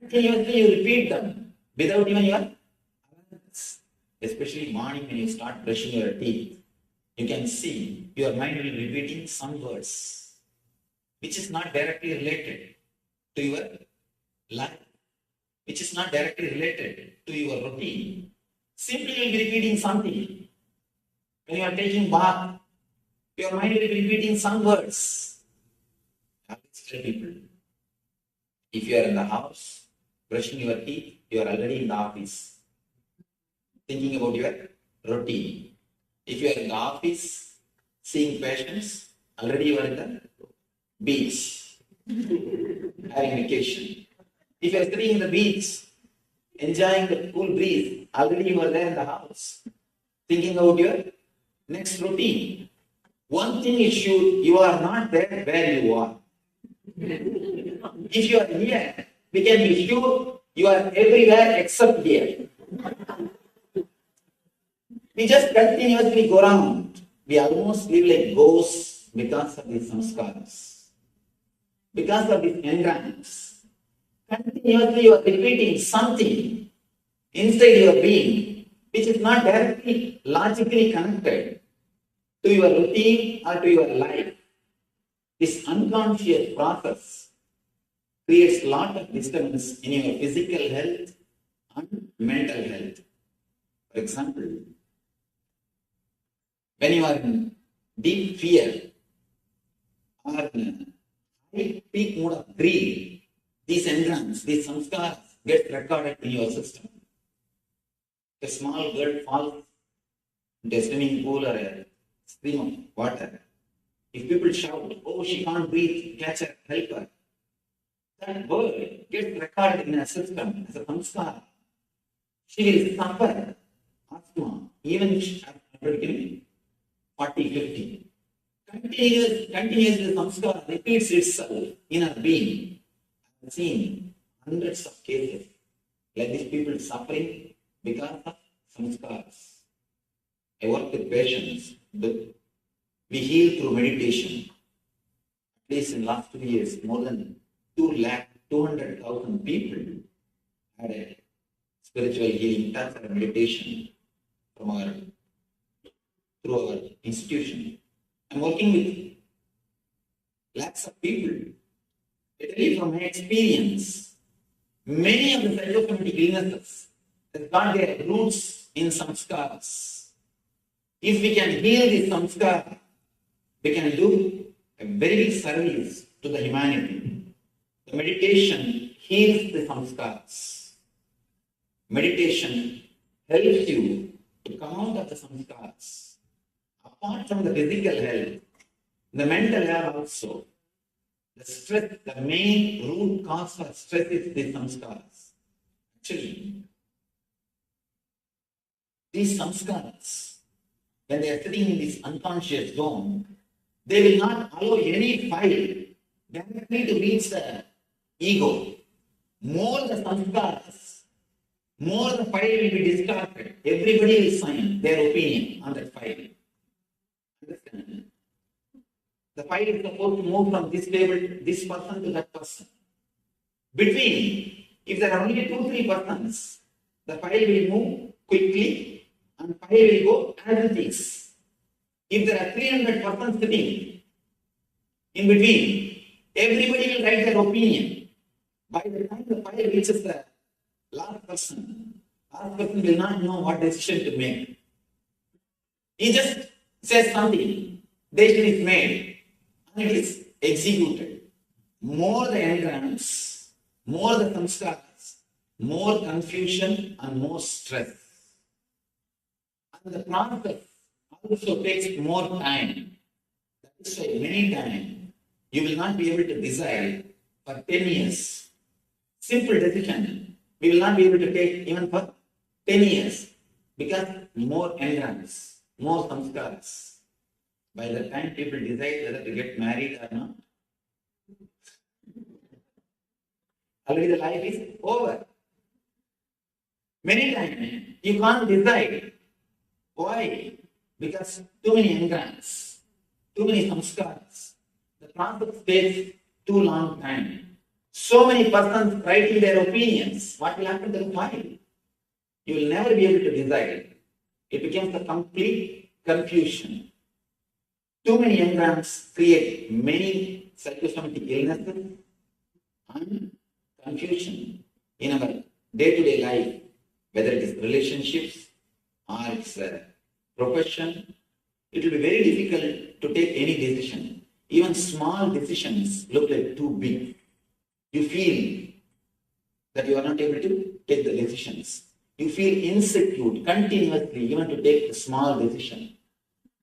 Continuously you repeat them without even your awareness. Especially morning when you start brushing your teeth, you can see your mind will be repeating some words which is not directly related to your life, which is not directly related to your routine. Simply you will be repeating something. When you are taking bath, your mind will be repeating some words. I always tell people, if you are in the house, brushing your teeth, you are already in the office, thinking about your routine. If you are in the office, seeing patients, already you are in the beach, having vacation. If you are sitting in the beach, enjoying the cool breeze, already you are there in the house, thinking about your next routine. One thing is sure, you are not there where you are. If you are here, we can be sure you are everywhere except here. We just continuously go around. We almost live like ghosts because of these samskaras, because of these engrams. continuously you are repeating something inside your being which is not directly logically connected to your routine or to your life. This unconscious process creates a lot of disturbance in your physical health and mental health. For example, when you are in deep fear or in high peak mode of greed, these engrams, these samskaras get recorded in your system. A small girl falls into a swimming pool or a stream of water. If people shout, oh, she can't breathe, catch her, help her, that word gets recorded in a system as a samskara. She will suffer asthma, even after getting 40, 50. Continuously samskara repeats itself in our being. I have seen hundreds of cases like these people suffering because of samskaras. I work with patients. We heal through meditation. At least in the last 2 years, more than 200,000 people had a spiritual healing touch and meditation through our institution. I'm working with lakhs of people. I tell you from my experience, many of the psychosomatic illnesses have got their roots in samskaras. If we can heal this samskara, we can do a very big service to the humanity. The meditation heals the samskaras. Meditation helps you to come out of the samskaras. Apart from the physical health, the mental health also. The stress, the main root cause for stress is the samskaras. Actually, these samskaras, when they are sitting in this unconscious zone, they will not allow any file directly to reach the ego. More the samskaras, more the file will be discarded. Everybody will sign their opinion on that file. Understand? The file is supposed to move from this table, this person to that person. Between, if there are only 2-3 persons, the file will move quickly and file will go as it is. If there are 300 persons sitting in between, everybody will write their opinion. By the time the file reaches the last person will not know what decision to make. He just says something, decision is made, and it is executed. More the engrams, more the samskaras, more confusion and more stress. And the process also takes more time. That is why many times you will not be able to decide for 10 years. Simple decision, we will not be able to take even for 10 years because more engrams, more samskaras. By the time people decide whether to get married or not, already the life is over. Many times you can't decide. Why? Because too many engrams, too many samskaras. The process takes too long time. So many persons writing their opinions. What will happen to the file? You will never be able to decide. It becomes a complete confusion. Too many engrams create many psychosomatic illnesses and confusion in our day-to-day life, whether it is relationships or it's a profession. It will be very difficult to take any decision. Even small decisions look like too big. You feel that you are not able to take the decisions. You feel insecure continuously even to take a small decision.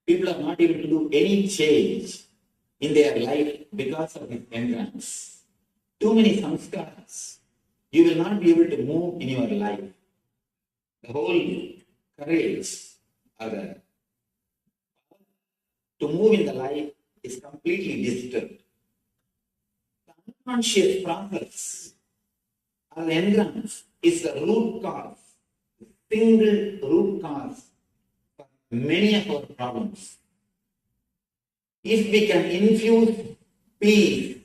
People are not able to do any change in their life because of these engrams. Too many samskaras. You will not be able to move in your life. The whole courage or to move in the life is completely disturbed. The unconscious process or the engrams is the root cause, the single root cause for many of our problems. If we can infuse peace,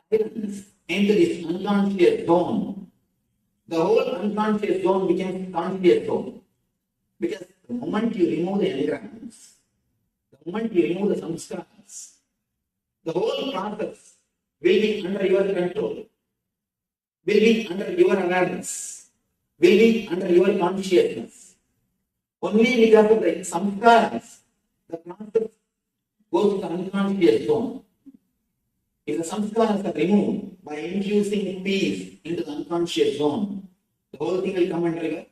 silence into this unconscious zone, the whole unconscious zone becomes conscious zone. Because the moment you remove the engrams, the moment you remove the samskaras, the whole process will be under your control, will be under your awareness, will be under your consciousness. Only because of the samskaras, the process goes to the unconscious zone. If the samskaras are removed by infusing peace into the unconscious zone, the whole thing will come under your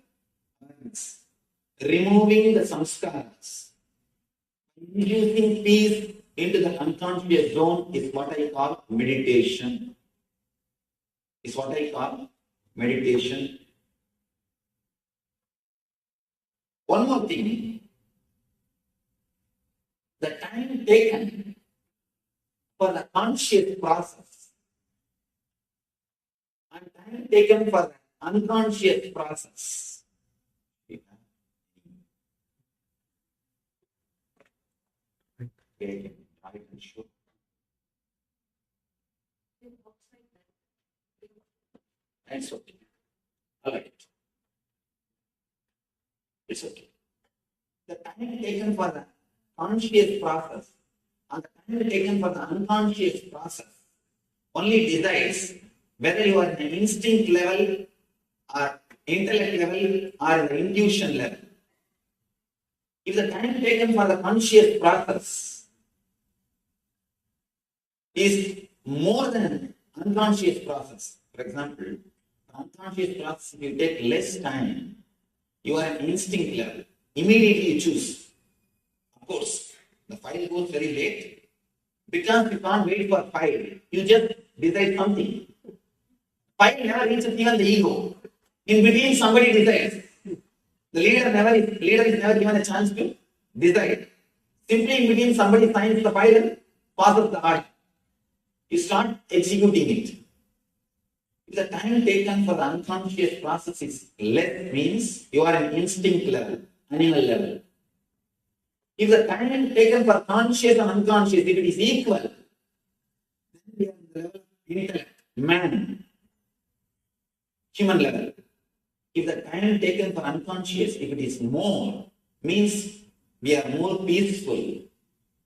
awareness. Removing the samskaras, infusing peace into the unconscious zone is what I call meditation. Is what I call meditation. One more thing, the time taken for the conscious process and time taken for the unconscious process. That's okay. I like it. It's okay. The time taken for the conscious process and the time taken for the unconscious process only decides whether you are in the instinct level or intellect level or in the intuition level. If the time taken for the conscious process is more than unconscious process, for example, the unconscious process, if you take less time, you are at instinct level. Immediately you choose. Of course, the file goes very late. Because you can't wait for file, you just decide something. File never reaches even the ego. In between, somebody decides. The leader is never given a chance to decide. Simply in between, somebody signs the file and passes the order. You start executing it. If the time taken for the unconscious process is less, means you are an instinct level, animal level. If the time taken for conscious and unconscious, if it is equal, then we are on the level of intellect, man, human level. If the time taken for unconscious, if it is more, means we are more peaceful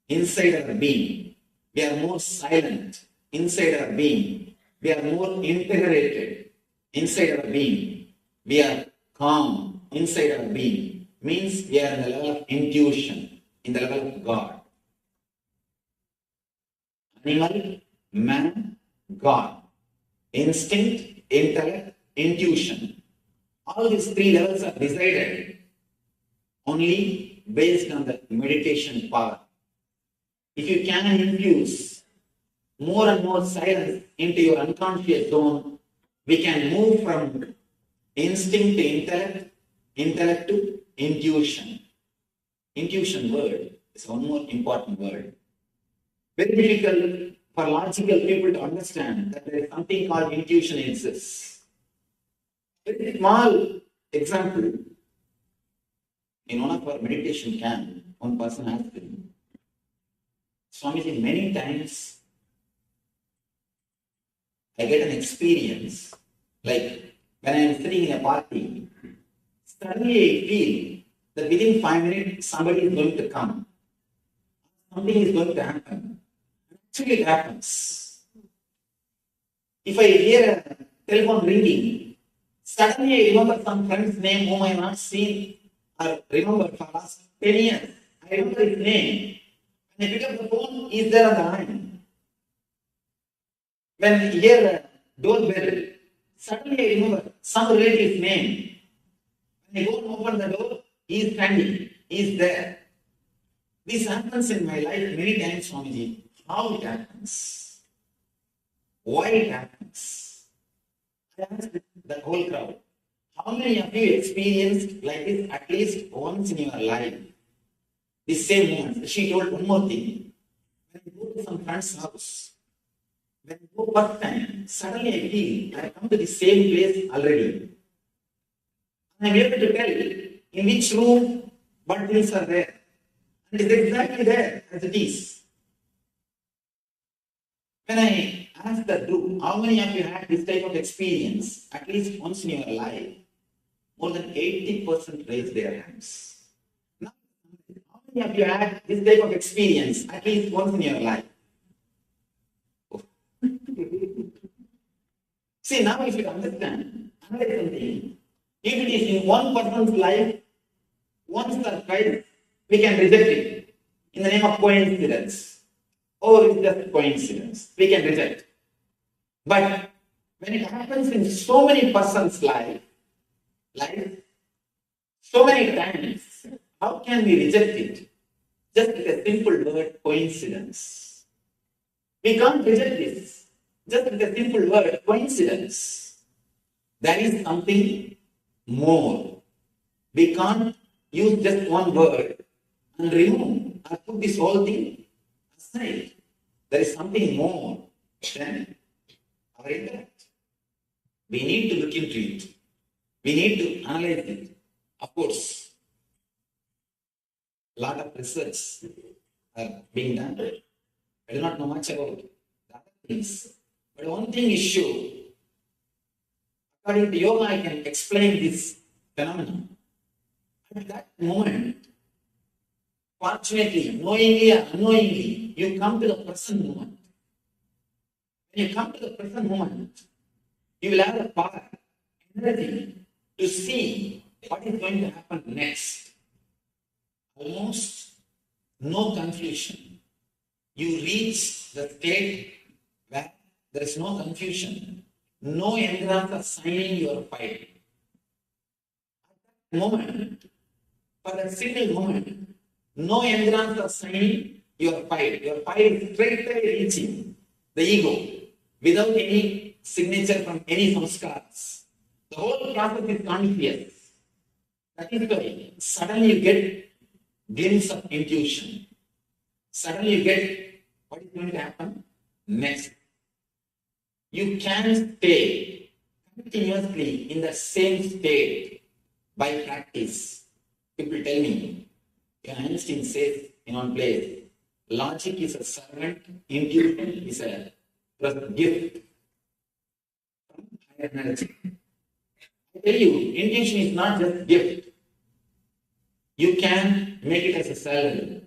inside our being. We are more silent inside our being. We are more integrated inside our being. We are calm inside our being. Means we are in the level of intuition, in the level of God. Animal, man, God. Instinct, intellect, intuition. All these three levels are decided only based on the meditation power. If you can infuse more and more silence into your unconscious zone, we can move from instinct to intellect, intellect to intuition. Intuition word is one more important word. Very difficult for logical people to understand that there is something called intuition exists. Very small example. In one of our meditation camp, one person asked me, Swamiji, many times I get an experience, like when I am sitting in a party, suddenly I feel that within 5 minutes somebody is going to come. Something is going to happen. Actually, it happens. If I hear a telephone ringing, suddenly I remember some friend's name whom I have not seen or remembered for the last 10 years. I remember his name. When I pick up the phone, he is there on the line. When I hear a doorbell, suddenly I remember some relative's name. When I go and open the door, he is standing, he is there. This happens in my life many times, Swamiji. How it happens? Why it happens? I asked the whole crowd, how many of you experienced like this at least once in your life? The same moment. She told one more thing. When I go to some friend's house, when I go first time, suddenly I feel I have come to the same place already. I am able to tell in which room what things are there. And it is exactly there as it is. When I ask the group, how many of you had this type of experience at least once in your life? More than 80% raised their hands. Now, how many of you had this type of experience at least once in your life? See, now if you understand, analyze something. If it is in one person's life, once or twice, we can reject it in the name of coincidence. Or it's just coincidence. We can reject. But when it happens in so many persons' life, so many times, how can we reject it? Just with a simple word, coincidence. We can't reject this. Just with a simple word, coincidence. There is something more. We can't use just one word and remove or put this whole thing aside. There is something more than our intellect. We need to look into it. We need to analyze it. Of course, a lot of research are being done. I do not know much about the other things. But one thing is sure. According to yoga, I can explain this phenomenon. At that moment, fortunately, knowingly or unknowingly, you come to the present moment. When you come to the present moment, you will have the power, energy to see what is going to happen next. Almost no confusion. You reach the state where there is no confusion. No engrams are signing your file. At that moment, for that single moment, no engrams are signing your file. Your file is straight away reaching the ego without any signature from any samskaras. The whole process is conscious. That is why suddenly you get glimpse of intuition. Suddenly you get what is going to happen next. You can stay continuously in the same state by practice. People tell me, Einstein says in one place, logic is a servant, intuition is a gift from higher energy. I tell you, intuition is not just gift. You can make it as a salary.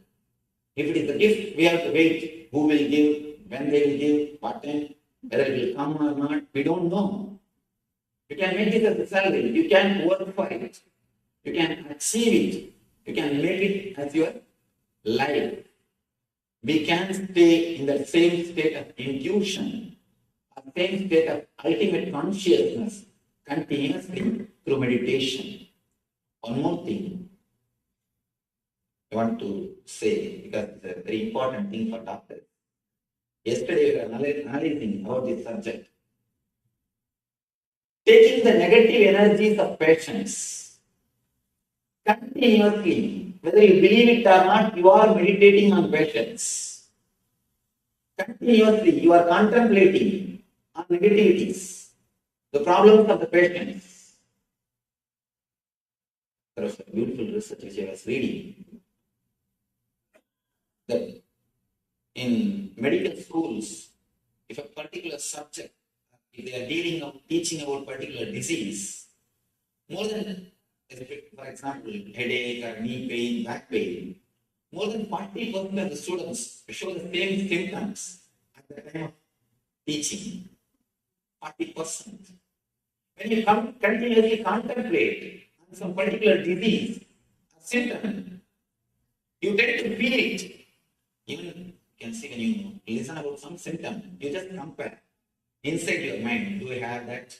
If it is a gift, we have to wait. Who will give, when they will give, what time, whether it will come or not, we don't know. You can make it as a salary. You can work for it. You can achieve it. You can make it as your life. We can stay in the same state of intuition, the same state of ultimate consciousness continuously through meditation. One more thing I want to say, because it's a very important thing for doctors. Yesterday we were analyzing about this subject. Taking the negative energies of patients continuously, whether you believe it or not, you are meditating on patience. Continuously, you are contemplating on negativities, the problems of the patients. There was a beautiful research which I was reading that in medical schools, if a particular subject, if they are teaching about particular disease, more than, for example, headache or knee pain, back pain, more than 40% of the students show the same symptoms at the time of teaching. 40%. When you continuously contemplate on some particular disease or symptom, you tend to feel it. Even you can see when you listen about some symptom, you just compare inside your mind. Do I have that?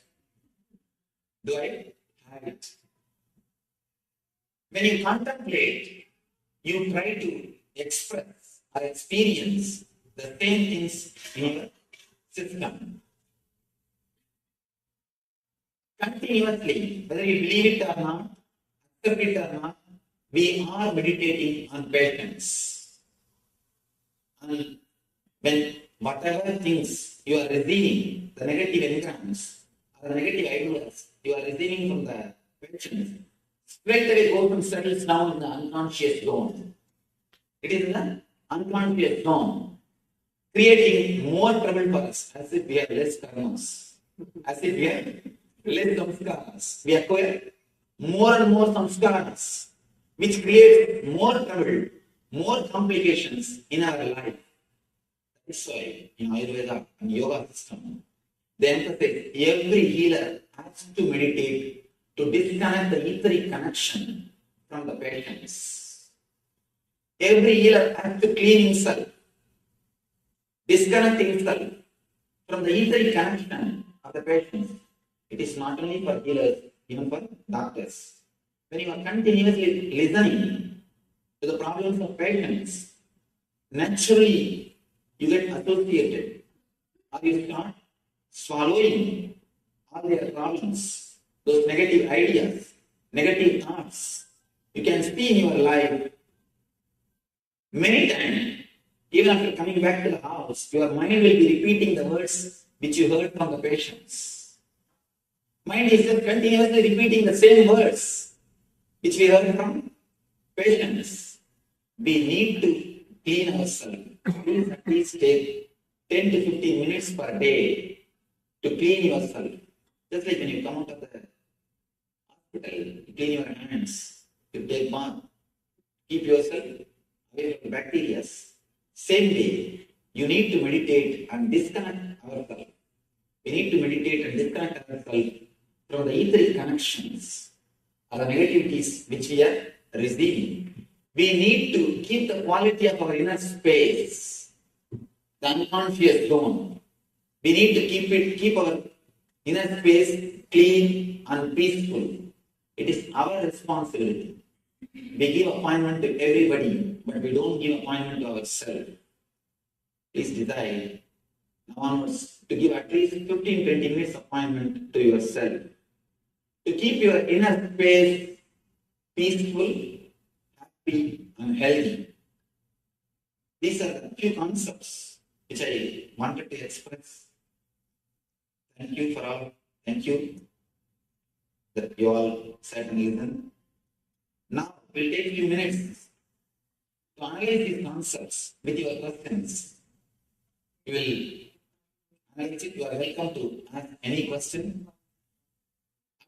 Do I have it? When you contemplate, you try to express or experience the same things in your system. Continuously, whether you believe it or not, accept it or not, we are meditating on patience. And when whatever things you are receiving, the negative engrams or the negative ideas you are receiving from the patients, straight away goes and settles down in the unconscious zone. It is in the unconscious zone. creating more trouble for us, as if we have less karmas, as if we have less samskaras. We acquire more and more samskaras, which creates more trouble, more complications in our life. That's why in Ayurveda and Yoga system, they emphasize every healer has to meditate to disconnect the etheric connection from the patients. Every healer has to clean himself, disconnect himself from the etheric connection of the patients. It is not only for healers, even for doctors. When you are continuously listening to the problems of patients, naturally you get associated, or you start swallowing all their problems, those negative ideas, negative thoughts. You can see in your life many times, even after coming back to the house, your mind will be repeating the words which you heard from the patients. Mind is just continuously repeating the same words which we heard from patients. We need to clean ourselves. Please at least take 10 to 15 minutes per day to clean yourself. Just like when you come out of the hospital, you clean your hands, you take bath, keep yourself away from bacteria. Same way, you need to meditate and disconnect ourselves. We need to meditate and disconnect ourselves from the etheric connections or the negativities which we are receiving. We need to keep the quality of our inner space, the unconscious zone. We need to keep our inner space clean and peaceful. It is our responsibility. We give appointment to everybody, but we don't give appointment to ourselves. Please decide now onwards to give at least 15-20 minutes appointment to yourself. To keep your inner space peaceful, happy, and healthy. These are the few concepts which I wanted to express. Thank you for all. Thank you that you all sat and listened. Now we'll take a few minutes to analyze these concepts with your questions. You will analyze it. You are welcome to ask any question.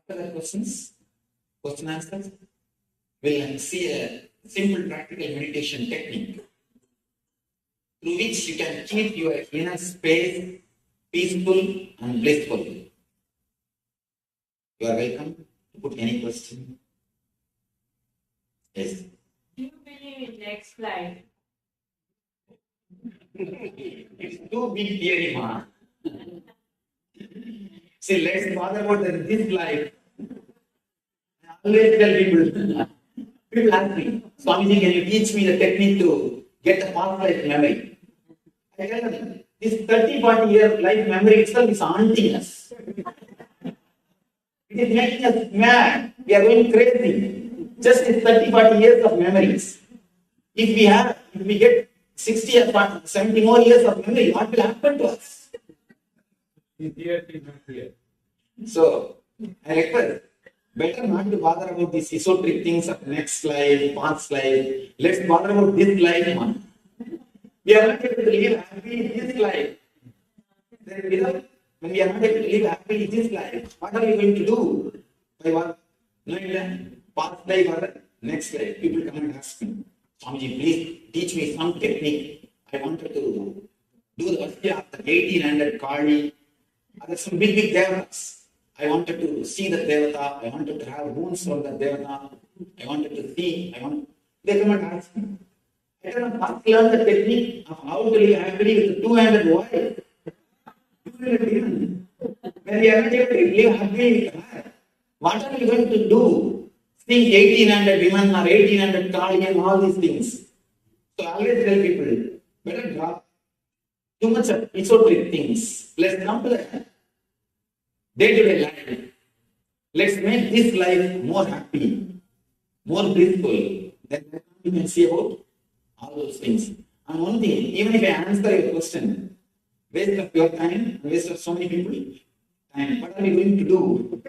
After the questions, question answers, we'll see a simple practical meditation technique through which you can keep your inner space peaceful and blissful. You are welcome to put any question. Yes. Do you believe in next life? It's too big theory, ma. See, let's bother about this life. I always tell people ask me, Swamiji, can you teach me the technique to get the past life memory? I tell them, this 30-40 year life memory itself is haunting us. It is making us mad. We are going crazy. Just this 30-40 years of memories. If we get 60 or 70 more years of memory, what will happen to us? So, I request, better not to bother about these esoteric things of next life, past life. Let's bother about this life, man. We are not able to live happily in this life. Then when we are not able to live happily in this life, what are we going to do? By what? Knowing that past life or next life, people come and ask me, Swamiji, please teach me some technique. I wanted to do the Bastria of the 1800 Kali. There are some big devatas. I wanted to see the devata. I wanted to have wounds from the devata. I wanted to see. They come and ask me. I can first learn the technique of how to live happily with the 200 wives. When we are not able to live happily with her, what are we going to do? Seeing 1800 women or 1800 Kali and all these things. So I always tell people, better drop too much of esoteric things. Let's come to the day-to-day life. Let's make this life more happy, more blissful. Then you can see about all those things. And one thing, even if I answer your question, waste of your time, waste of so many people time, what are we going to do?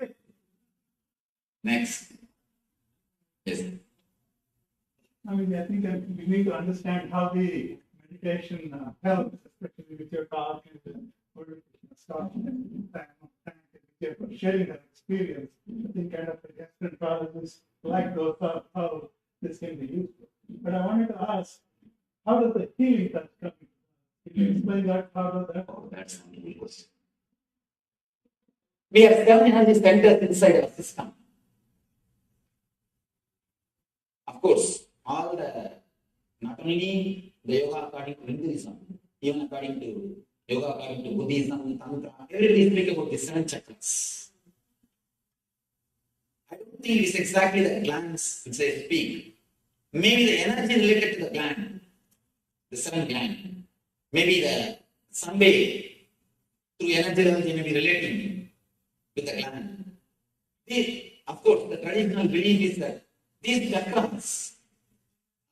Next. Yes. I think that we need to understand how the meditation helps, especially with your talk and start sharing that experience. I think kind of the gastroenterologists like those how this can be useful. But I wanted to ask, how does the healing touch come? Can you explain that? How does that? Oh, that's a good question. We have 7 energy centers inside our system. Of course, all the, not only the yoga according to Hinduism, even according to yoga according to Buddhism, Tantra, everybody speaks about the 7 chakras. I don't think it's exactly the glands which they speak. Maybe the energy related to the gland, the 7 gland. Maybe the some way through energy levels may be relating with the gland. Of course, the traditional belief is that these chakras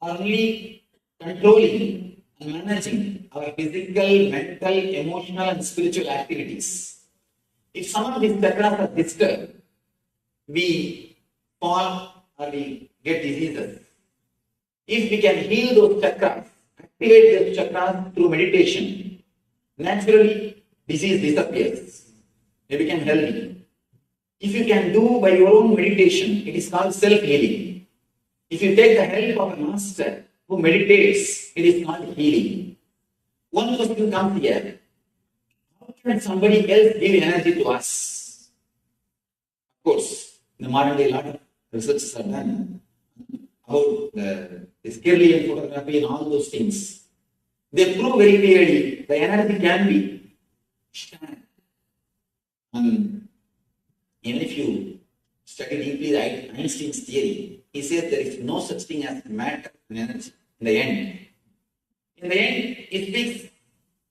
are only controlling and managing our physical, mental, emotional, and spiritual activities. If some of these chakras are disturbed, we fall or we get diseases. If we can heal those chakras, activate those chakras through meditation, naturally disease disappears. We become healthy. If you can do by your own meditation, it is called self-healing. If you take the help of a master who meditates, it is called healing. One question comes here: how can somebody else give energy to us? Of course, in the modern day, a lot of researches are done about the Kirlian photography and all those things. They prove very clearly the energy can be shared. And even if you study deeply Einstein's theory, he says there is no such thing as matter and energy in the end. In the end, it speaks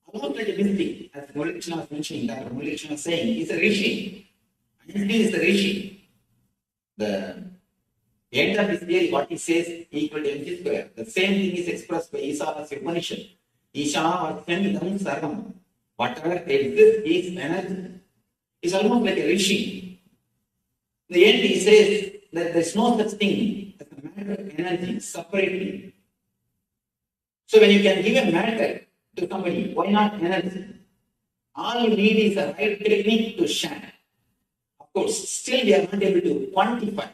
almost like a mystic, as Murali was mentioning, Dr. Murali was saying, he's a rishi. Einstein is the rishi. The end of his theory, what he says, equal to mc square. The same thing is expressed by Isha's Upanishad. Isha or Idam Sarvam. Whatever exists is energy. It's almost like a rishi. In the end, he says that there's no such thing as a matter of energy separately. So when you can give a matter to somebody, why not energy? All you need is a right technique to share. Of course, still we are not able to quantify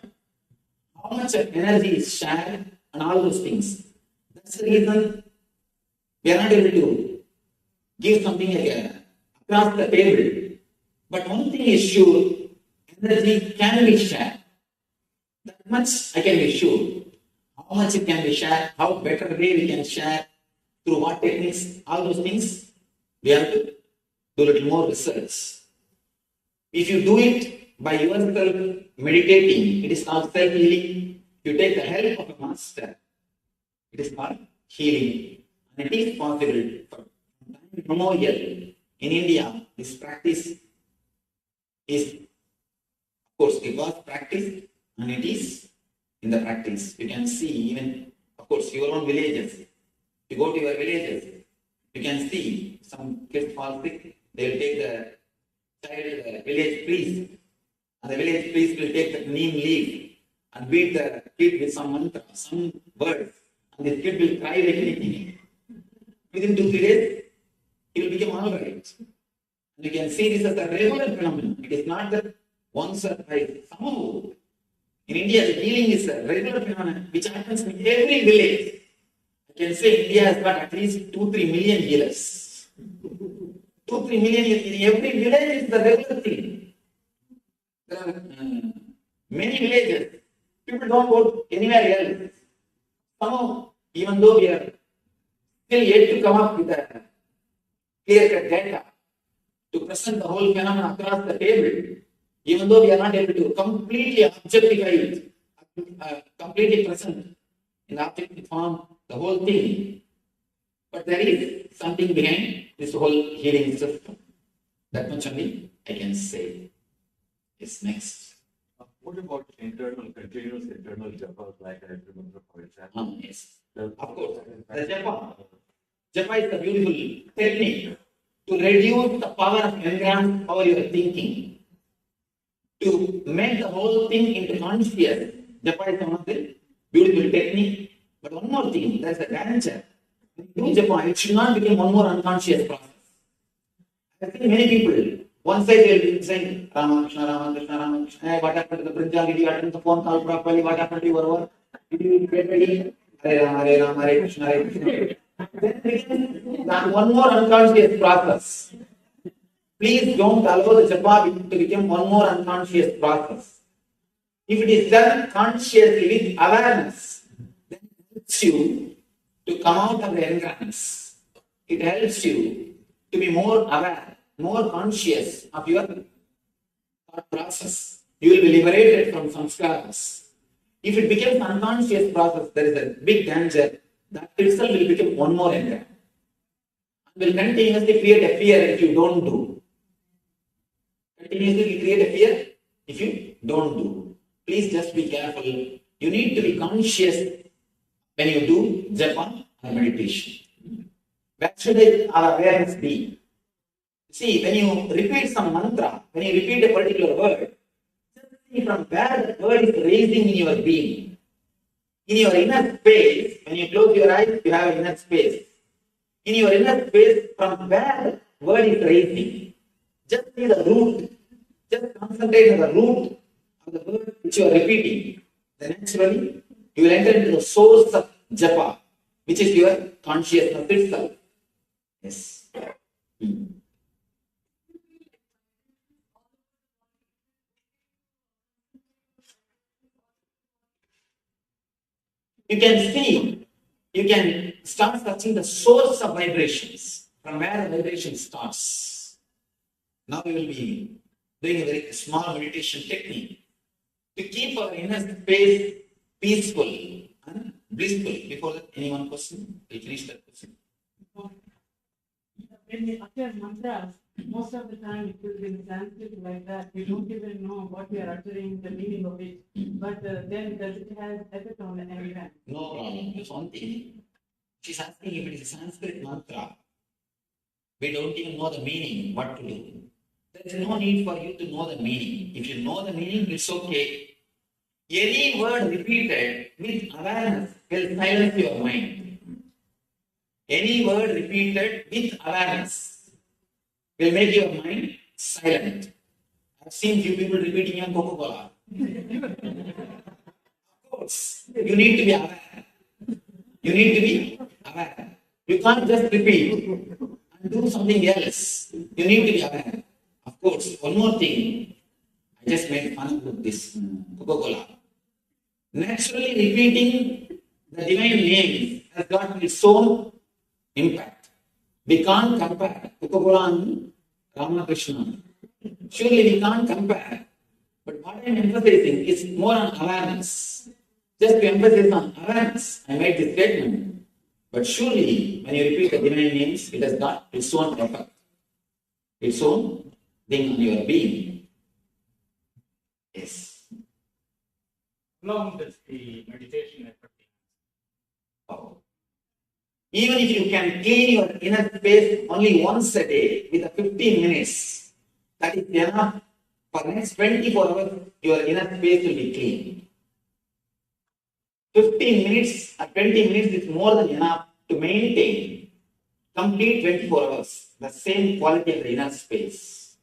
how much of energy is shared and all those things. That's the reason we are not able to give something like across the table. But one thing is sure, energy can be shared. That much I can be sure. How much it can be shared, how better way we can share, through what techniques, all those things, we have to do a little more research. If you do it by yourself, meditating, it is called self-healing. If you take the help of a master, it is called healing. And it is possible for time immemorial. In India, this practice is, of course, it was practiced and it is in the practice. You can see even, of course, your own villages. You go to your villages, you can see some kids fall sick, they will take the child, village priest, and the village priest will take the neem leaf and beat the kid with some mantra, some words, and the kid will cry like anything. Within 2-3 days, he will become all right. And you can see this as a regular phenomenon. It is not that once or twice. Somehow, in India, the healing is a regular phenomenon which happens in every village. I can say India has got at least 2-3 million healers. 2-3 million in every village is the regular thing. There are many villages. People don't go anywhere else. Somehow, even though we are still yet to come up with a clear-cut data to present the whole phenomenon across the table, even though we are not able to completely objectify it, completely present in objective form, the whole thing. But there is something behind this whole healing system. That much only I can say. Yes, next. What about continuous internal japas, like I remember, for example? Yes. Of course. The japa. Japa is a beautiful technique to reduce the power of engrams over your thinking. To make the whole thing into conscious. Japa is one of the beautiful technique. But one more thing, there's a danger. Do japa, it should not become one more unconscious process. I think many people, one side they will be saying, Rama Krishna, Rama Krishna, Rama Krishna. Hey, what happened to the brinjal? Did you attend the phone call properly? What happened to your work? Did you get ready? Hare Rama, Hare Rama, Hare Krishna, Hare Krishna. Then begin that one more unconscious process. Please don't allow the japa to become one more unconscious process. If it is done consciously with awareness, then it helps you to come out of the engrams. It helps you to be more aware, more conscious of your thought process. You will be liberated from samskaras. If it becomes unconscious process, there is a big danger that itself will become one more engram. Will continuously create a fear if you don't do. Continuously create a fear if you don't do. Please just be careful. You need to be conscious when you do japa or meditation. Where should our awareness be? See, when you repeat some mantra, when you repeat a particular word, just see from where the word is raising in your being. In your inner space, when you close your eyes, you have inner space. In your inner space, from where the word is raising, just see the root. Just concentrate on the root of the word which you are repeating. Then naturally, you will enter into the source of japa, which is your consciousness itself. Yes. You can see, you can start touching the source of vibrations, from where the vibration starts. Now we will be doing a very small meditation technique to keep our inner space peaceful and blissful. Before that, anyone question? We finish that question. When we utter mantras, most of the time it will be in Sanskrit like that. We don't even know what we are uttering, the meaning of it. But then does it have effect on the engram? No problem. Just one thing. She's asking if it is a Sanskrit mantra. We don't even know the meaning, what to do. There is no need for you to know the meaning. If you know the meaning, it's okay. Any word repeated with awareness will silence your mind. Any word repeated with awareness will make your mind silent. I've seen few people repeating on Coca-Cola. Of course, you need to be aware. You need to be aware. You can't just repeat and do something else. You need to be aware. Of course, one more thing. I just made fun of this Coca-Cola. Naturally repeating the divine names has got its own impact. We can't compare Coca-Cola and Ramakrishna. Surely we can't compare. But what I'm emphasizing is more on awareness. Just to emphasize on awareness, I made this statement. But surely, when you repeat the divine names, it has got its own effect, its own thing on your being. Yes. How long does the meditation effect? Oh. Even if you can clean your inner space only once a day with a 15 minutes, that is enough. For next 24 hours, your inner space will be clean. 15 minutes or 20 minutes is more than enough to maintain complete 24 hours, the same quality of the inner space.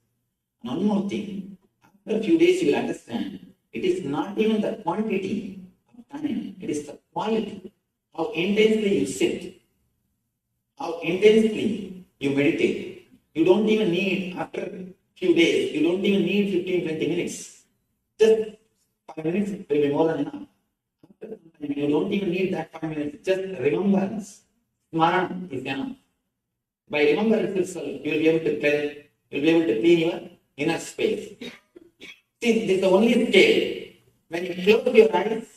One more thing, after a few days you will understand, it is not even the quantity of time, it is the quality, how intensely you sit, how intensely you meditate. You don't even need, after a few days, you don't even need 15-20 minutes. Just 5 minutes will be more than enough. After some time, you don't even need that 5 minutes. Just remembrance. Smarana is enough. By remembrance itself, you will be able to clean your inner space. See, this is the only scale. When you close your eyes,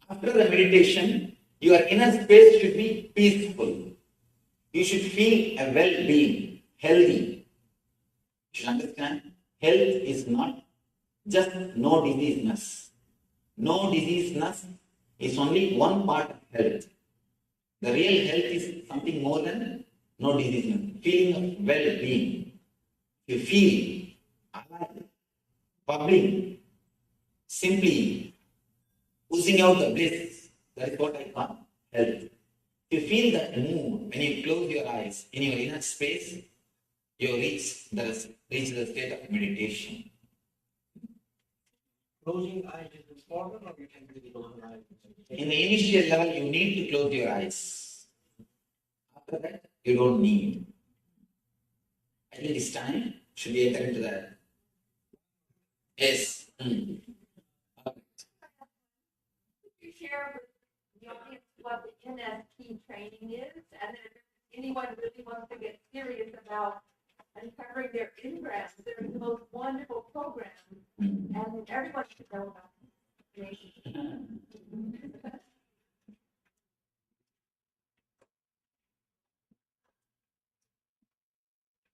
after the meditation, your inner space should be peaceful. You should feel a well-being, healthy. You should understand, health is not just no diseaseness. No diseaseness is only one part of health. The real health is something more than no diseaseness. Feeling of well-being. You feel alive, bubbling, simply oozing out the bliss. That is what I call health. If you feel that mood, when you close your eyes in your inner space, you reach the state of meditation. Closing eyes is important, or you can do it open eyes? In the initial level, you need to close your eyes. After that, you don't need. I think this time should be enter into that. Yes. You share with the audience what the NSP training is, and then if anyone really wants to get serious about uncovering their engrams, there's the most wonderful program, and everyone should know about it.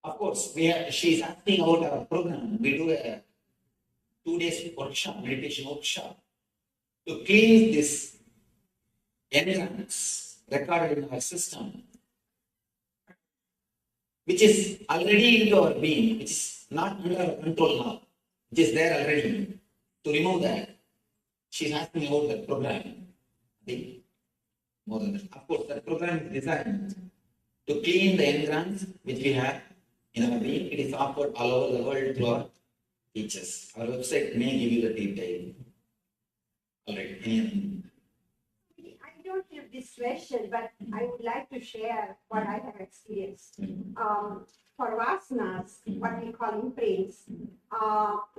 Of course, she's asking about our program. We do a 2 days workshop, meditation workshop, to clean this engrams recorded in our system, which is already into our being, which is not under our control now, which is there already. To remove that, she's asking about that program. More than that. Of course, that program is designed to clean the engrams which we have in our being. It is offered all over the world through our teachers. Our website may give you the detail. All right. I don't have this question, but I would like to share what I have experienced. For vasanas, what we call imprints,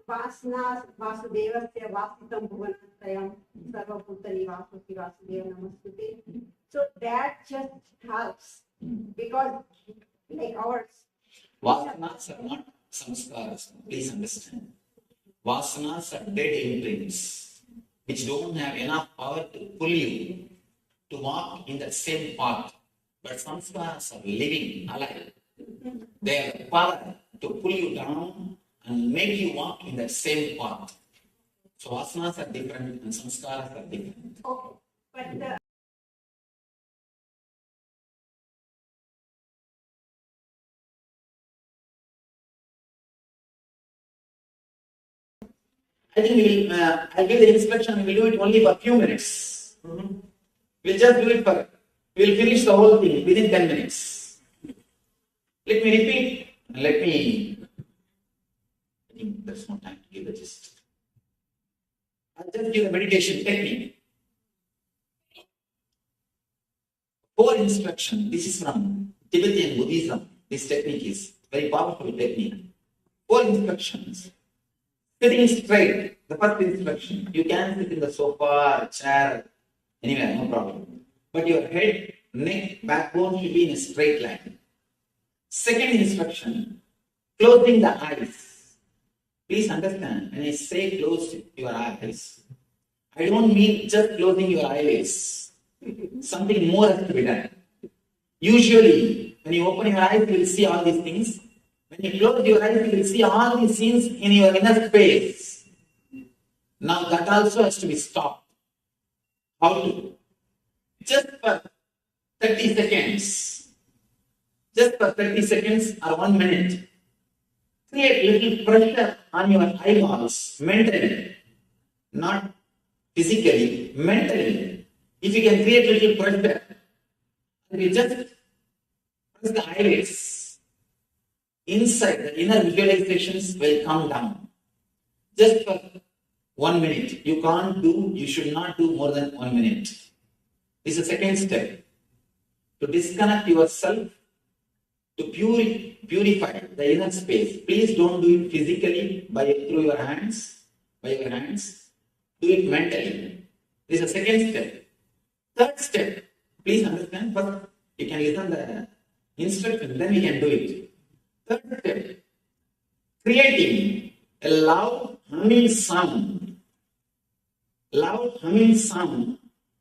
vasanas, vasudevasya vasitam bhuvanatayam sarvabhutani vasuti vasudeva namastute. So that just helps, because like ours. Vasanas are not samskaras. Please understand. Vasanas are dead imprints which don't have enough power to pull you to walk in that same path. But samskaras are living, alive. They have the power to pull you down and make you walk in that same path. So vasanas are different and samskaras are different. Okay, but I think I'll give the instruction, we'll do it only for a few minutes. We'll just do it we'll finish the whole thing within 10 minutes. Let me repeat, and I think there's no time to give the gist. I'll just give the meditation technique. 4 instructions. This is from Tibetan Buddhism. This technique is very powerful technique. 4 instructions. Sitting straight, the first instruction. You can sit in the sofa, chair, anywhere, no problem. But your head, neck, backbone should be in a straight line. Second instruction, closing the eyes. Please understand, when I say close your eyes, I don't mean just closing your eyelids. Something more has to be done. Usually, when you open your eyes, you will see all these things. When you close your eyes, you will see all these scenes in your inner space. Now that also has to be stopped. How to? Just for 30 seconds. Just for 30 seconds or 1 minute. Create little pressure on your eyeballs mentally. Not physically, mentally. If you can create little pressure, and you just press the eyelids. Inside, the inner visualizations will come down. Just for 1 minute. You should not do more than 1 minute. This is the second step. To disconnect yourself, to purify the inner space. Please don't do it physically through your hands. Do it mentally. This is the second step. Third step. Please understand. First, you can listen the instruction, then we can do it. Third step, creating a loud humming sound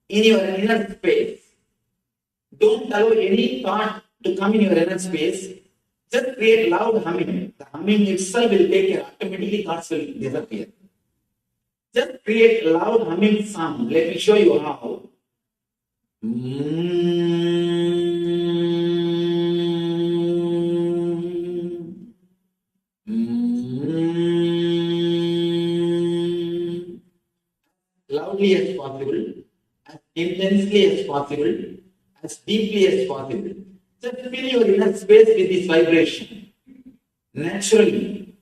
in your inner space. Don't allow any thought to come in your inner space. Just create loud humming. The humming itself will take care. Automatically thoughts will disappear. Just create a loud humming sound. Let me show you how. Loudly as possible, as intensely as possible, as deeply as possible. Just fill your inner space with this vibration. Naturally,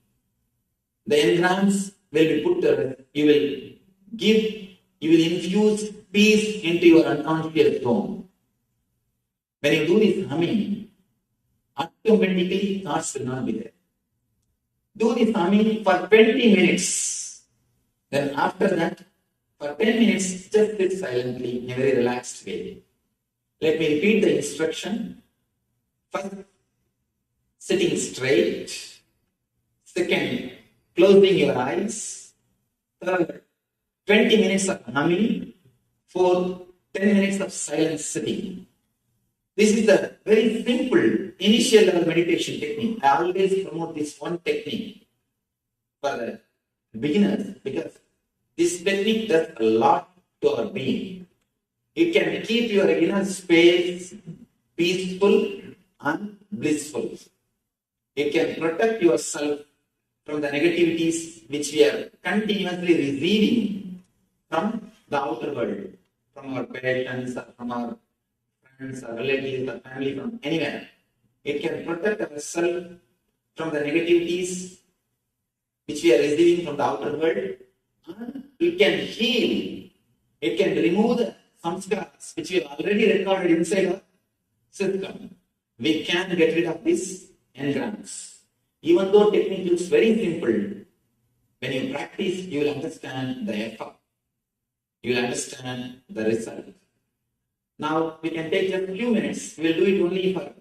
the engrams will be put to rest. You will infuse peace into your unconscious zone. When you do this humming, automatically thoughts will not be there. Do this humming for 20 minutes. Then after that, for 10 minutes, just sit silently in a very relaxed way. Let me repeat the instruction. First, sitting straight. Second, closing your eyes. Third, 20 minutes of humming. Fourth, 10 minutes of silent sitting. This is the very simple initial level meditation technique. I always promote this one technique for the beginners because this technique does a lot to our being. It can keep your inner space peaceful and blissful. It can protect yourself from the negativities which we are continuously receiving from the outer world, from our parents, or from our friends, or relatives, or family, from anywhere. It can protect ourselves from the negativities which we are receiving from the outer world. And it can heal. It can remove the samskaras which we have already recorded inside our system. We can get rid of these engrams. Even though technique looks very simple, when you practice, you will understand the effect. You will understand the result. Now we can take just a few minutes. We will do it only for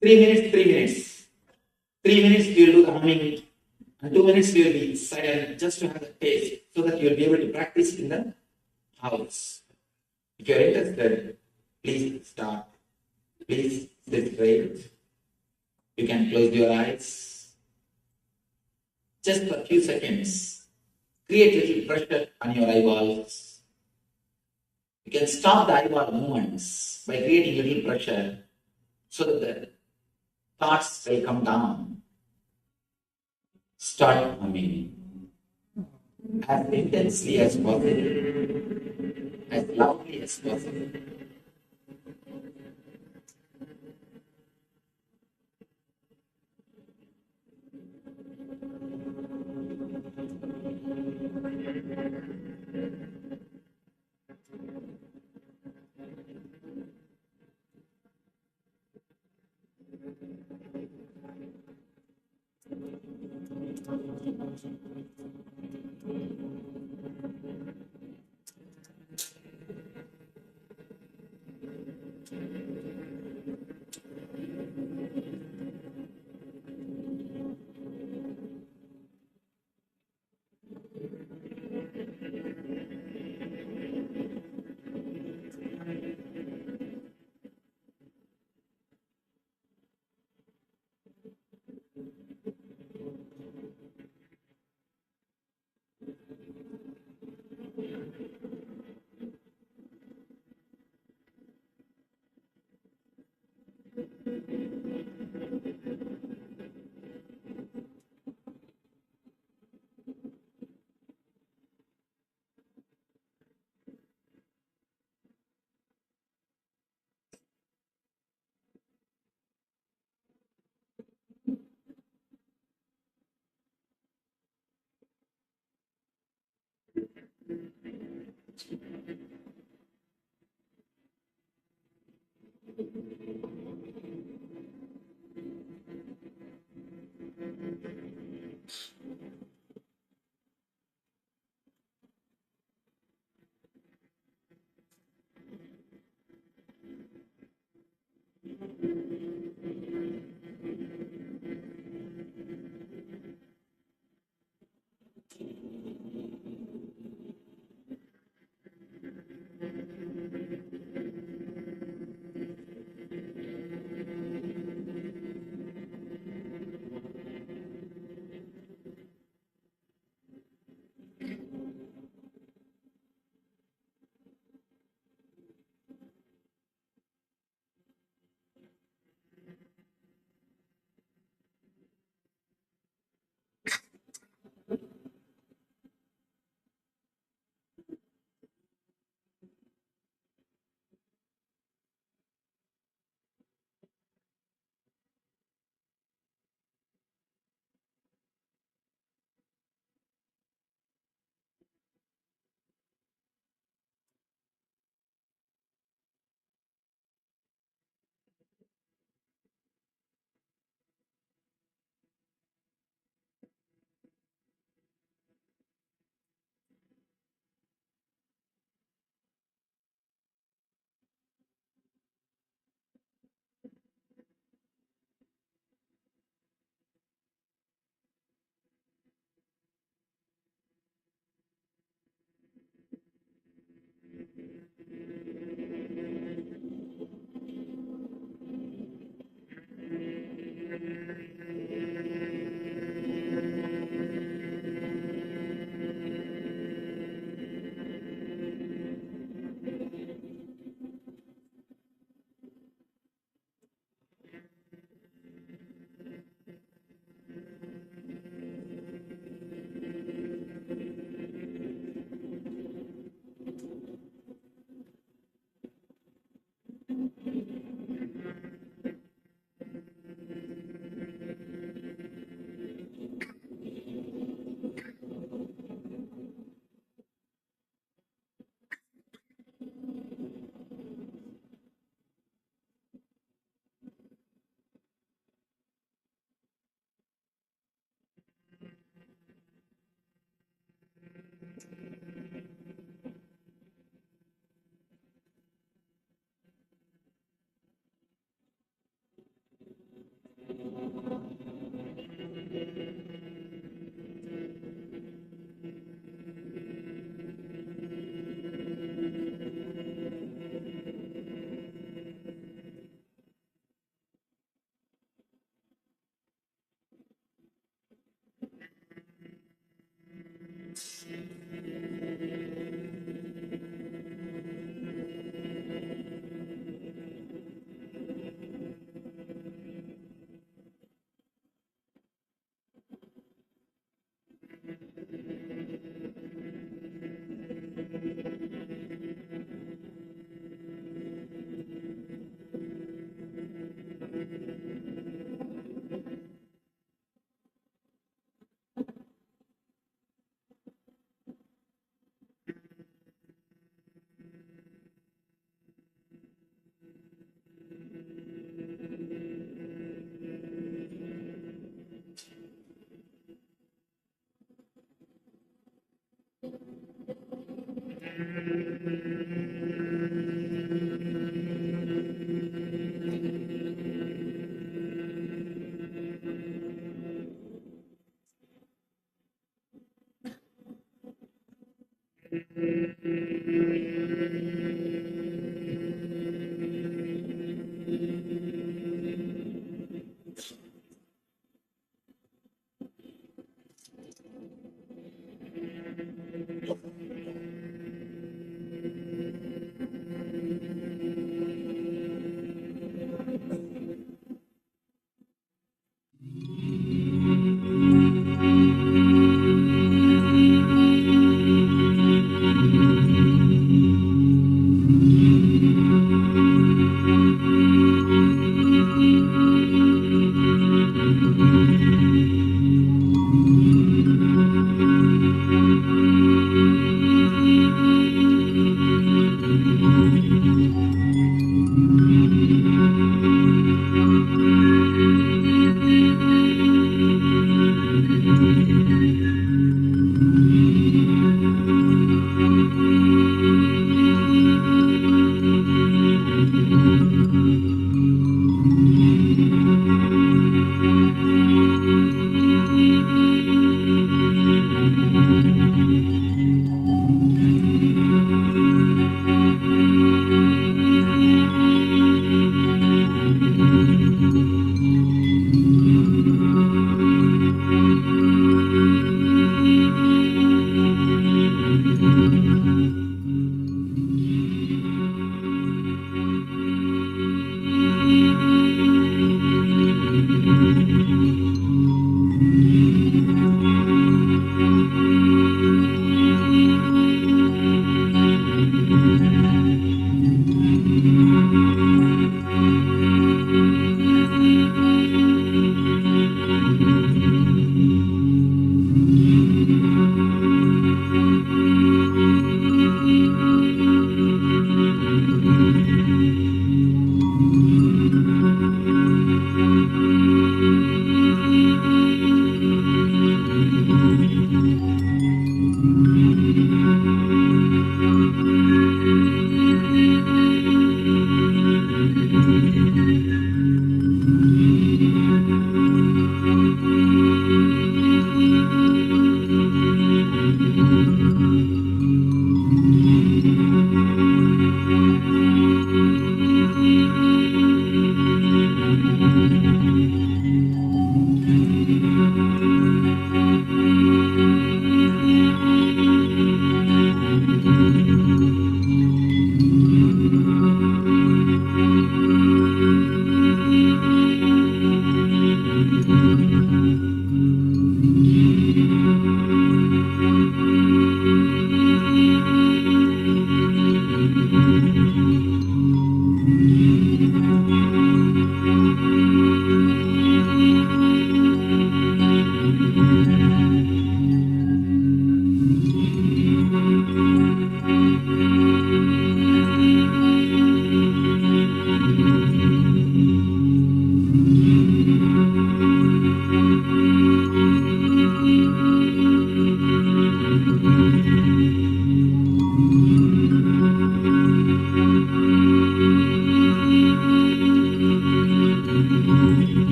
3 minutes, 3 minutes. 3 minutes we will do the humming, and 2 minutes we will be silent just to have the taste so that you will be able to practice in the house. If you are interested, please start. Please sit straight. You can close your eyes. Just for a few seconds, create little pressure on your eyeballs. You can stop the eyeball movements by creating little pressure so that the thoughts will come down. Start humming as intensely as possible, as loudly as possible.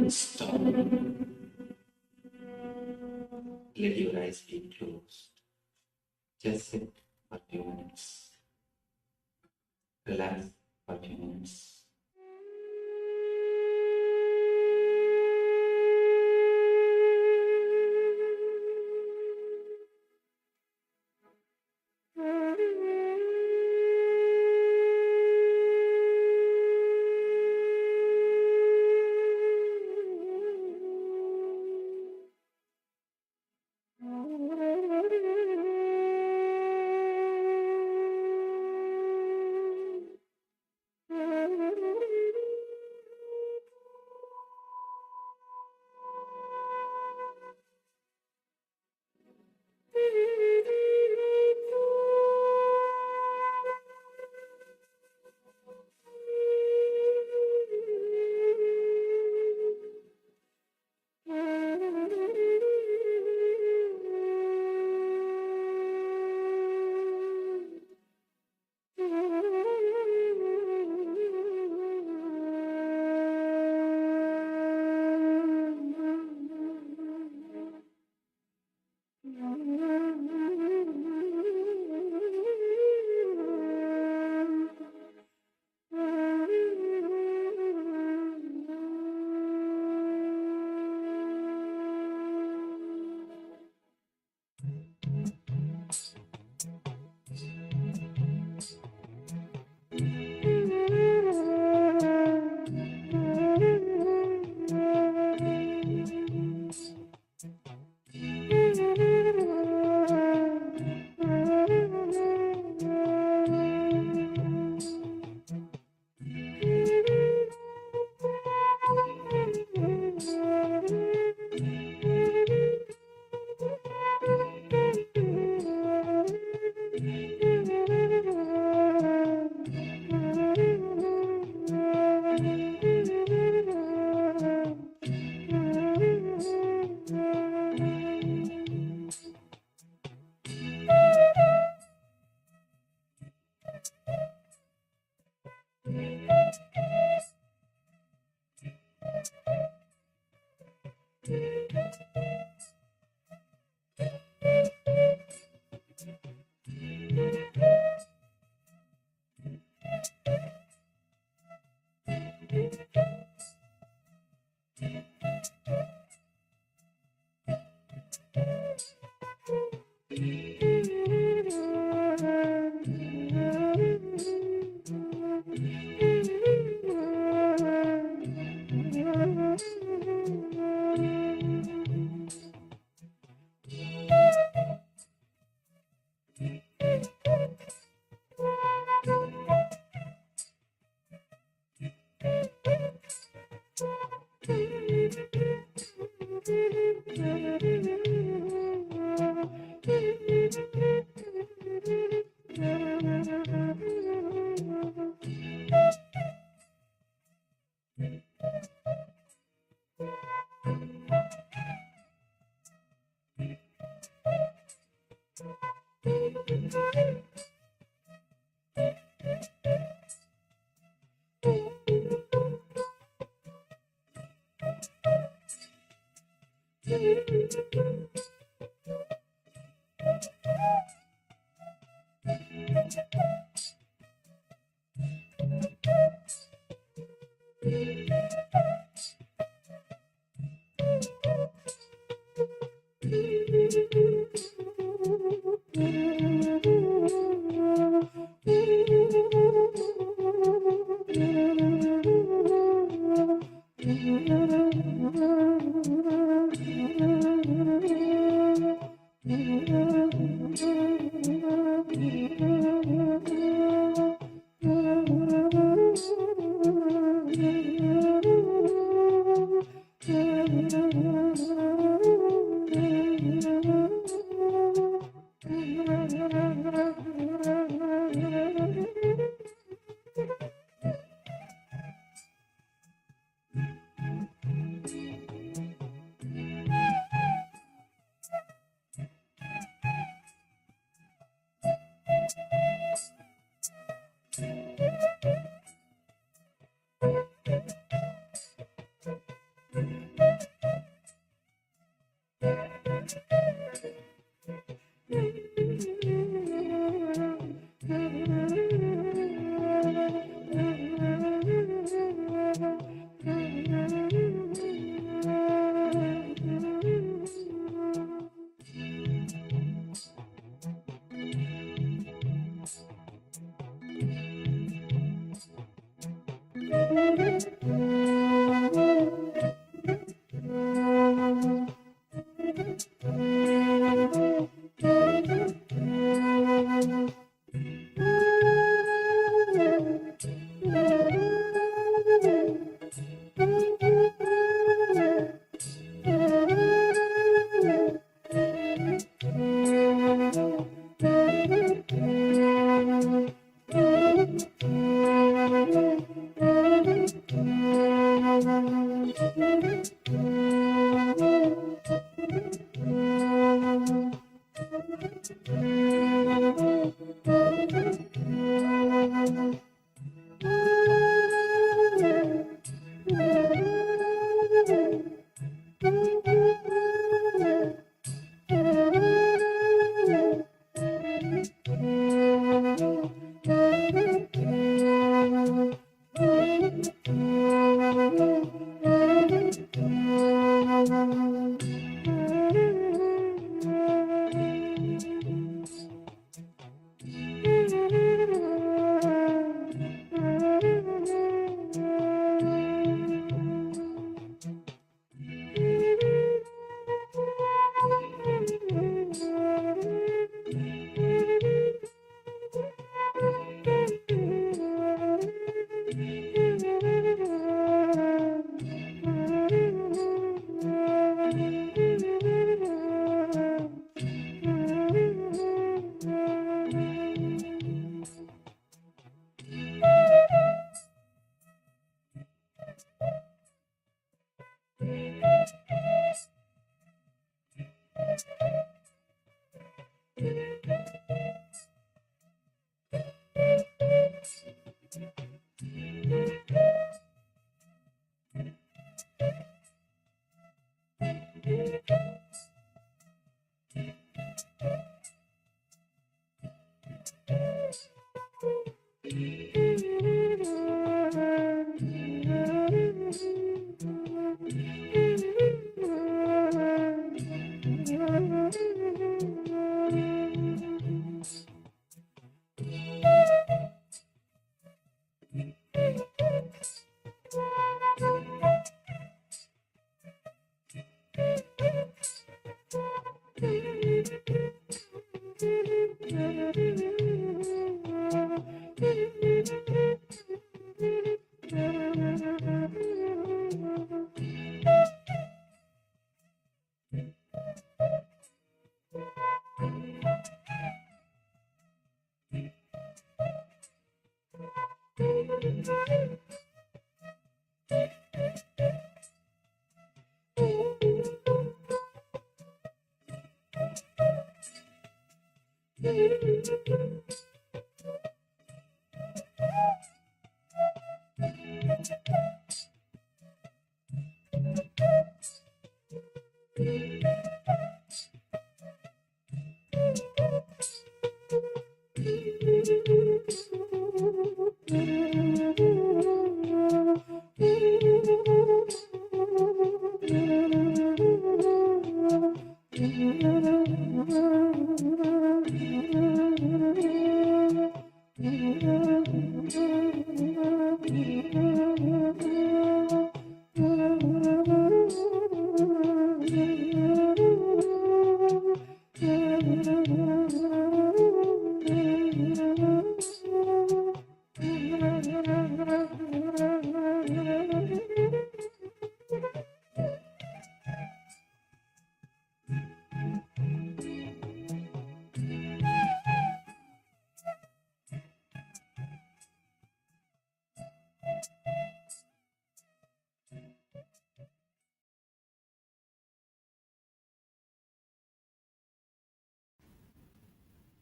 Stop. Let your eyes be closed. Just sit for 2 minutes. Relax for 2 minutes.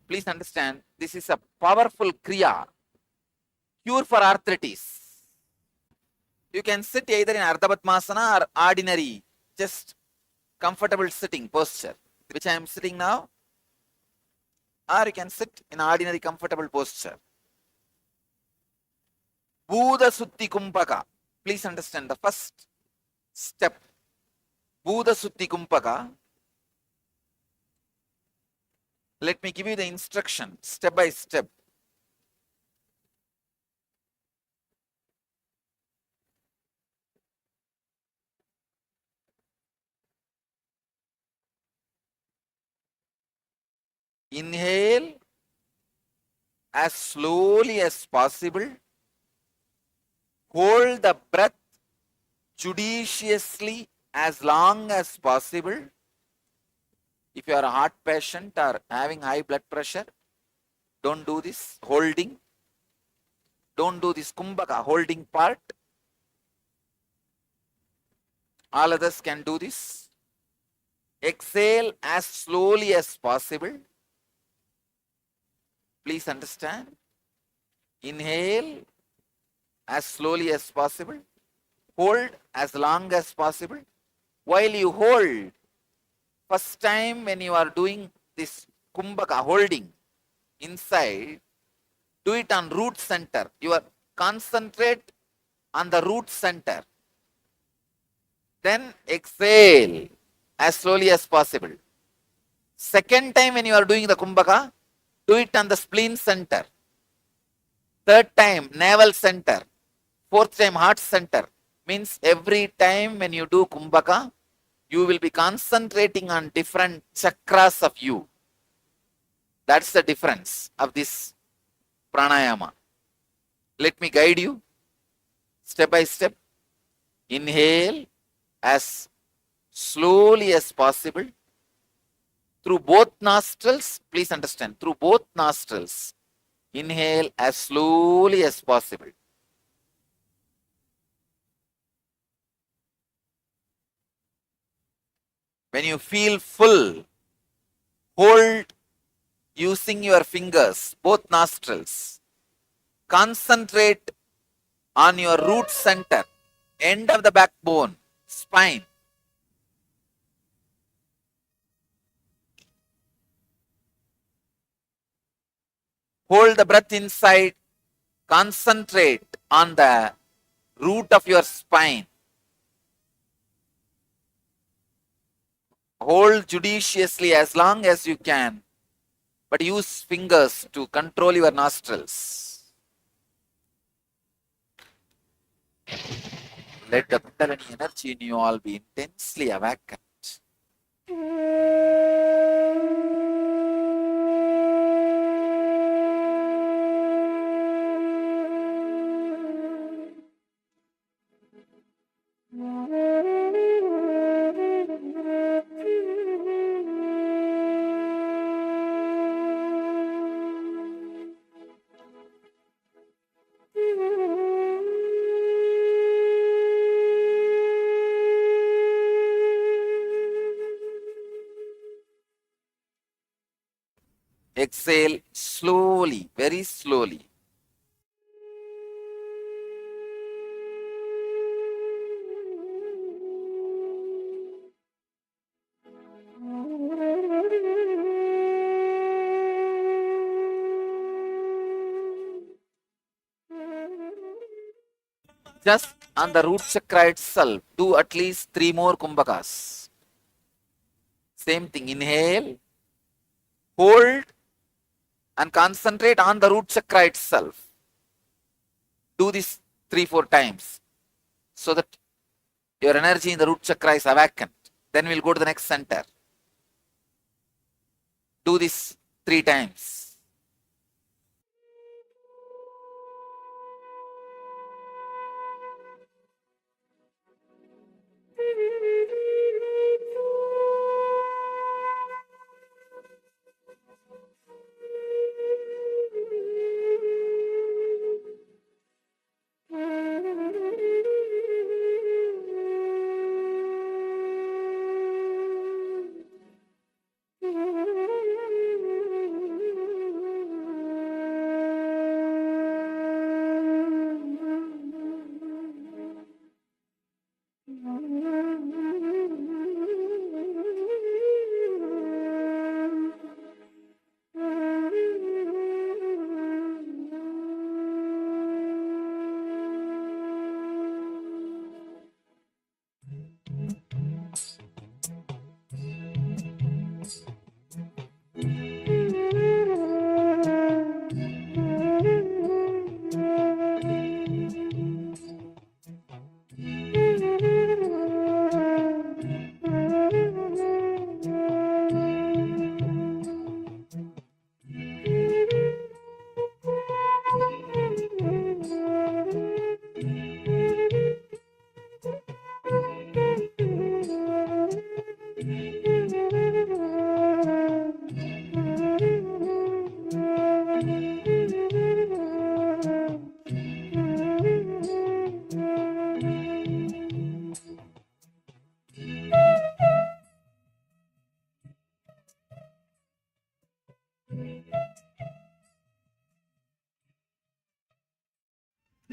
Please understand, this is a powerful kriya, cure for arthritis. You can sit either in Ardha Padmasana or ordinary, just comfortable sitting posture, which I am sitting now, or you can sit in ordinary comfortable posture. Bhuda Sutti Kumbaka. Please understand the first step. Bhuda Sutti Kumbaka. Let me give you the instruction step by step. Inhale as slowly as possible. Hold the breath judiciously as long as possible. If you are a heart patient or having high blood pressure, don't do this holding. Don't do this kumbhaka holding part. All others can do this. Exhale as slowly as possible. Please understand. Inhale as slowly as possible. Hold as long as possible. While you hold, first time when you are doing this kumbhaka holding inside, do it on root center. You are concentrate on the root center. Then exhale as slowly as possible. Second time when you are doing the kumbhaka, do it on the spleen center. Third time, navel center. Fourth time, heart center. Means every time when you do kumbhaka, you will be concentrating on different chakras of you. That's the difference of this pranayama. Let me guide you step by step. Inhale as slowly as possible. Through both nostrils, please understand, through both nostrils, inhale as slowly as possible. When you feel full, hold using your fingers, both nostrils. Concentrate on your root center, end of the backbone, spine. Hold the breath inside. Concentrate on the root of your spine. Hold judiciously as long as you can, but use fingers to control your nostrils. Let the kundalini energy in you all be intensely awakened. Exhale slowly, very slowly. Just on the root chakra itself, do at least 3 more kumbhakas. Same thing, inhale, hold, and concentrate on the root chakra itself. Do this 3-4 times so that your energy in the root chakra is awakened. Then we'll go to the next center. Do this 3 times.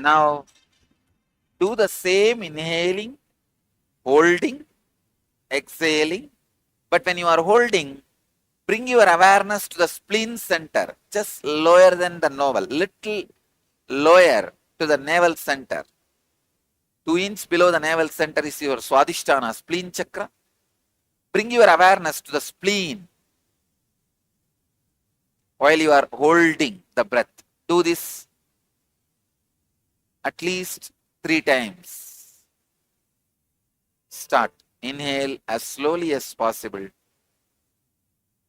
Now, do the same inhaling, holding, exhaling. But when you are holding, bring your awareness to the spleen center, just lower than the navel, little lower to the navel center. 2 inches below the navel center is your Swadhisthana, spleen chakra. Bring your awareness to the spleen while you are holding the breath. Do this at least 3 times. Start. Inhale as slowly as possible.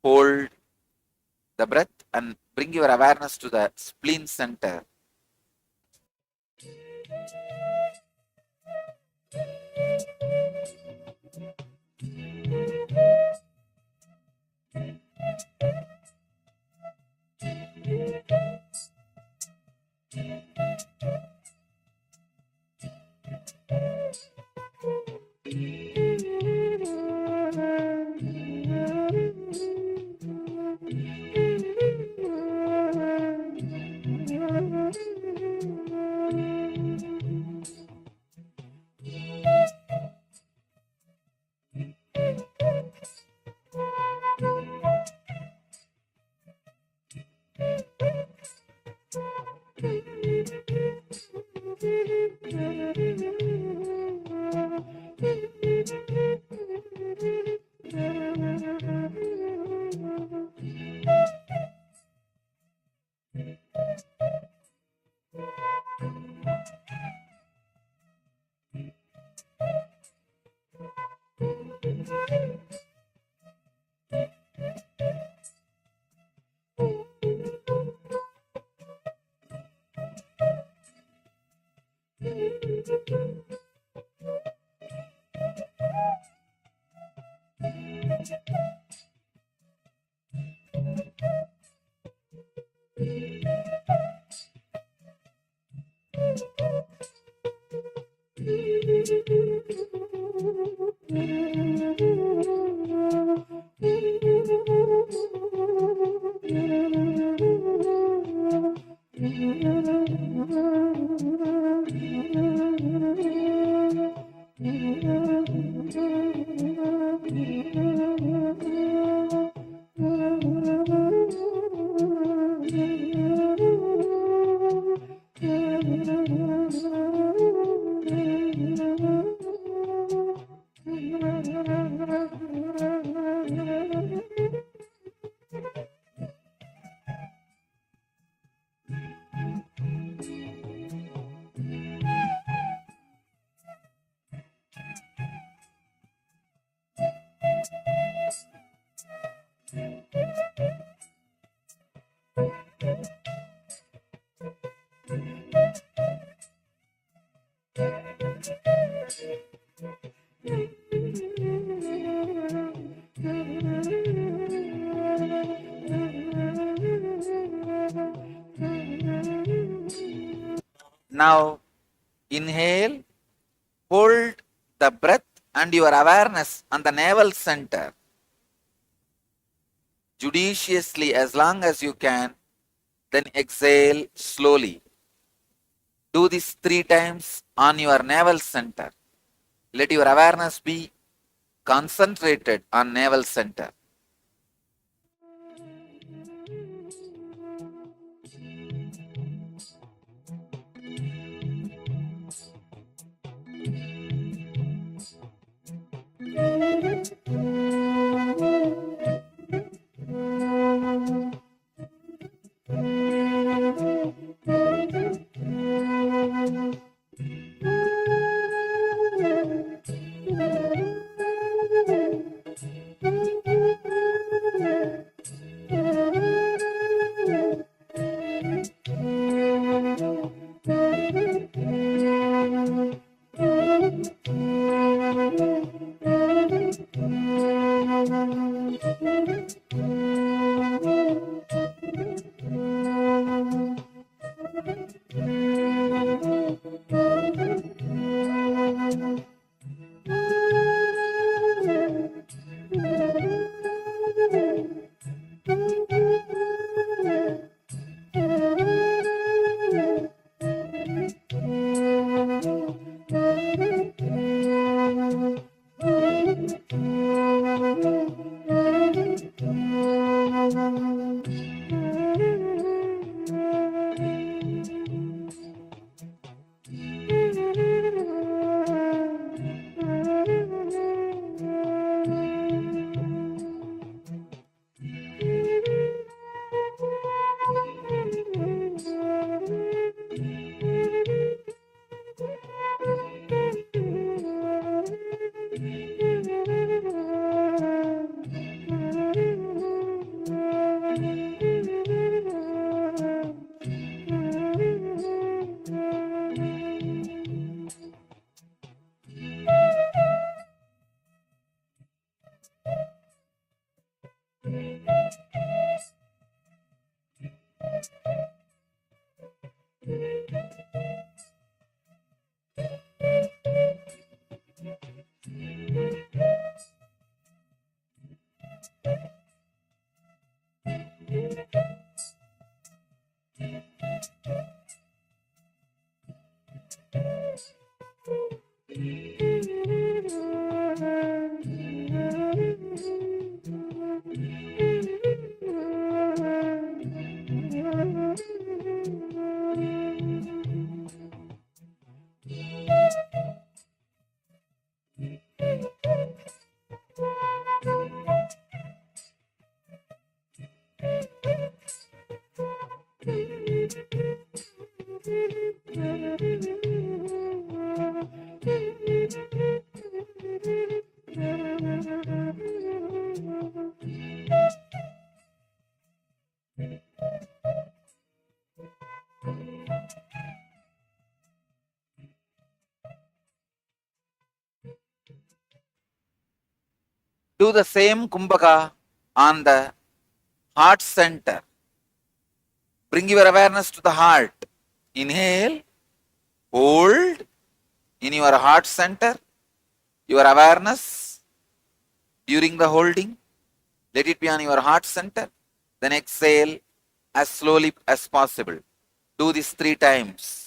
Hold the breath and bring your awareness to the spleen center. Now, inhale, hold the breath and your awareness on the navel center. Judiciously as long as you can, then exhale slowly. Do this 3 times on your navel center. Let your awareness be concentrated on navel center. Do the same Kumbaka on the heart center. Bring your awareness to the heart. Inhale, hold in your heart center, your awareness during the holding. Let it be on your heart center. Then exhale as slowly as possible. Do this 3 times.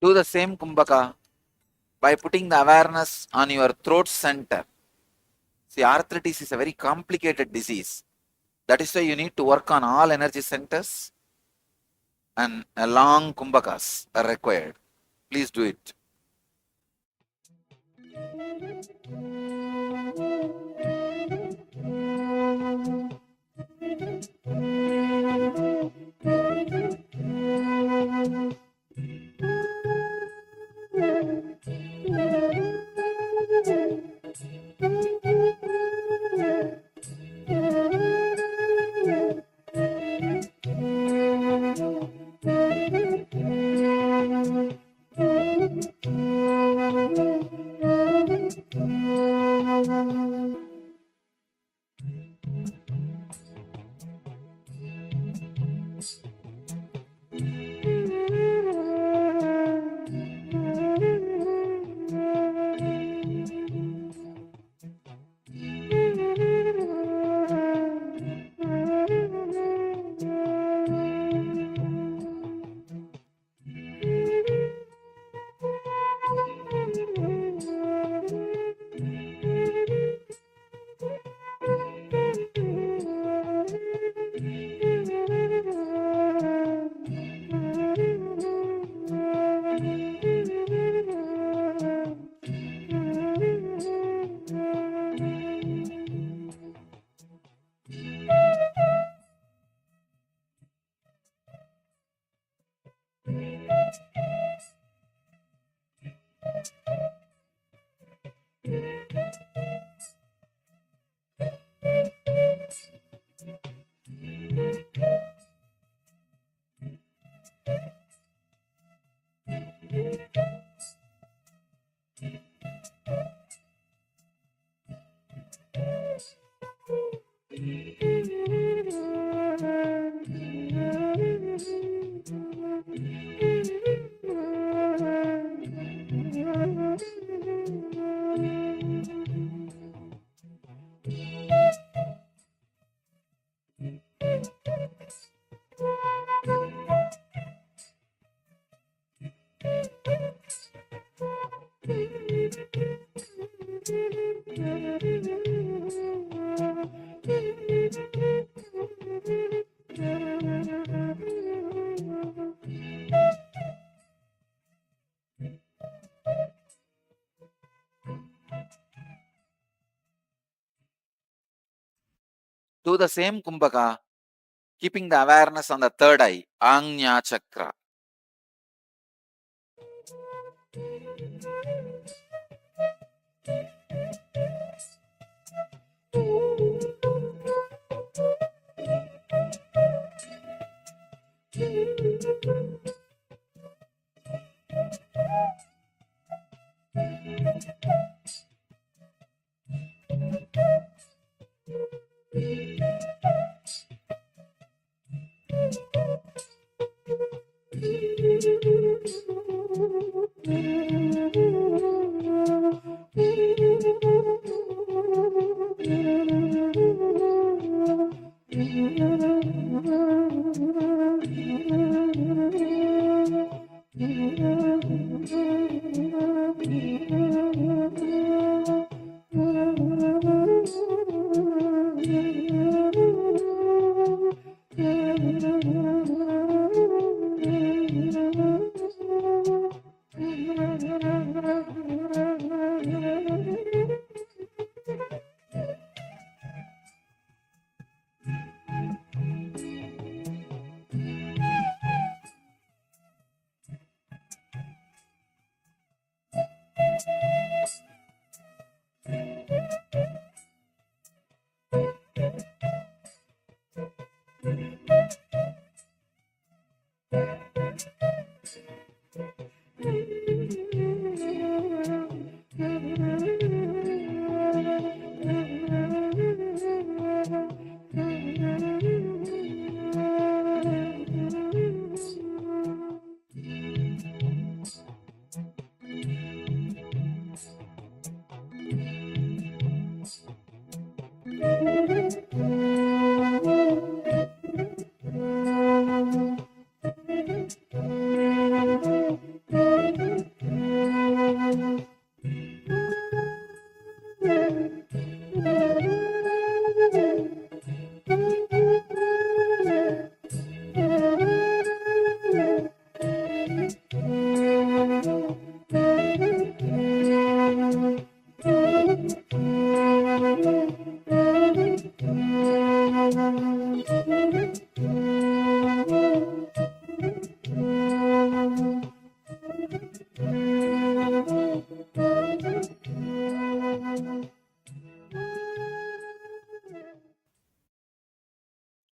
Do the same Kumbaka by putting the awareness on your throat center. See, arthritis is a very complicated disease. That is why you need to work on all energy centers, and long Kumbakas are required. Please do it. Do the same Kumbaka, keeping the awareness on the third eye, Ajna Chakra.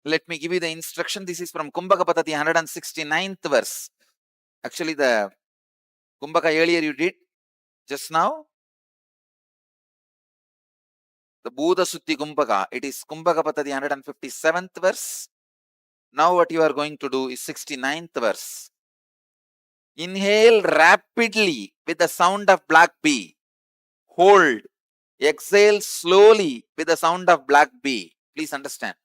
Let me give you the instruction. This is from Kumbaka Patati, 169th verse. Actually, the Kumbaka earlier you did just now. The Buddha Sutti Kumbaka. It is Kumbaka Patati, 157th verse. Now what you are going to do is 69th verse. Inhale rapidly with the sound of black bee. Hold. Exhale slowly with the sound of black bee. Please understand.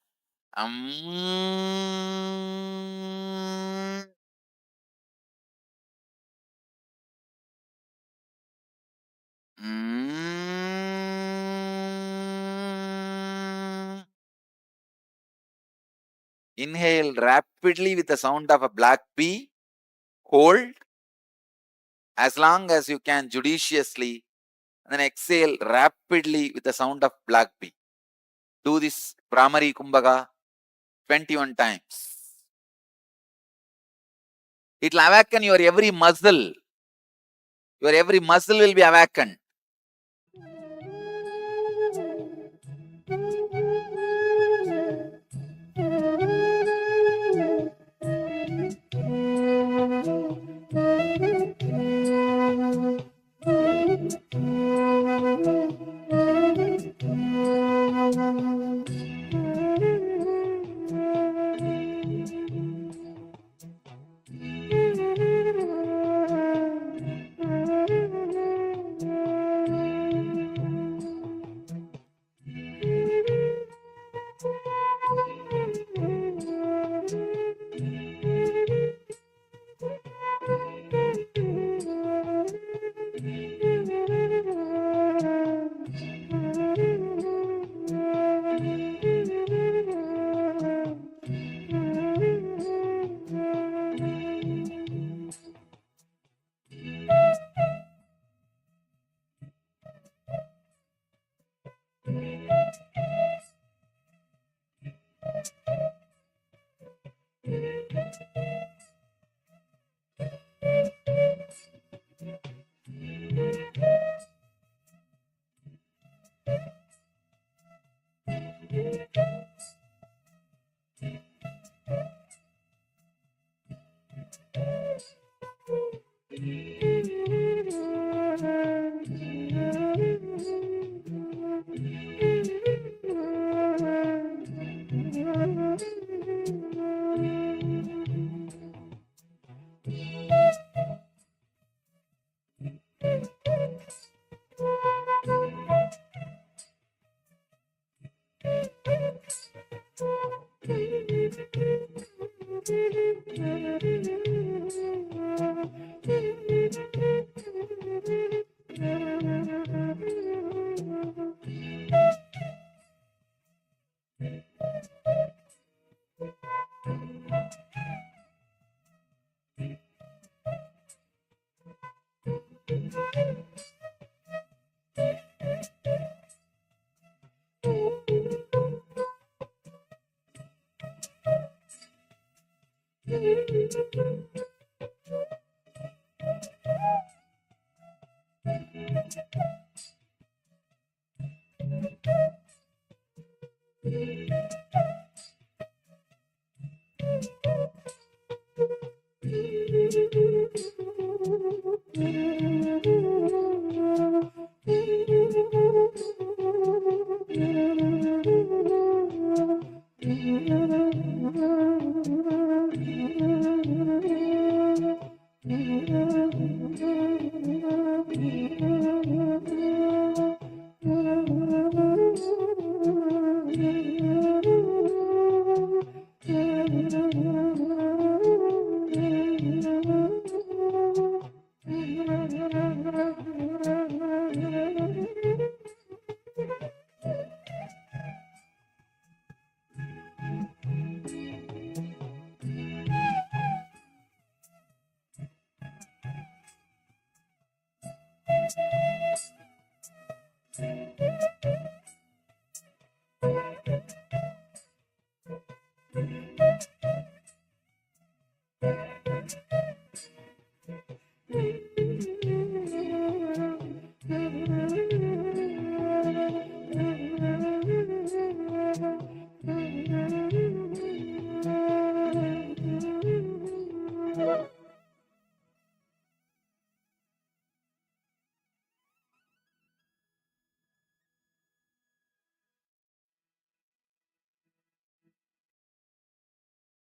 Inhale rapidly with the sound of a black bee. Hold as long as you can judiciously. And then exhale rapidly with the sound of black bee. Do this Brahmari Kumbaka 21 times. It will awaken your every muscle. Your every muscle will be awakened.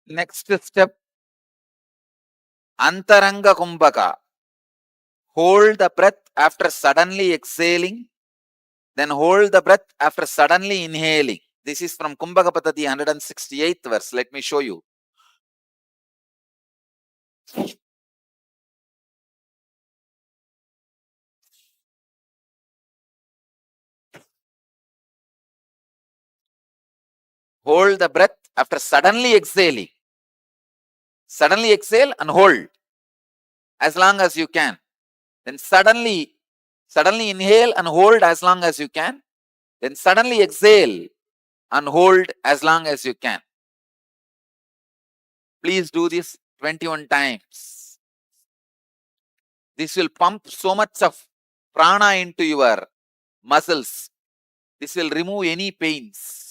Next step, Antaranga Kumbaka. Hold the breath after suddenly exhaling, then hold the breath after suddenly inhaling. This is from Kumbaka Patati 168th verse. Let me show you. Hold the breath after suddenly exhaling. Suddenly exhale and hold as long as you can. Then suddenly inhale and hold as long as you can. Then suddenly exhale and hold as long as you can. Please do this 21 times. This will pump so much of prana into your muscles. This will remove any pains.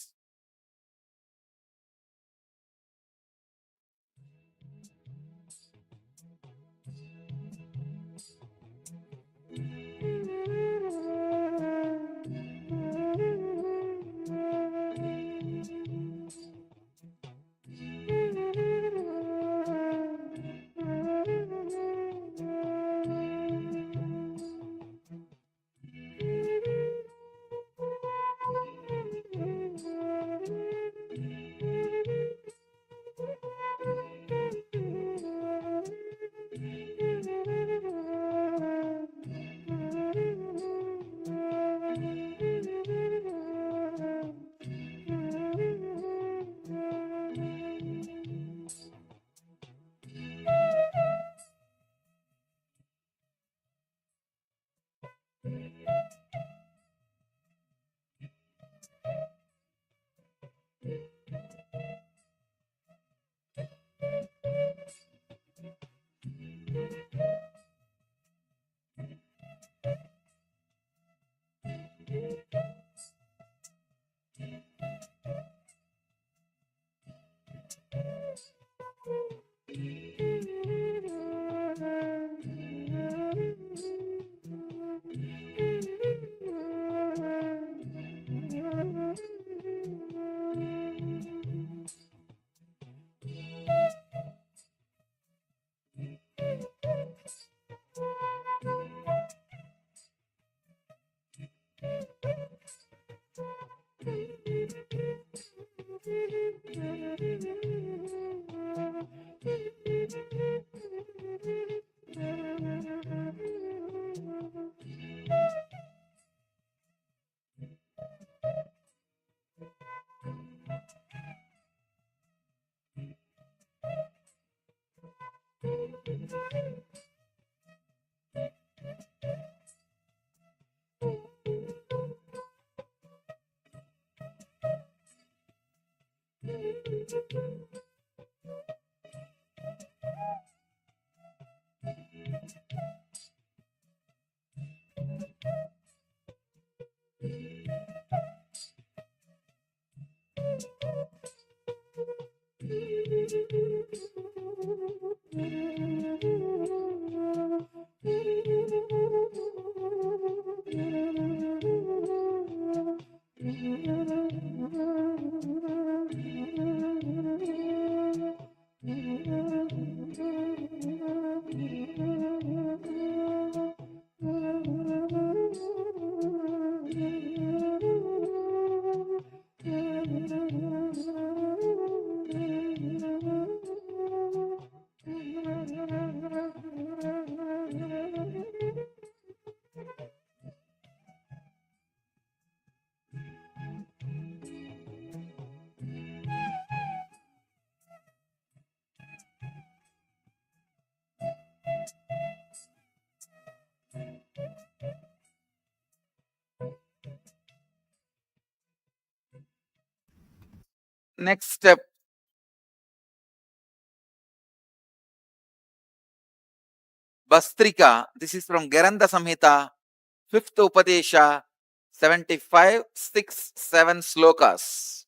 Next step, Bastrika. This is from Garanda Samhita, 5th Upadesha, 75, 6, 7 slokas.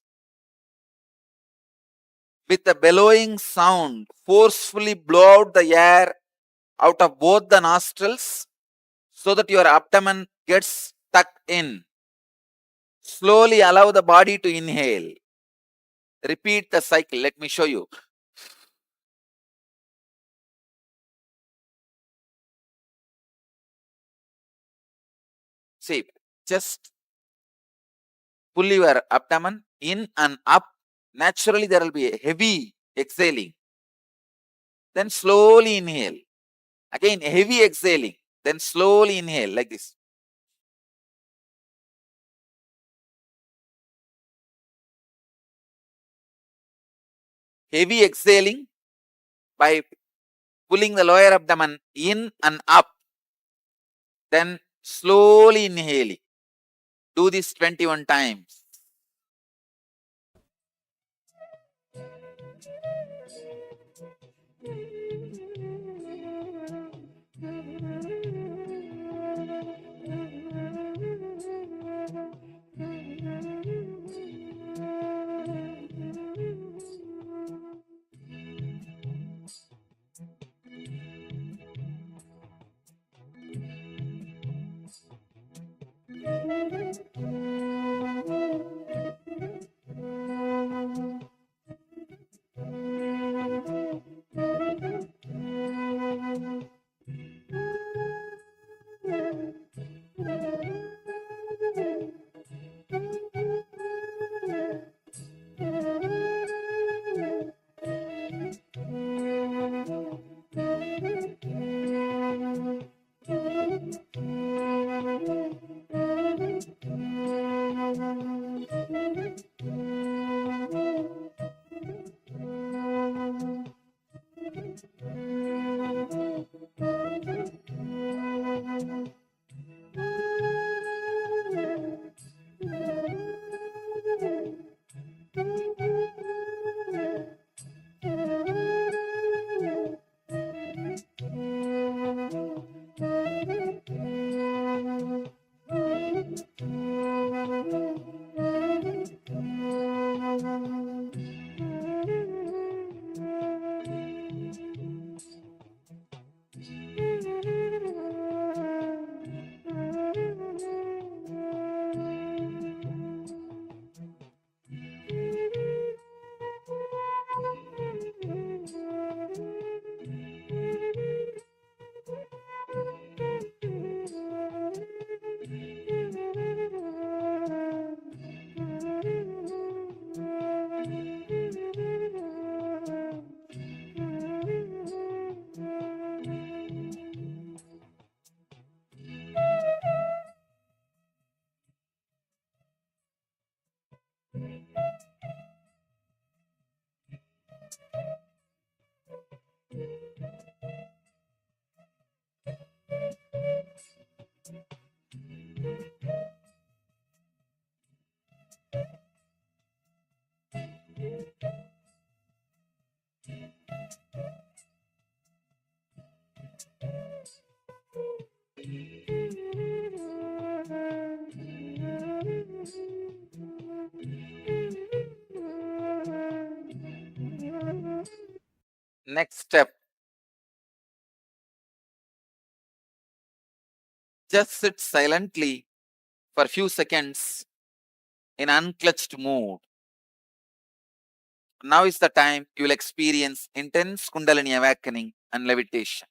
With a bellowing sound, forcefully blow out the air out of both the nostrils so that your abdomen gets tucked in. Slowly allow the body to inhale. Repeat the cycle. Let me show you. See, just pull your abdomen in and up. Naturally, there will be a heavy exhaling. Then slowly inhale. Again, heavy exhaling. Then slowly inhale like this. Heavy exhaling by pulling the lower abdomen in and up. Then slowly inhaling. Do this 21 times. Next step, just sit silently for a few seconds in unclutched mood. Now is the time you will experience intense kundalini awakening and levitation.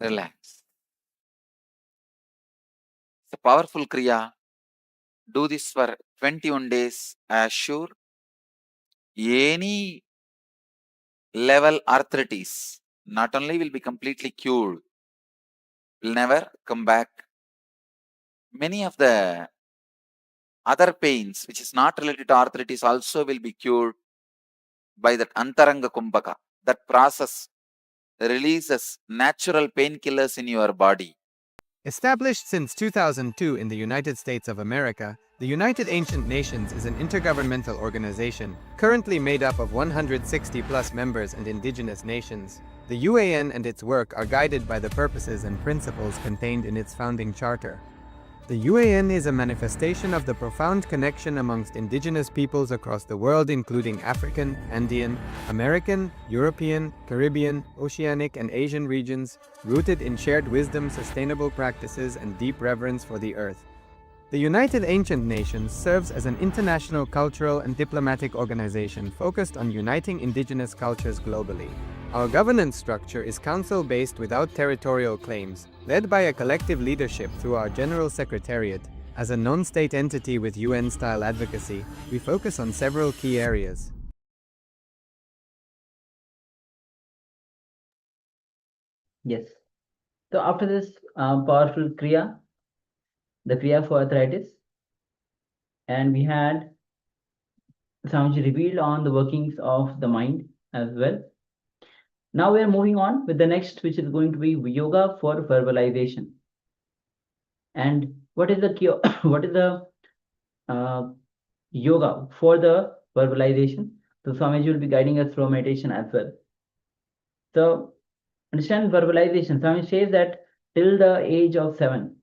Relax. It's a powerful Kriya. Do this for 21 days. Assure any level arthritis not only will be completely cured, will never come back. Many of the other pains which is not related to arthritis also will be cured by that antaranga kumbaka. That process releases natural painkillers in your body. Established since 2002 in the United States of America, the United Ancient Nations is an intergovernmental organization currently made up of 160 plus members and indigenous nations. The UAN and its work are guided by the purposes and principles contained in its founding charter. The UAN is a manifestation of the profound connection amongst indigenous peoples across the world, including African, Andean, American, European, Caribbean, Oceanic, and Asian regions, rooted in shared wisdom, sustainable practices, and deep reverence for the earth. The United Ancient Nations serves as an international cultural and diplomatic organization focused on uniting indigenous cultures globally. Our governance structure is council-based without territorial claims, led by a collective leadership through our General Secretariat. As a non-state entity with UN-style advocacy, we focus on several key areas. Yes. So after this powerful Kriya, the Kriya for arthritis, and we had Swamiji revealed on the workings of the mind as well. Now we are moving on with the next, which is going to be yoga for verbalization. And what is the what is the yoga for the verbalization? So Swamiji will be guiding us through meditation as well. So understand verbalization. Swamiji says that till the age of 7,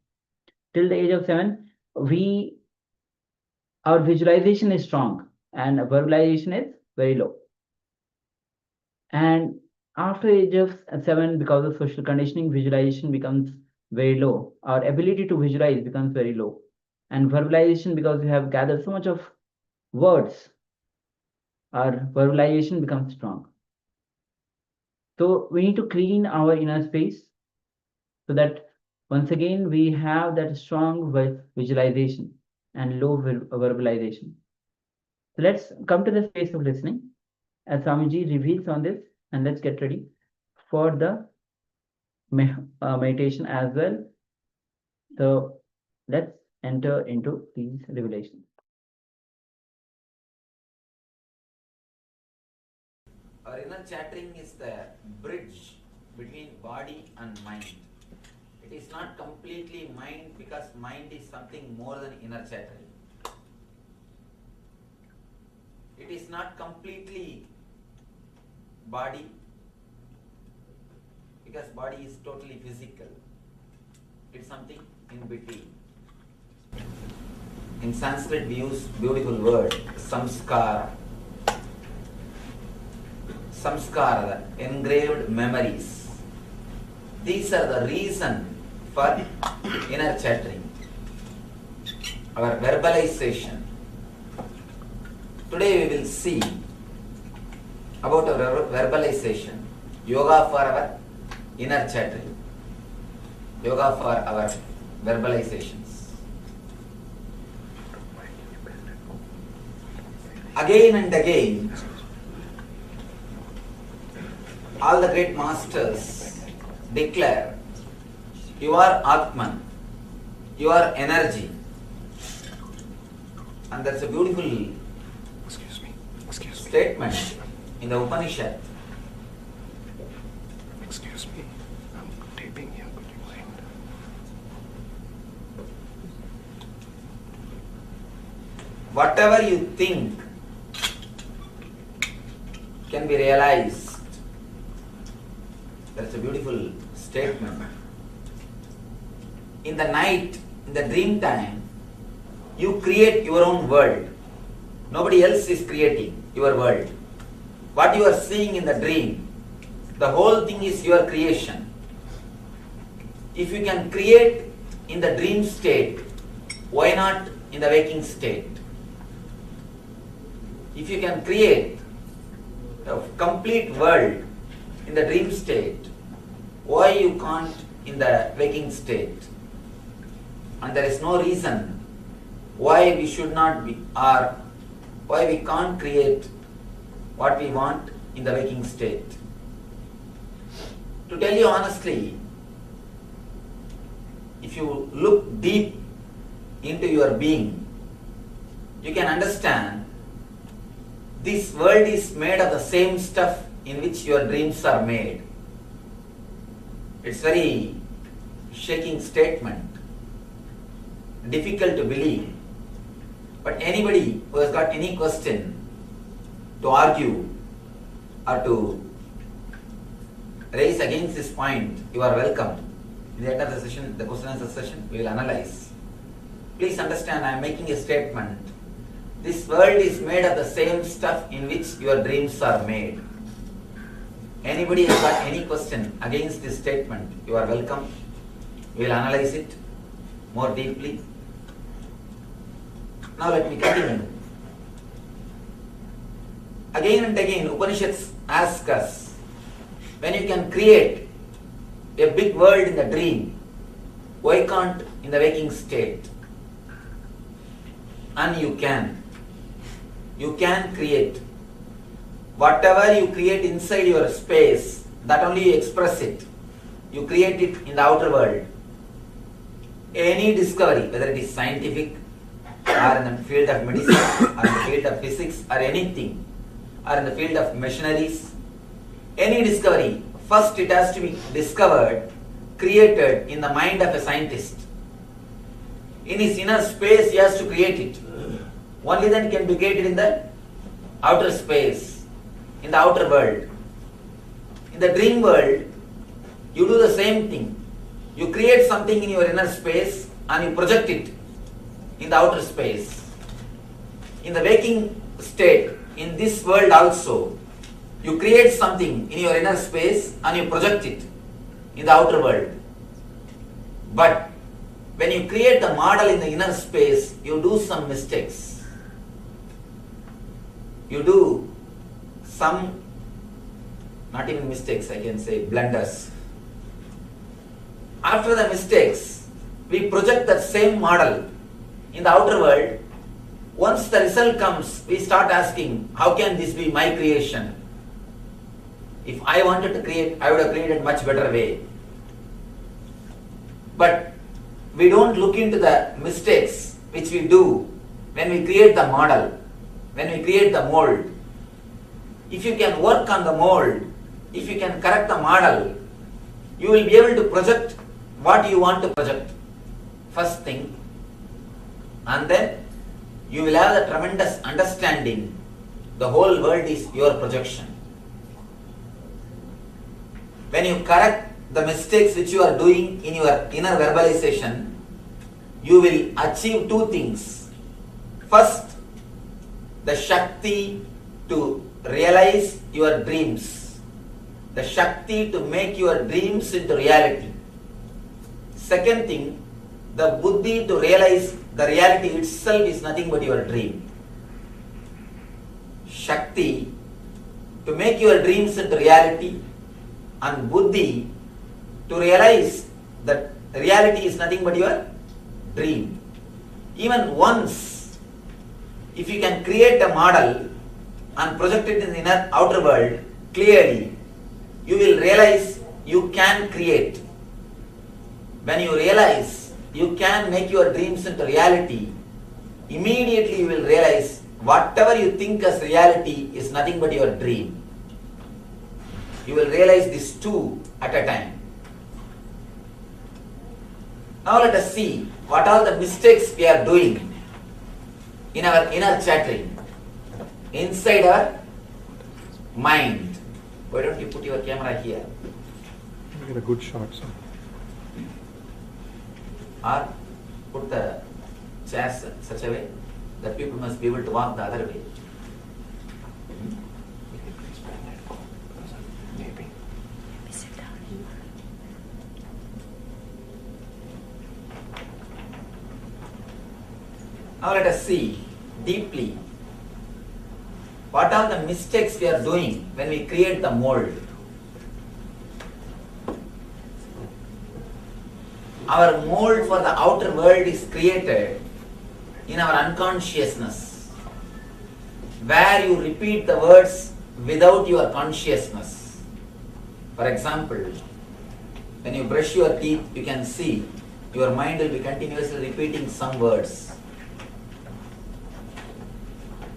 our visualization is strong and verbalization is very low. And after age of 7, because of social conditioning, visualization becomes very low. Our ability to visualize becomes very low. And verbalization, because we have gathered so much of words, our verbalization becomes strong. So we need to clean our inner space so that once again we have that strong visualization and low verbalization. So let's come to the space of listening as Swamiji reveals on this, and let's get ready for the meditation as well. So let's enter into these revelations. Our inner chattering is the bridge between body and mind. It is not completely mind, because mind is something more than inner chattering. It is not completely body, because body is totally physical. It's something in between. In Sanskrit we use beautiful word, samskara. Samskara, engraved memories. These are the reason for inner chattering, our verbalization. Today we will see about our verbalization, yoga for our inner chattering, yoga for our verbalizations. Again and again, all the great masters declare, you are Atman, you are energy. And that's a beautiful statement in the Upanishad. Excuse me, I'm taping here, could you mind? Whatever you think can be realized. That's a beautiful statement. In the night, in the dream time, you create your own world. Nobody else is creating your world. What you are seeing in the dream, the whole thing is your creation. If you can create in the dream state, why not in the waking state? If you can create a complete world in the dream state, why you can't in the waking state? And there is no reason why we should not be, or why we can't create what we want in the waking state. To tell you honestly, if you look deep into your being, you can understand this world is made of the same stuff in which your dreams are made. It's very shaking statement, difficult to believe. But anybody who has got any question to argue or to raise against this point, you are welcome. In the end of the session, the question and answer session, we will analyze. Please understand, I am making a statement. This world is made of the same stuff in which your dreams are made. Anybody has got any question against this statement, you are welcome. We will analyze it more deeply. Now let me continue. Again and again, Upanishads ask us, when you can create a big world in the dream, why can't in the waking state? And you can. You can create. Whatever you create inside your space, that only you express it. You create it in the outer world. Any discovery, whether it is scientific, or in the field of medicine, or in the field of physics, or anything, or in the field of machineries, any discovery, first it has to be discovered, created in the mind of a scientist. In his inner space, he has to create it. Only then can be created in the outer space, in the outer world. In the dream world, you do the same thing. You create something in your inner space and you project it in the outer space. In the waking state, in this world also, you create something in your inner space and you project it in the outer world. But when you create the model in the inner space, you do some mistakes. You do some, not even mistakes, I can say blunders. After the mistakes, we project that same model in the outer world. Once the result comes, we start asking, how can this be my creation? If I wanted to create, I would have created much better way. But we don't look into the mistakes which we do when we create the model, when we create the mold. If you can work on the mold, if you can correct the model, you will be able to project what you want to project. First thing. And then you will have the tremendous understanding. The whole world is your projection. When you correct the mistakes which you are doing in your inner verbalization, you will achieve two things. First, the Shakti to realize your dreams. The Shakti to make your dreams into reality. Second thing, the buddhi to realize the reality itself is nothing but your dream. Shakti to make your dreams into reality, and buddhi to realize that reality is nothing but your dream. Even once, if you can create a model and project it in the outer world clearly, you will realize you can create. When you realize you can make your dreams into reality, immediately you will realize whatever you think as reality is nothing but your dream. You will realize these two at a time. Now let us see what all the mistakes we are doing in our inner chattering, inside our mind. Why don't you put your camera here? Get a good shot, sir. Or put the chairs such a way that people must be able to walk the other way. Now let us see deeply what are the mistakes we are doing when we create the mold. Our mold for the outer world is created in our unconsciousness, where you repeat the words without your consciousness. For example, when you brush your teeth, you can see your mind will be continuously repeating some words.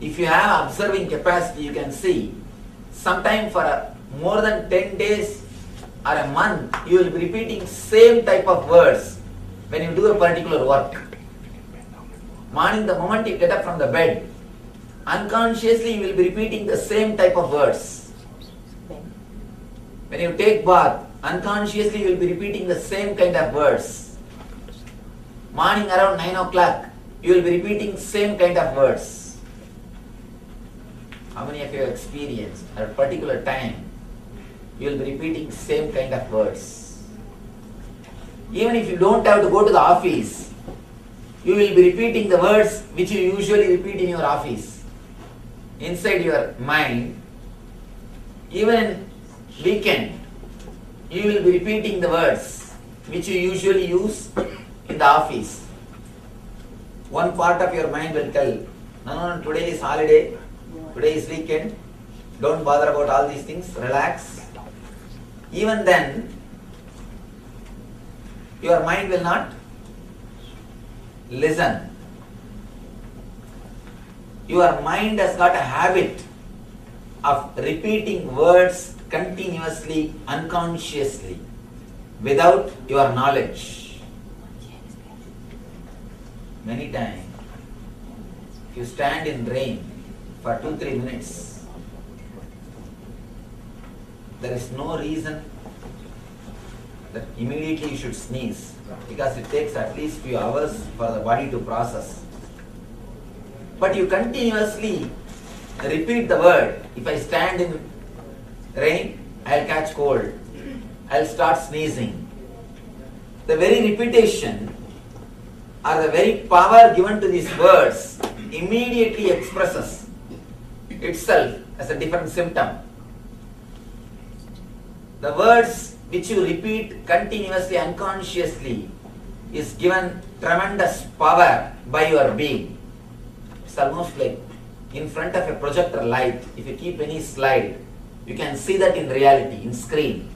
If you have observing capacity, you can see sometime for more than 10 days or a month, you will be repeating same type of words when you do a particular work. Morning, the moment you get up from the bed, unconsciously you will be repeating the same type of words. When you take bath, unconsciously you will be repeating the same kind of words. Morning around 9 o'clock, you will be repeating same kind of words. How many of you have experienced at a particular time, you will be repeating same kind of words? Even if you don't have to go to the office, you will be repeating the words which you usually repeat in your office, inside your mind. Even in weekend, you will be repeating the words which you usually use in the office. One part of your mind will tell, no, today is holiday, today is weekend, don't bother about all these things, relax. Even then, your mind will not listen. Your mind has got a habit of repeating words continuously, unconsciously, without your knowledge. Many times, if you stand in rain for 2-3 minutes, there is no reason that immediately you should sneeze, because it takes at least few hours for the body to process. But you continuously repeat the word. If I stand in rain, I'll catch cold, I'll start sneezing. The very repetition or the very power given to these words immediately expresses itself as a different symptom. The words which you repeat continuously, unconsciously, is given tremendous power by your being. It's almost like in front of a projector light. If you keep any slide, you can see that in reality, in screen.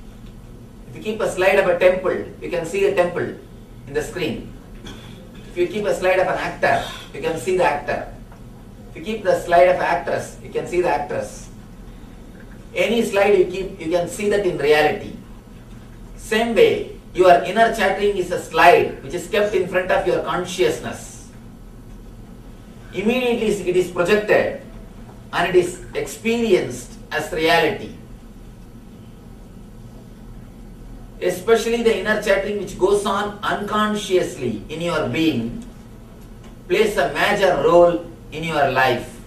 If you keep a slide of a temple, you can see a temple in the screen. If you keep a slide of an actor, you can see the actor. If you keep the slide of an actress, you can see the actress. Any slide you keep, you can see that in reality. Same way, your inner chattering is a slide which is kept in front of your consciousness. Immediately it is projected and it is experienced as reality. Especially the inner chattering which goes on unconsciously in your being plays a major role in your life,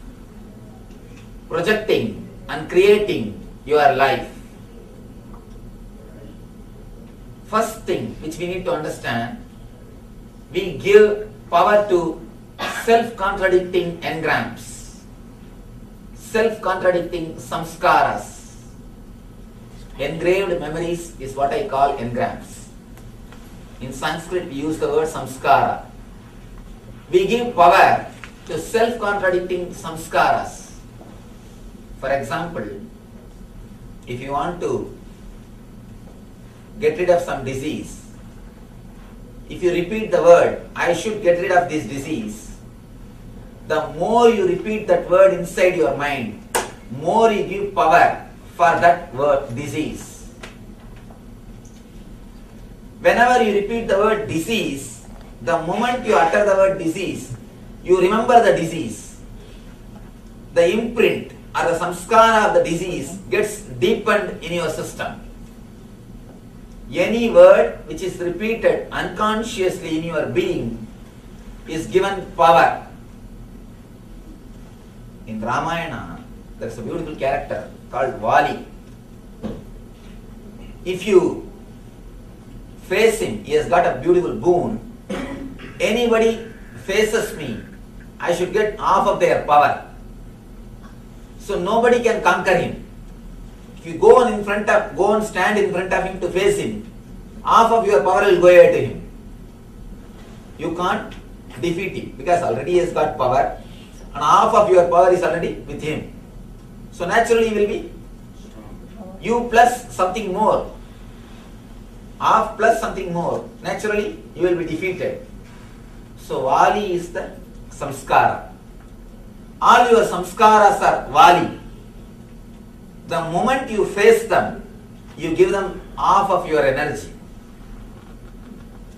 projecting and creating your life. first thing which we need to understand, we give power to self-contradicting engrams, self-contradicting samskaras. Engraved memories is what I call engrams. In Sanskrit we use the word samskara. We give power to self-contradicting samskaras. For example, if you want to get rid of some disease, if you repeat the word, I should get rid of this disease, the more you repeat that word inside your mind, more you give power for that word disease. Whenever you repeat the word disease, the moment you utter the word disease, you remember the disease. The imprint or the samskara of the disease gets deepened in your system. Any word which is repeated unconsciously in your being is given power. In Ramayana, there is a beautiful character called Vali. If you face him, he has got a beautiful boon. Anybody faces me, I should get half of their power. So nobody can conquer him. If you go and stand in front of him to face him, half of your power will go away to him. You can't defeat him because already he has got power and half of your power is already with him. So naturally he will be you plus something more. Half plus something more. Naturally you will be defeated. So Vali is the samskara. All your samskaras are Vali. The moment you face them, you give them half of your energy.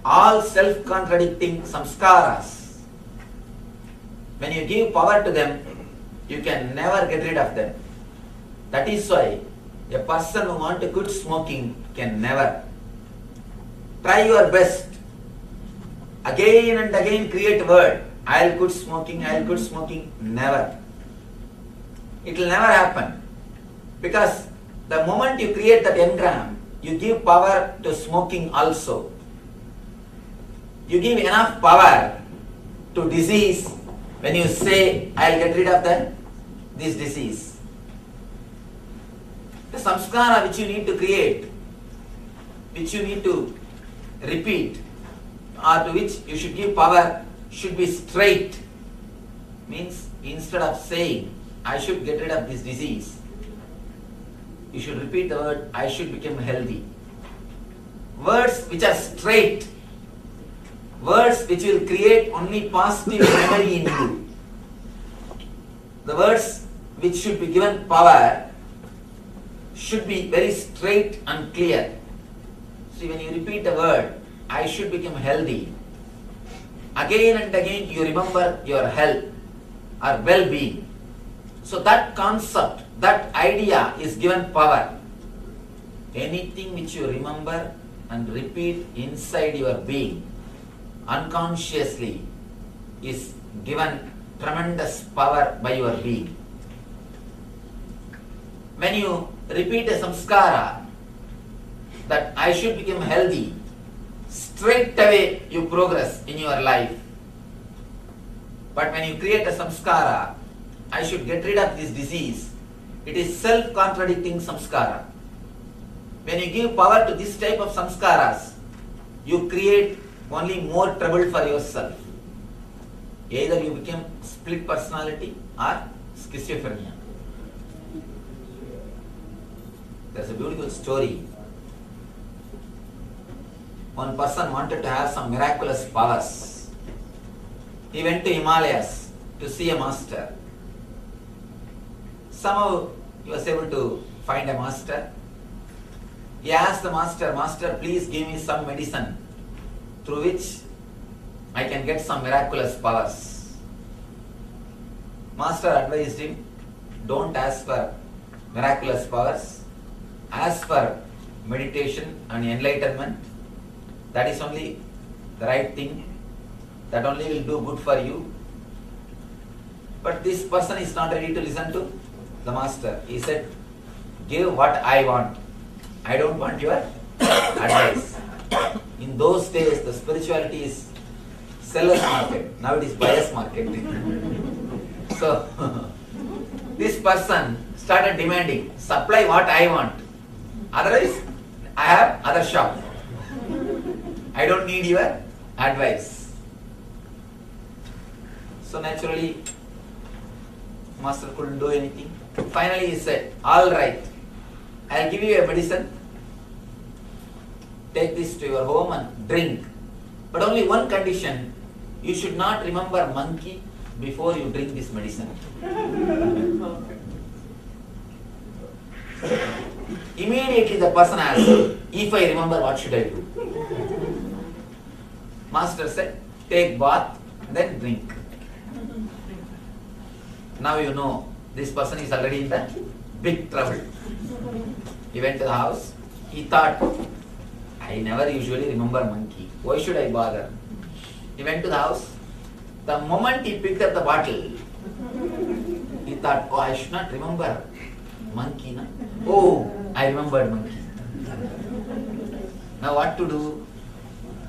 All self-contradicting samskaras, when you give power to them, you can never get rid of them. That is why a person who wants to quit smoking can never. Try your best. Again and again create a word. I'll quit smoking, I'll quit smoking. Never. It will never happen. Because the moment you create that engram, you give power to smoking also. You give enough power to disease when you say, I'll get rid of this disease. The samskara which you need to create, which you need to repeat, or to which you should give power, should be straight. Means instead of saying, I should get rid of this disease, you should repeat the word, I should become healthy. Words which are straight, words which will create only positive memory in you. The words which should be given power should be very straight and clear. See, when you repeat the word, I should become healthy, again and again you remember your health or well-being. So that concept, that idea is given power. Anything which you remember and repeat inside your being, unconsciously, is given tremendous power by your being. When you repeat a samskara, that I should become healthy, straight away you progress in your life. But when you create a samskara, I should get rid of this disease, it is self-contradicting samskara. When you give power to this type of samskaras, you create only more trouble for yourself. Either you become split personality or schizophrenia. There's a beautiful story. One person wanted to have some miraculous powers. He went to Himalayas to see a master. Somehow he was able to find a master. He asked the master, Master, please give me some medicine through which I can get some miraculous powers. Master advised him, don't ask for miraculous powers, ask for meditation and enlightenment. That is only the right thing. That only will do good for you. But this person is not ready to listen to the master. He said, give what I want. I don't want your advice. In those days, the spirituality is seller's market. Now it is buyer's market. So, this person started demanding, supply what I want. Otherwise, I have other shop. I don't need your advice. So naturally, master couldn't do anything. Finally he said, all right, I'll give you a medicine. Take this to your home and drink. But only one condition, you should not remember monkey before you drink this medicine. Immediately the person asked, if I remember, what should I do? Master said, take bath, then drink. Now you know, this person is already in the big trouble. He went to the house, he thought, I never usually remember monkey. Why should I bother? He went to the house. The moment he picked up the bottle, he thought, oh, I should not remember monkey. Na? Oh, I remembered monkey. Now what to do?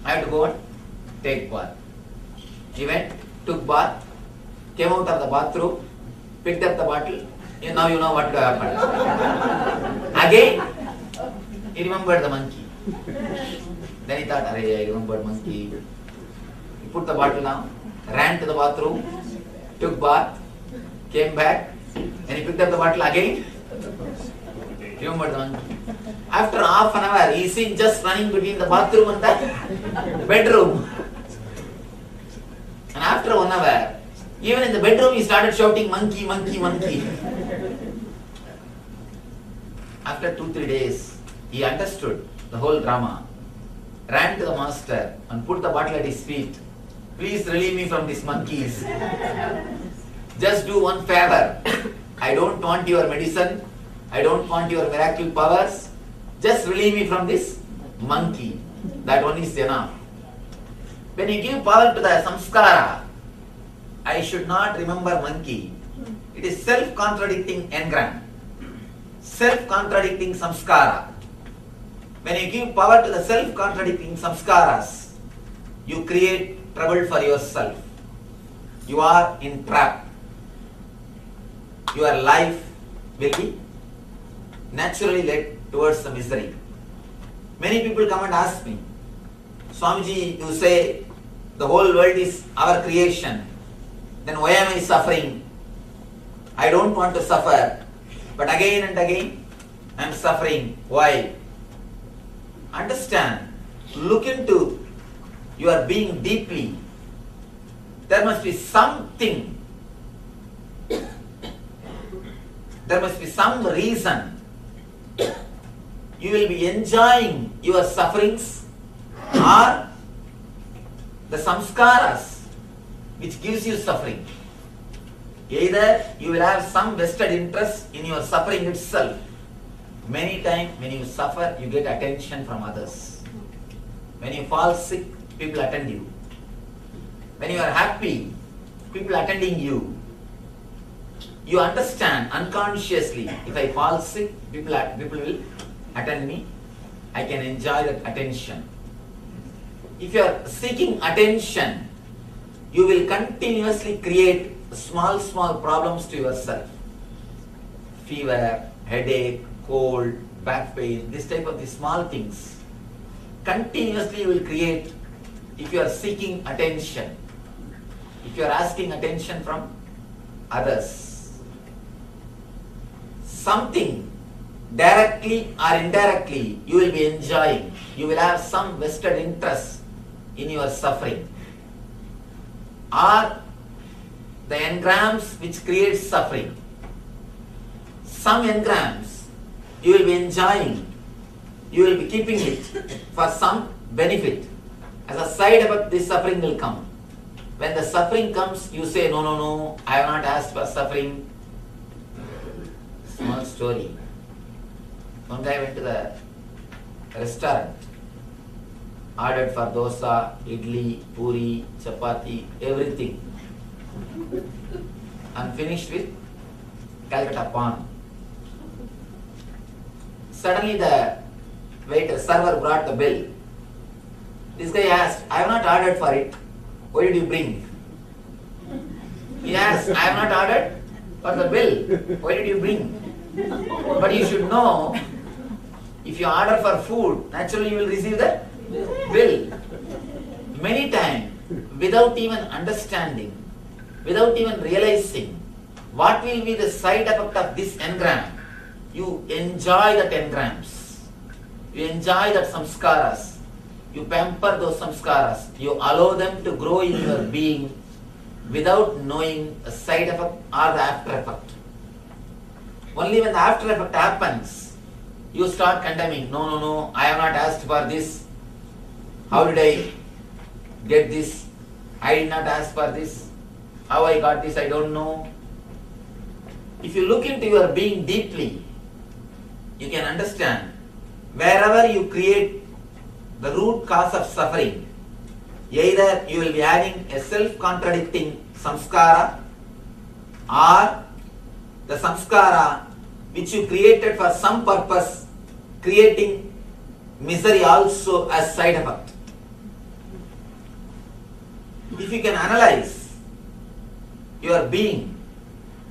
I have to go and take bath. He went, took bath, came out of the bathroom, picked up the bottle. Now you know what happened. Again, he remembered the monkey. Then he thought, I remembered monkey. He put the bottle down, ran to the bathroom, took bath, came back, and he picked up the bottle again. Remembered the monkey. After half an hour, he is seen just running between the bathroom and the bedroom. And after 1 hour, even in the bedroom he started shouting, monkey, monkey, monkey. After 2-3 days, he understood the whole drama, ran to the master and put the bottle at his feet. Please relieve me from these monkeys. Just do one favor. I don't want your medicine. I don't want your miracle powers. Just relieve me from this monkey. That one is enough. When you give power to the samskara, I should not remember monkey. It is self-contradicting engram. Self-contradicting samskara. When you give power to the self-contradicting samskaras, you create trouble for yourself. You are in trap. Your life will be naturally led towards the misery. Many people come and ask me, Swamiji, you say the whole world is our creation. Then why am I suffering? I don't want to suffer. But again and again, I am suffering. Why? Understand. Look into your being deeply. There must be something. There must be some reason. You will be enjoying your sufferings or the samskaras which gives you suffering. Either you will have some vested interest in your suffering itself. Many times when you suffer, you get attention from others. When you fall sick, people attend you. When you are happy, people attending you. You understand unconsciously, if I fall sick, people will attend me. I can enjoy that attention. If you are seeking attention, you will continuously create small problems to yourself. Fever, headache, cold, back pain, this type of the small things. Continuously you will create if you are seeking attention. If you are asking attention from others. Something directly or indirectly you will be enjoying. You will have some vested interest in your suffering. Or the engrams which create suffering. Some engrams you will be enjoying. You will be keeping it for some benefit. As a side effect, this suffering will come. When the suffering comes, you say, no, I have not asked for suffering. Small story. One guy went to the restaurant, ordered for dosa, idli, puri, chapati, everything, and finished with Calcutta pan. Suddenly the server brought the bill. This guy asked, I have not ordered for it. Why did you bring? He asked, I have not ordered for the bill. Why did you bring? But you should know, if you order for food, naturally you will receive the bill. Many times, without even understanding, without even realizing what will be the side effect of this engram, you enjoy that engrams. You enjoy that samskaras. You pamper those samskaras. You allow them to grow in your being without knowing the side effect or the after effect. Only when the after effect happens, you start condemning. No, I have not asked for this. How did I get this? I did not ask for this. How I got this, I don't know. If you look into your being deeply, you can understand wherever you create the root cause of suffering, either you will be having a self-contradicting samskara or the samskara which you created for some purpose, creating misery also as side effect. If you can analyze your being,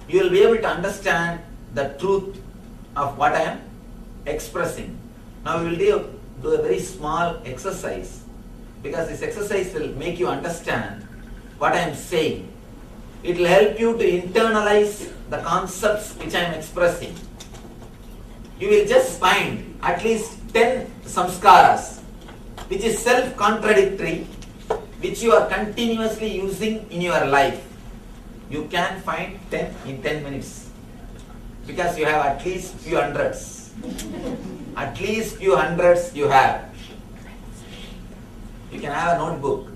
you will be able to understand the truth of what I am expressing. Now we will do a very small exercise, because this exercise will make you understand what I am saying. It will help you to internalize the concepts which I am expressing. You will just find at least 10 samskaras which is self-contradictory, which you are continuously using in your life. You can find 10 in 10 minutes, because you have at least few hundreds. At least few hundreds you have. You can have a notebook.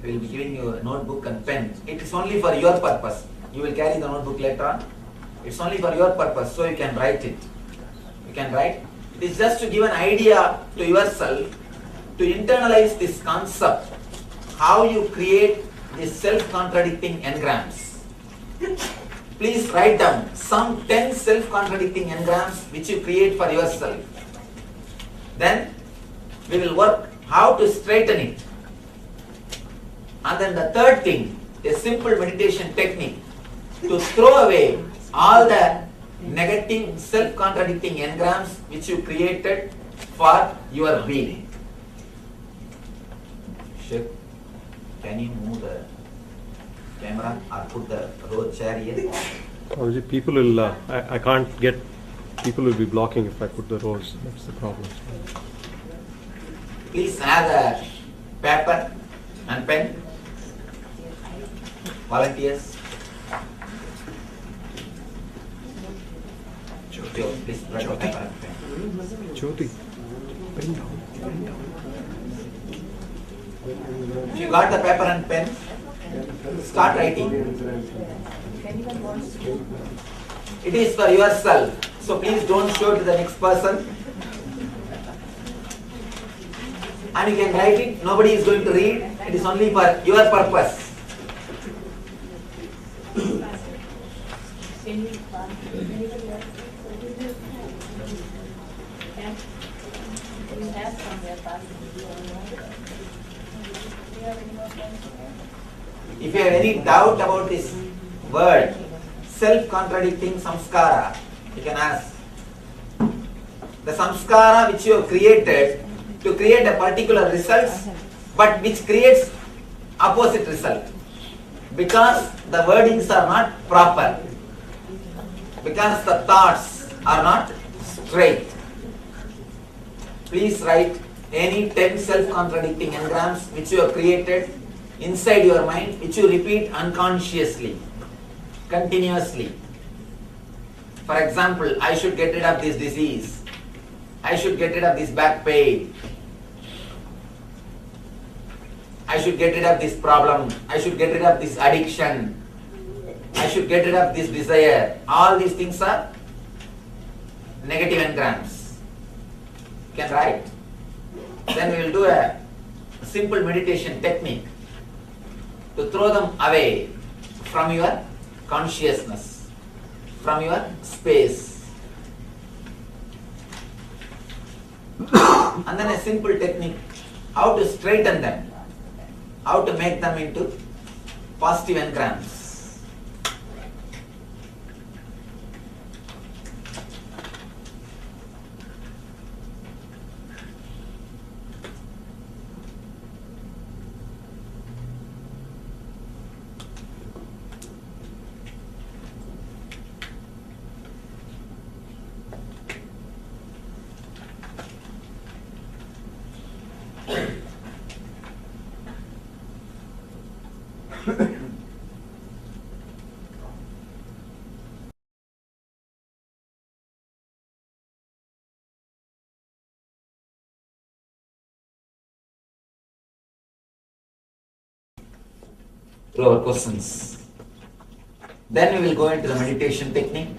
We will be giving you a notebook and pen. It is only for your purpose. You will carry the notebook later on. It's only for your purpose, so you can write it. You can write. It is just to give an idea to yourself, to internalize this concept, how you create these self-contradicting engrams. Please write down some 10 self-contradicting engrams which you create for yourself. Then we will work how to straighten it. And then the third thing, a simple meditation technique to throw away all the negative self-contradicting engrams which you created for your being. Shiv, can you move the camera or put the road chair here? People will, I can't get, people will be blocking if I put the rows. That's the problem. Please have a paper and pen. Volunteers. Jyoti, please write the paper and pen. Jyoti, bring down. If you got the paper and pen, start writing. It is for yourself, so please don't show it to the next person. And you can write it, nobody is going to read, it is only for your purpose. If you have any doubt about this word, self-contradicting samskara, you can ask. The samskara which you have created to create a particular result, but which creates opposite result, because the wordings are not proper, because the thoughts are not straight. Please write any 10 self-contradicting engrams which you have created inside your mind, which you repeat unconsciously, continuously. For example, I should get rid of this disease. I should get rid of this back pain. I should get rid of this problem. I should get rid of this addiction. I should get rid of this desire. All these things are negative engrams. You can write. Then we will do a simple meditation technique to throw them away from your consciousness, from your space. And then a simple technique how to straighten them, how to make them into positive engrams. Through our questions. Then we will go into the meditation technique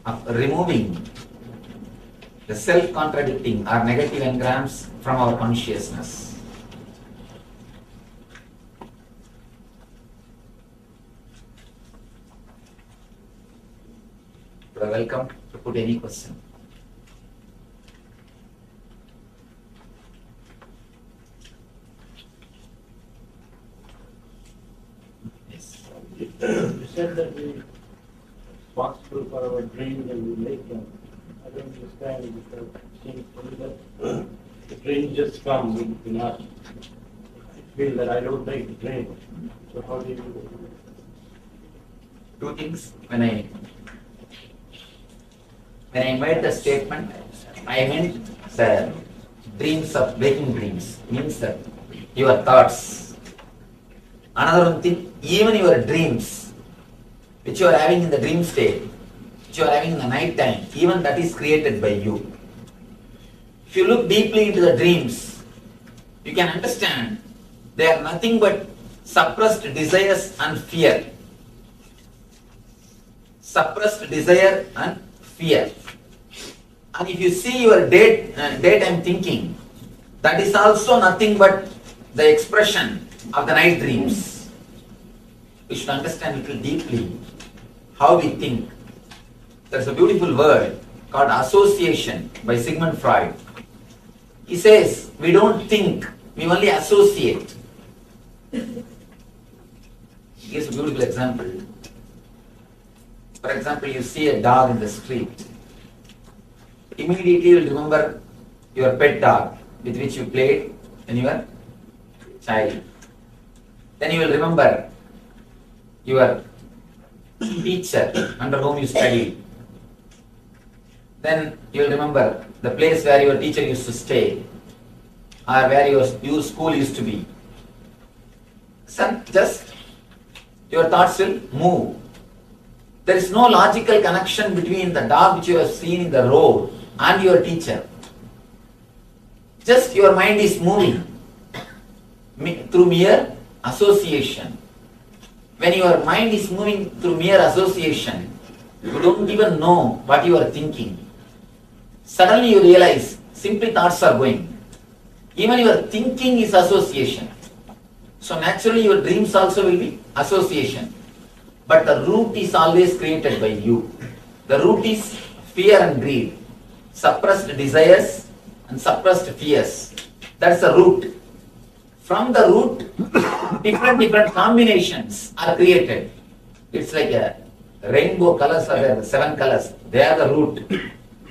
of removing the self-contradicting or negative engrams from our consciousness. You are welcome to put any question. You said that we responsible for our dreams and we make them. I don't understand it because it seems to me that the dreams just come, we do not feel that I don't make the dream. So how do you do it? Two things. When I made the statement, I meant the dreams of waking dreams, means that your thoughts. Another one thing, even your dreams, which you are having in the dream state, which you are having in the night time, even that is created by you. If you look deeply into the dreams, you can understand they are nothing but suppressed desires and fear. Suppressed desire and fear. And if you see your daytime thinking, that is also nothing but the expression of the night dreams. We should understand a little deeply how we think. There's a beautiful word called association by Sigmund Freud. He says, we don't think, we only associate. He gives a beautiful example. For example, you see a dog in the street. Immediately you will remember your pet dog with which you played when you were a child. Then you will remember your teacher under whom you studied. Then you will remember the place where your teacher used to stay or where your school used to be. So just your thoughts will move. There is no logical connection between the dog which you have seen in the road and your teacher. Just your mind is moving through mere association. When your mind is moving through mere association, you don't even know what you are thinking. Suddenly you realize simply thoughts are going. Even your thinking is association. So naturally your dreams also will be association. But the root is always created by you. The root is fear and greed, suppressed desires and suppressed fears. That's the root. From the root, different combinations are created. It's like a rainbow colors are there, 7 colors. They are the root.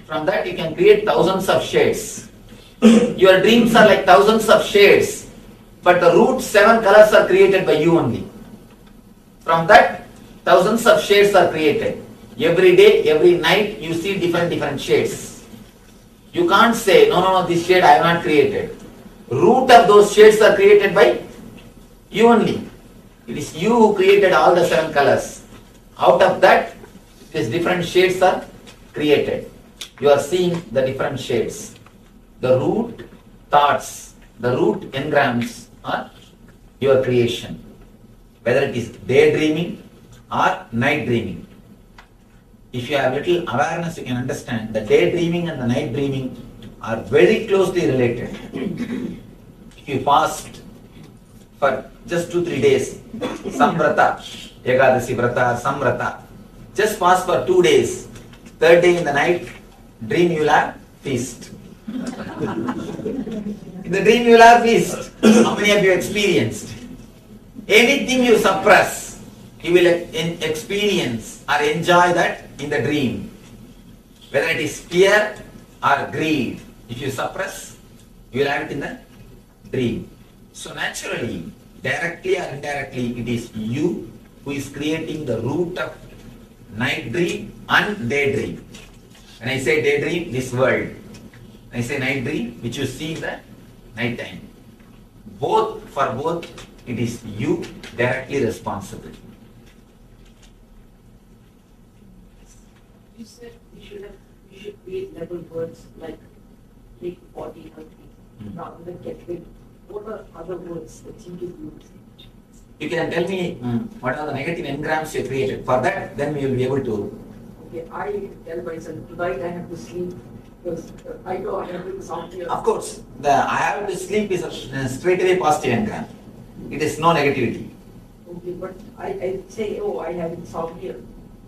From that you can create thousands of shades. Your dreams are like thousands of shades, but the root 7 colors are created by you only. From that, thousands of shades are created. Every day, every night, you see different shades. You can't say, no, this shade I have not created. Root of those shades are created by you only. It is you who created all the 7 colors. Out of that, these different shades are created. You are seeing the different shades. The root thoughts, the root engrams are your creation. Whether it is daydreaming or night dreaming. If you have little awareness, you can understand that daydreaming and the night dreaming are very closely related. If you fast for just 2-3 days, samvrata, ekadasi vrata, samvrata, just fast for 2 days, 3rd day in the night, dream you will have feast. In the dream you will have feast. How many of you experienced? Anything you suppress, you will experience or enjoy that in the dream. Whether it is fear or greed, if you suppress, you will have it in the dream. So naturally, directly or indirectly, it is you who is creating the root of night dream and daydream. When I say daydream, this world. When I say night dream, which you see in the night time. For both, it is you directly responsible. You said you should create level words like make body healthy, rather than get rid. What are other words that you can use? You can tell me what are the negative engrams you created. For that, then we will be able to. Okay, I tell myself tonight I have to sleep because I know I have to something. Of course, the I have to sleep is a straight away positive engram. It is no negativity. Okay, but I say, oh, I have insomnia.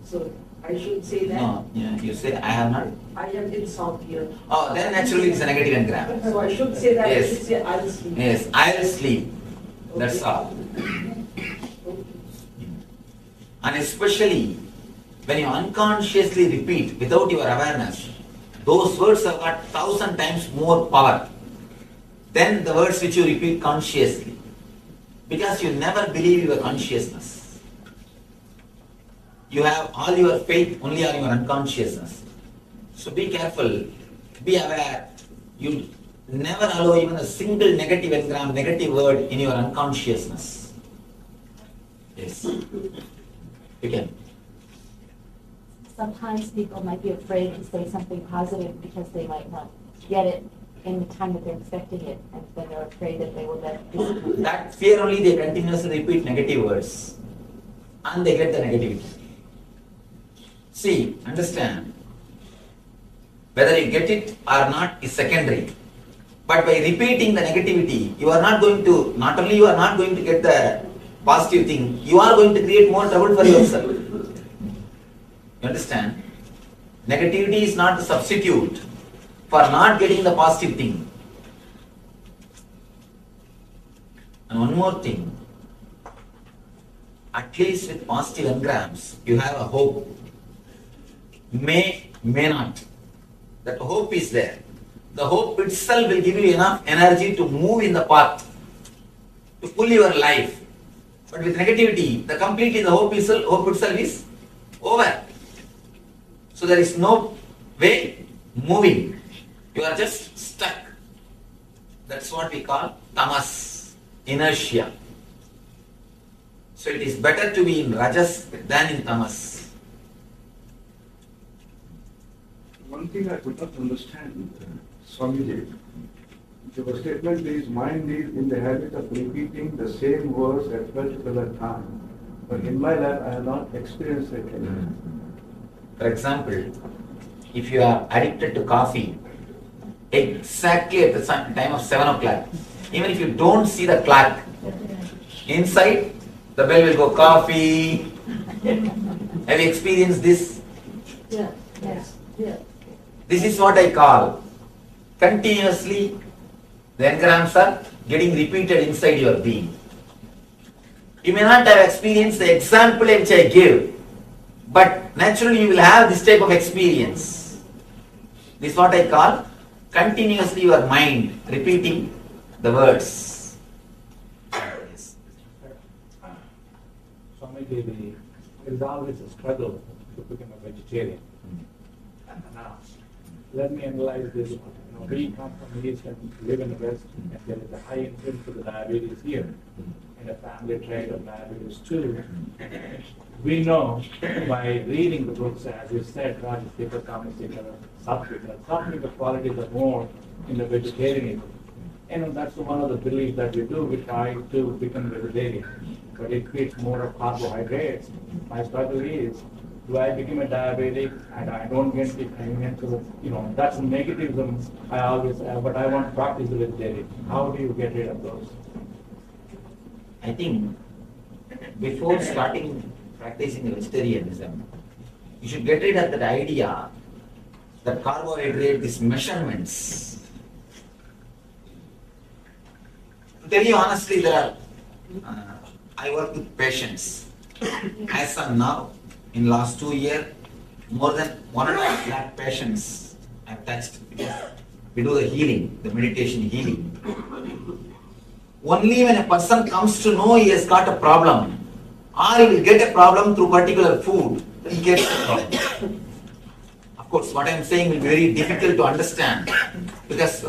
So I should say that. No, you say I have not. I have insomnia. Oh, then naturally it's a negative engram. So I should say that. Yes. I should say I'll sleep. Yes, I'll sleep. That's all. And especially when you unconsciously repeat without your awareness, those words have got 1,000 times more power than the words which you repeat consciously. Because you never believe your consciousness. You have all your faith only on your unconsciousness. So be careful, be aware. You never allow even a single negative engram, negative word in your unconsciousness. Yes. You can. Sometimes people might be afraid to say something positive because they might not get it in the time that they're expecting it, and then they're afraid that they will then disappoint. That fear only they continuously repeat negative words and they get the negativity. See, understand, whether you get it or not is secondary. But by repeating the negativity, you are not going to, not only you are not going to get the positive thing, you are going to create more trouble for yourself. You understand? Negativity is not the substitute for not getting the positive thing. And one more thing, at least with positive engrams, you have a hope. May not. That hope is there. The hope itself will give you enough energy to move in the path, to pull your life. But with negativity, the hope itself is over. So there is no way moving. You are just stuck. That's what we call tamas, inertia. So it is better to be in rajas than in tamas. One thing I could not understand, Swamiji, your statement is mind is in the habit of repeating the same words at particular time. But in my life, I have not experienced it. For example, if you are addicted to coffee, exactly at the time of 7 o'clock, even if you don't see the clock, inside the bell will go coffee. Have you experienced this? Yeah, yes, yeah. This is what I call continuously the engrams are getting repeated inside your being. You may not have experienced the example which I gave, but naturally you will have this type of experience. This is what I call continuously your mind repeating the words. Swamiji, there is always a struggle to become a vegetarian. Now, let me analyze this one. We come from the East and live in the West, and there is a high incidence of the diabetes here. In a family trait of diabetes too. We know by reading the books, as you said, Rajasika, Kamasika, Satvika. Satvika qualities are more in the vegetarianism. And that's one of the beliefs that we do. We try to become vegetarian, but it creates more of carbohydrates. My struggle is, do I become a diabetic and I don't get the so that's a negativism I always have, but I want to practice the vegetarian. How do you get rid of those? I think before starting practicing vegetarianism, you should get rid of that idea that carbohydrate, these measurements. To tell you honestly, I work with patients. As of now, in last 2 years, more than 1.5 lakh patients I've touched. We do the healing, the meditation healing. Only when a person comes to know he has got a problem, or he will get a problem through particular food, he gets a problem. Of course, what I am saying will be very difficult to understand, because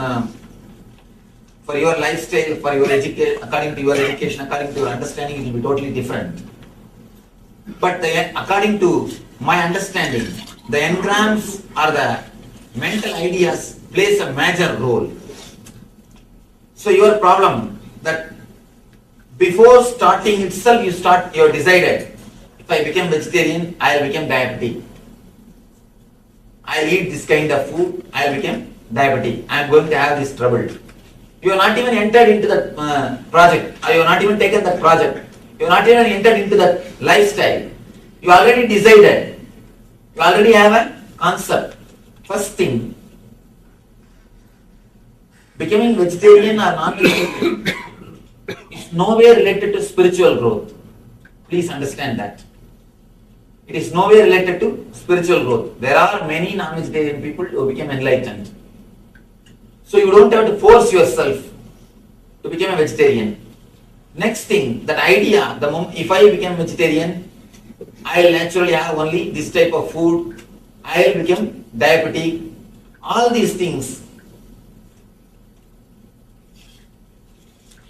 for your lifestyle, for your education, according to your education, according to your understanding, it will be totally different. But according to my understanding, the engrams or the mental ideas plays a major role. So your problem that before starting itself, you decided, if I become vegetarian, I will become diabetic. I eat this kind of food, I will become diabetic. I am going to have this trouble. You have not even entered into that project, or you have not even taken that project. You have not even entered into that lifestyle. You already decided. You already have a concept. First thing, becoming vegetarian or non-vegetarian is nowhere related to spiritual growth. Please understand that. It is nowhere related to spiritual growth. There are many non-vegetarian people who become enlightened. So you don't have to force yourself to become a vegetarian. Next thing, that idea, the moment if I become vegetarian, I will naturally have only this type of food, I will become diabetic. All these things,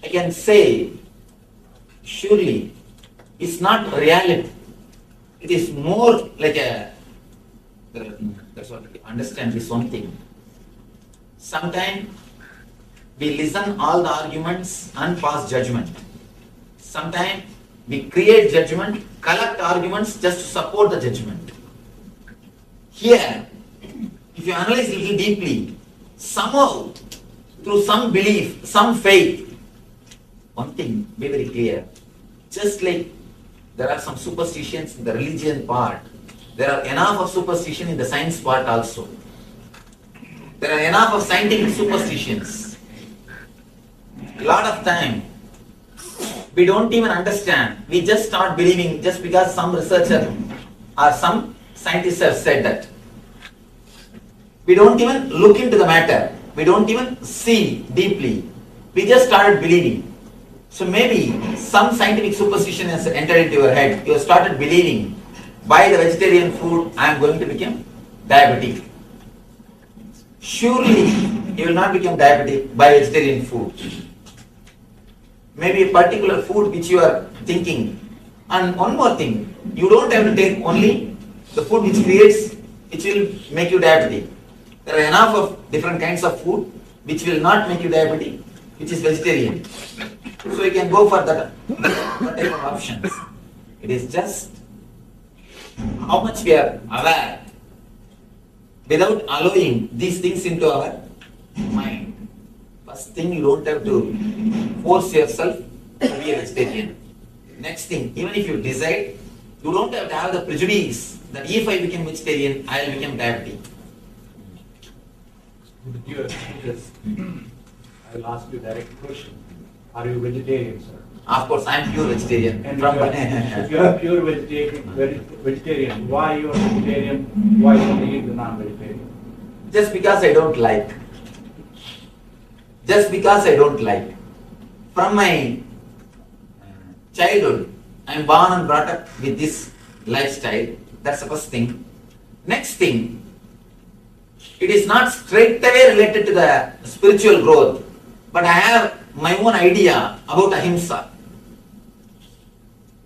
I can say, surely, it's not reality. It is more like that's what I understand this one thing. Sometimes we listen all the arguments and pass judgment. Sometimes we create judgment, collect arguments just to support the judgment. Here, if you analyze a little deeply, somehow, through some belief, some faith, one thing, be very clear. Just like there are some superstitions in the religion part, there are enough of superstition in the science part also. There are enough of scientific superstitions. A lot of time, we don't even understand. We just start believing just because some researcher or some scientists have said that. We don't even look into the matter. We don't even see deeply. We just started believing. So maybe some scientific superstition has entered into your head. You have started believing, by the vegetarian food, I am going to become diabetic. Surely, you will not become diabetic by vegetarian food. Maybe a particular food which you are thinking. And one more thing, you don't have to take only the food which will make you diabetic. There are enough of different kinds of food which will not make you diabetic, which is vegetarian. So you can go for that type of options. It is just how much we are aware without allowing these things into our mind. First thing, you don't have to force yourself to be a vegetarian. Next thing, even if you decide, you don't have to have the prejudice that if I become vegetarian, I will become diabetic. I will ask you a direct question. Are you vegetarian, sir? Of course, I am pure vegetarian. And if you are pure vegetarian, why you are vegetarian? Why don't you eat the non-vegetarian? Just because I don't like. Just because I don't like. From my childhood, I am born and brought up with this lifestyle. That's the first thing. Next thing, it is not straight away related to the spiritual growth, but I have my own idea about ahimsa.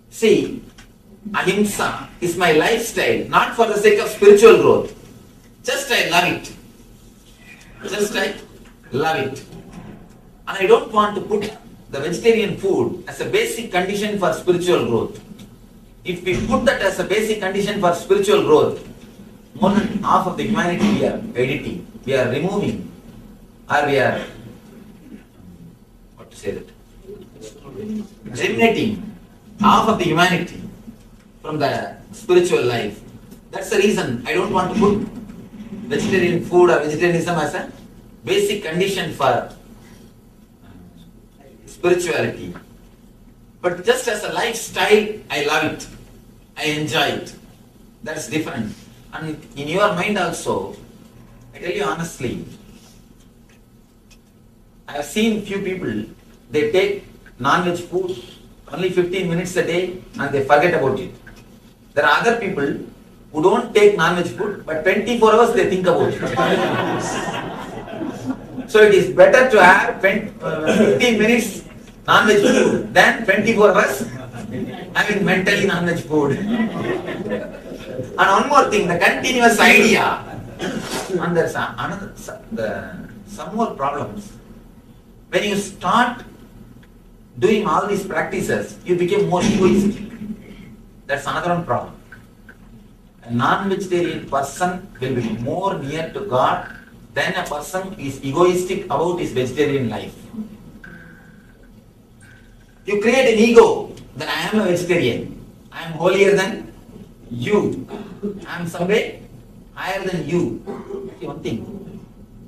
See, ahimsa is my lifestyle, not for the sake of spiritual growth. Just I love it. Just I love it. And I don't want to put the vegetarian food as a basic condition for spiritual growth. If we put that as a basic condition for spiritual growth, more than half of the humanity we are editing, we are removing, or we are, eliminating half of the humanity from the spiritual life. That's the reason I don't want to put vegetarian food or vegetarianism as a basic condition for spirituality. But just as a lifestyle, I love it. I enjoy it. That's different. And in your mind also, I tell you honestly, I have seen few people, they take non-veg food only 15 minutes a day and they forget about it. There are other people who don't take non-veg food, but 24 hours they think about it. So it is better to have 15 minutes non-veg food than 24 hours having mentally non-veg food. And one more thing, the continuous idea. And there's some more problems. When you start doing all these practices, you become more egoistic. That's another one problem. A non-vegetarian person will be more near to God than a person who is egoistic about his vegetarian life. You create an ego that I am a vegetarian. I am holier than you. I am some way higher than you. See one thing.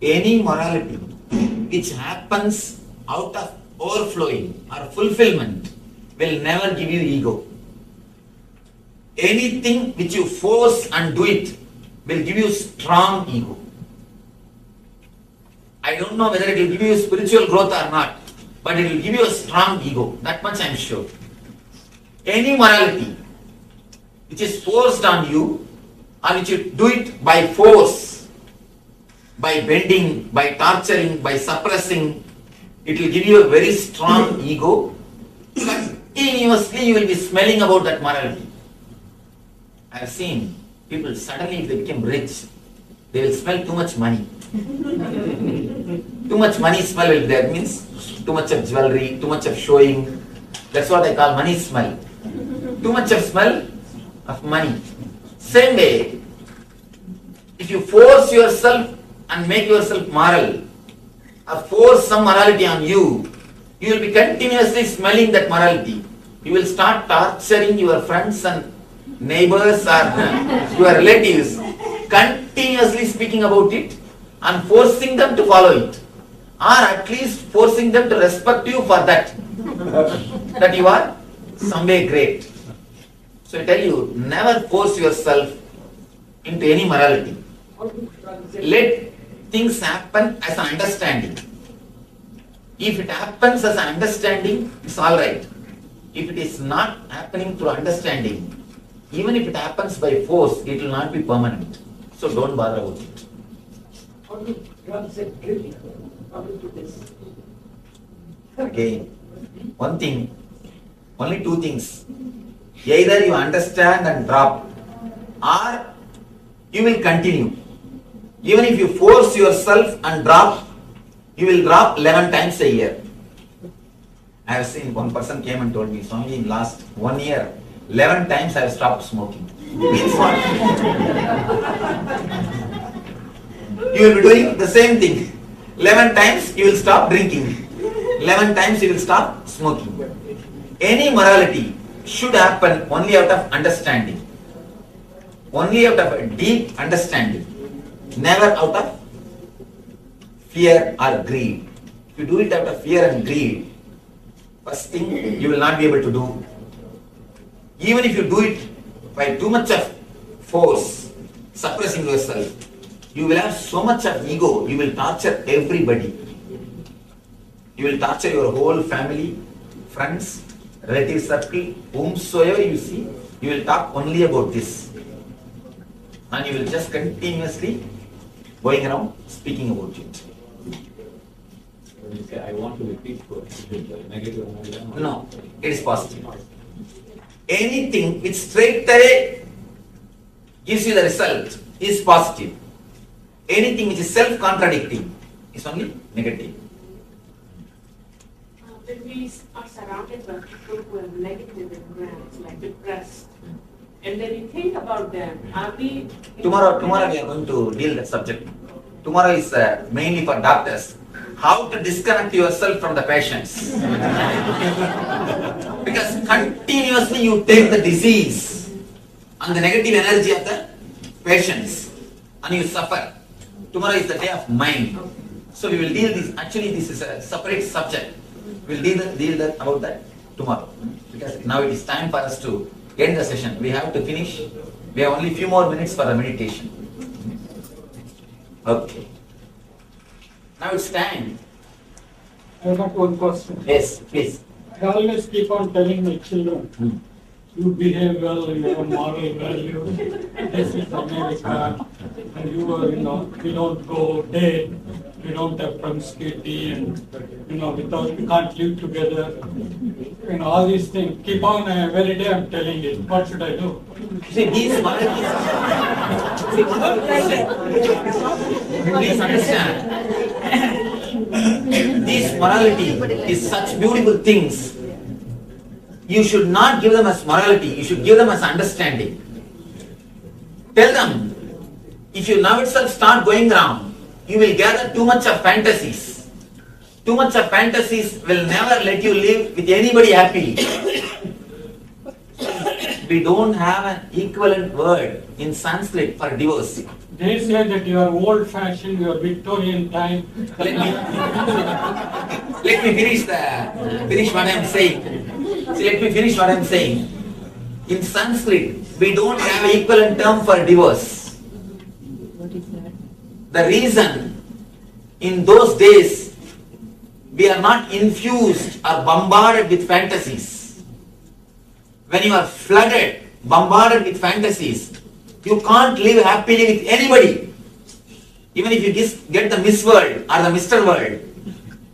Any morality which happens out of overflowing or fulfillment will never give you ego. Anything which you force and do it will give you strong ego. I don't know whether it will give you spiritual growth or not, but it will give you a strong ego. That much I am sure. Any morality which is forced on you, or which you do it by force, by bending, by torturing, by suppressing, it will give you a very strong ego. Continuously you will be smelling about that morality. I have seen people suddenly, if they become rich, they will smell too much money. Too much money smell will be there, means too much of jewelry, too much of showing. That's what I call money smell. Too much of smell of money. Same way, if you force yourself and make yourself moral, or force some morality on you, you will be continuously smelling that morality. You will start torturing your friends and neighbors or your relatives, continuously speaking about it and forcing them to follow it, or at least forcing them to respect you for that, that you are some way great. So I tell you, never force yourself into any morality. Let things happen as an understanding. If it happens as an understanding, it's alright. If it is not happening through understanding, even if it happens by force, it will not be permanent. So don't bother about it. Again, one thing, only two things. Either you understand and drop, or you will continue. Even if you force yourself and drop, you will drop 11 times a year. I have seen one person came and told me, Swami, in last 1 year, 11 times I have stopped smoking. Means what? You will be doing the same thing. 11 times you will stop drinking. 11 times you will stop smoking. Any morality should happen only out of understanding. Only out of a deep understanding. Never out of fear or greed. If you do it out of fear and greed, first thing you will not be able to do. Even if you do it by too much of force, suppressing yourself, you will have so much of ego, you will torture everybody. You will torture your whole family, friends, relative circle, whomsoever you see, you will talk only about this. And you will just continuously going around speaking about it. When you say, I want to be peaceful, is it negative? No, it is positive. Anything which straight away gives you the result is positive. Anything which is self-contradicting is only negative. When we are surrounded by people who have negative engrams, like depressed, and then you think about them, are we... Tomorrow we are going to deal that subject. Tomorrow is mainly for doctors. How to disconnect yourself from the patients. Because continuously you take the disease and the negative energy of the patients and you suffer. Tomorrow is the day of mind. So we will deal this. Actually, this is a separate subject. We'll deal about that tomorrow. Because now it is time for us to end the session. We have to finish. We have only few more minutes for the meditation. Okay. Now it's time. I have got one question. Yes, please. I always keep on telling my children, you behave well, you have moral value, this is America, and you don't go dead, we don't have promiscuity, and, we can't live together, all these things. Keep on, every day I'm telling it. What should I do? See, these please understand. This morality is such beautiful things. You should not give them as morality, you should give them as understanding. Tell them, if you now itself start going around, you will gather too much of fantasies. Too much of fantasies will never let you live with anybody happily. We don't have an equivalent word in Sanskrit for divorce. They say that you are old-fashioned, you are Victorian time. Let me finish what I am saying. See, let me finish what I am saying. In Sanskrit, we don't have an equivalent term for divorce. What is that? The reason, in those days, we are not infused or bombarded with fantasies. When you are flooded, bombarded with fantasies, you can't live happily with anybody. Even if you get the Miss World or the Mr. World,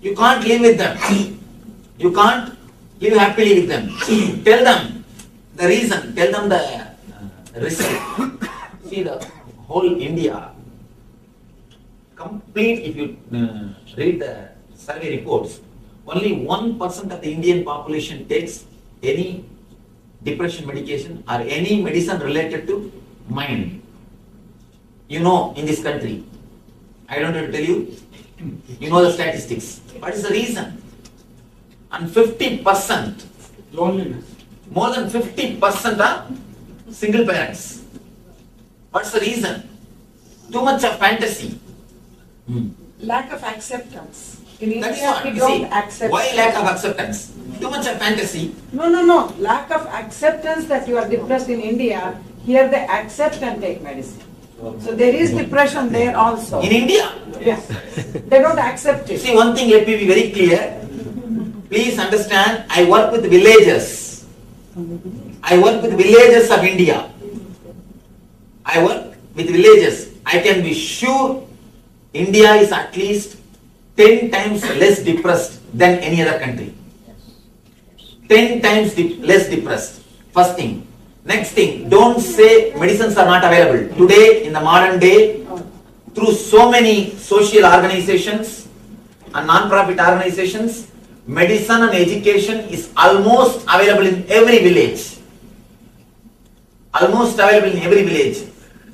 you can't live with them. You can't live happily with them. Tell them the reason, tell them the risk. See, the whole India, complete, if you read the survey reports, only 1% of the Indian population takes any depression medication or any medicine related to mind. In this country, I don't have to tell you, you know the statistics. What is the reason? And 50% loneliness. More than 50% are single parents. What's the reason? Too much of fantasy. Lack of acceptance. In That's India, what, we you don't see, accept. why lack of acceptance? Too much of fantasy. No. Lack of acceptance that you are depressed in India. Here they accept and take medicine. So there is depression there also. In India? Yes. They don't accept it. See, one thing, let me be very clear. Please understand, I work with villagers. I work with villagers of India. I work with villagers. I can be sure India is at least 10 times less depressed than any other country. 10 times less depressed. First thing. Next thing, don't say medicines are not available. Today, in the modern day, through so many social organizations and non-profit organizations, medicine and education is almost available in every village. Almost available in every village.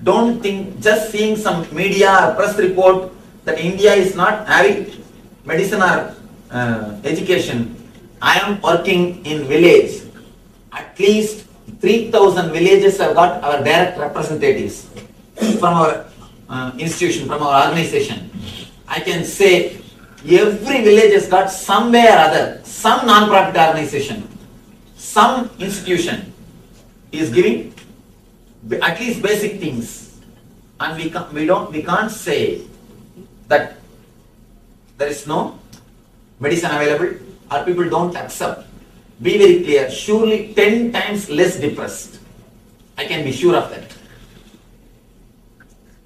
Don't think, just seeing some media or press report that India is not having medicine or education. I am working in village. At least 3,000 villages have got our direct representatives from our institution, from our organization. I can say every village has got somewhere or other, some non-profit organization, some institution is giving at least basic things, and we can't say that there is no medicine available or people don't accept. Be very clear, surely 10 times less depressed. I can be sure of that.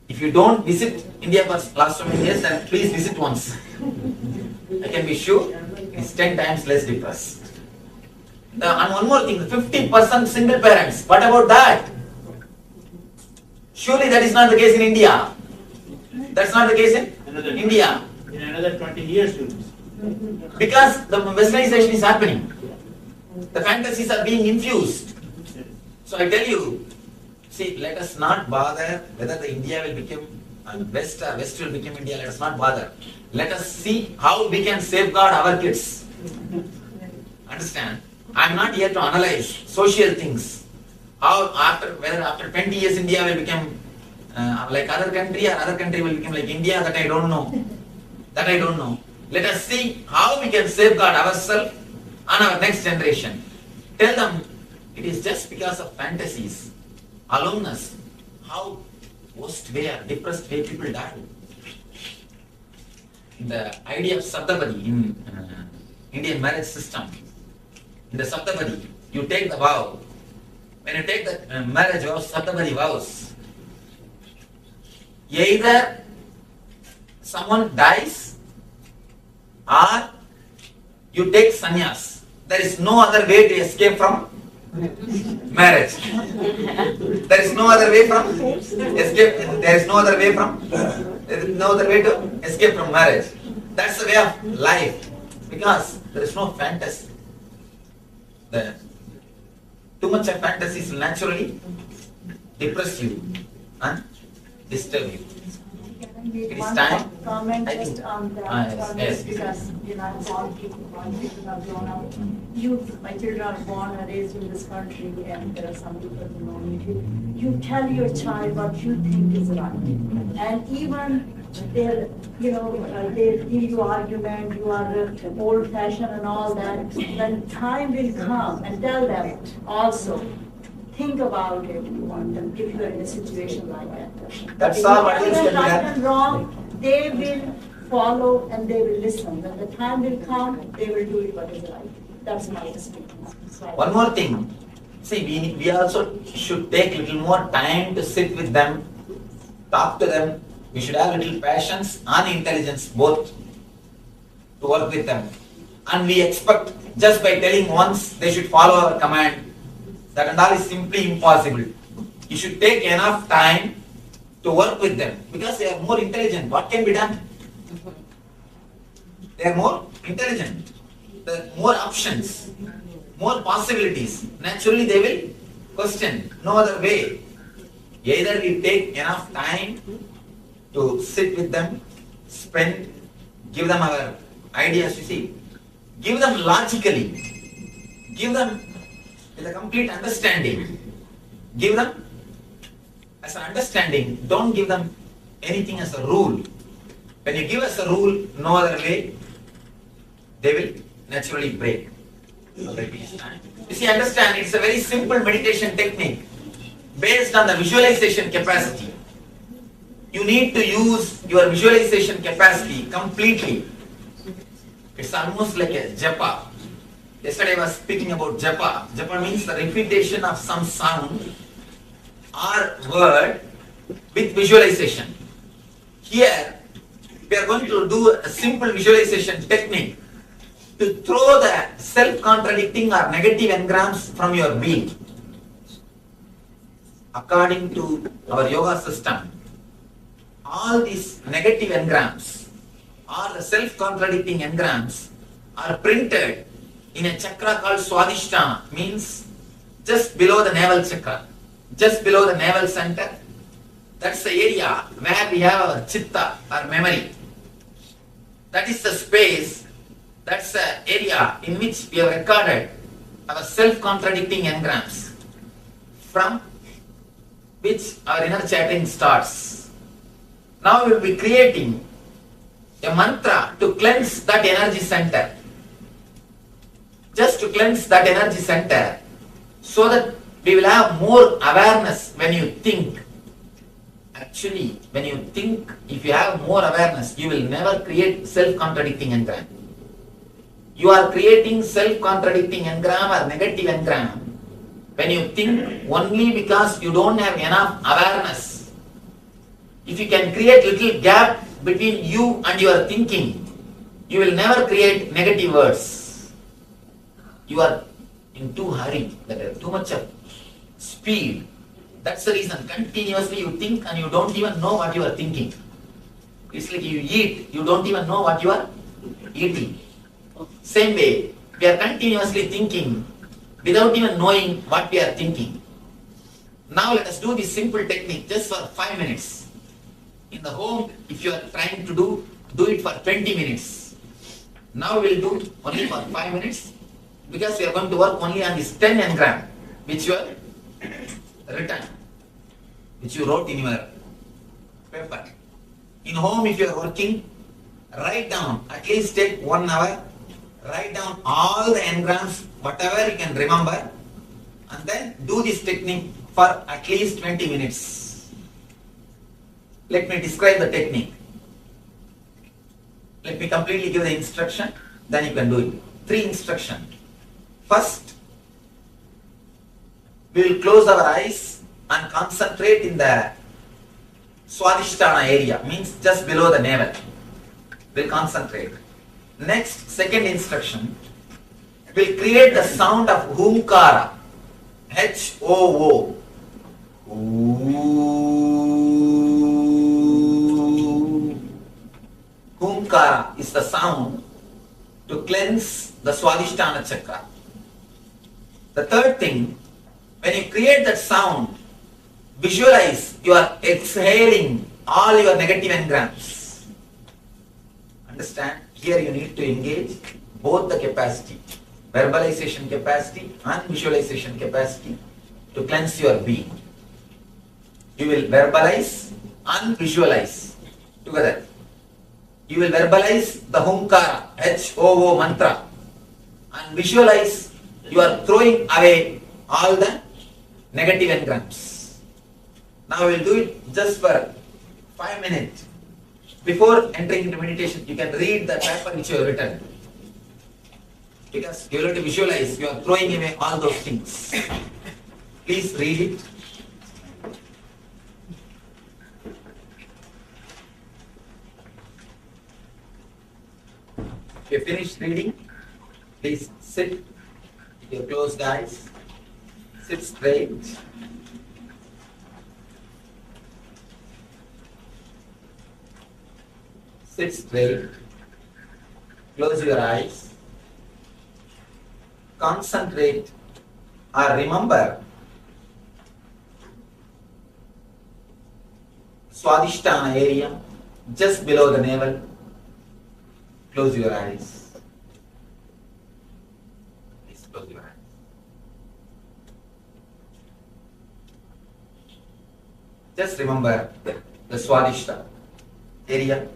If you don't visit India for last so many years, then please visit once. I can be sure it's 10 times less depressed. And one more thing, 50% single parents. What about that? Surely that is not the case in India. That's not the case in India. In another 20 years, because the westernization is happening. The fantasies are being infused. So I tell you, see, let us not bother whether the India will become West or West will become India. Let us not bother. Let us see how we can safeguard our kids. Understand? I am not here to analyze social things. Whether after 20 years India will become like other country or other country will become like India, that I don't know. That I don't know. Let us see how we can safeguard ourselves and our next generation. Tell them it is just because of fantasies, aloneness, how worst way or depressed way people die. The idea of Saptapadi in Indian marriage system. In the Saptapadi, you take the vow. When you take the marriage vows, Saptapadi vows, either someone dies or you take sannyas. There is no other way to escape from marriage. There is no other way from escape. There is no other way from. There is no other way to escape from marriage. That's the way of life, because there is no fantasy. Too much of fantasies will naturally depress you and disturb you. It is time. Comment I just think. on that, Yes. because I'm born people are grown up. My children are born and raised in this country, and there are some people who know me. You tell your child what you think is right, and even they'll give you argument, you are old-fashioned and all that. When time will come, and tell them also, think about it if you are in a situation like that. That's all what is right and wrong, they will follow and they will listen. When the time will come, they will do it what is right. That's my experience. One more thing. See, we also should take little more time to sit with them, talk to them. We should have little patience and intelligence both to work with them. And we expect just by telling once they should follow our command. That and all is simply impossible. You should take enough time to work with them, because they are more intelligent. What can be done? They are more intelligent. There are more options, more possibilities. Naturally they will question. No other way. Either we take enough time to sit with them, give them our ideas, you see. Give them logically. Give them with a complete understanding. Give them as an understanding. Don't give them anything as a rule. When you give us a rule, no other way, they will naturally break. You see, understand, it's a very simple meditation technique based on the visualization capacity. You need to use your visualization capacity completely. It's almost like a japa. Yesterday I was speaking about japa. Japa means the repetition of some sound or word with visualization. Here, we are going to do a simple visualization technique to throw the self-contradicting or negative engrams from your being. According to our yoga system, all these negative engrams or the self-contradicting engrams are printed in a chakra called Swadhisthana, means just below the navel chakra, just below the navel center. That's the area where we have our chitta, our memory. That is the space, that's the area in which we have recorded our self-contradicting engrams, from which our inner chanting starts. Now we will be creating a mantra to cleanse that energy center. Just to cleanse that energy center, so that we will have more awareness when you think. Actually, when you think, if you have more awareness, you will never create self-contradicting engram. You are creating self-contradicting engram or negative engram when you think only because you don't have enough awareness. If you can create little gap between you and your thinking, you will never create negative words. You are in too hurry, too much of speed. That's the reason. Continuously you think and you don't even know what you are thinking. It's like you eat, you don't even know what you are eating. Same way, we are continuously thinking without even knowing what we are thinking. Now let us do this simple technique just for 5 minutes. In the home, if you are trying to do it for 20 minutes. Now we will do only for 5 minutes, because we are going to work only on this 10 engram which you have written, which you wrote in your paper. In home, if you are working, Write down, at least take 1 hour, write down all the engrams, whatever you can remember, and then do this technique for at least 20 minutes. Let me describe the technique. Let me completely give the instruction, then you can do it. 3 instructions. First, we will close our eyes and concentrate in the Swadhisthana area, means just below the navel. We'll concentrate. Next, second instruction, we'll create the sound of Humkara, H-O-O. Humkara is the sound to cleanse the Swadhisthana chakra. The third thing, when you create that sound, visualize you are exhaling all your negative engrams. Understand? Here you need to engage both the capacity, verbalization capacity and visualization capacity to cleanse your being. You will verbalize and visualize together. You will verbalize the Humkara, H-O-O mantra, and visualize you are throwing away all the negative engrams. Now we will do it just for 5 minutes. Before entering into meditation, you can read the paper which you have written. Because you have to visualize, you are throwing away all those things. Please read it. If you finish reading, please sit with your closed eyes. Sit straight. Sit straight. Close your eyes. Concentrate or remember Swadhisthana area just below the navel. Close your eyes. Please close your eyes. Just remember the Swadhisthana area.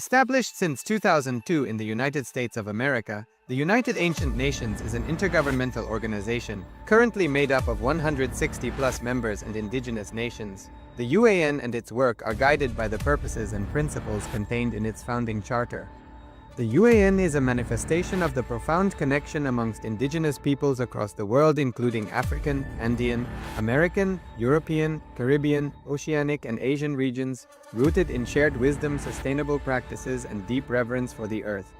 Established since 2002 in the United States of America, the United Ancient Nations is an intergovernmental organization currently made up of 160+ members and indigenous nations. The UAN and its work are guided by the purposes and principles contained in its founding charter. The UAN is a manifestation of the profound connection amongst indigenous peoples across the world, including African, Andean, American, European, Caribbean, Oceanic, and Asian regions, rooted in shared wisdom, sustainable practices, and deep reverence for the earth.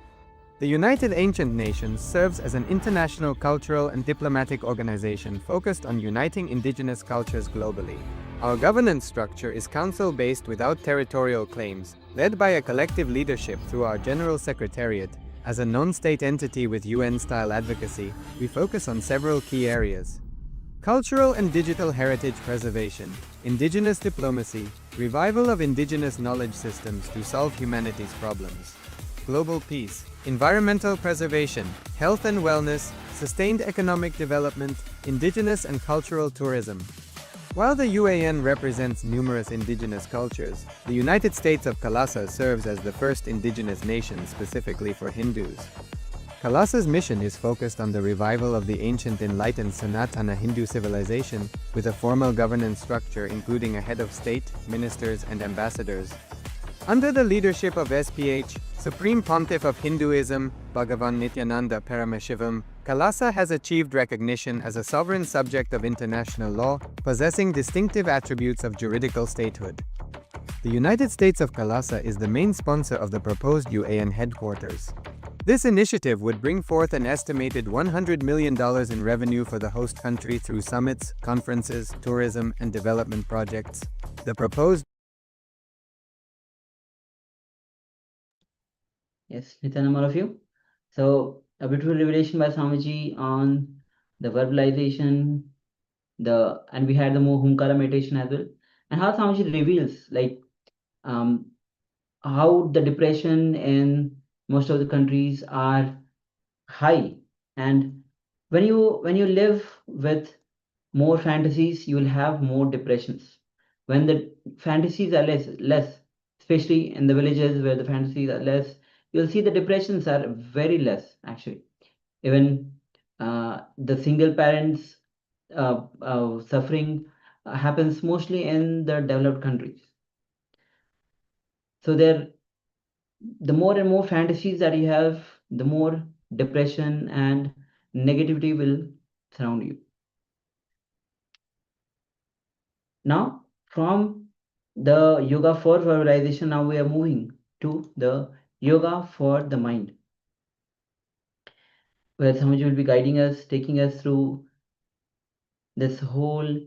The United Ancient Nations serves as an international cultural and diplomatic organization focused on uniting indigenous cultures globally. Our governance structure is council-based without territorial claims, led by a collective leadership through our General Secretariat. As a non-state entity with UN-style advocacy, we focus on several key areas: cultural and digital heritage preservation, indigenous diplomacy, revival of indigenous knowledge systems to solve humanity's problems, global peace, environmental preservation, health and wellness, sustained economic development, indigenous and cultural tourism. While the UAN represents numerous indigenous cultures, the United States of KAILASA serves as the first indigenous nation specifically for Hindus. KAILASA's mission is focused on the revival of the ancient enlightened Sanatana Hindu civilization with a formal governance structure including a head of state, ministers, and ambassadors. Under the leadership of SPH, Supreme Pontiff of Hinduism, Bhagavan Nithyananda Paramashivoham, KAILASA has achieved recognition as a sovereign subject of international law, possessing distinctive attributes of juridical statehood. The United States of KAILASA is the main sponsor of the proposed UAN headquarters. This initiative would bring forth an estimated $100 million in revenue for the host country through summits, conferences, tourism, and development projects. The proposed Yes, Nithyananda, all of you. So, a beautiful revelation by Swamiji on the verbalization, and we had the Hunkara meditation as well, and how Swamiji reveals how the depression in most of the countries are high, and when you live with more fantasies, you will have more depressions. When the fantasies are less, especially in the villages where the fantasies are less, you'll see the depressions are very less actually. Even the single parents suffering happens mostly in the developed countries. So the more and more fantasies that you have, the more depression and negativity will surround you. Now, from the yoga for verbalization, now we are moving to the yoga for the mind, where Swamiji will be guiding us, taking us through this whole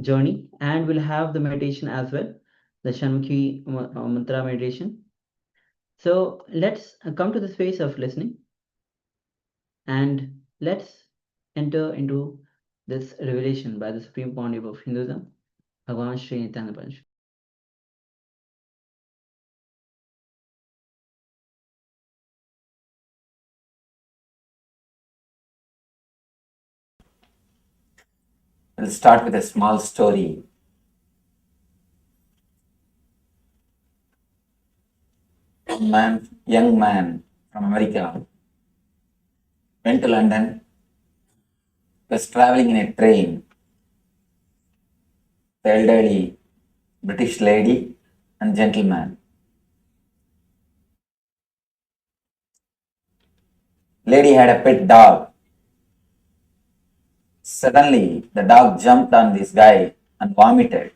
journey, and we'll have the meditation as well, the Shanmuki mantra meditation. So let's come to the space of listening, and let's enter into this revelation by the Supreme Pontiff of Hinduism, Bhagavan Sri Nithyananda. We'll start with a small story. Young man from America went to London, was traveling in a train. The elderly British lady and gentleman. Lady had a pet dog. Suddenly, the dog jumped on this guy and vomited.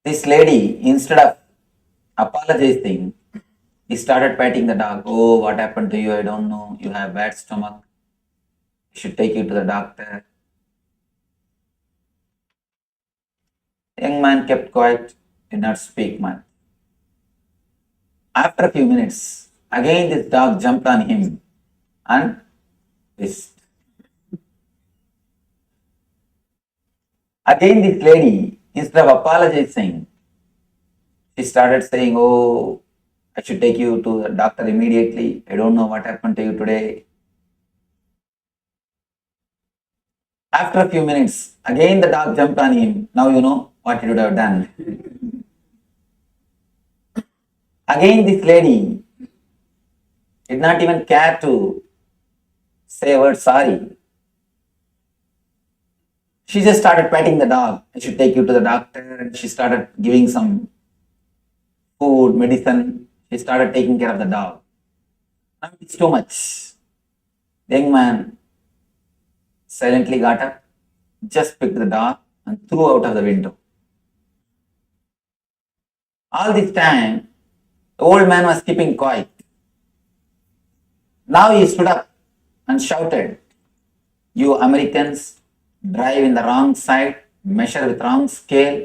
This lady, instead of apologizing, he started patting the dog. Oh, what happened to you? I don't know. You have bad stomach. I should take you to the doctor. The young man kept quiet, did not speak much. After a few minutes, again this dog jumped on him and this. Again this lady, instead of apologizing, she started saying, oh, I should take you to the doctor immediately. I don't know what happened to you today. After a few minutes, again the dog jumped on him. Now you know what you would have done. Again, this lady did not even care to say a word sorry. She just started petting the dog. I should take you to the doctor. And she started giving some food, medicine. She started taking care of the dog. Now it's too much. The young man silently got up, just picked the dog and threw out of the window. All this time, the old man was keeping quiet. Now he stood up and shouted, "You Americans drive in the wrong side, measure with wrong scale,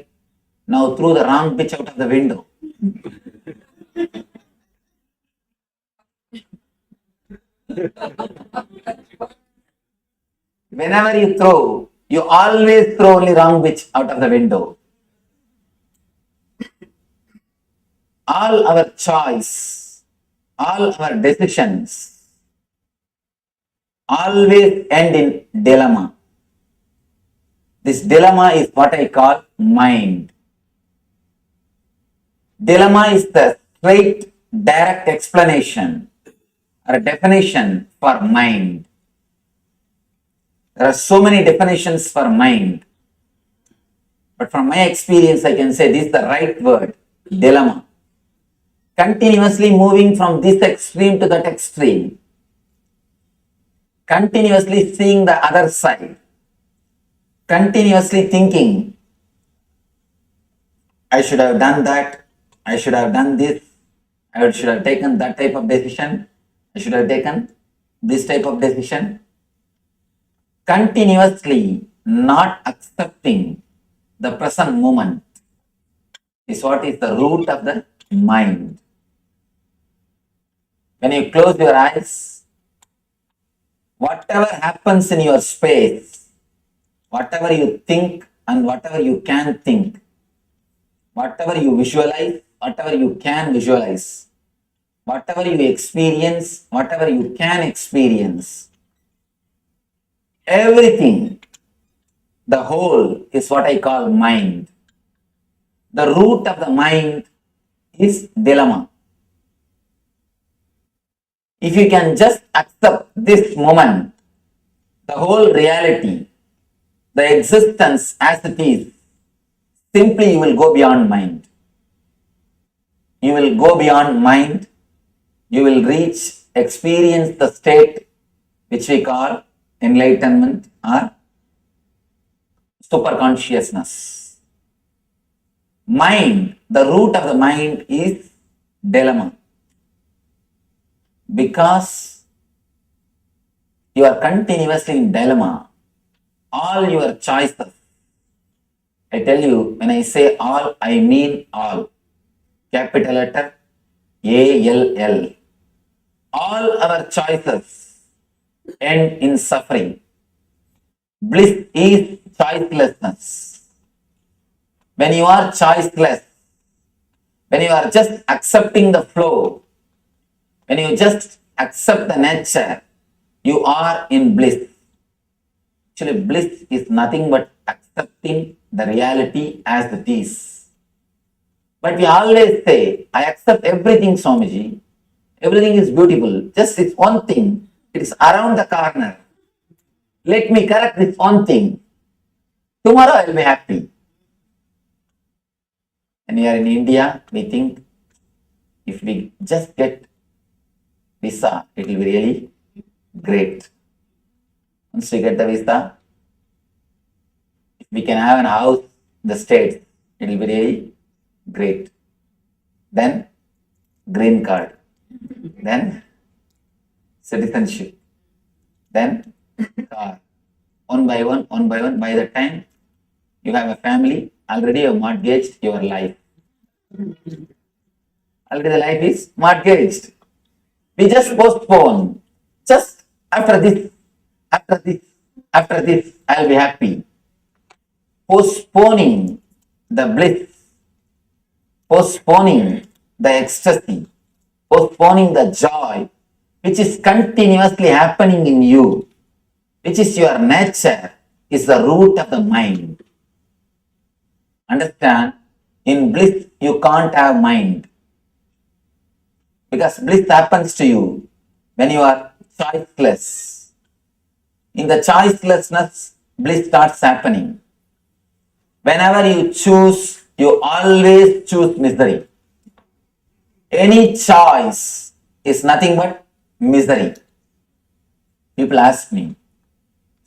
now threw the wrong bitch out of the window." Whenever you throw, you always throw only wrong bitch out of the window. All our choice, all our decisions always end in dilemma. This dilemma is what I call mind. Dilemma is the straight, direct explanation or definition for mind. There are so many definitions for mind. But from my experience, I can say this is the right word, dilemma. Continuously moving from this extreme to that extreme. Continuously seeing the other side. Continuously thinking, I should have done that, I should have done this, I should have taken that type of decision, I should have taken this type of decision. Continuously not accepting the present moment is what is the root of the mind. When you close your eyes, whatever happens in your space, whatever you think and whatever you can think, whatever you visualize, whatever you can visualize, whatever you experience, whatever you can experience, everything, the whole is what I call mind. The root of the mind is dilemma. If you can just accept this moment, the whole reality, the existence as it is, simply you will go beyond mind. You will go beyond mind. You will experience the state which we call enlightenment or superconsciousness. Mind, the root of the mind is dilemma. Because you are continuously in dilemma, all your choices, I tell you, when I say all, I mean all. Capital letter ALL. All our choices end in suffering. Bliss is choicelessness. When you are choiceless, when you are just accepting the flow, when you just accept the nature, you are in bliss. Actually, bliss is nothing but accepting the reality as it is. But we always say, I accept everything, Swamiji. Everything is beautiful. Just this one thing. It is around the corner. Let me correct this one thing. Tomorrow I will be happy. When we are in India, we think if we just get visa, it will be really great. Once we get the visa, if we can have a house in the States, it will be really great. Then green card. Then citizenship. Then car. One by one, by the time you have a family, already you have mortgaged your life. Already the life is mortgaged. We just postpone. Just after this, I will be happy. Postponing the bliss, postponing the ecstasy, postponing the joy, which is continuously happening in you, which is your nature, is the root of the mind. understand, in bliss you can't have mind. Because bliss happens to you when you are choiceless. In the choicelessness, bliss starts happening. Whenever you choose, you always choose misery. Any choice is nothing but misery. People ask me,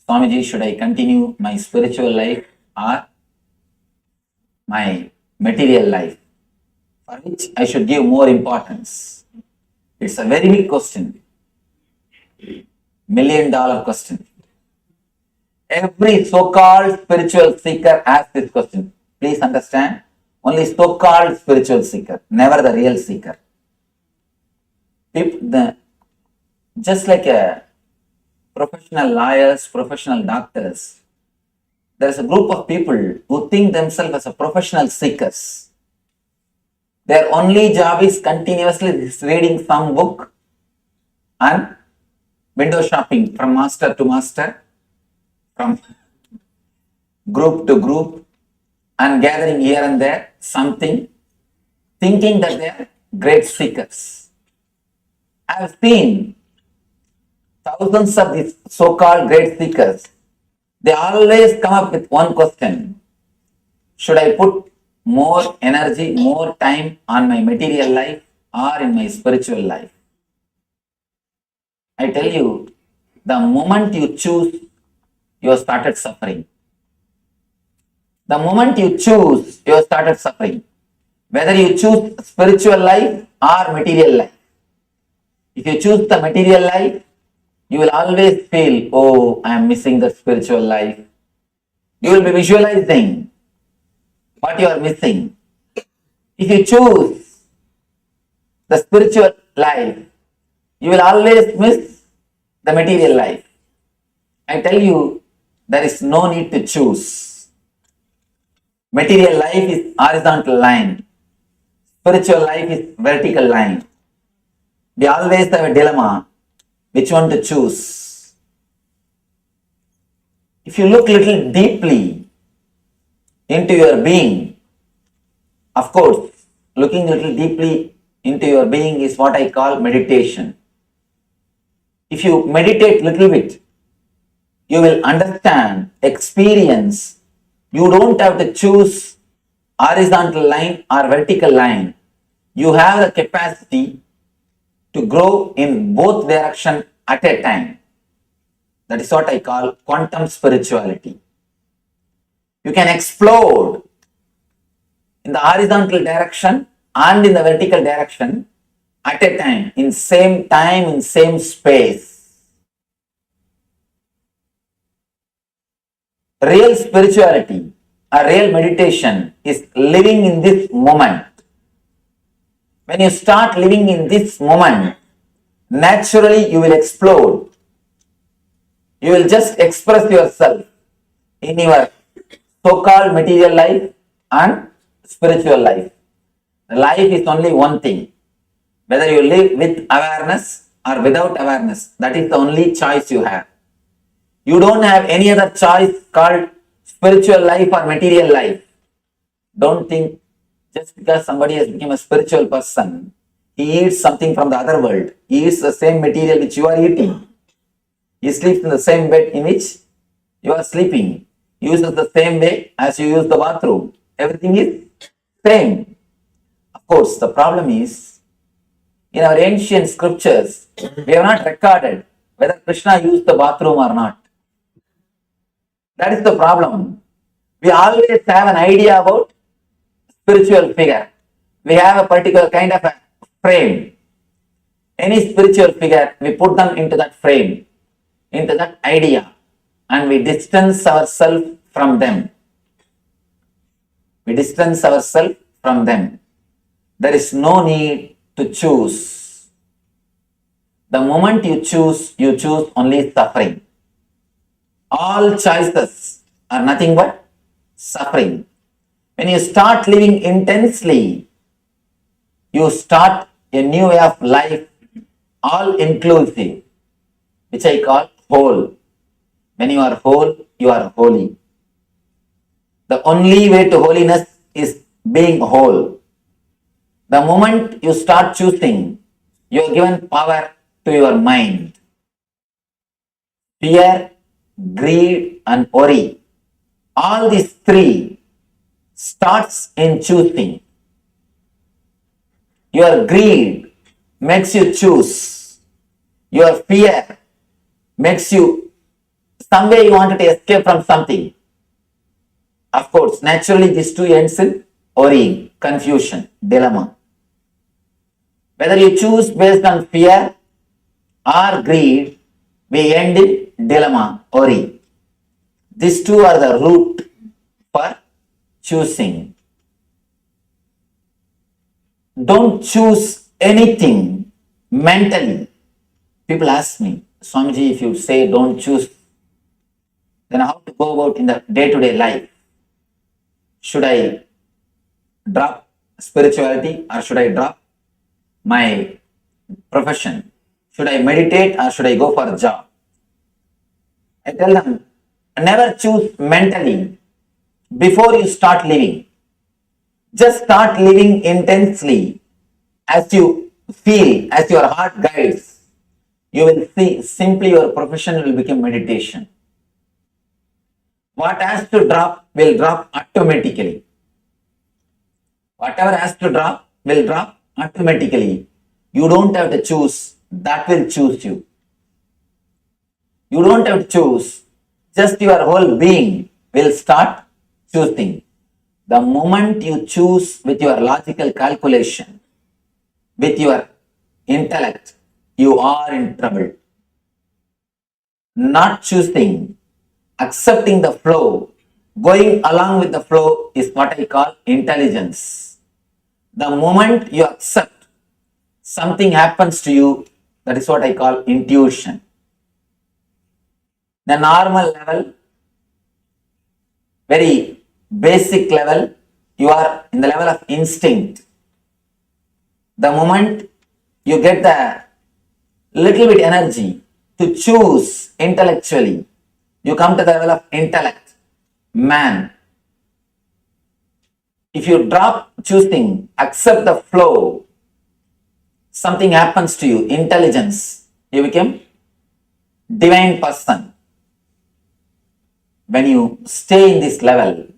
Swamiji, should I continue my spiritual life or my material life? For which I should give more importance? It's a very big question. $1 million question. Every so-called spiritual seeker asks this question. Please understand, only so-called spiritual seeker, never the real seeker. Just like professional lawyers, professional doctors, there is a group of people who think themselves as a professional seekers. Their only job is continuously reading some book and window shopping from master to master, from group to group, and gathering here and there something, thinking that they are great seekers. I have seen thousands of these so-called great seekers. They always come up with one question. Should I put more energy, more time on my material life or in my spiritual life? I tell you, the moment you choose, you have started suffering. The moment you choose, you have started suffering. Whether you choose spiritual life or material life. If you choose the material life, you will always feel, oh, I am missing the spiritual life. You will be visualizing what you are missing. If you choose the spiritual life, you will always miss the material life. I tell you, there is no need to choose. Material life is horizontal line. Spiritual life is vertical line. We always have a dilemma, which one to choose. If you look little deeply into your being, of course, looking little deeply into your being is what I call meditation. If you meditate little bit, you will understand, experience. You don't have to choose horizontal line or vertical line. You have the capacity to grow in both directions at a time. That is what I call quantum spirituality. You can explode in the horizontal direction and in the vertical direction at a time, in same space. Real spirituality or real meditation is living in this moment. When you start living in this moment, naturally you will explode. You will just express yourself in your so-called material life and spiritual life. Life is only one thing. Whether you live with awareness or without awareness, that is the only choice you have. You don't have any other choice called spiritual life or material life. Don't think just because somebody has become a spiritual person, he eats something from the other world. He eats the same material which you are eating. He sleeps in the same bed in which you are sleeping. He uses the same way as you use the bathroom. Everything is same. Of course, the problem is, in our ancient scriptures, we have not recorded whether Krishna used the bathroom or not. That is the problem. We always have an idea about spiritual figure. We have a particular kind of a frame. Any spiritual figure, we put them into that frame, into that idea, and we distance ourselves from them. We distance ourselves from them. There is no need to choose. The moment you choose only suffering. All choices are nothing but suffering. When you start living intensely, you start a new way of life, all inclusive, which I call whole. When you are whole, you are holy. The only way to holiness is being whole. The moment you start choosing, you are given power to your mind. Fear, greed, and worry. All these three starts in choosing. Your greed makes you choose. Your fear makes you, some way you wanted to escape from something. Of course, naturally these two ends in worrying, confusion, dilemma. Whether you choose based on fear or greed, we end in dilemma, worry. These two are the root for choosing. Don't choose anything mentally. People ask me, Swamiji, if you say don't choose, then how to go about in the day-to-day life? Should I drop spirituality or should I drop my profession? Should I meditate or should I go for a job? I tell them, never choose mentally before you start living. Just start living intensely as you feel, as your heart guides. You will see simply your profession will become meditation. What has to drop will drop automatically. Whatever has to drop will drop automatically. You don't have to choose, that will choose you. You don't have to choose, just your whole being will start choosing. The moment you choose with your logical calculation, with your intellect, you are in trouble. Not choosing, accepting the flow, going along with the flow is what I call intelligence. The moment you accept, something happens to you, that is what I call intuition. The normal level, very basic level, you are in the level of instinct. The moment you get the little bit energy to choose intellectually, you come to the level of intellect, man. If you drop choosing, accept the flow, something happens to you, intelligence, you become divine person. When you stay in this level,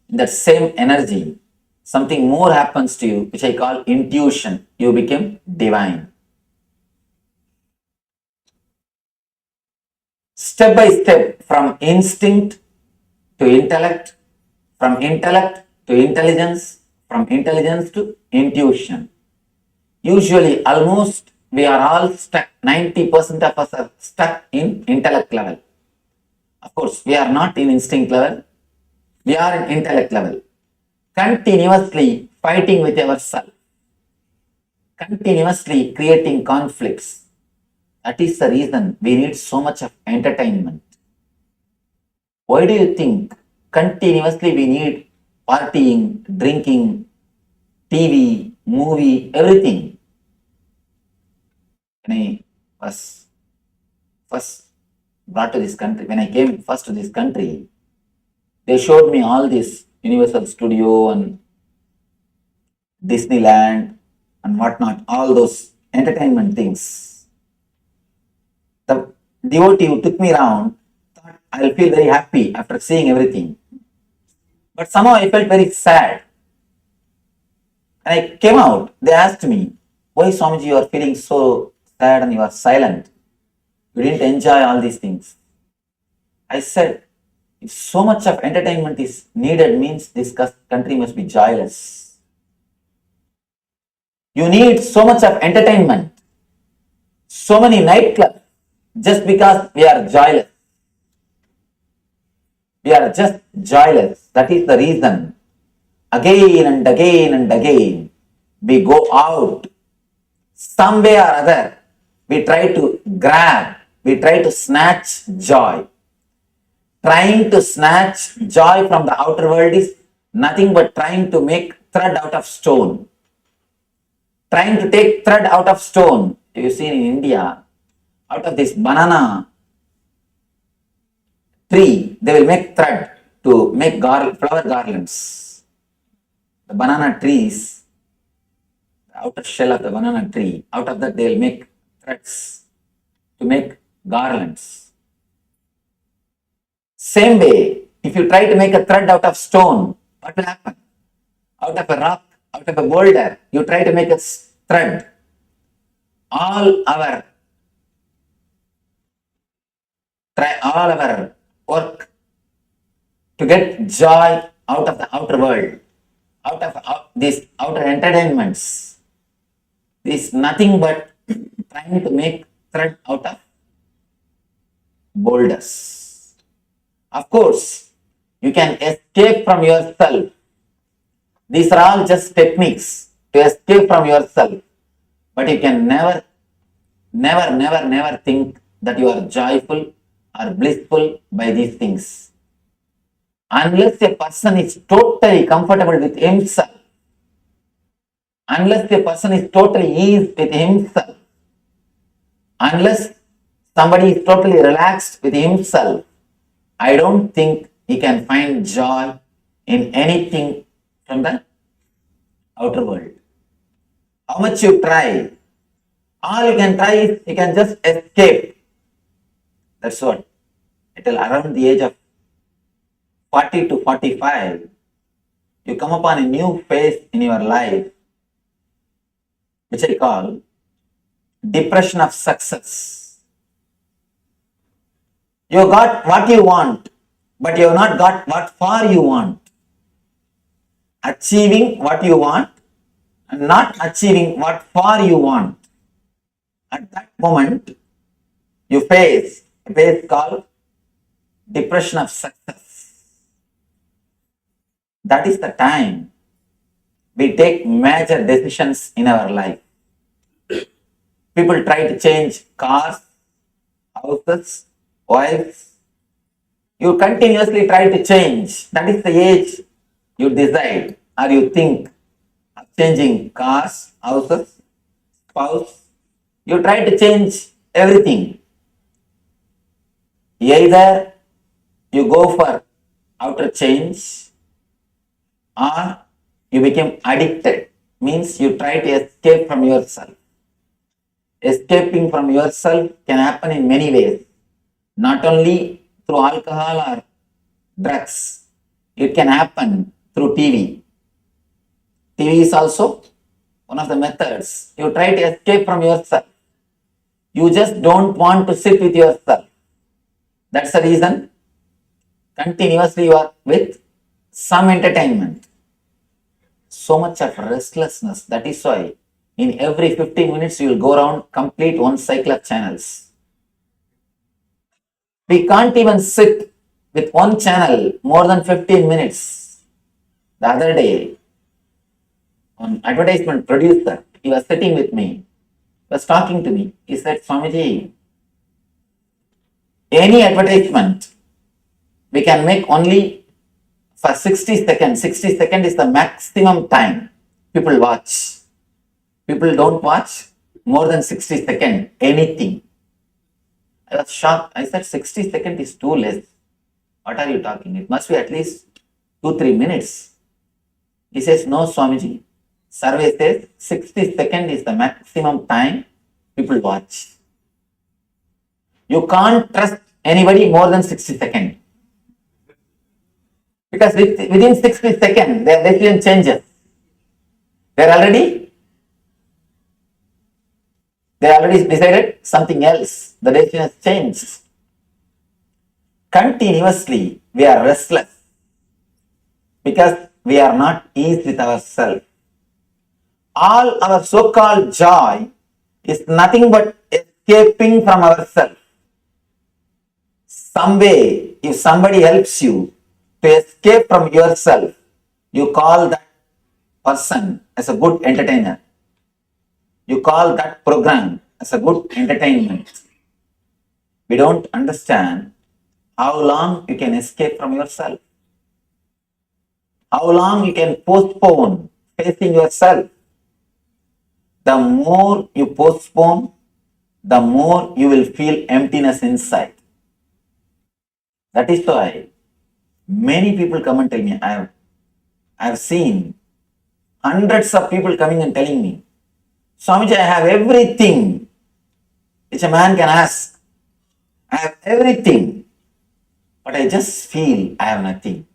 in that same energy, something more happens to you, which I call intuition. You become divine. Step by step, from instinct to intellect, from intellect to intelligence, from intelligence to intuition. Usually, almost we are all stuck, 90% of us are stuck in intellect level. Of course, we are not in instinct level, we are in intellect level. Continuously fighting with yourself, continuously creating conflicts. That is the reason we need so much of entertainment. Why do you think continuously we need partying, drinking, TV, movie, everything? When I was first brought to this country, when I came first to this country, they showed me all this Universal Studio and Disneyland and whatnot, all those entertainment things. The devotee who took me around thought I'll feel very happy after seeing everything. But somehow I felt very sad. And I came out, they asked me, why Swamiji you are feeling so sad and you are silent? You didn't enjoy all these things. I said, if so much of entertainment is needed, means this country must be joyless. You need so much of entertainment, so many nightclubs, just because we are joyless. We are just joyless. That is the reason. Again and again and again, we go out. Some way or other, we try to grab, we try to snatch joy. Trying to snatch joy from the outer world is nothing but trying to make thread out of stone. Trying to take thread out of stone. You see in India, out of this banana tree, they will make thread to make flower garlands. the banana trees, the outer shell of the banana tree, out of that they will make threads to make garlands. Same way, if you try to make a thread out of stone, what will happen? Out of a rock, out of a boulder, you try to make a thread. All our work to get joy out of the outer world, out of these outer entertainments, is nothing but trying to make thread out of boulders. Of course, you can escape from yourself. These are all just techniques to escape from yourself. But you can never think that you are joyful or blissful by these things. Unless a person is totally comfortable with himself, unless a person is totally eased with himself, unless somebody is totally relaxed with himself, I don't think he can find joy in anything from the outer world. How much you try, all you can try is you can just escape. That's what. Until around the age of 40 to 45, you come upon a new phase in your life, which I call depression of success. You got what you want, but you have not got what for you want. Achieving what you want and not achieving what for you want. At that moment, you face a phase called depression of success. That is the time we take major decisions in our life. People try to change cars, houses, wives. You continuously try to change. That is the age you decide or you think of changing cars, houses, spouse. You try to change everything. Either you go for outer change or you become addicted. Means you try to escape from yourself. Escaping from yourself can happen in many ways. Not only through alcohol or drugs. It can happen through TV. TV is also one of the methods. You try to escape from yourself. You just don't want to sit with yourself. That's the reason continuously you are with some entertainment. So much of restlessness. That is why in every 15 minutes you will go around, complete one cycle of channels. We can't even sit with one channel more than 15 minutes. The other day, an advertisement producer, he was sitting with me, was talking to me. He said, Swamiji, any advertisement we can make only for 60 seconds. 60 seconds is the maximum time people watch. People don't watch more than 60 seconds, anything. I was shocked. I said, 60 seconds is too less. What are you talking? It must be at least 2-3 minutes. He says, no, Swamiji. Survey says 60 seconds is the maximum time people watch. You can't trust anybody more than 60 seconds. Because within 60 seconds, their decision changes. They already decided something else. The decision has changed. Continuously, we are restless because we are not eased with ourselves. All our so-called joy is nothing but escaping from ourselves. Some way, if somebody helps you to escape from yourself, you call that person as a good entertainer. You call that program as a good entertainment. We don't understand how long you can escape from yourself. How long you can postpone facing yourself. The more you postpone, the more you will feel emptiness inside. That is why many people come and tell me, I have seen Hundreds of people coming and telling me, Swamiji, I have everything which a man can ask. I have everything, but I just feel I have nothing.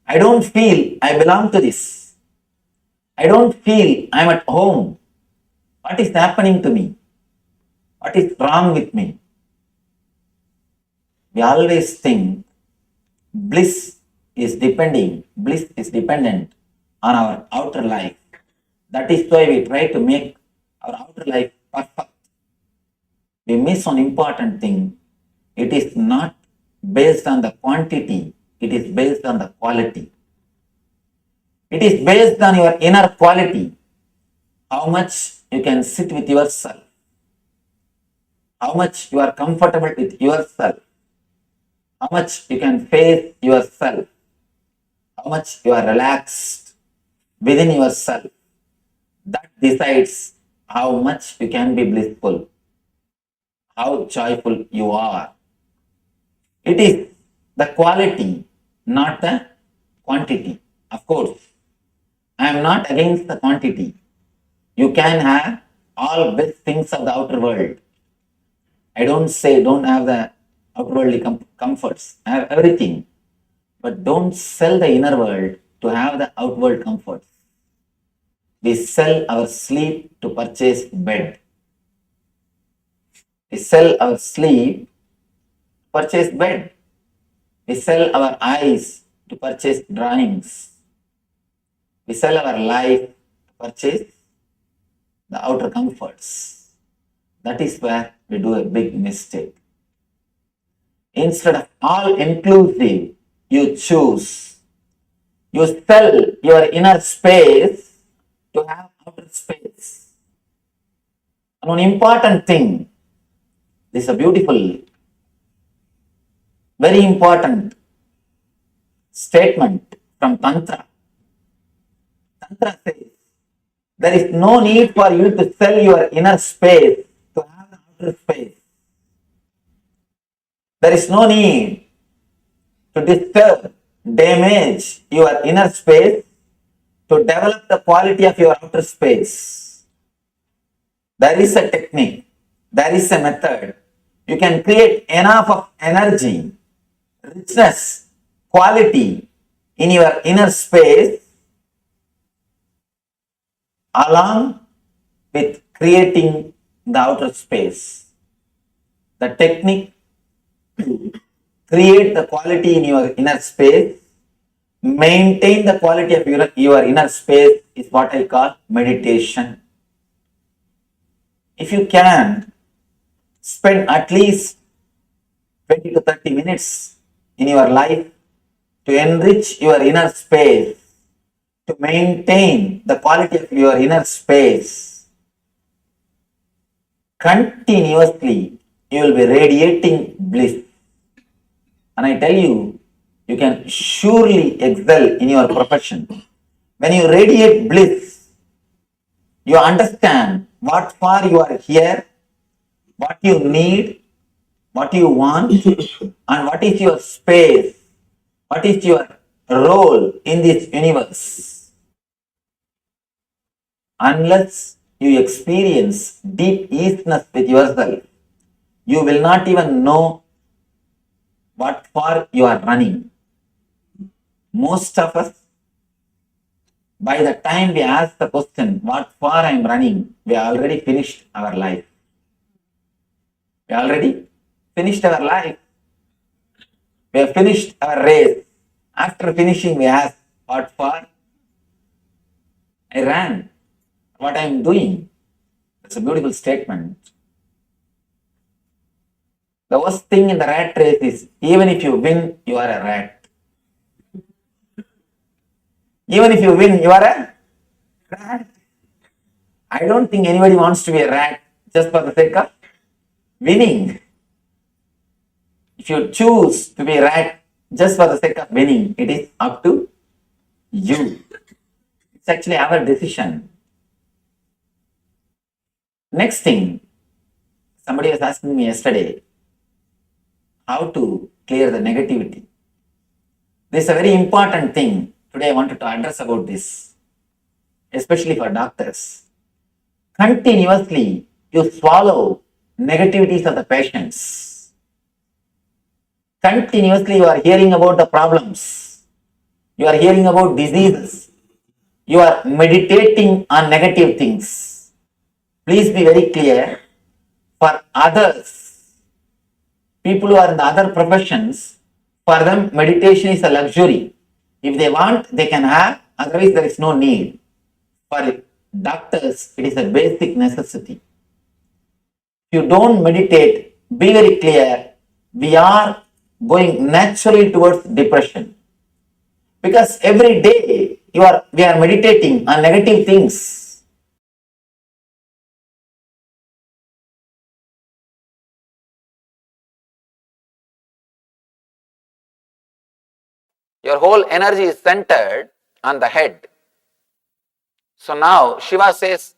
I don't feel I belong to this. I don't feel I'm at home. What is happening to me? What is wrong with me? We always think bliss is dependent on our outer life. That is why we try to make our outer life perfect. We miss an important thing. It is not based on the quantity, it is based on the quality. It is based on your inner quality. How much you can sit with yourself. How much you are comfortable with yourself. How much you can face yourself. How much you are relaxed within yourself. That decides how much you can be blissful, how joyful you are. It is the quality, not the quantity. Of course, I am not against the quantity. You can have all best things of the outer world. I don't say don't have the outworldly comforts. Have everything. But don't sell the inner world to have the outward comforts. We sell our sleep to purchase bed. We sell our sleep to purchase bed. We sell our eyes to purchase drawings. We sell our life to purchase the outer comforts. That is where we do a big mistake. Instead of all inclusive, you choose. You sell your inner space to have outer space. And one important thing, this is a beautiful, very important statement from Tantra. Tantra says, there is no need for you to sell your inner space to have the outer space. There is no need to disturb, damage your inner space to develop the quality of your outer space. There is a technique, there is a method. You can create enough of energy, richness, quality in your inner space along with creating the outer space. The technique to create the quality in your inner space, maintain the quality of your inner space is what I call meditation. If you can spend at least 20 to 30 minutes in your life to enrich your inner space, to maintain the quality of your inner space, continuously you will be radiating bliss. And I tell you, you can surely excel in your profession. When you radiate bliss, you understand what for you are here, what you need, what you want, and what is your space, what is your role in this universe. Unless you experience deep easiness with yourself, you will not even know what for you are running. Most of us, by the time we ask the question, what for I am running, we already finished our life. We already finished our life. We have finished our race. After finishing, we ask, what for? I ran. What I am doing? That's a beautiful statement. The worst thing in the rat race is, even if you win, you are a rat. Even if you win, you are a rat. I don't think anybody wants to be a rat just for the sake of winning. If you choose to be a rat just for the sake of winning, it is up to you. It's actually our decision. Next thing, somebody was asking me yesterday how to clear the negativity. This is a very important thing. Today I wanted to address about this. especially for doctors. Continuously, you swallow negativities of the patients. Continuously, you are hearing about the problems. You are hearing about diseases. You are meditating on negative things. Please be very clear. For others, people who are in the other professions, for them, meditation is a luxury. If they want, they can have, otherwise, there is no need. For doctors, it is a basic necessity. If you don't meditate, be very clear, we are going naturally towards depression. Because every day we are meditating on negative things. Your whole energy is centered on the head. So now Shiva says,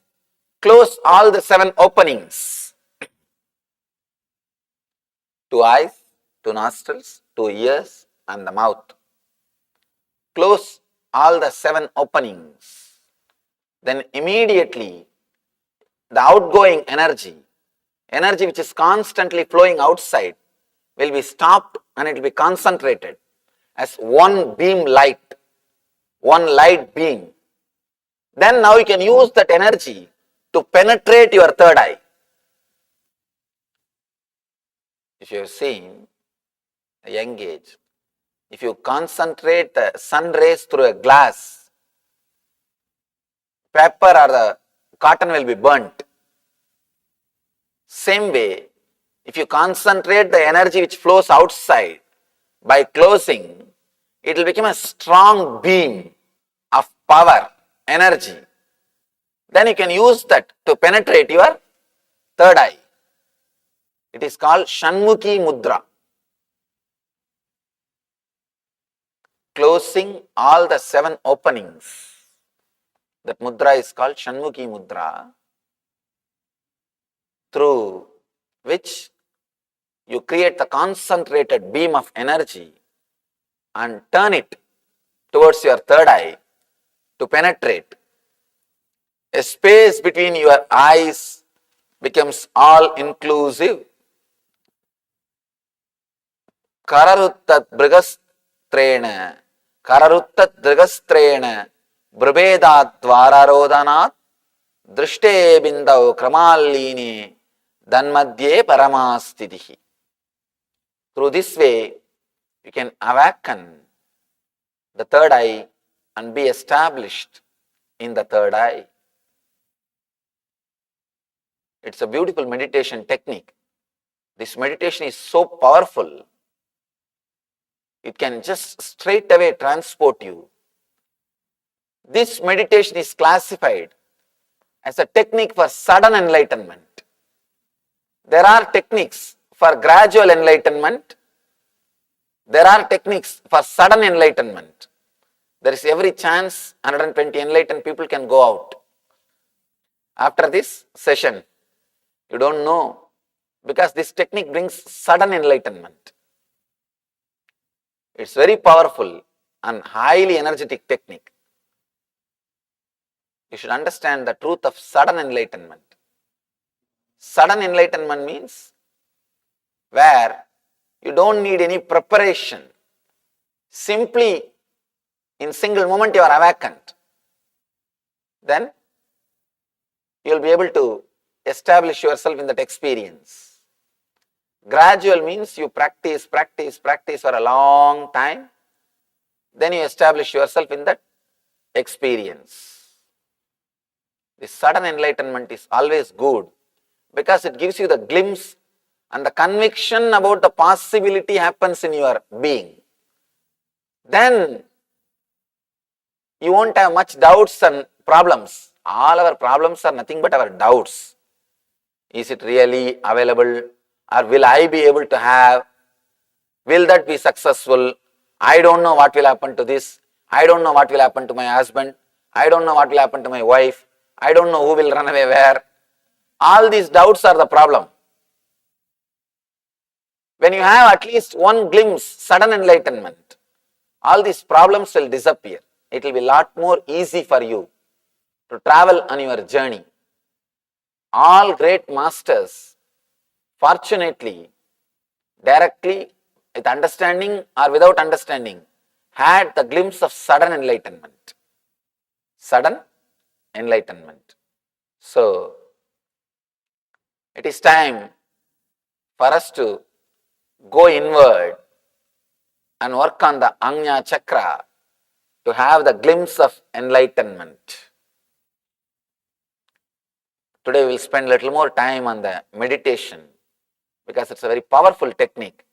close all the 7 openings. 2 eyes, 2 nostrils, 2 ears and the mouth. Close all the 7 openings. Then immediately the outgoing energy which is constantly flowing outside, will be stopped and it will be concentrated as one beam light, one light beam. Then now you can use that energy to penetrate your third eye. If you have seen a young age, if you concentrate the sun rays through a glass, paper or the cotton will be burnt. Same way, if you concentrate the energy which flows outside by closing, it will become a strong beam of power, energy. Then you can use that to penetrate your third eye. It is called Shanmuki mudra. Closing all the 7 openings. That mudra is called Shanmuki mudra, through which you create the concentrated beam of energy and turn it towards your third eye to penetrate. A space between your eyes becomes all inclusive. Kararuttat brigastrena, kararuttat brigastrena, brubedat dvararodhanat, drishte bindau kramalini, danmadye paramastitihi. Through this way, you can awaken the third eye and be established in the third eye. It's a beautiful meditation technique. This meditation is so powerful, it can just straight away transport you. This meditation is classified as a technique for sudden enlightenment. There are techniques for gradual enlightenment. There are techniques for sudden enlightenment. There is every chance 120 enlightened people can go out. After this session, you don't know, because this technique brings sudden enlightenment. It's very powerful and highly energetic technique. You should understand the truth of sudden enlightenment. Sudden enlightenment means where you don't need any preparation. Simply in single moment you are awakened. Then you will be able to establish yourself in that experience. Gradual means you practice for a long time. Then you establish yourself in that experience. This sudden enlightenment is always good because it gives you the glimpse and the conviction about the possibility happens in your being. Then you won't have much doubts and problems. All our problems are nothing but our doubts. Is it really available? Or will I be able to have? Will that be successful? I don't know what will happen to this. I don't know what will happen to my husband. I don't know what will happen to my wife. I don't know who will run away where. All these doubts are the problem. When you have at least one glimpse, sudden enlightenment, all these problems will disappear. It will be a lot more easy for you to travel on your journey. All great masters, fortunately, directly, with understanding or without understanding, had the glimpse of sudden enlightenment. Sudden enlightenment. So, it is time for us to go inward and work on the Ajna Chakra to have the glimpse of enlightenment. Today we will spend a little more time on the meditation because it's a very powerful technique.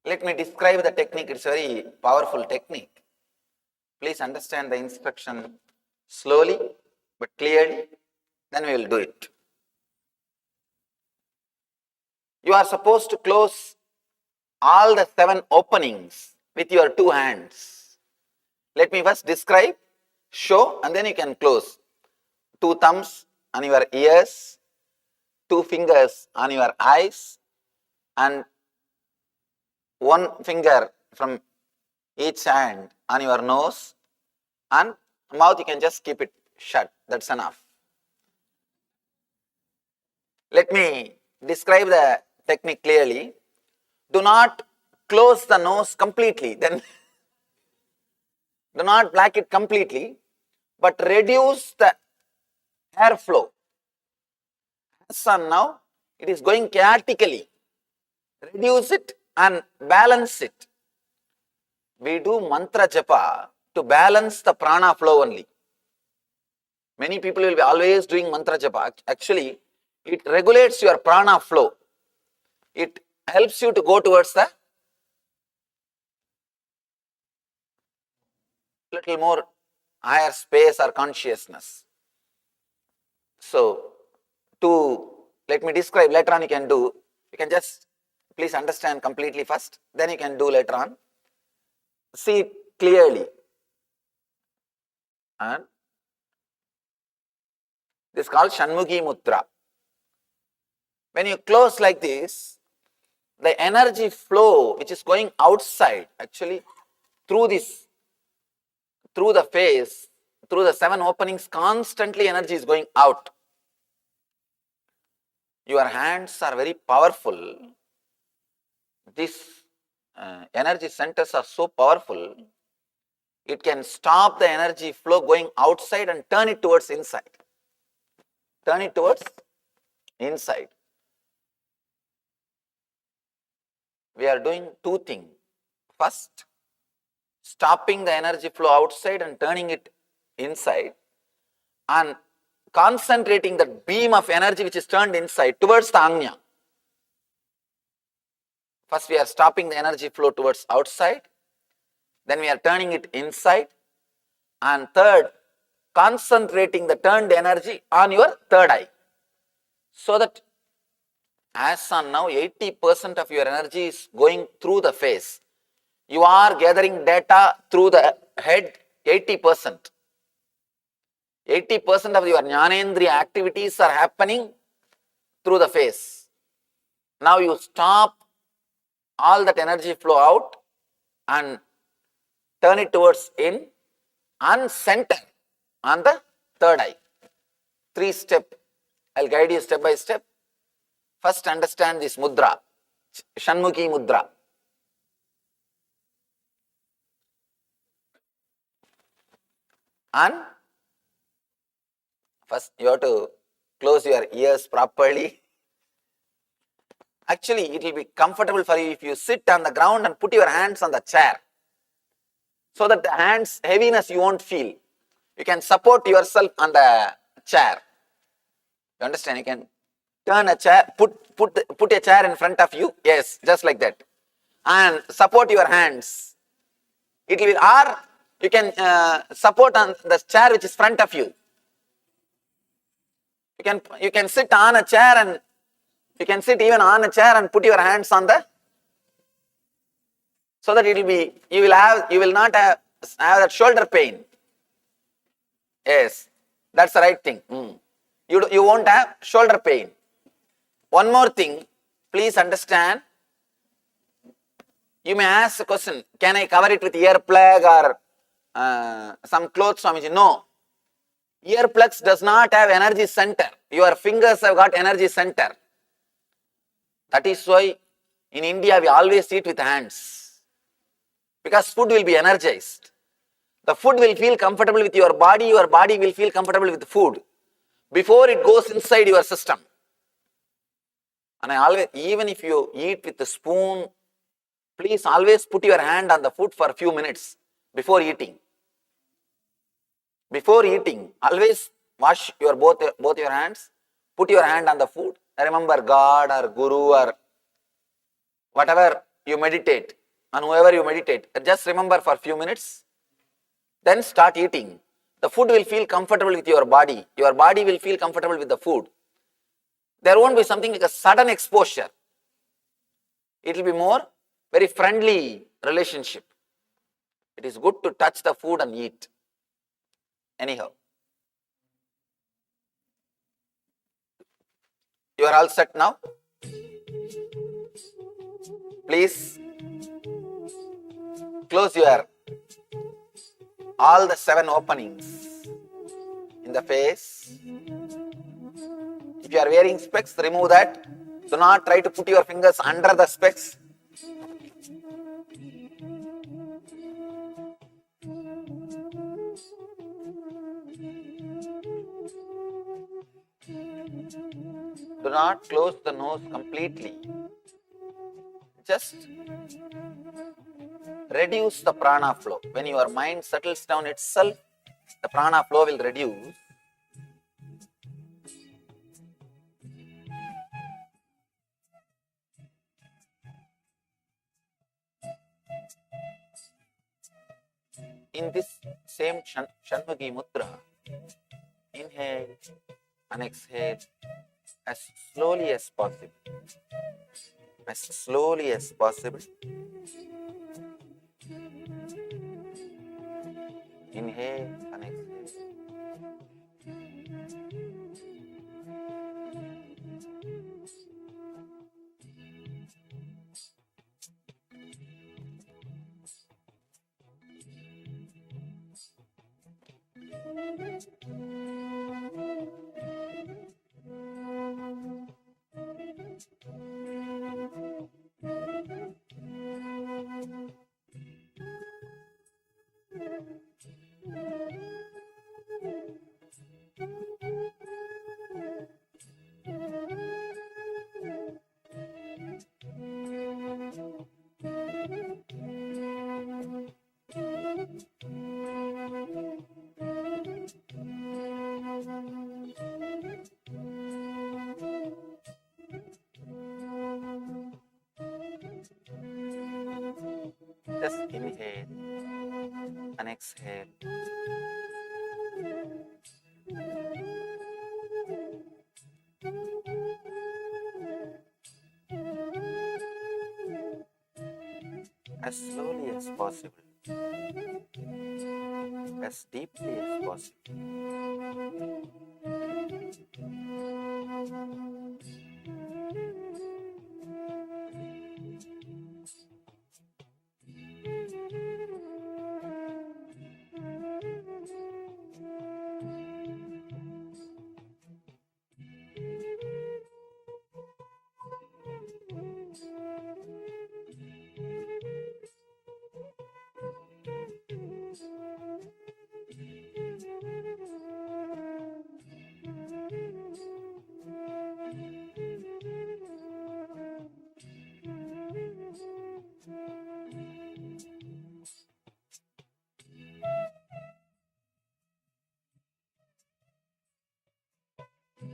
Let me describe the technique. It's a very powerful technique. Please understand the instruction slowly but clearly, then we will do it. You are supposed to close all the 7 openings with your 2 hands. Let me first describe, show, and then you can close. 2 thumbs on your ears, 2 fingers on your eyes, and 1 finger from each hand on your nose, and mouth you can just keep it shut. That's enough. Let me describe the technique clearly. Do not close the nose completely, then do not block it completely, but reduce the airflow. As on now, it is going chaotically. Reduce it and balance it. We do mantra japa to balance the prana flow only. Many people will be always doing mantra japa. Actually, it regulates your prana flow. It helps you to go towards the little more higher space or consciousness. So, let me describe, later on you can do, you can just please understand completely first, then you can do later on. See it clearly. And this is called Shanmuki mudra. When you close like this, the energy flow which is going outside, actually through the face, through the 7 openings, constantly energy is going out. Your hands are very powerful. These energy centers are so powerful, it can stop the energy flow going outside and turn it towards inside. Turn it towards inside. We are doing 2 things. First, stopping the energy flow outside and turning it inside, and concentrating the beam of energy which is turned inside towards the Ajna. First we are stopping the energy flow towards outside, then we are turning it inside, and third, concentrating the turned energy on your third eye. So that as on now 80% of your energy is going through the face. You are gathering data through the head, 80%. 80% of your Jnanendriya activities are happening through the face. Now you stop all that energy flow out and turn it towards in and center on the third eye. 3 steps. I'll guide you step by step. First understand this mudra, Shanmuki mudra. And first you have to close your ears properly. Actually, it will be comfortable for you if you sit on the ground and put your hands on the chair, so that the hands heaviness you won't feel. You can support yourself on the chair. You understand? You can turn a chair, put a chair in front of you. Yes, just like that, and support your hands. It will, or you can support on the chair which is front of you. You can sit on a chair, and you can sit even on a chair and put your hands on the, so that it will be, you will not have that shoulder pain. Yes, that's the right thing. You won't have shoulder pain. One more thing, please understand. You may ask a question, can I cover it with earplug or some clothes, Swamiji. No. Earplugs does not have energy center. Your fingers have got energy center. That is why in India we always eat with hands. Because food will be energized. The food will feel comfortable with your body will feel comfortable with the food before it goes inside your system. And I always, even if you eat with a spoon, please always put your hand on the food for a few minutes before eating. Before eating, always wash your both your hands, put your hand on the food. Remember God or Guru or whatever you meditate, and whoever you meditate, just remember for a few minutes, then start eating. The food will feel comfortable with your body will feel comfortable with the food. There won't be something like a sudden exposure. It will be more very friendly relationship. It is good to touch the food and eat. Anyhow, you are all set now? Please close your all the 7 openings in the face. If you are wearing specs, remove that. Do not try to put your fingers under the specs. Do not close the nose completely. Just reduce the prana flow. When your mind settles down itself, the prana flow will reduce. In this same Shanmuki mudra, inhale and exhale as slowly as possible. As slowly as possible. Inhale and exhale. Just inhale and exhale. As slowly as possible, as deeply as possible.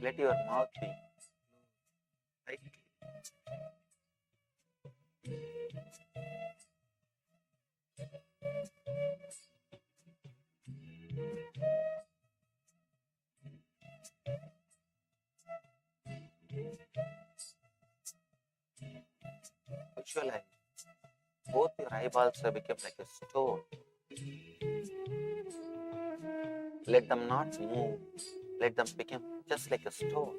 Let your mouth be tight. Visualize both your eyeballs have become like a stone. Let them not move. Let them become just like a stone.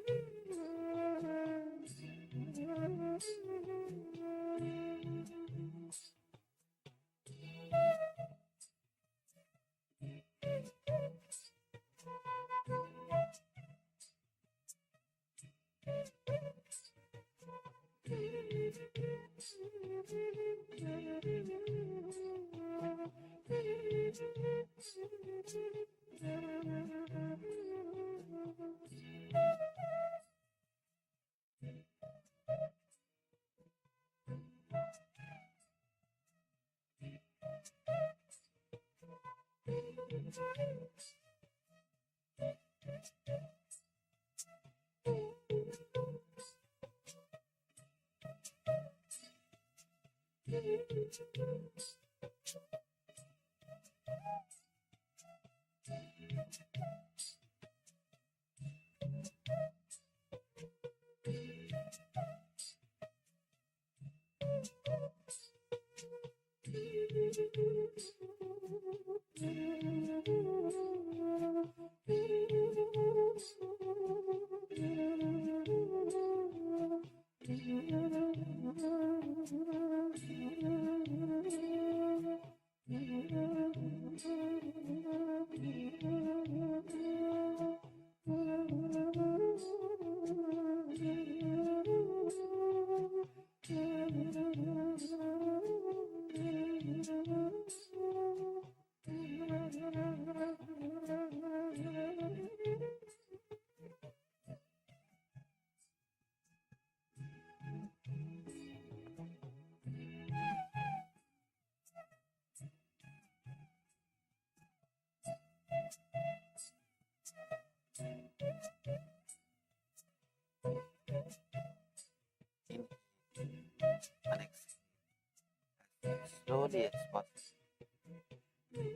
Slowly as possible,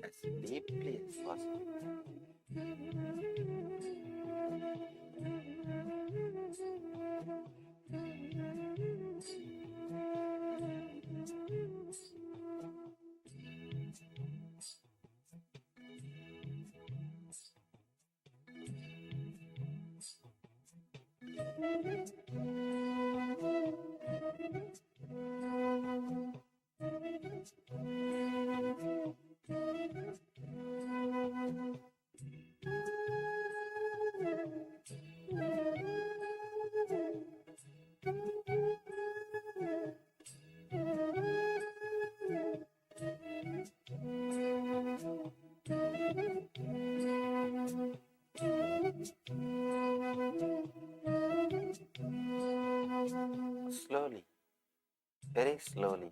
as deeply as possible. Slowly, very slowly,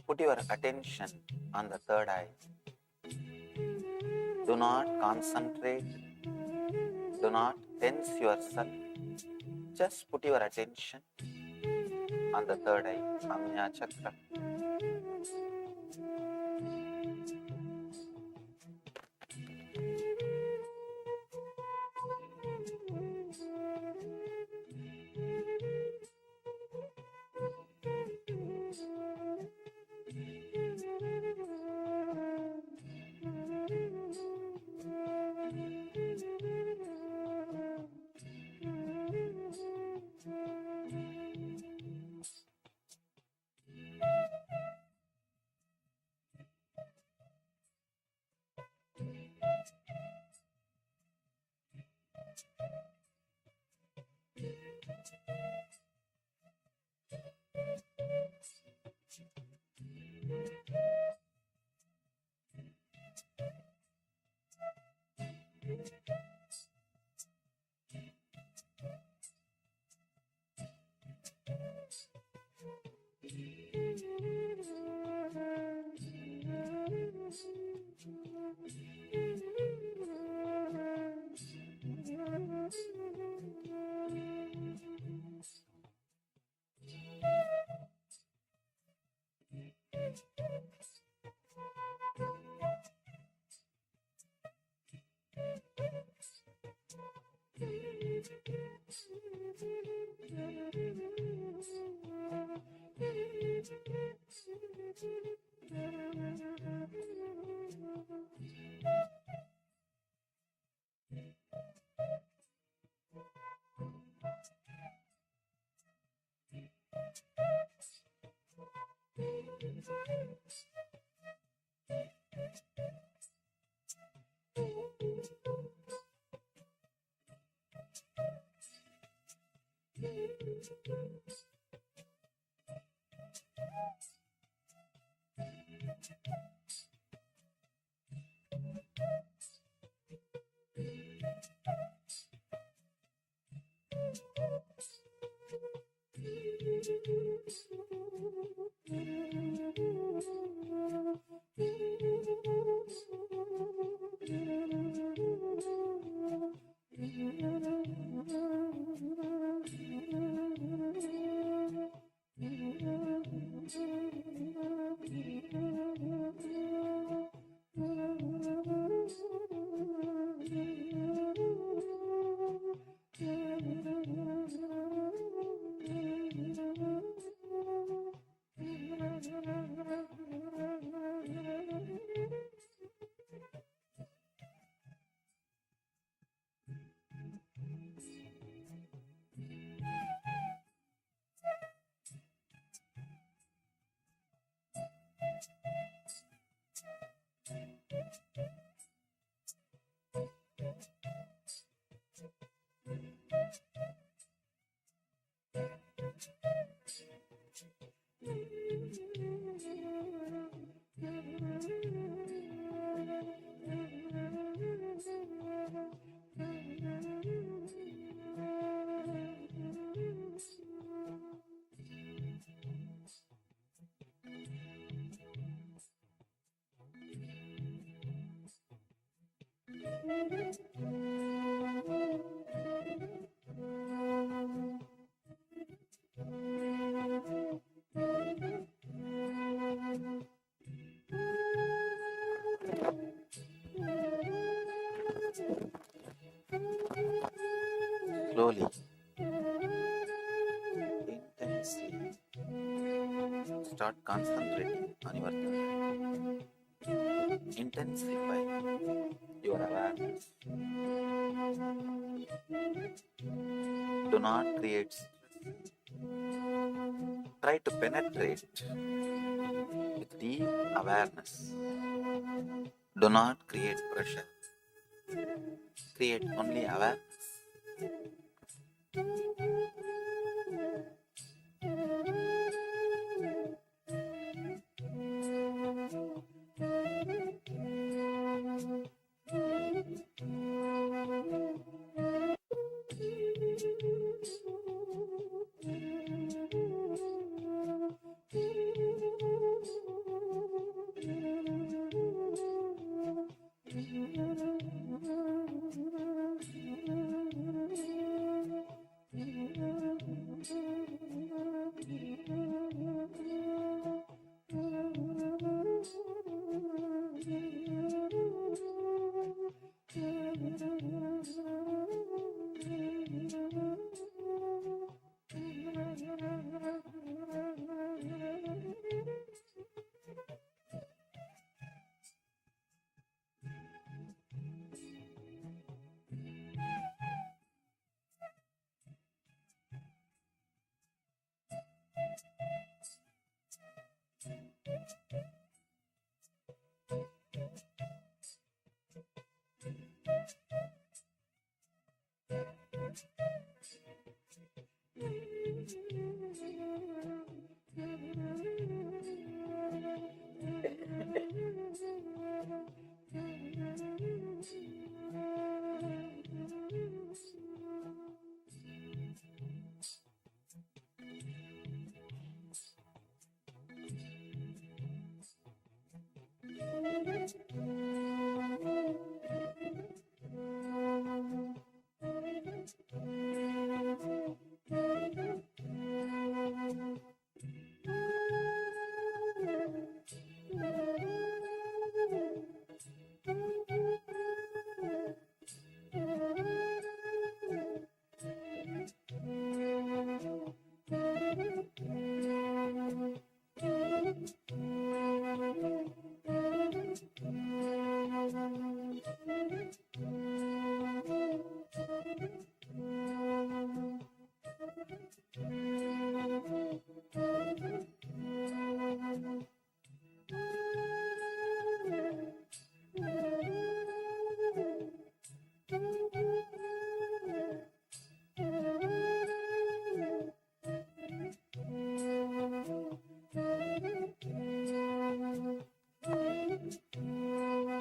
put your attention on the third eye. Do not concentrate, do not tense yourself. Just put your attention on the third eye, Amya Chakra. slowly, intensely, start concentrating on your third eye. Intensify your awareness. Do not create stress. Try to penetrate with deep awareness. Do not create pressure. Create only awareness.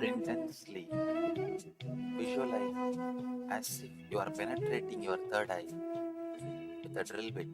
Intensely visualize as if you are penetrating your third eye with a drill bit.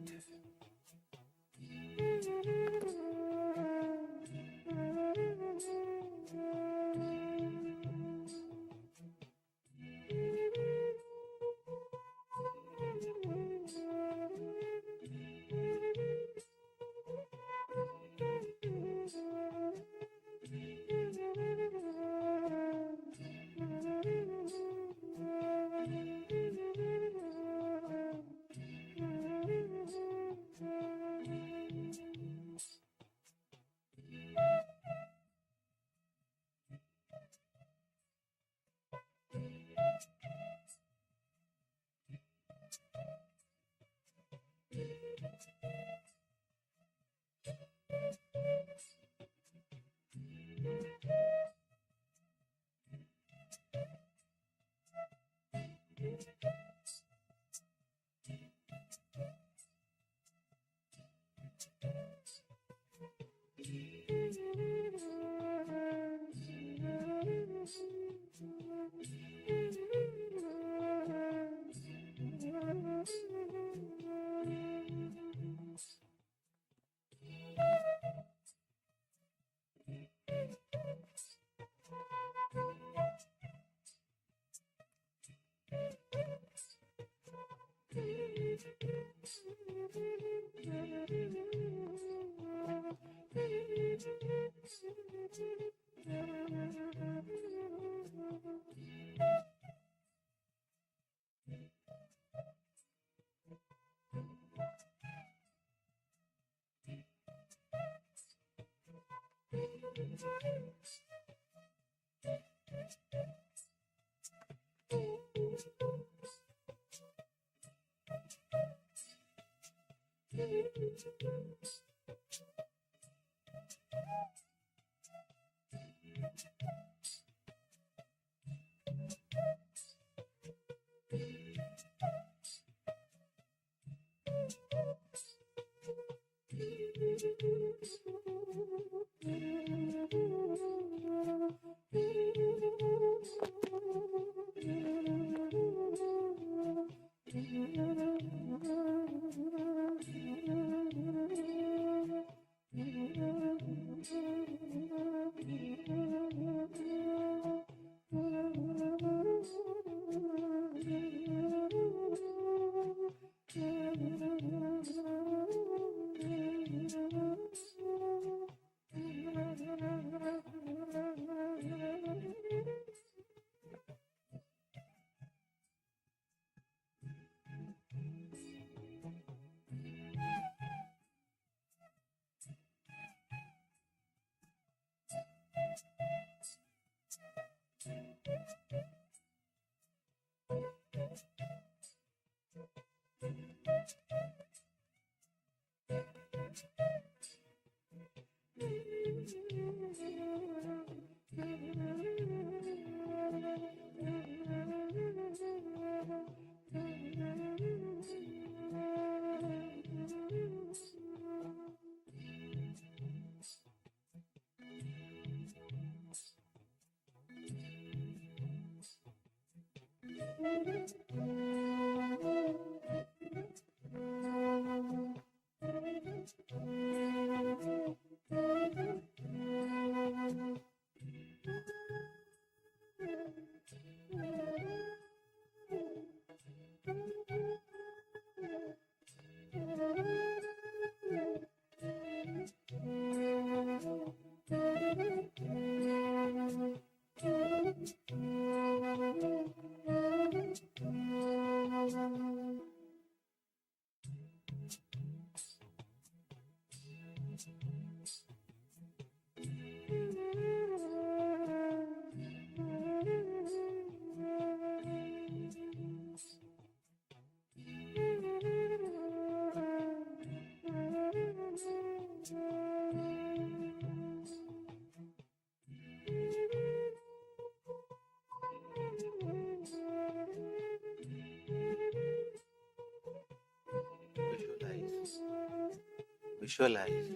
Visualize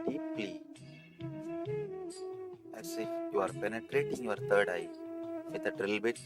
deeply as if you are penetrating your third eye with a drill bit.